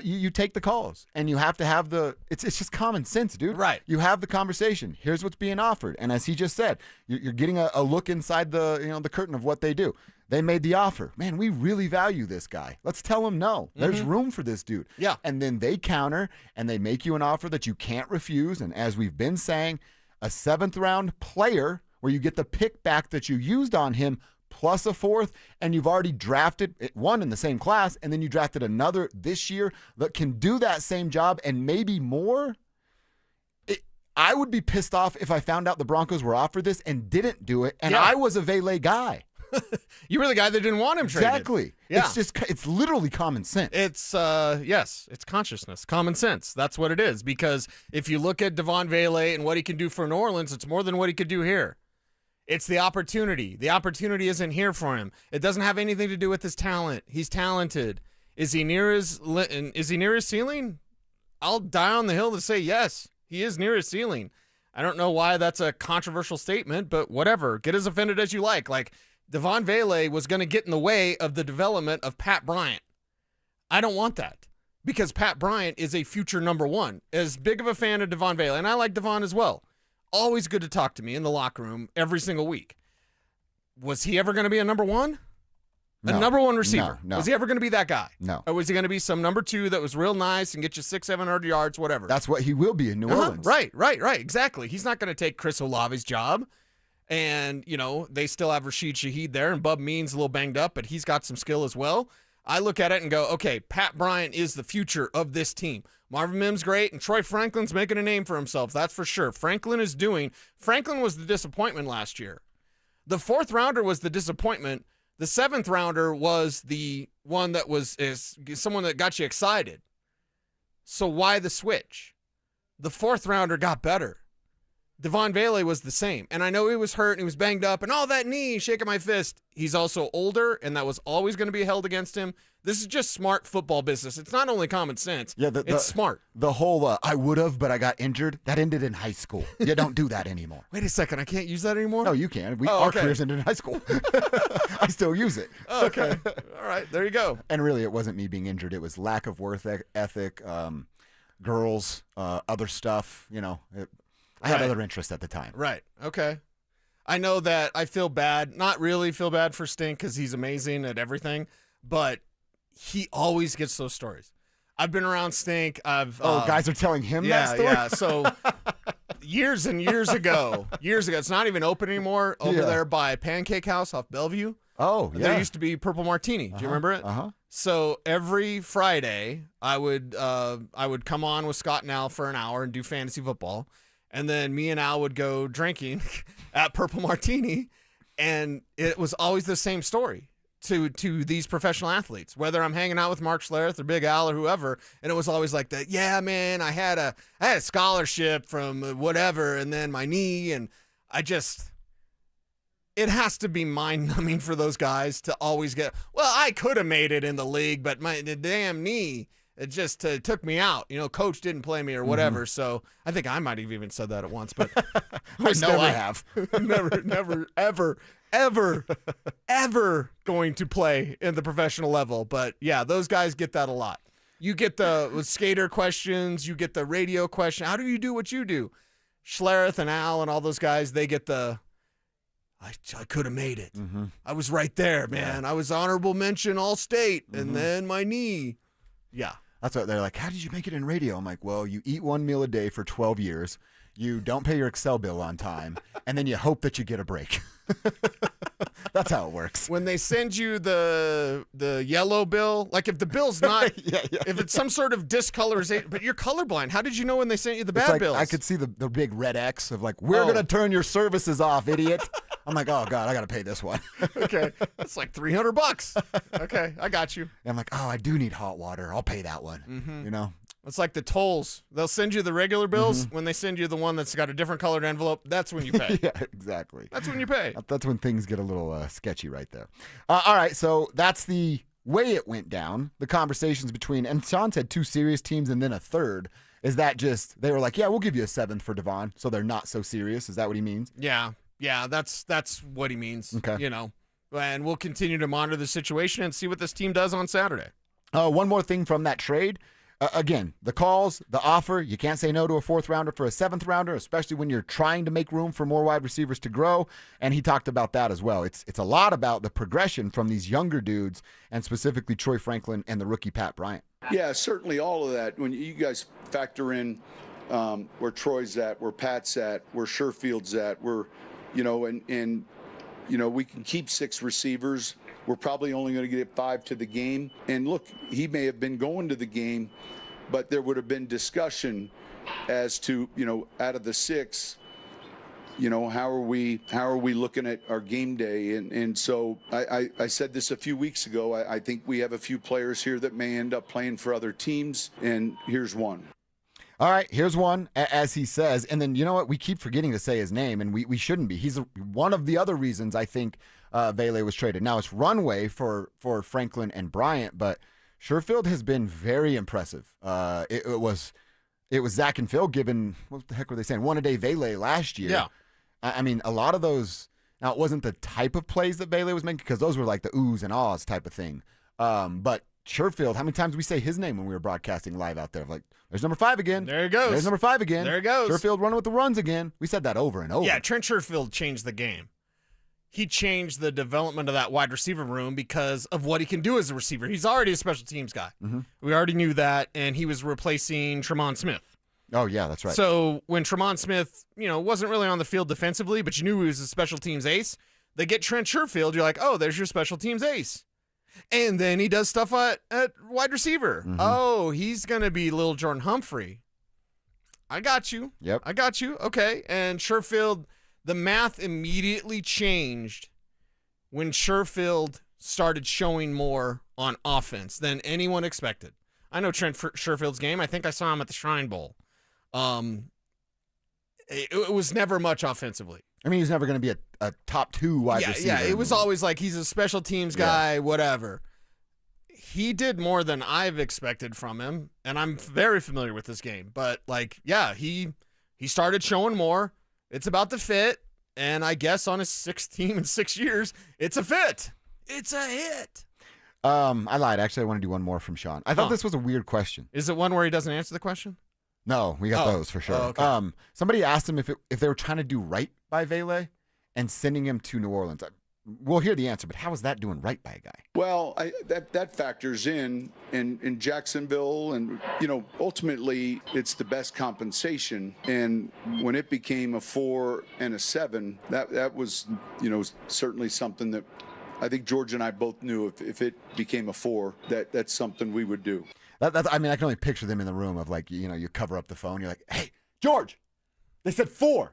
You take the calls, and you have to have it's just common sense, dude. Right. You have the conversation. Here's what's being offered. And as he just said, you're getting a look inside the curtain of what they do. They made the offer. Man, we really value this guy. Let's tell him no. There's room for this dude. Yeah. And then they counter, and they make you an offer that you can't refuse. And as we've been saying, a 7th-round player where you get the pick back that you used on him plus a 4th, and you've already drafted one in the same class, and then you drafted another this year that can do that same job and maybe more. I would be pissed off if I found out the Broncos were offered this and didn't do it, and I was a Vele guy. You were the guy that didn't want him traded. Exactly. Yeah. It's literally common sense. It's it's consciousness, common sense. That's what it is. Because if you look at Devon Vele and what he can do for New Orleans, it's more than what he could do here. It's the opportunity. The opportunity isn't here for him. It doesn't have anything to do with his talent. He's talented. Is he near his ceiling? I'll die on the hill to say yes. He is near his ceiling. I don't know why that's a controversial statement, but whatever. Get as offended as you like. Like, Devon Vele was going to get in the way of the development of Pat Bryant. I don't want that, because Pat Bryant is a future number 1. As big of a fan of Devon Vele, and I like Devon as well. Always good to talk to me in the locker room every single week. Was he ever going to be a number 1? No. A number 1 receiver? No. Was he ever going to be that guy? No. Or was he going to be some number 2 that was real nice and get you 600-700 yards, whatever? That's what he will be in New Orleans. Right. Exactly. He's not going to take Chris Olave's job. And, they still have Rashid Shaheed there, and Bub Means a little banged up, but he's got some skill as well. I look at it and go, okay, Pat Bryant is the future of this team. Marvin Mims great, and Troy Franklin's making a name for himself, that's for sure. Franklin was the disappointment last year. The 4th rounder was the disappointment. The 7th rounder was the one that is someone that got you excited. So why the switch? The 4th rounder got better. Devon Vele was the same. And I know he was hurt and he was banged up and all that knee, shaking my fist. He's also older, and that was always going to be held against him. This is just smart football business. It's not only common sense. Yeah, it's smart. The whole I would have, but I got injured, that ended in high school. You don't do that anymore. Wait a second. I can't use that anymore? No, you can. Our careers ended in high school. I still use it. Okay. All right. There you go. And really, it wasn't me being injured. It was lack of work ethic, girls, other stuff, I had other interests at the time. Right. Okay. I know that I feel bad, not really feel bad for Stink because he's amazing at everything, but he always gets those stories. I've been around Stink. Guys are telling him that story? Yeah. So years and years ago, it's not even open anymore over there by Pancake House off Bellevue. Oh, yeah. There used to be Purple Martini. Do you remember it? Uh-huh. So every Friday, I would come on with Scott and Al for an hour and do fantasy football. And then me and Al would go drinking at Purple Martini, and it was always the same story to these professional athletes, whether I'm hanging out with Mark Schlereth or Big Al or whoever, and it was always like that. Yeah, man, I had a scholarship from whatever, and then my knee, and it has to be mind-numbing for those guys to always get, well, I could have made it in the league, but the damn knee, it just took me out. Coach didn't play me or whatever. So I think I might have even said that at once, but I have. never, ever going to play in the professional level. But yeah, those guys get that a lot. You get the skater questions. You get the radio question. How do you do what you do? Schlereth and Al and all those guys, they get I could have made it. Mm-hmm. I was right there, man. Yeah. I was honorable mention All-State, and then my knee. Yeah. That's what they're like, how did you make it in radio? I'm like, well, you eat 1 meal a day for 12 years. You don't pay your Excel bill on time, and then you hope that you get a break. That's how it works. When they send you the yellow bill, like if the bill's not, if it's some sort of discolorization, but you're colorblind. How did you know when they sent you the bad bills? I could see the big red X of like, we're going to turn your services off, idiot. I'm like, oh, God, I got to pay this one. Okay. That's like $300. Okay, I got you. And I'm like, oh, I do need hot water. I'll pay that one. Mm-hmm. You know? It's like the tolls. They'll send you the regular bills. When they send you the one that's got a different colored envelope, that's when you pay. Yeah, exactly. That's when you pay. That's when things get a little sketchy right there. All right, so that's the way it went down. The conversations between, and Sean said 2 serious teams and then a third. Is that just, they were like, yeah, we'll give you a 7th for Devon, so they're not so serious? Is that what he means? Yeah, that's what he means. Okay. You know, and we'll continue to monitor the situation and see what this team does on Saturday. One more thing from that trade. Again, the calls, the offer, you can't say no to a 4th rounder for a 7th rounder, especially when you're trying to make room for more wide receivers to grow. And he talked about that as well. It's a lot about the progression from these younger dudes, and specifically Troy Franklin and the rookie Pat Bryant. Yeah, certainly all of that. When you guys factor in where Troy's at, where Pat's at, where Sherfield's at, where, you know, and you know, we can keep 6 receivers. We're probably only going to get 5 to the game. And look, he may have been going to the game, but there would have been discussion as to, you know, out of the 6, you know, how are we looking at our game day? And so I said this a few weeks ago. I think we have a few players here that may end up playing for other teams, and here's one. All right, here's one, as he says. And then, you know what? We keep forgetting to say his name, and we shouldn't be. He's one of the other reasons I think Vele was traded. Now, it's runway for Franklin and Bryant, but Sherfield has been very impressive. It was Zach and Phil given, what the heck were they saying, 1-a-day Vele last year. Yeah. I mean, a lot of those, now it wasn't the type of plays that Vele was making, because those were like the oohs and ahs type of thing. But Sherfield, how many times did we say his name when we were broadcasting live out there? Like, there's number 5 again. There he goes. There's number 5 again. There he goes. Sherfield running with the runs again. We said that over and over. Yeah, Trent Sherfield changed the game. He changed the development of that wide receiver room because of what he can do as a receiver. He's already a special teams guy. Mm-hmm. We already knew that, and he was replacing Tremont Smith. Oh, yeah, that's right. So when Tremont Smith, you know, wasn't really on the field defensively, but you knew he was a special teams ace, they get Trent Sherfield, you're like, oh, there's your special teams ace. And then he does stuff at wide receiver. Mm-hmm. Oh, he's going to be little Jordan Humphrey. I got you. Yep. I got you. Okay. And Sherfield, the math immediately changed when Sherfield started showing more on offense than anyone expected. I know Trent Sherfield's game. I think I saw him at the Shrine Bowl. It was never much offensively. I mean, he's never going to be a top 2 wide receiver. Yeah, it was always like he's a special teams guy, whatever. He did more than I've expected from him, and I'm very familiar with this game. But, like, yeah, he started showing more. It's about the fit, and I guess on his 6th team in 6 years, it's a fit. It's a hit. I lied. Actually, I want to do one more from Sean. I thought this was a weird question. Is it one where he doesn't answer the question? No, we got those for sure. Oh, okay. Somebody asked him if they were trying to do right by Vele and sending him to New Orleans. We'll hear the answer, but how is that doing right by a guy? Well, that factors in Jacksonville, and, you know, ultimately it's the best compensation. And when it became a 4 and a 7, that was, you know, certainly something that I think George and I both knew if it became a 4, that's something we would do. I mean, I can only picture them in the room of, like, you know, you cover up the phone. You're like, hey, George, they said 4.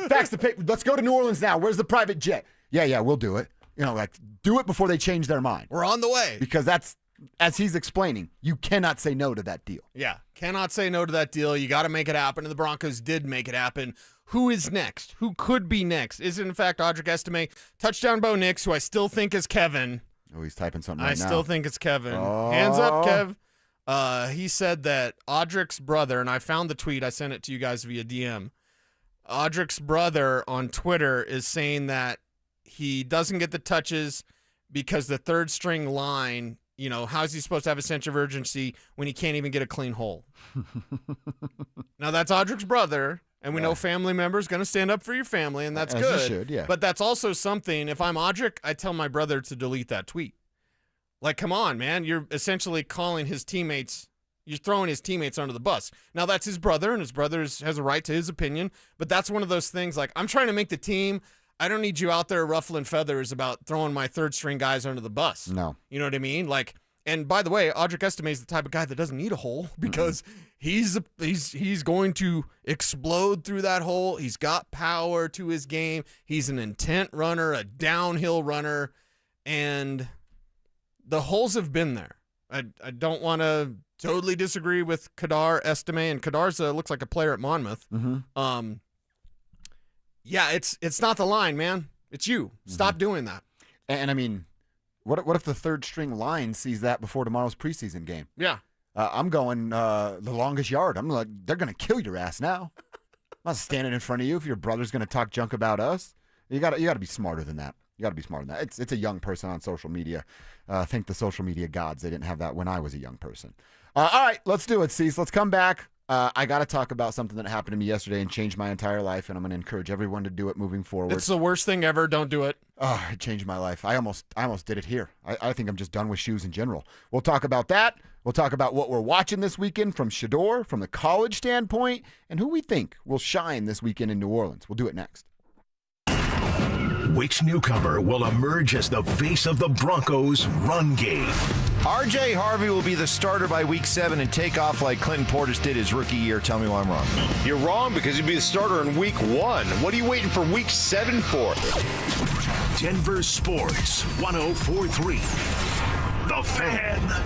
Fax the paper. Let's go to New Orleans now. Where's the private jet? Yeah, we'll do it. You know, like, do it before they change their mind. We're on the way. Because that's, as he's explaining, you cannot say no to that deal. Yeah, cannot say no to that deal. You got to make it happen, and the Broncos did make it happen. Who is next? Who could be next? Is it, in fact, Audric Estime? Touchdown Bo Nix, who I still think is Kevin. Oh, he's typing something right now. I still think it's Kevin. Oh. Hands up, Kev. He said that Audric's brother, and I found the tweet. I sent it to you guys via DM. Audric's brother on Twitter is saying that he doesn't get the touches because the third string line, you know, how's he supposed to have a sense of urgency when he can't even get a clean hole? Now, that's Audric's brother, and we know family members going to stand up for your family, and that's As good. you should, yeah. But that's also something, if I'm Audric, I tell my brother to delete that tweet. Like, come on, man. You're essentially calling his teammates, you're throwing his teammates under the bus. Now, that's his brother, and his brother has a right to his opinion, but that's one of those things, like, I'm trying to make the team. I don't need you out there ruffling feathers about throwing my third string guys under the bus. No. You know what I mean? Like, and by the way, Audric Estime is the type of guy that doesn't need a hole because he's going to explode through that hole. He's got power to his game. He's an intent runner, a downhill runner, and the holes have been there. I don't want to totally disagree with Kadar Estime, and Kadar's looks like a player at Monmouth. Yeah, it's not the line, man. It's you. Stop doing that. And I mean, what if the third string line sees that before tomorrow's preseason game? Yeah. I'm going the longest yard. I'm like, they're going to kill your ass now. I'm not standing in front of you if your brother's going to talk junk about us. You got to be smarter than that. You got to be smarter than that. It's a young person on social media. Thank the social media gods. They didn't have that when I was a young person. All right, let's do it, Cease. Let's come back. I got to talk about something that happened to me yesterday and changed my entire life, and I'm going to encourage everyone to do it moving forward. It's the worst thing ever. Don't do it. Oh, it changed my life. I almost did it here. I think I'm just done with shoes in general. We'll talk about that. We'll talk about what we're watching this weekend from Shador, from the college standpoint, and who we think will shine this weekend in New Orleans. We'll do it next. Which newcomer will emerge as the face of the Broncos' run game? R.J. Harvey will be the starter by week 7 and take off like Clinton Portis did his rookie year. Tell me why I'm wrong. You're wrong because he'd be the starter in week 1. What are you waiting for week 7 for? Denver Sports 104.3. The Fan.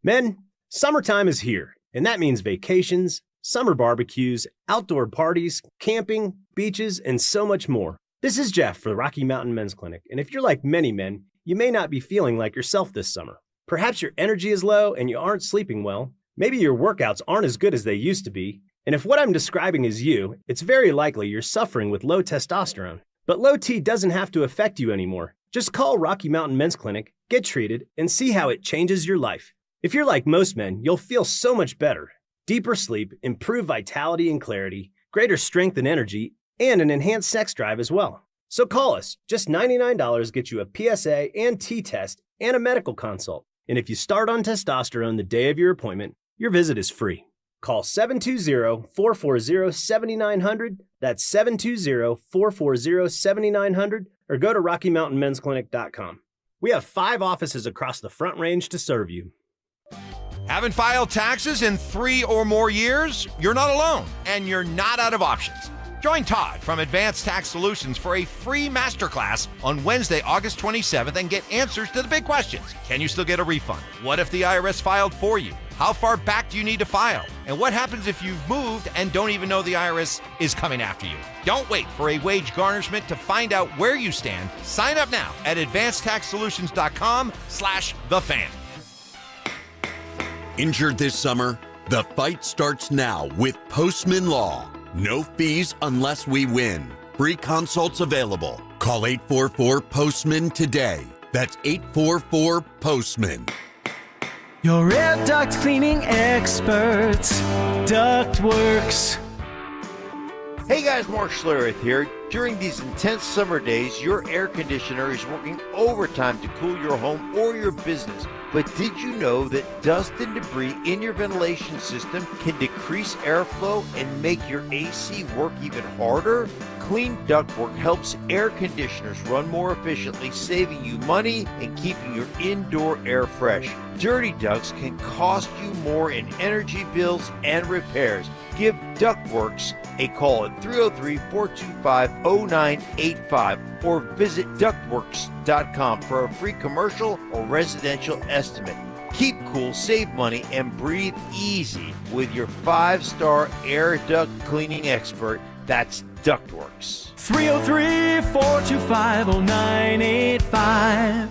Men, summertime is here, and that means vacations, summer barbecues, outdoor parties, camping, beaches, and so much more. This is Jeff for the Rocky Mountain Men's Clinic, and if you're like many men, you may not be feeling like yourself this summer. Perhaps your energy is low and you aren't sleeping well. Maybe your workouts aren't as good as they used to be. And if what I'm describing is you, it's very likely you're suffering with low testosterone. But low T doesn't have to affect you anymore. Just call Rocky Mountain Men's Clinic, get treated, and see how it changes your life. If you're like most men, you'll feel so much better. Deeper sleep, improved vitality and clarity, greater strength and energy, and an enhanced sex drive as well. So call us. Just $99 gets you a PSA and T-test and a medical consult. And if you start on testosterone the day of your appointment, your visit is free. Call 720-440-7900. That's 720-440-7900. Or go to RockyMountainMen'sClinic.com. We have 5 offices across the Front Range to serve you. Haven't filed taxes in 3 or more years? You're not alone, and you're not out of options. Join Todd from Advanced Tax Solutions for a free masterclass on Wednesday, August 27th and get answers to the big questions. Can you still get a refund? What if the IRS filed for you? How far back do you need to file? And what happens if you've moved and don't even know the IRS is coming after you? Don't wait for a wage garnishment to find out where you stand. Sign up now at advancedtaxsolutions.com/thefan. Injured this summer? The fight starts now with Postman Law. No fees unless we win. Free consults available. Call 844-POSTMAN today. That's 844-POSTMAN. Your air duct cleaning experts, Ductworks. Hey guys, Mark Schlereth here. During these intense summer days, your air conditioner is working overtime to cool your home or your business. But did you know that dust and debris in your ventilation system can decrease airflow and make your AC work even harder? Clean Ductwork helps air conditioners run more efficiently, saving you money and keeping your indoor air fresh. Dirty ducts can cost you more in energy bills and repairs. Give Ductworks a call at 303-425-0985 or visit ductworks.com for a free commercial or residential estimate. Keep cool, save money, and breathe easy with your 5-star air duct cleaning expert. That's Ductworks. 303-425-0985.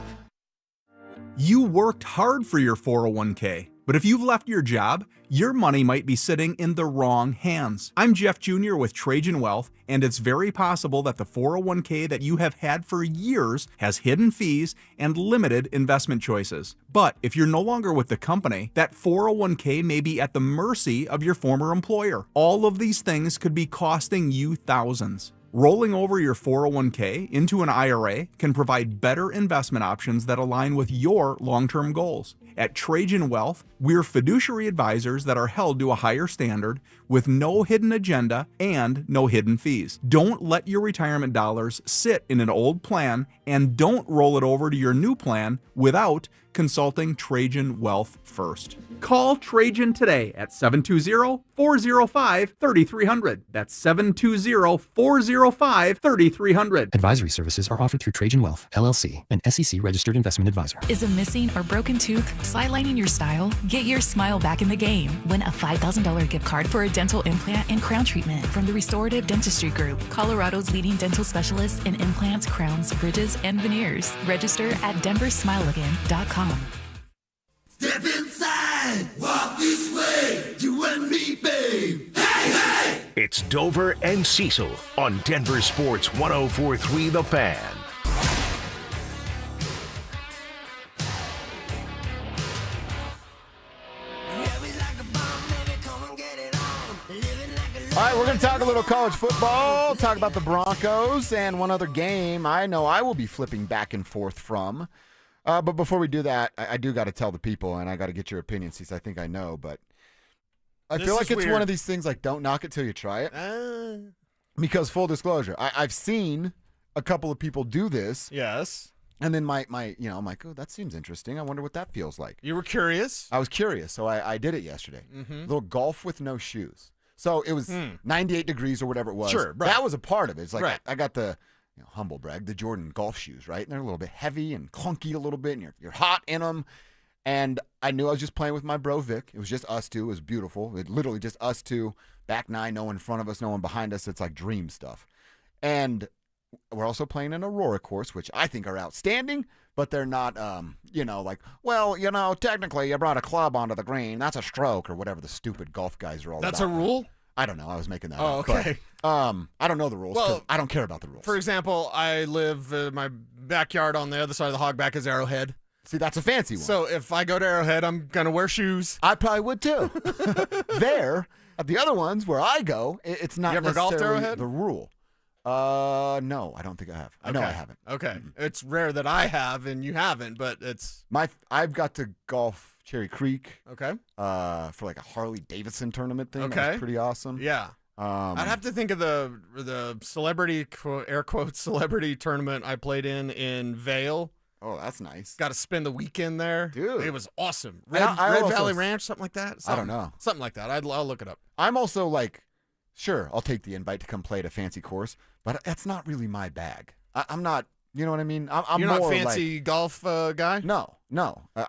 You worked hard for your 401k, but if you've left your job, your money might be sitting in the wrong hands. I'm Jeff Jr. with Trajan Wealth, and it's very possible that the 401k that you have had for years has hidden fees and limited investment choices. But if you're no longer with the company, that 401k may be at the mercy of your former employer. All of these things could be costing you thousands. Rolling over your 401k into an IRA can provide better investment options that align with your long-term goals. At Trajan Wealth, we're fiduciary advisors that are held to a higher standard with no hidden agenda and no hidden fees. Don't let your retirement dollars sit in an old plan, and don't roll it over to your new plan without consulting Trajan Wealth first. Call Trajan today at 720-405-3300. That's 720-405-3300. Advisory services are offered through Trajan Wealth, LLC, an SEC-registered investment advisor. Is a missing or broken tooth sidelining your style? Get your smile back in the game. Win a $5,000 gift card for a dental implant and crown treatment from the Restorative Dentistry Group, Colorado's leading dental specialists in implants, crowns, bridges, and veneers. Register at DenverSmileAgain.com. Step inside, walk this way, you and me, babe. Hey, hey! It's Dover and Cecil on Denver Sports 104.3 The Fan. All right, we're going to talk a little college football, talk about the Broncos, and one other game I know I will be flipping back and forth from. But before we do that, I do got to tell the people, and I got to get your opinion, since I think I know, but I feel like it's one of these things like don't knock it till you try it. Because full disclosure, I've seen a couple of people do this. Yes. And then I'm like, oh, that seems interesting. I wonder what that feels like. You were curious? I was curious, so I did it yesterday. Little golf with no shoes. So it was 98 degrees or whatever it was. Sure, right. That was a part of it. It's like Right. I got the humble brag, the Jordan golf shoes, right? And they're a little bit heavy and clunky a little bit, and you're hot in them. And I knew I was just playing with my bro Vic. It was just us two. It was beautiful. It literally just us two, back nine, no one in front of us, no one behind us. It's like dream stuff. And we're also playing an Aurora course, which I think are outstanding, but they're not, technically you brought a club onto the green. That's a stroke or whatever the stupid golf guys are all That's about. a rule? I don't know. I was making that up. Oh, okay. But, I don't know the rules. Well, I don't care about the rules. For example, I live in my backyard on the other side of the hogback is Arrowhead. See, that's a fancy one. So if I go to Arrowhead, I'm going to wear shoes. I probably would too. There, at the other ones where I go, it's not You ever golfed necessarily Arrowhead? the rule. No, I don't think I have. I know I haven't. Okay. It's rare that I have and you haven't, but it's... I've got to golf Cherry Creek. Okay. For like a Harley Davidson tournament thing. Okay. That was pretty awesome. Yeah. I'd have to think of the celebrity, air quotes, celebrity tournament I played in Vale. Oh, that's nice. Got to spend the weekend there. Dude. It was awesome. And Red also- Valley Ranch, something like that? I don't know. Something like that. I'll look it up. I'm also like, sure, I'll take the invite to come play at a fancy course, but that's not really my bag. I'm not, you know what I mean? I'm You're more not fancy golf guy? No.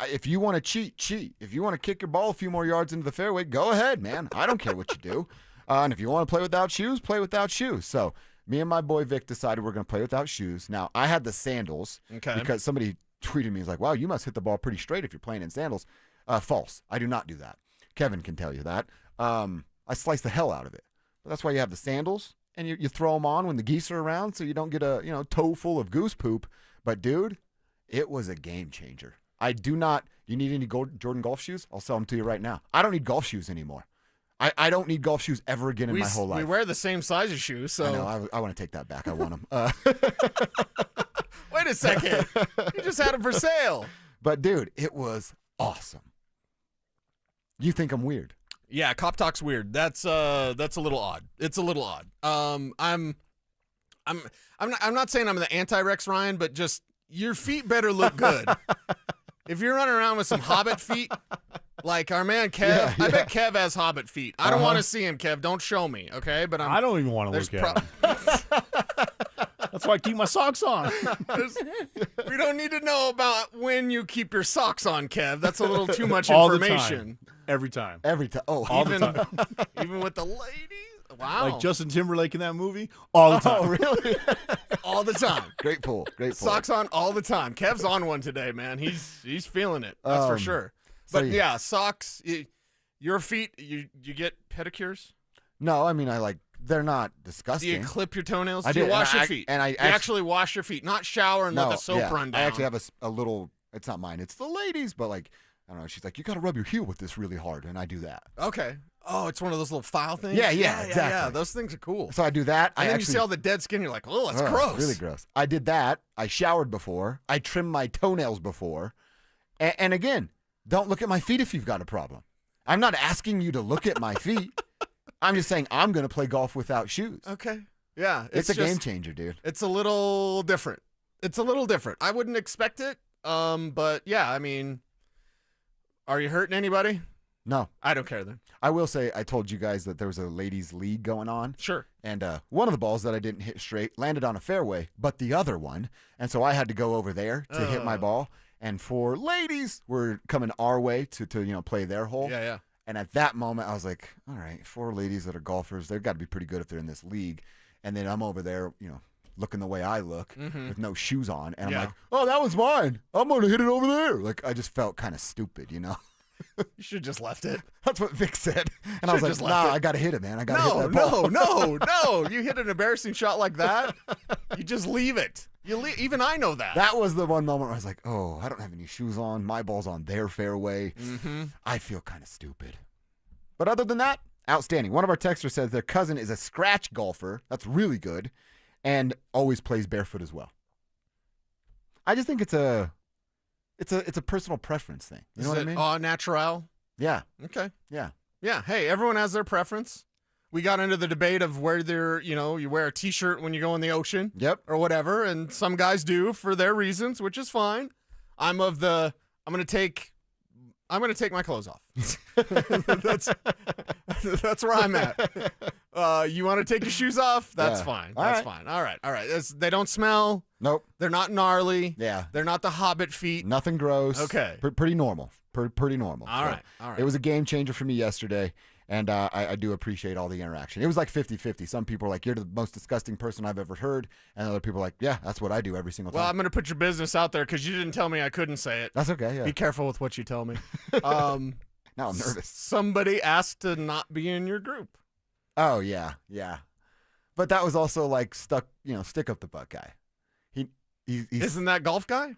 If you want to cheat. If you want to kick your ball a few more yards into the fairway, go ahead, man. I don't care what you do. And if you want to play without shoes, play without shoes. So me and my boy Vic decided we're going to play without shoes. Now, I had the sandals because somebody tweeted me. He's like, wow, you must hit the ball pretty straight if you're playing in sandals. False. I do not do that. Kevin can tell you that. I slice the hell out of it. But that's why you have the sandals, and you throw them on when the geese are around so you don't get a toe full of goose poop. But, dude, it was a game changer. I do not – you need any Jordan golf shoes? I'll sell them to you right now. I don't need golf shoes anymore. I don't need golf shoes ever again in my whole life. We wear the same size of shoes, so. I know. I want to take that back. I want them. Wait a second. You just had them for sale. But, dude, it was awesome. You think I'm weird? Yeah, cop talk's weird. That's a little odd. It's a little odd. I'm not saying I'm the anti-Rex Ryan, but just your feet better look good. If you're running around with some Hobbit feet, like our man Kev, I bet Kev has Hobbit feet. I don't want to see him, Kev. Don't show me, okay? But I don't even want to look at him. That's why I keep my socks on. We don't need to know about when you keep your socks on, Kev. That's a little too much All information. Every time. Oh, all the time. Even with the ladies? Wow. Like Justin Timberlake in that movie? All the time. Oh, really? All the time. Great pull. Socks on all the time. Kev's on one today, man. He's feeling it. That's for sure. But yeah, socks. Your feet. You get pedicures? No, I mean they're not disgusting. Do you clip your toenails? I Do you did, wash and your I- feet? and I you actually wash your feet, not shower and let the soap run down. I actually have a little. It's not mine. It's the ladies, but I don't know. She's like, you got to rub your heel with this really hard, and I do that. Okay. Oh, it's one of those little file things? Yeah, exactly. Yeah, those things are cool. So I do that. And then you see all the dead skin, you're like, oh, that's gross. Really gross. I did that. I showered before. I trimmed my toenails before. And again, don't look at my feet if you've got a problem. I'm not asking you to look at my feet. I'm just saying I'm going to play golf without shoes. Okay. Yeah. It's a game changer, dude. It's a little different. I wouldn't expect it. But yeah, I mean, are you hurting anybody? No. I don't care then. I will say I told you guys that there was a ladies' league going on. Sure. And one of the balls that I didn't hit straight landed on a fairway, but the other one. And so I had to go over there to hit my ball. And 4 ladies were coming our way to play their hole. Yeah, yeah. And at that moment, I was like, all right, 4 ladies that are golfers, they've got to be pretty good if they're in this league. And then I'm over there, looking the way I look with no shoes on. And I'm like, oh, that one's mine. I'm going to hit it over there. Like, I just felt kind of stupid, You should have just left it. That's what Vic said. And I was like, nah, I got to hit it, man. I got to hit that ball. No. You hit an embarrassing shot like that, you just leave it. Even I know that. That was the one moment where I was like, oh, I don't have any shoes on. My ball's on their fairway. I feel kind of stupid. But other than that, outstanding. One of our texters says their cousin is a scratch golfer. That's really good. And always plays barefoot as well. I just think it's a personal preference thing. You know what I mean? Au naturel? Yeah. Okay. Yeah. Yeah. Hey, everyone has their preference. We got into the debate of whether, you wear a T-shirt when you go in the ocean. Yep. Or whatever, and some guys do for their reasons, which is fine. I'm going to take my clothes off. That's where I'm at. You want to take your shoes off? That's fine. That's fine. All right. They don't smell. Nope. They're not gnarly. Yeah. They're not the Hobbit feet. Nothing gross. Okay. Pretty normal. Pretty normal. All right. It was a game changer for me yesterday, and I do appreciate all the interaction. It was like 50-50. Some people are like, you're the most disgusting person I've ever heard, and other people are like, yeah, that's what I do every single time. Well, I'm going to put your business out there because you didn't tell me I couldn't say it. That's okay, yeah. Be careful with what you tell me. Now I'm nervous. Somebody asked to not be in your group. Oh, yeah. But that was also like stick up the butt guy. He's Isn't that golf guy?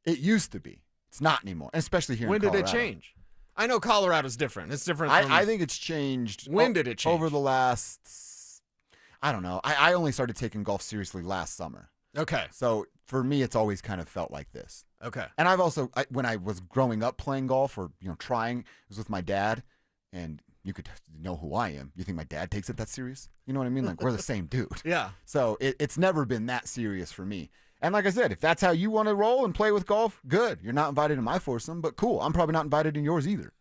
It used to be. It's not anymore, especially here in Colorado. When did it change? I know Colorado's different. It's different. I think it's changed. When did it change? Over the last, I don't know. I only started taking golf seriously last summer. Okay. So for me, it's always kind of felt like this. Okay. And I've also, when I was growing up playing golf or trying, it was with my dad, and you could know who I am. You think my dad takes it that serious? You know what I mean? Like, we're the same dude. Yeah. So it's never been that serious for me. And like I said, if that's how you want to roll and play with golf, good. You're not invited in my foursome, but cool. I'm probably not invited in yours either.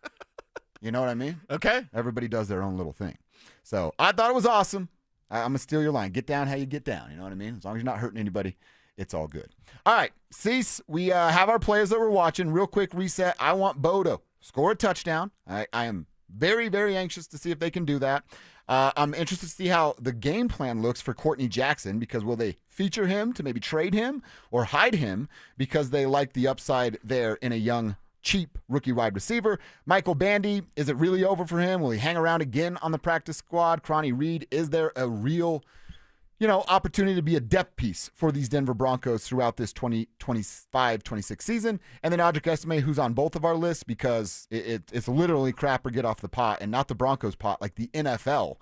You know what I mean? Okay. Everybody does their own little thing. So I thought it was awesome. I'm going to steal your line. Get down how you get down. You know what I mean? As long as you're not hurting anybody, it's all good. All right, Cease, we have our players that we're watching. Real quick reset. I want Bo to score a touchdown. I am very, very anxious to see if they can do that. I'm interested to see how the game plan looks for Courtney Jackson, because will they feature him to maybe trade him or hide him because they like the upside there in a young, cheap rookie wide receiver? Michael Bandy, is it really over for him? Will he hang around again on the practice squad? Cronny Reed, is there a real opportunity to be a depth piece for these Denver Broncos throughout this 2025-26 season? And then Audric Estime, who's on both of our lists, because it's literally crap or get off the pot, and not the Broncos pot like the NFL.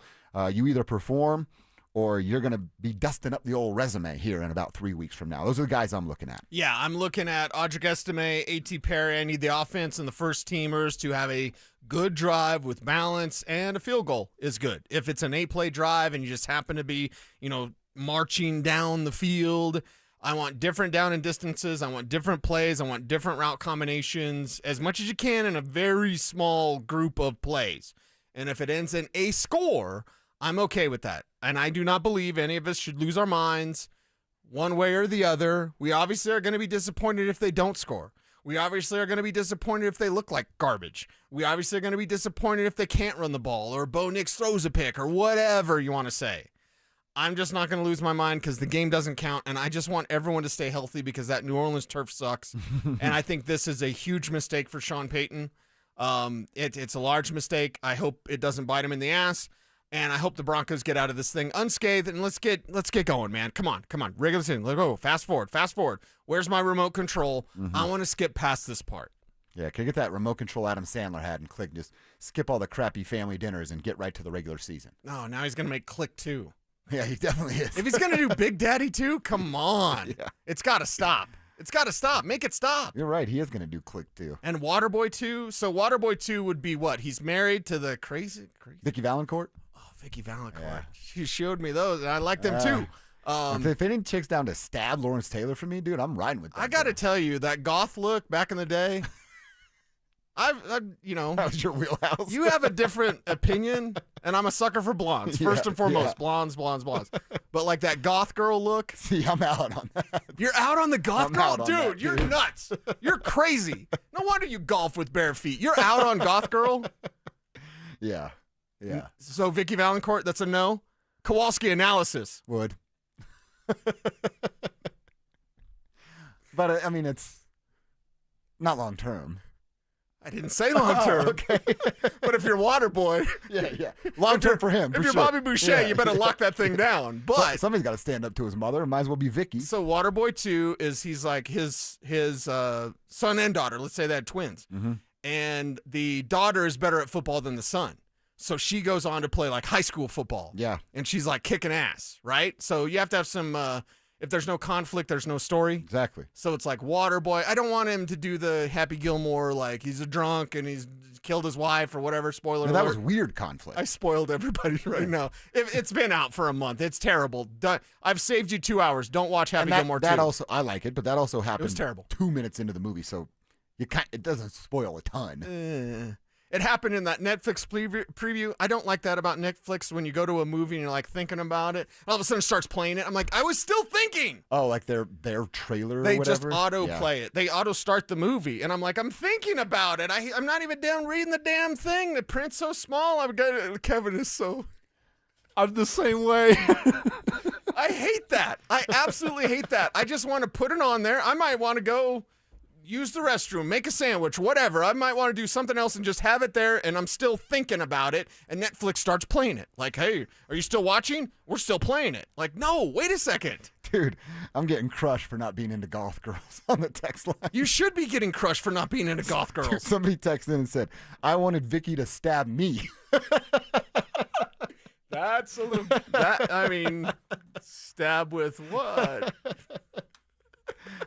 You either perform or you're going to be dusting up the old resume here in about 3 weeks from now. Those are the guys I'm looking at. Yeah, I'm looking at Audric Estime, A.T. Perry. I need the offense and the first teamers to have a good drive with balance, and a field goal is good. If it's an 8-play drive and you just happen to be, marching down the field, I want different down and distances. I want different plays. I want different route combinations as much as you can in a very small group of plays. And if it ends in a score, I'm okay with that. And I do not believe any of us should lose our minds one way or the other. We obviously are going to be disappointed if they don't score. We obviously are going to be disappointed if they look like garbage. We obviously are going to be disappointed if they can't run the ball, or Bo Nix throws a pick, or whatever you want to say. I'm just not going to lose my mind because the game doesn't count, and I just want everyone to stay healthy because that New Orleans turf sucks. And I think this is a huge mistake for Sean Payton. It's a large mistake. I hope it doesn't bite him in the ass, and I hope the Broncos get out of this thing unscathed, and let's get going, man. Come on. Regular season. Let's go. Fast forward. Where's my remote control? I want to skip past this part. Yeah, can I get that remote control Adam Sandler had and click, just skip all the crappy family dinners and get right to the regular season? No, now he's going to make Click 2. Yeah, he definitely is. If he's going to do Big Daddy 2, come on. Yeah. It's got to stop. It's got to stop. Make it stop. You're right. He is going to do Click 2. And Waterboy 2. So Waterboy 2 would be what? He's married to the crazy. Vicky Valancourt? Oh, Vicky Valancourt. Yeah. She showed me those, and I like them too. If any chicks down to stab Lawrence Taylor for me, dude, I'm riding with that. I got to tell you, that goth look back in the day, I've that was your wheelhouse. You have a different opinion, and I'm a sucker for blondes. First and foremost, blondes. But like that goth girl look. See, I'm out on that. You're out on the goth girl? Dude, you're dude. nuts. You're crazy. No wonder you golf with bare feet. You're out on goth girl? Yeah. So Vicky Valancourt, that's a no? Kowalski analysis. Would. But, I mean, it's not long term. I didn't say long term. Okay. But if you're Waterboy. Yeah. Long term for him. If you're Bobby Boucher, you better lock that thing down. But somebody's got to stand up to his mother. It might as well be Vicky. So Waterboy 2 is he's like his son and daughter. Let's say they had twins. Mm-hmm. And the daughter is better at football than the son. So she goes on to play like high school football. Yeah. And she's like kicking ass, right? So you have to have some, if there's no conflict, there's no story. Exactly. So it's like Waterboy. I don't want him to do the Happy Gilmore, like he's a drunk and he's killed his wife or whatever. Spoiler alert. That was weird conflict. I spoiled everybody right now. It's been out for a month. It's terrible. I've saved you 2 hours. Don't watch Happy Gilmore 2. That also, I like it, but that also happened. It was terrible. 2 minutes into the movie, so it doesn't spoil a ton. It happened in that Netflix preview. I don't like that about Netflix when you go to a movie and you're like thinking about it. All of a sudden it starts playing it. I'm like, I was still thinking. Oh, like their trailer or They whatever? just auto-play it. They auto-start the movie. And I'm like, I'm thinking about it. I'm not even down reading the damn thing. The print's so small. Kevin is so... I'm the same way. I hate that. I absolutely hate that. I just want to put it on there. I might want to go... use the restroom, make a sandwich, whatever. I might want to do something else and just have it there, and I'm still thinking about it, and Netflix starts playing it. Like, hey, are you still watching? We're still playing it. Like, no, wait a second. Dude, I'm getting crushed for not being into goth girls on the text line. You should be getting crushed for not being into goth girls. Dude, somebody texted in and said, I wanted Vicky to stab me. That's a little... stab with what?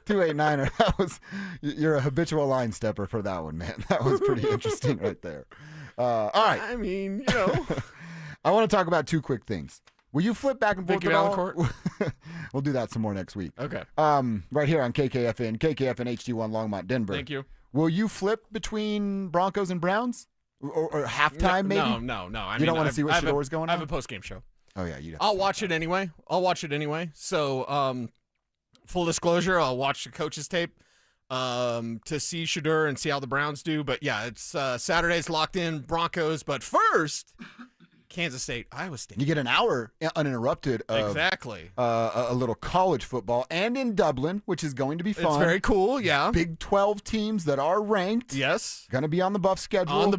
289er, you're a habitual line stepper for that one, man. That was pretty interesting right there. All right. I mean, I want to talk about two quick things. Will you flip back and forth Vicky Valancourt? We'll do that some more next week. Okay. Right here on KKFN HD1 Longmont, Denver. Thank you. Will you flip between Broncos and Browns? Or halftime, maybe? No. You don't want to see what Shador's going on? I have a post-game show. Oh, yeah. I'll watch it anyway. So, full disclosure, I'll watch the coach's tape to see Shador and see how the Browns do. But, yeah, it's Saturday's locked in Broncos. But first, Kansas State, Iowa State. You get an hour uninterrupted of exactly a little college football, and in Dublin, which is going to be fun. It's very cool, yeah. Big 12 teams that are ranked. Yes. Going to be on the buff schedule.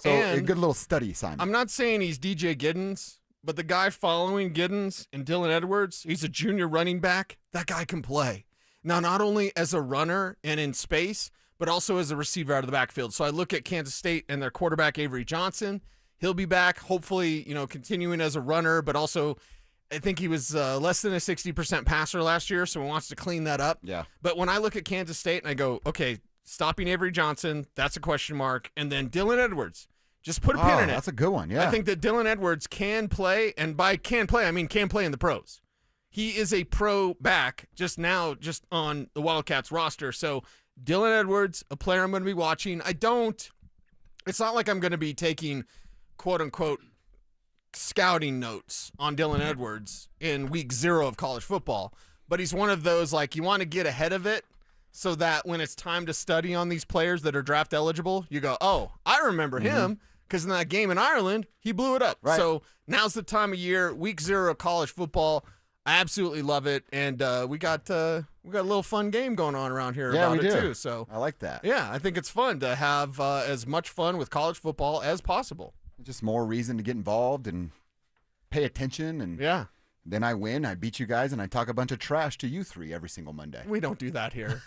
So and a good little study assignment. I'm not saying he's DJ Giddens, but the guy following Giddens and Dylan Edwards, he's a junior running back. That guy can play. Now, not only as a runner and in space, but also as a receiver out of the backfield. So I look at Kansas State and their quarterback, Avery Johnson. He'll be back, hopefully, continuing as a runner, but also I think he was less than a 60% passer last year, so he wants to clean that up. Yeah. But when I look at Kansas State and I go, okay, stopping Avery Johnson, that's a question mark. And then Dylan Edwards, just put a pin in it. That's a good one, yeah. I think that Dylan Edwards can play, and by can play, I mean can play in the pros. He is a pro back just on the Wildcats roster. So Dylan Edwards, a player I'm going to be watching. It's not like I'm going to be taking quote-unquote scouting notes on Dylan Edwards in week 0 of college football, but he's one of those, like, you want to get ahead of it so that when it's time to study on these players that are draft eligible, you go, oh, I remember him because in that game in Ireland, he blew it up. Right. So now's the time of year, week 0 of college football. I absolutely love it, and we got a little fun game going on around here about it too. So I like that. Yeah, I think it's fun to have as much fun with college football as possible. Just more reason to get involved and pay attention. And then I win, I beat you guys, and I talk a bunch of trash to you three every single Monday. We don't do that here.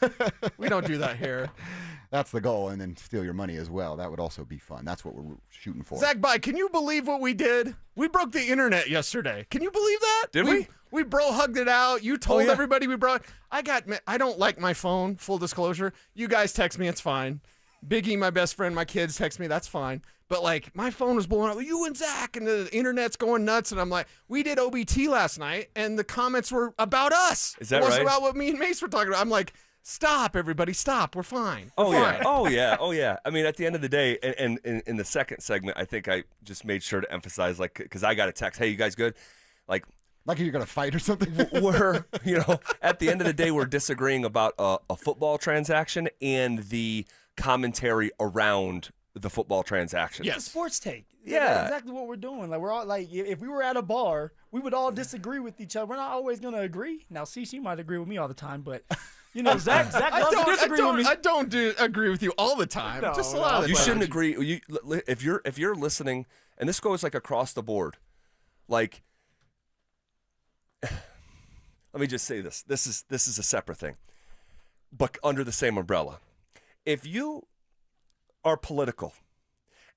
That's the goal, and then steal your money as well. That would also be fun. That's what we're shooting for. Zach, can you believe what we did? We broke the internet yesterday. Can you believe that? Did we? We hugged it out. You told everybody we brought. I don't like my phone, full disclosure. You guys text me, it's fine. Biggie, my best friend, my kids text me, that's fine. But like my phone was blowing up, you and Zach, and the internet's going nuts. And I'm like, we did OBT last night, and the comments were about us. Is that it wasn't right? about what me and Mace were talking about. I'm like, stop, everybody, stop. We're fine. Oh, We're yeah. fine. Oh, yeah. Oh, yeah. I mean, at the end of the day, and in the second segment, I think I just made sure to emphasize, like, because I got a text, hey, you guys good? Like you're going to fight or something? We're, at the end of the day, we're disagreeing about a football transaction and the commentary around the football transaction. It's a sports take. Yeah. That's exactly what we're doing. Like, we're all like, if we were at a bar, we would all disagree with each other. We're not always going to agree. Now, CC might agree with me all the time, but Zach loves to disagree with me. I don't agree with you all the time. Just a lot of the You time. shouldn't agree. If you're listening, and this goes like across the board, like, let me just say this. This is a separate thing, but under the same umbrella. If you are political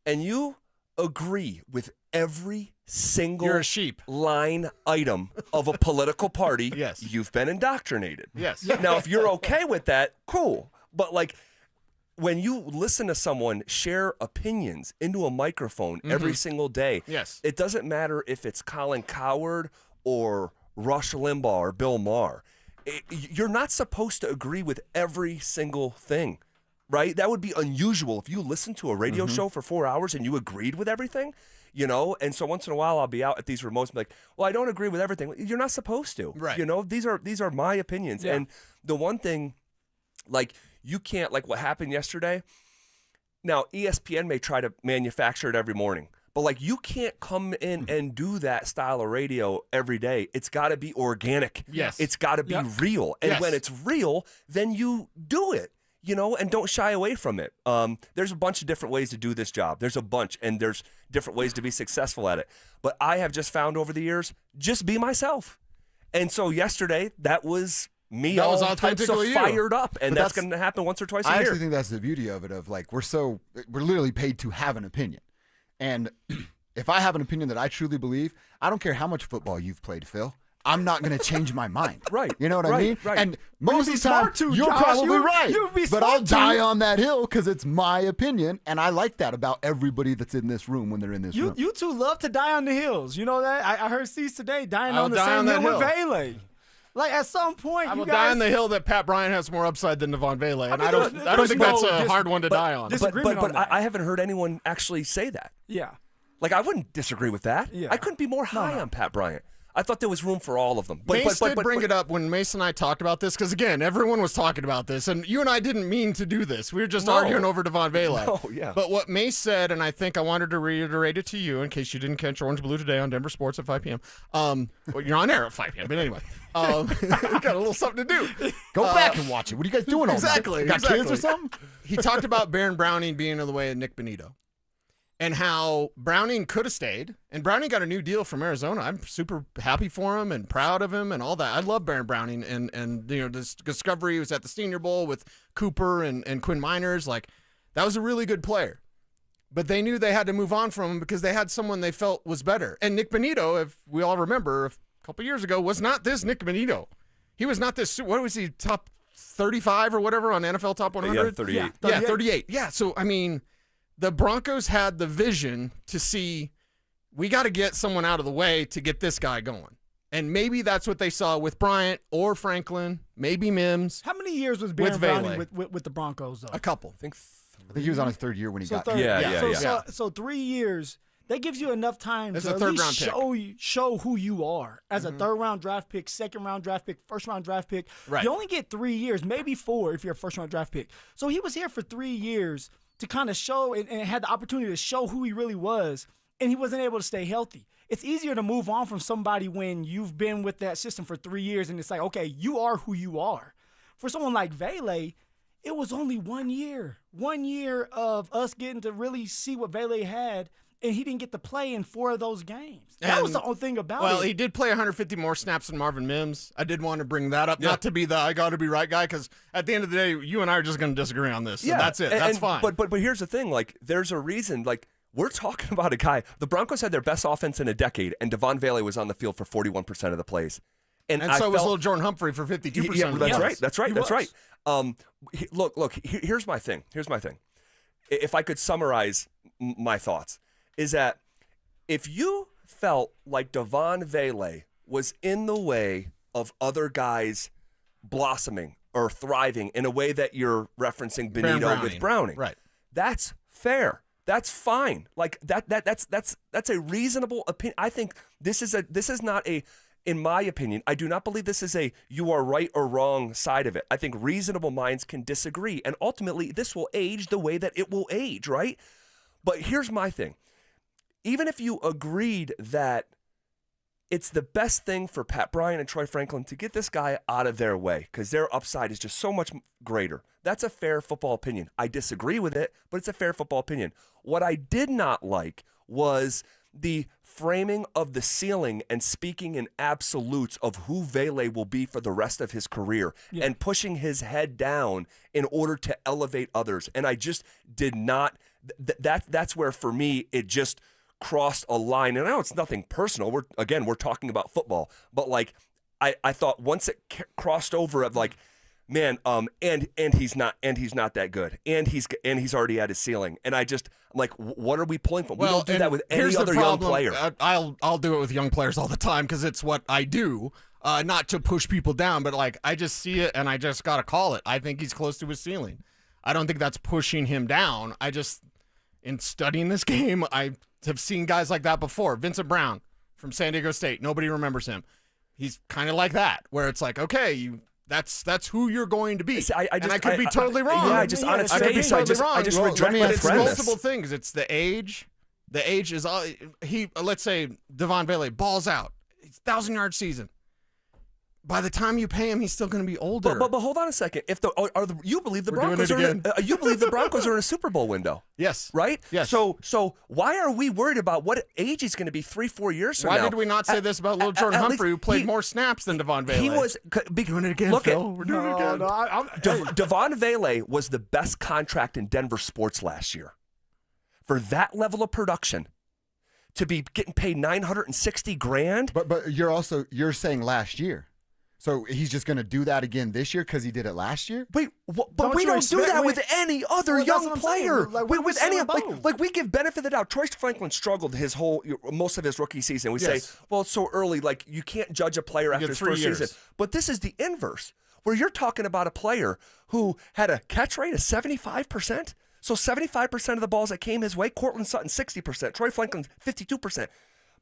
and you agree with every single You're a sheep. line item of a political party, Yes. you've been indoctrinated. Yes. Now, if you're okay with that, cool. But like when you listen to someone share opinions into a microphone every single day, Yes. it doesn't matter if it's Colin Cowherd or Rush Limbaugh or Bill Maher. You're not supposed to agree with every single thing. Right? That would be unusual if you listened to a radio show for 4 hours and you agreed with everything, And so once in a while I'll be out at these remotes and be like, well, I don't agree with everything. You're not supposed to. Right. These are my opinions. Yeah. And the one thing, like, you can't, like what happened yesterday. Now, ESPN may try to manufacture it every morning, but like you can't come in and do that style of radio every day. It's got to be organic. Yes. It's got to be real. And Yes. when it's real, then you do it. And don't shy away from it. There's a bunch of different ways to do this job. There's a bunch, and there's different ways to be successful at it. But I have just found over the years, just be myself. And so yesterday, that was me That was all types of authentically you. fired up, and But that's going to happen once or twice a I year. actually think that's the beauty of it, of like, we're literally paid to have an opinion. And if I have an opinion that I truly believe, I don't care how much football you've played, Phil. I'm not going to change my mind. Right. You know what I mean? Right. And most of the time, smart to, you're Josh. probably right. You would be but I'll smart die to. on that hill because it's my opinion. And I like that about everybody that's in this room when they're in this room. You two love to die on the hills. You know that? I heard Cease today dying I'll on the die same on that hill with hill. Vele. Like, at some point, I you will guys... die on the hill that Pat Bryant has more upside than Devon Vele, and mean, I don't think that's a hard one to die on. disagreement on But that. I haven't heard anyone actually say that. Yeah. Like, I wouldn't disagree with that. Yeah. I couldn't be more high on Pat Bryant. I thought there was room for all of them. Mace did bring it up when Mace and I talked about this, because, again, everyone was talking about this, and you and I didn't mean to do this. We were just arguing over Devon Vele. No, yeah. But what Mace said, and I think I wanted to reiterate it to you in case you didn't catch Orange Blue today on Denver Sports at 5 p.m. Well, you're on air at 5 p.m., but anyway. We got a little something to do. Go back and watch it. What are you guys doing all night? Exactly. Got kids or something? He talked about Baron Browning being in the way of Nick Bonito, and how Browning could have stayed, and Browning got a new deal from Arizona. I'm super happy for him and proud of him and all that. I love Baron Browning, and this discovery was at the Senior Bowl with Cooper and Quinn Miners. Like, that was a really good player. But they knew they had to move on from him because they had someone they felt was better. And Nick Bonito, if we all remember, a couple years ago, was not this Nick Bonito. He was not this, what was he, top 35 or whatever on NFL Top 100? Yeah, 38. Yeah, 38. Yeah, so, I mean, the Broncos had the vision to see, we got to get someone out of the way to get this guy going. And maybe that's what they saw with Bryant or Franklin, maybe Mims. How many years was Baron With Browning Vele. with the Broncos, though? A couple. I think he was on his third year when he got third, Yeah. So 3 years, that gives you enough time It's to a at third least round pick. show who you are as a third-round draft pick, second-round draft pick, first-round draft pick. Right. You only get 3 years, maybe 4 if you're a first-round draft pick. So he was here for 3 years to kind of show and had the opportunity to show who he really was, and he wasn't able to stay healthy. It's easier to move on from somebody when you've been with that system for 3 years, and it's like, okay, you are who you are. For someone like Vele, it was only 1 year. 1 year of us getting to really see what Vele had and he didn't get to play in 4 of those games. That was the only thing about it. Well, he did play 150 more snaps than Marvin Mims. I did want to bring that up, not to be the I got to be right guy, because at the end of the day, you and I are just going to disagree on this. So that's it. That's fine. But here's the thing. Like, there's a reason. Like, we're talking about a guy. The Broncos had their best offense in a decade, and Devon Vele was on the field for 41% of the plays. And so was little Jordan Humphrey for 52%. Yeah, that's right. Look. Here's my thing. If I could summarize my thoughts, is that if you felt like Devon Vele was in the way of other guys blossoming or thriving in a way that you're referencing Benito with Browning, right? That's fair. That's fine. Like that's a reasonable opinion. I think this is not a. In my opinion, I do not believe this is a you are right or wrong side of it. I think reasonable minds can disagree, and ultimately this will age the way that it will age, right? But here's my thing. Even if you agreed that it's the best thing for Pat Bryant and Troy Franklin to get this guy out of their way because their upside is just so much greater, that's a fair football opinion. I disagree with it, but it's a fair football opinion. What I did not like was the framing of the ceiling and speaking in absolutes of who Vele will be for the rest of his career and pushing his head down in order to elevate others. And I just did not, that's where for me, it just crossed a line. And I know it's nothing personal. We're talking about football, but like, I thought once it crossed over of like, man, and he's not that good, and he's already at his ceiling, and I'm like, what are we pulling from? We don't do that with any other young player. I'll do it with young players all the time because it's what I do, not to push people down, but like I just see it and I just gotta call it. I think he's close to his ceiling. I don't think that's pushing him down. In studying this game, I have seen guys like that before. Vincent Brown from San Diego State. Nobody remembers him. He's kind of like that, where it's like, okay, that's who you're going to be. See, and I could be totally wrong. Yeah, just on its face, I just reject the it's premise. multiple things. It's the age. The age is let's say Devon Vele balls out. It's 1,000-yard season. By the time you pay him, he's still going to be older. But hold on a second. You believe the Broncos you believe the Broncos are in a Super Bowl window? Yes. Right? Yes. So why are we worried about what age he's going to be 3-4 years from now? Why did we not say this about little Jordan Humphrey, who played more snaps than Devon Vele? He was doing it again. Look Phil. We're doing it again. Devon Vele was the best contract in DenverSports last year. For that level of production, to be getting paid $960,000. But you're saying last year. So he's just going to do that again this year because he did it last year? Wait, but we don't do that with any other young player. With any like we give benefit of the doubt. Troy Franklin struggled most of his rookie season. We say, well, it's so early. Like you can't judge a player after his first season. But this is the inverse, where you're talking about a player who had a catch rate of 75%. So 75% of the balls that came his way. Cortland Sutton 60%. Troy Franklin 52%.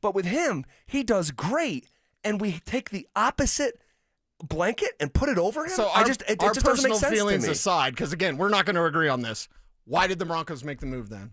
But with him, he does great, and we take the opposite blanket and put it over him. So it just doesn't make sense feelings to me. aside, because again, we're not going to agree on this. Why did the Broncos make the move then?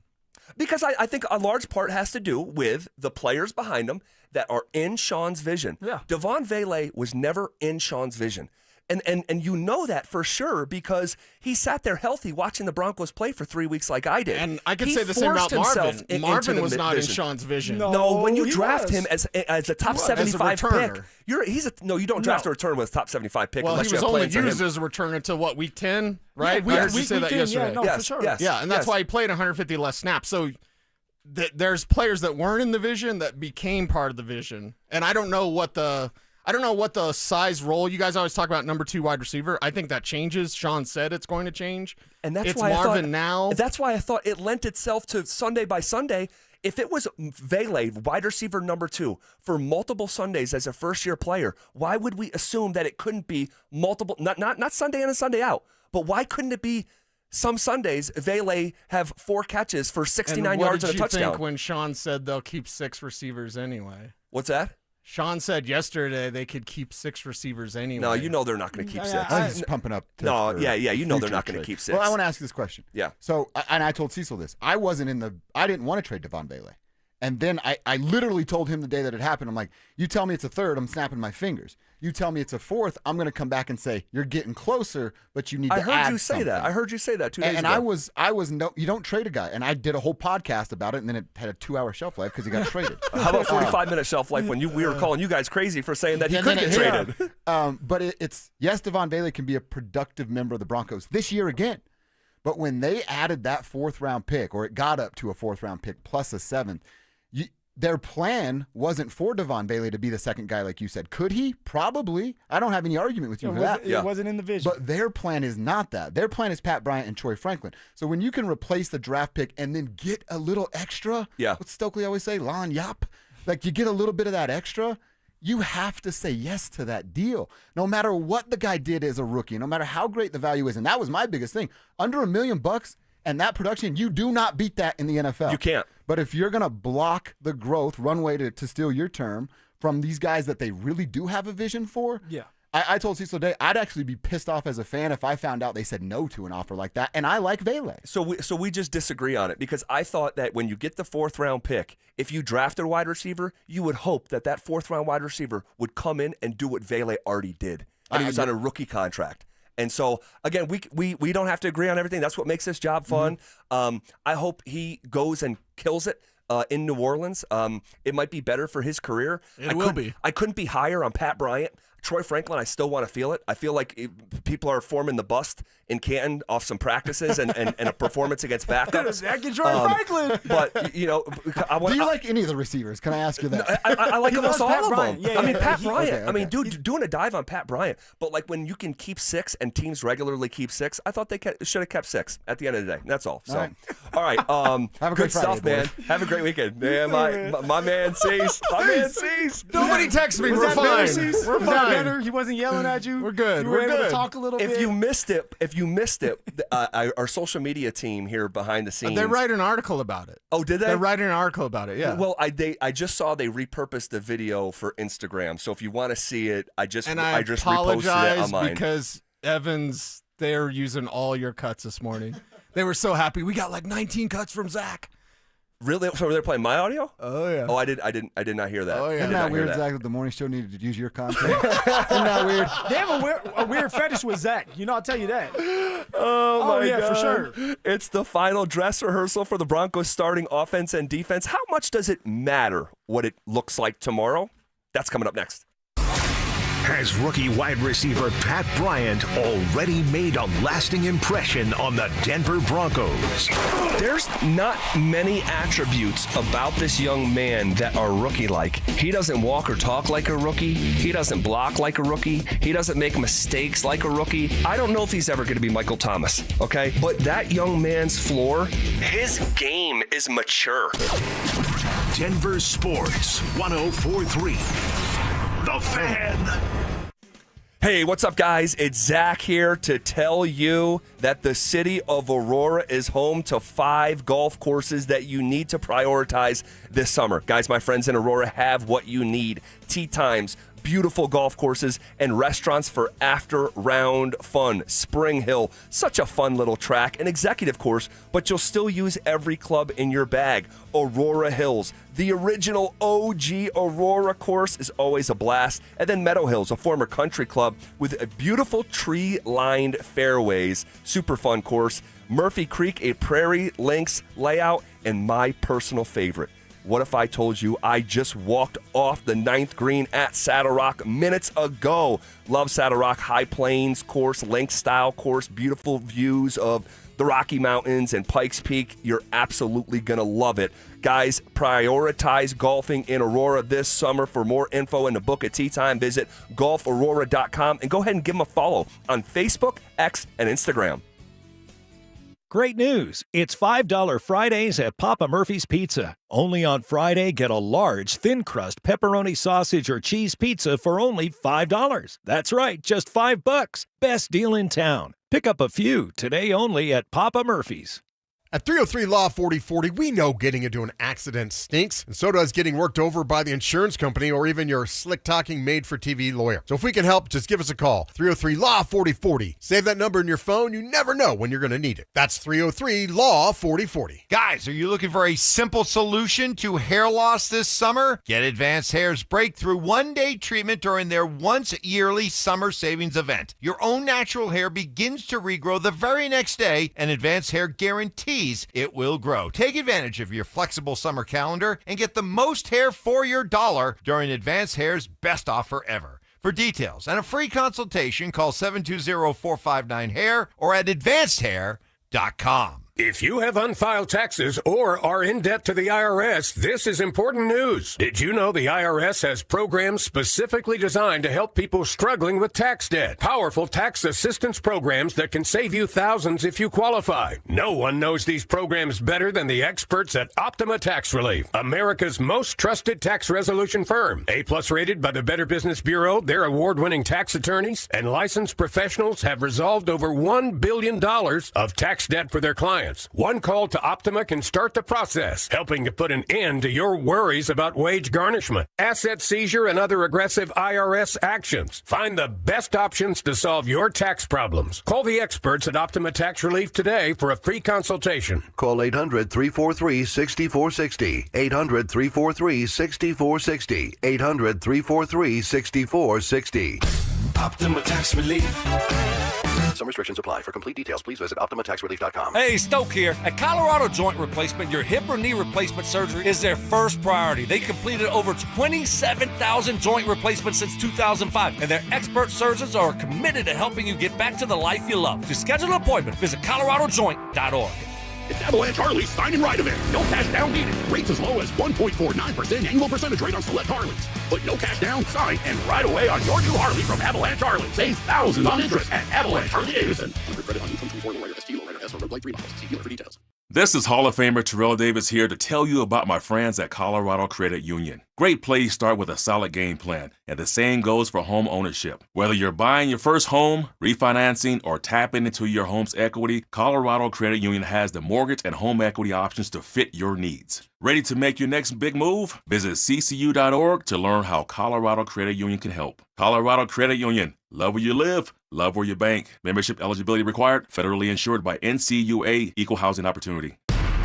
Because I think a large part has to do with the players behind them that are in Sean's vision. Yeah. Devon Vele was never in Sean's vision. And you know that for sure because he sat there healthy watching the Broncos play for 3 weeks like I did. And I could say the same about Marvin. Marvin was not in Sean's vision. No, when you draft him as a top 75 pick, you don't draft a return with a top 75 pick. Well, unless he was you only used as a return until week 10, right? Yeah, I heard you say that yesterday. Yeah, for sure. Yes, and that's why he played 150 less snaps. So there's players that weren't in the vision that became part of the vision. And I don't know what the size role. You guys always talk about number 2 wide receiver. I think that changes. Sean said it's going to change. And that's it's why Marvin now. That's why I thought it lent itself to Sunday by Sunday. If it was Vele, wide receiver number 2, for multiple Sundays as a first-year player, why would we assume that it couldn't be multiple, not Sunday in and Sunday out, but why couldn't it be some Sundays Vele have 4 catches for 69 yards and a touchdown? What did you think when Sean said they'll keep 6 receivers anyway? What's that? Sean said yesterday they could keep 6 receivers anyway. No, you know they're not going to keep 6. I think he's pumping up. You know they're not going to keep 6. Well, I want to ask you this question. Yeah. So, and I told Cecil this. I didn't want to trade Devon Vele. And then I literally told him the day that it happened, I'm like, you tell me it's a third, I'm snapping my fingers. You tell me it's a fourth, I'm going to come back and say, you're getting closer, but you need to add I heard you something. say that. I heard you say that 2 days ago. And I was no, you don't trade a guy. And I did a whole podcast about it, and then it had a 2-hour shelf life because he got traded. How about 45-minute shelf life when we were calling you guys crazy for saying that he could get traded? But it's, yes, Devon Vele can be a productive member of the Broncos this year again. But when they added that 4th-round pick, or it got up to a 4th-round pick plus a 7th, their plan wasn't for Devon Vele to be the second guy, like you said. Could he? Probably. I don't have any argument with you for that. It wasn't in the vision. But their plan is not that. Their plan is Pat Bryant and Troy Franklin. So when you can replace the draft pick and then get a little extra, what Stokley always say, Lon Yap, like you get a little bit of that extra, you have to say yes to that deal. No matter what the guy did as a rookie, no matter how great the value is. And that was my biggest thing. Under $1 million and that production, you do not beat that in the NFL. You can't. But if you're going to block the growth, runway to steal your term, from these guys that they really do have a vision for, I told Cecil today, I'd actually be pissed off as a fan if I found out they said no to an offer like that, and I like Vele. So we just disagree on it, because I thought that when you get the 4th-round pick, if you drafted a wide receiver, you would hope that 4th-round wide receiver would come in and do what Vele already did, and he was on a rookie contract. And so, again, we don't have to agree on everything. That's what makes this job fun. I hope he goes and kills it in New Orleans. It might be better for his career. It will be. I couldn't be higher on Pat Bryant. Troy Franklin, I still want to feel it. I feel like people are forming the bust in Canton off some practices and a performance against backups. Zach and Troy Franklin. But, you know, do you like any of the receivers? Can I ask you that? I like almost all of them. Yeah, I mean, Pat Bryant. Okay. I mean, dude, doing a dive on Pat Bryant. But, like, when you can keep 6 and teams regularly keep 6, I thought they should have kept 6 at the end of the day. That's all. So, all right. Have a good great stuff, Friday, man. Have a great weekend. Man, my man sees. My man sees. Nobody text me. Was We're that fine. better, Cease? We're Was that fine. better? He wasn't yelling at you. We're good. You were We're able good. to talk a little bit. If you missed it, our social media team here behind the scenes. They write an article about it. Oh, did they? They write an article about it, yeah. Well, I just saw they repurposed the video for Instagram. So if you want to see it, I just reposted it apologize on mine. because Evans, they're using all your cuts this morning. They were so happy. We got like 19 cuts from Zach. Really? So they're playing my audio? Oh yeah. Oh, I did not hear that. Oh yeah. Isn't that weird, Zach, that the morning show needed to use your content? Isn't that weird? They have a weird fetish with Zach. You know, I'll tell you that. Oh my yeah, God. for sure. It's the final dress rehearsal for the Broncos starting offense and defense. How much does it matter what it looks like tomorrow? That's coming up next. Has rookie wide receiver Pat Bryant already made a lasting impression on the Denver Broncos? There's not many attributes about this young man that are rookie-like. He doesn't walk or talk like a rookie. He doesn't block like a rookie. He doesn't make mistakes like a rookie. I don't know if he's ever going to be Michael Thomas, okay? But that young man's floor, his game is mature. Denver Sports 104.3. The Fan. Hey, what's up, guys? It's Zach here to tell you that the city of Aurora is home to 5 golf courses that you need to prioritize this summer. Guys, my friends in Aurora have what you need. Tee times, beautiful golf courses, and restaurants for after-round fun. Spring Hill, such a fun little track. An executive course, but you'll still use every club in your bag. Aurora Hills, the original OG Aurora course, is always a blast. And then Meadow Hills, a former country club with a beautiful tree-lined fairways. Super fun course. Murphy Creek, a prairie links layout, and my personal favorite. What if I told you I just walked off the 9th green at Saddle Rock minutes ago? Love Saddle Rock, High Plains course, link style course, beautiful views of the Rocky Mountains and Pikes Peak. You're absolutely going to love it. Guys, prioritize golfing in Aurora this summer. For more info and to book a tee time, visit golfaurora.com and go ahead and give them a follow on Facebook, X, and Instagram. Great news! It's $5 Fridays at Papa Murphy's Pizza. Only on Friday, get a large, thin-crust pepperoni sausage or cheese pizza for only $5. That's right, just $5. Best deal in town. Pick up a few today only at Papa Murphy's. At 303 Law 4040, we know getting into an accident stinks, and so does getting worked over by the insurance company or even your slick-talking made-for-TV lawyer. So if we can help, just give us a call. 303 Law 4040. Save that number in your phone. You never know when you're going to need it. That's 303 Law 4040. Guys, are you looking for a simple solution to hair loss this summer? Get Advanced Hair's breakthrough one-day treatment during their once-yearly summer savings event. Your own natural hair begins to regrow the very next day, and Advanced Hair guarantees it will grow. Take advantage of your flexible summer calendar and get the most hair for your dollar during Advanced Hair's best offer ever. For details and a free consultation, call 720-459-HAIR or at advancedhair.com. If you have unfiled taxes or are in debt to the IRS, this is important news. Did you know the IRS has programs specifically designed to help people struggling with tax debt? Powerful tax assistance programs that can save you thousands if you qualify. No one knows these programs better than the experts at Optima Tax Relief, America's most trusted tax resolution firm. A-plus rated by the Better Business Bureau, their award-winning tax attorneys and licensed professionals have resolved over $1 billion of tax debt for their clients. One call to Optima can start the process, helping to put an end to your worries about wage garnishment, asset seizure, and other aggressive IRS actions. Find the best options to solve your tax problems. Call the experts at Optima Tax Relief today for a free consultation. Call 800-343-6460. 800-343-6460. 800-343-6460. Optima Tax Relief. Some restrictions apply. For complete details, please visit OptimaTaxRelief.com. Hey, Stoke here. At Colorado Joint Replacement, your hip or knee replacement surgery is their first priority. They completed over 27,000 joint replacements since 2005, and their expert surgeons are committed to helping you get back to the life you love. To schedule an appointment, visit coloradojoint.org. It's Avalanche Harley's Sign and Ride event. No cash down needed. Rates as low as 1.49% annual percentage rate on select Harleys. Put no cash down, sign, and ride away on your new Harley from Avalanche Harley. Save thousands on interest at Avalanche Harley Davidson. Under credit on 2024 Lowrider ST Lowrider S or Road Blade 3 models. See dealer for details. This is Hall of Famer Terrell Davis here to tell you about my friends at Colorado Credit Union. Great plays start with a solid game plan, and the same goes for home ownership. Whether you're buying your first home, refinancing, or tapping into your home's equity, Colorado Credit Union has the mortgage and home equity options to fit your needs. Ready to make your next big move? Visit ccu.org to learn how Colorado Credit Union can help. Colorado Credit Union. Love where you live, love where you bank. Membership eligibility required. Federally insured by NCUA. Equal housing opportunity.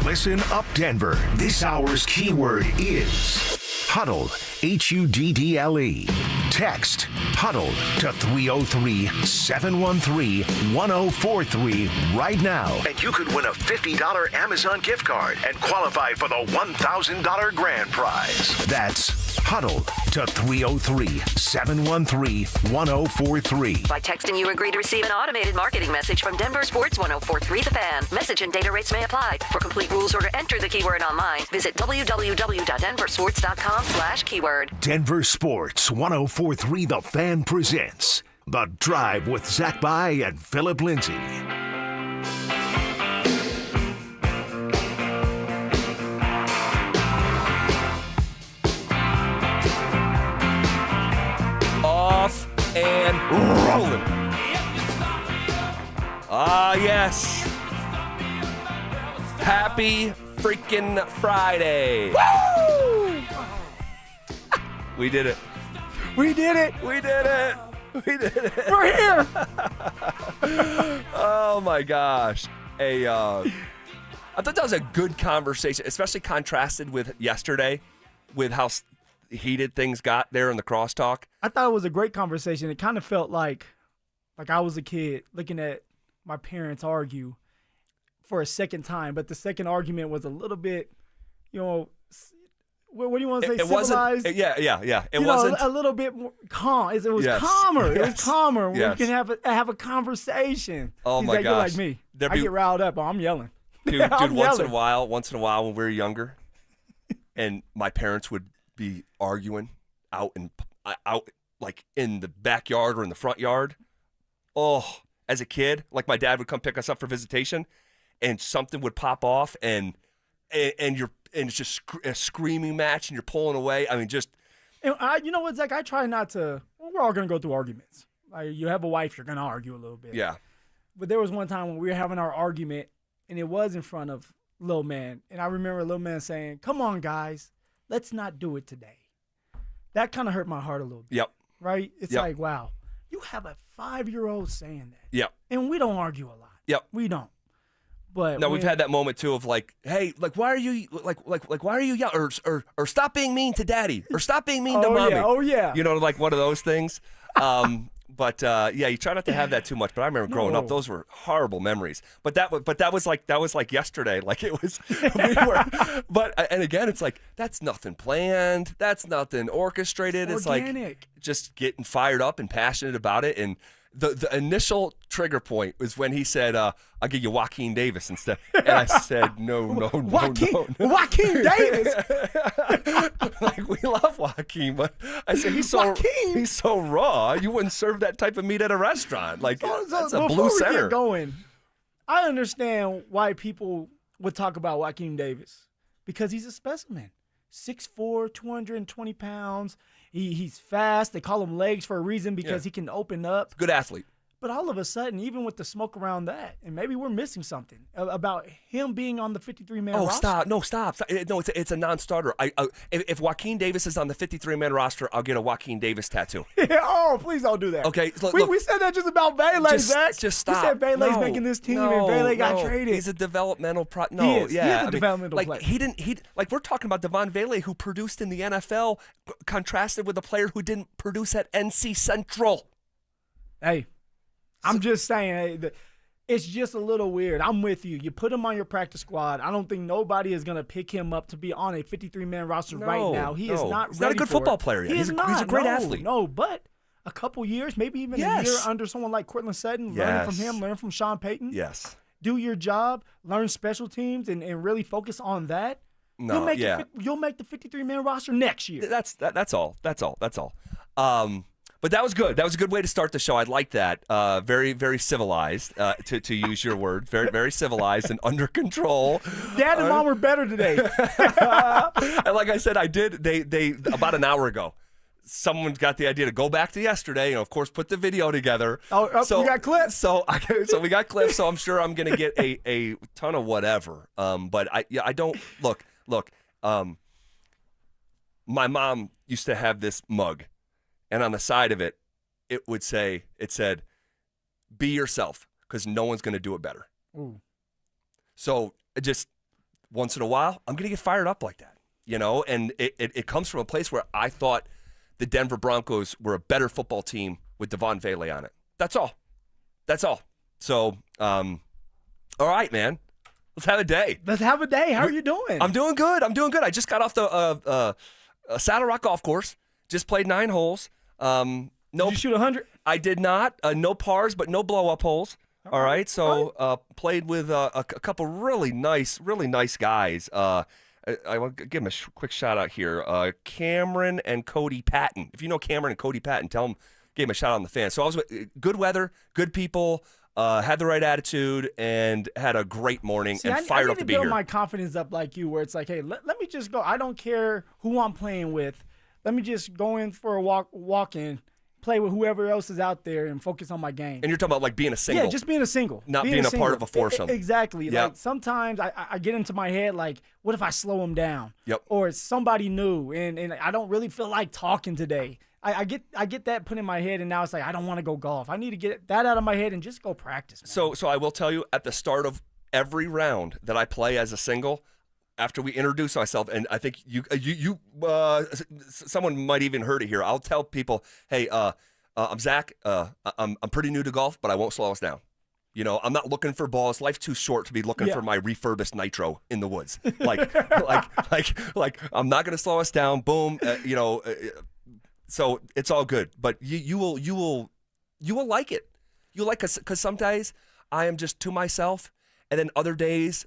Listen up, Denver. This hour's keyword is huddle. HUDDLE. Text huddle to 303-713-1043 right now. And you could win a $50 Amazon gift card and qualify for the $1,000 grand prize. That's huddle to 303-713-1043. By texting, you agree to receive an automated marketing message from Denver Sports 1043 The Fan. Message and data rates may apply. For complete rules or to enter the keyword online, visit www.denversports.com/keyword. Denver Sports 1043 The Fan presents The Drive with Zach By and Phillip Lindsay. Off and rolling. Ah, yes. Happy freaking Friday. Woo! We did it. We did it. We did it. We did it. We're here. Oh, my gosh. I thought that was a good conversation, especially contrasted with yesterday, with how heated things got there in the crosstalk. I thought it was a great conversation. It kind of felt like I was a kid looking at my parents argue for a second time, but the second argument was a little bit, what do you want to say? It civilized? wasn't. Yeah. It wasn't a little bit more calm. It was calmer. Yes. It was calmer. Yes. We can have a conversation. Oh my gosh! You're like me. I get riled up. I'm yelling. Dude, once in a while when we were younger, and my parents would be arguing out like in the backyard or in the front yard. Oh, as a kid, like my dad would come pick us up for visitation, and something would pop off, and it's just a screaming match, and you're pulling away. I mean, just. And you know what, Zach? I try not to. Well, we're all gonna go through arguments. Like, you have a wife, you're gonna argue a little bit. Yeah. But there was one time when we were having our argument, and it was in front of Lil Man. And I remember Lil Man saying, "Come on, guys, let's not do it today." That kind of hurt my heart a little bit. Yep. Right? It's Yep. like, wow, you have a 5-year-old saying that. Yep. And we don't argue a lot. Yep. We don't. But no, we've had that moment too of like, hey, like why are you why are you yelling or stop being mean to daddy or stop being mean to mommy? Oh yeah. You know, like one of those things. But yeah, you try not to have that too much. But I remember growing up; those were horrible memories. But that was like yesterday. Like it was. And again, it's like that's nothing planned. That's nothing orchestrated. It's organic. like just getting fired up and passionate about it. And the initial trigger point was when he said, "I'll give you Joaquin Davis instead." And I said, "No. Joaquin Davis." Like we love Joaquin, but I said he's so raw. You wouldn't serve that type of meat at a restaurant. Like that's a blue before we center. get going, I understand why people would talk about Joaquin Davis because he's a specimen. 6'4", 220 pounds. He's fast. They call him legs for a reason because he can open up. Good athlete. But all of a sudden, even with the smoke around that, and maybe we're missing something about him being on the 53-man roster. Stop. No, it's a non-starter. If Joaquin Davis is on the 53-man roster, I'll get a Joaquin Davis tattoo. Oh, please don't do that. Okay, look, we said that just about Vele, Zach. Just stop. We said Vele's making this team, and Vele got traded. He's a developmental He is a developmental player. He we're talking about Devon Vele, who produced in the NFL, contrasted with a player who didn't produce at NC Central. Hey. I'm just saying, it's just a little weird. I'm with you. You put him on your practice squad. I don't think nobody is going to pick him up to be on a 53-man roster right now. He is not ready. He's not a good football player yet. He's a great athlete. No, but a couple years, maybe even a year under someone like Cortland Sutton, learn from him, learn from Sean Payton. Yes. Do your job, learn special teams, and really focus on that. No, you'll make the 53-man roster next year. That's all. But that was good. That was a good way to start the show. I like that. Very, very civilized, to use your word. Very, very civilized and under control. Dad and Mom were better today. And like I said, I did. They about an hour ago, someone got the idea to go back to yesterday and, of course, put the video together. So we got clips. So we got clips. So I'm sure I'm going to get a ton of whatever. But I don't look. My mom used to have this mug. And on the side of it, it said, "Be yourself, because no one's going to do it better." Ooh. So just once in a while, I'm going to get fired up like that, you know? And it comes from a place where I thought the Denver Broncos were a better football team with Devon Vele on it. That's all. So, all right, man. Let's have a day. How are you doing? I'm doing good. I just got off the Saddle Rock Golf Course. Just played 9 holes. Did you shoot 100? I did not. No pars, but no blow-up holes. All right. So played with a couple really nice guys. I want to give them a quick shout out here. Cameron and Cody Patton. If you know Cameron and Cody Patton, tell them, give them a shout out on the fan. So I was with good weather, good people, had the right attitude, and had a great morning and fired up to be here. I need to build my confidence up like you, where it's like, hey, let me just go. I don't care who I'm playing with. Let me just go in for a walk in, play with whoever else is out there, and focus on my game. And you're talking about like being a single. Yeah, just being a single. Not being a part of a foursome. Exactly. Yep. Like sometimes I get into my head like, what if I slow him down? Yep. Or it's somebody new, and I don't really feel like talking today. I get that put in my head, and now it's like I don't want to go golf. I need to get that out of my head and just go practice. Man. So I will tell you, at the start of every round that I play as a single, after we introduce myself, and I think someone might even heard it here. I'll tell people, hey, I'm Zach. I'm pretty new to golf, but I won't slow us down. You know, I'm not looking for balls. Life's too short to be looking for my refurbished nitro in the woods. Like I'm not going to slow us down. Boom. So it's all good. But you will like it. You'll like us, because some days I am just to myself. And then other days,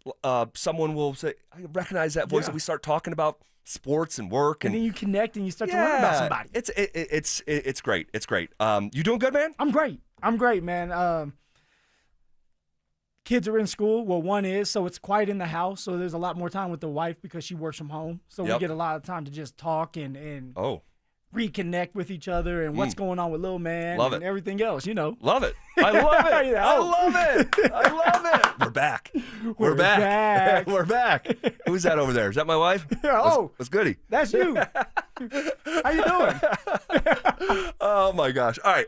someone will say, I recognize that voice, and we start talking about sports and work. And then you connect and you start to learn about somebody. It's great. It's great. You doing good, man? I'm great, man. Kids are in school. Well, one is, so it's quiet in the house. So there's a lot more time with the wife because she works from home. So we get a lot of time to just talk and reconnect with each other and what's going on with Lil Man Love and it. everything else, Love it. I love it. Yeah. I love it. I love it. We're back. We're back. We're back. Who's that over there? Is that my wife? Oh. What's goody? That's you. How you doing? Oh, my gosh. All right.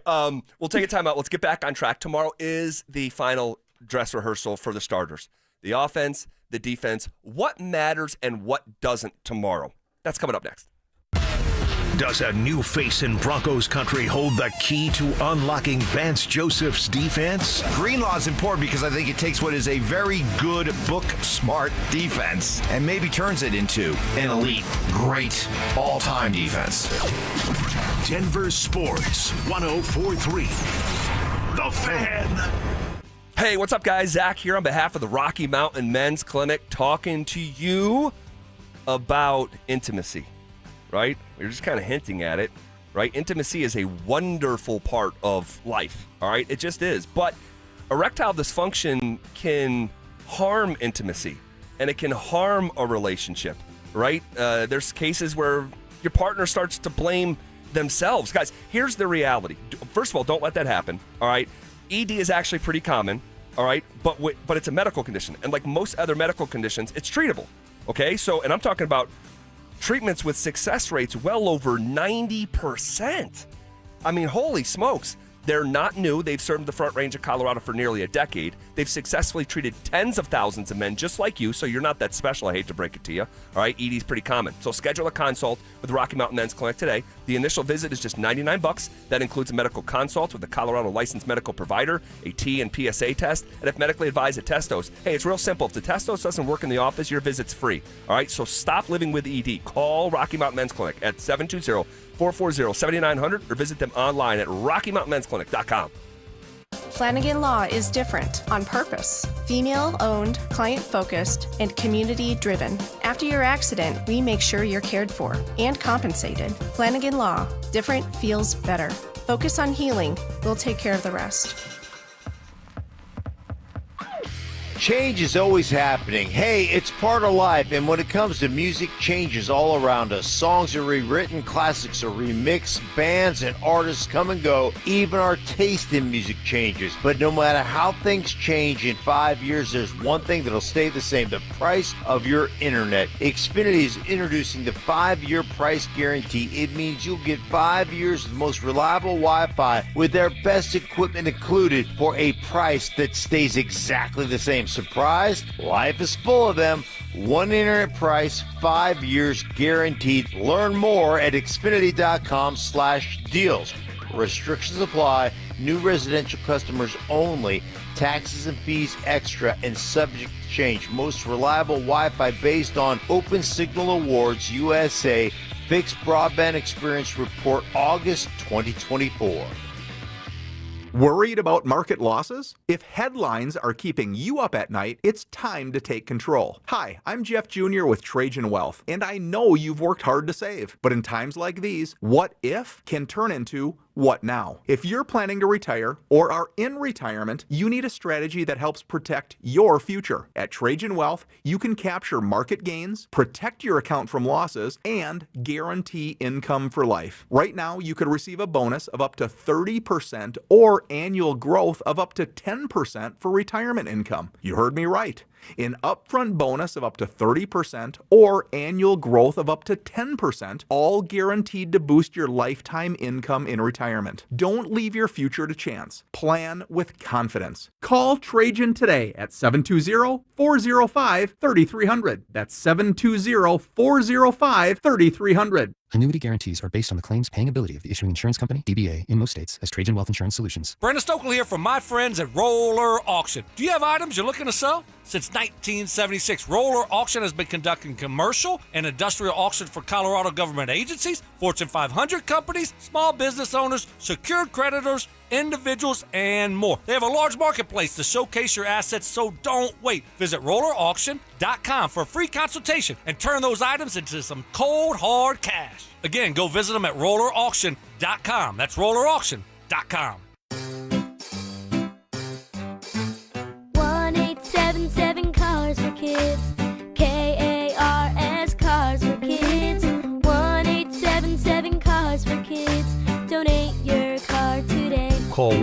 We'll take a time out. Let's get back on track. Tomorrow is the final dress rehearsal for the starters. The offense, the defense, what matters and what doesn't tomorrow. That's coming up next. Does a new face in Broncos country hold the key to unlocking Vance Joseph's defense? Greenlaw is important because I think it takes what is a very good, book-smart defense and maybe turns it into an elite, great, all-time defense. Denver Sports 104.3. The Fan. Hey, what's up, guys? Zach here on behalf of the Rocky Mountain Men's Clinic talking to you about intimacy. Right? We're just kind of hinting at it, right? Intimacy is a wonderful part of life, all right? It just is. But erectile dysfunction can harm intimacy, and it can harm a relationship, right? There's cases where your partner starts to blame themselves. Guys, here's the reality. First of all, don't let that happen, all right? ED is actually pretty common, all right? But it's a medical condition. And like most other medical conditions, it's treatable, okay? So, and I'm talking about treatments with success rates well over 90%. I mean, holy smokes. They're not new. They've served the Front Range of Colorado for nearly a decade. They've successfully treated tens of thousands of men just like you, so you're not that special, I hate to break it to you. All right, ED is pretty common. So schedule a consult with the Rocky Mountain Men's Clinic today. The initial visit is just $99. That includes a medical consult with a Colorado licensed medical provider, a T and PSA test, and if medically advised, a testos. Hey, it's real simple. If the testos doesn't work in the office, your visit's free. All right, so stop living with ED. Call Rocky Mountain Men's Clinic at 720-440-7900 or visit them online at RockyMountainMen'sClinic.com. Flanagan Law is different on purpose. Female-owned, client-focused, and community-driven. After your accident, we make sure you're cared for and compensated. Flanagan Law. Different feels better. Focus on healing. We'll take care of the rest. Change is always happening. Hey, it's part of life, and when it comes to music, change is all around us. Songs are rewritten, classics are remixed, bands and artists come and go. Even our taste in music changes. But no matter how things change in 5 years, there's one thing that'll stay the same: the price of your internet. Xfinity is introducing the 5-year price guarantee. It means you'll get 5 years of the most reliable Wi-Fi with their best equipment included for a price that stays exactly the same. Surprised? Life is full of them. One internet price, 5 years guaranteed. Learn more at Xfinity.com/deals. Restrictions apply. New residential customers only. Taxes and fees extra and subject to change. Most reliable Wi-Fi based on Open Signal Awards USA. Fixed Broadband Experience Report August 2024. Worried about market losses? If headlines are keeping you up at night, it's time to take control. Hi, I'm Jeff Jr. with Trajan Wealth, and I know you've worked hard to save. But in times like these, what if can turn into what now? If you're planning to retire or are in retirement, you need a strategy that helps protect your future. At Trajan Wealth, you can capture market gains, protect your account from losses, and guarantee income for life. Right now, you could receive a bonus of up to 30% or annual growth of up to 10% for retirement income. You heard me right. An upfront bonus of up to 30% or annual growth of up to 10%, all guaranteed to boost your lifetime income in retirement. Don't leave your future to chance. Plan with confidence. Call Trajan today at 720-405-3300. That's 720-405-3300. Annuity guarantees are based on the claims paying ability of the issuing insurance company, DBA, in most states, as Trajan Wealth Insurance Solutions. Brandon Stokley here from my friends at Roller Auction. Do you have items you're looking to sell? Since 1976, Roller Auction has been conducting commercial and industrial auctions for Colorado government agencies, Fortune 500 companies, small business owners, secured creditors, individuals, and more. They have a large marketplace to showcase your assets, so don't wait. Visit rollerauction.com for a free consultation and turn those items into some cold, hard cash. Again, go visit them at rollerauction.com. That's rollerauction.com. 1877 Cars for Kids. KARS Cars for Kids. 1877 Cars for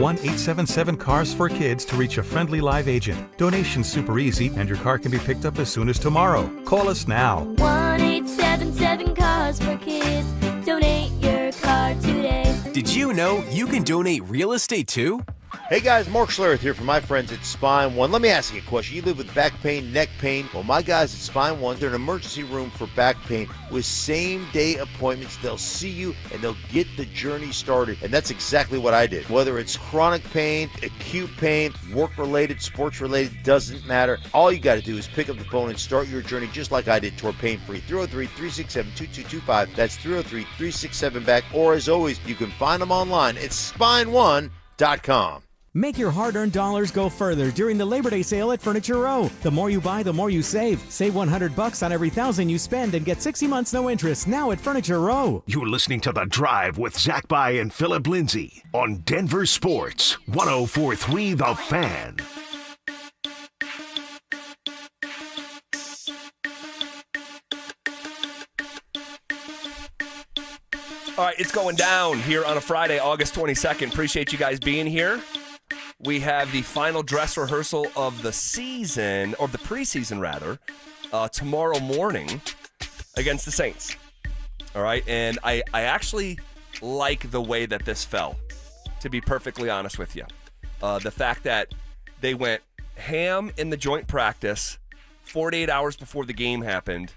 1-877-CARS-FOR-KIDS to reach a friendly live agent. Donation's super easy, and your car can be picked up as soon as tomorrow. Call us now. 1-877-CARS-FOR-KIDS. Donate your car today. Did you know you can donate real estate too? Hey guys, Mark Schlereth here from my friends at Spine One. Let me ask you a question. You live with back pain, neck pain. Well, my guys at Spine One, they're an emergency room for back pain with same-day appointments. They'll see you and they'll get the journey started. And that's exactly what I did. Whether it's chronic pain, acute pain, work-related, sports-related, doesn't matter. All you got to do is pick up the phone and start your journey just like I did toward pain-free. 303-367-2225. That's 303-367-BACK. Or as always, you can find them online at spineone.com. Make your hard-earned dollars go further during the Labor Day sale at Furniture Row. The more you buy, the more you save. Save $100 on every $1,000 you spend and get 60 months no interest now at Furniture Row. You're listening to The Drive with Zach By and Phillip Lindsay on Denver Sports 104.3 The Fan. All right, it's going down here on a Friday, August 22nd. Appreciate you guys being here. We have the final dress rehearsal of the season, or the preseason rather, tomorrow morning against the Saints. All right, and I actually like the way that this fell, to be perfectly honest with you. The fact that they went ham in the joint practice 48 hours before the game happened,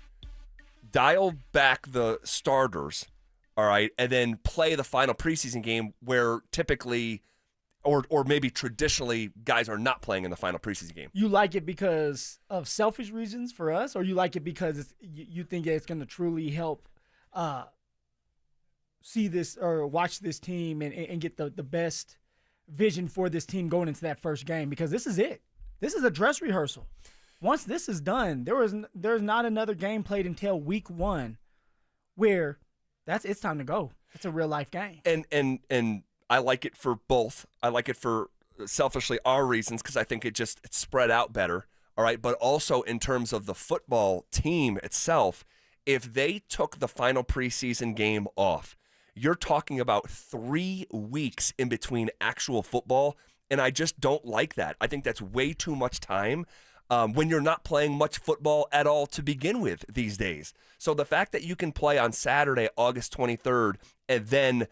dialed back the starters, all right, and then play the final preseason game where typically or maybe traditionally guys are not playing in the final preseason game. You like it because of selfish reasons for us, or you like it because you think it's going to truly help see this or watch this team and get the best vision for this team going into that first game? Because this is it. This is a dress rehearsal. Once this is done, there's not another game played until week 1 where it's time to go. It's a real life game. And I like it for both. I like it for selfishly our reasons because I think it's spread out better. All right, but also in terms of the football team itself, if they took the final preseason game off, you're talking about 3 weeks in between actual football, and I just don't like that. I think that's way too much time when you're not playing much football at all to begin with these days. So the fact that you can play on Saturday, August 23rd, and then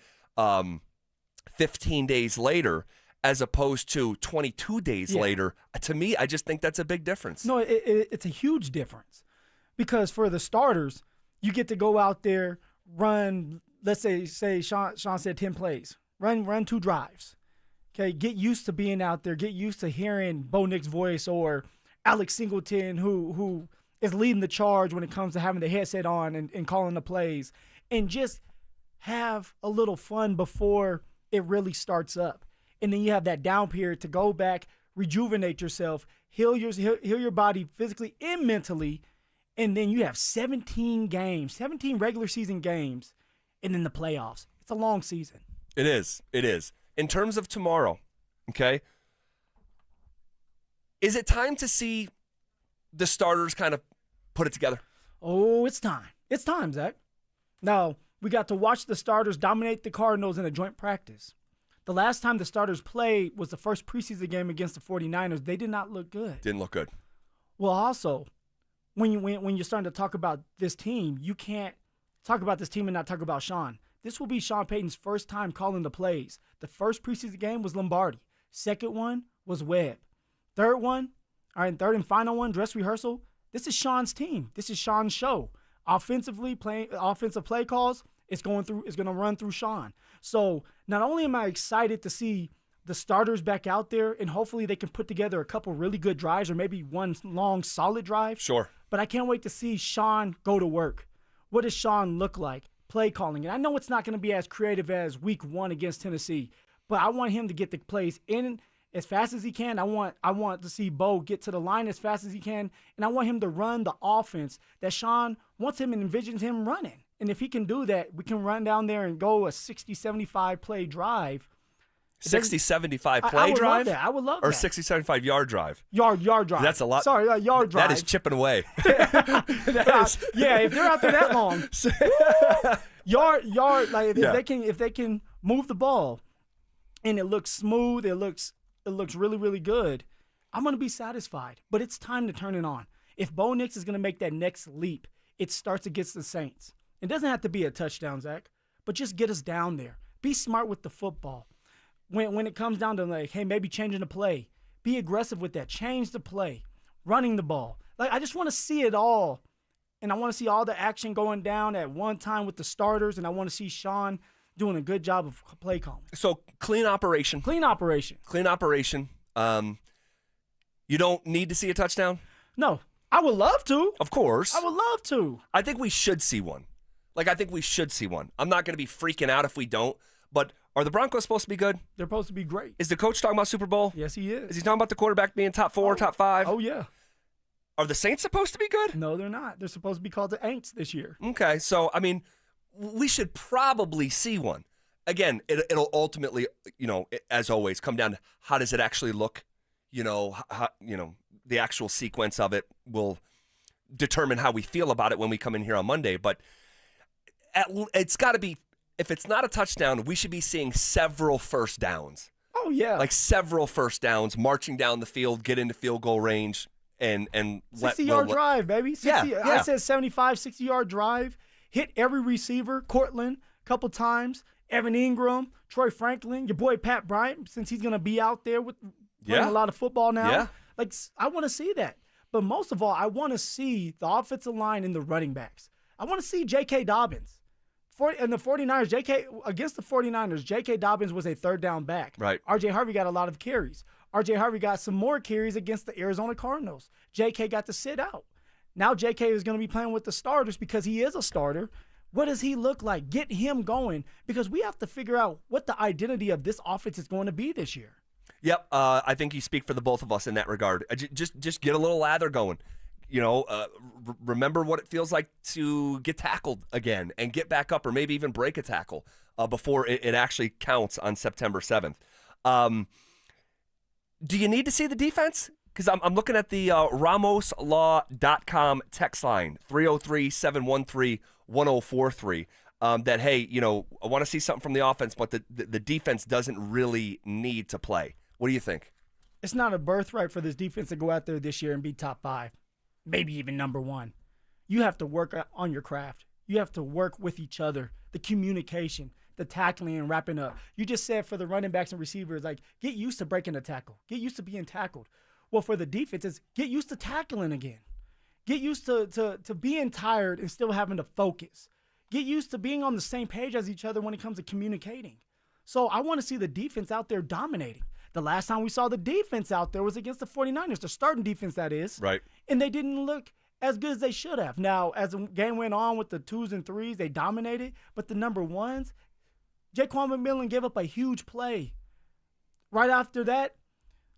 15 days later, as opposed to 22 days later, to me, I just think that's a big difference. No, it's a huge difference because for the starters, you get to go out there, run, let's say Sean said 10 plays, run 2 drives. Okay, get used to being out there, get used to hearing Bo Nick's voice or Alex Singleton, who is leading the charge when it comes to having the headset on and calling the plays, and just have a little fun before it really starts up. And then you have that down period to go back, rejuvenate yourself, heal your body physically and mentally, and then you have 17 regular season games, and then the playoffs. It's a long season. It is. In terms of tomorrow, okay, is it time to see the starters kind of put it together? Oh, it's time. It's time, Zach. Now, we got to watch the starters dominate the Cardinals in a joint practice. The last time the starters played was the first preseason game against the 49ers. They did not look good. Didn't look good. Well, also, when you're starting to talk about this team, you can't talk about this team and not talk about Sean. This will be Sean Payton's first time calling the plays. The first preseason game was Lombardi. Second one was Webb. Third and final one, dress rehearsal. This is Sean's team. This is Sean's show. Offensive play calls, it's going to run through Sean. So not only am I excited to see the starters back out there, and hopefully they can put together a couple really good drives or maybe one long solid drive. Sure. But I can't wait to see Sean go to work. What does Sean look like? Play calling. And I know it's not going to be as creative as week 1 against Tennessee, but I want him to get the plays in as fast as he can. I want to see Bo get to the line as fast as he can, and I want him to run the offense that Sean wants him and envisions him running. And if he can do that, we can run down there and go a 60-75 play drive. 60-75 play I would drive? Love that. I would love that. Or 60-75 yard drive? Yard drive. That's a lot. Sorry, yard drive. That is chipping away. Yeah, if they're out there that long. yard, like if they can move the ball. and it looks smooth, it looks really, really good, I'm going to be satisfied. But it's time to turn it on. If Bo Nix is going to make that next leap, it starts against the Saints. It doesn't have to be a touchdown, Zach, but just get us down there. Be smart with the football. When it comes down to, like, hey, maybe changing the play, be aggressive with that. Change the play, running the ball. Like, I just want to see it all, and I want to see all the action going down at one time with the starters, and I want to see Sean doing a good job of play calling. So, clean operation. Clean operation. Clean operation. You don't need to see a touchdown? No. I would love to. Of course. I would love to. I think we should see one. I think we should see one. I'm not going to be freaking out if we don't, but are the Broncos supposed to be good? They're supposed to be great. Is the coach talking about Super Bowl? Yes, he is. Is he talking about the quarterback being top 4, top 5? Oh, yeah. Are the Saints supposed to be good? No, they're not. They're supposed to be called the Aints this year. Okay, so, I mean, we should probably see one. Again, it'll ultimately, as always, come down to how does it actually look? The actual sequence of it will determine how we feel about it when we come in here on Monday. But it's got to be, if it's not a touchdown, we should be seeing several first downs. Oh, yeah. Like several first downs, marching down the field, get into field goal range, and 60-yard drive, baby. 60, yeah. I said 75, 60-yard drive. Hit every receiver. Cortland a couple times. Evan Ingram, Troy Franklin, your boy Pat Bryant, since he's going to be out there with playing a lot of football now. Yeah. Like, I want to see that. But most of all, I want to see the offensive line and the running backs. I want to see J.K. Dobbins. And the 49ers, against the 49ers, J.K. Dobbins was a third down back. Right. R.J. Harvey got a lot of carries. R.J. Harvey got some more carries against the Arizona Cardinals. J.K. got to sit out. Now J.K. is going to be playing with the starters because he is a starter. What does he look like? Get him going, because we have to figure out what the identity of this offense is going to be this year. Yep, I think you speak for the both of us in that regard. Just get a little lather going. Remember what it feels like to get tackled again and get back up, or maybe even break a tackle before it actually counts on September 7th. Do you need to see the defense? Because I'm looking at the RamosLaw.com text line, 303-713-1043, that, hey, I want to see something from the offense, but the defense doesn't really need to play. What do you think? It's not a birthright for this defense to go out there this year and be top 5, maybe even number 1. You have to work on your craft. You have to work with each other, the communication, the tackling and wrapping up. You just said for the running backs and receivers, like, get used to breaking a tackle. Get used to being tackled. Well, for the defenses, get used to tackling again. Get used to being tired and still having to focus. Get used to being on the same page as each other when it comes to communicating. So I want to see the defense out there dominating. The last time we saw the defense out there was against the 49ers, the starting defense, that is. Right. And they didn't look as good as they should have. Now, as the game went on with the 2s and 3s, they dominated. But the number 1s, Jaquan McMillan gave up a huge play. Right after that,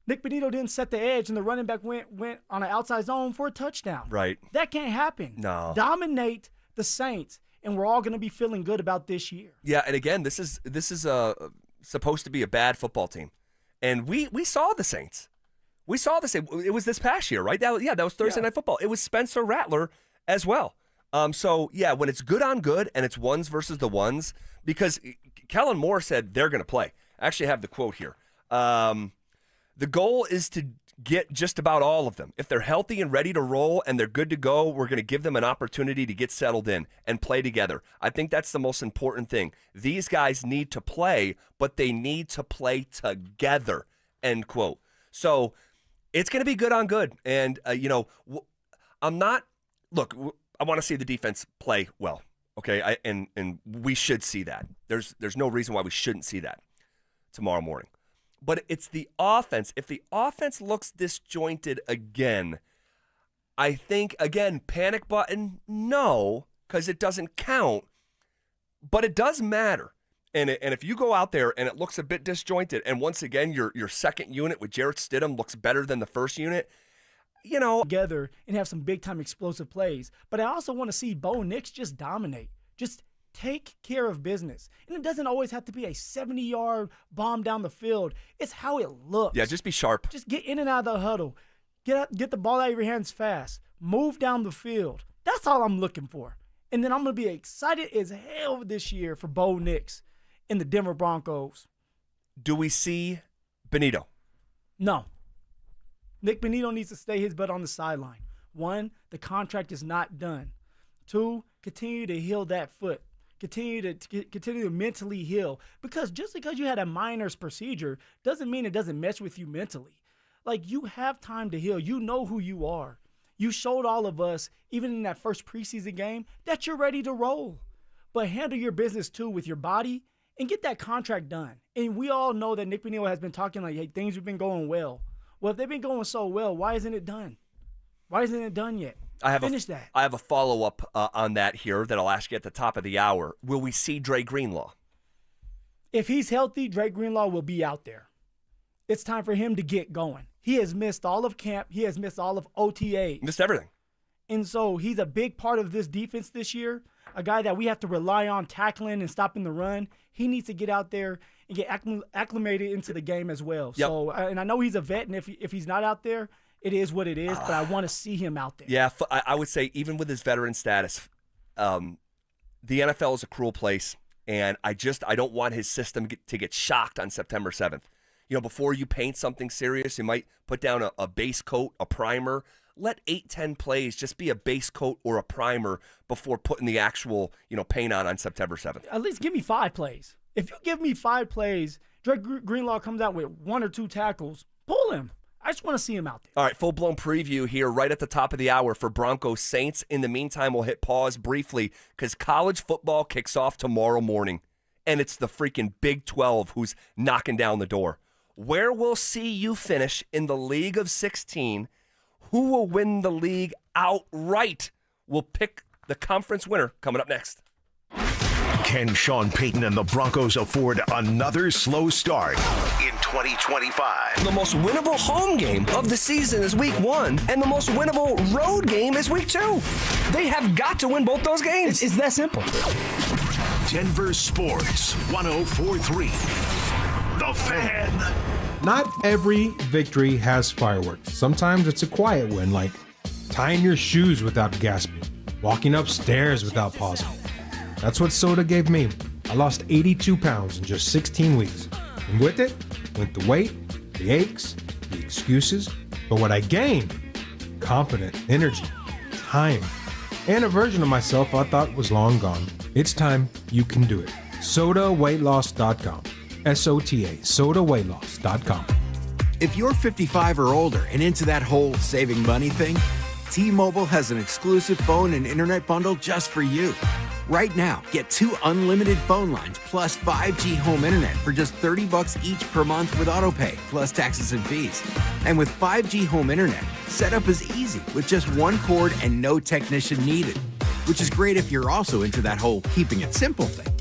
Nick Benito didn't set the edge, and the running back went on an outside zone for a touchdown. Right. That can't happen. No. Dominate the Saints, and we're all going to be feeling good about this year. Yeah, and again, this is supposed to be a bad football team, and we saw the Saints. We saw the Saints. It was this past year, right? That was Thursday Night Football. It was Spencer Rattler as well. So yeah, when it's good on good and it's ones versus the ones, because Kellen Moore said they're going to play. I actually have the quote here. The goal is to get just about all of them. If they're healthy and ready to roll and they're good to go, we're going to give them an opportunity to get settled in and play together. I think that's the most important thing. These guys need to play, but they need to play together, end quote. So it's going to be good on good. And, I want to see the defense play well, okay? And we should see that. There's no reason why we shouldn't see that tomorrow morning. But it's the offense. If the offense looks disjointed again, I think, again, panic button, no, because it doesn't count. But it does matter. And if you go out there and it looks a bit disjointed, and once again, your second unit with Jarrett Stidham looks better than the first unit, together and have some big-time explosive plays. But I also want to see Bo Nix just dominate. Just take care of business. And it doesn't always have to be a 70-yard bomb down the field. It's how it looks. Yeah, just be sharp. Just get in and out of the huddle. Get the ball out of your hands fast. Move down the field. That's all I'm looking for. And then I'm going to be excited as hell this year for Bo Nix and the Denver Broncos. Do we see Benito? No. Nick Benito needs to stay his butt on the sideline. 1, the contract is not done. 2, continue to heal that foot. Continue to mentally heal. Because just because you had a minor's procedure doesn't mean it doesn't mess with you mentally. Like, you have time to heal. You know who you are. You showed all of us, even in that first preseason game, that you're ready to roll. But handle your business, too, with your body and get that contract done. And we all know that Nick Benito has been talking like, hey, things have been going well. Well, if they've been going so well, why isn't it done? Why isn't it done yet? Finish that. I have a follow-up on that here that I'll ask you at the top of the hour. Will we see Dre Greenlaw? If he's healthy, Dre Greenlaw will be out there. It's time for him to get going. He has missed all of camp. He has missed all of OTA. Missed everything. And so he's a big part of this defense this year, a guy that we have to rely on tackling and stopping the run. He needs to get out there and get acclimated into the game as well. Yep. So, and I know he's a vet, and if he's not out there, it is what it is, but I want to see him out there. Yeah, I would say even with his veteran status, the NFL is a cruel place, and I don't want his system to get shocked on September 7th. Before you paint something serious, you might put down a base coat, a primer. Let 8-10 plays just be a base coat or a primer before putting the actual paint on September 7th. At least give me 5 plays. If you give me 5 plays, Dre Greenlaw comes out with 1 or 2 tackles, pull him. I just want to see him out there. All right, full-blown preview here right at the top of the hour for Broncos Saints. In the meantime, we'll hit pause briefly because college football kicks off tomorrow morning, and it's the freaking Big 12 who's knocking down the door. Where we'll see you finish in the League of 16, who will win the league outright? We'll pick the conference winner coming up next. Can Sean Payton and the Broncos afford another slow start in 2025? The most winnable home game of the season is week 1, and the most winnable road game is week 2. They have got to win both those games. It's that simple. Denver Sports 104.3. The Fan. Not every victory has fireworks. Sometimes it's a quiet win, like tying your shoes without gasping, walking upstairs without pausing. That's what soda gave me. I lost 82 pounds in just 16 weeks. And with it, went the weight, the aches, the excuses. But what I gained, confidence, energy, time, and a version of myself I thought was long gone. It's time you can do it. SodaWeightLoss.com. SOTA, SodaWeightLoss.com. If you're 55 or older and into that whole saving money thing, T-Mobile has an exclusive phone and internet bundle just for you. Right now, get 2 unlimited phone lines plus 5G home internet for just $30 each per month with AutoPay, plus taxes and fees. And with 5G home internet, setup is easy with just 1 cord and no technician needed, which is great if you're also into that whole keeping it simple thing.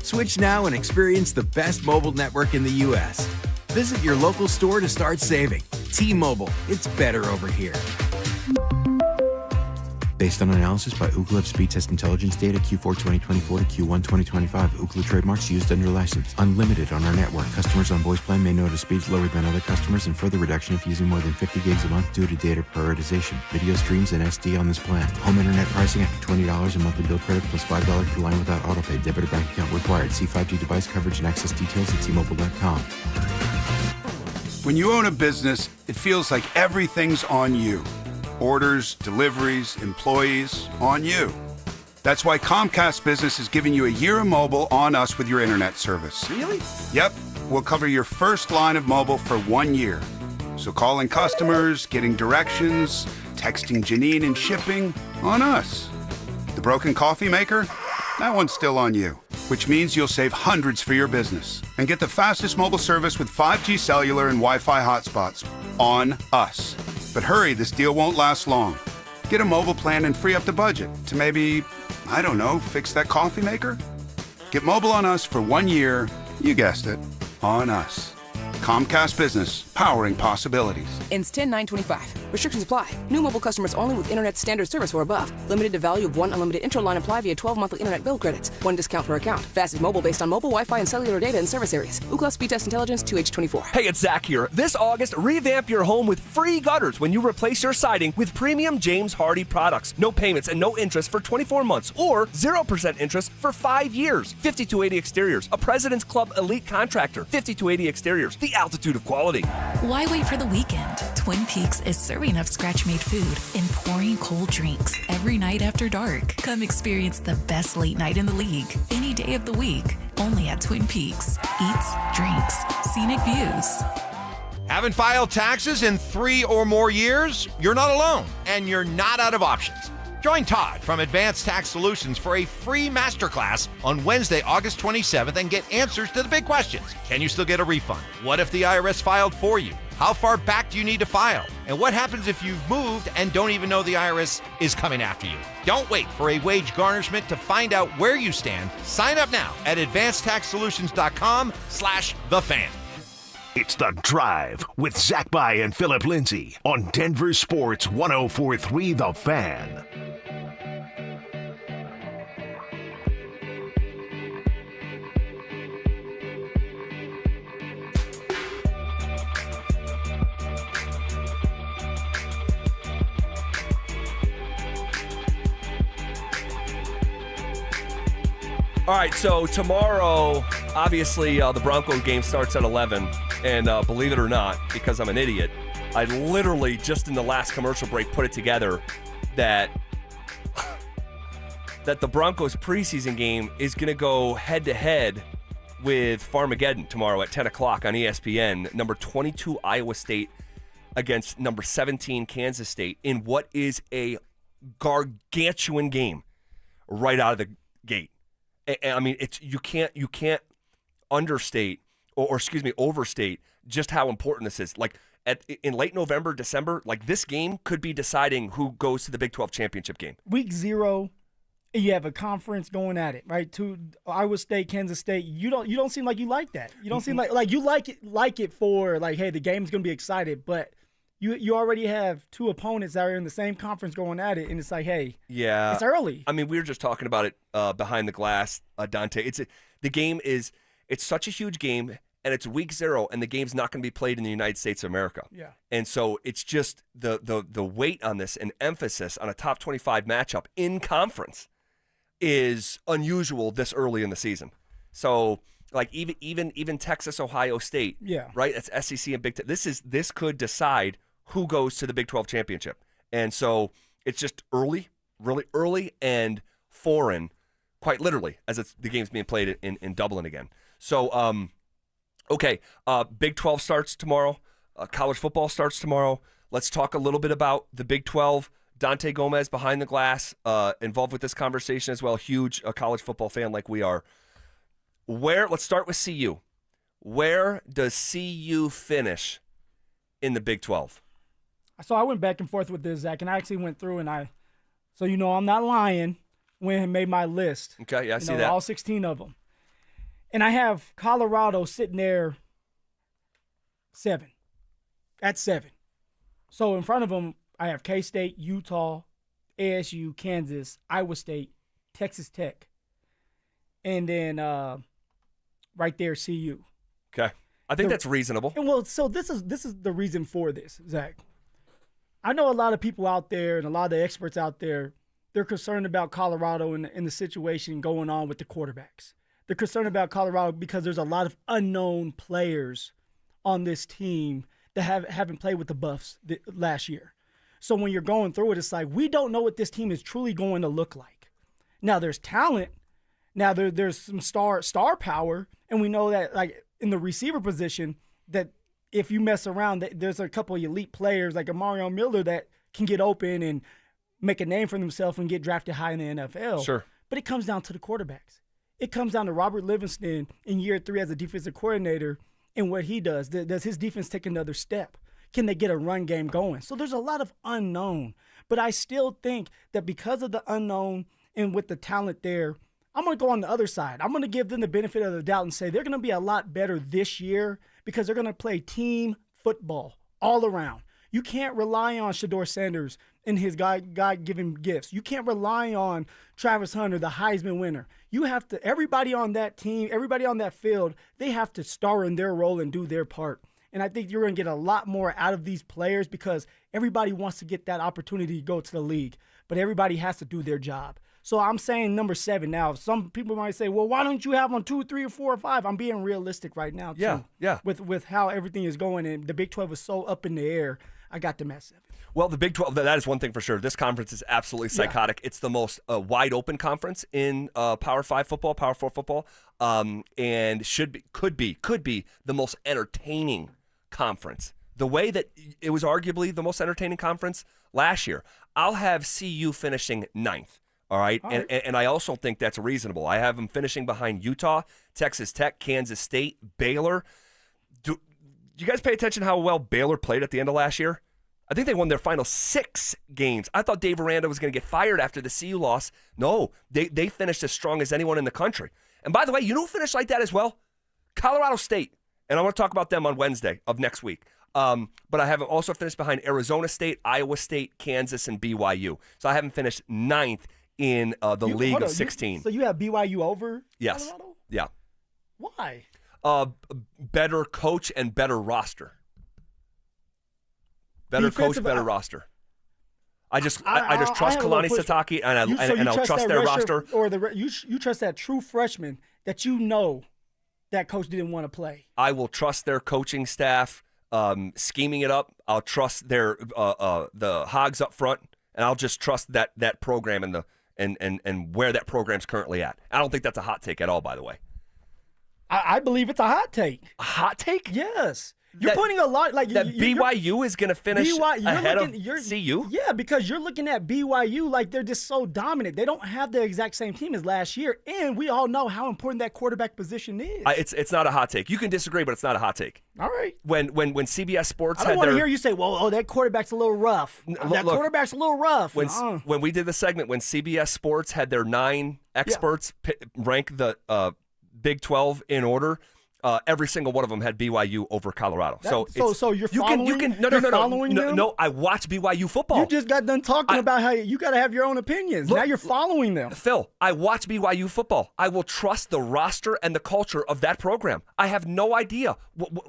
Switch now and experience the best mobile network in the U.S. Visit your local store to start saving. T-Mobile, it's better over here. Based on analysis by Ookla of speed test intelligence data Q4 2024 to Q1 2025. Ookla trademarks used under license. Unlimited on our network. Customers on voice plan may notice speeds lower than other customers and further reduction if using more than 50 gigs a month due to data prioritization. Video streams and SD on this plan. Home internet pricing after $20 a monthly bill credit plus $5 per line without autopay. Debit or bank account required. See 5G device coverage and access details at T-Mobile.com. When you own a business, it feels like everything's on you. Orders, deliveries, employees, on you. That's why Comcast Business is giving you a year of mobile on us with your internet service. Really? Yep. We'll cover your first line of mobile for 1 year. So calling customers, getting directions, texting Janine and shipping, on us. The broken coffee maker? That one's still on you. Which means you'll save hundreds for your business. And get the fastest mobile service with 5G cellular and Wi-Fi hotspots. On us. But hurry, this deal won't last long. Get a mobile plan and free up the budget to maybe, I don't know, fix that coffee maker? Get mobile on us for 1 year, you guessed it, on us. Comcast Business, powering possibilities. Ends 10/9/25. Restrictions apply. New mobile customers only with internet standard service or above. Limited to value of one unlimited intro line apply via 12 monthly internet bill credits. One discount per account. Fastest mobile based on mobile, Wi-Fi, and cellular data in service areas. Ookla Speed Test Intelligence 2H24. Hey, it's Zach here. This August, revamp your home with free gutters when you replace your siding with premium James Hardie products. No payments and no interest for 24 months or 0% interest for 5 years. 5280 Exteriors, a President's Club elite contractor. 5280 Exteriors, the altitude of quality. Why wait for the weekend? Twin Peaks is serving up scratch-made food and pouring cold drinks every night after dark. Come experience the best late night in the league any day of the week, only at Twin Peaks. Eats, drinks, scenic views. Haven't filed taxes in 3 or more years? You're not alone, and you're not out of options. Join Todd from Advanced Tax Solutions for a free masterclass on Wednesday, August 27th, and get answers to the big questions. Can you still get a refund? What if the IRS filed for you? How far back do you need to file? And what happens if you've moved and don't even know the IRS is coming after you? Don't wait for a wage garnishment to find out where you stand. Sign up now at advancedtaxsolutions.com/thefan. It's The Drive with Zach By and Phillip Lindsay on Denver Sports 104.3 The Fan. All right, so tomorrow, obviously, the Broncos game starts at 11. And believe it or not, because I'm an idiot, I literally just in the last commercial break put it together that the Broncos preseason game is going to go head-to-head with Farmageddon tomorrow at 10 o'clock on ESPN. Number 22 Iowa State against number 17 Kansas State in what is a gargantuan game right out of the gate. I mean, you can't understate or excuse me, overstate just how important this is. Like in late November, December, like this game could be deciding who goes to the Big 12 championship game. Week 0, you have a conference going at it, right? To Iowa State, Kansas State. You don't seem like you like that. You don't seem like you like it for like, hey, the game's gonna be excited, but you already have 2 opponents that are in the same conference going at it, and it's like, hey, yeah, it's early. I mean, we were just talking about it behind the glass, Dante. The game is such a huge game. And it's week 0, and the game's not going to be played in the United States of America. Yeah. And so it's just the weight on this and emphasis on a top 25 matchup in conference is unusual this early in the season. So like even Texas, Ohio State, yeah, right? That's SEC and Big Ten. This could decide who goes to the Big 12 championship. And so it's just early, really early and foreign, quite literally, as the game's being played in Dublin again. So okay, Big 12 starts tomorrow. College football starts tomorrow. Let's talk a little bit about the Big 12. Dante Gomez behind the glass, involved with this conversation as well. Huge college football fan like we are. Let's start with CU. Where does CU finish in the Big 12? So I went back and forth with this, Zach, and I actually went through and I'm not lying when I made my list. Okay, yeah, I see that. All 16 of them. And I have Colorado sitting there 7. At 7. So in front of them, I have K-State, Utah, ASU, Kansas, Iowa State, Texas Tech. And then right there, CU. Okay. I think that's reasonable. And well, so this is the reason for this, Zach. I know a lot of people out there and a lot of the experts out there, they're concerned about Colorado and the situation going on with the quarterbacks. They're concerned about Colorado because there's a lot of unknown players on this team that haven't played with the Buffs last year. So when you're going through it, it's like, we don't know what this team is truly going to look like. Now, there's talent. Now, there's some star power. And we know that, like, in the receiver position, that if you mess around, there's a couple of elite players like a Mario Miller that can get open and make a name for themselves and get drafted high in the NFL. Sure. But it comes down to the quarterbacks. It comes down to Robert Livingston in year 3 as a defensive coordinator and what he does. Does his defense take another step? Can they get a run game going? So there's a lot of unknown. But I still think that because of the unknown and with the talent there, I'm going to go on the other side. I'm going to give them the benefit of the doubt and say they're going to be a lot better this year because they're going to play team football all around. You can't rely on Shedeur Sanders and his God-given gifts. You can't rely on Travis Hunter, the Heisman winner. You have to, everybody on that team, everybody on that field, they have to star in their role and do their part. And I think you're going to get a lot more out of these players because everybody wants to get that opportunity to go to the league, but everybody has to do their job. So I'm saying number 7 now. Some people might say, well, why don't you have on 2, 3, or 4, or 5? I'm being realistic right now, too. Yeah. With how everything is going, and the Big 12 is so up in the air, I got them at 7. Well, the Big 12, that is one thing for sure. This conference is absolutely psychotic. It's the most wide-open conference in Power 5 football, Power 4 football, and could be the most entertaining conference. The way that it was arguably the most entertaining conference last year. I'll have CU finishing 9th. All right. And I also think that's reasonable. I have them finishing behind Utah, Texas Tech, Kansas State, Baylor. Do you guys pay attention how well Baylor played at the end of last year? I think they won their final 6 games. I thought Dave Aranda was going to get fired after the CU loss. No, they finished as strong as anyone in the country. And by the way, you know who finished like that as well? Colorado State. And I want to talk about them on Wednesday of next week. But I have them also finished behind Arizona State, Iowa State, Kansas, and BYU. So I have them finished 9th in the league of 16. So you have BYU over Colorado? Yeah. Why? Better coach and better roster. Better coach, better roster. I just trust Kalani Sitake, and I'll trust their roster. Or you trust that true freshman that you know that coach didn't want to play. I will trust their coaching staff scheming it up. I'll trust their the Hogs up front, and I'll just trust that program and where that program's currently at. I don't think that's a hot take at all, by the way. I believe it's a hot take. A hot take? Yes. You're putting a lot like that BYU is going to finish ahead of CU. Yeah, because you're looking at BYU like they're just so dominant. They don't have the exact same team as last year, and we all know how important that quarterback position is. It's not a hot take. You can disagree, but it's not a hot take. All right. When CBS Sports, I don't want to hear you say, "Well, that quarterback's a little rough." Quarterback's a little rough. When we did the segment, when CBS Sports had their 9 experts rank the Big 12 in order. Every single one of them had BYU over Colorado. So you're following? No. I watch BYU football. You just got done talking about how you got to have your own opinions. Now you're following them. Phil, I watch BYU football. I will trust the roster and the culture of that program. I have no idea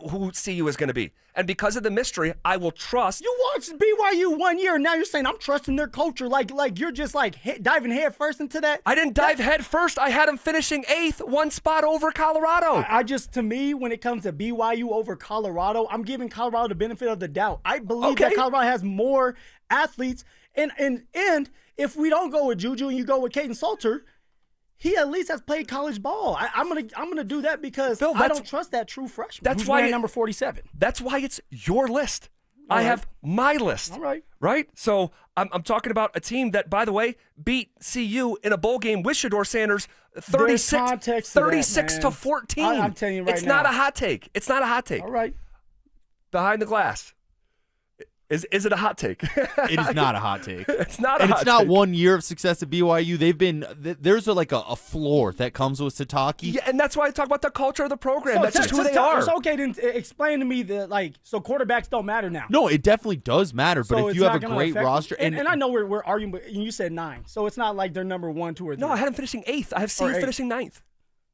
who CU is going to be. And because of the mystery, I will trust. You watched BYU 1 year, and now you're saying I'm trusting their culture. Like you're just diving head first into that. I didn't dive head first. I had them finishing 8th, 1 spot over Colorado. To me, when it comes to BYU over Colorado, I'm giving Colorado the benefit of the doubt. I believe that Colorado has more athletes, and if we don't go with Juju and you go with Caden Salter, he at least has played college ball. I'm gonna do that because Phil, I don't trust that true freshman. That's why number 47. That's why it's your list. I have my list. All right. Right? So I'm talking about a team that, by the way, beat CU in a bowl game with Shedeur Sanders 36 to 14. I'm telling you right now. It's not a hot take. It's not a hot take. All right. Behind the glass. Is it a hot take? It is not a hot take. It's not a and hot it's not take. 1 year of success at BYU. There's a floor that comes with Sitake. Yeah, and that's why I talk about the culture of the program. That's just who they are. It's okay to explain to me that so quarterbacks don't matter now. No, it definitely does matter. But if you have a great roster, and I know we're arguing, but you said 9, so it's not like they're number 1, 2, or 3. No, I had them finishing 8th. I have CU finishing 9th.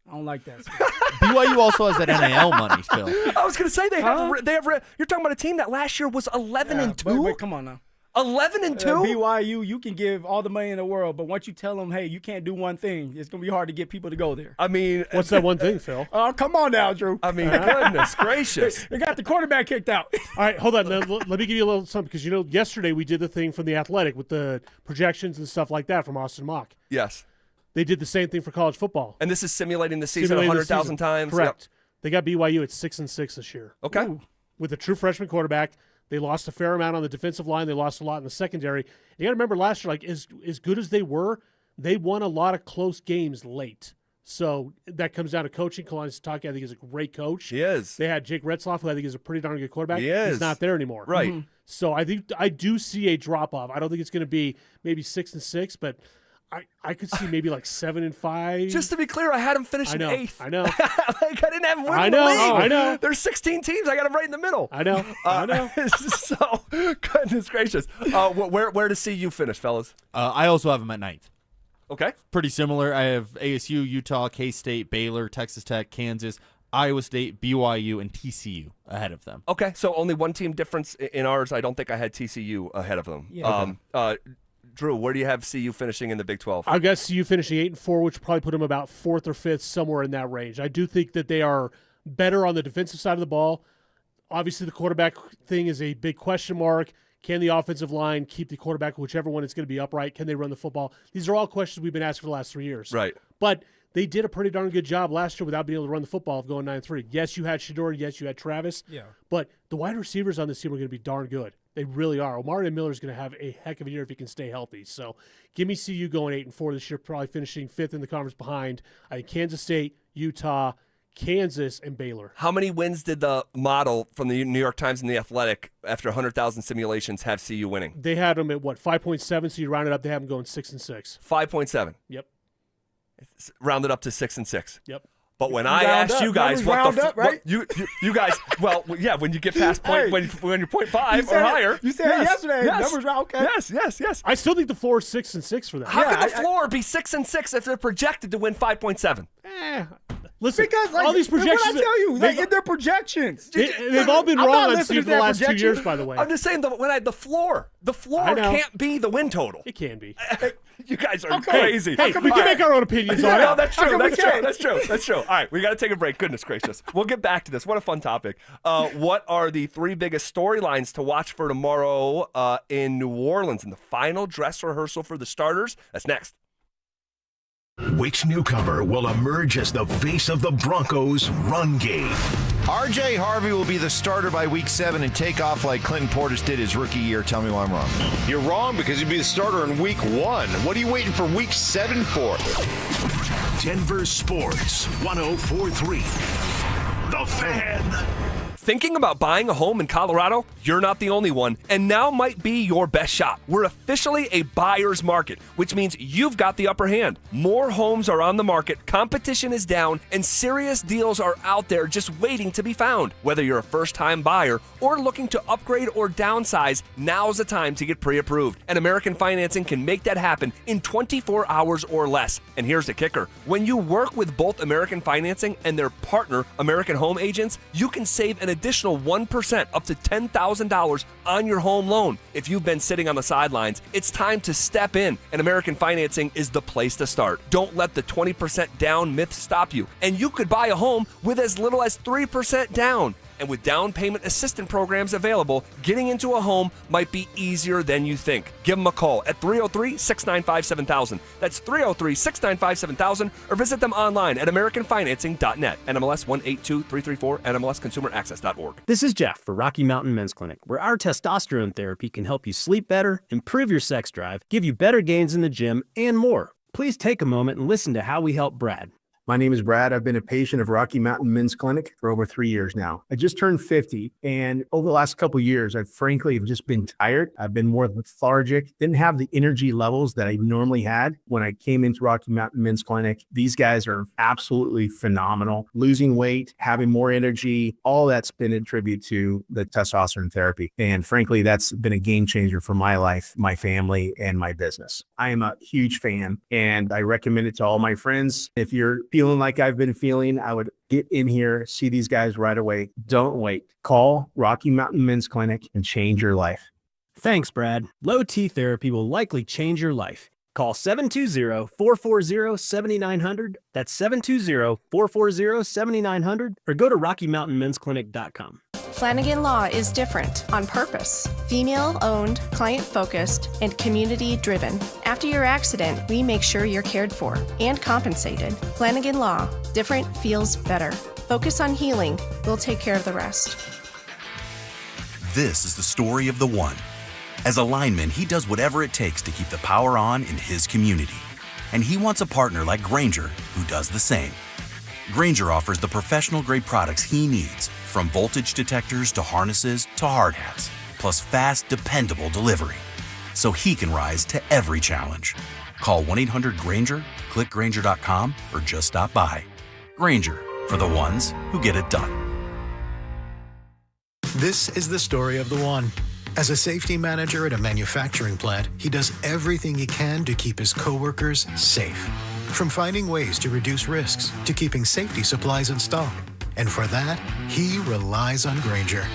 I don't like that. BYU also has that NIL money, Phil. I was going to say they have. You're talking about a team that last year was 11-2. Wait, come on now. 11-2. BYU, you can give all the money in the world, but once you tell them, hey, you can't do one thing, it's going to be hard to get people to go there. I mean, what's that one thing, Phil? Oh, come on now, Drew. I mean, goodness gracious. They got the quarterback kicked out. All right, hold on. Let me give you a little something because yesterday we did the thing from the Athletic with the projections and stuff like that from Austin Mock. Yes. They did the same thing for college football. And this is simulating the season 100,000 times? Correct. Yep. They got BYU at 6-6 this year. Okay. Ooh. With a true freshman quarterback. They lost a fair amount on the defensive line. They lost a lot in the secondary. You got to remember last year, as good as they were, they won a lot of close games late. So that comes down to coaching. Kalani Sitake, I think, is a great coach. He is. They had Jake Retzloff, who I think is a pretty darn good quarterback. He is. He's not there anymore. Right. So I do see a drop-off. I don't think it's going to be maybe 6-6, but I could see maybe like 7-5. Just to be clear, I had them finishing 8th. I know. Like, I didn't have them winning I know. the league. I know. There's 16 teams. I got them right in the middle. I know. I know. So, goodness gracious. Where to see you finish, fellas? I also have them at 9th. Okay. Pretty similar. I have ASU, Utah, K-State, Baylor, Texas Tech, Kansas, Iowa State, BYU, and TCU ahead of them. Okay, so only one team difference in ours. I don't think I had TCU ahead of them. Yeah. Drew, where do you have CU finishing in the Big 12? I guess CU finishing 8-4, which would probably put them about 4th or 5th, somewhere in that range. I do think that they are better on the defensive side of the ball. Obviously, the quarterback thing is a big question mark. Can the offensive line keep the quarterback, whichever one is going to be upright? Can they run the football? These are all questions we've been asking for the last 3 years. Right. But they did a pretty darn good job last year without being able to run the football of going 9-3. Yes, you had Shedeur. Yes, you had Travis. Yeah. But the wide receivers on this team are going to be darn good. They really are. Omari Miller is going to have a heck of a year if he can stay healthy. So give me CU going 8-4 this year, probably finishing 5th in the conference behind I think Kansas State, Utah, Kansas, and Baylor. How many wins did the model from the New York Times and The Athletic after 100,000 simulations have CU winning? They had them at, 5.7, so you round it up, they have them going 6-6. 5.7. Yep. It's rounded up to 6-6. Yep. But when I asked you guys what you guys, well, yeah, when you get past point, when you're 0.5 or higher. You said it yesterday. Yes. Numbers round, okay. Yes. I still think the floor is 6-6 for them. How can the floor be 6-6 if they're projected to win 5.7? Listen, because all these projections. What I tell you, in their projections, they've all been wrong on Steve the last 2 years. By the way, I'm just saying the floor can't be the win total. It can be. You guys are crazy. Hey, we can make our own opinions on it. No, that's true. That's true. All right, we got to take a break. Goodness gracious. We'll get back to this. What a fun topic. What are the 3 biggest storylines to watch for tomorrow in New Orleans in the final dress rehearsal for the starters? That's next. Which newcomer will emerge as the face of the Broncos' run game? RJ Harvey will be the starter by week 7 and take off like Clinton Portis did his rookie year. Tell me why I'm wrong. You're wrong because he'd be the starter in week 1. What are you waiting for week 7 for? Denver Sports 104.3. The Fan. Thinking about buying a home in Colorado? You're not the only one, and now might be your best shot. We're officially a buyer's market, which means you've got the upper hand. More homes are on the market, competition is down, and serious deals are out there just waiting to be found. Whether you're a first-time buyer or looking to upgrade or downsize, now's the time to get pre-approved. And American Financing can make that happen in 24 hours or less. And here's the kicker. When you work with both American Financing and their partner, American Home Agents, you can save an additional 1% up to $10,000 on your home loan. If you've been sitting on the sidelines, it's time to step in, and American Financing is the place to start. Don't let the 20% down myth stop you, and you could buy a home with as little as 3% down. And with down payment assistance programs available, getting into a home might be easier than you think. Give them a call at 303-695-7000. That's 303-695-7000, or visit them online at americanfinancing.net. NMLS 182334, NMLSconsumeraccess.org. This is Jeff for Rocky Mountain Men's Clinic, where our testosterone therapy can help you sleep better, improve your sex drive, give you better gains in the gym, and more. Please take a moment and listen to how we help Brad. My name is Brad. I've been a patient of Rocky Mountain Men's Clinic for over 3 years now. I just turned 50, and over the last couple of years, I've frankly just been tired. I've been more lethargic, didn't have the energy levels that I normally had when I came into Rocky Mountain Men's Clinic. These guys are absolutely phenomenal. Losing weight, having more energy, all that's been a tribute to the testosterone therapy. And frankly, that's been a game changer for my life, my family, and my business. I am a huge fan, and I recommend it to all my friends. If you're feeling like I've been feeling, I would get in here, see these guys right away. Don't wait. Call Rocky Mountain Men's Clinic and change your life. Thanks, Brad. Low T therapy will likely change your life. Call 720-440-7900. That's 720-440-7900, or go to RockyMountainMen'sClinic.com. Flanagan Law is different on purpose. Female-owned, client-focused, and community-driven. After your accident, we make sure you're cared for and compensated. Flanagan Law. Different feels better. Focus on healing. We'll take care of the rest. This is the story of the one. As a lineman, he does whatever it takes to keep the power on in his community. And he wants a partner like Grainger who does the same. Grainger offers the professional-grade products he needs, from voltage detectors to harnesses to hard hats, plus fast, dependable delivery, so he can rise to every challenge. Call 1-800-GRANGER, click Grainger.com, or just stop by. Grainger, for the ones who get it done. This is the story of the one. As a safety manager at a manufacturing plant, he does everything he can to keep his coworkers safe. From finding ways to reduce risks to keeping safety supplies in stock. And for that, he relies on Grainger.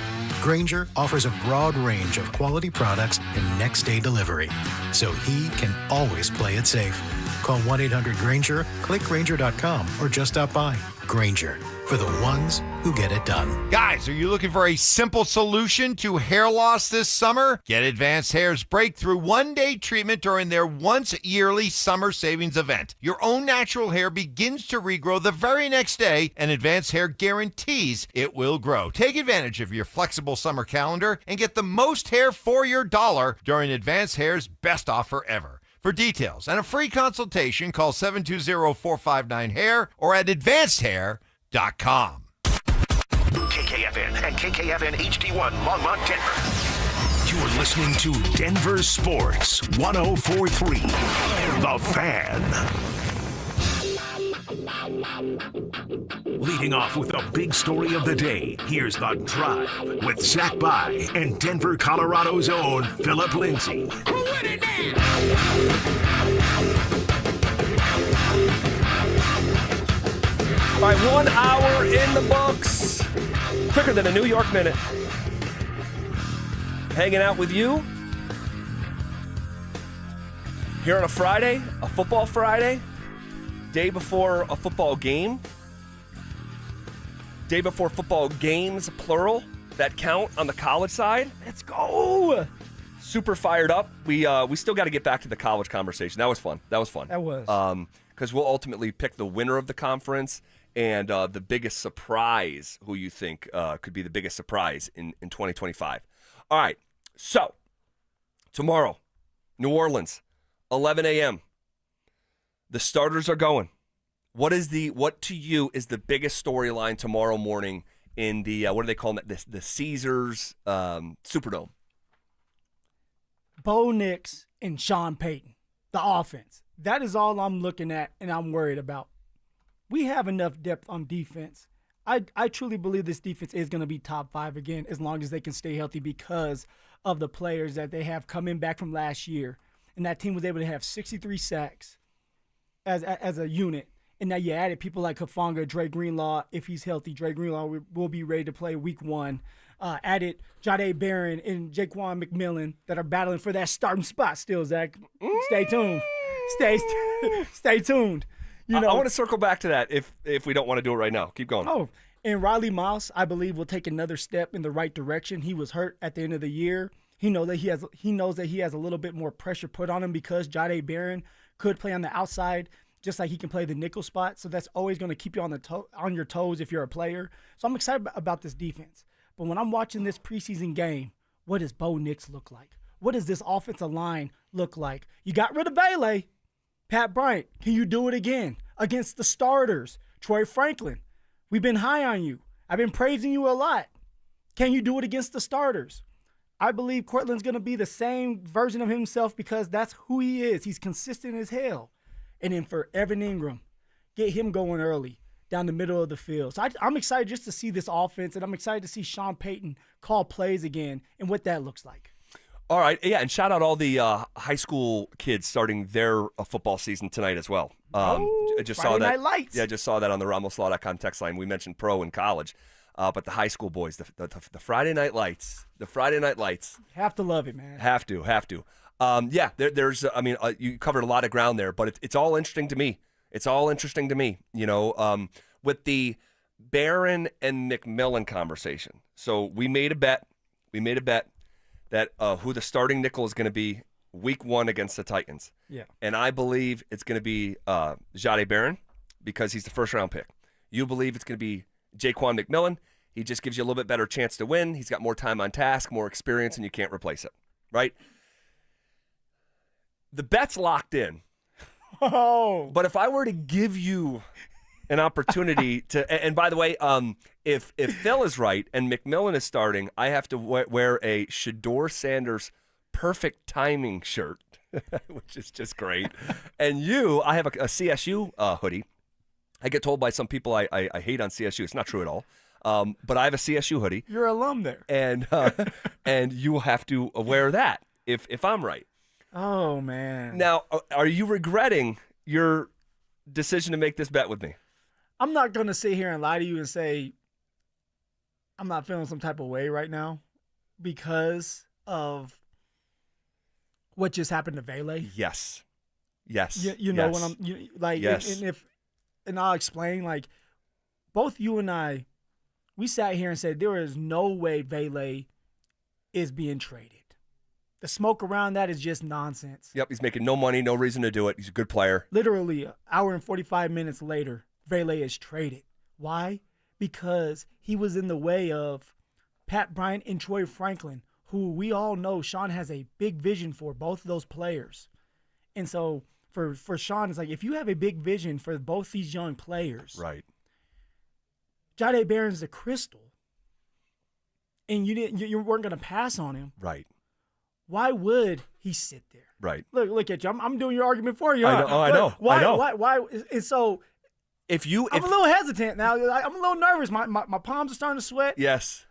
Grainger offers a broad range of quality products and next-day delivery, so he can always play it safe. Call 1-800-GRAINGER, click Grainger.com, or just stop by. Grainger, for the ones who get it done. Guys, are you looking for a simple solution to hair loss this summer? Get Advanced Hair's breakthrough one-day treatment during their once-yearly summer savings event. Your own natural hair begins to regrow the very next day, and Advanced Hair guarantees it will grow. Take advantage of your flexible summer calendar and get the most hair for your dollar during Advanced Hair's best offer ever. For details and a free consultation, call 720-459-HAIR or at advancedhair.com. KKFN and KKFN HD1 Longmont, Denver. You're listening to Denver Sports 104.3. The Fan. Leading off with a big story of the day, here's The Drive with Zach By and Denver, Colorado's own Phillip Lindsay. All right, 1 hour in the books. Quicker than a New York minute. Hanging out with you here on a Friday, a football Friday, day before a football game. Day before football games, plural, that count on the college side. Let's go. Super fired up. We still got to get back to the college conversation. That was fun. That was. Because we'll ultimately pick the winner of the conference and the biggest surprise, who you think could be the biggest surprise in 2025. All right, so tomorrow, New Orleans, 11 a.m. The starters are going. What to you is the biggest storyline tomorrow morning in the what do they call it? The Caesars Superdome. Bo Nix and Sean Payton, the offense. That is all I'm looking at and I'm worried about. We have enough depth on defense. I truly believe this defense is going to be top 5 again as long as they can stay healthy because of the players that they have coming back from last year. And that team was able to have 63 sacks as a unit. And now you added people like Hufanga, Dre Greenlaw. If he's healthy, Dre Greenlaw will be ready to play week 1. Added Jahdae Barron and Jaquan McMillan that are battling for that starting spot still, Zach. Stay tuned. Stay tuned. I want to circle back to that if we don't want to do it right now. Keep going. Oh, and Riley Moss, I believe, will take another step in the right direction. He was hurt at the end of the year. He knows that he has a little bit more pressure put on him because Jahdae Barron could play on the outside just like he can play the nickel spot. So that's always going to keep you on your toes if you're a player. So I'm excited about this defense. But when I'm watching this preseason game, what does Bo Nix look like? What does this offensive line look like? You got rid of Vele. Pat Bryant, can you do it again against the starters? Troy Franklin, we've been high on you. I've been praising you a lot. Can you do it against the starters? I believe Cortland's going to be the same version of himself because that's who he is. He's consistent as hell. And then for Evan Ingram, get him going early down the middle of the field. So I'm excited just to see this offense, and I'm excited to see Sean Payton call plays again and what that looks like. All right, yeah, and shout out all the high school kids starting their football season tonight as well. I just Friday saw that. Night Lights. Yeah, I just saw that on the RamosLaw.com text line. We mentioned pro and college, but the high school boys, the Friday Night Lights, Have to love it, man. Have to. Yeah, there's. You covered a lot of ground there, but it's all interesting to me. With the Barron and McMillan conversation. So we made a bet. That who the starting nickel is going to be week 1 against the Titans. Yeah. And I believe it's going to be Jahdae Barron because he's the first-round pick. You believe it's going to be Jaquan McMillan. He just gives you a little bit better chance to win. He's got more time on task, more experience, and you can't replace it, right? The bet's locked in. Oh. But if I were to give you an opportunity to, and by the way, if Phil is right and McMillan is starting, I have to wear a Shedeur Sanders perfect timing shirt. which is just great. And I have a CSU hoodie. I get told by some people I hate on CSU. It's not true at all. But I have a CSU hoodie. You're an alum there. And and you will have to wear that if I'm right. Oh, man. Now, are you regretting your decision to make this bet with me? I'm not going to sit here and lie to you and say I'm not feeling some type of way right now because of what just happened to Vele. Yes. Yes. You know yes. what like, yes. and I'll explain, like, both you and I, we sat here and said there is no way Vele is being traded. The smoke around that is just nonsense. Yep, he's making no money, no reason to do it. He's a good player. Literally, an hour and 45 minutes later, Vele is traded. Why? Because he was in the way of Pat Bryant and Troy Franklin, who we all know Sean has a big vision for, both of those players. And so for Sean, it's like, if you have a big vision for both these young players, right? Jahdae Barron's the crystal, and you weren't going to pass on him, right? Why would he sit there? Right. Look at you. I'm doing your argument for you. I know. Huh? I know. Why? I know. Why? And so, I'm a little hesitant now. I'm a little nervous. My palms are starting to sweat. Yes.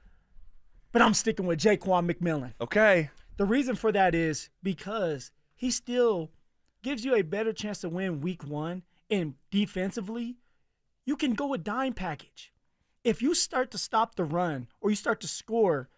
But I'm sticking with Jaquan McMillan. Okay. The reason for that is because he still gives you a better chance to win week one. And defensively, you can go a dime package. If you start to stop the run or you start to score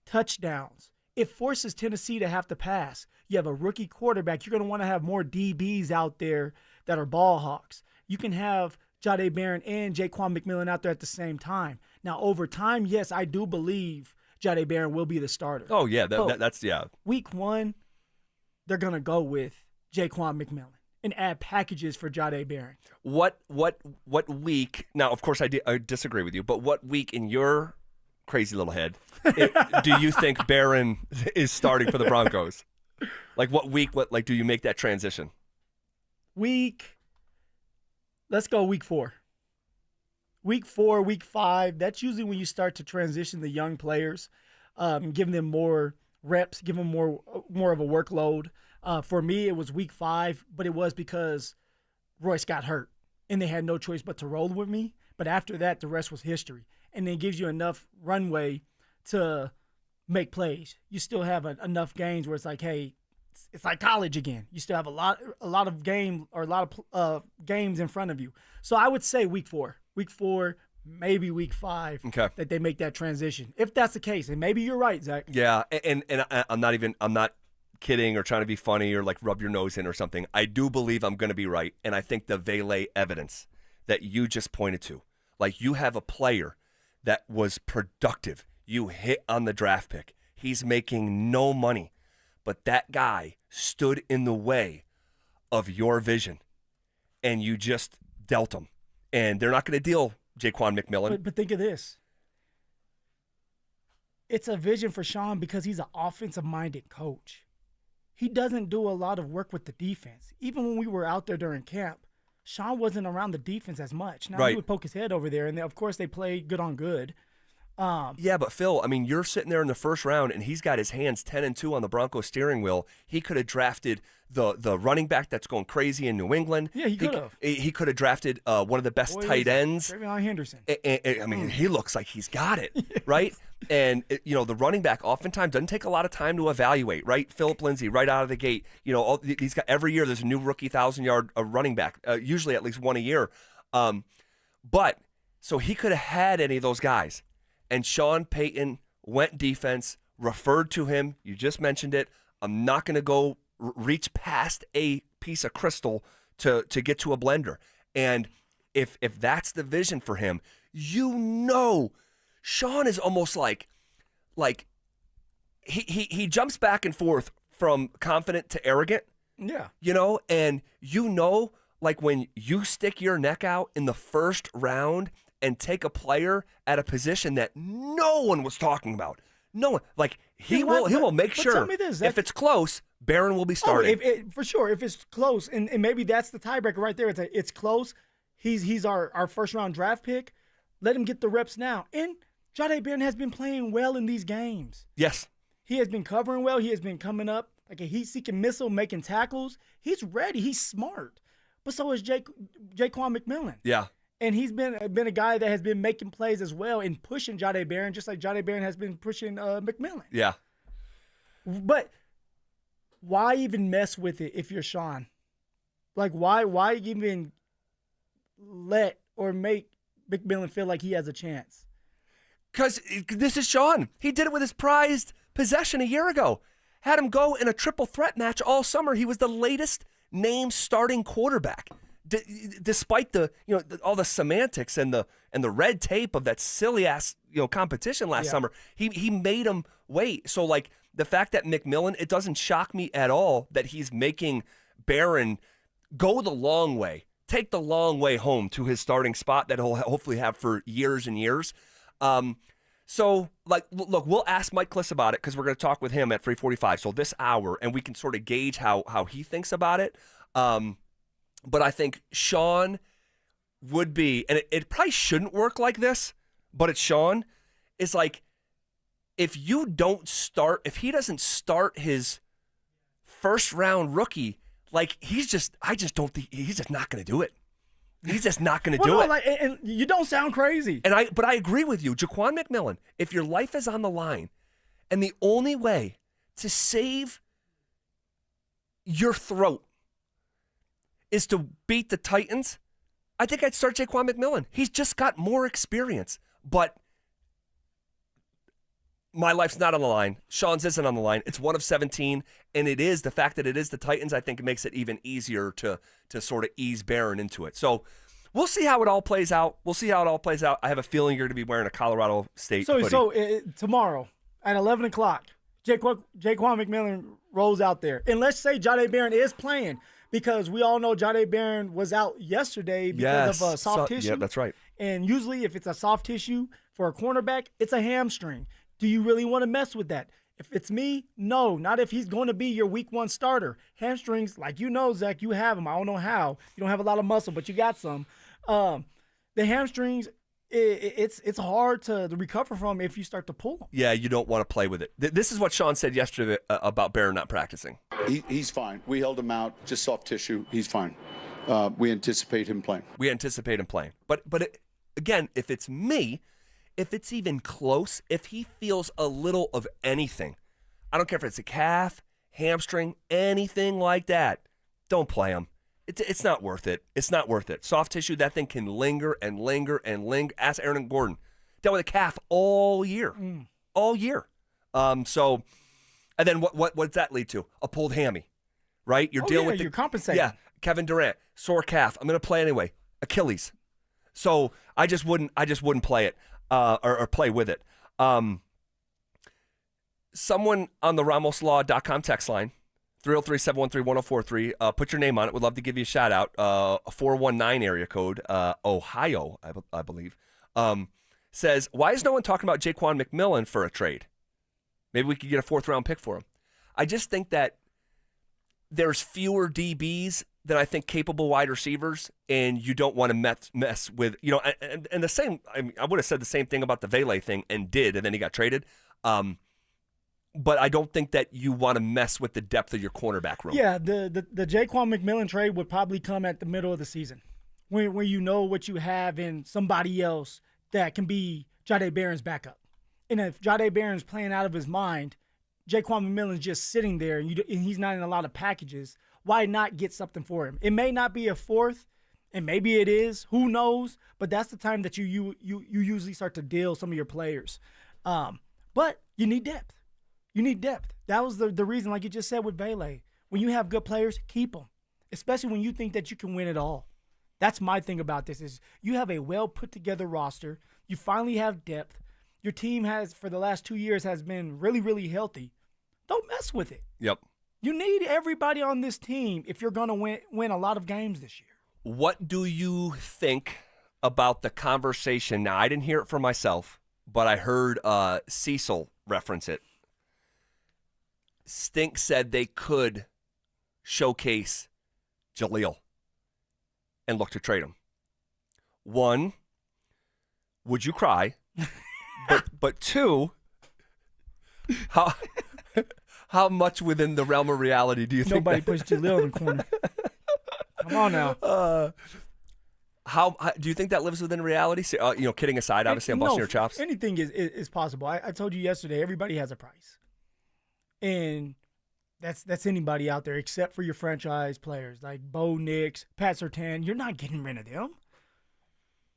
touchdowns, it forces Tennessee to have to pass. You have a rookie quarterback. You're going to want to have more DBs out there that are ball hawks. You can have Jahdae Barron and Jaquan McMillan out there at the same time. Now, over time, yes, I do believe Jahdae Barron will be the starter. Oh, yeah, that's. Week one, they're going to go with Jaquan McMillan and add packages for Jahdae Barron. What week? Now, of course, I disagree with you, but what week in your crazy little head do you think Barron is starting for the Broncos? Like, what week? Do you make that transition? Let's go week 4. Week 4, week 5, that's usually when you start to transition the young players, give them more reps, give them more of a workload. For me, it was week 5, but it was because Royce got hurt, and they had no choice but to roll with me. But after that, the rest was history. And it gives you enough runway to make plays. You still have enough games where it's like, hey, it's like college again. You still have a lot of games in front of you. So I would say week 4, maybe week 5, okay, that they make that transition. If that's the case, and maybe you're right, Zach. Yeah, and I'm not kidding or trying to be funny or like rub your nose in or something. I do believe I'm going to be right, and I think the Vele evidence that you just pointed to, like, you have a player that was productive. You hit on the draft pick. He's making no money, but that guy stood in the way of your vision, and you just dealt him. And they're not going to deal Jaquan McMillan. But think of this. It's a vision for Sean because he's an offensive-minded coach. He doesn't do a lot of work with the defense. Even when we were out there during camp, Sean wasn't around the defense as much. Now, he would poke his head over there, and of course they play good on good. Yeah, but Phil, I mean, you're sitting there in the first round, and he's got his hands 10-2 on the Broncos steering wheel. He could have drafted the running back that's going crazy in New England. Yeah, he could have. He could have drafted one of the best tight ends. Travion Henderson. I mean, he looks like he's got it, right? And, the running back oftentimes doesn't take a lot of time to evaluate, right? Phillip Lindsay, right out of the gate. He's got every year there's a new rookie 1,000-yard running back, usually at least one a year. But so he could have had any of those guys. And Sean Payton went defense, referred to him. You just mentioned it. I'm not going to go reach past a piece of crystal to get to a blender. And if that's the vision for him, Sean is almost like he jumps back and forth from confident to arrogant. Yeah. And like when you stick your neck out in the first round and take a player at a position that no one was talking about. No one. Like, he will make sure, tell me this, if it's close, Barron will be starting. For sure, if it's close, and maybe that's the tiebreaker right there. It's close. He's our first-round draft pick. Let him get the reps now. And Jahdae Barron has been playing well in these games. Yes. He has been covering well. He has been coming up like a heat-seeking missile making tackles. He's ready. He's smart. But so is Jaquan McMillan. Yeah. And he's been a guy that has been making plays as well and pushing Jahdae Barron, just like Jahdae Barron has been pushing McMillan. Yeah. But why even mess with it if you're Sean? Like, why even let or make McMillan feel like he has a chance? Because this is Sean. He did it with his prized possession a year ago. Had him go in a triple threat match all summer. He was the latest named starting quarterback. Despite the all the semantics and the red tape of that silly ass competition last summer, he made him wait. So like the fact that McMillan, it doesn't shock me at all that he's making Barron go the long way, take the long way home to his starting spot that he'll hopefully have for years and years. So, like, look, we'll ask Mike Kliss about it because we're going to talk with him at 3:45, so this hour, and we can sort of gauge how he thinks about it. But I think Sean would be, and it probably shouldn't work like this, but it's Sean, is like, if he doesn't start his first-round rookie, like, he's just not going to do it. He's just not going to do it. Like, and you don't sound crazy. But I agree with you. Jaquan McMillan, if your life is on the line and the only way to save your throat is to beat the Titans, I think I'd start Jaquan McMillan. He's just got more experience. But my life's not on the line. Sean's isn't on the line. It's 1 of 17, and it is the fact that it is the Titans. I think it makes it even easier to sort of ease Barron into it. So we'll see how it all plays out. I have a feeling you're going to be wearing a Colorado State hoodie. So tomorrow at 11 o'clock, Jaquan McMillan rolls out there. And let's say Jahdae Barron is playing, because we all know Jahdae Barron was out yesterday because of soft tissue. Yeah, that's right. And usually if it's a soft tissue for a cornerback, it's a hamstring. Do you really want to mess with that? If it's me, no, not if he's going to be your week 1 starter. Hamstrings, like Zach, you have them. I don't know how. You don't have a lot of muscle, but you got some. The hamstrings, it's hard to recover from if you start to pull them. Yeah, you don't want to play with it. This is what Sean said yesterday about Barron not practicing. He's fine. We held him out, just soft tissue. He's fine. We anticipate him playing. But again, if it's me, if it's even close, if he feels a little of anything, I don't care if it's a calf, hamstring, anything like that, don't play him. It's not worth it. It's not worth it. Soft tissue, that thing can linger and linger and linger. Ask Aaron Gordon. Dealt with a calf all year. All year. And then what does that lead to? A pulled hammy, right? You're dealing with you're compensating. Yeah, Kevin Durant, sore calf. I'm going to play anyway. Achilles. So I just wouldn't play it. Or play with it. Someone on the RamosLaw.com text line, 303-713-1043, put your name on it. Would love to give you a shout out. A 419 area code, Ohio, I believe, says, why is no one talking about Jaquan McMillan for a trade? Maybe we could get a 4th-round pick for him. I just think that there's fewer DBs than I think capable wide receivers, and you don't want to mess with, and the same, I would have said the same thing about the Vele thing and then he got traded. But I don't think that you want to mess with the depth of your cornerback room. Yeah, the Jaquan McMillan trade would probably come at the middle of the season when you know what you have in somebody else that can be Jahdae Barron's backup. And if Jahdae Barron's playing out of his mind, Jaquan McMillan's just sitting there and he's not in a lot of packages. Why not get something for him? It may not be a 4th, and maybe it is. Who knows? But that's the time that you usually start to deal some of your players. But you need depth. That was the reason, like you just said with Vele. When you have good players, keep them, especially when you think that you can win it all. That's my thing about this is you have a well put together roster. You finally have depth. Your team has, for the last 2 years, has been really, really healthy. Don't mess with it. Yep. You need everybody on this team if you're going to win a lot of games this year. What do you think about the conversation? Now, I didn't hear it for myself, but I heard Cecil reference it. Stink said they could showcase Jaleel and look to trade him. 1, would you cry? but 2, How much within the realm of reality do you think? Nobody puts Jaleel in the corner. Come on now. How do you think that lives within reality? Kidding aside, obviously, I'm busting your chops. Anything is possible. I told you yesterday, everybody has a price. And that's anybody out there except for your franchise players like Bo Nix, Pat Surtain. You're not getting rid of them.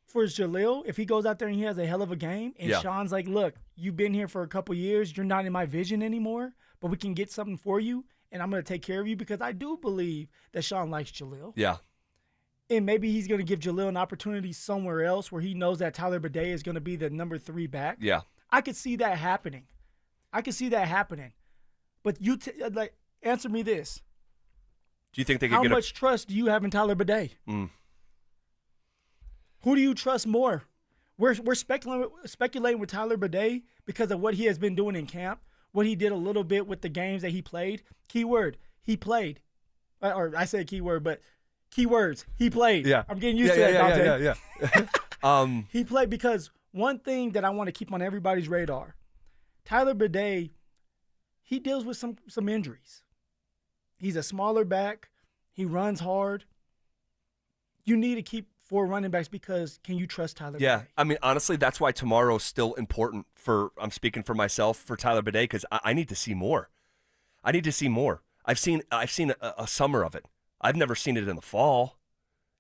For Jaleel, if he goes out there and he has a hell of a game, and Sean's like, look, you've been here for a couple years. You're not in my vision anymore, but we can get something for you, and I'm going to take care of you because I do believe that Sean likes Jaleel. Yeah. And maybe he's going to give Jaleel an opportunity somewhere else where he knows that Tyler Bidet is going to be the number 3 back. Yeah. I could see that happening. But you answer me this. Do you think they could How get much trust do you have in Tyler Bidet? Who do you trust more? We're speculating with Tyler Bidet because of what he has been doing in camp, what he did a little bit with the games that he played. Keyword, he played. Or I said keyword, but keywords, he played. Yeah. I'm getting used to that, Dante. Yeah. He played because one thing that I want to keep on everybody's radar, Tyler Bidet, he deals with some injuries. He's a smaller back. He runs hard. You need to keep 4 running backs because can you trust Tyler Bidet? I mean, honestly, that's why tomorrow's still important I'm speaking for myself, for Tyler Bidet, because I need to see more. I've seen a summer of it. I've never seen it in the fall,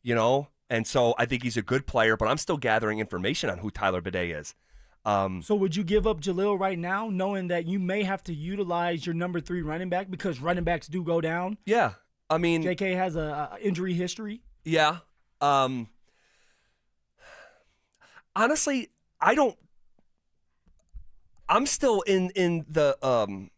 and so I think he's a good player, but I'm still gathering information on who Tyler Bidet is. So would you give up Jaleel right now, knowing that you may have to utilize your number 3 running back because running backs do go down? Yeah. I mean, JK has a injury history. Yeah. Honestly, I'm still in the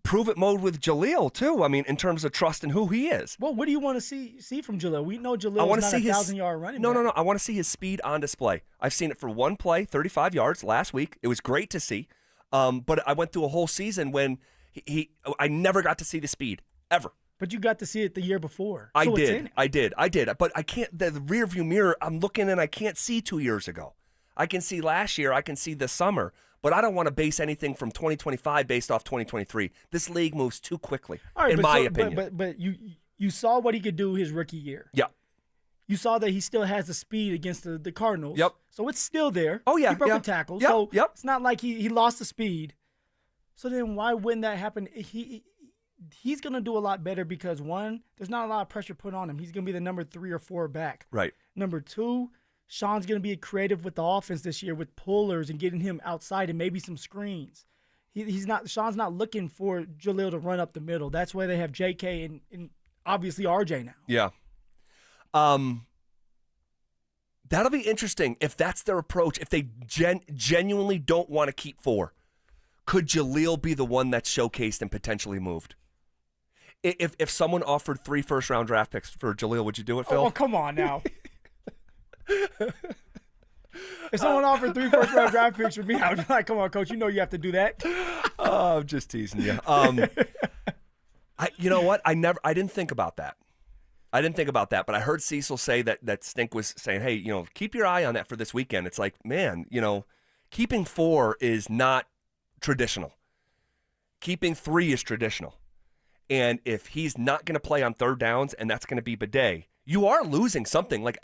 prove it mode with Jaleel too. I mean, in terms of trust and who he is. Well, what do you want to see from Jaleel? We know Jaleel is not a 1,000-yard running back. No. I want to see his speed on display. I've seen it for one play, 35 yards last week. It was great to see. But I went through a whole season when I never got to see the speed ever. But you got to see it the year before. I did. But I can't, the rear view mirror, I'm looking and I can't see 2 years ago. I can see last year, I can see this summer, but I don't want to base anything from 2025 based off 2023. This league moves too quickly, in my opinion. But you saw what he could do his rookie year. Yeah. You saw that he still has the speed against the Cardinals. Yep. So it's still there. Oh, yeah. He broke a tackle. Yep. So yep. It's not like he lost the speed. So then why wouldn't that happen? He's going to do a lot better because, one, there's not a lot of pressure put on him. He's going to be the number 3 or 4 back. Right. Number 2, Sean's going to be creative with the offense this year with pullers and getting him outside and maybe some screens. Sean's not looking for Jaleel to run up the middle. That's why they have JK and obviously RJ now. Yeah. That'll be interesting if that's their approach. If they genuinely don't want to keep 4, could Jaleel be the one that's showcased and potentially moved? If someone offered 3 first-round draft picks for Jaleel, would you do it, Phil? Oh, come on now. If someone offered 3 first-round draft picks for me, I would be like, come on, coach, you know you have to do that. Oh, I'm just teasing you. You know what? I didn't think about that. But I heard Cecil say that Stink was saying, hey, keep your eye on that for this weekend. It's like, man, keeping 4 is not traditional. Keeping 3 is traditional. And if he's not going to play on 3rd downs, and that's going to be Bidet, you are losing something. Like,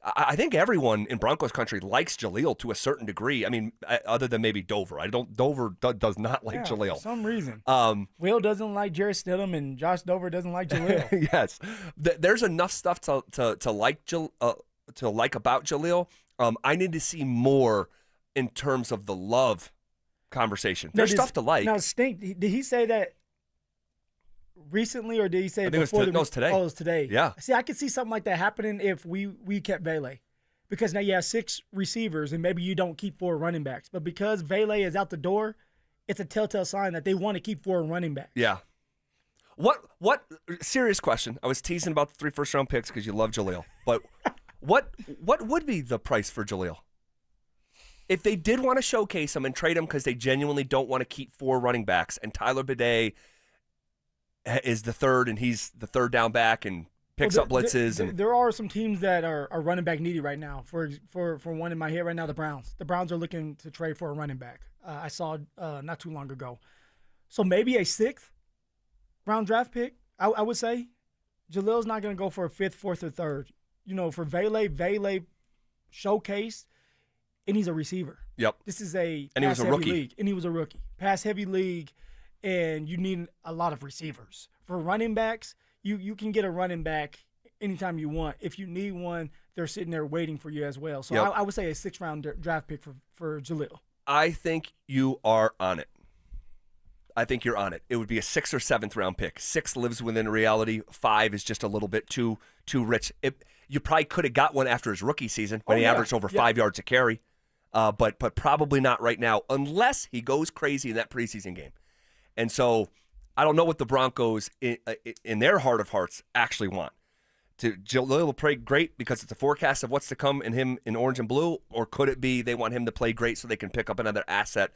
I think everyone in Broncos country likes Jaleel to a certain degree. I mean, other than maybe Dover. Dover does not like Jaleel. For some reason. Will doesn't like Jarrett Stidham, and Josh Dover doesn't like Jaleel. Yes. There's enough stuff to like about Jaleel. I need to see more in terms of the love conversation. There's stuff to like. Now, Stink, did he say that recently, or did he say before? It was today. Oh, it was today. Yeah. See, I could see something like that happening if we kept Vele, because now you have 6 receivers and maybe you don't keep 4 running backs. But because Vele is out the door, it's a telltale sign that they want to keep 4 running backs. Yeah. What? Serious question. I was teasing about the 3 first-round picks because you love Jaleel, but what would be the price for Jaleel? If they did want to showcase him and trade him because they genuinely don't want to keep 4 running backs, and Tyler Bidet is the 3rd and he's the 3rd down back and picks up blitzes. There are some teams that are running back needy right now. For one in my head right now, the Browns. The Browns are looking to trade for a running back. I saw not too long ago. So maybe a 6th round draft pick, I would say. Jalil's not going to go for a 5th, 4th, or 3rd. You know, for Vele showcase, and he's a receiver. Yep. This is a and he was a rookie. League, and he was a rookie. Pass-heavy league, and you need a lot of receivers. For running backs, you can get a running back anytime you want. If you need one, they're sitting there waiting for you as well. So Yep. I would say a 6th round draft pick for Jalil. I think you are on it. I think you're on it. It would be a 6th or 7th round pick. 6 lives within reality. 5 is just a little bit too rich. You probably could have got one after his rookie season when he averaged over 5 yards a carry, but probably not right now unless he goes crazy in that preseason game. And so I don't know what the Broncos in their heart of hearts actually want. Jalil will play great because it's a forecast of what's to come in him in orange and blue, or could it be they want him to play great so they can pick up another asset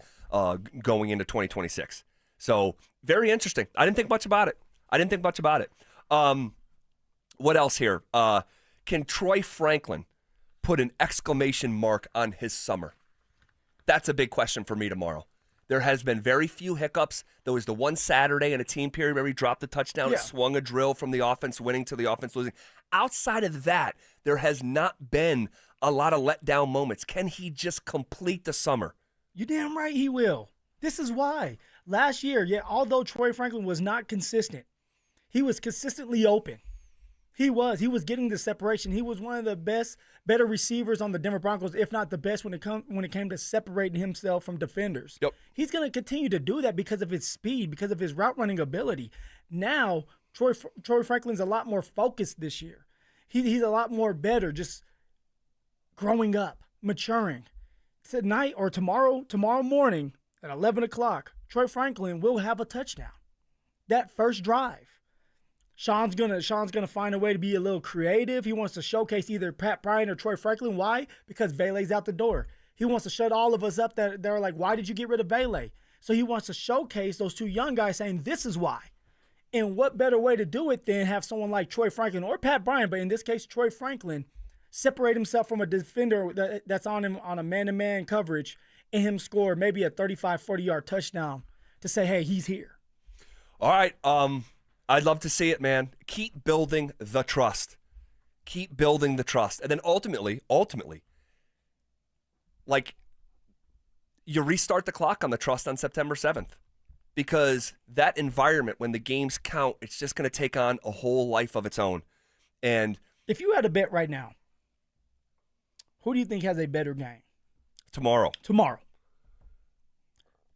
going into 2026? So very interesting. I didn't think much about it. What else here? Can Troy Franklin put an exclamation mark on his summer? That's a big question for me tomorrow. There has been very few hiccups. There was the one Saturday in a team period where he dropped the touchdown and swung a drill from the offense winning to the offense losing. Outside of that, there has not been a lot of letdown moments. Can he just complete the summer? You're damn right he will. This is why. Last year, although Troy Franklin was not consistent, he was consistently open. He was getting the separation. He was one of the better receivers on the Denver Broncos, if not the best when it came to separating himself from defenders. Yep. He's going to continue to do that because of his speed, because of his route running ability. Now, Troy Franklin's a lot more focused this year. He's a lot more better, just growing up, maturing. Tonight or tomorrow morning at 11 o'clock, Troy Franklin will have a touchdown. That first drive. Sean's gonna find a way to be a little creative. He wants to showcase either Pat Bryant or Troy Franklin. Why? Because Vele's out the door. He wants to shut all of us up that are like, why did you get rid of Vele? So he wants to showcase those two young guys saying, this is why. And what better way to do it than have someone like Troy Franklin or Pat Bryant, but in this case, Troy Franklin, separate himself from a defender that's on him on a man-to-man coverage and him score maybe a 35, 40-yard touchdown to say, hey, he's here. All right. I'd love to see it, man. Keep building the trust. Keep building the trust. And then ultimately, like, you restart the clock on the trust on September 7th. Because that environment, when the games count, it's just going to take on a whole life of its own. And if you had a bet right now, who do you think has a better game? Tomorrow.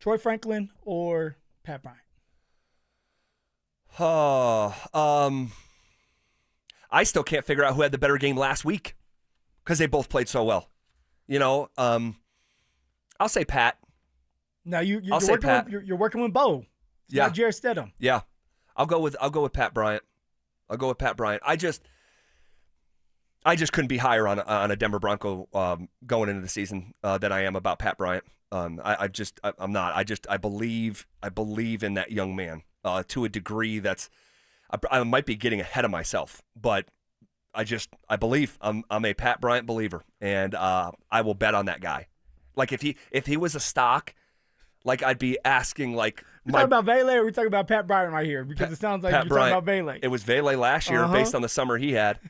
Troy Franklin or Pat Bryant? I still can't figure out who had the better game last week because they both played so well. You know, I'll say Pat. Now you're working with Bo. It's not Jared Stidham. Yeah, I'll go with Pat Bryant. I just couldn't be higher on a Denver Bronco going into the season than I am about Pat Bryant. I'm not. I believe in that young man to a degree that's I might be getting ahead of myself, but I believe I'm a Pat Bryant believer, and I will bet on that guy. Like if he was a stock, like I'd be asking like. We talking about Vele or we talking about Pat Bryant right here? Because it sounds like you're talking about Vele. It was Vele last year based on the summer he had.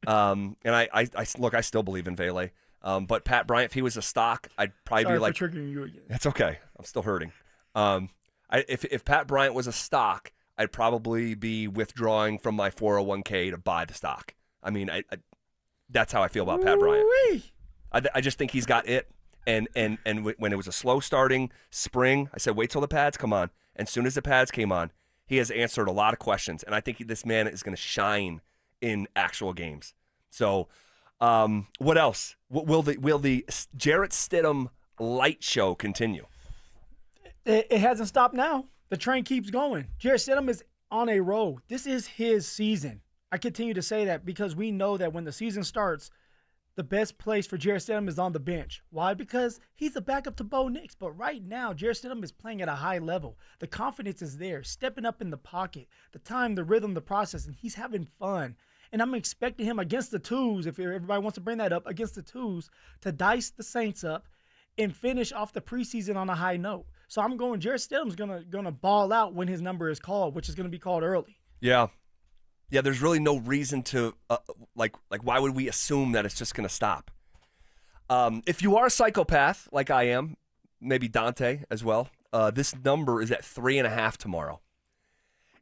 And I still believe in Vele. But Pat Bryant, if he was a stock, I'd probably be like. Sorry for triggering you again. That's okay. I'm still hurting. If Pat Bryant was a stock, I'd probably be withdrawing from my 401k to buy the stock. I mean, that's how I feel about Pat Bryant. I just think he's got it. And when it was a slow starting spring, I said, wait till the pads come on. And as soon as the pads came on, he has answered a lot of questions. And I think this man is going to shine in actual games. So what else? Will the Jarrett Stidham light show continue? It hasn't stopped now. The train keeps going. Jarrett Stidham is on a roll. This is his season. I continue to say that because we know that when the season starts, the best place for Jarrett Stidham is on the bench. Why? Because he's a backup to Bo Nix. But right now, Jarrett Stidham is playing at a high level. The confidence is there, stepping up in the pocket, the time, the rhythm, the process, and he's having fun. And I'm expecting him against the twos, if everybody wants to bring that up, against the twos, to dice the Saints up and finish off the preseason on a high note. So I'm going Jarrett Stidham's gonna ball out when his number is called, which is gonna be called early. Yeah. Yeah, there's really no reason to, like why would we assume that it's just going to stop? If you are a psychopath, like I am, maybe Dante as well, this number is at 3.5 tomorrow.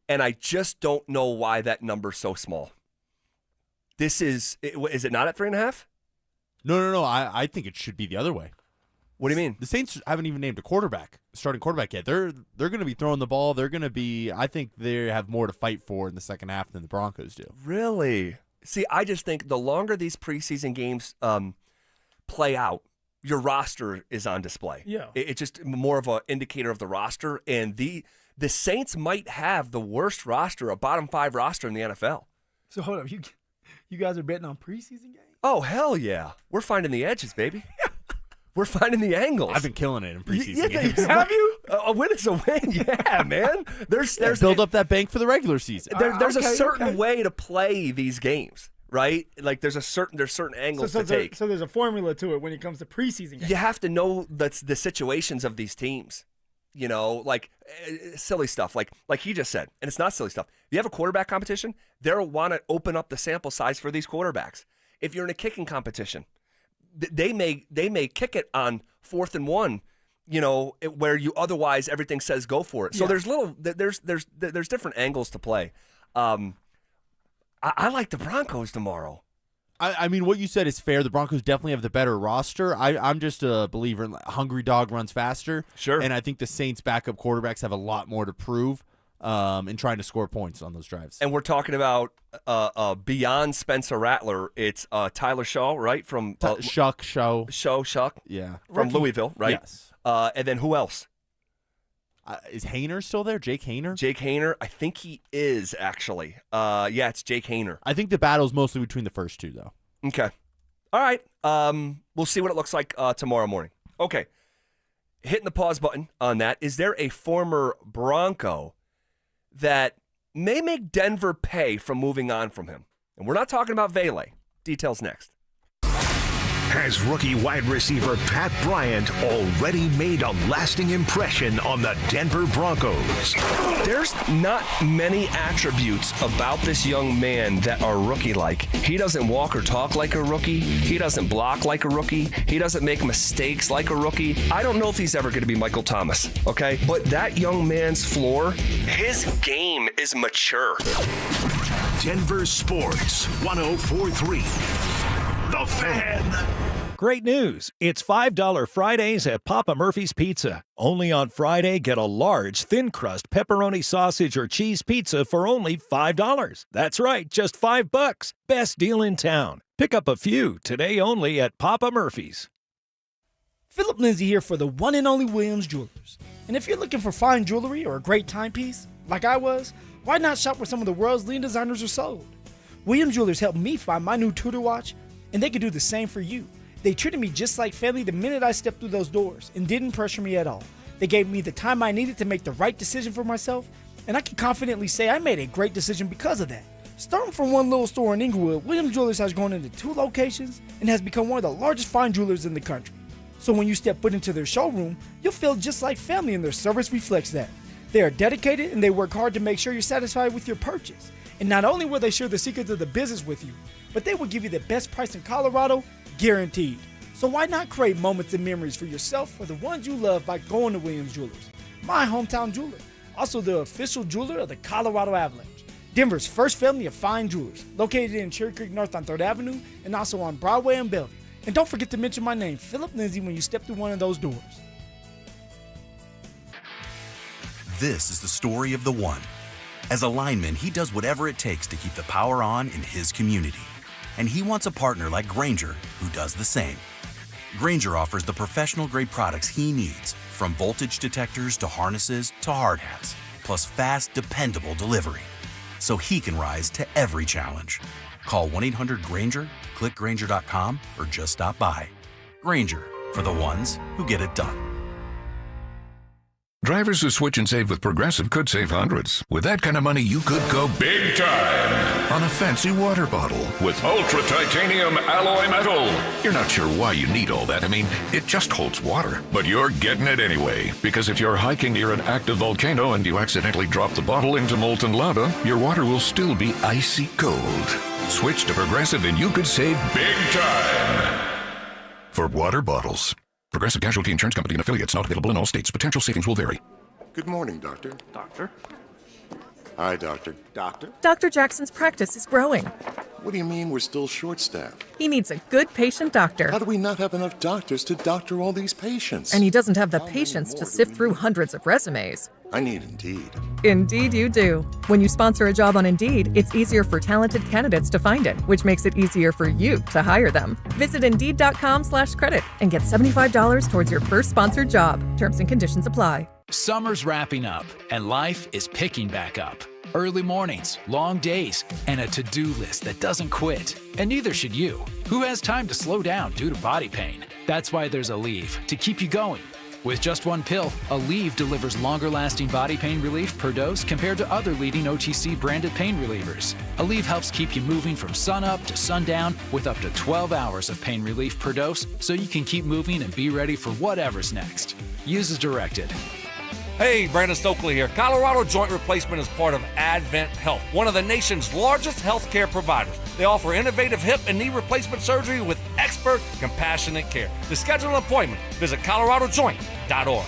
And I just don't know why that number's so small. Is it not at 3.5? No. I think it should be the other way. What do you mean? The Saints haven't even named a starting quarterback yet. They're going to be throwing the ball. They're going to be. I think they have more to fight for in the second half than the Broncos do. Really? See, I just think the longer these preseason games play out, your roster is on display. Yeah, it's just more of an indicator of the roster, and the Saints might have the worst roster, a bottom 5 roster in the NFL. So hold up, you guys are betting on preseason games? Oh hell yeah, we're finding the edges, baby. We're finding the angles. I've been killing it in preseason games. Have you? A win is a win. Yeah, man. There's build up that bank for the regular season. There's a certain way to play these games, right? Like there's certain angles to take. So there's a formula to it when it comes to preseason games. You have to know the situations of these teams. You know, like silly stuff, like he just said, and it's not silly stuff. If you have a quarterback competition, they'll want to open up the sample size for these quarterbacks. If you're in a kicking competition, they may kick it on 4th and 1, you know, where you otherwise everything says go for it. So there's different angles to play. I like the Broncos tomorrow. I mean, what you said is fair. The Broncos definitely have the better roster. I'm just a believer in hungry dog runs faster. Sure. And I think the Saints' backup quarterbacks have a lot more to prove in trying to score points on those drives. And we're talking about beyond Spencer Rattler. It's Tyler Shaw, right? From Shuck. Yeah. From Rookie. Louisville, right? Yes. And then who else? Is Hayner still there? Jake Hayner? Jake Hayner? I think he is, actually. Yeah, it's Jake Hayner. I think the battle's mostly between the first two, though. Okay. All right. We'll see what it looks like tomorrow morning. Okay. Hitting the pause button on that. Is there a former Bronco that may make Denver pay from moving on from him? And we're not talking about Vele. Details next. Has rookie wide receiver Pat Bryant already made a lasting impression on the Denver Broncos? There's not many attributes about this young man that are rookie-like. He doesn't walk or talk like a rookie. He doesn't block like a rookie. He doesn't make mistakes like a rookie. I don't know if he's ever going to be Michael Thomas, okay? But that young man's floor, his game is mature. Denver Sports 104.3. The Fan. Great news. It's $5 Fridays at Papa Murphy's Pizza. Only on Friday, get a large, thin-crust pepperoni sausage or cheese pizza for only $5. That's right, just $5. Best deal in town. Pick up a few today only at Papa Murphy's. Phillip Lindsay here for the one and only Williams Jewelers. And if you're looking for fine jewelry or a great timepiece, like I was, why not shop where some of the world's leading designers are sold? Williams Jewelers helped me find my new Tudor watch, and they could do the same for you. They treated me just like family the minute I stepped through those doors and didn't pressure me at all. They gave me the time I needed to make the right decision for myself, and I can confidently say I made a great decision because of that. Starting from one little store in Inglewood, Williams Jewelers has grown into 2 locations and has become one of the largest fine jewelers in the country. So when you step foot into their showroom, you'll feel just like family, and their service reflects that. They are dedicated and they work hard to make sure you're satisfied with your purchase. And not only will they share the secrets of the business with you, but they will give you the best price in Colorado, guaranteed. So why not create moments and memories for yourself or the ones you love by going to Williams Jewelers, my hometown jeweler, also the official jeweler of the Colorado Avalanche, Denver's first family of fine jewelers, located in Cherry Creek North on 3rd Avenue and also on Broadway and Bellevue. And don't forget to mention my name, Phillip Lindsay, when you step through one of those doors. This is the story of the one. As a lineman, he does whatever it takes to keep the power on in his community. And he wants a partner like Grainger who does the same. Grainger offers the professional-grade products he needs, from voltage detectors to harnesses to hard hats, plus fast, dependable delivery, so he can rise to every challenge. Call 1-800-GRAINGER, click Grainger.com, or just stop by. Grainger, for the ones who get it done. Drivers who switch and save with Progressive could save hundreds. With that kind of money, you could go big time on a fancy water bottle with ultra titanium alloy metal. You're not sure why you need all that. I mean, it just holds water. But you're getting it anyway. Because if you're hiking near an active volcano and you accidentally drop the bottle into molten lava, your water will still be icy cold. Switch to Progressive and you could save big time for water bottles. Progressive Casualty Insurance Company and affiliates, not available in all states. Potential savings will vary. Good morning, Doctor. Doctor? Hi, Doctor. Doctor? Dr. Jackson's practice is growing. What do you mean we're still short-staffed? He needs a good patient doctor. How do we not have enough doctors to doctor all these patients? And he doesn't have the patience to sift through hundreds of resumes. I need Indeed. Indeed you do. When you sponsor a job on Indeed, it's easier for talented candidates to find it, which makes it easier for you to hire them. Visit Indeed.com/credit and get $75 towards your first sponsored job. Terms and conditions apply. Summer's wrapping up, and life is picking back up. Early mornings, long days, and a to-do list that doesn't quit. And neither should you. Who has time to slow down due to body pain? That's why there's Aleve, to keep you going. With just one pill, Aleve delivers longer-lasting body pain relief per dose compared to other leading OTC branded pain relievers. Aleve helps keep you moving from sunup to sundown with up to 12 hours of pain relief per dose, so you can keep moving and be ready for whatever's next. Use as directed. Hey, Brandon Stokley here. Colorado Joint Replacement is part of Advent Health, one of the nation's largest healthcare providers. They offer innovative hip and knee replacement surgery with expert, compassionate care. To schedule an appointment, visit coloradojoint.org.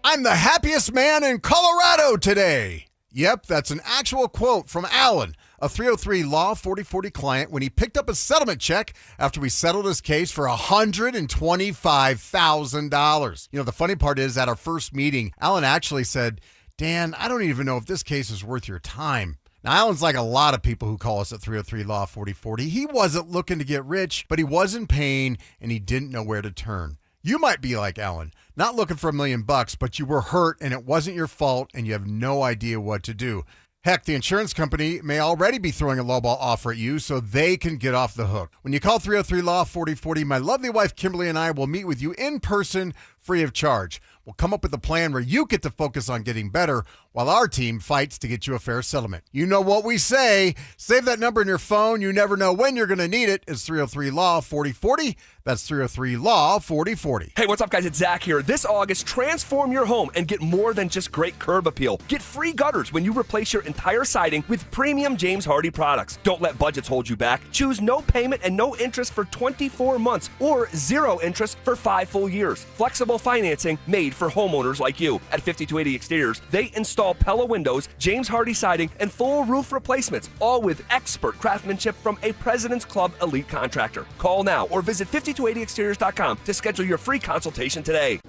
I'm the happiest man in Colorado today. Yep, that's an actual quote from Alan, a 303 Law 4040 client, when he picked up a settlement check after we settled his case for $125,000. You know, the funny part is, at our first meeting, Alan actually said, Dan, I don't even know if this case is worth your time. Now, Alan's like a lot of people who call us at 303 Law 4040. He wasn't looking to get rich, but he was in pain, and he didn't know where to turn. You might be like Alan, not looking for $1 million, but you were hurt, and it wasn't your fault, and you have no idea what to do. Heck, the insurance company may already be throwing a lowball offer at you so they can get off the hook. When you call 303 Law 4040, my lovely wife Kimberly and I will meet with you in person, free of charge. We'll come up with a plan where you get to focus on getting better while our team fights to get you a fair settlement. You know what we say. Save that number in your phone. You never know when you're going to need it. It's 303 Law 4040. That's 303 Law 4040. Hey, what's up, guys? It's Zach here. This August, transform your home and get more than just great curb appeal. Get free gutters when you replace your entire siding with premium James Hardy products. Don't let budgets hold you back. Choose no payment and no interest for 24 months or 0 interest for 5 full years. Flexible financing made for homeowners like you. At 5280 Exteriors, they install Pella windows, James Hardy siding, and full roof replacements, all with expert craftsmanship from a President's Club elite contractor. Call now or visit 5280exteriors.com to schedule your free consultation today.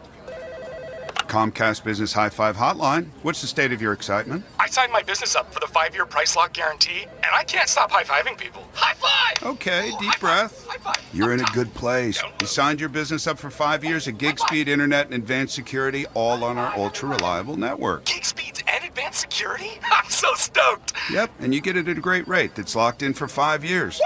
Comcast Business High Five Hotline. What's the state of your excitement? I signed my business up for the 5-year price lock guarantee, and I can't stop high-fiving people. High five! Okay, deep breath. High five. You're in a good place. You signed your business up for 5 years of gig speed internet and advanced security, all on our ultra-reliable network. Gig speeds and advanced security? I'm so stoked. Yep, and you get it at a great rate that's locked in for 5 years. Woo!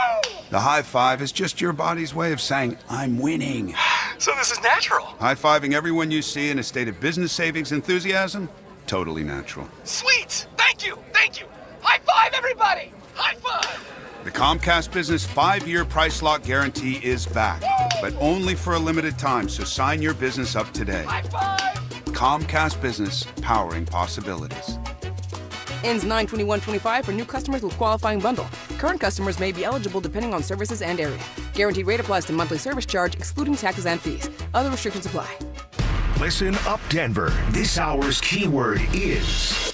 The high five is just your body's way of saying, I'm winning. So this is natural. High-fiving everyone you see in a state of business savings enthusiasm, totally natural. Sweet! Thank you! Thank you! High five, everybody! High five! The Comcast Business 5-year price lock guarantee is back, but only for a limited time, so sign your business up today. High five! Comcast Business, powering possibilities. Ends 9/21/25 for new customers with qualifying bundle. Current customers may be eligible depending on services and area. Guaranteed rate applies to monthly service charge, excluding taxes and fees. Other restrictions apply. Listen up, Denver. This hour's keyword is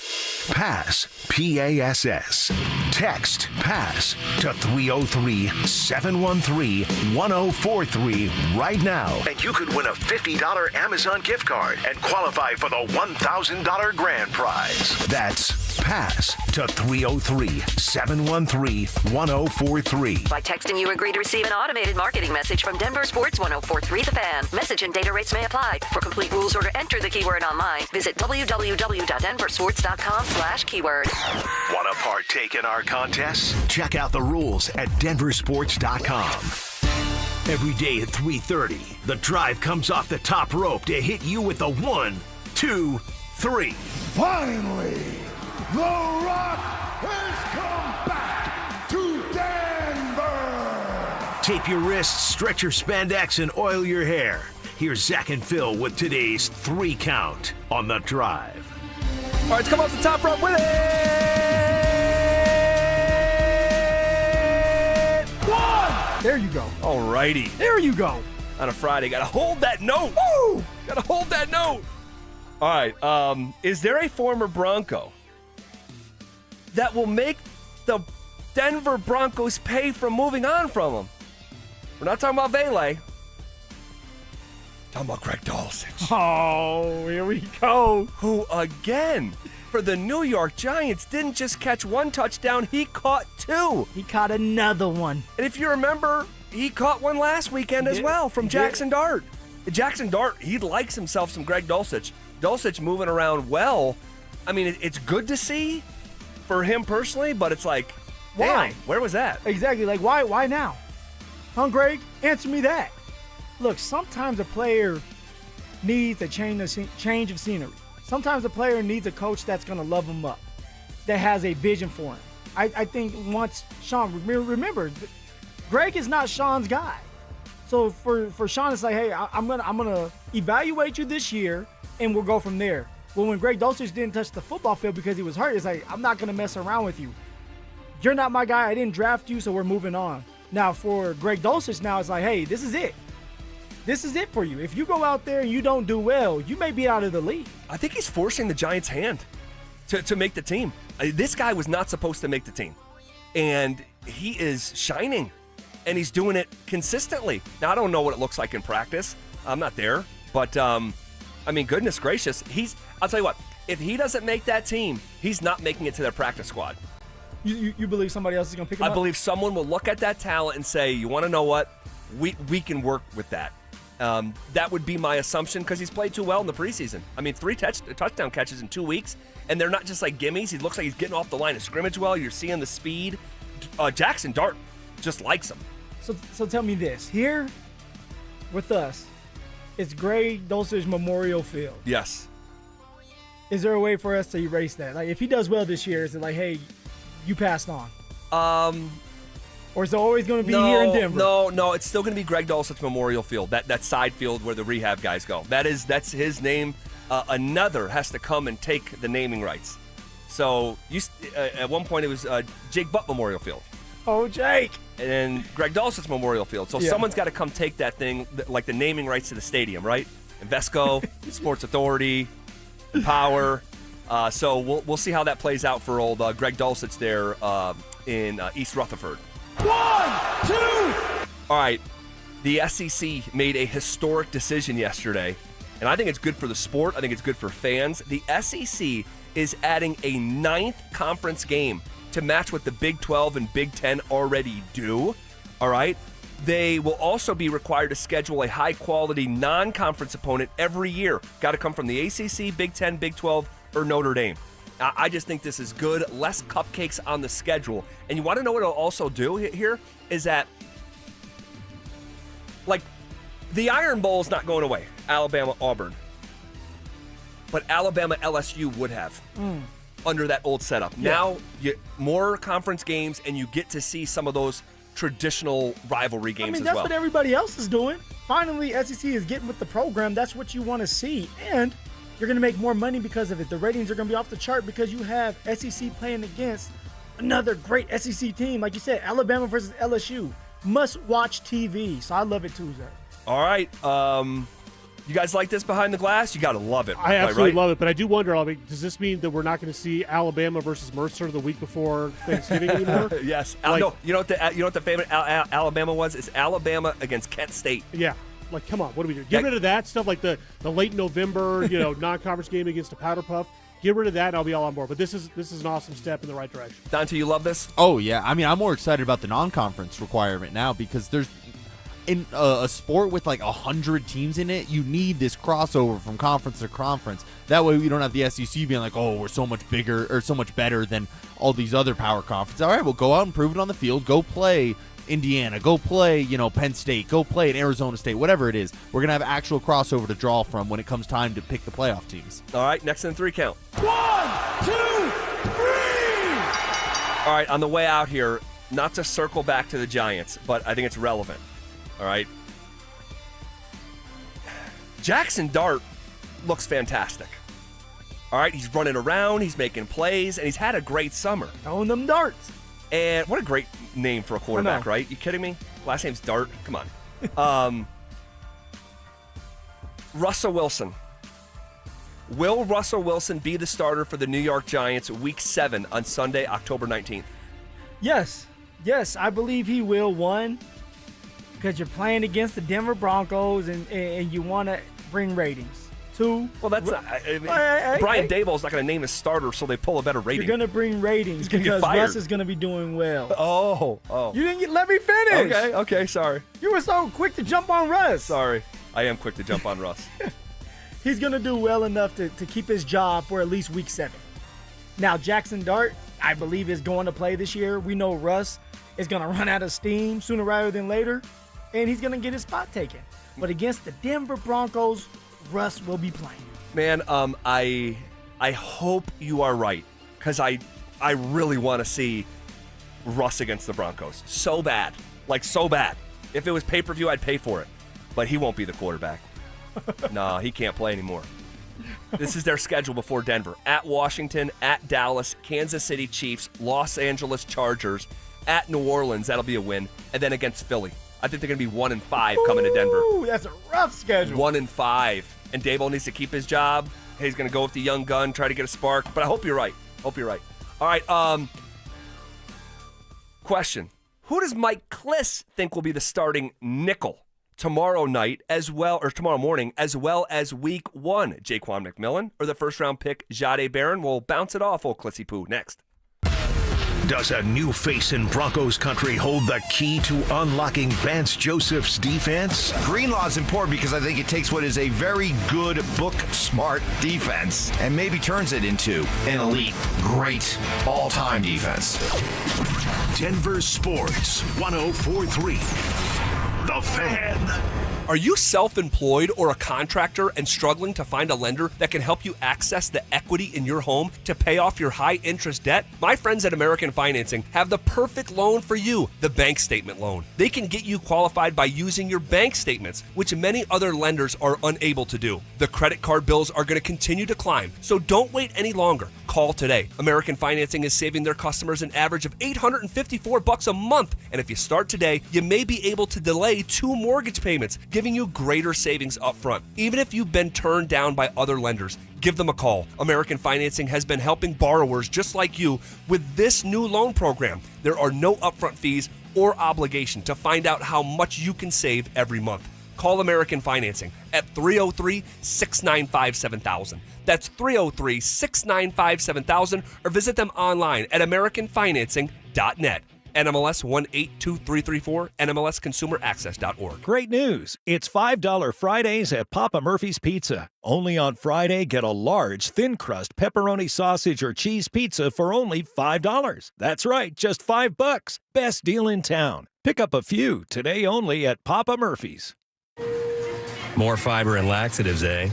PASS. PASS. Text PASS to 303-713-1043 right now. And you could win a $50 Amazon gift card and qualify for the $1,000 grand prize. That's PASS to 303-713-1043. By texting, you agree to receive an automated marketing message from DenverSports 1043 The Fan. Message and data rates may apply. For complete rules or to enter the keyword online, visit www.denversports.com/keyword. Want to partake in our contests? Check out the rules at DenverSports.com. Every day at 3:30, the drive comes off the top rope to hit you with the 1, 2, 3. Finally, The Rock has come back to Denver. Tape your wrists, stretch your spandex, and oil your hair. Here's Zach and Phil with today's 3 count on The Drive. All right, let's come off the top rope with it. 1. There you go. All righty. There you go. On a Friday, gotta hold that note. Woo! Gotta hold that note. All right, is there a former Bronco that will make the Denver Broncos pay for moving on from him? We're not talking about Vele. Talking about Greg Dulcich. Oh, here we go. Who, again, for the New York Giants, didn't just catch 1 touchdown, he caught 2. He caught another one. And if you remember, he caught one last weekend as well from Jackson Dart. Jackson Dart, he likes himself some Greg Dulcich. Dulcich moving around well. I mean, it's good to see for him personally, but it's like, why? Damn, where was that? Exactly. Like, why now? Huh, Greg? Answer me that. Look, sometimes a player needs a change of scenery. Sometimes a player needs a coach that's going to love him up, that has a vision for him. I think once Sean, remember, Greg is not Sean's guy. So for Sean, it's like, hey, I'm gonna evaluate you this year, and we'll go from there. Well, when Greg Dulcich didn't touch the football field because he was hurt, it's like, I'm not gonna mess around with you. You're not my guy. I didn't draft you, so we're moving on. Now for Greg Dulcich, now it's like, hey, this is it. This is it for you. If you go out there and you don't do well, you may be out of the league. I think he's forcing the Giants' hand to make the team. This guy was not supposed to make the team, and he is shining. And he's doing it consistently. Now, I don't know what it looks like in practice. I'm not there. But, I mean, goodness gracious. I'll tell you what. If he doesn't make that team, he's not making it to their practice squad. You believe somebody else is going to pick him up? I believe someone will look at that talent and say, you want to know what? We can work with that. That would be my assumption because he's played too well in the preseason. I mean, 3 touchdown catches in 2 weeks, and they're not just like gimmies. He looks like he's getting off the line of scrimmage well. You're seeing the speed. Jackson Dart just likes him. So tell me this. Here with us, it's Greg Dulcich Memorial Field. Yes. Is there a way for us to erase that? Like, if he does well this year, is it like, hey, you passed on? Or is it always going to be here in Denver? No, it's still going to be Greg Dulcich Memorial Field, that side field where the rehab guys go. That's his name. Another has to come and take the naming rights. So at one point it was Jake Butt Memorial Field. Oh, Jake. And then Greg Dulcich Memorial Field. So someone's got to come take that thing, like the naming rights to the stadium, right? Invesco, Sports Authority, Power. So we'll see how that plays out for old Greg Dulcich there in East Rutherford. 1, 2. All right. The SEC made a historic decision yesterday, and I think it's good for the sport. I think it's good for fans. The SEC is adding a 9th conference game to match what the Big 12 and Big 10 already do, all right? They will also be required to schedule a high-quality non-conference opponent every year. Got to come from the ACC, Big 10, Big 12, or Notre Dame. I just think this is good. Less cupcakes on the schedule. And you want to know what it'll also do here? Is that, like, the Iron Bowl is not going away. Alabama, Auburn. But Alabama, LSU would have. Under that old setup. Yeah. Now, more conference games, and you get to see some of those traditional rivalry games as well. That's what everybody else is doing. Finally, SEC is getting with the program. That's what you want to see. And you're going to make more money because of it. The ratings are going to be off the chart because you have SEC playing against another great SEC team. Like you said, Alabama versus LSU. Must-watch TV. So I love it too, Zach. All right. You guys like this behind the glass? You got to love it. I absolutely love it, but I do wonder, does this mean that we're not going to see Alabama versus Mercer the week before Thanksgiving anymore? Yes. No, you know what the favorite Alabama was? It's Alabama against Kent State. Yeah. Like, come on, what do we do? Get rid of that stuff, like the late November, non-conference game against a Powder Puff. Get rid of that, and I'll be all on board. But this is an awesome step in the right direction. Dante, you love this? Oh, yeah. I mean, I'm more excited about the non-conference requirement now because there's – in a sport with like 100 teams in it, you need this crossover from conference to conference. That way we don't have the SEC being like, oh, we're so much bigger or so much better than all these other power conferences. All right, well, go out and prove it on the field. Go play Indiana, go play, Penn State, go play at Arizona State, whatever it is. We're going to have actual crossover to draw from when it comes time to pick the playoff teams. All right, next in 3 count. 1, 2, 3. All right, on the way out here, not to circle back to the Giants, but I think it's relevant. All right. Jackson Dart looks fantastic. All right, he's running around, he's making plays, and he's had a great summer. Throwing them darts. And what a great name for a quarterback, right? You kidding me? Last name's Dart. Come on. Russell Wilson. Will Russell Wilson be the starter for the New York Giants Week 7 on Sunday, October 19th? Yes, I believe he will. 1, because you're playing against the Denver Broncos and you want to bring ratings. 2, well, that's not, Brian Daboll's not going to name his starter, so they pull a better rating. You're going to bring ratings because Russ is going to be doing well. Oh. You didn't let me finish. Okay, sorry. You were so quick to jump on Russ. Sorry. I am quick to jump on Russ. He's going to do well enough to keep his job for at least Week 7. Now, Jackson Dart, I believe, is going to play this year. We know Russ is going to run out of steam sooner rather than later, and he's going to get his spot taken. But against the Denver Broncos, Russ will be playing. Man, I hope you are right, because I really want to see Russ against the Broncos. So bad. Like, so bad. If it was pay-per-view, I'd pay for it. But he won't be the quarterback. No, he can't play anymore. This is their schedule before Denver. At Washington, at Dallas, Kansas City Chiefs, Los Angeles Chargers, at New Orleans. That'll be a win. And then against Philly. I think they're going to be 1-5 coming to Denver. Ooh, that's a rough schedule. 1-5. And Daboll needs to keep his job. He's going to go with the young gun, try to get a spark. But I hope you're right. All right. Question. Who does Mike Kliss think will be the starting nickel tomorrow morning, as well as Week 1? Jaquan McMillan or the first-round pick, Jahdae Barron? We'll bounce it off, old Klissy Poo, next. Does a new face in Broncos country hold the key to unlocking Vance Joseph's defense? Greenlaw is important because I think it takes what is a very good, book-smart defense and maybe turns it into an elite, great, all-time defense. Denver Sports 104.3. The Fan. Are you self-employed or a contractor and struggling to find a lender that can help you access the equity in your home to pay off your high-interest debt? My friends at American Financing have the perfect loan for you, the bank statement loan. They can get you qualified by using your bank statements, which many other lenders are unable to do. The credit card bills are going to continue to climb, so don't wait any longer. Call today. American Financing is saving their customers an average of $854 a month, and if you start today, you may be able to delay 2 mortgage payments, giving you greater savings up front. Even if you've been turned down by other lenders, give them a call. American Financing has been helping borrowers just like you with this new loan program. There are no upfront fees or obligation to find out how much you can save every month. Call American Financing at 303-695-7000. That's 303-695-7000, or visit them online at americanfinancing.net. NMLS 182334, NMLSconsumeraccess.org. Great news. It's $5 Fridays at Papa Murphy's Pizza. Only on Friday, get a large, thin-crust pepperoni sausage or cheese pizza for only $5. That's right, just $5. Best deal in town. Pick up a few today only at Papa Murphy's. More fiber and laxatives, eh?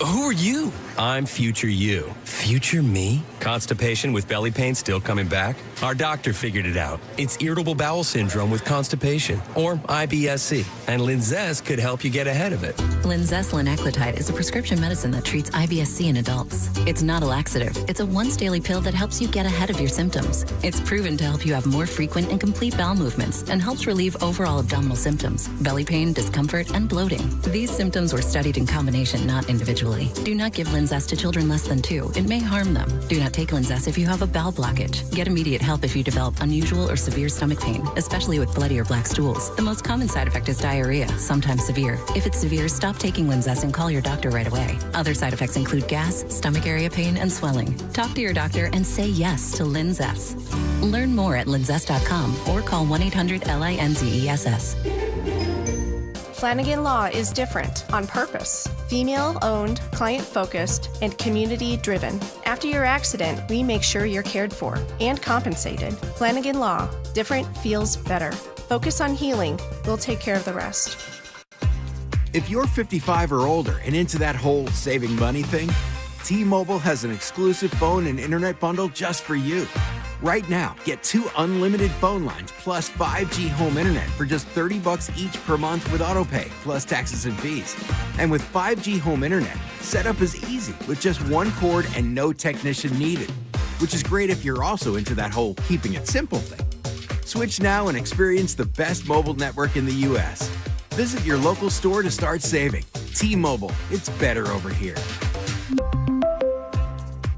Who are you? I'm future you. Future me? Constipation with belly pain still coming back? Our doctor figured it out. It's irritable bowel syndrome with constipation, or IBS-C, and Linzess could help you get ahead of it. Linzess linaclotide is a prescription medicine that treats IBS-C in adults. It's not a laxative. It's a once-daily pill that helps you get ahead of your symptoms. It's proven to help you have more frequent and complete bowel movements and helps relieve overall abdominal symptoms, belly pain, discomfort, and bloating. These symptoms were studied in combination, not individually. Do not give Linzess to children less than 2. It may harm them. Do not take Linzess if you have a bowel blockage. Get immediate help if you develop unusual or severe stomach pain, especially with bloody or black stools. The most common side effect is diarrhea, sometimes severe. If it's severe, stop taking Linzess and call your doctor right away. Other side effects include gas, stomach area pain, and swelling. Talk to your doctor and say yes to Linzess. Learn more at linzess.com or call 1-800-LINZESS. Flanagan Law is different on purpose. Female-owned, client-focused, and community-driven. After your accident, we make sure you're cared for and compensated. Flanagan Law. Different feels better. Focus on healing. We'll take care of the rest. If you're 55 or older and into that whole saving money thing, T-Mobile has an exclusive phone and internet bundle just for you. Right now, get 2 unlimited phone lines plus 5G home internet for just $30 each per month with AutoPay, plus taxes and fees. And with 5G home internet, setup is easy with just 1 cord and no technician needed, which is great if you're also into that whole keeping it simple thing. Switch now and experience the best mobile network in the U.S. Visit your local store to start saving. T-Mobile, it's better over here.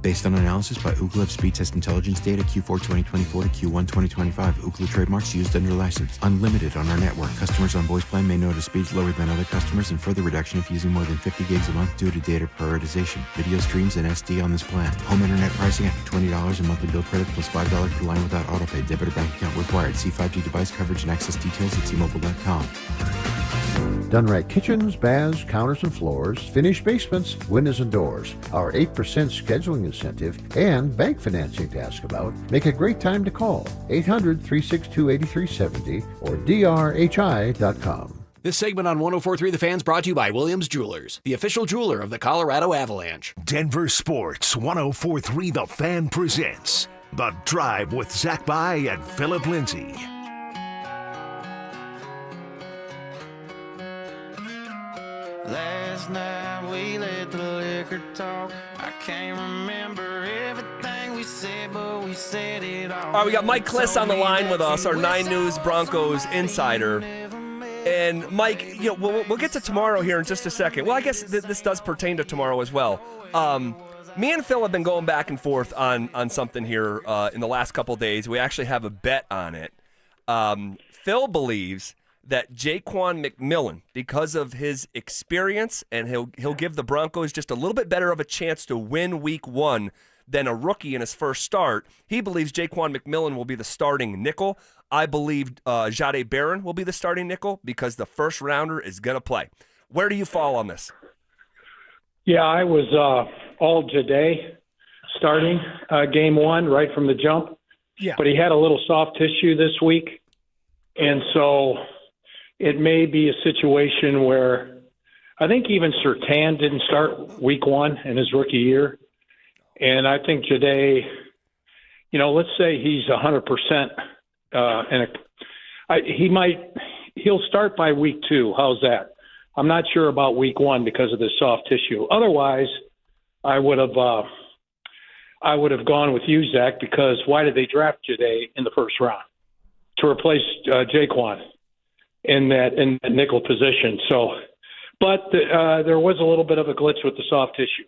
Based on analysis by Ookla Speed Test Intelligence data Q4 2024 to Q1 2025. Ookla trademarks used under license. Unlimited on our network. Customers on voice plan may notice speeds lower than other customers and further reduction if using more than 50 gigs a month due to data prioritization. Video streams and SD on this plan. Home internet pricing after $20 in monthly bill credit plus $5 per line without autopay. Debit or bank account required. See 5G device coverage and access details at T-Mobile.com. Done right kitchens, baths, counters and floors, finished basements, windows and doors. Our 8% scheduling incentive and bank financing to ask about make a great time to call 800-362-8370 or drhi.com. This segment on 104.3 The Fan's brought to you by Williams Jewelers, the official jeweler of the Colorado Avalanche. Denver Sports 104.3 The Fan presents The Drive with Zach By and Phillip Lindsay. Last night we let the liquor talk. I can't remember everything we said, but we said it all. All right, we got Mike Kliss on the line with us, our 9 News Broncos insider. And Mike, we'll get to tomorrow here in just a second. Well, I guess this does pertain to tomorrow as well. Me and Phil have been going back and forth on something here in the last couple days. We actually have a bet on it. Phil believes that Jaquan McMillan, because of his experience, and he'll give the Broncos just a little bit better of a chance to win week 1 than a rookie in his first start. He believes Jaquan McMillan will be the starting nickel. I believe Jahdae Barron will be the starting nickel because the first rounder is going to play. Where do you fall on this? Yeah, I was all Jahdae starting game 1 right from the jump. Yeah. But he had a little soft tissue this week, and so it may be a situation where I think even Surtain didn't start week 1 in his rookie year. And I think Jahdae, let's say he's 100%. He'll start by week 2. How's that? I'm not sure about week 1 because of the soft tissue. Otherwise, I would have gone with you, Zach, because why did they draft Jahdae in the first round? To replace Jaquan in that nickel position. So, but there was a little bit of a glitch with the soft tissue.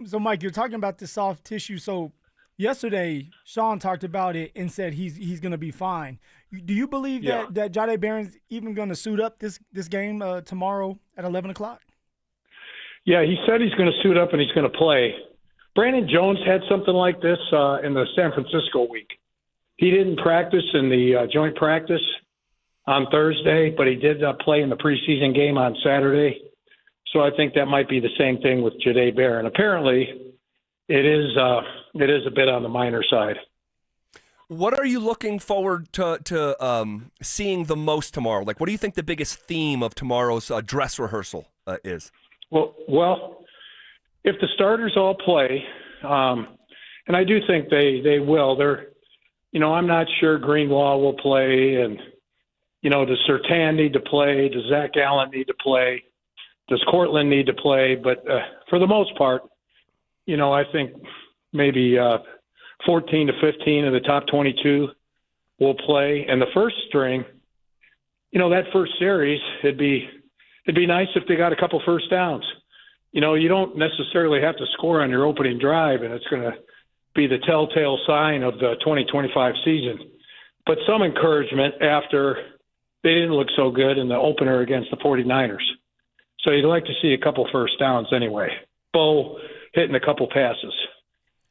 So Mike, you're talking about the soft tissue. So yesterday, Sean talked about it and said he's going to be fine. Do you believe that Jahdae Barron's even going to suit up this game tomorrow at 11 o'clock? Yeah, he said he's going to suit up and he's going to play. Brandon Jones had something like this in the San Francisco week. He didn't practice in the joint practice on Thursday, but he did play in the preseason game on Saturday. So I think that might be the same thing with Jahdae Barron. Apparently, it is a bit on the minor side. What are you looking forward to seeing the most tomorrow? Like, what do you think the biggest theme of tomorrow's dress rehearsal is? Well, if the starters all play, and I do think they will. I'm not sure Greenlaw will play, and does Surtain need to play? Does Zach Allen need to play? Does Cortland need to play? But for the most part, I think maybe 14 to 15 of the top 22 will play. And the first string, that first series, it'd be nice if they got a couple first downs. You don't necessarily have to score on your opening drive, and it's going to be the telltale sign of the 2025 season. But some encouragement after they didn't look so good in the opener against the 49ers. So you'd like to see a couple first downs anyway. Bo hitting a couple passes.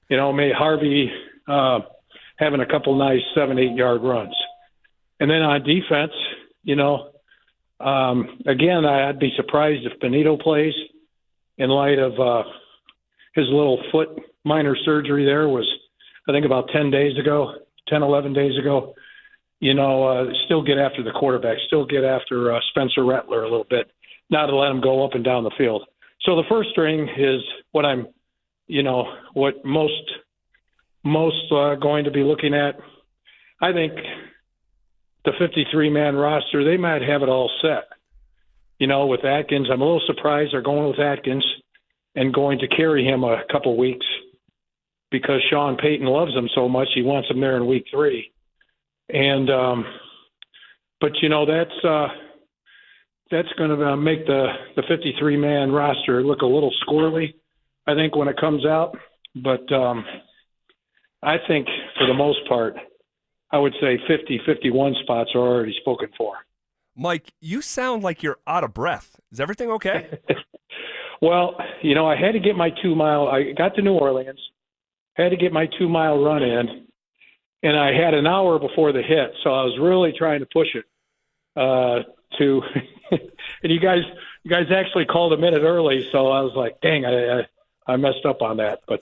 May Harvey having a couple nice 7-8 yard runs. And then on defense, again, I'd be surprised if Benito plays in light of his little foot minor surgery there was, I think, about 11 days ago. still get after the quarterback, still get after Spencer Rattler a little bit, not to let him go up and down the field. So the first string is what I'm, what most going to be looking at. I think the 53-man roster, they might have it all set. With Atkins, I'm a little surprised they're going with Atkins and going to carry him a couple weeks because Sean Payton loves him so much. He wants him there in week 3. And, but that's going to make the 53-man roster look a little squirrely, I think, when it comes out. But I think for the most part, I would say 51 spots are already spoken for. Mike, you sound like you're out of breath. Is everything okay? Well, I had to get my 2-mile. I got to New Orleans, had to get my 2-mile run in, and I had an hour before the hit, so I was really trying to push it to. And you guys actually called a minute early, so I was like, dang, I messed up on that, but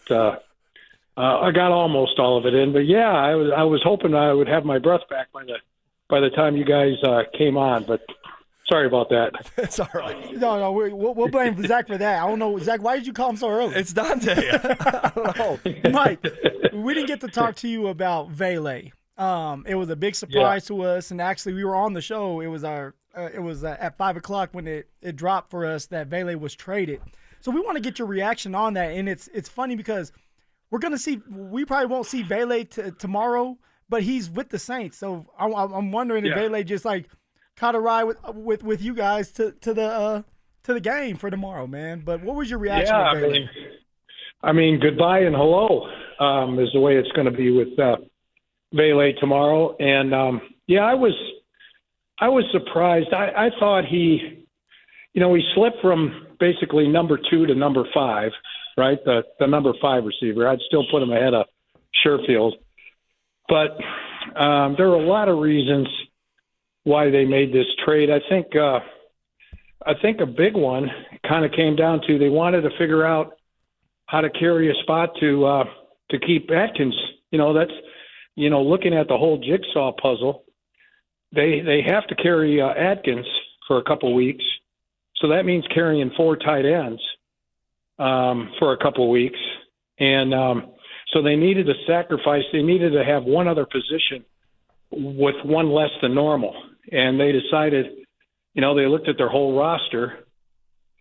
I got almost all of it in. But yeah, I was hoping I would have my breath back by the time you guys came on, but sorry about that. It's all right. No, we'll blame Zach for that. I don't know, Zach, why did you call him so early? It's Dante. I don't know. Mike, we didn't get to talk to you about Vele. It was a big surprise to us, and actually we were on the show. It was at 5 o'clock when it dropped for us that Vele was traded. So we want to get your reaction on that, and it's funny because we probably won't see Vele tomorrow, but he's with the Saints. So I'm wondering if Vele just like caught a ride with you guys to the game for tomorrow, man. But what was your reaction to Vele? I mean, goodbye and hello is the way it's going to be with Vele tomorrow. And I was surprised. I thought he slipped from basically number 2 to number 5, right? The number 5 receiver. I'd still put him ahead of Sherfield. But there are a lot of reasons why they made this trade. I think a big one kind of came down to they wanted to figure out how to carry a spot to keep Atkins. That's looking at the whole jigsaw puzzle. They have to carry Atkins for a couple weeks, so that means carrying 4 tight ends for a couple weeks, and so they needed to sacrifice. They needed to have one other position with one less than normal, and they decided, they looked at their whole roster,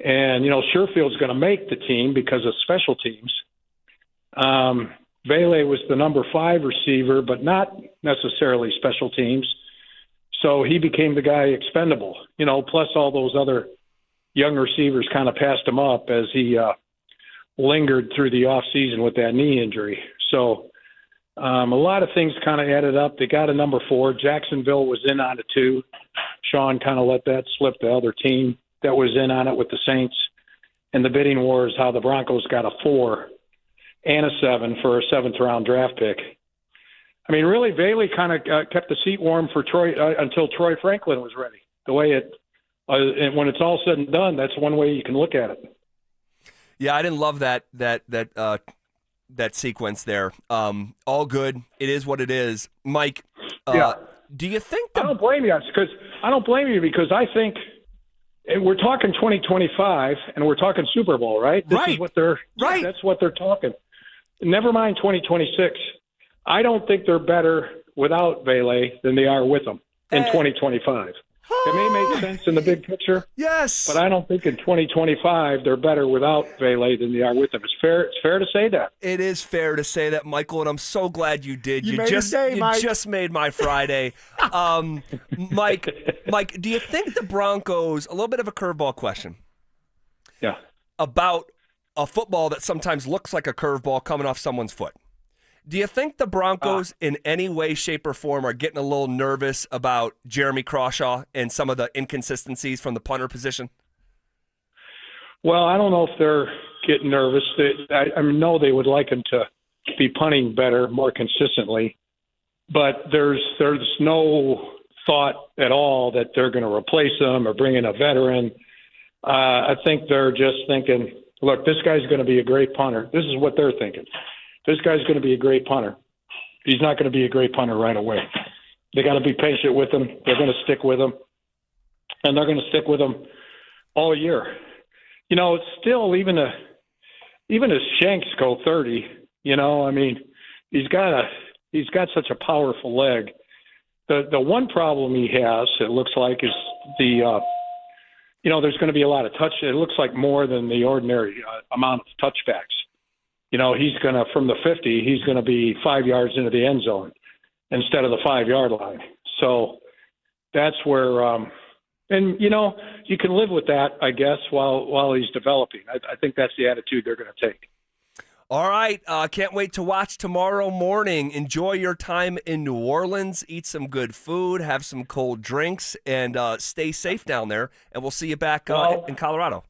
and Sherfield's going to make the team because of special teams. Vele was the number 5 receiver, but not necessarily special teams. So he became the guy expendable, plus all those other young receivers kind of passed him up as he lingered through the offseason with that knee injury. So a lot of things kind of added up. They got a number 4. Jacksonville was in on it too. Sean kind of let that slip the other team that was in on it with the Saints. And the bidding war is how the Broncos got a 4 and a 7 for a 7th-round draft pick. I mean, really, Vele kind of kept the seat warm for Troy until Troy Franklin was ready. The way and when it's all said and done, that's one way you can look at it. Yeah, I didn't love that sequence there. All good. It is what it is. Mike, do you think I don't blame you because I think we're talking 2025 and we're talking Super Bowl, right? This is what that's what they're talking. Never mind 2026. I don't think they're better without Vele than they are with him in 2025. It may make sense in the big picture. Yes. But I don't think in 2025 they're better without Vele than they are with him. It's fair to say that. It is fair to say that, Michael, and I'm so glad you did. You just made my Friday. Mike, do you think the Broncos, a little bit of a curveball question. Yeah. About a football that sometimes looks like a curveball coming off someone's foot. Do you think the Broncos in any way, shape, or form are getting a little nervous about Jeremy Crawshaw and some of the inconsistencies from the punter position? Well, I don't know if they're getting nervous. I know they would like him to be punting better, more consistently, but there's no thought at all that they're going to replace him or bring in a veteran. I think they're just thinking, look, this guy's going to be a great punter. This is what they're thinking. This guy's going to be a great punter. He's not going to be a great punter right away. They got to be patient with him. They're going to stick with him, and they're going to stick with him all year. You know, it's still even as Shanks go 30. You know, I mean, he's got such a powerful leg. The one problem he has, it looks like, is there's going to be a lot of touch. It looks like more than the ordinary amount of touchbacks. You know, he's going to, from the 50, he's going to be 5 yards into the end zone instead of the 5-yard line. So that's where, and, you know, you can live with that, I guess, while he's developing. I think that's the attitude they're going to take. All right. Can't wait to watch tomorrow morning. Enjoy your time in New Orleans. Eat some good food, have some cold drinks, and stay safe down there. And we'll see you back in Colorado.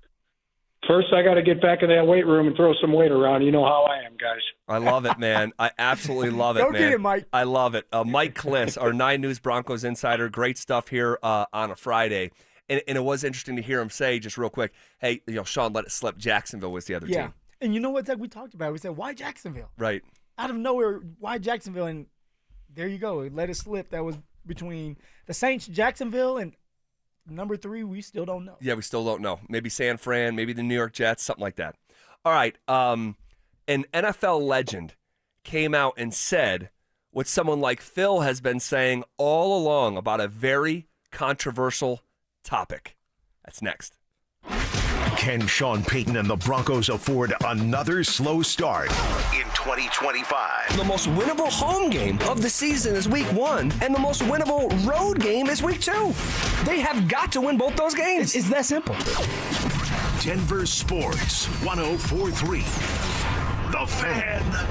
First, I got to get back in that weight room and throw some weight around. You know how I am, guys. I love it, man. I absolutely love it, Go man. get it, Mike. I love it. Mike Kliss, our 9 News Broncos insider. Great stuff here on a Friday. And it was interesting to hear him say, just real quick, hey, Sean let it slip. Jacksonville was the other team. And you know what, Zach, we talked about it. We said, why Jacksonville? Right. Out of nowhere, why Jacksonville? And there you go. It let it slip. That was between the Saints, Jacksonville, and number 3, we still don't know. Yeah, we still don't know. Maybe San Fran, maybe the New York Jets, something like that. All right. An NFL legend came out and said what someone like Phil has been saying all along about a very controversial topic. That's next. Can Sean Payton and the Broncos afford another slow start in 2025? The most winnable home game of the season is week 1, and the most winnable road game is week 2. They have got to win both those games. It's that simple. Denver Sports 104.3. The Fan.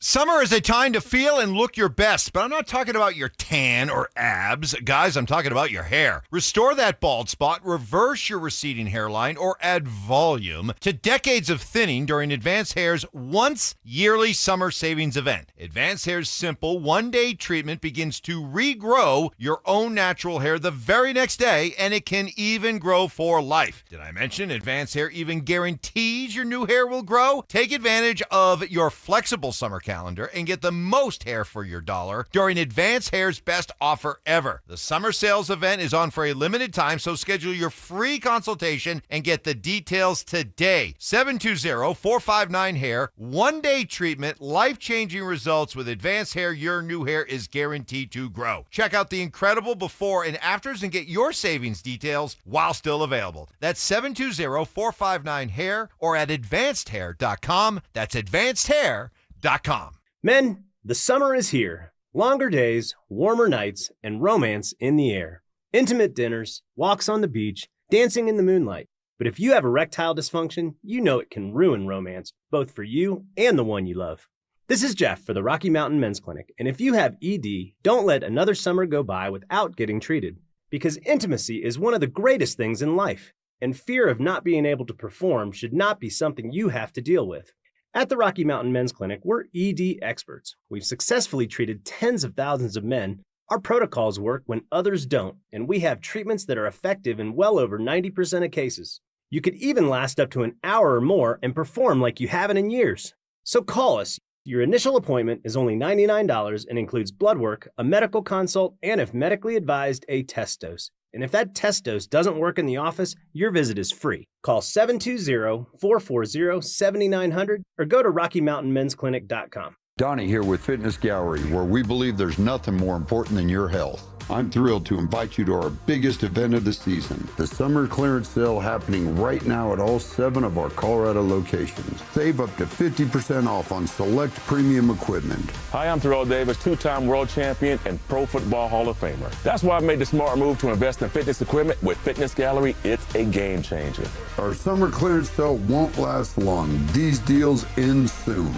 Summer is a time to feel and look your best, but I'm not talking about your tan or abs. Guys, I'm talking about your hair. Restore that bald spot, reverse your receding hairline, or add volume to decades of thinning during Advanced Hair's once-yearly summer savings event. Advanced Hair's simple one-day treatment begins to regrow your own natural hair the very next day, and it can even grow for life. Did I mention Advanced Hair even guarantees your new hair will grow? Take advantage of your flexible summer calendar and get the most hair for your dollar during Advanced Hair's best offer ever. The summer sales event is on for a limited time, so schedule your free consultation and get the details today. 720-459-HAIR. One-day treatment, life-changing results with Advanced Hair. Your new hair is guaranteed to grow. Check out the incredible before and afters and get your savings details while still available. That's 720-459-HAIR or at advancedhair.com. That's advancedhair.com. Men, the summer is here. Longer days, warmer nights, and romance in the air. Intimate dinners, walks on the beach, dancing in the moonlight. But if you have erectile dysfunction, you know it can ruin romance, both for you and the one you love. This is Jeff for the Rocky Mountain Men's Clinic, and if you have ED, don't let another summer go by without getting treated, because intimacy is one of the greatest things in life, and fear of not being able to perform should not be something you have to deal with. At the Rocky Mountain Men's Clinic, we're ED experts. We've successfully treated tens of thousands of men. Our protocols work when others don't, and we have treatments that are effective in well over 90% of cases. You could even last up to an hour or more and perform like you haven't in years. So call us. Your initial appointment is only $99 and includes blood work, a medical consult, and if medically advised, a test dose. And if that test dose doesn't work in the office, your visit is free. Call 720-440-7900 or go to RockyMountainMen'sClinic.com. Donnie here with Fitness Gallery, where we believe there's nothing more important than your health. I'm thrilled to invite you to our biggest event of the season, the summer clearance sale happening right now at all 7 of our Colorado locations. Save up to 50% off on select premium equipment. Hi, I'm Terrell Davis, 2-time world champion and Pro Football Hall of Famer. That's why I made the smart move to invest in fitness equipment with Fitness Gallery. It's a game changer. Our summer clearance sale won't last long. These deals end soon.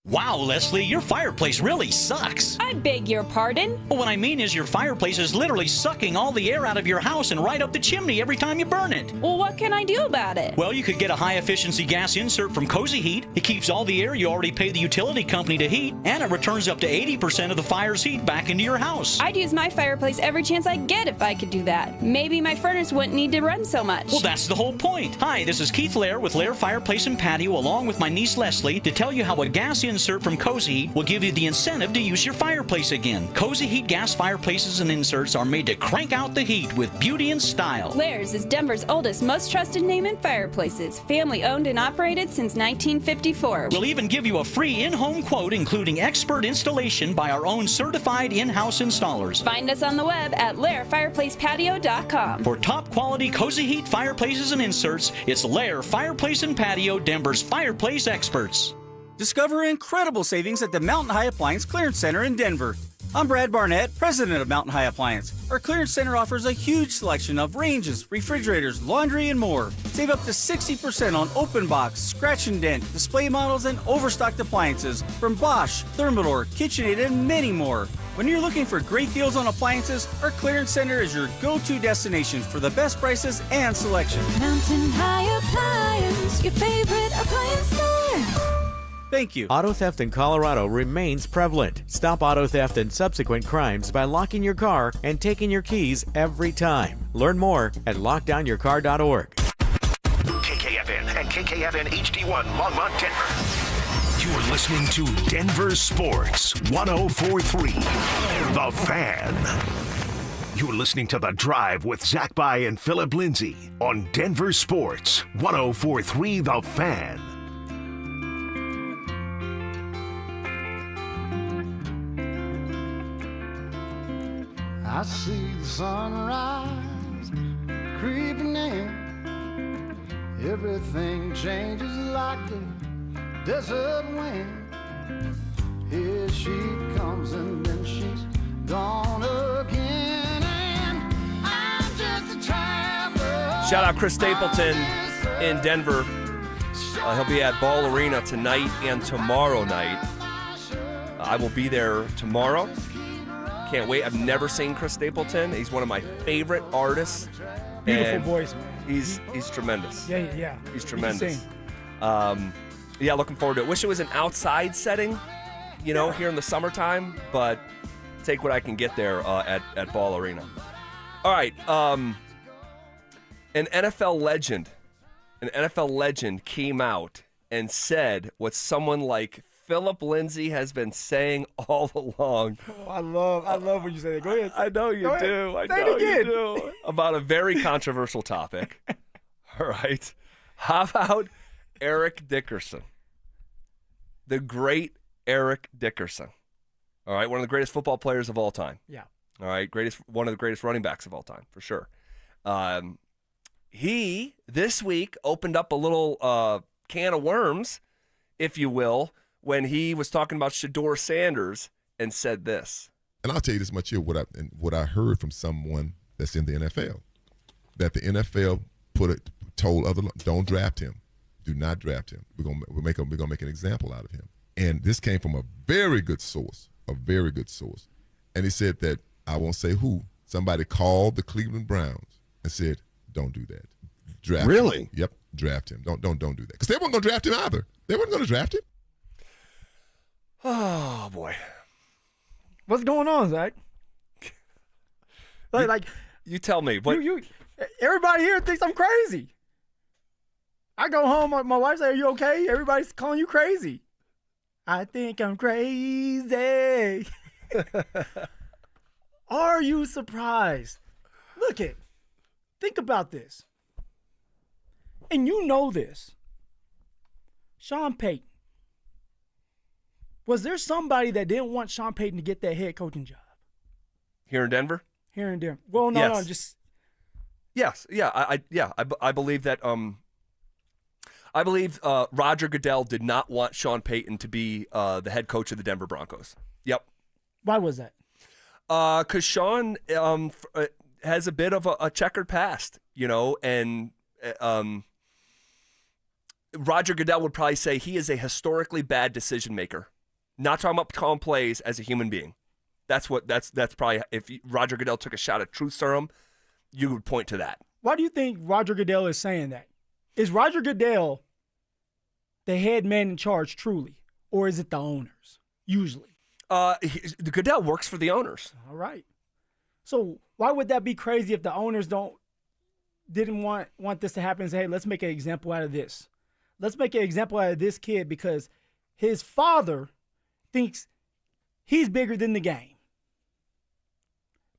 Wow, Leslie, your fireplace really sucks. I beg your pardon? Well, what I mean is your fireplace is literally sucking all the air out of your house and right up the chimney every time you burn it. Well, what can I do about it? Well, you could get a high-efficiency gas insert from Cozy Heat. It keeps all the air you already pay the utility company to heat, and it returns up to 80% of the fire's heat back into your house. I'd use my fireplace every chance I get if I could do that. Maybe my furnace wouldn't need to run so much. Well, that's the whole point. Hi, this is Keith Lair with Lair Fireplace and Patio, along with my niece Leslie, to tell you how a gas insert insert from Cozy Heat will give you the incentive to use your fireplace again. Cozy Heat gas fireplaces and inserts are made to crank out the heat with beauty and style. Lair's is Denver's oldest, most trusted name in fireplaces. Family owned and operated since 1954. We'll even give you a free in-home quote, including expert installation by our own certified in-house installers. Find us on the web at lairfireplacepatio.com. For top quality Cozy Heat fireplaces and inserts, it's Lair Fireplace and Patio, Denver's fireplace experts. Discover incredible savings at the Mountain High Appliance Clearance Center in Denver. I'm Brad Barnett, president of Mountain High Appliance. Our clearance center offers a huge selection of ranges, refrigerators, laundry, and more. Save up to 60% on open box, scratch and dent, display models, and overstocked appliances from Bosch, Thermador, KitchenAid, and many more. When you're looking for great deals on appliances, our clearance center is your go-to destination for the best prices and selection. Mountain High Appliance, your favorite appliance store. Thank you. Auto theft in Colorado remains prevalent. Stop auto theft and subsequent crimes by locking your car and taking your keys every time. Learn more at lockdownyourcar.org. KKFN and KKFN HD1 Longmont, Denver. You're listening to Denver Sports 104.3. The Fan. You're listening to The Drive with Zach By and Phillip Lindsay on Denver Sports 104.3. The Fan. I see the sunrise creeping in. Everything changes like the desert wind. Here she comes and then she's gone again. And I'm just a traveler. Shout out Chris Stapleton in Denver. He'll be at Ball Arena tonight and tomorrow night. I will be there tomorrow. Can't wait. I've never seen Chris Stapleton. He's one of my favorite artists. Beautiful voice, man. He's tremendous. Yeah. He's tremendous. Yeah, looking forward to it. Wish it was an outside setting, here in the summertime, but take what I can get there at Ball Arena. All right. An NFL legend came out and said what someone like Phillip Lindsay has been saying all along. Oh, I love when you say that. Go ahead. I know you do. I know you do. About a very controversial topic. All right. How about Eric Dickerson? The great Eric Dickerson. All right. One of the greatest football players of all time. Yeah. All right. One of the greatest running backs of all time, for sure. He, this week, opened up a little can of worms, if you will, when he was talking about Shedeur Sanders and said this. And I'll tell you this much here, what I heard from someone that's in the NFL, that the NFL told other, don't draft him. Do not draft him. We're gonna make an example out of him. And this came from a very good source. And he said that, I won't say who, somebody called the Cleveland Browns and said, don't do that. Draft really? him. Yep, draft him. Don't do that. Because they weren't going to draft him either. They weren't going to draft him. Oh, boy. What's going on, Zach? Like you tell me. What? Everybody here thinks I'm crazy. I go home, my wife says, are you okay? Everybody's calling you crazy. I think I'm crazy. Are you surprised? Think about this. And you know this. Sean Payton. Was there somebody that didn't want Sean Payton to get that head coaching job? Here in Denver? Here in Denver. Well, no, yes. no, just. Yes, yeah, I believe that. I believe Roger Goodell did not want Sean Payton to be the head coach of the Denver Broncos. Yep. Why was that? Because Sean has a bit of a checkered past, and Roger Goodell would probably say he is a historically bad decision maker. Not talking about calling plays as a human being. That's probably, if Roger Goodell took a shot at truth serum, you would point to that. Why do you think Roger Goodell is saying that? Is Roger Goodell the head man in charge truly, or is it the owners usually? The Goodell works for the owners. All right. So why would that be crazy if the owners didn't want this to happen and say, hey, let's make an example out of this. Let's make an example out of this kid because his father thinks he's bigger than the game.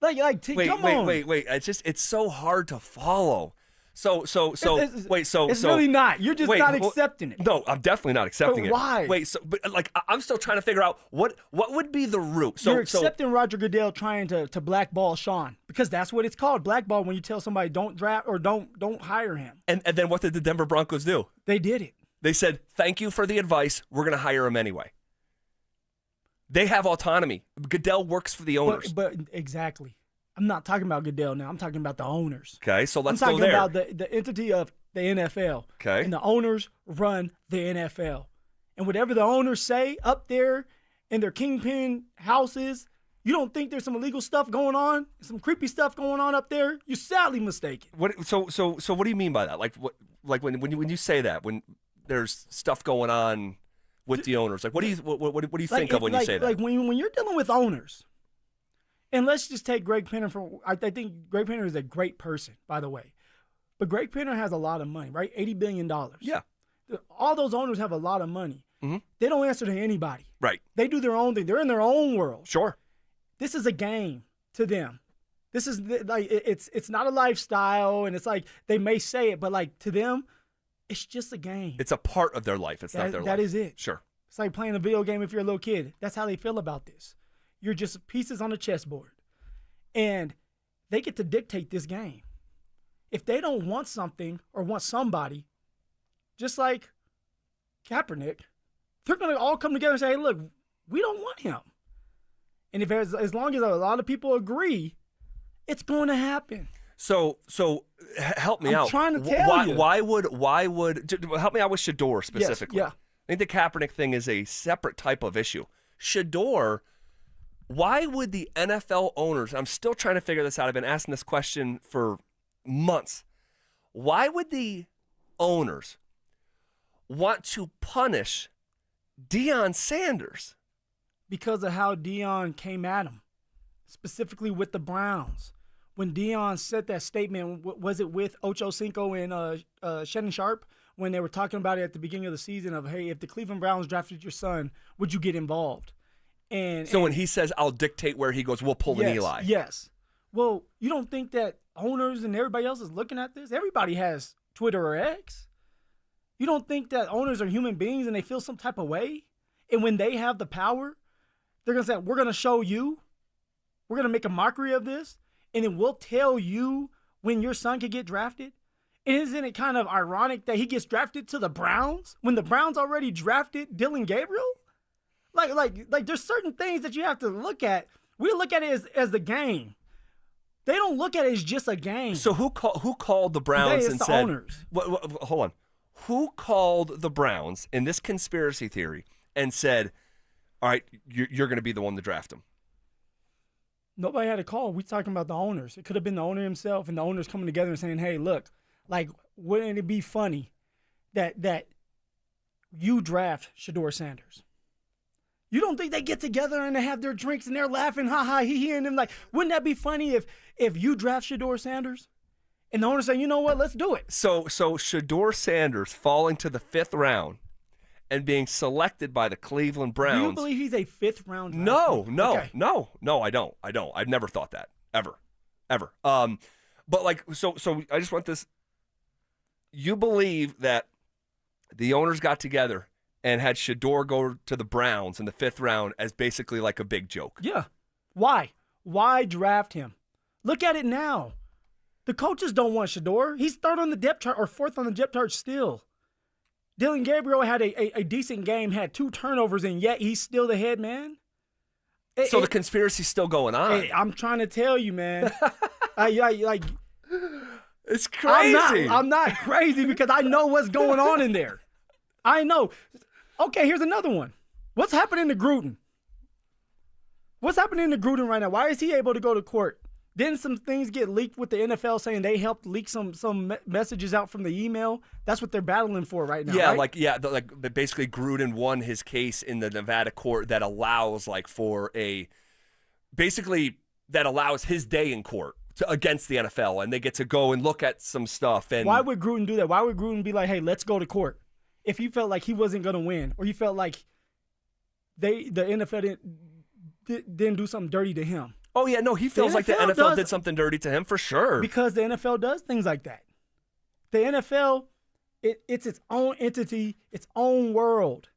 Come on. Wait. It's so hard to follow. So It's really not. You're just not accepting it. No, I'm definitely not accepting But it. why? But I'm still trying to figure out what would be the root. You're accepting Roger Goodell trying to blackball Sean, because that's what it's called, blackball, when you tell somebody don't draft or don't hire him. And then what did the Denver Broncos do? They did it. They said, "Thank you for the advice. We're going to hire him anyway." They have autonomy. Goodell works for the owners. But exactly. I'm not talking about Goodell now. I'm talking about the owners. Okay, so let's go there. I'm talking about the entity of the NFL. Okay. And the owners run the NFL. And whatever the owners say up there in their kingpin houses, you don't think there's some illegal stuff going on, some creepy stuff going on up there? You're sadly mistaken. So what do you mean by that? Like when you say that, when there's stuff going on with the owners, like what do you think of when you say that? Like when you're dealing with owners. And let's just take Greg Penner I think Greg Penner is a great person, by the way. But Greg Penner has a lot of money, right? $80 billion. Yeah. All those owners have a lot of money. Mm-hmm. They don't answer to anybody. Right. They do their own thing. They're in their own world. Sure. This is a game to them. This is like it's not a lifestyle, and it's like they may say it, but like to them, it's just a game. It's a part of their life. It's not their life. That is it. Sure. It's like playing a video game if you're a little kid. That's how they feel about this. You're just pieces on a chessboard. And they get to dictate this game. If they don't want something or want somebody, just like Kaepernick, they're going to all come together and say, hey, look, we don't want him. And if as long as a lot of people agree, it's going to happen. So help me out. I'm trying to tell you. Why would help me out with Shador specifically? Yes, yeah. I think the Kaepernick thing is a separate type of issue. Shador, why would the NFL owners, I'm still trying to figure this out. I've been asking this question for months. Why would the owners want to punish Deion Sanders? Because of how Deion came at him, specifically with the Browns. When Deion said that statement, was it with Ocho Cinco and Shannon Sharp, when they were talking about it at the beginning of the season of, hey, if the Cleveland Browns drafted your son, would you get involved? And when he says, I'll dictate where he goes, we'll pull an Eli. Yes. Well, you don't think that owners and everybody else is looking at this? Everybody has Twitter or X. You don't think that owners are human beings and they feel some type of way? And when they have the power, they're going to say, we're going to show you. We're going to make a mockery of this. And then we'll tell you when your son could get drafted. And isn't it kind of ironic that he gets drafted to the Browns when the Browns already drafted Dillon Gabriel? Like there's certain things that you have to look at. We look at it as the game. They don't look at it as just a game. So who called the Browns and said, owners. Hold on. Who called the Browns in this conspiracy theory and said, all right, you're going to be the one to draft him? Nobody had a call. We're talking about the owners. It could have been the owner himself and the owners coming together and saying, hey, look, like, wouldn't it be funny that you draft Shador Sanders? You don't think they get together and they have their drinks and they're laughing, ha ha, he and them like, wouldn't that be funny if you draft Shador Sanders? And the owner say, you know what, let's do it. So Shador Sanders falling to the 5th round and being selected by the Cleveland Browns. Do you believe he's a 5th round draft No, pick? No, I don't. I've never thought that ever. But like, so I just want this. You believe that the owners got together and had Shador go to the Browns in the 5th round as basically like a big joke? Yeah. Why? Why draft him? Look at it now. The coaches don't want Shador. He's 3rd on the depth chart or 4th on the depth chart still. Dillon Gabriel had a decent game, had 2 turnovers, and yet he's still the head man. So the conspiracy's still going on. Hey, I'm trying to tell you, man. It's crazy. I'm not crazy because I know what's going on in there. I know. Okay, here's another one. What's happening to Gruden? What's happening to Gruden right now? Why is he able to go to court? Didn't some things get leaked with the NFL saying they helped leak some messages out from the email? That's what they're battling for right now. Yeah, right? Basically Gruden won his case in the Nevada court that allows that allows his day in court against the NFL, and they get to go and look at some stuff. And why would Gruden do that? Why would Gruden be like, hey, let's go to court? If he felt like he wasn't going to win, or he felt like the NFL didn't do something dirty to him. Oh, yeah, no, he feels like the NFL did something dirty to him for sure. Because the NFL does things like that. The NFL, it's its own entity, its own world.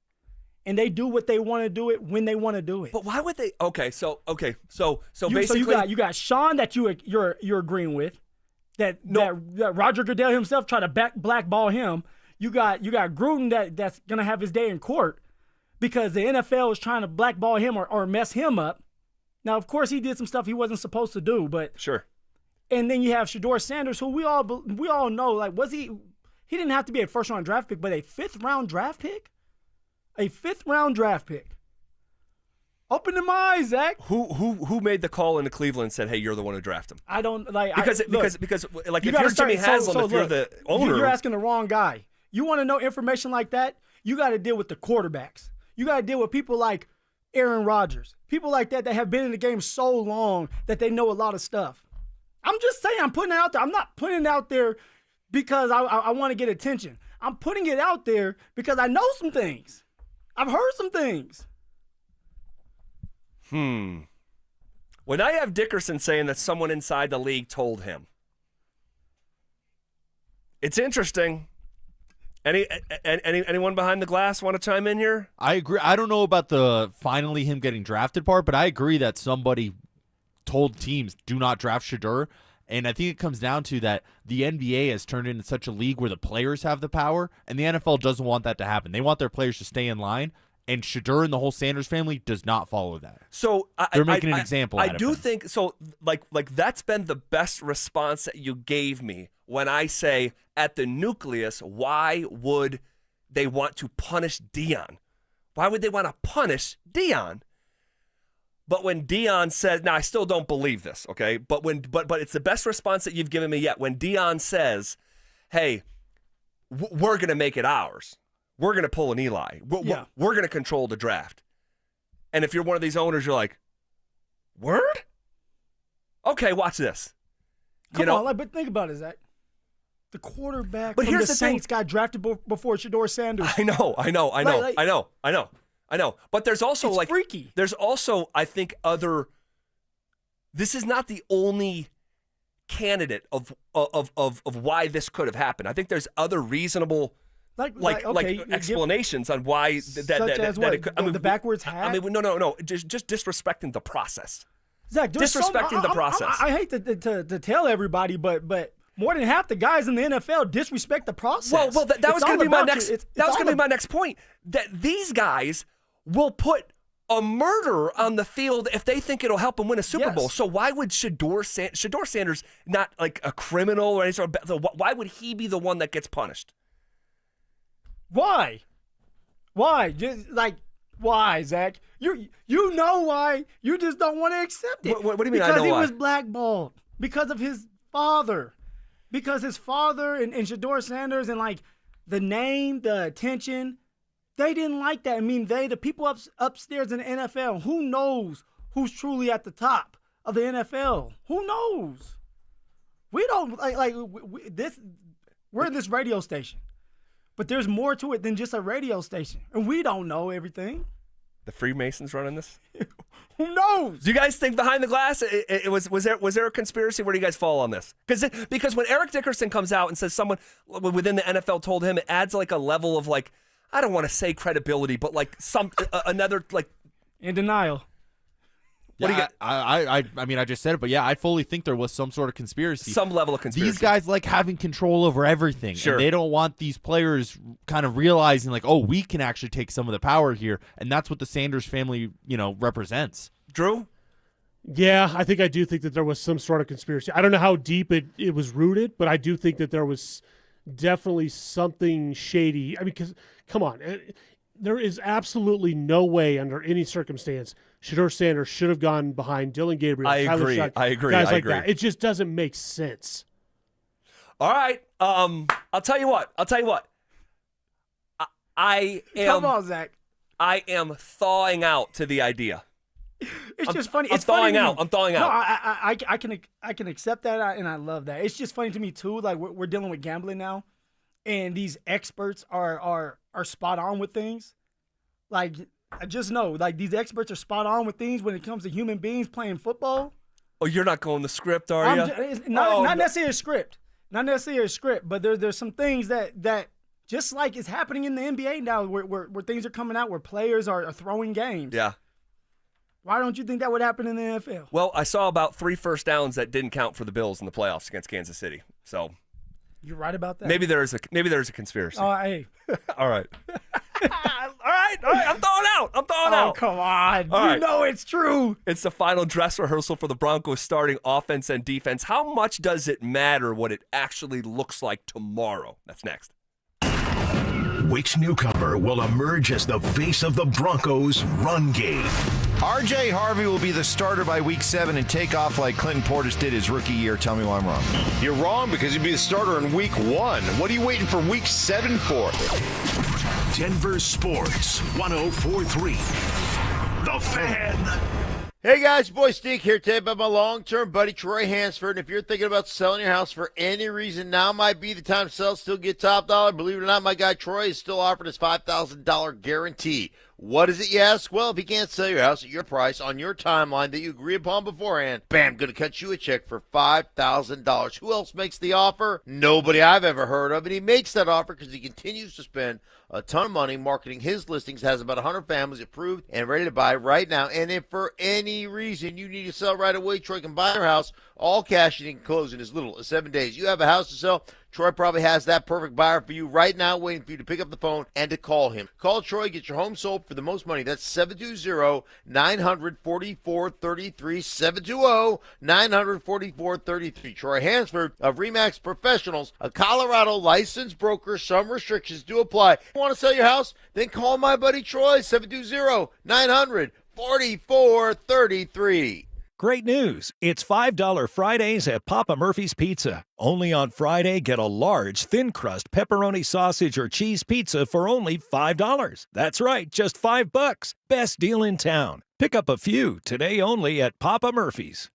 And they do what they want to do it when they want to do it. But why would they? So basically, so you got Sean that you're agreeing with, that Roger Goodell himself tried to blackball him. You got Gruden that's gonna have his day in court because the NFL is trying to blackball him or mess him up. Now, of course, he did some stuff he wasn't supposed to do, but sure. And then you have Shedeur Sanders, who we all know, like, was he didn't have to be a first-round draft pick, but a fifth-round draft pick? A fifth-round draft pick. Open them eyes, Zach. Who made the call into Cleveland and said, "Hey, you're the one who drafted him"? I don't like because like if you're Jimmy Haslam, if you're the owner, you're asking the wrong guy. You want to know information like that? You got to deal with the quarterbacks. You got to deal with people like Aaron Rodgers, people like that have been in the game so long that they know a lot of stuff. I'm just saying, I'm putting it out there. I'm not putting it out there because I want to get attention. I'm putting it out there because I know some things. I've heard some things. When I have Dickerson saying that someone inside the league told him, it's interesting. Anyone behind the glass want to chime in here? I agree. I don't know about the finally him getting drafted part, but I agree that somebody told teams do not draft Shedeur. And I think it comes down to that the NBA has turned into such a league where the players have the power, and the NFL doesn't want that to happen. They want their players to stay in line, and Shedeur and the whole Sanders family does not follow that. So they're making an example out of him. Think so. Like that's been the best response that you gave me when I say at the nucleus, why would they want to punish Deion? Why would they want to punish Deion? But when Deion says, now I still don't believe this, okay? But it's the best response that you've given me yet. When Deion says, "Hey, we're going to make it ours. We're going to pull an Eli. We're going to control the draft." And if you're one of these owners, you're like, "Word? Okay, watch this." Come on, but think about it, Zach. The quarterback from the Saints got drafted before Shedeur Sanders. I know. But there's also it's freaky. There's also, I think, this is not the only candidate of why this could have happened. I think there's other reasonable explanations on why the backwards hat. I mean, no. Just disrespecting the process. Zach, disrespecting the process. I hate to tell everybody, but more than half the guys in the NFL disrespect the process. Well, that was going to be my next. That was going to be my next point. That these guys will put a murderer on the field if they think it'll help them win a Super Bowl. So why would Shedeur Sanders not like a criminal or any sort of? Why would he be the one that gets punished? Why? Why, Zach? You know why? You just don't want to accept it. What do you mean? Because I know he why. was blackballed because of his father. Because his father and Shedeur Sanders and like the name, the attention, they didn't like that. I mean, the people upstairs in the NFL, who knows who's truly at the top of the NFL? Who knows? We don't this. We're in this radio station, but there's more to it than just a radio station, and we don't know everything. The Freemasons running this? Who knows? Do you guys think behind the glass was there a conspiracy? Where do you guys fall on this? Because when Eric Dickerson comes out and says someone within the NFL told him, it adds like a level of like, I don't want to say credibility, but like another like in denial. What do you got? I mean, I just said it, but yeah, I fully think there was some sort of conspiracy. Some level of conspiracy. These guys like having control over everything. Sure. And they don't want these players kind of realizing like, oh, we can actually take some of the power here. And that's what the Sanders family, represents. Drew? Yeah, I do think that there was some sort of conspiracy. I don't know how deep it was rooted, but I do think that there was definitely something shady. I mean, because, come on, there is absolutely no way under any circumstance Shedeur Sanders should have gone behind Dylan Gabriel. I agree. Guys like that. It just doesn't make sense. All right. I'll tell you what. I am. Come on, Zach. I am thawing out to the idea. It's just funny. I'm thawing out. No, I can accept that, and I love that. It's just funny to me too. Like we're dealing with gambling now, and these experts are spot on with things. Like I just know, like, these experts are spot on with things when it comes to human beings playing football. Oh, you're not going the script, are you? Not necessarily a script. Not necessarily a script, but there's some things that just like it's happening in the NBA now where things are coming out where players are throwing games. Yeah. Why don't you think that would happen in the NFL? Well, I saw about 3 first downs that didn't count for the Bills in the playoffs against Kansas City. So you're right about that. Maybe there's a conspiracy. Oh, hey. All right. All right. I'm throwing out. Oh, come on. All right. Know it's true. It's the final dress rehearsal for the Broncos starting offense and defense. How much does it matter what it actually looks like tomorrow? That's next. Which newcomer will emerge as the face of the Broncos' run game? RJ Harvey will be the starter by week 7 and take off like Clinton Portis did his rookie year. Tell me why I'm wrong. You're wrong because he'd be the starter in week 1. What are you waiting for week 7 for? Denver Sports 104.3. The Fan. Hey guys, boy Steve here today about my long-term buddy Troy Hansford. And if you're thinking about selling your house for any reason, now might be the time to sell, still get top dollar. Believe it or not, my guy Troy is still offering his $5,000 guarantee. What is it, you ask? Well, if you can't sell your house at your price on your timeline that you agree upon beforehand, bam, going to cut you a check for $5,000. Who else makes the offer? Nobody I've ever heard of. And he makes that offer because he continues to spend a ton of money marketing his listings, has about 100 families approved and ready to buy right now. And if for any reason you need to sell right away, Troy can buy your house all cash and he can close in as little as 7 days. You have a house to sell, Troy probably has that perfect buyer for you right now, waiting for you to pick up the phone and to call him. Call Troy, get your home sold for the most money. That's 720-900-4433, 720-900-4433. Troy Hansford of RE/MAX Professionals, a Colorado licensed broker. Some restrictions do apply. Want to sell your house? Then call my buddy Troy, 720-900-4433. Great news. It's $5 Fridays at Papa Murphy's Pizza. Only on Friday, get a large, thin-crust pepperoni sausage or cheese pizza for only $5. That's right, just $5. Best deal in town. Pick up a few today only at Papa Murphy's.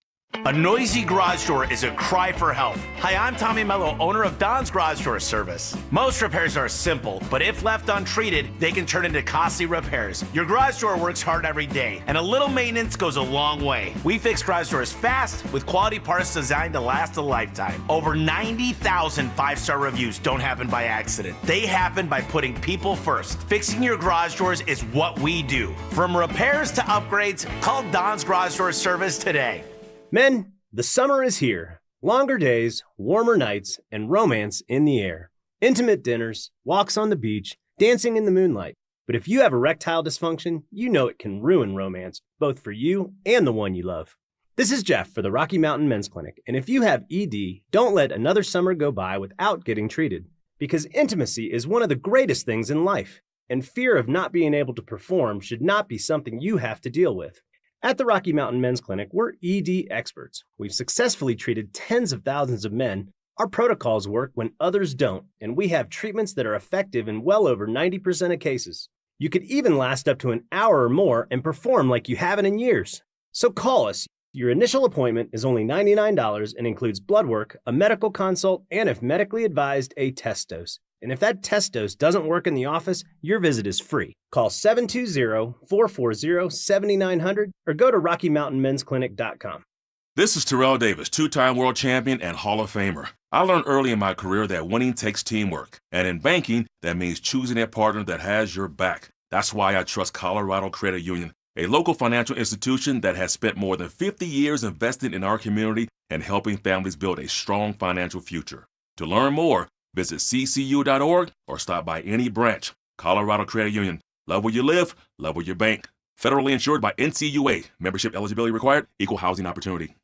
A noisy garage door is a cry for help. Hi, I'm Tommy Mello, owner of Don's Garage Door Service. Most repairs are simple, but if left untreated, they can turn into costly repairs. Your garage door works hard every day, and a little maintenance goes a long way. We fix garage doors fast with quality parts designed to last a lifetime. Over 90,000 five-star reviews don't happen by accident. They happen by putting people first. Fixing your garage doors is what we do. From repairs to upgrades, call Don's Garage Door Service today. Men, the summer is here. Longer days, warmer nights, and romance in the air. Intimate dinners, walks on the beach, dancing in the moonlight. But if you have erectile dysfunction, you know it can ruin romance, both for you and the one you love. This is Jeff for the Rocky Mountain Men's Clinic, and if you have ED, don't let another summer go by without getting treated. Because intimacy is one of the greatest things in life, and fear of not being able to perform should not be something you have to deal with. At the Rocky Mountain Men's Clinic, we're ED experts. We've successfully treated tens of thousands of men. Our protocols work when others don't, and we have treatments that are effective in well over 90% of cases. You could even last up to an hour or more and perform like you haven't in years. So call us. Your initial appointment is only $99 and includes blood work, a medical consult, and if medically advised, a test dose. And if that test dose doesn't work in the office, your visit is free. Call 720-440-7900 or go to RockyMountainMen'sClinic.com. This is Terrell Davis, two-time world champion and Hall of Famer. I learned early in my career that winning takes teamwork. And in banking, that means choosing a partner that has your back. That's why I trust Colorado Credit Union, a local financial institution that has spent more than 50 years investing in our community and helping families build a strong financial future. To learn more, visit ccu.org or stop by any branch. Colorado Credit Union. Love where you live, love where you bank. Federally insured by NCUA. Membership eligibility required. Equal housing opportunity.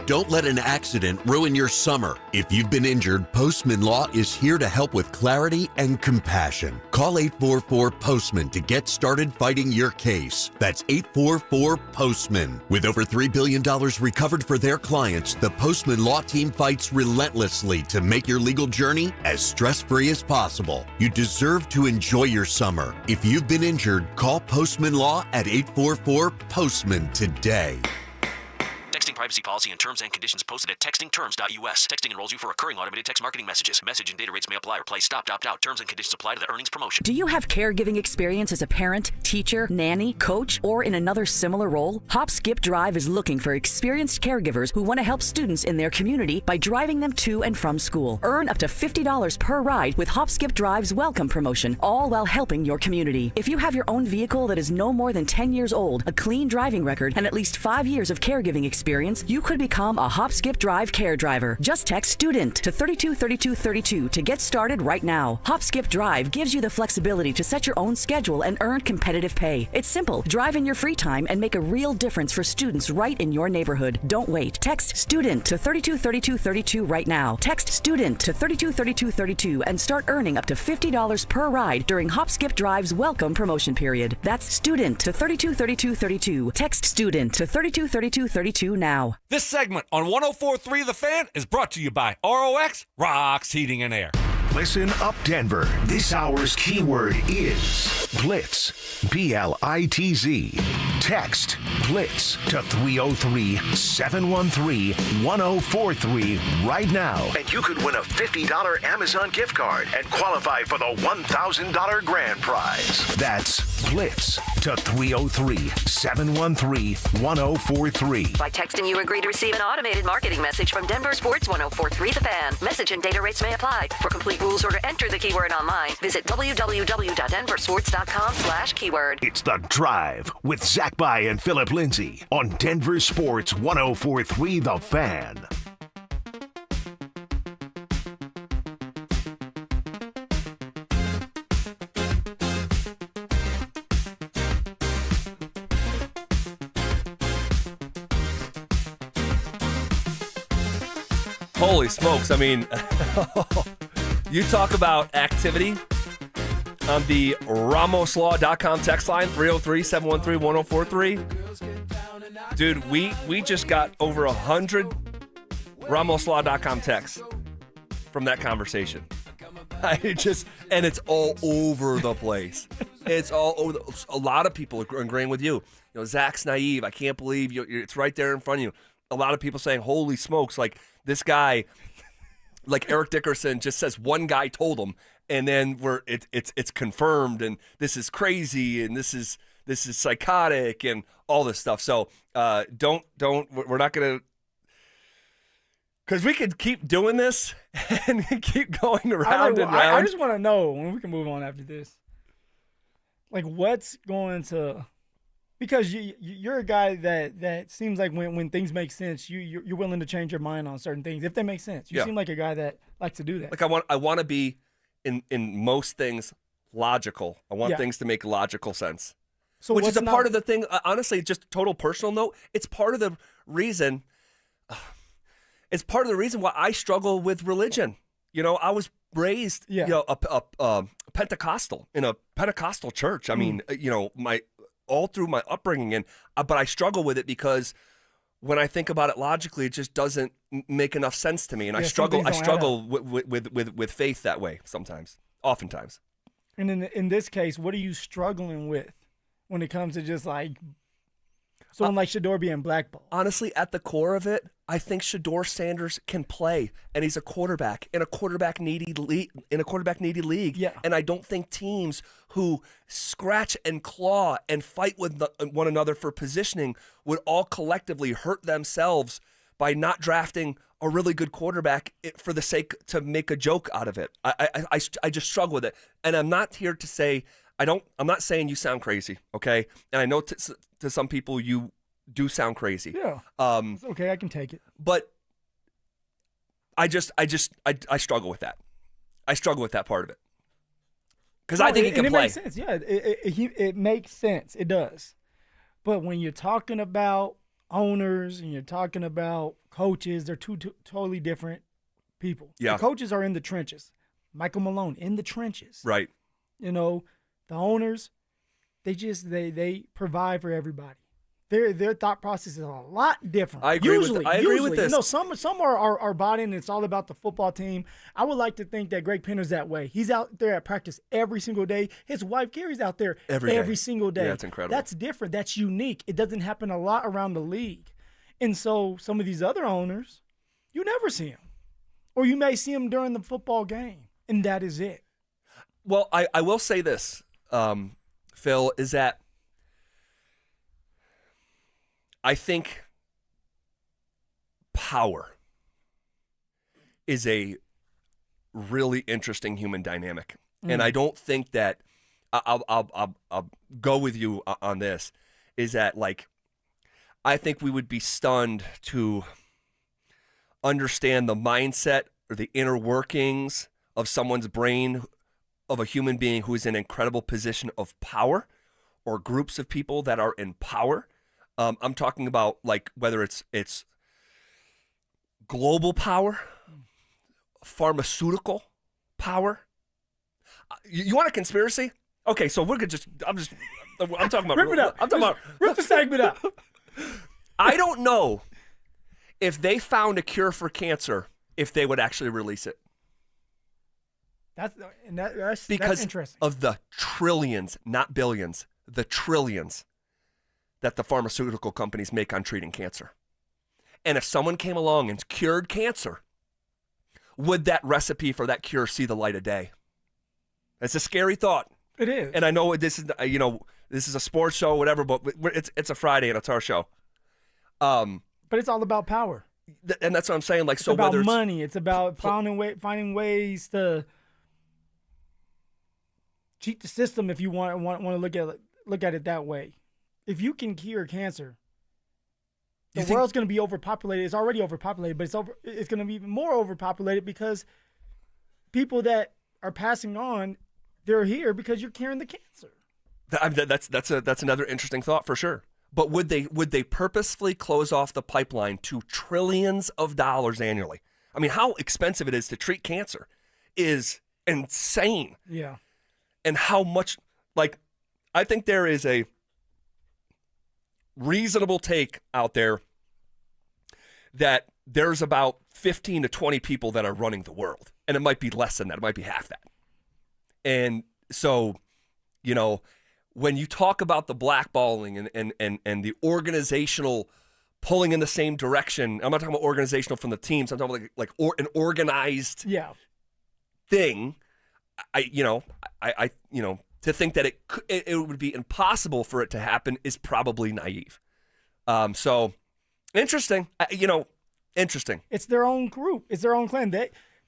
Don't let an accident ruin your summer. If you've been injured, Postman Law is here to help with clarity and compassion. Call 844-POSTMAN to get started fighting your case. That's 844-POSTMAN. With over $3 billion recovered for their clients, the Postman Law team fights relentlessly to make your legal journey as stress-free as possible. You deserve to enjoy your summer. If you've been injured, call Postman Law at 844-POSTMAN today. Texting Texting privacy policy and terms and conditions posted at textingterms.us. Texting enrolls you for recurring automated text marketing messages. Message and data rates may apply. Replace stop, opt out. Terms and conditions apply to the earnings promotion. Do you have caregiving experience as a parent, teacher, nanny, coach, or in another similar role? Hop Skip Drive is looking for experienced caregivers who want to help students in their community by driving them to and from school. Earn up to $50 per ride with Hop Skip Drive's welcome promotion, all while helping your community. If you have your own vehicle that is no more than 10 years old, a clean driving record, and at least 5 years of caregiving experience, you could become a Hop Skip Drive care driver. Just text STUDENT to 323232 to get started right now. Hop Skip Drive gives you the flexibility to set your own schedule and earn competitive pay. It's simple. Drive in your free time and make a real difference for students right in your neighborhood. Don't wait. Text STUDENT to 323232 right now. Text STUDENT to 323232 and start earning up to $50 per ride during Hop Skip Drive's welcome promotion period. That's STUDENT to 323232. Text STUDENT to 323232 now. This segment on 104.3 The Fan is brought to you by ROX Rocks Heating and Air. Listen up, Denver. This hour's keyword is Blitz. B-L-I-T-Z. Text Blitz to 303-713-1043 right now. And you could win a $50 Amazon gift card and qualify for the $1,000 grand prize. That's Blitz to 303-713-1043. By texting, you agree to receive an automated marketing message from Denver Sports 104.3 The Fan. Message and data rates may apply. For complete rules or to enter the keyword online, visit www.denversports.com/keyword. It's The Drive with Zach By and Phillip Lindsay on Denver Sports 104.3 The Fan. Holy smokes. I mean, you talk about activity on the RamosLaw.com text line, 303-713-1043. Dude, we just got over 100 RamosLaw.com texts from that conversation. And it's all over the place. It's all over. A lot of people are agreeing with you. You know, Zach's naive. I can't believe it's right there in front of you. A lot of people saying, holy smokes, like this guy, like Eric Dickerson just says one guy told him, and then it's confirmed, and this is crazy, and this is psychotic, and all this stuff. So we're not gonna, because we could keep doing this and keep going around and round. I just want to know when we can move on after this. Like, what's going to? Because you're a guy that seems like when things make sense, you're willing to change your mind on certain things if they make sense. You seem like a guy that likes to do that. Like I want to be in most things logical. I want things to make logical sense. So which is part of the thing. Honestly, just total personal note. It's part of the reason. It's part of the reason why I struggle with religion. You know, I was raised, a Pentecostal in a Pentecostal church. I mean, all through my upbringing, but I struggle with it because when I think about it logically, it just doesn't make enough sense to me, and I struggle with faith that way sometimes, oftentimes. And in this case, what are you struggling with when it comes to just like someone like Shedeur being blackballed? Honestly, at the core of it, I think Shedeur Sanders can play, and he's a quarterback in a quarterback needy league. Yeah. And I don't think teams who scratch and claw and fight with one another for positioning would all collectively hurt themselves by not drafting a really good quarterback for the sake to make a joke out of it. I just struggle with it, and I'm not here to say I'm not saying you sound crazy, okay? And I know to some people you do sound crazy. Yeah. It's okay, I can take it. But I struggle with that. I struggle with that part of it. Because I think he can play. It makes sense. Yeah, it makes sense. It does. But when you're talking about owners and you're talking about coaches, they're two totally different people. Yeah. The coaches are in the trenches. Michael Malone in the trenches. Right. You know, the owners, they provide for everybody. Their thought process is a lot different. I agree with this. You know, some are bought in and it's all about the football team. I would like to think that Greg Penner's that way. He's out there at practice every single day. His wife Carrie's out there every single day. Yeah, that's incredible. That's different. That's unique. It doesn't happen a lot around the league. And so some of these other owners, you never see them. Or you may see them during the football game, and that is it. Well, I will say this, Phil, is that I think power is a really interesting human dynamic. And I don't think that I'll go with you on this, is that, like, I think we would be stunned to understand the mindset or the inner workings of someone's brain, of a human being who is in an incredible position of power, or groups of people that are in power. I'm talking about, like, whether it's global power, pharmaceutical power. You want a conspiracy? Okay, so we're gonna I'm talking about. Rip it up. Rip the segment up. I don't know if they found a cure for cancer, if they would actually release it. That's Because interesting. of the trillions, not billions, the trillions that the pharmaceutical companies make on treating cancer. And if someone came along and cured cancer, would that recipe for that cure see the light of day? It's a scary thought. It is. And I know this is, this is a sports show, whatever, but it's a Friday and it's our show. But it's all about power. And that's what I'm saying. Like, It's so about whether it's money. It's about finding ways to cheat the system, if you want to look at it that way. If you can cure cancer, the world's going to be overpopulated. It's already overpopulated, but it's going to be even more overpopulated because people that are passing on, they're here because you're curing the cancer. That's another interesting thought for sure. But would they purposefully close off the pipeline to trillions of dollars annually? I mean, how expensive it is to treat cancer is insane. Yeah. And how much, like, I think there is a reasonable take out there that there's about 15 to 20 people that are running the world. And it might be less than that. It might be half that. And so, when you talk about the blackballing and the organizational pulling in the same direction, I'm not talking about organizational from the teams. I'm talking about an organized thing. To think that it would be impossible for it to happen is probably naive. So interesting. Interesting. It's their own group. It's their own clan.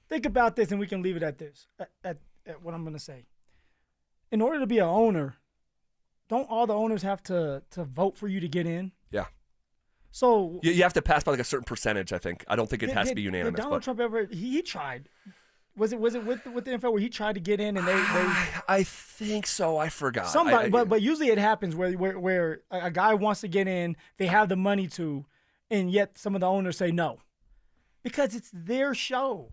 Think about this, and we can leave it at this. At what I'm going to say. In order to be an owner, don't all the owners have to vote for you to get in? Yeah. So you have to pass by like a certain percentage, I think. I don't think it has to be unanimous. Did Donald Trump ever? He tried. Was it with the NFL where he tried to get in and they I think so. I forgot. Somebody, but usually it happens where a guy wants to get in, they have the money to, and yet some of the owners say no, because it's their show.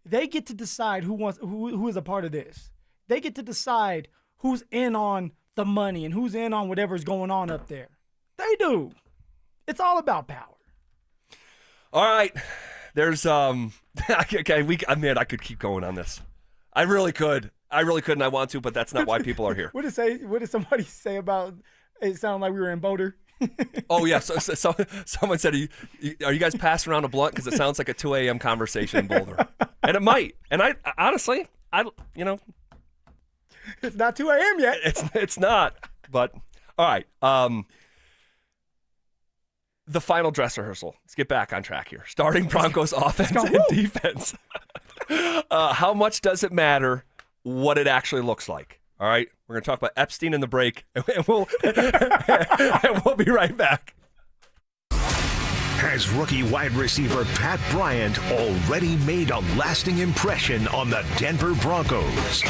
They get to decide who is a part of this. They get to decide who's in on the money and who's in on whatever's going on up there. They do. It's all about power. All right. There's okay, I could keep going on this. I really could, and I want to, but that's not why people are here. What did somebody say about it? Sounded like we were in Boulder. Oh yeah, so someone said, "Are you guys passing around a blunt?" Because it sounds like a 2 a.m. conversation in Boulder, and it might. And I honestly, it's not 2 a.m. yet. It's not. But all right. The final dress rehearsal. Let's get back on track here. Starting Broncos offense and defense. How much does it matter what it actually looks like? All right. We're going to talk about Epstein in the break, and we'll be right back. Has rookie wide receiver Pat Bryant already made a lasting impression on the Denver Broncos?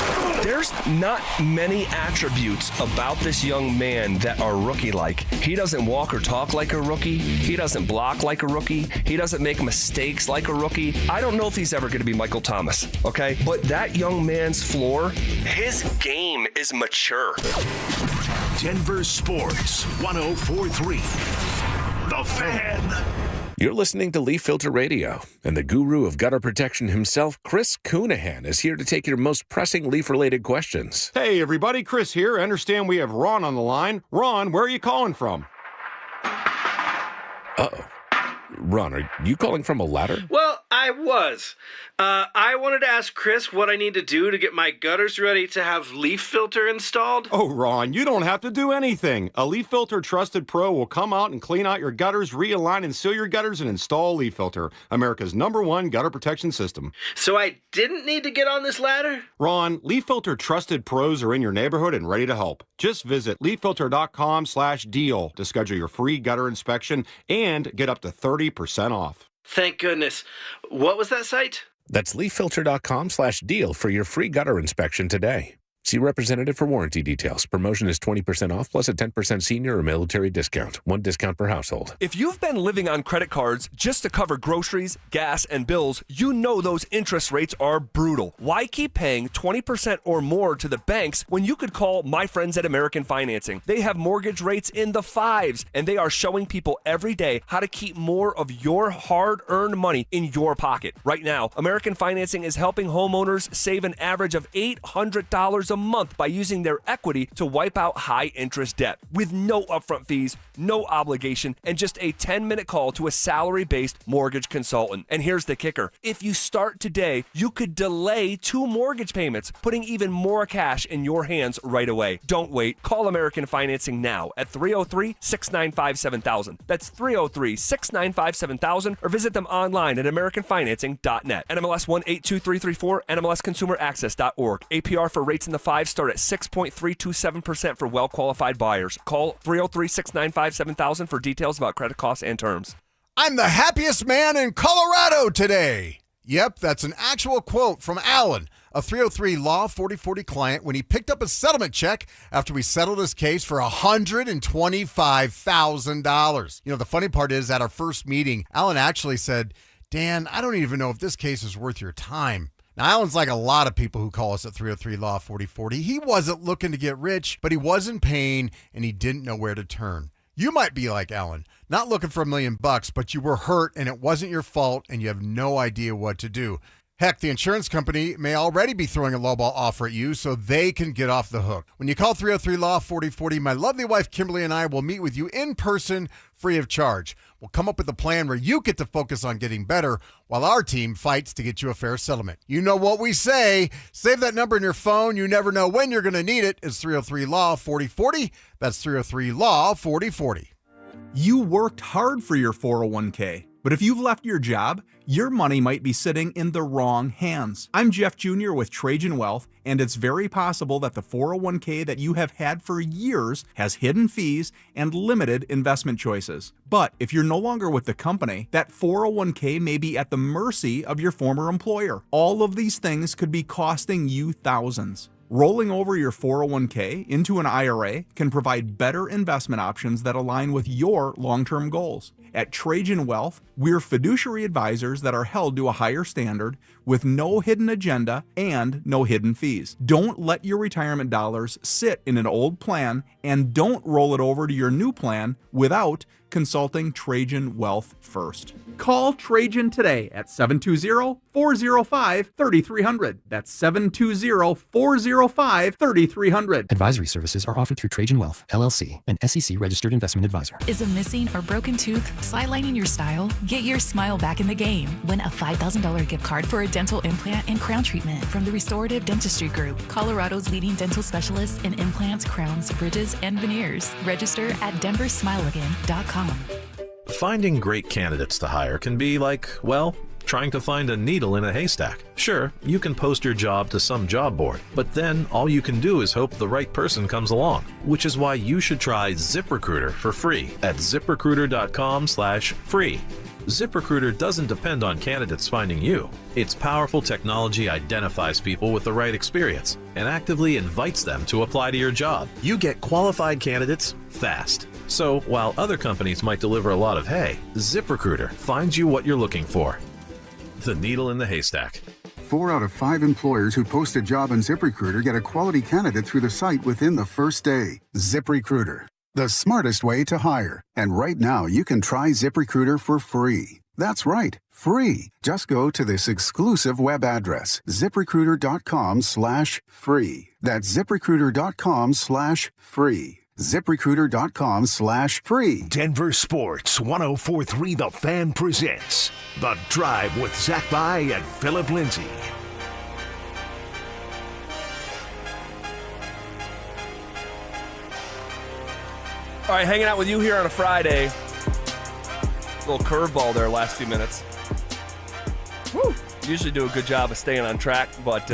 There's not many attributes about this young man that are rookie-like. He doesn't walk or talk like a rookie. He doesn't block like a rookie. He doesn't make mistakes like a rookie. I don't know if he's ever going to be Michael Thomas, okay? But that young man's floor, his game is mature. Denver Sports 104.3. The Fan. You're listening to Leaf Filter Radio, and the guru of gutter protection himself, Chris Coonahan, is here to take your most pressing leaf-related questions. Hey, everybody, Chris here. I understand we have Ron on the line. Ron, where are you calling from? Uh-oh. Ron, are you calling from a ladder? Well, I was. I wanted to ask Chris what I need to do to get my gutters ready to have leaf filter installed. Oh, Ron, you don't have to do anything. A Leaf Filter Trusted Pro will come out and clean out your gutters, realign and seal your gutters, and install Leaf Filter, America's #1 gutter protection system. So I didn't need to get on this ladder? Ron, Leaf Filter Trusted Pros are in your neighborhood and ready to help. Just visit leaffilter.com/deal to schedule your free gutter inspection and get up to 30% off. Thank goodness. What was that site? That's leaffilter.com/deal for your free gutter inspection today. See representative for warranty details. Promotion is 20% off plus a 10% senior or military discount. One discount per household. If you've been living on credit cards just to cover groceries, gas, and bills, you know those interest rates are brutal. Why keep paying 20% or more to the banks when you could call my friends at American Financing? They have mortgage rates in the 5s, and they are showing people every day how to keep more of your hard-earned money in your pocket. Right now, American Financing is helping homeowners save an average of $800 a month by using their equity to wipe out high-interest debt with no upfront fees, no obligation, and just a 10-minute call to a salary-based mortgage consultant. And here's the kicker. If you start today, you could delay 2 mortgage payments, putting even more cash in your hands right away. Don't wait. Call American Financing now at 303-695-7000. That's 303-695-7000, or visit them online at americanfinancing.net. NMLS 182334, NMLSconsumeraccess.org. APR for rates in the 5 start at 6.327% for well-qualified buyers. Call 303-695-7000 for details about credit costs and terms. I'm the happiest man in Colorado today. Yep, that's an actual quote from Alan, a 303 Law 4040 client, when he picked up a settlement check after we settled his case for $125,000. You know, the funny part is, at our first meeting, Alan actually said, Dan, I don't even know if this case is worth your time. Now, Alan's like a lot of people who call us at 303 Law 4040. He wasn't looking to get rich, but he was in pain, and he didn't know where to turn. You might be like Alan, not looking for $1 million, but you were hurt, and it wasn't your fault, and you have no idea what to do. Heck, the insurance company may already be throwing a lowball offer at you so they can get off the hook. When you call 303 Law 4040, my lovely wife Kimberly and I will meet with you in person, free of charge. We'll come up with a plan where you get to focus on getting better while our team fights to get you a fair settlement. You know what we say. Save that number in your phone. You never know when you're going to need it. It's 303 Law 4040. That's 303 Law 4040. You worked hard for your 401k, but if you've left your job, your money might be sitting in the wrong hands. I'm Jeff Jr. with Trajan Wealth, and it's very possible that the 401k that you have had for years has hidden fees and limited investment choices. But if you're no longer with the company, that 401k may be at the mercy of your former employer. All of these things could be costing you thousands. Rolling over your 401k into an IRA can provide better investment options that align with your long-term goals. At Trajan Wealth, we're fiduciary advisors that are held to a higher standard with no hidden agenda and no hidden fees. Don't let your retirement dollars sit in an old plan, and don't roll it over to your new plan without consulting Trajan Wealth first. Call Trajan today at 720-405-3300. That's 720-405-3300. Advisory services are offered through Trajan Wealth, LLC, an SEC-registered investment advisor. Is a missing or broken tooth sidelining your style? Get your smile back in the game. Win a $5,000 gift card for a dental implant and crown treatment from the Restorative Dentistry Group, Colorado's leading dental specialists in implants, crowns, bridges, and veneers. Register at DenverSmileAgain.com. Finding great candidates to hire can be like, well, trying to find a needle in a haystack. Sure, you can post your job to some job board, but then all you can do is hope the right person comes along, which is why you should try ZipRecruiter for free at ZipRecruiter.com/free. ZipRecruiter doesn't depend on candidates finding you. Its powerful technology identifies people with the right experience and actively invites them to apply to your job. You get qualified candidates fast. So while other companies might deliver a lot of hay, ZipRecruiter finds you what you're looking for. The needle in the haystack. 4 out of 5 employers who post a job on ZipRecruiter get a quality candidate through the site within the first day. ZipRecruiter, the smartest way to hire. And right now, you can try ZipRecruiter for free. That's right, free. Just go to this exclusive web address, ZipRecruiter.com/free. That's ZipRecruiter.com/free. ZipRecruiter.com/free. Denver Sports 104.3 The Fan presents The Drive with Zach By and Phillip Lindsay. All right, hanging out with you here on a Friday. Little curveball there last few minutes. Woo! Usually do a good job of staying on track, but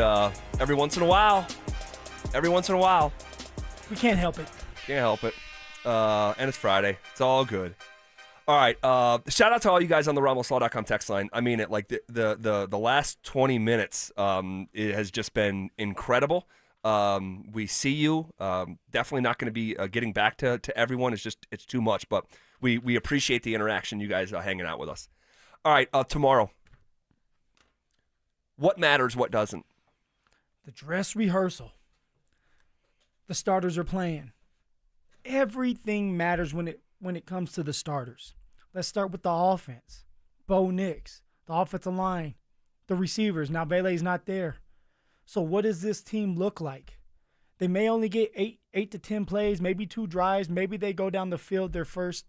every once in a while, we can't help it. Can't help it. And it's Friday. It's all good. All right. Shout out to all you guys on the RumbleSlaw.com text line. I mean it. Like the last 20 minutes, it has just been incredible. We see you. Definitely not going to be getting back to everyone. It's too much. But we appreciate the interaction. You guys hanging out with us. All right. Tomorrow. What matters? What doesn't? The dress rehearsal. The starters are playing. Everything matters when it comes to the starters. Let's start with the offense. Bo Nix, the offensive line, the receivers. Now Vele's not there. So what does this team look like? They may only get 8 to 10 plays, maybe 2 drives. Maybe they go down the field their first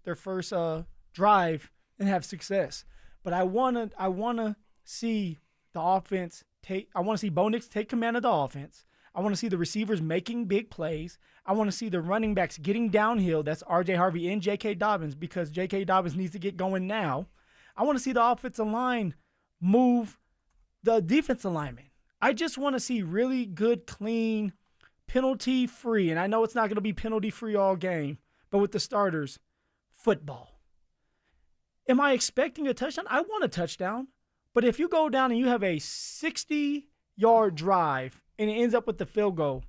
drive and have success. But I wanna see the offense I want to see Bo Nix take command of the offense. I want to see the receivers making big plays. I want to see the running backs getting downhill. That's R.J. Harvey and J.K. Dobbins, because J.K. Dobbins needs to get going now. I want to see the offensive line move the defensive linemen. I just want to see really good, clean, penalty-free, and I know it's not going to be penalty-free all game, but with the starters, football. Am I expecting a touchdown? I want a touchdown. But if you go down and you have a 60-yard drive and it ends up with the field goal,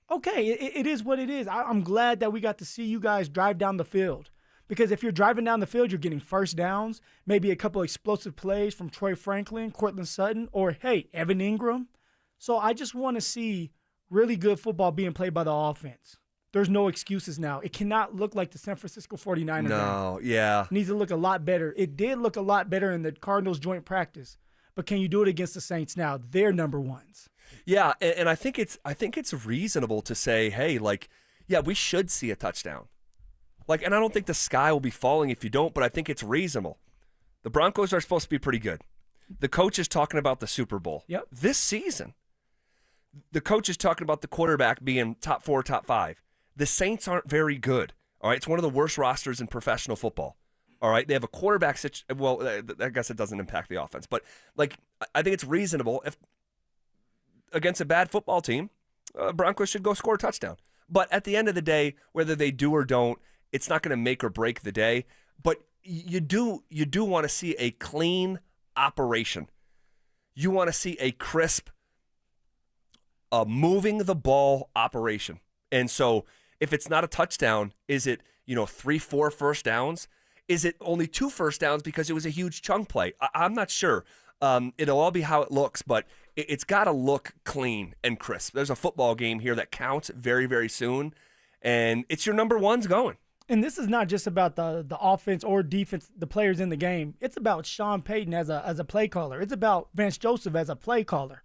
okay, it is what it is. I'm glad that we got to see you guys drive down the field. Because if you're driving down the field, you're getting first downs, maybe a couple explosive plays from Troy Franklin, Cortland Sutton, or, hey, Evan Ingram. So I just want to see really good football being played by the offense. There's no excuses now. It cannot look like the San Francisco 49ers. No, yeah. It needs to look a lot better. It did look a lot better in the Cardinals joint practice. But can you do it against the Saints now? They're number ones. Yeah, and I think it's reasonable to say, hey, like, yeah, we should see a touchdown. Like, and I don't think the sky will be falling if you don't, but I think it's reasonable. The Broncos are supposed to be pretty good. The coach is talking about the Super Bowl. Yep. This season. The coach is talking about the quarterback being top 4, top 5. The Saints aren't very good. All right, it's one of the worst rosters in professional football. All right, they have a quarterback well, I guess it doesn't impact the offense, but like I think it's reasonable if against a bad football team, Broncos should go score a touchdown. But at the end of the day, whether they do or don't, it's not going to make or break the day. But you do want to see a clean operation. You want to see a crisp, moving the ball operation. And so if it's not a touchdown, is it 3-4 first downs? Is it only 2 first downs because it was a huge chunk play? I'm not sure. It'll all be how it looks, but it's got to look clean and crisp. There's a football game here that counts very, very soon, and it's your number ones going. And this is not just about the offense or defense, the players in the game. It's about Sean Payton as a play caller. It's about Vance Joseph as a play caller.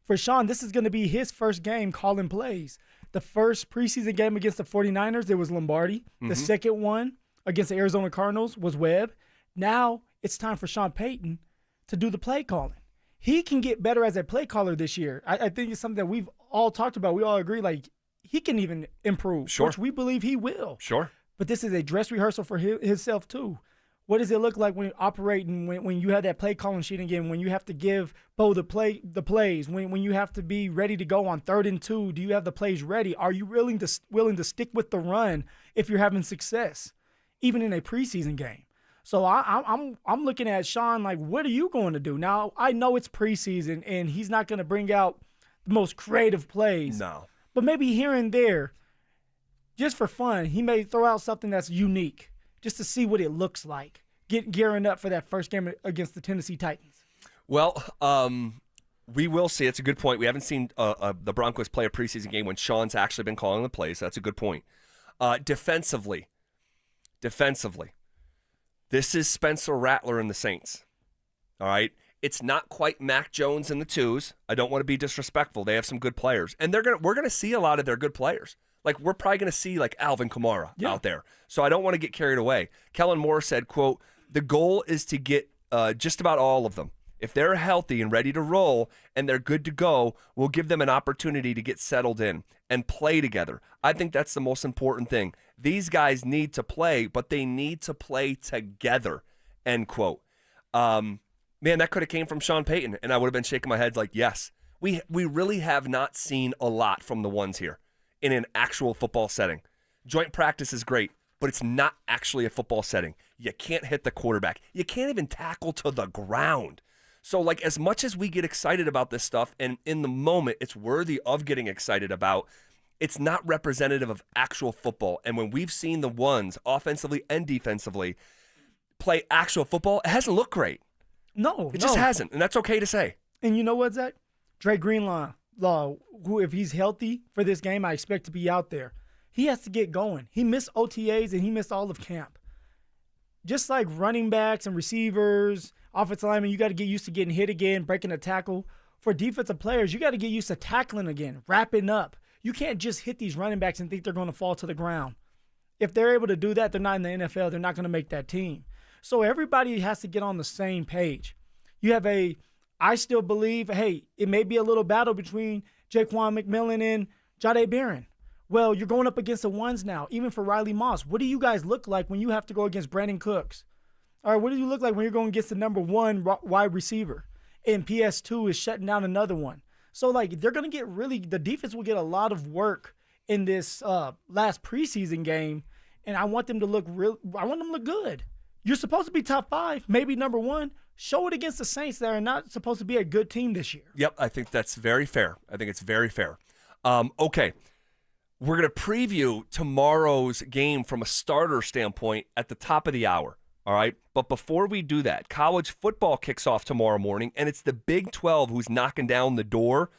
For Sean, this is going to be his first game calling plays. The first preseason game against the 49ers, it was Lombardi. Mm-hmm. The second one against the Arizona Cardinals was Webb. Now it's time for Sean Payton to do the play calling. He can get better as a play caller this year. I think it's something that we've all talked about. We all agree, like, he can even improve, sure, which we believe he will. Sure. But this is a dress rehearsal for himself, too. What does it look like when operating, when you have that play calling sheet again, when you have to give Bo the plays, when you have to be ready to go on 3rd and 2? Do you have the plays ready? Are you willing to stick with the run if you're having success, even in a preseason game? So I'm looking at Sean like, what are you going to do? Now, I know it's preseason and he's not going to bring out the most creative plays. No. But maybe here and there, just for fun, he may throw out something that's unique, just to see what it looks like, gearing up for that first game against the Tennessee Titans. Well, we will see. It's a good point. We haven't seen the Broncos play a preseason game when Sean's actually been calling the plays. That's a good point. Defensively, this is Spencer Rattler and the Saints. All right? It's not quite Mac Jones and the twos. I don't want to be disrespectful. They have some good players. And we're going to see a lot of their good players. Like, we're probably going to see, like, Alvin Kamara out there. So I don't want to get carried away. Kellen Moore said, quote, the goal is to get just about all of them. If they're healthy and ready to roll and they're good to go, we'll give them an opportunity to get settled in and play together. I think that's the most important thing. These guys need to play, but they need to play together, end quote. Man, that could have came from Sean Payton, and I would have been shaking my head like, yes. We really have not seen a lot from the ones here in an actual football setting. Joint practice is great, but it's not actually a football setting. You can't hit the quarterback. You can't even tackle to the ground. So, like, as much as we get excited about this stuff, and in the moment it's worthy of getting excited about, it's not representative of actual football. And when we've seen the ones, offensively and defensively, play actual football, it hasn't looked great. No. It just hasn't, and that's okay to say. And you know what, Zach? Dre Greenlaw, who, if he's healthy for this game, I expect to be out there. He has to get going. He missed OTAs, and he missed all of camp. Just like running backs and receivers, offensive linemen, you got to get used to getting hit again, breaking a tackle. For defensive players, you got to get used to tackling again, wrapping up. You can't just hit these running backs and think they're going to fall to the ground. If they're able to do that, they're not in the NFL. They're not going to make that team. So everybody has to get on the same page. You have I still believe, hey, it may be a little battle between Jaquan McMillan and Jahdae Barron. Well, you're going up against the ones now, even for Riley Moss. What do you guys look like when you have to go against Brandon Cooks? All right, what do you look like when you're going against the number one wide receiver? And PS2 is shutting down another one. So, like, they're going to get the defense will get a lot of work in this last preseason game, and I want them to look good. You're supposed to be top 5, maybe number 1. Show it against the Saints that are not supposed to be a good team this year. Yep, I think that's very fair. I think it's very fair. Okay, we're going to preview tomorrow's game from a starter standpoint at the top of the hour, all right? But before we do that, college football kicks off tomorrow morning, and it's the Big 12 who's knocking down the door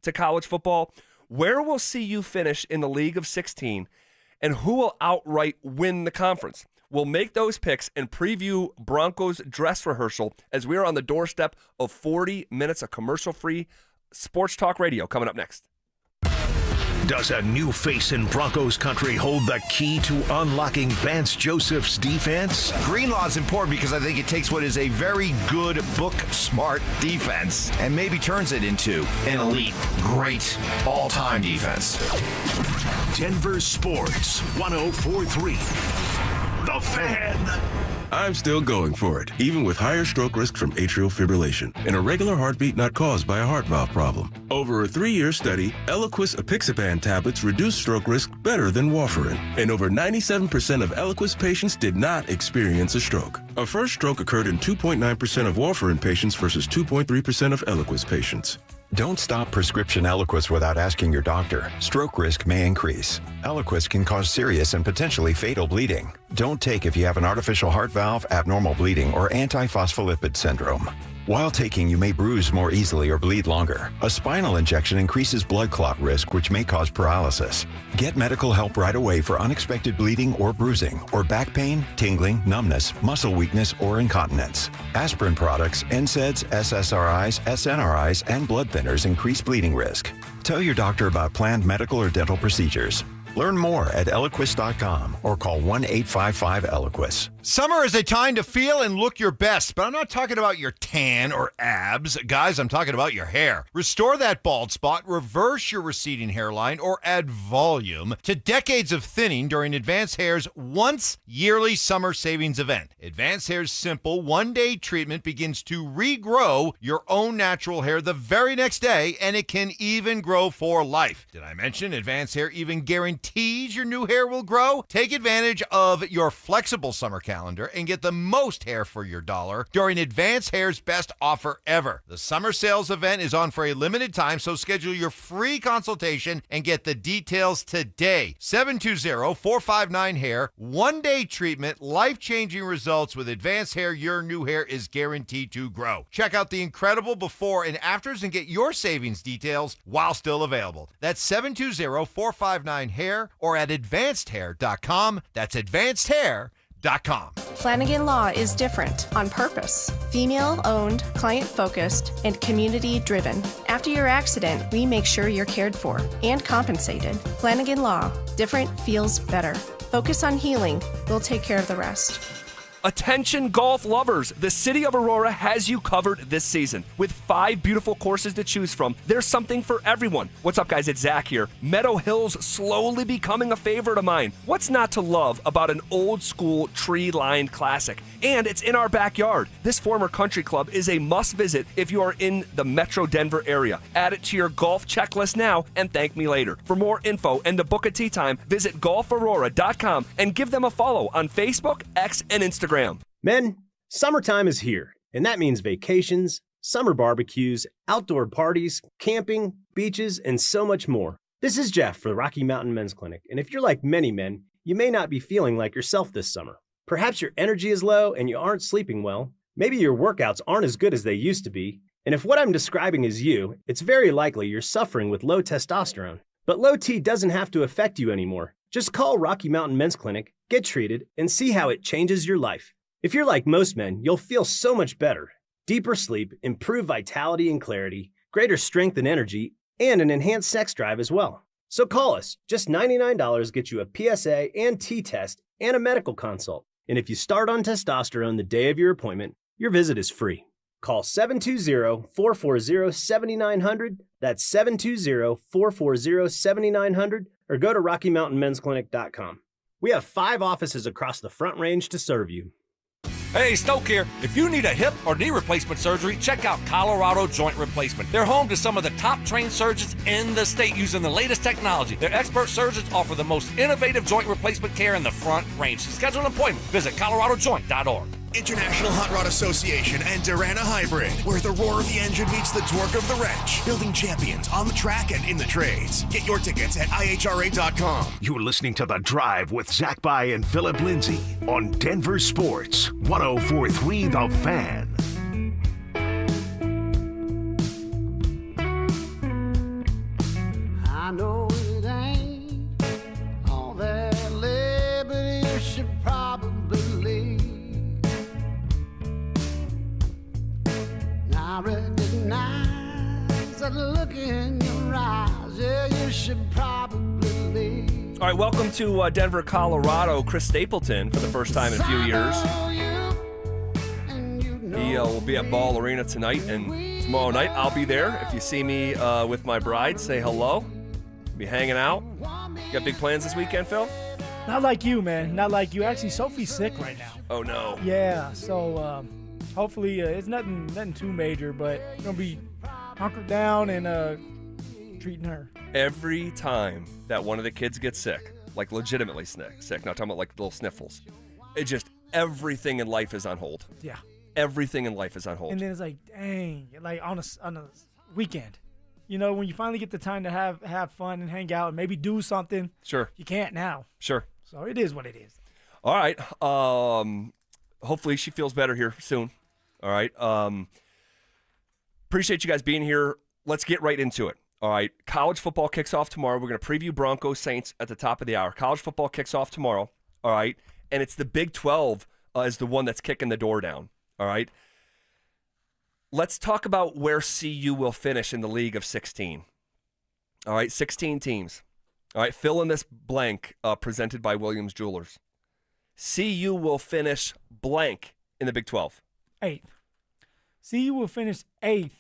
to college football. Where will CU finish in the League of 16, and who will outright win the conference? We'll make those picks and preview Broncos dress rehearsal as we are on the doorstep of 40 minutes of commercial-free sports talk radio coming up next. Does a new face in Broncos country hold the key to unlocking Vance Joseph's defense? Greenlaw is important because I think it takes what is a very good, book-smart defense and maybe turns it into an elite, great, all-time defense. Denver Sports 104.3. The Fan. I'm still going for it, even with higher stroke risk from atrial fibrillation, an irregular heartbeat not caused by a heart valve problem. Over a 3-year study, Eliquis apixaban tablets reduce stroke risk better than warfarin, and over 97% of Eliquis patients did not experience a stroke. A first stroke occurred in 2.9% of warfarin patients versus 2.3% of Eliquis patients. Don't stop prescription Eliquis without asking your doctor. Stroke risk may increase. Eliquis can cause serious and potentially fatal bleeding. Don't take if you have an artificial heart valve, abnormal bleeding, or antiphospholipid syndrome. While taking, you may bruise more easily or bleed longer. A spinal injection increases blood clot risk, which may cause paralysis. Get medical help right away for unexpected bleeding or bruising, or back pain, tingling, numbness, muscle weakness, or incontinence. Aspirin products, NSAIDs, SSRIs, SNRIs, and blood thinners increase bleeding risk. Tell your doctor about planned medical or dental procedures. Learn more at Eliquis.com or call 1-855-ELIQUIS. Summer is a time to feel and look your best, but I'm not talking about your tan or abs. Guys, I'm talking about your hair. Restore that bald spot, reverse your receding hairline, or add volume to decades of thinning during Advanced Hair's once-yearly summer savings event. Advanced Hair's simple one-day treatment begins to regrow your own natural hair the very next day, and it can even grow for life. Did I mention Advanced Hair even guarantees your new hair will grow? Take advantage of your flexible summer calendar and get the most hair for your dollar during Advanced Hair's best offer ever. The summer sales event is on for a limited time, so schedule your free consultation and get the details today. 720-459-HAIR. One-day treatment, life-changing results with Advanced Hair. Your new hair is guaranteed to grow. Check out the incredible before and afters and get your savings details while still available. That's 720-459-HAIR or at advancedhair.com. That's advancedhair.com. FlanaganLaw.com. Flanagan Law is different on purpose. Female-owned, client-focused, and community-driven. After your accident, we make sure you're cared for and compensated. Flanagan Law. Different feels better. Focus on healing. We'll take care of the rest. Attention golf lovers, the city of Aurora has you covered this season. With 5 beautiful courses to choose from, there's something for everyone. What's up, guys? It's Zach here. Meadow Hill's slowly becoming a favorite of mine. What's not to love about an old school tree-lined classic? And it's in our backyard. This former country club is a must visit if you are in the Metro Denver area. Add it to your golf checklist now and thank me later. For more info and to book a tee time, visit golfaurora.com and give them a follow on Facebook, X, and Instagram. Men, summertime is here, and that means vacations, summer barbecues, outdoor parties, camping, beaches, and so much more. This is Jeff for the Rocky Mountain Men's Clinic, and if you're like many men, you may not be feeling like yourself this summer. Perhaps your energy is low and you aren't sleeping well. Maybe your workouts aren't as good as they used to be. And if what I'm describing is you, it's very likely you're suffering with low testosterone. But low T doesn't have to affect you anymore. Just call Rocky Mountain Men's Clinic, get treated, and see how it changes your life. If you're like most men, you'll feel so much better. Deeper sleep, improved vitality and clarity, greater strength and energy, and an enhanced sex drive as well. So call us. Just $99 gets you a PSA and T-test and a medical consult. And if you start on testosterone the day of your appointment, your visit is free. Call 720-440-7900. That's 720-440-7900. Or go to RockyMountainMen'sClinic.com. We have 5 offices across the Front Range to serve you. Hey, Stoke here. If you need a hip or knee replacement surgery, check out Colorado Joint Replacement. They're home to some of the top trained surgeons in the state using the latest technology. Their expert surgeons offer the most innovative joint replacement care in the Front Range. To schedule an appointment, visit coloradojoint.org. International Hot Rod Association and Durana Hybrid, where the roar of the engine meets the torque of the wrench. Building champions on the track and in the trades. Get your tickets at IHRA.com. You're listening to The Drive with Zach By and Phillip Lindsay on Denver Sports 104.3 The Fan. I know it ain't all that late, but you should probably leave. I recognize that look in your eyes. Yeah, you should probably leave. All right, welcome to Denver, Colorado. Chris Stapleton for the first time in a few years. He will be at Ball Arena tonight, and tomorrow night I'll be there. If you see me with my bride, say hello. Be hanging out. You got big plans this weekend, Phil? Not like you, man. Not like you. Actually, Sophie's sick right now. Oh, no. Yeah, so hopefully it's nothing too major, but going to be hunkered down and treating her. Every time that one of the kids gets sick, like legitimately sick, not talking about like little sniffles, it just, everything in life is on hold. Yeah. Everything in life is on hold. And then it's like, dang, like on a weekend, you know, when you finally get the time to have fun and hang out and maybe do something. Sure. You can't now. Sure. So it is what it is. All right. Hopefully she feels better here soon. All right. Appreciate you guys being here. Let's get right into it. All right. College football kicks off tomorrow. We're going to preview Broncos Saints at the top of the hour. College football kicks off tomorrow. All right. And it's the Big 12 is the one that's kicking the door down. All right. Let's talk about where CU will finish in the league of 16. All right. 16 teams. All right. Fill in this blank presented by Williams Jewelers. CU will finish blank in the Big 12. 8th. CU will finish 8th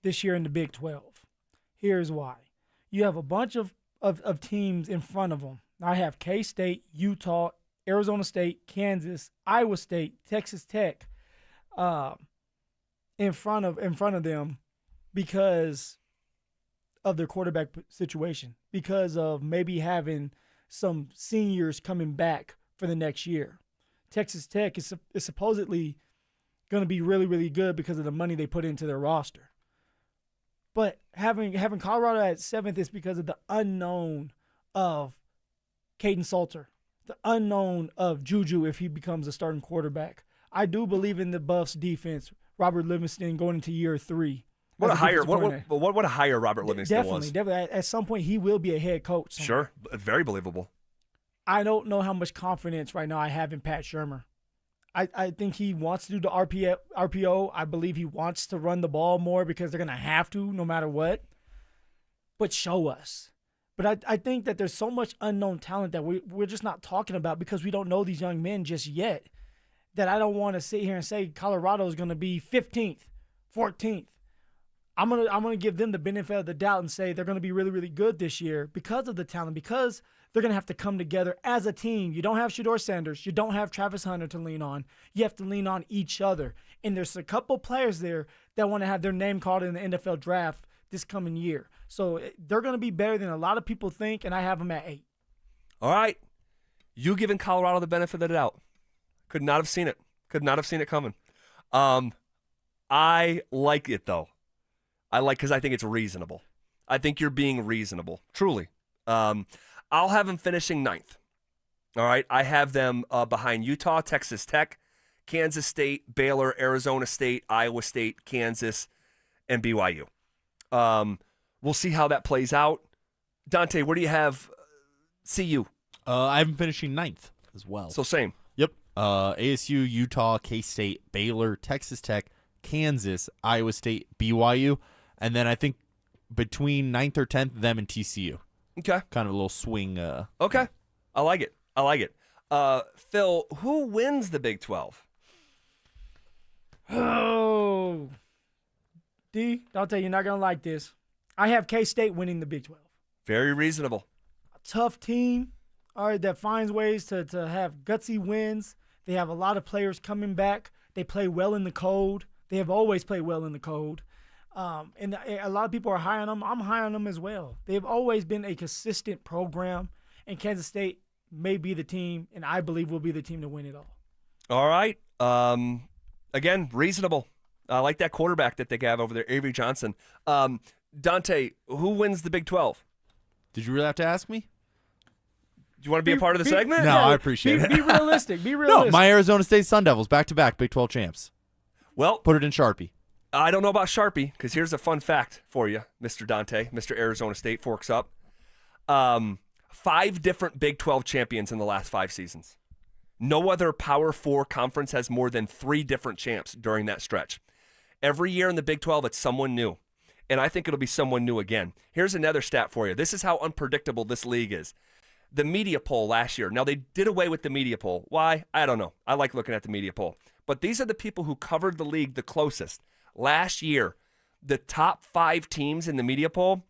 this year in the Big 12. Here's why. You have a bunch of teams in front of them. I have K-State, Utah, Arizona State, Kansas, Iowa State, Texas Tech in front of them because of their quarterback situation, because of maybe having some seniors coming back for the next year. Texas Tech is supposedly going to be really, really good because of the money they put into their roster. But having Colorado at 7th is because of the unknown of Caden Salter, the unknown of Juju if he becomes a starting quarterback. I do believe in the Buffs defense. Robert Livingston going into year 3. What a hire Robert Livingston was. Definitely. At some point, he will be a head coach. Sure. Very believable. I don't know how much confidence right now I have in Pat Shurmur. I think he wants to do the RPO. I believe he wants to run the ball more because they're going to have to no matter what. But show us. But I think that there's so much unknown talent that we're just not talking about because we don't know these young men just yet, that I don't want to sit here and say Colorado is going to be 15th, 14th. I'm gonna give them the benefit of the doubt and say they're going to be really, really good this year because of the talent, because they're going to have to come together as a team. You don't have Shedeur Sanders. You don't have Travis Hunter to lean on. You have to lean on each other. And there's a couple players there that want to have their name called in the NFL draft this coming year. So they're going to be better than a lot of people think, and I have them at 8. All right. You giving Colorado the benefit of the doubt. Could not have seen it. Could not have seen it coming. I like it, though. Because I think it's reasonable. I think you're being reasonable, truly. I'll have them finishing 9th. All right. I have them behind Utah, Texas Tech, Kansas State, Baylor, Arizona State, Iowa State, Kansas, and BYU. We'll see how that plays out. Dante, where do you have CU? I have them finishing 9th as well. So same. Yep. ASU, Utah, K-State, Baylor, Texas Tech, Kansas, Iowa State, BYU. And then I think between 9th or 10th, them and TCU. Okay. Kind of a little swing. Okay. I like it. Phil, who wins the Big 12? Oh. Dante, you're not going to like this. I have K-State winning the Big 12. Very reasonable. A tough team, all right, that finds ways to have gutsy wins. They have a lot of players coming back. They play well in the cold. They have always played well in the cold. And a lot of people are high on them. I'm high on them as well. They've always been a consistent program, and Kansas State may be the team, and I believe will be the team to win it all. All right. Again, reasonable. I like that quarterback that they have over there, Avery Johnson. Dante, who wins the Big 12? Did you really have to ask me? Do you want to be a part of the segment? No, I appreciate it. Be realistic. Be realistic. No, my Arizona State Sun Devils, back-to-back Big 12 champs. Well, put it in Sharpie. I don't know about Sharpie, because here's a fun fact for you, Mr. Dante, Mr. Arizona State Forks Up. 5 different Big 12 champions in the last 5 seasons. No other Power 4 conference has more than 3 different champs during that stretch. Every year in the Big 12, it's someone new. And I think it'll be someone new again. Here's another stat for you. This is how unpredictable this league is. The media poll last year. Now, they did away with the media poll. Why? I don't know. I like looking at the media poll. But these are the people who covered the league the closest. Last year, the top 5 teams in the media poll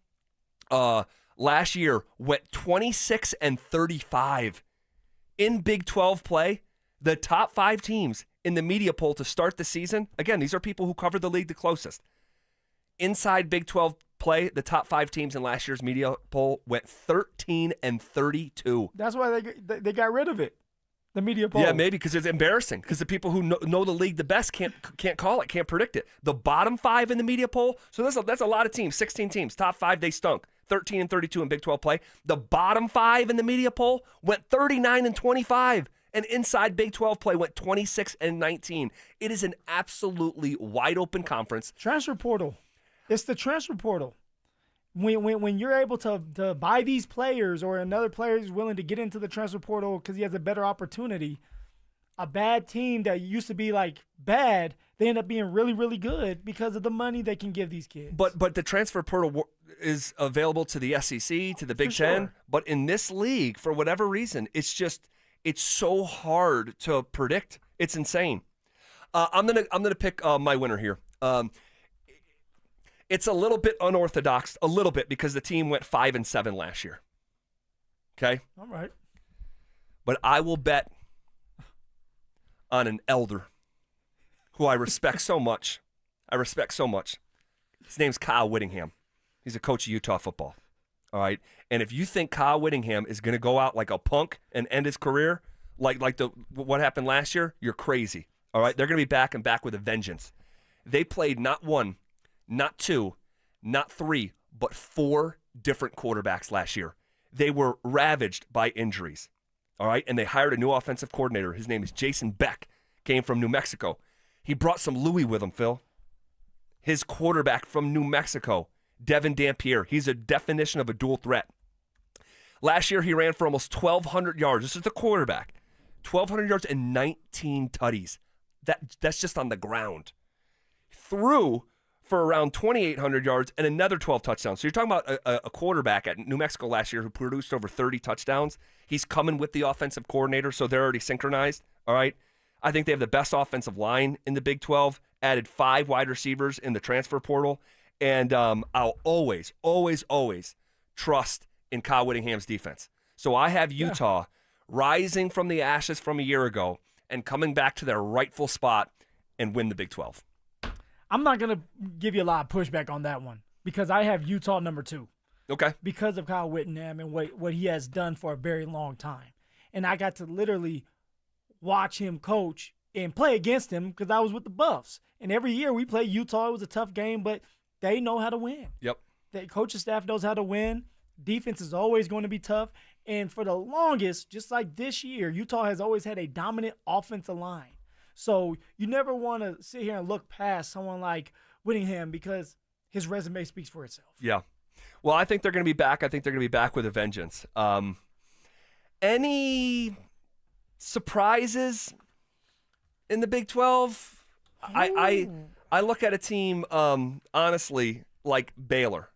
last year went 26-35. In Big 12 play, the top 5 teams in the media poll to start the season, again, these are people who covered the league the closest. Inside Big 12 play, the top 5 teams in last year's media poll went 13-32. That's why they got rid of it, the media poll. Yeah, maybe because it's embarrassing. Because the people who know the league the best can't call it, can't predict it. The bottom 5 in the media poll, so that's a lot of teams, 16 teams. Top 5, they stunk. 13-32 in Big 12 play. The bottom 5 in the media poll went 39-25. And inside Big 12 play went 26-19. It is an absolutely wide open conference. Transfer portal. It's the transfer portal. When you're able to buy these players, or another player is willing to get into the transfer portal because he has a better opportunity, a bad team that used to be like bad, they end up being really, really good because of the money they can give these kids. But the transfer portal is available to the SEC, to the Big Ten. Sure. But in this league, for whatever reason, it's so hard to predict. It's insane. I'm gonna pick my winner here. It's a little bit unorthodox, a little bit, because the team went 5-7 last year. Okay? All right. But I will bet on an elder who I respect so much. His name's Kyle Whittingham. He's a coach of Utah football. All right? And if you think Kyle Whittingham is going to go out like a punk and end his career, like what happened last year, you're crazy. All right? They're going to be back and back with a vengeance. They played not 1, not 2, not 3, but 4 different quarterbacks last year. They were ravaged by injuries, all right? And they hired a new offensive coordinator. His name is Jason Beck, came from New Mexico. He brought some Louis with him, Phil. His quarterback from New Mexico, Devin Dampier. He's a definition of a dual threat. Last year, he ran for almost 1,200 yards. This is the quarterback. 1,200 yards and 19 tutties. That's just on the ground. Threw for around 2,800 yards and another 12 touchdowns. So you're talking about a quarterback at New Mexico last year who produced over 30 touchdowns. He's coming with the offensive coordinator, so they're already synchronized. All right. I think they have the best offensive line in the Big 12, added 5 wide receivers in the transfer portal. And I'll always, always, always trust in Kyle Whittingham's defense. So I have Utah rising from the ashes from a year ago and coming back to their rightful spot and win the Big 12. I'm not going to give you a lot of pushback on that one because I have Utah number 2. Okay. Because of Kyle Whittingham and what he has done for a very long time. And I got to literally watch him coach and play against him because I was with the Buffs. And every year we play Utah. It was a tough game, but they know how to win. Yep. The coaching staff knows how to win. Defense is always going to be tough. And for the longest, just like this year, Utah has always had a dominant offensive line. So you never want to sit here and look past someone like Whittingham because his resume speaks for itself. Yeah. Well, I think they're going to be back. I think they're going to be back with a vengeance. Any surprises in the Big 12? I look at a team, honestly, like Baylor.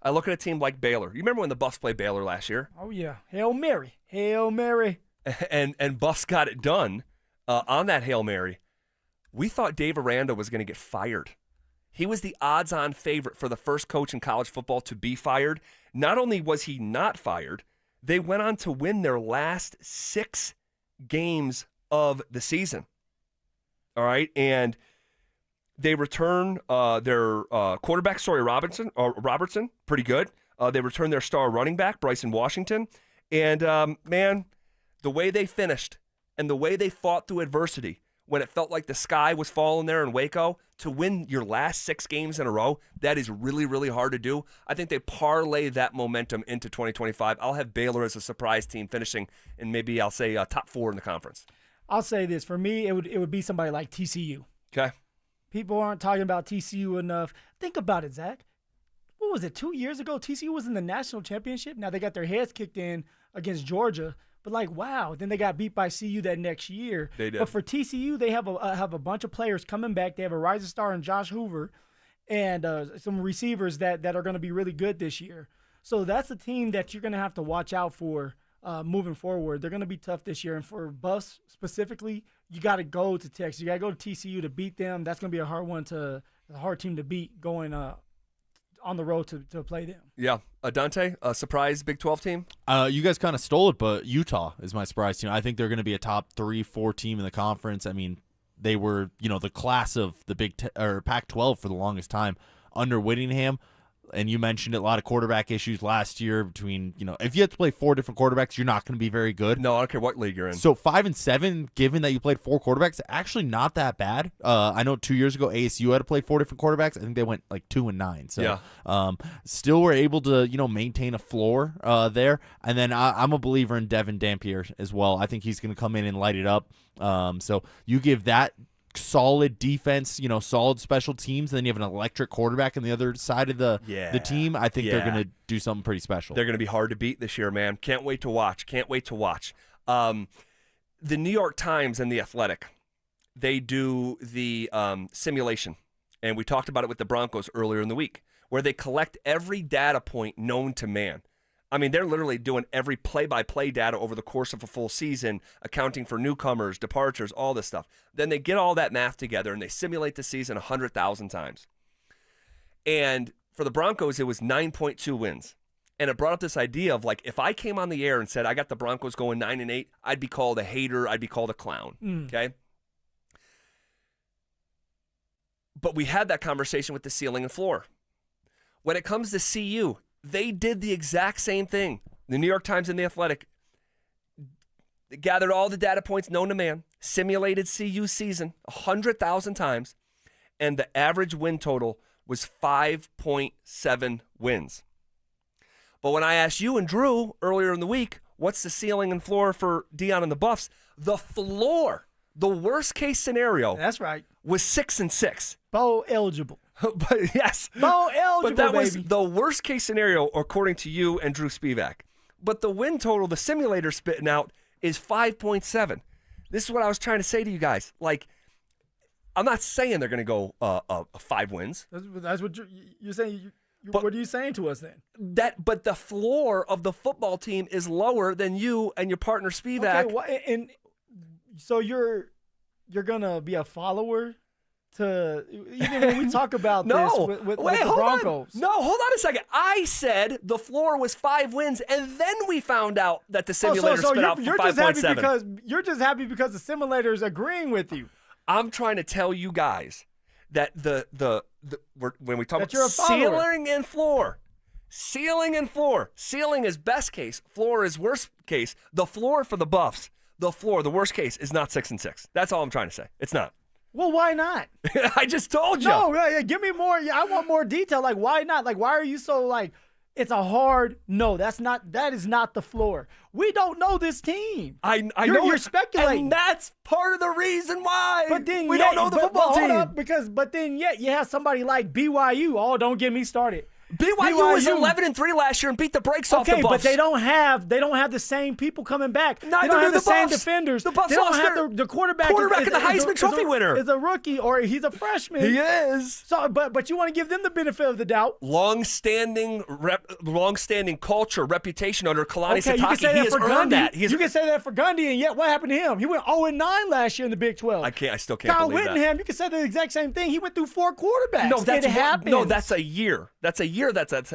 I look at a team like Baylor. You remember when the Buffs played Baylor last year? Oh, yeah. Hail Mary. Hail Mary. And Buffs got it done on that Hail Mary. We thought Dave Aranda was going to get fired. He was the odds-on favorite for the first coach in college football to be fired. Not only was he not fired, they went on to win their last 6 games of the season. All right, and they return their quarterback, Robertson, pretty good. They return their star running back, Bryson Washington. And, man, the way they finished and the way they fought through adversity when it felt like the sky was falling there in Waco, to win your last 6 games in a row, that is really, really hard to do. I think they parlay that momentum into 2025. I'll have Baylor as a surprise team finishing, and maybe I'll say top 4 in the conference. I'll say this. For me, it would be somebody like TCU. Okay. People aren't talking about TCU enough. Think about it, Zach. What was it, 2 years ago? TCU was in the national championship. Now they got their heads kicked in against Georgia. But, like, wow, then they got beat by CU that next year. They did. But for TCU, they have a bunch of players coming back. They have a rising star in Josh Hoover and some receivers that are going to be really good this year. So that's a team that you're going to have to watch out for moving forward. They're going to be tough this year. And for Buffs specifically, you got to go to Texas. You got to go to TCU to beat them. That's going to be a hard team to beat going on the road to play them. Yeah. Dante, a surprise Big 12 team? You guys kind of stole it, but Utah is my surprise team. I think they're going to be a top 3-4 team in the conference. I mean, they were, the class of the Pac-12 for the longest time under Whittingham. And you mentioned it, a lot of quarterback issues last year between, if you have to play 4 different quarterbacks, you're not going to be very good. No, I don't care what league you're in. So 5-7, given that you played 4 quarterbacks, actually not that bad. I know 2 years ago, ASU had to play 4 different quarterbacks. I think they went like 2-9. So yeah. Still were able to, maintain a floor there. And then I'm a believer in Devin Dampier as well. I think he's going to come in and light it up. So you give that solid defense, solid special teams, and then you have an electric quarterback on the other side of the team. I think they're going to do something pretty special. They're going to be hard to beat this year, man. Can't wait to watch. The New York Times and The Athletic, they do the simulation, and we talked about it with the Broncos earlier in the week, where they collect every data point known to man. I mean, they're literally doing every play-by-play data over the course of a full season, accounting for newcomers, departures, all this stuff. Then they get all that math together, and they simulate the season 100,000 times. And for the Broncos, it was 9.2 wins. And it brought up this idea of, like, if I came on the air and said I got the Broncos going 9-8, I'd be called a hater. I'd be called a clown, okay? But we had that conversation with the ceiling and floor. When it comes to CU, they did the exact same thing. The New York Times and The Athletic gathered all the data points known to man, simulated CU season 100,000 times, and the average win total was 5.7 wins. But when I asked you and Drew earlier in the week, what's the ceiling and floor for Deion and the Buffs? The floor, the worst case scenario. That's right. Was 6-6. Bowl eligible. But yes. Bowl eligible, But that baby. was the worst case scenario, according to you and Drew Spivak. but the win total the simulator spitting out is 5.7. This is what I was trying to say to you guys. Like, I'm not saying they're going to go 5 wins. That's what you're saying. What are you saying to us then? But the floor of the football team is lower than you and your partner Spivak. Okay, and so you're gonna be a follower to even when we talk about this with the Broncos. No, hold on a second. I said the floor was 5 wins, and then we found out that the simulator spit out 5.7. You're just happy because the simulator's agreeing with you. I'm trying to tell you guys that when we talk that about ceiling and floor, ceiling is best case, floor is worst case. The floor for the Buffs, the worst case is not 6-6. That's all I'm trying to say. It's not. Well, why not? I just told you. No, give me more. I want more detail. Like, why not? Like, why are you so like? It's a hard no. That is not the floor. We don't know this team. I know you're speculating. And that's part of the reason why. But then we don't know the football team. But then you have somebody like BYU. Oh, don't get me started. BYU was 11-3 last year and beat the brakes off the Buffs. But they don't have the same people coming back. Neither they don't do have the same Buffs. Defenders. The Buffs they don't lost have the quarterback. Quarterback and the Heisman Trophy winner is a rookie or he's a freshman. He is. So, but you want to give them the benefit of the doubt. Long-standing culture, reputation under Kalani Sitake. You can say that for Gundy. You can say that for Gundy, and yet what happened to him? He went 0-9 last year in the Big 12. I still can't Kyle believe Whittingham, that. you can say the exact same thing. He went through 4 quarterbacks. No, it happens. No, that's a year. That's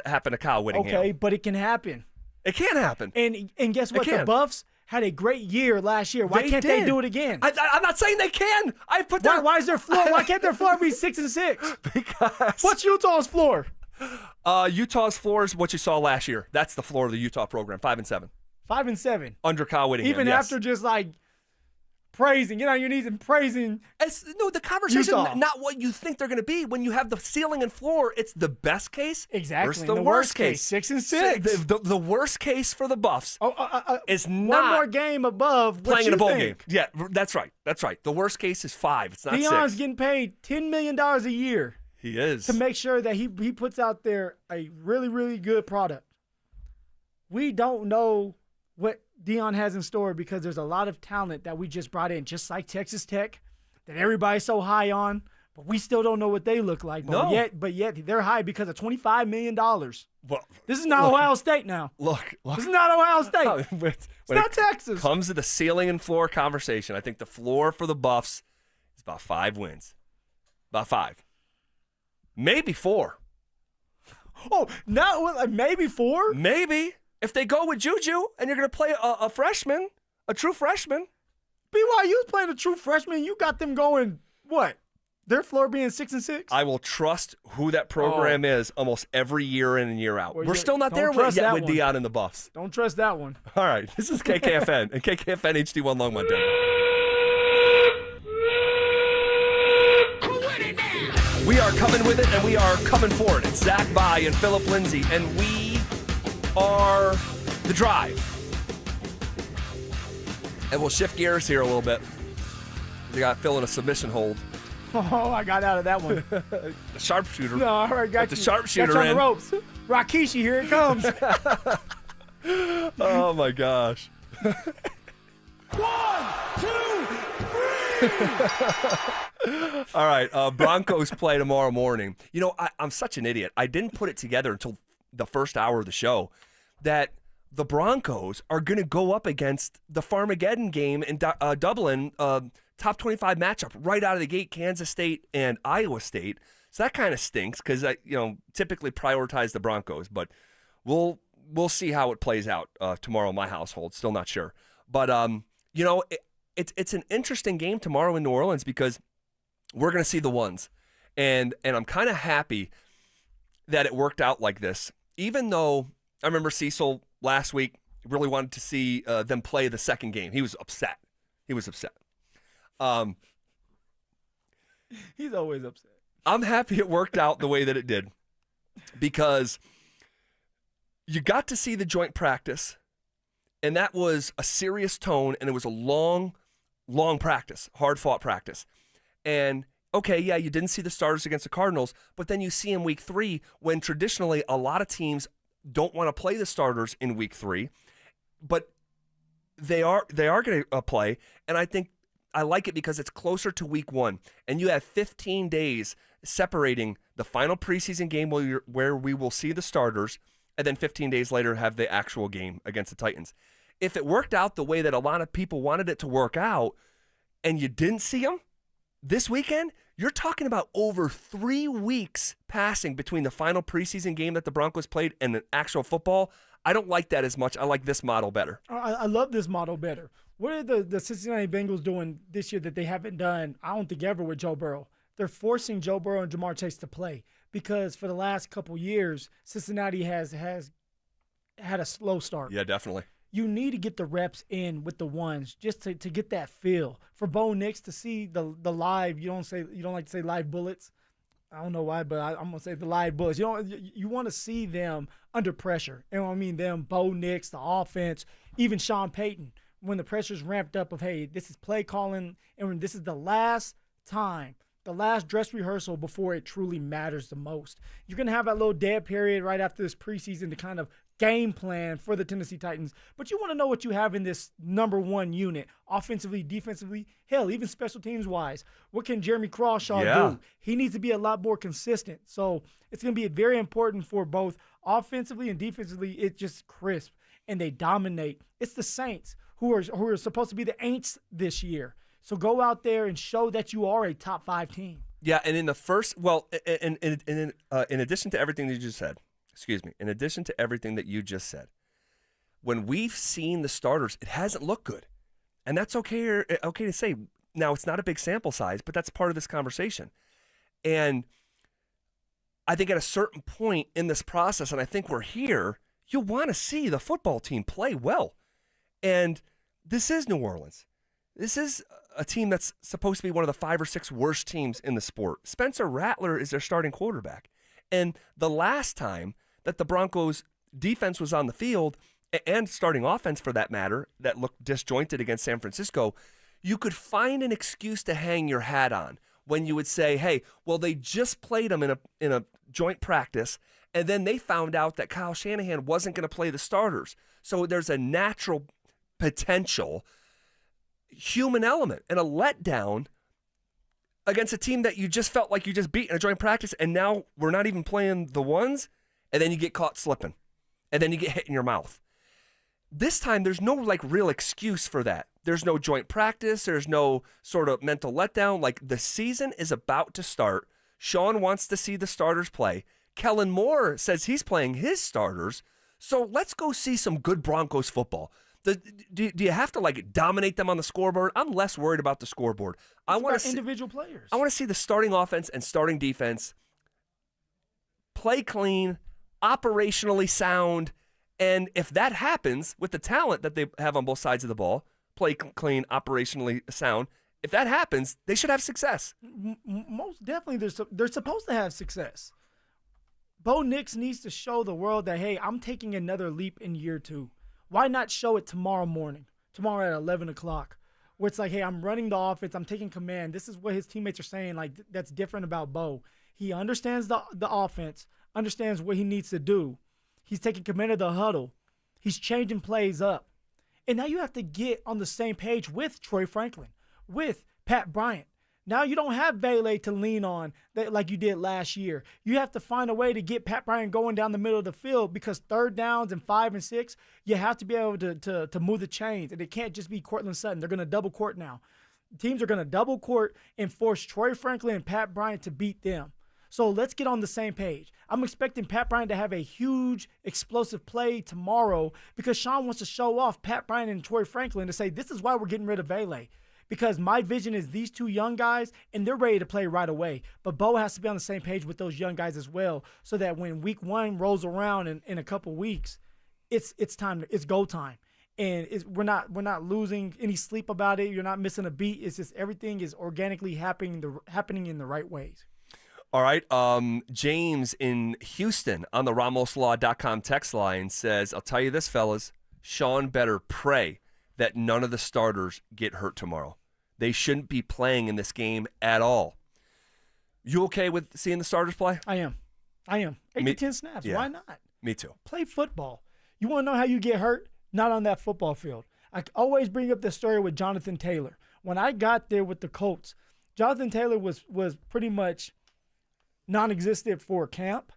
happened to Kyle Whittingham. Okay, but it can happen. It can happen. And guess what? The Buffs had a great year last year. Why can't they do it again? I'm not saying they can. I put that. Why is their floor? Why can't their floor be 6-6? Because what's Utah's floor? Utah's floor is what you saw last year. That's the floor of the Utah program. 5-7. 5-7 under Kyle Whittingham. Even after just like praising, get on your knees and praising. The conversation not what you think they're going to be. When you have the ceiling and floor, it's the best case versus the worst case. 6-6. The worst case for the Buffs is not one more game above playing in a bowl game. Yeah, that's right. That's right. The worst case is 5. It's not 6. Deion's getting paid $10 million a year. He is. To make sure that he puts out there a really, really good product. We don't know what Deion has in store because there's a lot of talent that we just brought in, just like Texas Tech, that everybody's so high on, but we still don't know what they look like. But yet they're high because of $25 million. Well, this is not Ohio State now. Look. This is not Ohio State. It's not Texas. Comes to the ceiling and floor conversation, I think the floor for the Buffs is about 5 wins. About 5. Maybe 4. Oh, not maybe 4? Maybe. If they go with Juju and you're going to play a freshman, a true freshman. BYU's playing a true freshman. You got them going, what? Their floor being 6-6? I will trust who that program is almost every year in and year out. Well, we're still not there yet with Deion and the Buffs. Don't trust that one. All right. This is KKFN and KKFN HD1 Longmont, Denver. We are coming with it and we are coming for it. It's Zach By and Phillip Lindsay, and we are The Drive. And we'll shift gears here a little bit. We got Phil in a submission hold. Oh, I got out of that one. The sharpshooter. No, I already got the sharpshooter got you on in. the ropes. Rakishi, here it comes. Oh, my gosh. 1, 2, 3. All right, Broncos play tomorrow morning. You know, I'm such an idiot. I didn't put it together until the first hour of the show that the Broncos are going to go up against the Farmageddon game in Dublin, top 25 matchup right out of the gate, Kansas State and Iowa State. So that kind of stinks because I, typically prioritize the Broncos, but we'll see how it plays out tomorrow in my household. Still not sure, but it's an interesting game tomorrow in New Orleans because we're going to see the ones, and I'm kind of happy that it worked out like this. Even though I remember Cecil last week really wanted to see them play the second game. He was upset. He's always upset. I'm happy it worked out the way that it did because you got to see the joint practice, and that was a serious tone, and it was a long practice, hard-fought practice. And, okay, yeah, you didn't see the starters against the Cardinals, but then you see in Week 3 when traditionally a lot of teams don't want to play the starters in Week 3, but they are going to play, and I think I like it because it's closer to week 1, and you have 15 days separating the final preseason game where we will see the starters, and then 15 days later have the actual game against the Titans. If it worked out the way that a lot of people wanted it to work out, and you didn't see them this weekend, you're talking about over 3 weeks passing between the final preseason game that the Broncos played and the actual football. I don't like that as much. I like this model better. I love this model better. What are the Cincinnati Bengals doing this year that they haven't done, I don't think, ever with Joe Burrow? They're forcing Joe Burrow and Jamar Chase to play because for the last couple years, Cincinnati has had a slow start. Yeah, definitely. You need to get the reps in with the ones just to get that feel. For Bo Nix to see the live, you don't like to say live bullets. I don't know why, but I'm gonna say the live bullets. You want to see them under pressure. You know what I mean? Them, Bo Nix, the offense, even Sean Payton, when the pressure's ramped up of, hey, this is play calling, and when this is the last time, the last dress rehearsal before it truly matters the most. You're gonna have that little dead period right after this preseason to kind of game plan for the Tennessee Titans, but you want to know what you have in this number 1 unit, offensively, defensively, hell, even special teams wise. What can Jeremy Crawshaw do? He needs to be a lot more consistent. So it's going to be very important for both offensively and defensively. It's just crisp, and they dominate. It's the Saints who are supposed to be the Aints this year. So go out there and show that you are a top 5 team. Yeah, and in the first, in addition to everything that you just said, in addition to everything that you just said, when we've seen the starters, it hasn't looked good. And that's okay to say. Now, it's not a big sample size, but that's part of this conversation. And I think at a certain point in this process, and I think we're here, you want to see the football team play well. And this is New Orleans. This is a team that's supposed to be one of the 5 or 6 worst teams in the sport. Spencer Rattler is their starting quarterback. And the last time that the Broncos defense was on the field, and starting offense for that matter, that looked disjointed against San Francisco, you could find an excuse to hang your hat on when you would say, hey, well, they just played them in a joint practice, and then they found out that Kyle Shanahan wasn't going to play the starters. So there's a natural potential human element and a letdown against a team that you just felt like you just beat in a joint practice, and now we're not even playing the ones, and then you get caught slipping, and then you get hit in your mouth. This time, there's no real excuse for that. There's no joint practice. There's no sort of mental letdown. The season is about to start. Sean wants to see the starters play. Kellen Moore says he's playing his starters. So let's go see some good Broncos football. Do you have to dominate them on the scoreboard? I'm less worried about the scoreboard. I want to see individual players. I want to see the starting offense and starting defense play clean, operationally sound, and if that happens with the talent that they have on both sides of the ball, play clean, operationally sound, if that happens, they should have success. Most definitely, they're supposed to have success. Bo Nix needs to show the world that, hey, I'm taking another leap in year 2. Why not show it tomorrow morning, tomorrow at 11 o'clock, where it's like, hey, I'm running the offense, I'm taking command. This is what his teammates are saying, that's different about Bo. He understands the offense, understands what he needs to do. He's taking command of the huddle. He's changing plays up. And now you have to get on the same page with Troy Franklin, with Pat Bryant. Now you don't have Vele to lean on like you did last year. You have to find a way to get Pat Bryant going down the middle of the field because 3rd downs and 5 and 6, you have to be able to move the chains. And it can't just be Cortland Sutton. They're going to double court now. Teams are going to double court and force Troy Franklin and Pat Bryant to beat them. So let's get on the same page. I'm expecting Pat Bryant to have a huge explosive play tomorrow because Sean wants to show off Pat Bryant and Troy Franklin to say, this is why we're getting rid of Vele. Because my vision is these 2 young guys, and they're ready to play right away. But Bo has to be on the same page with those young guys as well so that when week 1 rolls around in a couple weeks, it's time. It's go time. And we're not losing any sleep about it. You're not missing a beat. It's just everything is organically happening in the right ways. All right. James in Houston on the RamosLaw.com text line says, I'll tell you this, fellas, Sean better pray that none of the starters get hurt tomorrow. They shouldn't be playing in this game at all. You okay with seeing the starters play? I am. 8 to 10 snaps. Yeah. Why not? Me too. Play football. You want to know how you get hurt? not on that football field. I always bring up the story with Jonathan Taylor. When I got there with the Colts, Jonathan Taylor was pretty much non-existent for camp,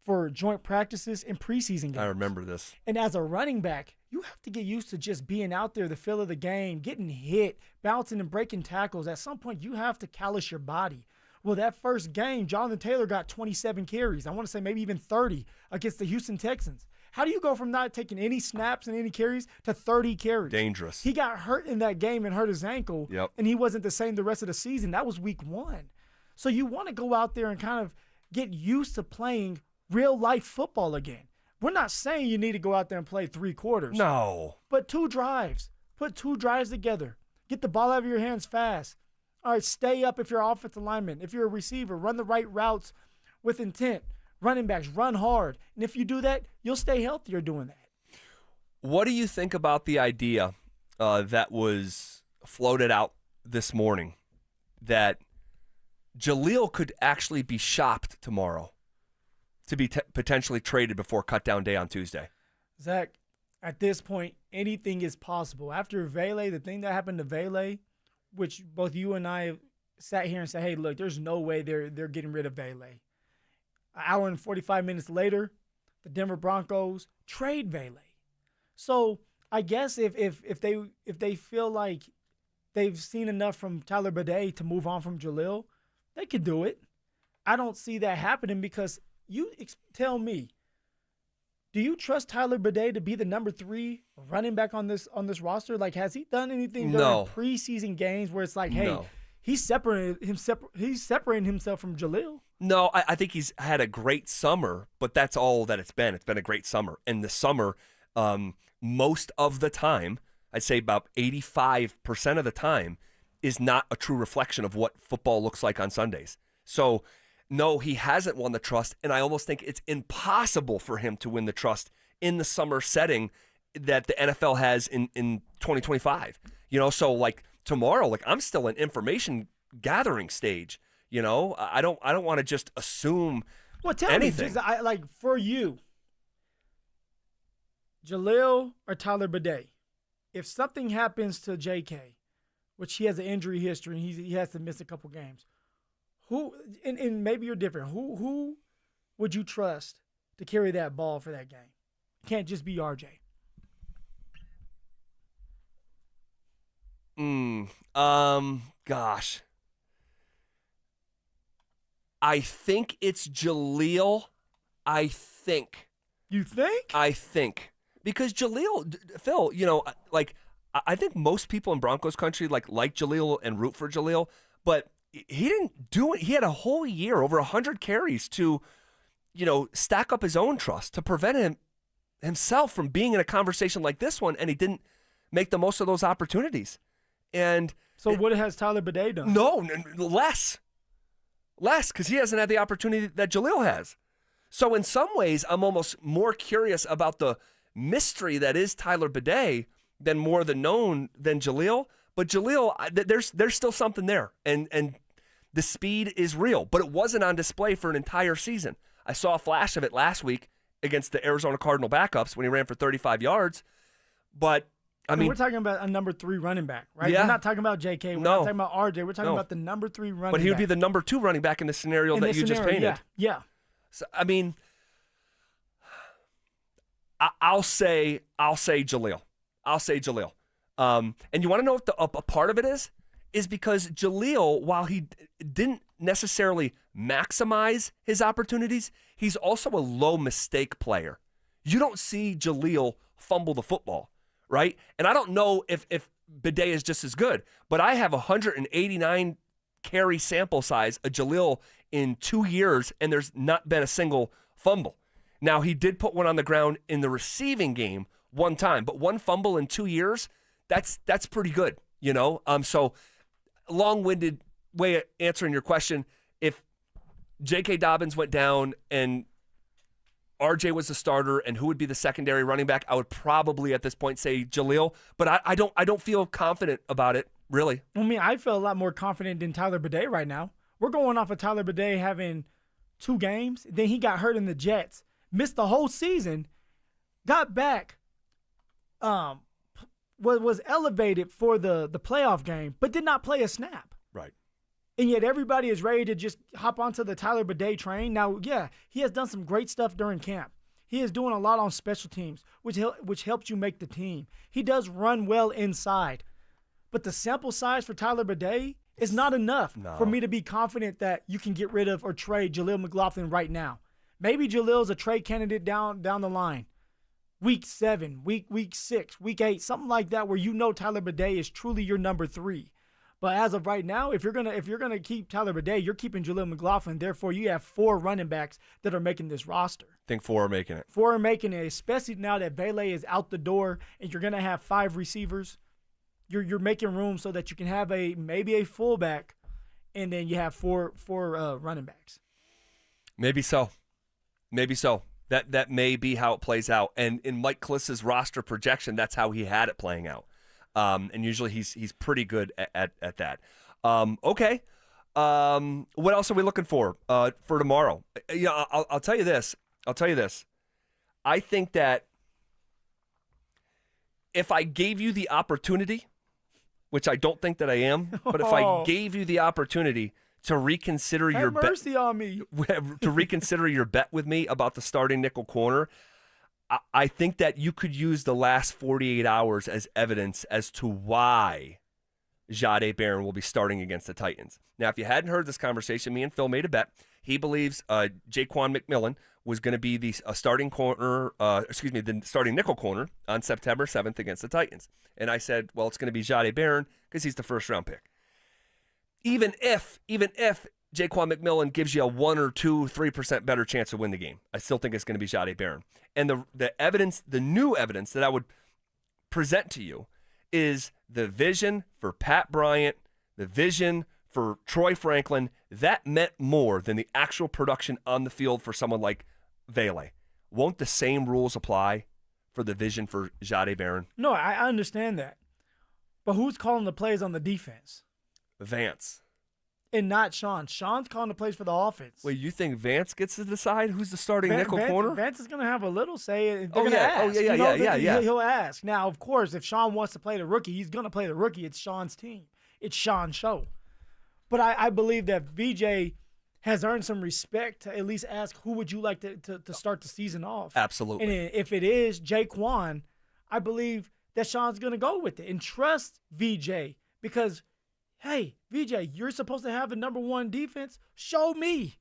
for joint practices, and preseason games. I remember this. And as a running back, you have to get used to just being out there, the feel of the game, getting hit, bouncing and breaking tackles. At some point, you have to callous your body. Well, that first game, Jonathan Taylor got 27 carries. I want to say maybe even 30 against the Houston Texans. How do you go from not taking any snaps and any carries to 30 carries? Dangerous. He got hurt in that game and hurt his ankle, and he wasn't the same the rest of the season. That was week 1. So you want to go out there and kind of get used to playing real-life football again. We're not saying you need to go out there and play 3 quarters. No. But 2 drives. Put 2 drives together. Get the ball out of your hands fast. All right, stay up if you're an offensive lineman. If you're a receiver, run the right routes with intent. Running backs, run hard. And if you do that, you'll stay healthier doing that. What do you think about the idea that was floated out this morning that Jaleel could actually be shopped tomorrow to be potentially traded before cutdown day on Tuesday? Zach, at this point, anything is possible. After Vele, the thing that happened to Vele, which both you and I sat here and said, hey, look, there's no way they're getting rid of Vele. An hour and 45 minutes later, the Denver Broncos trade Vele. So I guess if they feel like they've seen enough from Tyler Bidet to move on from Jaleel, they could do it. I don't see that happening because you tell me, do you trust Tyler Bidet to be the number 3 running back on this roster? Like, has he done anything during preseason games where it's like, hey, he's separating himself from Jaleel? No, I think he's had a great summer, but that's all that it's been. It's been a great summer. And the summer, most of the time, I'd say about 85% of the time, is not a true reflection of what football looks like on Sundays. So, no, he hasn't won the trust, and I almost think it's impossible for him to win the trust in the summer setting that the NFL has in 2025. You know, so like tomorrow, like I'm still in information gathering stage. You know, I don't want to just assume anything. Me, like for you, Jaleel or Tyler Bidet, if something happens to JK, which he has an injury history and he has to miss a couple games, who and maybe you're different. Who would you trust to carry that ball for that game? It can't just be RJ. Gosh. I think it's Jaleel. I think. You think? I think. Because Jaleel, Phil, you know, like, I think most people in Broncos country like Jaleel and root for Jaleel, but he didn't do it. He had a whole year, over 100 carries to, you know, stack up his own trust to prevent himself from being in a conversation like this one, and he didn't make the most of those opportunities. And so what has Tyler Bidet done? No, less, because he hasn't had the opportunity that Jaleel has. So in some ways, I'm almost more curious about the mystery that is Tyler Bidet than more the known than Jaleel. But Jaleel, there's still something there, and the speed is real, but it wasn't on display for an entire season. I saw a flash of it last week against the Arizona Cardinal backups when he ran for 35 yards. But I mean, we're talking about a number 3 running back, right? Yeah. We're not talking about JK. We're not talking about RJ. We're talking about the number 3 running back. But he would be the number 2 running back in the scenario that you just painted. Yeah. So, I mean, I'll say Jaleel. I'll say Jaleel. And you want to know what a part of it is because Jaleel, while he didn't necessarily maximize his opportunities, he's also a low mistake player. You don't see Jaleel fumble the football, right? And I don't know if Bidet is just as good, but I have 189 carry sample size of Jaleel in 2 years, and there's not been a single fumble. Now, he did put one on the ground in the receiving game one time, but one fumble in 2 years, that's pretty good, you know? So long-winded way of answering your question. If J.K. Dobbins went down and RJ was the starter and who would be the secondary running back, I would probably at this point say Jaleel, but I don't feel confident about it, really. I mean, I feel a lot more confident than Tyler Bidet right now. We're going off of Tyler Bidet having 2 games. Then he got hurt in the Jets, missed the whole season, got back, was elevated for the playoff game, but did not play a snap. Right. And yet everybody is ready to just hop onto the Tyler Bidet train. Now, yeah, he has done some great stuff during camp. He is doing a lot on special teams, which helps you make the team. He does run well inside. But the sample size for Tyler Bidet is not enough for me to be confident that you can get rid of or trade Jaleel McLaughlin right now. Maybe Jaleel's a trade candidate down the line. Week 7, week 6, week 8, something like that, where you know Tyler Bidet is truly your number 3. But as of right now, if you're gonna keep Tyler Bidet, you're keeping Jaleel McLaughlin. Therefore, you have 4 running backs that are making this roster. I think 4 are making it. 4 are making it, especially now that Vele is out the door and you're gonna have 5 receivers. You're making room so that you can have maybe a fullback, and then you have four running backs. Maybe so. That may be how it plays out. And in Mike Kliss's roster projection, that's how he had it playing out. And usually he's pretty good at that. Okay. What else are we looking for tomorrow? I'll tell you this. I think that if I gave you the opportunity, which I don't think that I am, but if I gave you the opportunity to reconsider your bet, mercy on me. to reconsider your bet with me about the starting nickel corner, I think that you could use the last 48 hours as evidence as to why Jahdae Barron will be starting against the Titans. Now, if you hadn't heard this conversation, me and Phil made a bet. He believes Jaquan McMillan was going to be the starting nickel corner on September 7th against the Titans. And I said, well, it's going to be Jahdae Barron because he's the first-round pick. Even if Jaquan McMillan gives you a 1 or 2, 3% better chance to win the game, I still think it's going to be Jahdae Barron. And the new evidence that I would present to you is the vision for Pat Bryant, the vision for Troy Franklin. That meant more than the actual production on the field for someone like Vele. Won't the same rules apply for the vision for Jahdae Barron? No, I understand that. But who's calling the plays on the defense? Vance. And not Sean. Sean's calling the plays for the offense. Wait, you think Vance gets to decide who's the starting nickel corner? Vance is going to have a little say. They're going to ask. Yeah. He'll ask. Now, of course, if Sean wants to play the rookie, he's going to play the rookie. It's Sean's team. It's Sean's show. But I believe that VJ has earned some respect to at least ask, who would you like to start the season off? Absolutely. And if it is Jaquan, I believe that Sean's going to go with it and trust VJ because, hey, VJ, you're supposed to have the number 1 defense. Show me.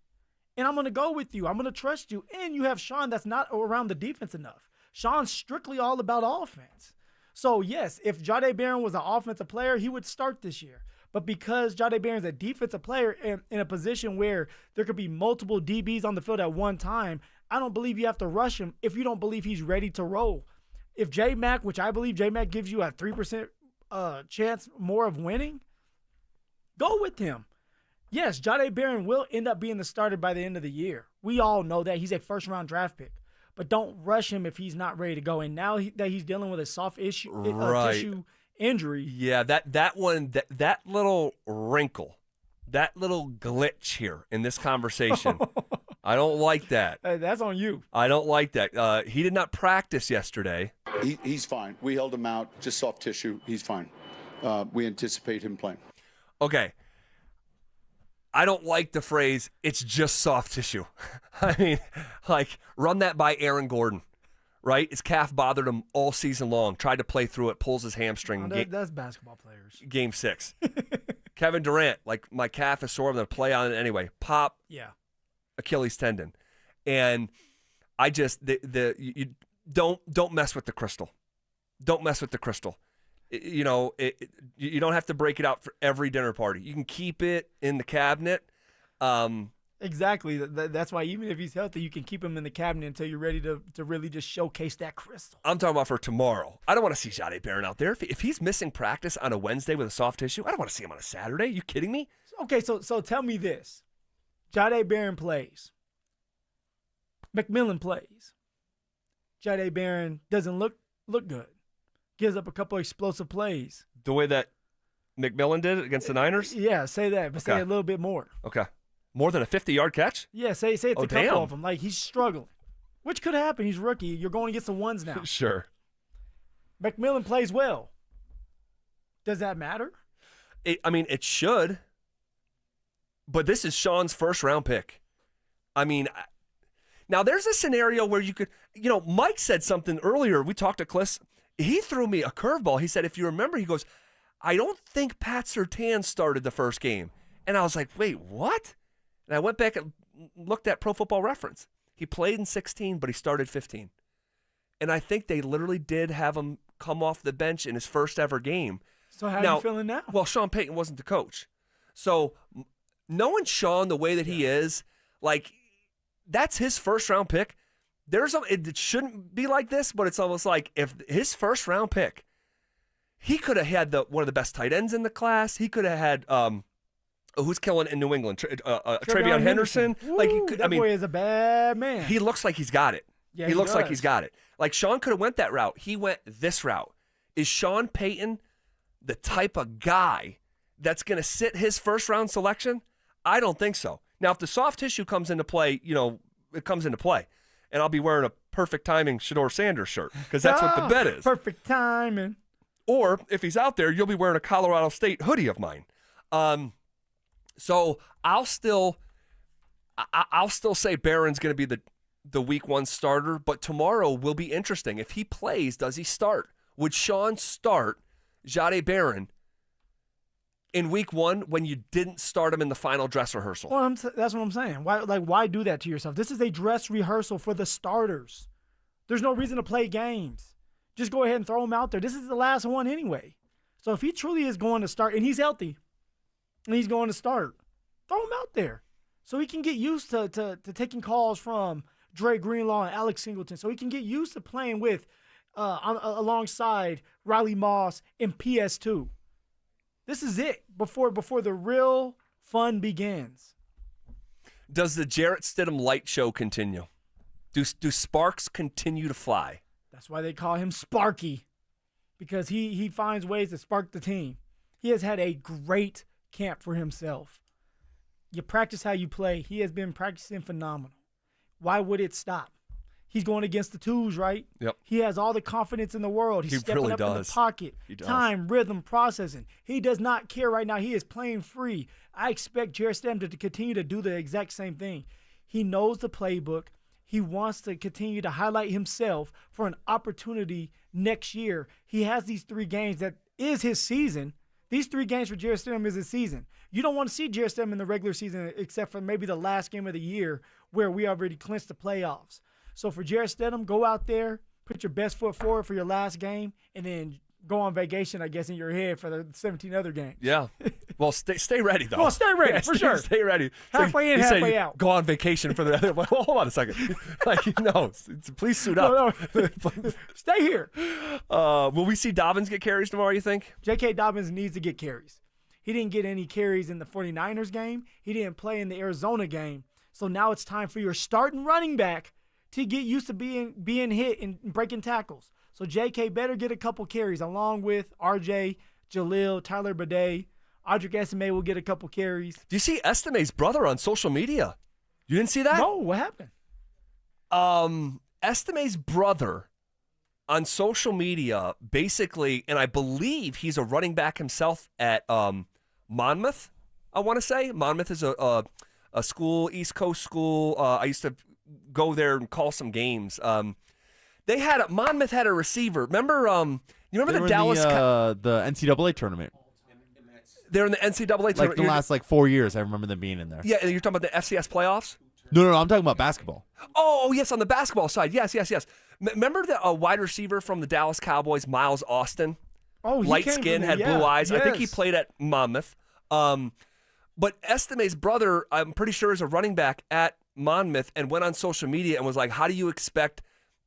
And I'm going to go with you. I'm going to trust you. And you have Sean that's not around the defense enough. Sean's strictly all about offense. So, yes, if Jahdae Barron was an offensive player, he would start this year. But because Jahdae Barron's a defensive player in a position where there could be multiple DBs on the field at one time, I don't believe you have to rush him if you don't believe he's ready to roll. If J-Mac, which I believe J-Mac gives you a 3% chance more of winning, go with him. Yes, Jahdae Barron will end up being the starter by the end of the year. We all know that. He's a first-round draft pick. But don't rush him if he's not ready to go. And now that he's dealing with a soft tissue injury. Yeah, that little wrinkle, that little glitch here in this conversation, I don't like that. Hey, that's on you. I don't like that. He did not practice yesterday. He's fine. We held him out, just soft tissue. He's fine. We anticipate him playing. Okay. I don't like the phrase, it's just soft tissue. I mean, run that by Aaron Gordon, right? His calf bothered him all season long. Tried to play through it, pulls his hamstring. That's basketball players. Game 6. Kevin Durant, my calf is sore. I'm going to play on it anyway. Pop. Yeah. Achilles tendon. And I just, you don't mess with the crystal. Don't mess with the crystal. You don't have to break it out for every dinner party. You can keep it in the cabinet. Exactly. That's why even if he's healthy, you can keep him in the cabinet until you're ready to really just showcase that crystal. I'm talking about for tomorrow. I don't want to see Jahdae Barron out there. If he's missing practice on a Wednesday with a soft tissue, I don't want to see him on a Saturday. Are you kidding me? Okay, so tell me this. Jahdae Barron plays. McMillan plays. Jahdae Barron doesn't look good. Gives up a couple explosive plays. The way that McMillan did it against the Niners? Yeah, say that, but say a little bit more. Okay. More than a 50-yard catch? Yeah, say it's a couple of them. Like, he's struggling, which could happen. He's rookie. You're going against the ones now. Sure. McMillan plays well. Does that matter? It should. But this is Sean's first-round pick. Now there's a scenario where you could, Mike said something earlier. We talked to Kliss. He threw me a curveball. He said, if you remember, he goes, I don't think Pat Surtain started the first game. And I was like, wait, what? And I went back and looked at Pro Football Reference. He played in 16, but he started 15. And I think they literally did have him come off the bench in his first ever game. So how are you feeling now? Well, Sean Payton wasn't the coach. So knowing Sean the way that he is, that's his first-round pick. It shouldn't be like this, but it's almost like if his first-round pick, he could have had one of the best tight ends in the class. He could have had who's killing in New England, Travion Henderson. Ooh, that boy is a bad man. He looks like he's got it. Yeah, he looks does. like he's got it. Like Sean could have went that route. He went this route. Is Sean Payton the type of guy that's going to sit his first-round selection? I don't think so. Now, if the soft tissue comes into play, it comes into play. And I'll be wearing a perfect timing Shedeur Sanders shirt because that's what the bet is. Perfect timing. Or if he's out there, you'll be wearing a Colorado State hoodie of mine. So I'll still say Barron's going to be the week 1 starter, but tomorrow will be interesting. If he plays, does he start? Would Sean start Jahdae Barron in week 1 when you didn't start him in the final dress rehearsal? Well, that's what I'm saying. Why do that to yourself? This is a dress rehearsal for the starters. There's no reason to play games. Just go ahead and throw him out there. This is the last one anyway. So if he truly is going to start, and he's healthy, and he's going to start, throw him out there so he can get used to taking calls from Dre Greenlaw and Alex Singleton, so he can get used to playing with alongside Riley Moss and PS2. This is it before the real fun begins. Does the Jarrett Stidham light show continue? Do sparks continue to fly? That's why they call him Sparky, because he finds ways to spark the team. He has had a great camp for himself. You practice how you play. He has been practicing phenomenal. Why would it stop? He's going against the twos, right? Yep. He has all the confidence in the world. He's stepping really up in the does. pocket. He does. Time, rhythm, processing. He does not care right now. He is playing free. I expect Jarrett Stidham to continue to do the exact same thing. He knows the playbook. He wants to continue to highlight himself for an opportunity next year. He has these 3 games that is his season. These 3 games for Jarrett Stidham is his season. You don't want to see Jarrett Stidham in the regular season except for maybe the last game of the year where we already clinched the playoffs. So for Jarrett Stidham, go out there, put your best foot forward for your last game, and then go on vacation, I guess, in your head for the 17 other games. Yeah. Well, stay ready, though. Well, stay ready, for sure. Stay ready. Halfway in, halfway out. Go on vacation for the other one. Well, hold on a second. Please suit up. No. Stay here. Will we see Dobbins get carries tomorrow, you think? J.K. Dobbins needs to get carries. He didn't get any carries in the 49ers game. He didn't play in the Arizona game. So now it's time for your starting running back to get used to being hit and breaking tackles. So J.K. better get a couple carries along with R.J., Jalil, Tyler Bidet. Audric Estime will get a couple carries. Do you see Estime's brother on social media? You didn't see that? No, what happened? Estime's brother on social media basically, and I believe he's a running back himself at Monmouth, I want to say. Monmouth is a school, East Coast school. I used to go there and call some games. Monmouth had a receiver. Remember, you remember the Dallas the NCAA tournament. They're in the NCAA tournament. Like the last 4 years, I remember them being in there. Yeah, you're talking about the FCS playoffs? No, I'm talking about basketball. Oh, yes, on the basketball side. Yes. Remember the wide receiver from the Dallas Cowboys, Miles Austin? Oh, he light came skin, from had yeah, blue eyes. yes. I think he played at Monmouth. But Estime's brother, I'm pretty sure, is a running back at Monmouth and went on social media and was like, how do you expect,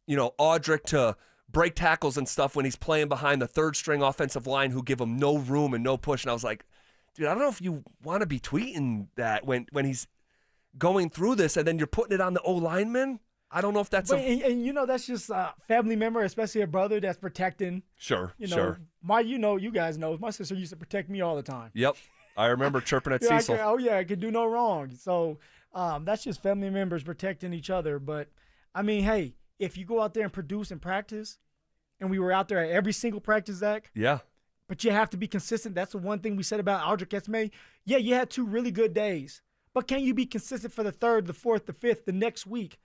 Audric to break tackles and stuff when he's playing behind the 3rd-string offensive line who give him no room and no push? And I was like, dude, I don't know if you want to be tweeting that when he's going through this and then you're putting it on the O-lineman. I don't know if that's that's just a family member, especially a brother that's protecting. Sure. You guys know, my sister used to protect me all the time. Yep. I remember chirping at Cecil. I could do no wrong. So that's just family members protecting each other. But, I mean, hey, if you go out there and produce and practice, and we were out there at every single practice, Zach. Yeah. But you have to be consistent. That's the one thing we said about Audric Esme. Yeah, you had 2 really good days. But can you be consistent for the 3rd, the 4th, the 5th, the next week?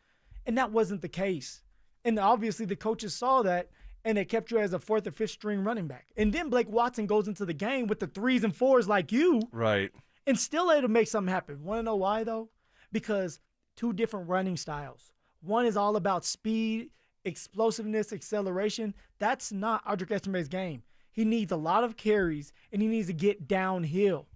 And that wasn't the case. And obviously the coaches saw that, and they kept you as a 4th or 5th string running back. And then Blake Watson goes into the game with the 3s and 4s like you. Right. And still able to make something happen. Want to know why, though? Because 2 different running styles. One is all about speed, explosiveness, acceleration. That's not Audric Esme's game. He needs a lot of carries, and he needs to get downhill.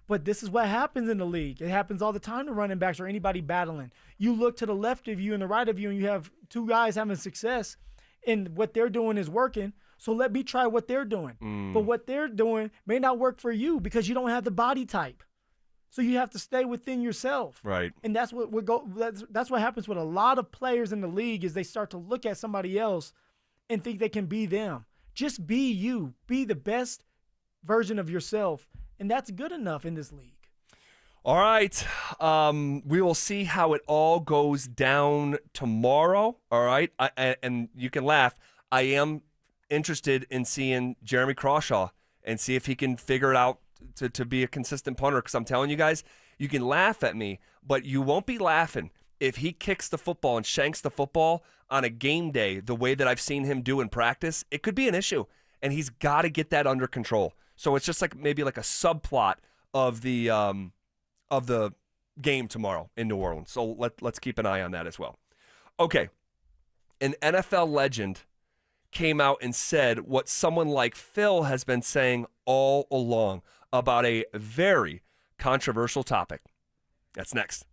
But this is what happens in the league. It happens all the time to running backs or anybody battling. You look to the left of you and the right of you, and you have 2 guys having success, and what they're doing is working. So let me try what they're doing. But what they're doing may not work for you because you don't have the body type. So you have to stay within yourself. Right. And that's what that's what happens with a lot of players in the league is they start to look at somebody else and think they can be them. Just be you. Be the best version of yourself. And that's good enough in this league. All right. We will see how it all goes down tomorrow. All right. And you can laugh. I am interested in seeing Jeremy Crawshaw and see if he can figure it out to be a consistent punter. Because I'm telling you guys, you can laugh at me, but you won't be laughing if he kicks the football and shanks the football on a game day the way that I've seen him do in practice. It could be an issue, and he's got to get that under control. So it's just like maybe like a subplot of the game tomorrow in New Orleans. So let's keep an eye on that as well. Okay, an NFL legend came out and said what someone like Phil has been saying all along about a very controversial topic. That's next.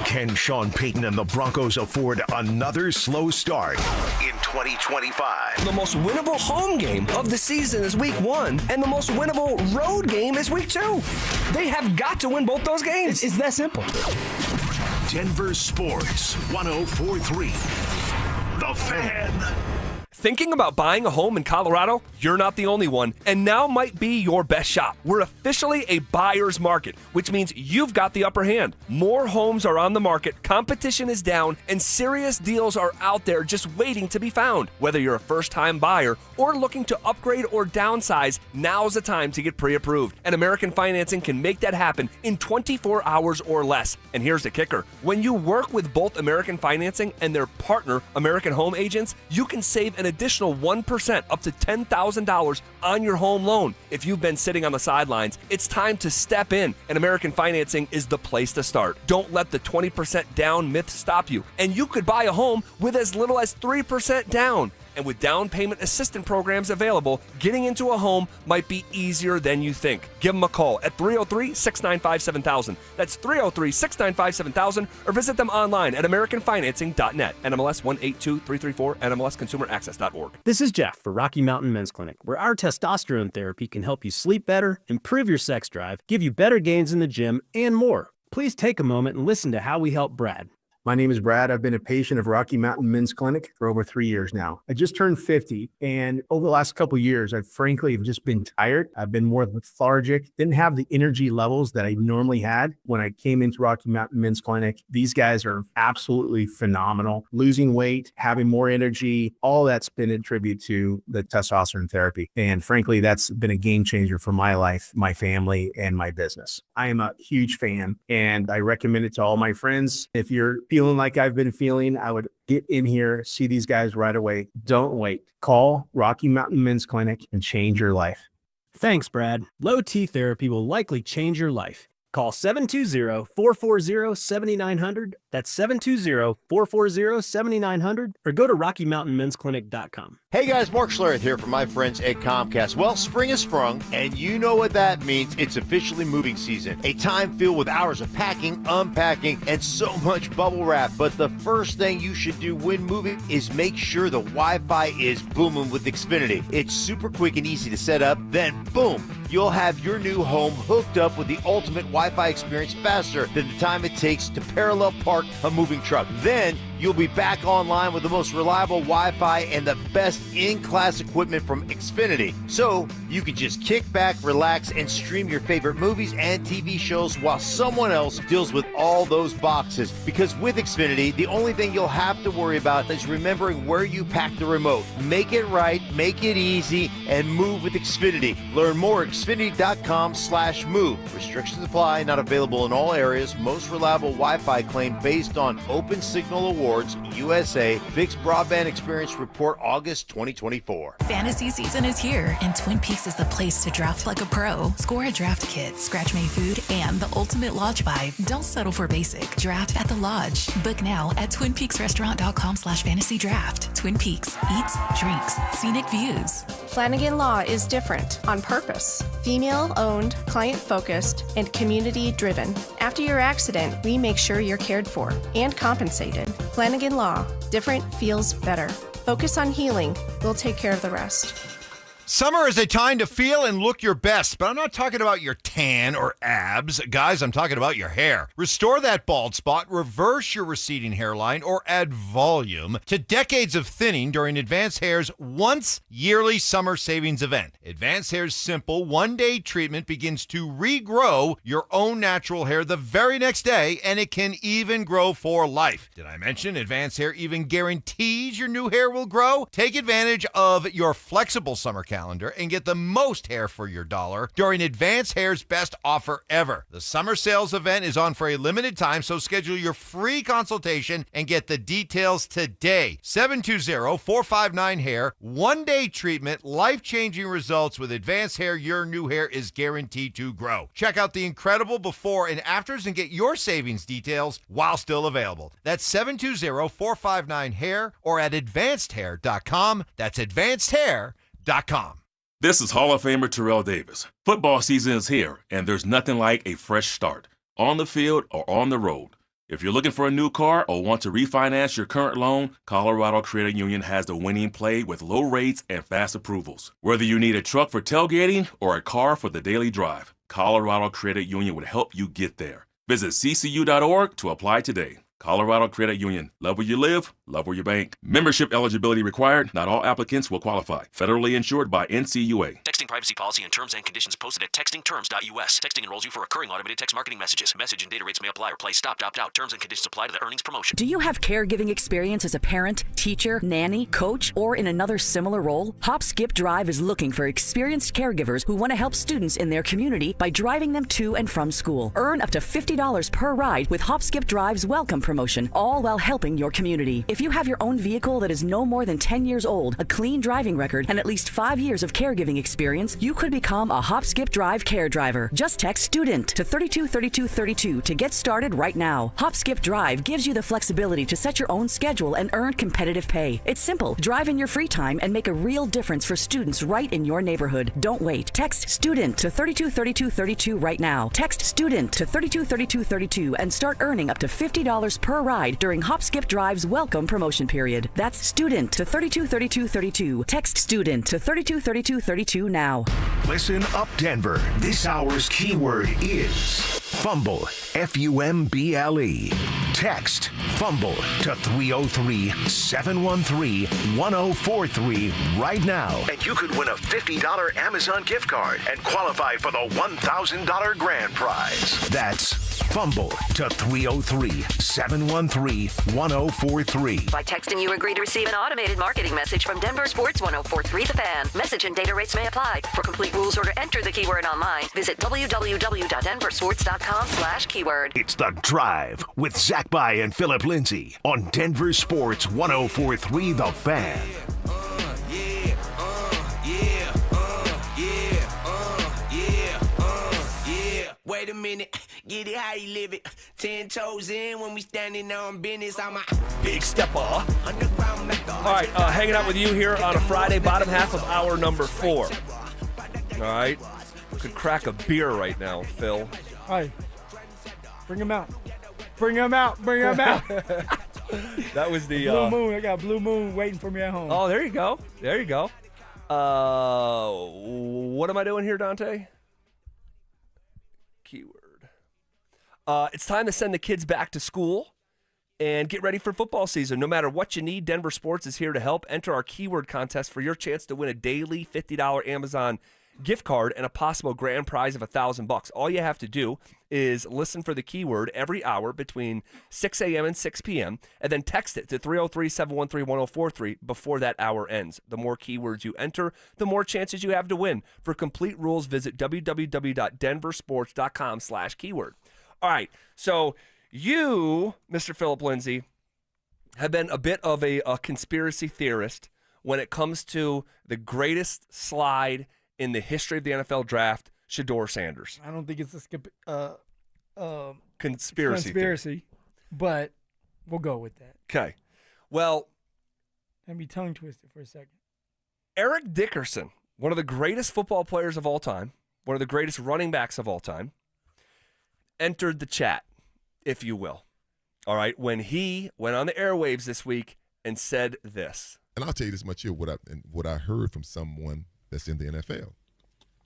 Can Sean Payton and the Broncos afford another slow start in 2025? The most winnable home game of the season is week 1, and the most winnable road game is week 2. They have got to win both those games. It's that simple. Denver Sports 104.3. The Fan. Thinking about buying a home in Colorado? You're not the only one, and now might be your best shot. We're officially a buyer's market, which means you've got the upper hand. More homes are on the market, competition is down, and serious deals are out there just waiting to be found. Whether you're a first-time buyer or looking to upgrade or downsize, now's the time to get pre-approved. And American Financing can make that happen in 24 hours or less. And here's the kicker. When you work with both American Financing and their partner, American Home Agents, you can save an additional 1% up to $10,000 on your home loan. If you've been sitting on the sidelines, it's time to step in, and American Financing is the place to start. Don't let the 20% down myth stop you, and you could buy a home with as little as 3% down. And with down payment assistance programs available, getting into a home might be easier than you think. Give them a call at 303-695-7000. That's 303-695-7000, or visit them online at AmericanFinancing.net. NMLS 182334, NMLSConsumerAccess.org. This is Jeff for Rocky Mountain Men's Clinic, where our testosterone therapy can help you sleep better, improve your sex drive, give you better gains in the gym, and more. Please take a moment and listen to how we help Brad. My name is Brad. I've been a patient of Rocky Mountain Men's Clinic for over 3 years now. I just turned 50, and over the last couple of years, I've frankly just been tired. I've been more lethargic, didn't have the energy levels that I normally had when I came into Rocky Mountain Men's Clinic. These guys are absolutely phenomenal. Losing weight, having more energy, all that's been a tribute to the testosterone therapy. And frankly, that's been a game changer for my life, my family, and my business. I am a huge fan, and I recommend it to all my friends. If you're feeling like I've been feeling, I would get in here, see these guys right away. Don't wait. Call Rocky Mountain Men's Clinic and change your life. Thanks, Brad. Low T therapy will likely change your life. Call 720-440-7900. That's 720-440-7900, or go to RockyMountainMen'sClinic.com. Hey guys, Mark Schlereth here from my friends at Comcast. Well, spring has sprung, and you know what that means. It's officially moving season. A time filled with hours of packing, unpacking, and so much bubble wrap. But the first thing you should do when moving is make sure the Wi-Fi is booming with Xfinity. It's super quick and easy to set up. Then, boom, you'll have your new home hooked up with the ultimate Wi-Fi experience faster than the time it takes to parallel park a moving truck. Then you'll be back online with the most reliable Wi-Fi and the best in-class equipment from Xfinity. So you can just kick back, relax, and stream your favorite movies and TV shows while someone else deals with all those boxes. Because with Xfinity, the only thing you'll have to worry about is remembering where you pack the remote. Make it right, make it easy, and move with Xfinity. Learn more at Xfinity.com/move. Restrictions apply, not available in all areas. Most reliable Wi-Fi claim based on Open Signal Awards, USA, Fixed Broadband Experience Report, August 2024. Fantasy season is here, and Twin Peaks is the place to draft like a pro. Score a draft kit, scratch-made food, and the ultimate lodge vibe. Don't settle for basic. Draft at the Lodge. Book now at twinpeaksrestaurant.com/fantasydraft. Twin Peaks eats, drinks, scenic views. Flanagan Law is different on purpose. Female-owned, client-focused, and community-driven. After your accident, we make sure you're cared for and compensated. Flanagan Law. Different feels better. Focus on healing. We'll take care of the rest. Summer is a time to feel and look your best, but I'm not talking about your tan or abs. Guys, I'm talking about your hair. Restore that bald spot, reverse your receding hairline, or add volume to decades of thinning during Advanced Hair's once yearly summer savings event. Advanced Hair's simple one-day treatment begins to regrow your own natural hair the very next day, and it can even grow for life. Did I mention Advanced Hair even guarantees your new hair will grow? Take advantage of your flexible summer calendar and get the most hair for your dollar during Advanced Hair's best offer ever. The summer sales event is on for a limited time, so schedule your free consultation and get the details today. 720-459-HAIR. One-day treatment, life-changing results with Advanced Hair. Your new hair is guaranteed to grow. Check out the incredible before and afters and get your savings details while still available. That's 720-459-HAIR or at advancedhair.com. That's advancedhair.com. This is Hall of Famer Terrell Davis. Football season is here, and there's nothing like a fresh start, on the field or on the road. If you're looking for a new car or want to refinance your current loan, Colorado Credit Union has the winning play with low rates and fast approvals. Whether you need a truck for tailgating or a car for the daily drive, Colorado Credit Union would help you get there. Visit ccu.org to apply today. Colorado Credit Union. Love where you live, love where you bank. Membership eligibility required. Not all applicants will qualify. Federally insured by NCUA. Texting privacy policy and terms and conditions posted at textingterms.us. Texting enrolls you for recurring automated text marketing messages. Message and data rates may apply or play stop, opt out. Terms and conditions apply to the earnings promotion. Do you have caregiving experience as a parent, teacher, nanny, coach, or in another similar role? Hop Skip Drive is looking for experienced caregivers who want to help students in their community by driving them to and from school. Earn up to $50 per ride with Hop Skip Drive's welcome promotion, all while helping your community. If you have your own vehicle that is no more than 10 years old, a clean driving record, and at least 5 years of caregiving experience, you could become a Hop Skip Drive care driver. Just text STUDENT to 323232 to get started right now. Hop Skip Drive gives you the flexibility to set your own schedule and earn competitive pay. It's simple. Drive in your free time and make a real difference for students right in your neighborhood. Don't wait. Text STUDENT to 323232 right now. Text STUDENT to 323232 and start earning up to $50 per ride during Hop Skip Drive's welcome promotion period. That's STUDENT to 323232. Text STUDENT to 323232 now. Listen up, Denver. This hour's keyword is fumble. FUMBLE. Text fumble to 303-713-1043 right now, and you could win a $50 Amazon gift card and qualify for the $1,000 grand prize. That's fumble to 303-713-1043. By texting, you agree to receive an automated marketing message from DenverSports 1043 The Fan. Message and data rates may apply. For complete rules or to enter the keyword online, visit www.denversports.com/keyword. It's The Drive with Zach By and Phillip Lindsay on Denver Sports 1043 The Fan. Wait a minute, get it how you live it. 10 toes in when we standing on business. I'm a big stepper. All right, hanging out with you here on a Friday, bottom half of hour number 4. All right, could crack a beer right now, Phil. Hey, bring him out. Bring him out. Bring him out. That was the Blue Moon. I got Blue Moon waiting for me at home. Oh, there you go. There you go. What am I doing here, Dante? Keyword. It's time to send the kids back to school. and get ready for football season. No matter what you need, Denver Sports is here to help. Enter our keyword contest for your chance to win a daily $50 Amazon gift card and a possible grand prize of $1,000. All you have to do is listen for the keyword every hour between 6 a.m. and 6 p.m. and then text it to 303-713-1043 before that hour ends. The more keywords you enter, the more chances you have to win. For complete rules, visit www.denversports.com/keyword. All right, so you, Mr. Phillip Lindsay, have been a bit of a conspiracy theorist when it comes to the greatest slide in the history of the NFL draft, Shedeur Sanders. I don't think it's a conspiracy, but we'll go with that. Okay. Well, let me tongue twisted for a second. Eric Dickerson, one of the greatest football players of all time, one of the greatest running backs of all time, entered the chat, if you will. All right, when he went on the airwaves this week and said this. And I'll tell you this much here, what I heard from someone that's in the NFL,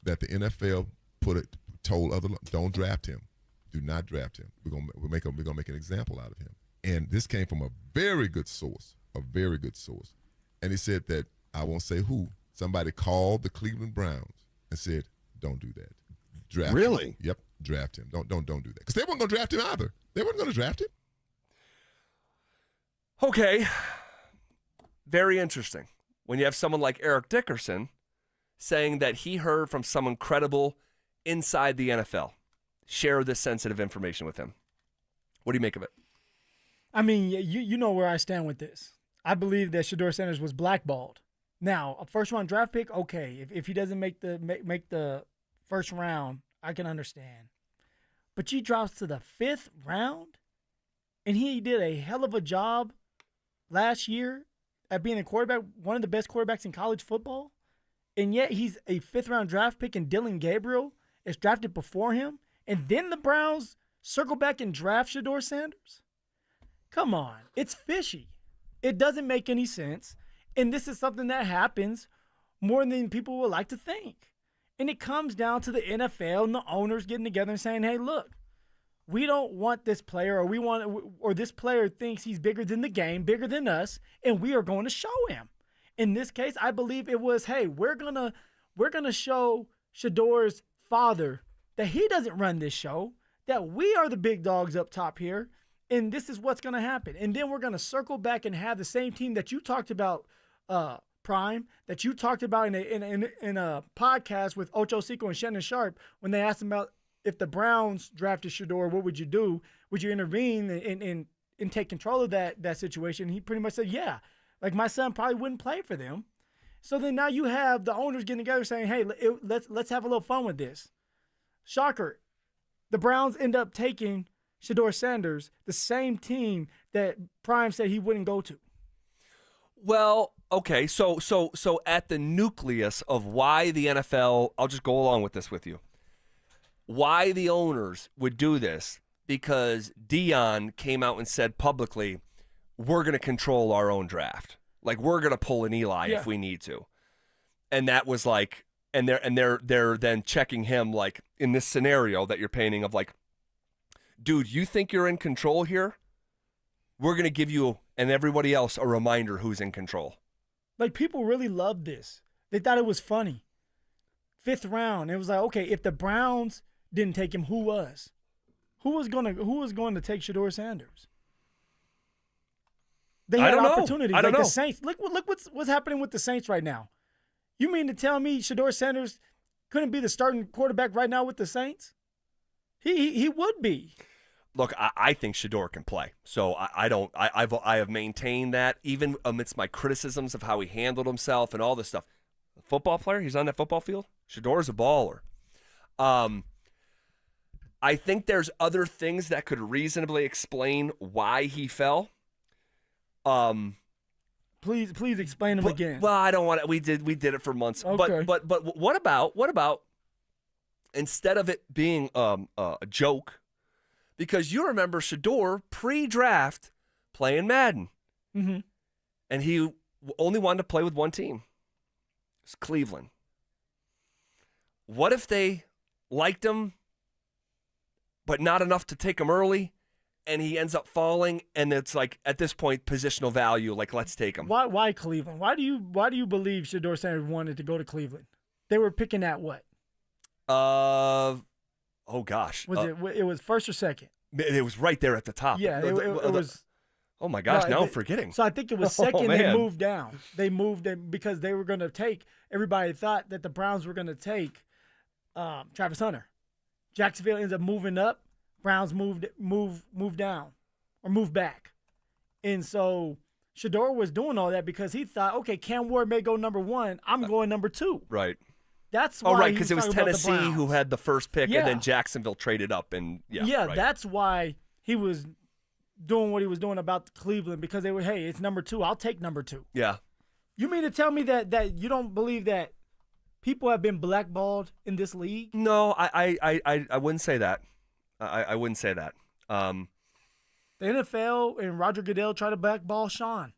that the NFL told other, don't draft him, do not draft him. We're gonna make an example out of him. And this came from a very good source, And he said that, I won't say who, somebody called the Cleveland Browns and said, don't do that. Draft really? him. Yep, draft him. Don't do that. Because they weren't going to draft him either. They weren't going to draft him. Okay. Very interesting. When you have someone like Eric Dickerson saying that he heard from someone credible inside the NFL. Share this sensitive information with him. What do you make of it? I mean, you know where I stand with this. I believe that Shedeur Sanders was blackballed. Now, a first-round draft pick, okay. If he doesn't make the first round, I can understand. But he drops to the 5th round, and he did a hell of a job last year at being a quarterback, one of the best quarterbacks in college football. And yet he's a 5th-round draft pick, and Dylan Gabriel is drafted before him. And then the Browns circle back and draft Shedeur Sanders? Come on. It's fishy. It doesn't make any sense. And this is something that happens more than people would like to think. And it comes down to the NFL and the owners getting together and saying, hey, look, we don't want this player, or this player thinks he's bigger than the game, bigger than us, and we are going to show him. In this case, I believe it was, hey, we're gonna show Shedeur's father that he doesn't run this show, that we are the big dogs up top here, and this is what's going to happen. And then we're going to circle back and have the same team that you talked about, Prime, that you talked about in a podcast with Ocho Cinco and Shannon Sharp when they asked him about if the Browns drafted Shedeur, what would you do? Would you intervene and take control of that situation? He pretty much said, yeah. Like, my son probably wouldn't play for them. So then now you have the owners getting together saying, hey, let's have a little fun with this. Shocker. The Browns end up taking Shedeur Sanders, the same team that Prime said he wouldn't go to. Well, okay, so at the nucleus of why the NFL, I'll just go along with this with you, why the owners would do this, because Dion came out and said publicly, we're going to control our own draft. Like, we're going to pull an Eli if we need to. And that was like, and they're then checking him, like, in this scenario that you're painting of like, dude, you think you're in control here? We're going to give you and everybody else a reminder who's in control. Like, people really loved this. They thought it was funny. 5th round. It was like, okay, if the Browns didn't take him, who was? Who was going to take Shedeur Sanders? They had opportunities. I don't know. The Saints. Look what's happening with the Saints right now. You mean to tell me Shedeur Sanders couldn't be the starting quarterback right now with the Saints? He would be. Look, I think Shedeur can play. So I have maintained that even amidst my criticisms of how he handled himself and all this stuff. A football player, he's on that football field. Shedeur's a baller. I think there's other things that could reasonably explain why he fell. Please explain them again. Well, I don't want it. We did it for months. Okay. But what about instead of it being a joke? Because you remember Shedeur pre-draft playing Madden, and he only wanted to play with one team. It's Cleveland. What if they liked him, but not enough to take him early, and he ends up falling, and it's like at this point positional value. Like let's take him. Why Cleveland? Why do you believe Shedeur Sanders wanted to go to Cleveland? They were picking at what? Oh gosh, It was first or second? It was right there at the top. Yeah, it was. Oh my gosh, now I'm forgetting. So I think it was second. They moved down. They moved because they were going to take. Everybody thought that the Browns were going to take Travis Hunter. Jacksonville ends up moving up. Browns moved down or moved back, and so Shedeur was doing all that because he thought, okay, Cam Ward may go number 1. I'm going number 2. Right. That's why. Right, because it was Tennessee who had the first pick, Yeah. and then Jacksonville traded up, and right. That's why he was doing what he was doing about Cleveland, because they were, hey, it's number 2. I'll take number 2. Yeah. You mean to tell me that you don't believe that people have been blackballed in this league? No, I wouldn't say that. I wouldn't say that. The NFL and Roger Goodell try to blackball Sean.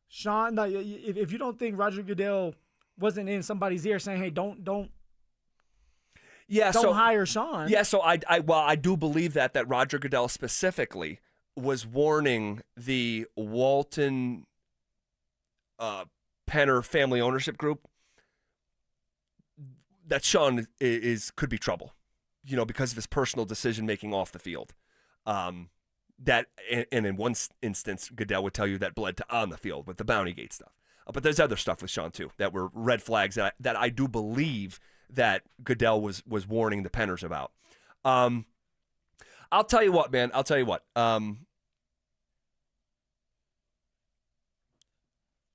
Sean, no, if you don't think Roger Goodell wasn't in somebody's ear saying, "Hey, don't hire Sean." Yeah, so I do believe that Roger Goodell specifically was warning the Walton Penner family ownership group that Sean could be trouble, because of his personal decision making off the field. That and in one instance, Goodell would tell you that bled to on the field with the Bounty Gate stuff. But there's other stuff with Sean too that were red flags that I do believe that Goodell was warning the Penners about. I'll tell you what, man. I'll tell you what.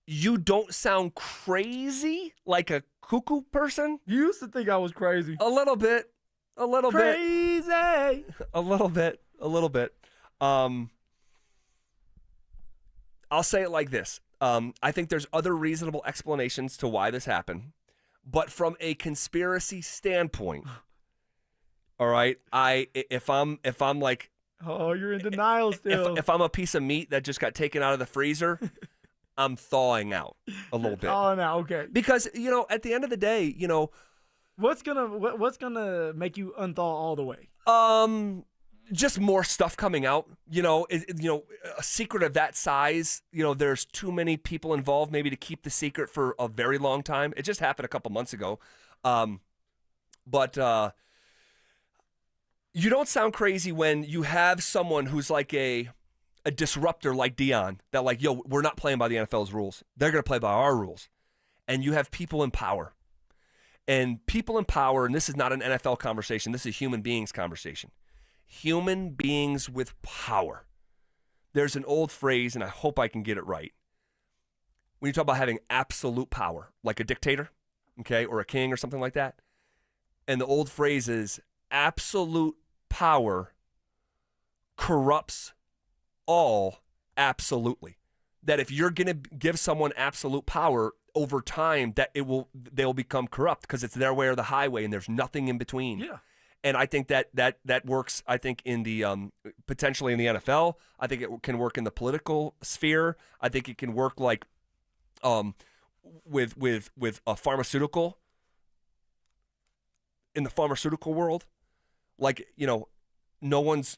You don't sound crazy like a cuckoo person. You used to think I was crazy. A little bit. Crazy. A little bit. I'll say it like this. I think there's other reasonable explanations to why this happened, but from a conspiracy standpoint, all right, if I'm like, oh, you're in denial still. If I'm a piece of meat that just got taken out of the freezer, I'm thawing out a little bit. Oh, no, okay. Because at the end of the day, what's gonna make you unthaw all the way? Just more stuff coming out. A secret of that size. There's too many people involved, maybe to keep the secret for a very long time. It just happened a couple months ago, but you don't sound crazy when you have someone who's like a disruptor like Dion. That like, yo, we're not playing by the NFL's rules. They're gonna play by our rules, and you have people in power. And people in power, and this is not an NFL conversation. This is a human beings conversation. Human beings with power. There's an old phrase, and I hope I can get it right. When you talk about having absolute power, like a dictator, okay, or a king or something like that, and the old phrase is absolute power corrupts all absolutely. That if you're going to give someone absolute power over time, that they'll become corrupt because it's their way or the highway, and there's nothing in between. Yeah. And I think that works, I think, in the potentially in the NFL. I think it can work in the political sphere. I think it can work like with a pharmaceutical, in the pharmaceutical world. Like, no one's,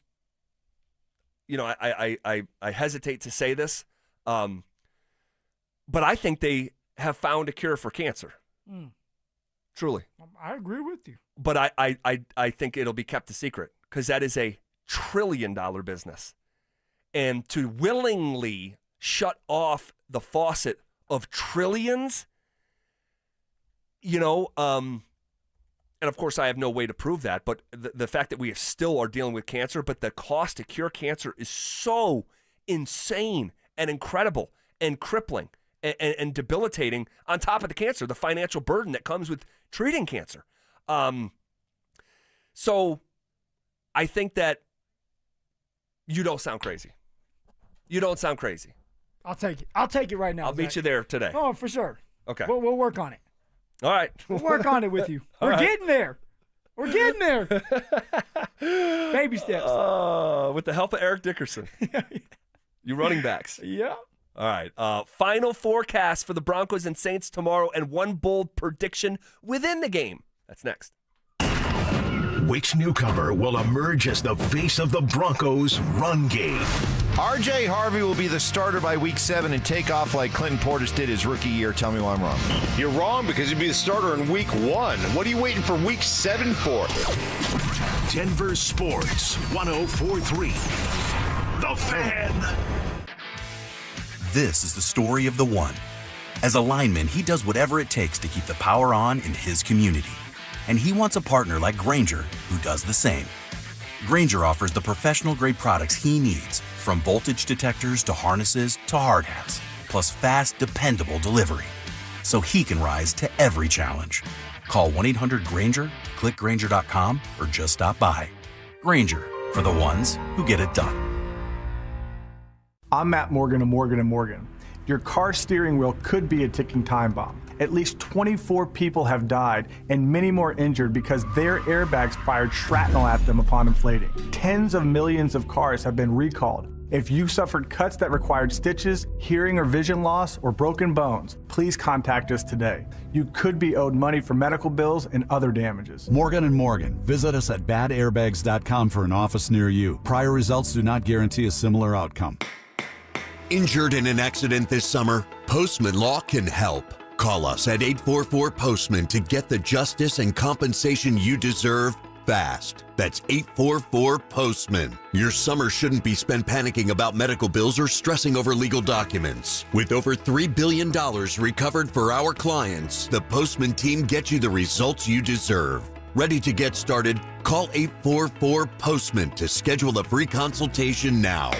I hesitate to say this, but I think they have found a cure for cancer. Truly. I agree with you. But I think it'll be kept a secret because that is a $1 trillion business. And to willingly shut off the faucet of trillions, and of course I have no way to prove that, but the fact that we still are dealing with cancer, but the cost to cure cancer is so insane and incredible and crippling and debilitating, on top of the cancer, the financial burden that comes with treating cancer. So I think that you don't sound crazy. You don't sound crazy. I'll take it. I'll take it right now. I'll meet you there today. Oh, for sure. Okay. We'll work on it. All right. We'll work on it with you. We're getting there. We're getting there. Baby steps. With the help of Eric Dickerson. You running backs. Yeah. All right. Final forecast for the Broncos and Saints tomorrow, and one bold prediction within the game. That's next. Which newcomer will emerge as the face of the Broncos' run game? RJ Harvey will be the starter by week 7 and take off like Clinton Portis did his rookie year. Tell me why I'm wrong. You're wrong because he'd be the starter in week 1. What are you waiting for week 7 for? Denver Sports 104.3. The Fan. This is the story of the one. As a lineman, he does whatever it takes to keep the power on in his community. And he wants a partner like Grainger who does the same. Grainger offers the professional-grade products he needs, from voltage detectors to harnesses to hard hats, plus fast, dependable delivery, so he can rise to every challenge. Call 1-800-GRAINGER, click Grainger.com, or just stop by. Grainger, for the ones who get it done. I'm Matt Morgan of Morgan & Morgan. Your car steering wheel could be a ticking time bomb. At least 24 people have died and many more injured because their airbags fired shrapnel at them upon inflating. Tens of millions of cars have been recalled. If you suffered cuts that required stitches, hearing or vision loss, or broken bones, please contact us today. You could be owed money for medical bills and other damages. Morgan & Morgan. Visit us at badairbags.com for an office near you. Prior results do not guarantee a similar outcome. Injured in an accident this summer? Postman Law can help. Call us at 844-POSTMAN to get the justice and compensation you deserve fast. That's 844-POSTMAN. Your summer shouldn't be spent panicking about medical bills or stressing over legal documents. With over $3 billion recovered for our clients, the Postman team gets you the results you deserve. Ready to get started? Call 844-POSTMAN to schedule a free consultation now.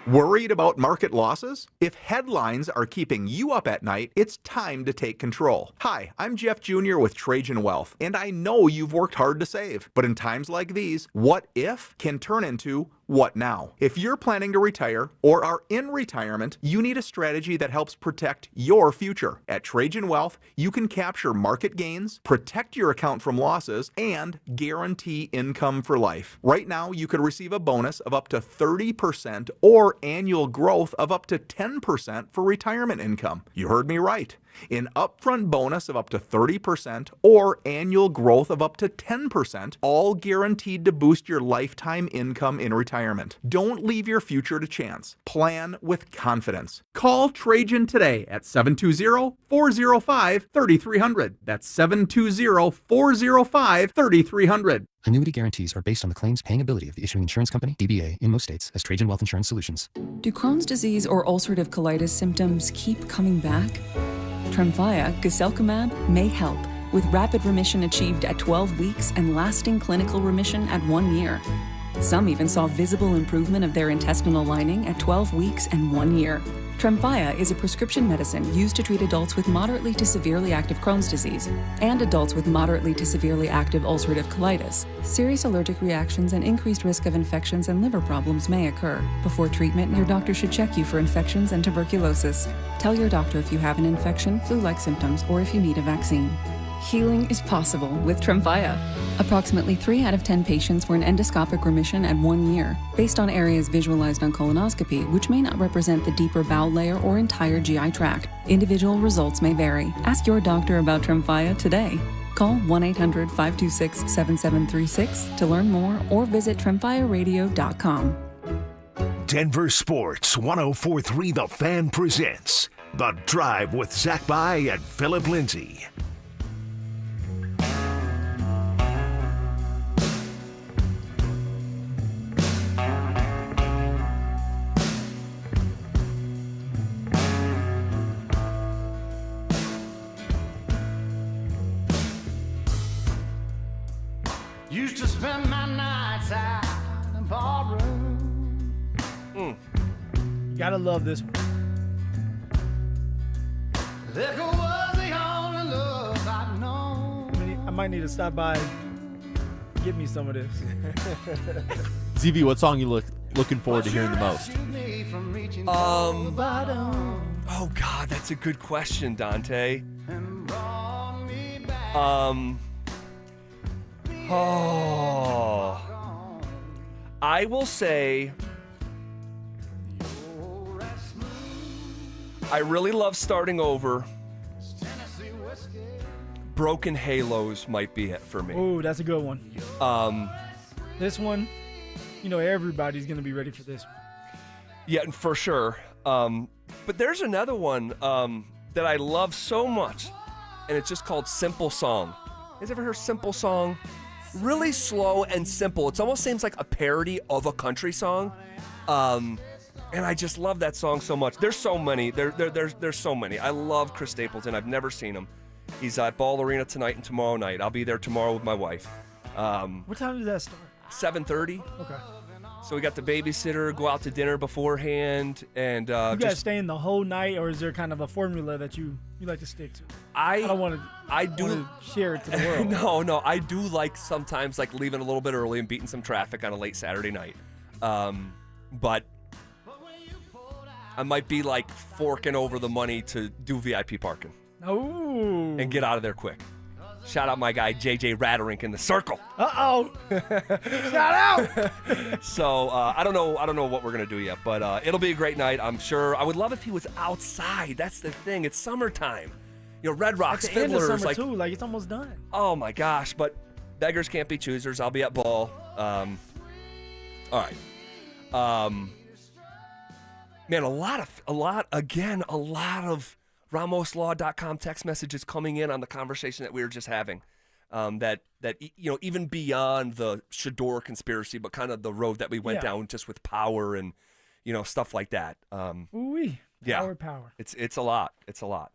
Worried about market losses? If headlines are keeping you up at night, it's time to take control. Hi, I'm Jeff Jr. with Trajan Wealth, and I know you've worked hard to save. But in times like these, what if can turn into what now? If you're planning to retire or are in retirement, you need a strategy that helps protect your future. At Trajan Wealth, you can capture market gains, protect your account from losses, and guarantee income for life. Right now, you could receive a bonus of up to 30% or annual growth of up to 10% for retirement income. You heard me right. An upfront bonus of up to 30% or annual growth of up to 10%, all guaranteed to boost your lifetime income in retirement. Don't leave your future to chance. Plan with confidence. Call Trajan today at 720-405-3300. That's 720-405-3300. Annuity guarantees are based on the claims paying ability of the issuing insurance company, DBA, in most states, as Trajan Wealth Insurance Solutions. Do Crohn's disease or ulcerative colitis symptoms keep coming back? Tremfya, guselkumab, may help, with rapid remission achieved at 12 weeks and lasting clinical remission at 1 year. Some even saw visible improvement of their intestinal lining at 12 weeks and 1 year. Tremfya is a prescription medicine used to treat adults with moderately to severely active Crohn's disease and adults with moderately to severely active ulcerative colitis. Serious allergic reactions and increased risk of infections and liver problems may occur. Before treatment, your doctor should check you for infections and tuberculosis. Tell your doctor if you have an infection, flu-like symptoms, or if you need a vaccine. Healing is possible with Tremfya. Approximately 3 out of 10 patients were in endoscopic remission at 1 year, based on areas visualized on colonoscopy, which may not represent the deeper bowel layer or entire GI tract. Individual results may vary. Ask your doctor about Tremfya today. Call 1-800-526-7736 to learn more or visit tremfyaradio.com. Denver Sports 104.3 The Fan presents The Drive with Zach By and Phillip Lindsay. Used to spend my nights out in the barroom. Gotta love this one. Liquor was the only love I'd known. I might need to stop by and get me some of this. ZB, what song you looking forward to hearing the most? Oh God, that's a good question, Dante. I will say I really love Starting Over, Broken Halos might be it for me. Ooh, that's a good one. This one, everybody's going to be ready for this one. Yeah, for sure. But there's another one that I love so much, and it's just called Simple Song. You guys ever heard Simple Song? Really slow and simple. It almost seems like a parody of a country song. And I just love that song so much. There's so many. There's so many. I love Chris Stapleton. I've never seen him. He's at Ball Arena tonight and tomorrow night. I'll be there tomorrow with my wife. What time does that start? 7:30. Okay. So we got the babysitter, go out to dinner beforehand, and you guys just staying the whole night, or is there kind of a formula that you like to stick to? I don't want to share it to the world. No, I do like sometimes like leaving a little bit early and beating some traffic on a late Saturday night. But I might be like forking over the money to do VIP parking. Ooh. And get out of there quick. Shout out my guy JJ Ratterink in the circle. Uh-oh. Shout out. So I don't know what we're gonna do yet, but it'll be a great night, I'm sure. I would love if he was outside. That's the thing. It's summertime. Red Rocks, At the end of Fiddlers, summer too, like it's almost done. Oh my gosh! But beggars can't be choosers. I'll be at Ball. All right. Man, a lot of RamosLaw.com text messages coming in on the conversation that we were just having. That even beyond the Shador conspiracy, but kind of the road that we went down just with power and stuff like that. Ooh-wee. Power. It's a lot. It's a lot.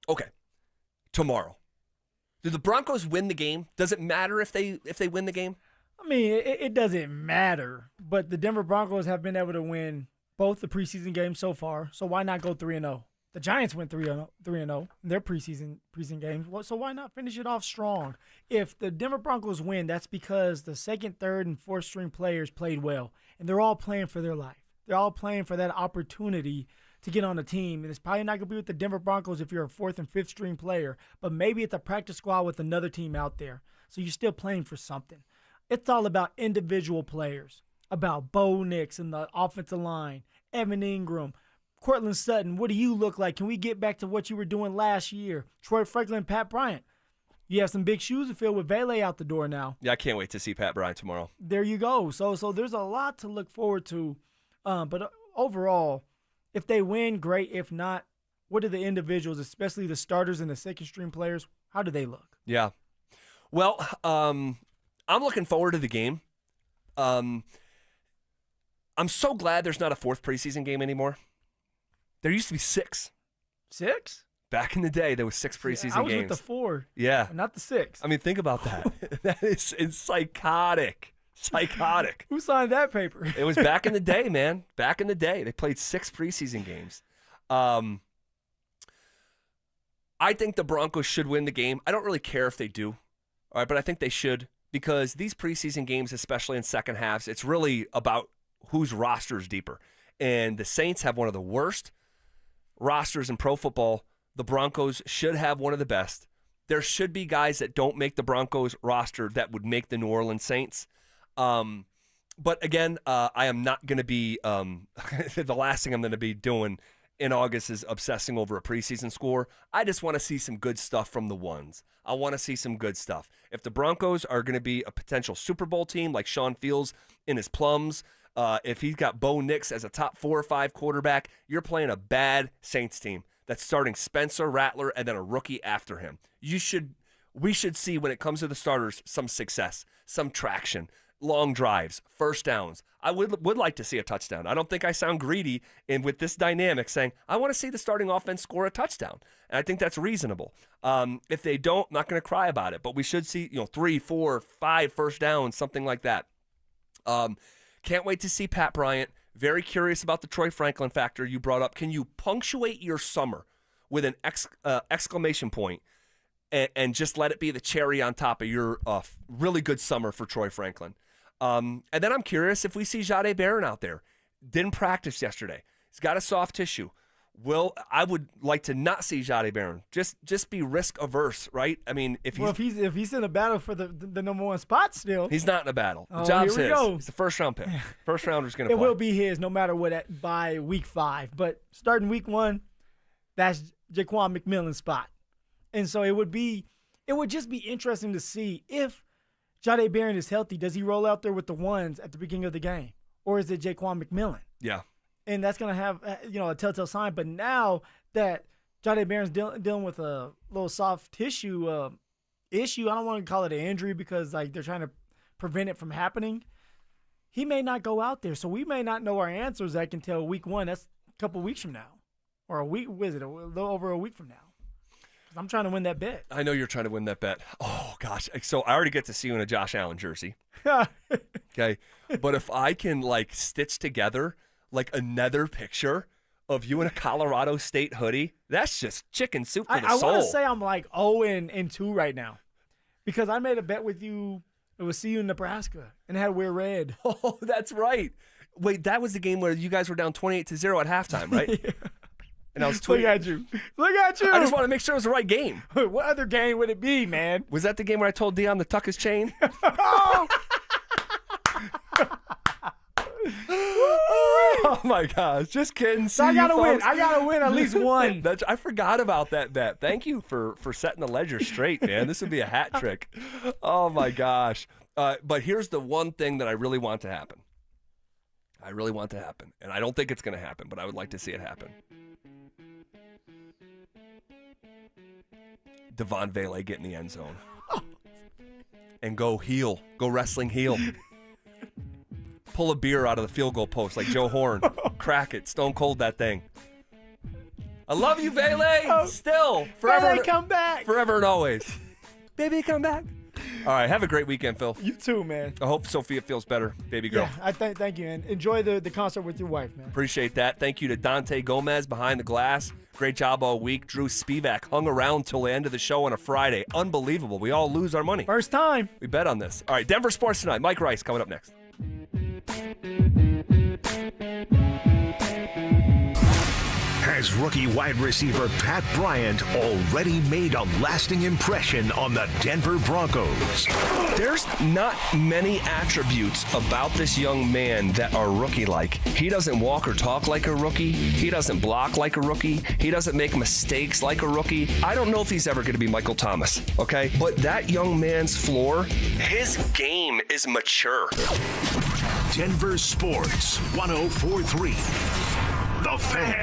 Okay. Tomorrow. Do the Broncos win the game? Does it matter if they win the game? I mean, it doesn't matter, but the Denver Broncos have been able to win both the preseason games so far, so why not go 3-0? The Giants went 3-0 in their preseason games, so why not finish it off strong? If the Denver Broncos win, that's because the second, third, and fourth string players played well, and they're all playing for their life. They're all playing for that opportunity to get on the team, and it's probably not going to be with the Denver Broncos if you're a fourth and fifth string player, but maybe it's a practice squad with another team out there, so you're still playing for something. It's all about individual players, about Bo Nix and the offensive line, Evan Ingram, Cortland Sutton. What do you look like? Can we get back to what you were doing last year? Troy Franklin, Pat Bryant. You have some big shoes to fill with Vele out the door now. Yeah, I can't wait to see Pat Bryant tomorrow. There you go. So there's a lot to look forward to. But overall, if they win, great. If not, what do the individuals, especially the starters and the second-string players, how do they look? Yeah. Well, I'm looking forward to the game. I'm so glad there's not a fourth preseason game anymore. There used to be 6. 6? Back in the day, there was 6 preseason games. I was with the 4. Yeah. Not the 6. I mean, think about that. It's psychotic. Psychotic. Who signed that paper? It was back in the day, man. Back in the day. They played 6 preseason games. I think the Broncos should win the game. I don't really care if they do. All right, but I think they should, because these preseason games, especially in second halves, it's really about whose roster is deeper. And the Saints have one of the worst rosters in pro football. The Broncos should have one of the best. There should be guys that don't make the Broncos roster that would make the New Orleans Saints. But again, I am not going to be the last thing I'm going to be doing in August is obsessing over a preseason score. I just want to see some good stuff from the ones. I want to see some good stuff. If the Broncos are going to be a potential Super Bowl team like Sean Fields in his plums, if he's got Bo Nix as a top 4 or 5 quarterback, you're playing a bad Saints team that's starting Spencer Rattler and then a rookie after him. We should see, when it comes to the starters, some success, some traction, long drives, first downs. I would like to see a touchdown. I don't think I sound greedy with this dynamic saying, I want to see the starting offense score a touchdown. And I think that's reasonable. If they don't, I'm not going to cry about it. But we should see 3, 4, 5 first downs, something like that. Can't wait to see Pat Bryant. Very curious about the Troy Franklin factor you brought up. Can you punctuate your summer with an exclamation point and just let it be the cherry on top of your really good summer for Troy Franklin? And then I'm curious if we see Jahdae Barron out there. Didn't practice yesterday. He's got a soft tissue. I would like to not see Jahdae Barron. Just be risk averse, right? I mean, if he's in a battle for the number 1 spot still. He's not in a battle. The job's his. He's the first round pick. First rounder's going to play. It will be his no matter what by week 5. But starting week 1, that's Jaquan McMillan's spot. And so it would just be interesting to see if Jahdae Barron is healthy. Does he roll out there with the ones at the beginning of the game? Or is it Jaquan McMillan? Yeah. And that's going to have, a telltale sign. But now that Jahdae Barron's dealing with a little soft tissue issue, I don't want to call it an injury because like they're trying to prevent it from happening. He may not go out there. So we may not know our answers until week 1. That's a couple weeks from now. Or a week, a little over a week from now. I'm trying to win that bet. I know you're trying to win that bet. Oh, gosh. So I already get to see you in a Josh Allen jersey. Okay. But if I can, stitch together, another picture of you in a Colorado State hoodie, that's just chicken soup for the soul. I want to say I'm 0-2 right now. Because I made a bet with you. It was see you in Nebraska. And it had wear red. Oh, that's right. Wait, that was the game where you guys were down 28-0 at halftime, right? Yeah. And I was tweeting. Look at you. I just want to make sure it was the right game. What other game would it be, man? Was that the game where I told Dion to tuck his chain? Oh my gosh! Just kidding. So I gotta win. I gotta win at least one. I forgot about that bet. Thank you for setting the ledger straight, man. This would be a hat trick. Oh my gosh! But here's the one thing that I really want to happen. And I don't think it's going to happen, but I would like to see it happen. Devon Vele get in the end zone and go wrestling heel. Pull a beer out of the field goal post like Joe Horn. Crack it. Stone cold that thing. I love you, Vele. Still. Forever. Vele, come back. Forever and always. Baby, come back. All right. Have a great weekend, Phil. You too, man. I hope Sophia feels better, baby girl. Yeah, thank you, and enjoy the concert with your wife, man. Appreciate that. Thank you to Dante Gomez behind the glass. Great job all week. Drew Spivak hung around till the end of the show on a Friday. Unbelievable. We all lose our money. First time. We bet on this. All right, Denver Sports Tonight. Mike Rice coming up next. Has rookie wide receiver Pat Bryant already made a lasting impression on the Denver Broncos? There's not many attributes about this young man that are rookie-like. He doesn't walk or talk like a rookie. He doesn't block like a rookie. He doesn't make mistakes like a rookie. I don't know if he's ever going to be Michael Thomas, okay? But that young man's floor, his game is mature. Denver Sports 104.3. The Fan.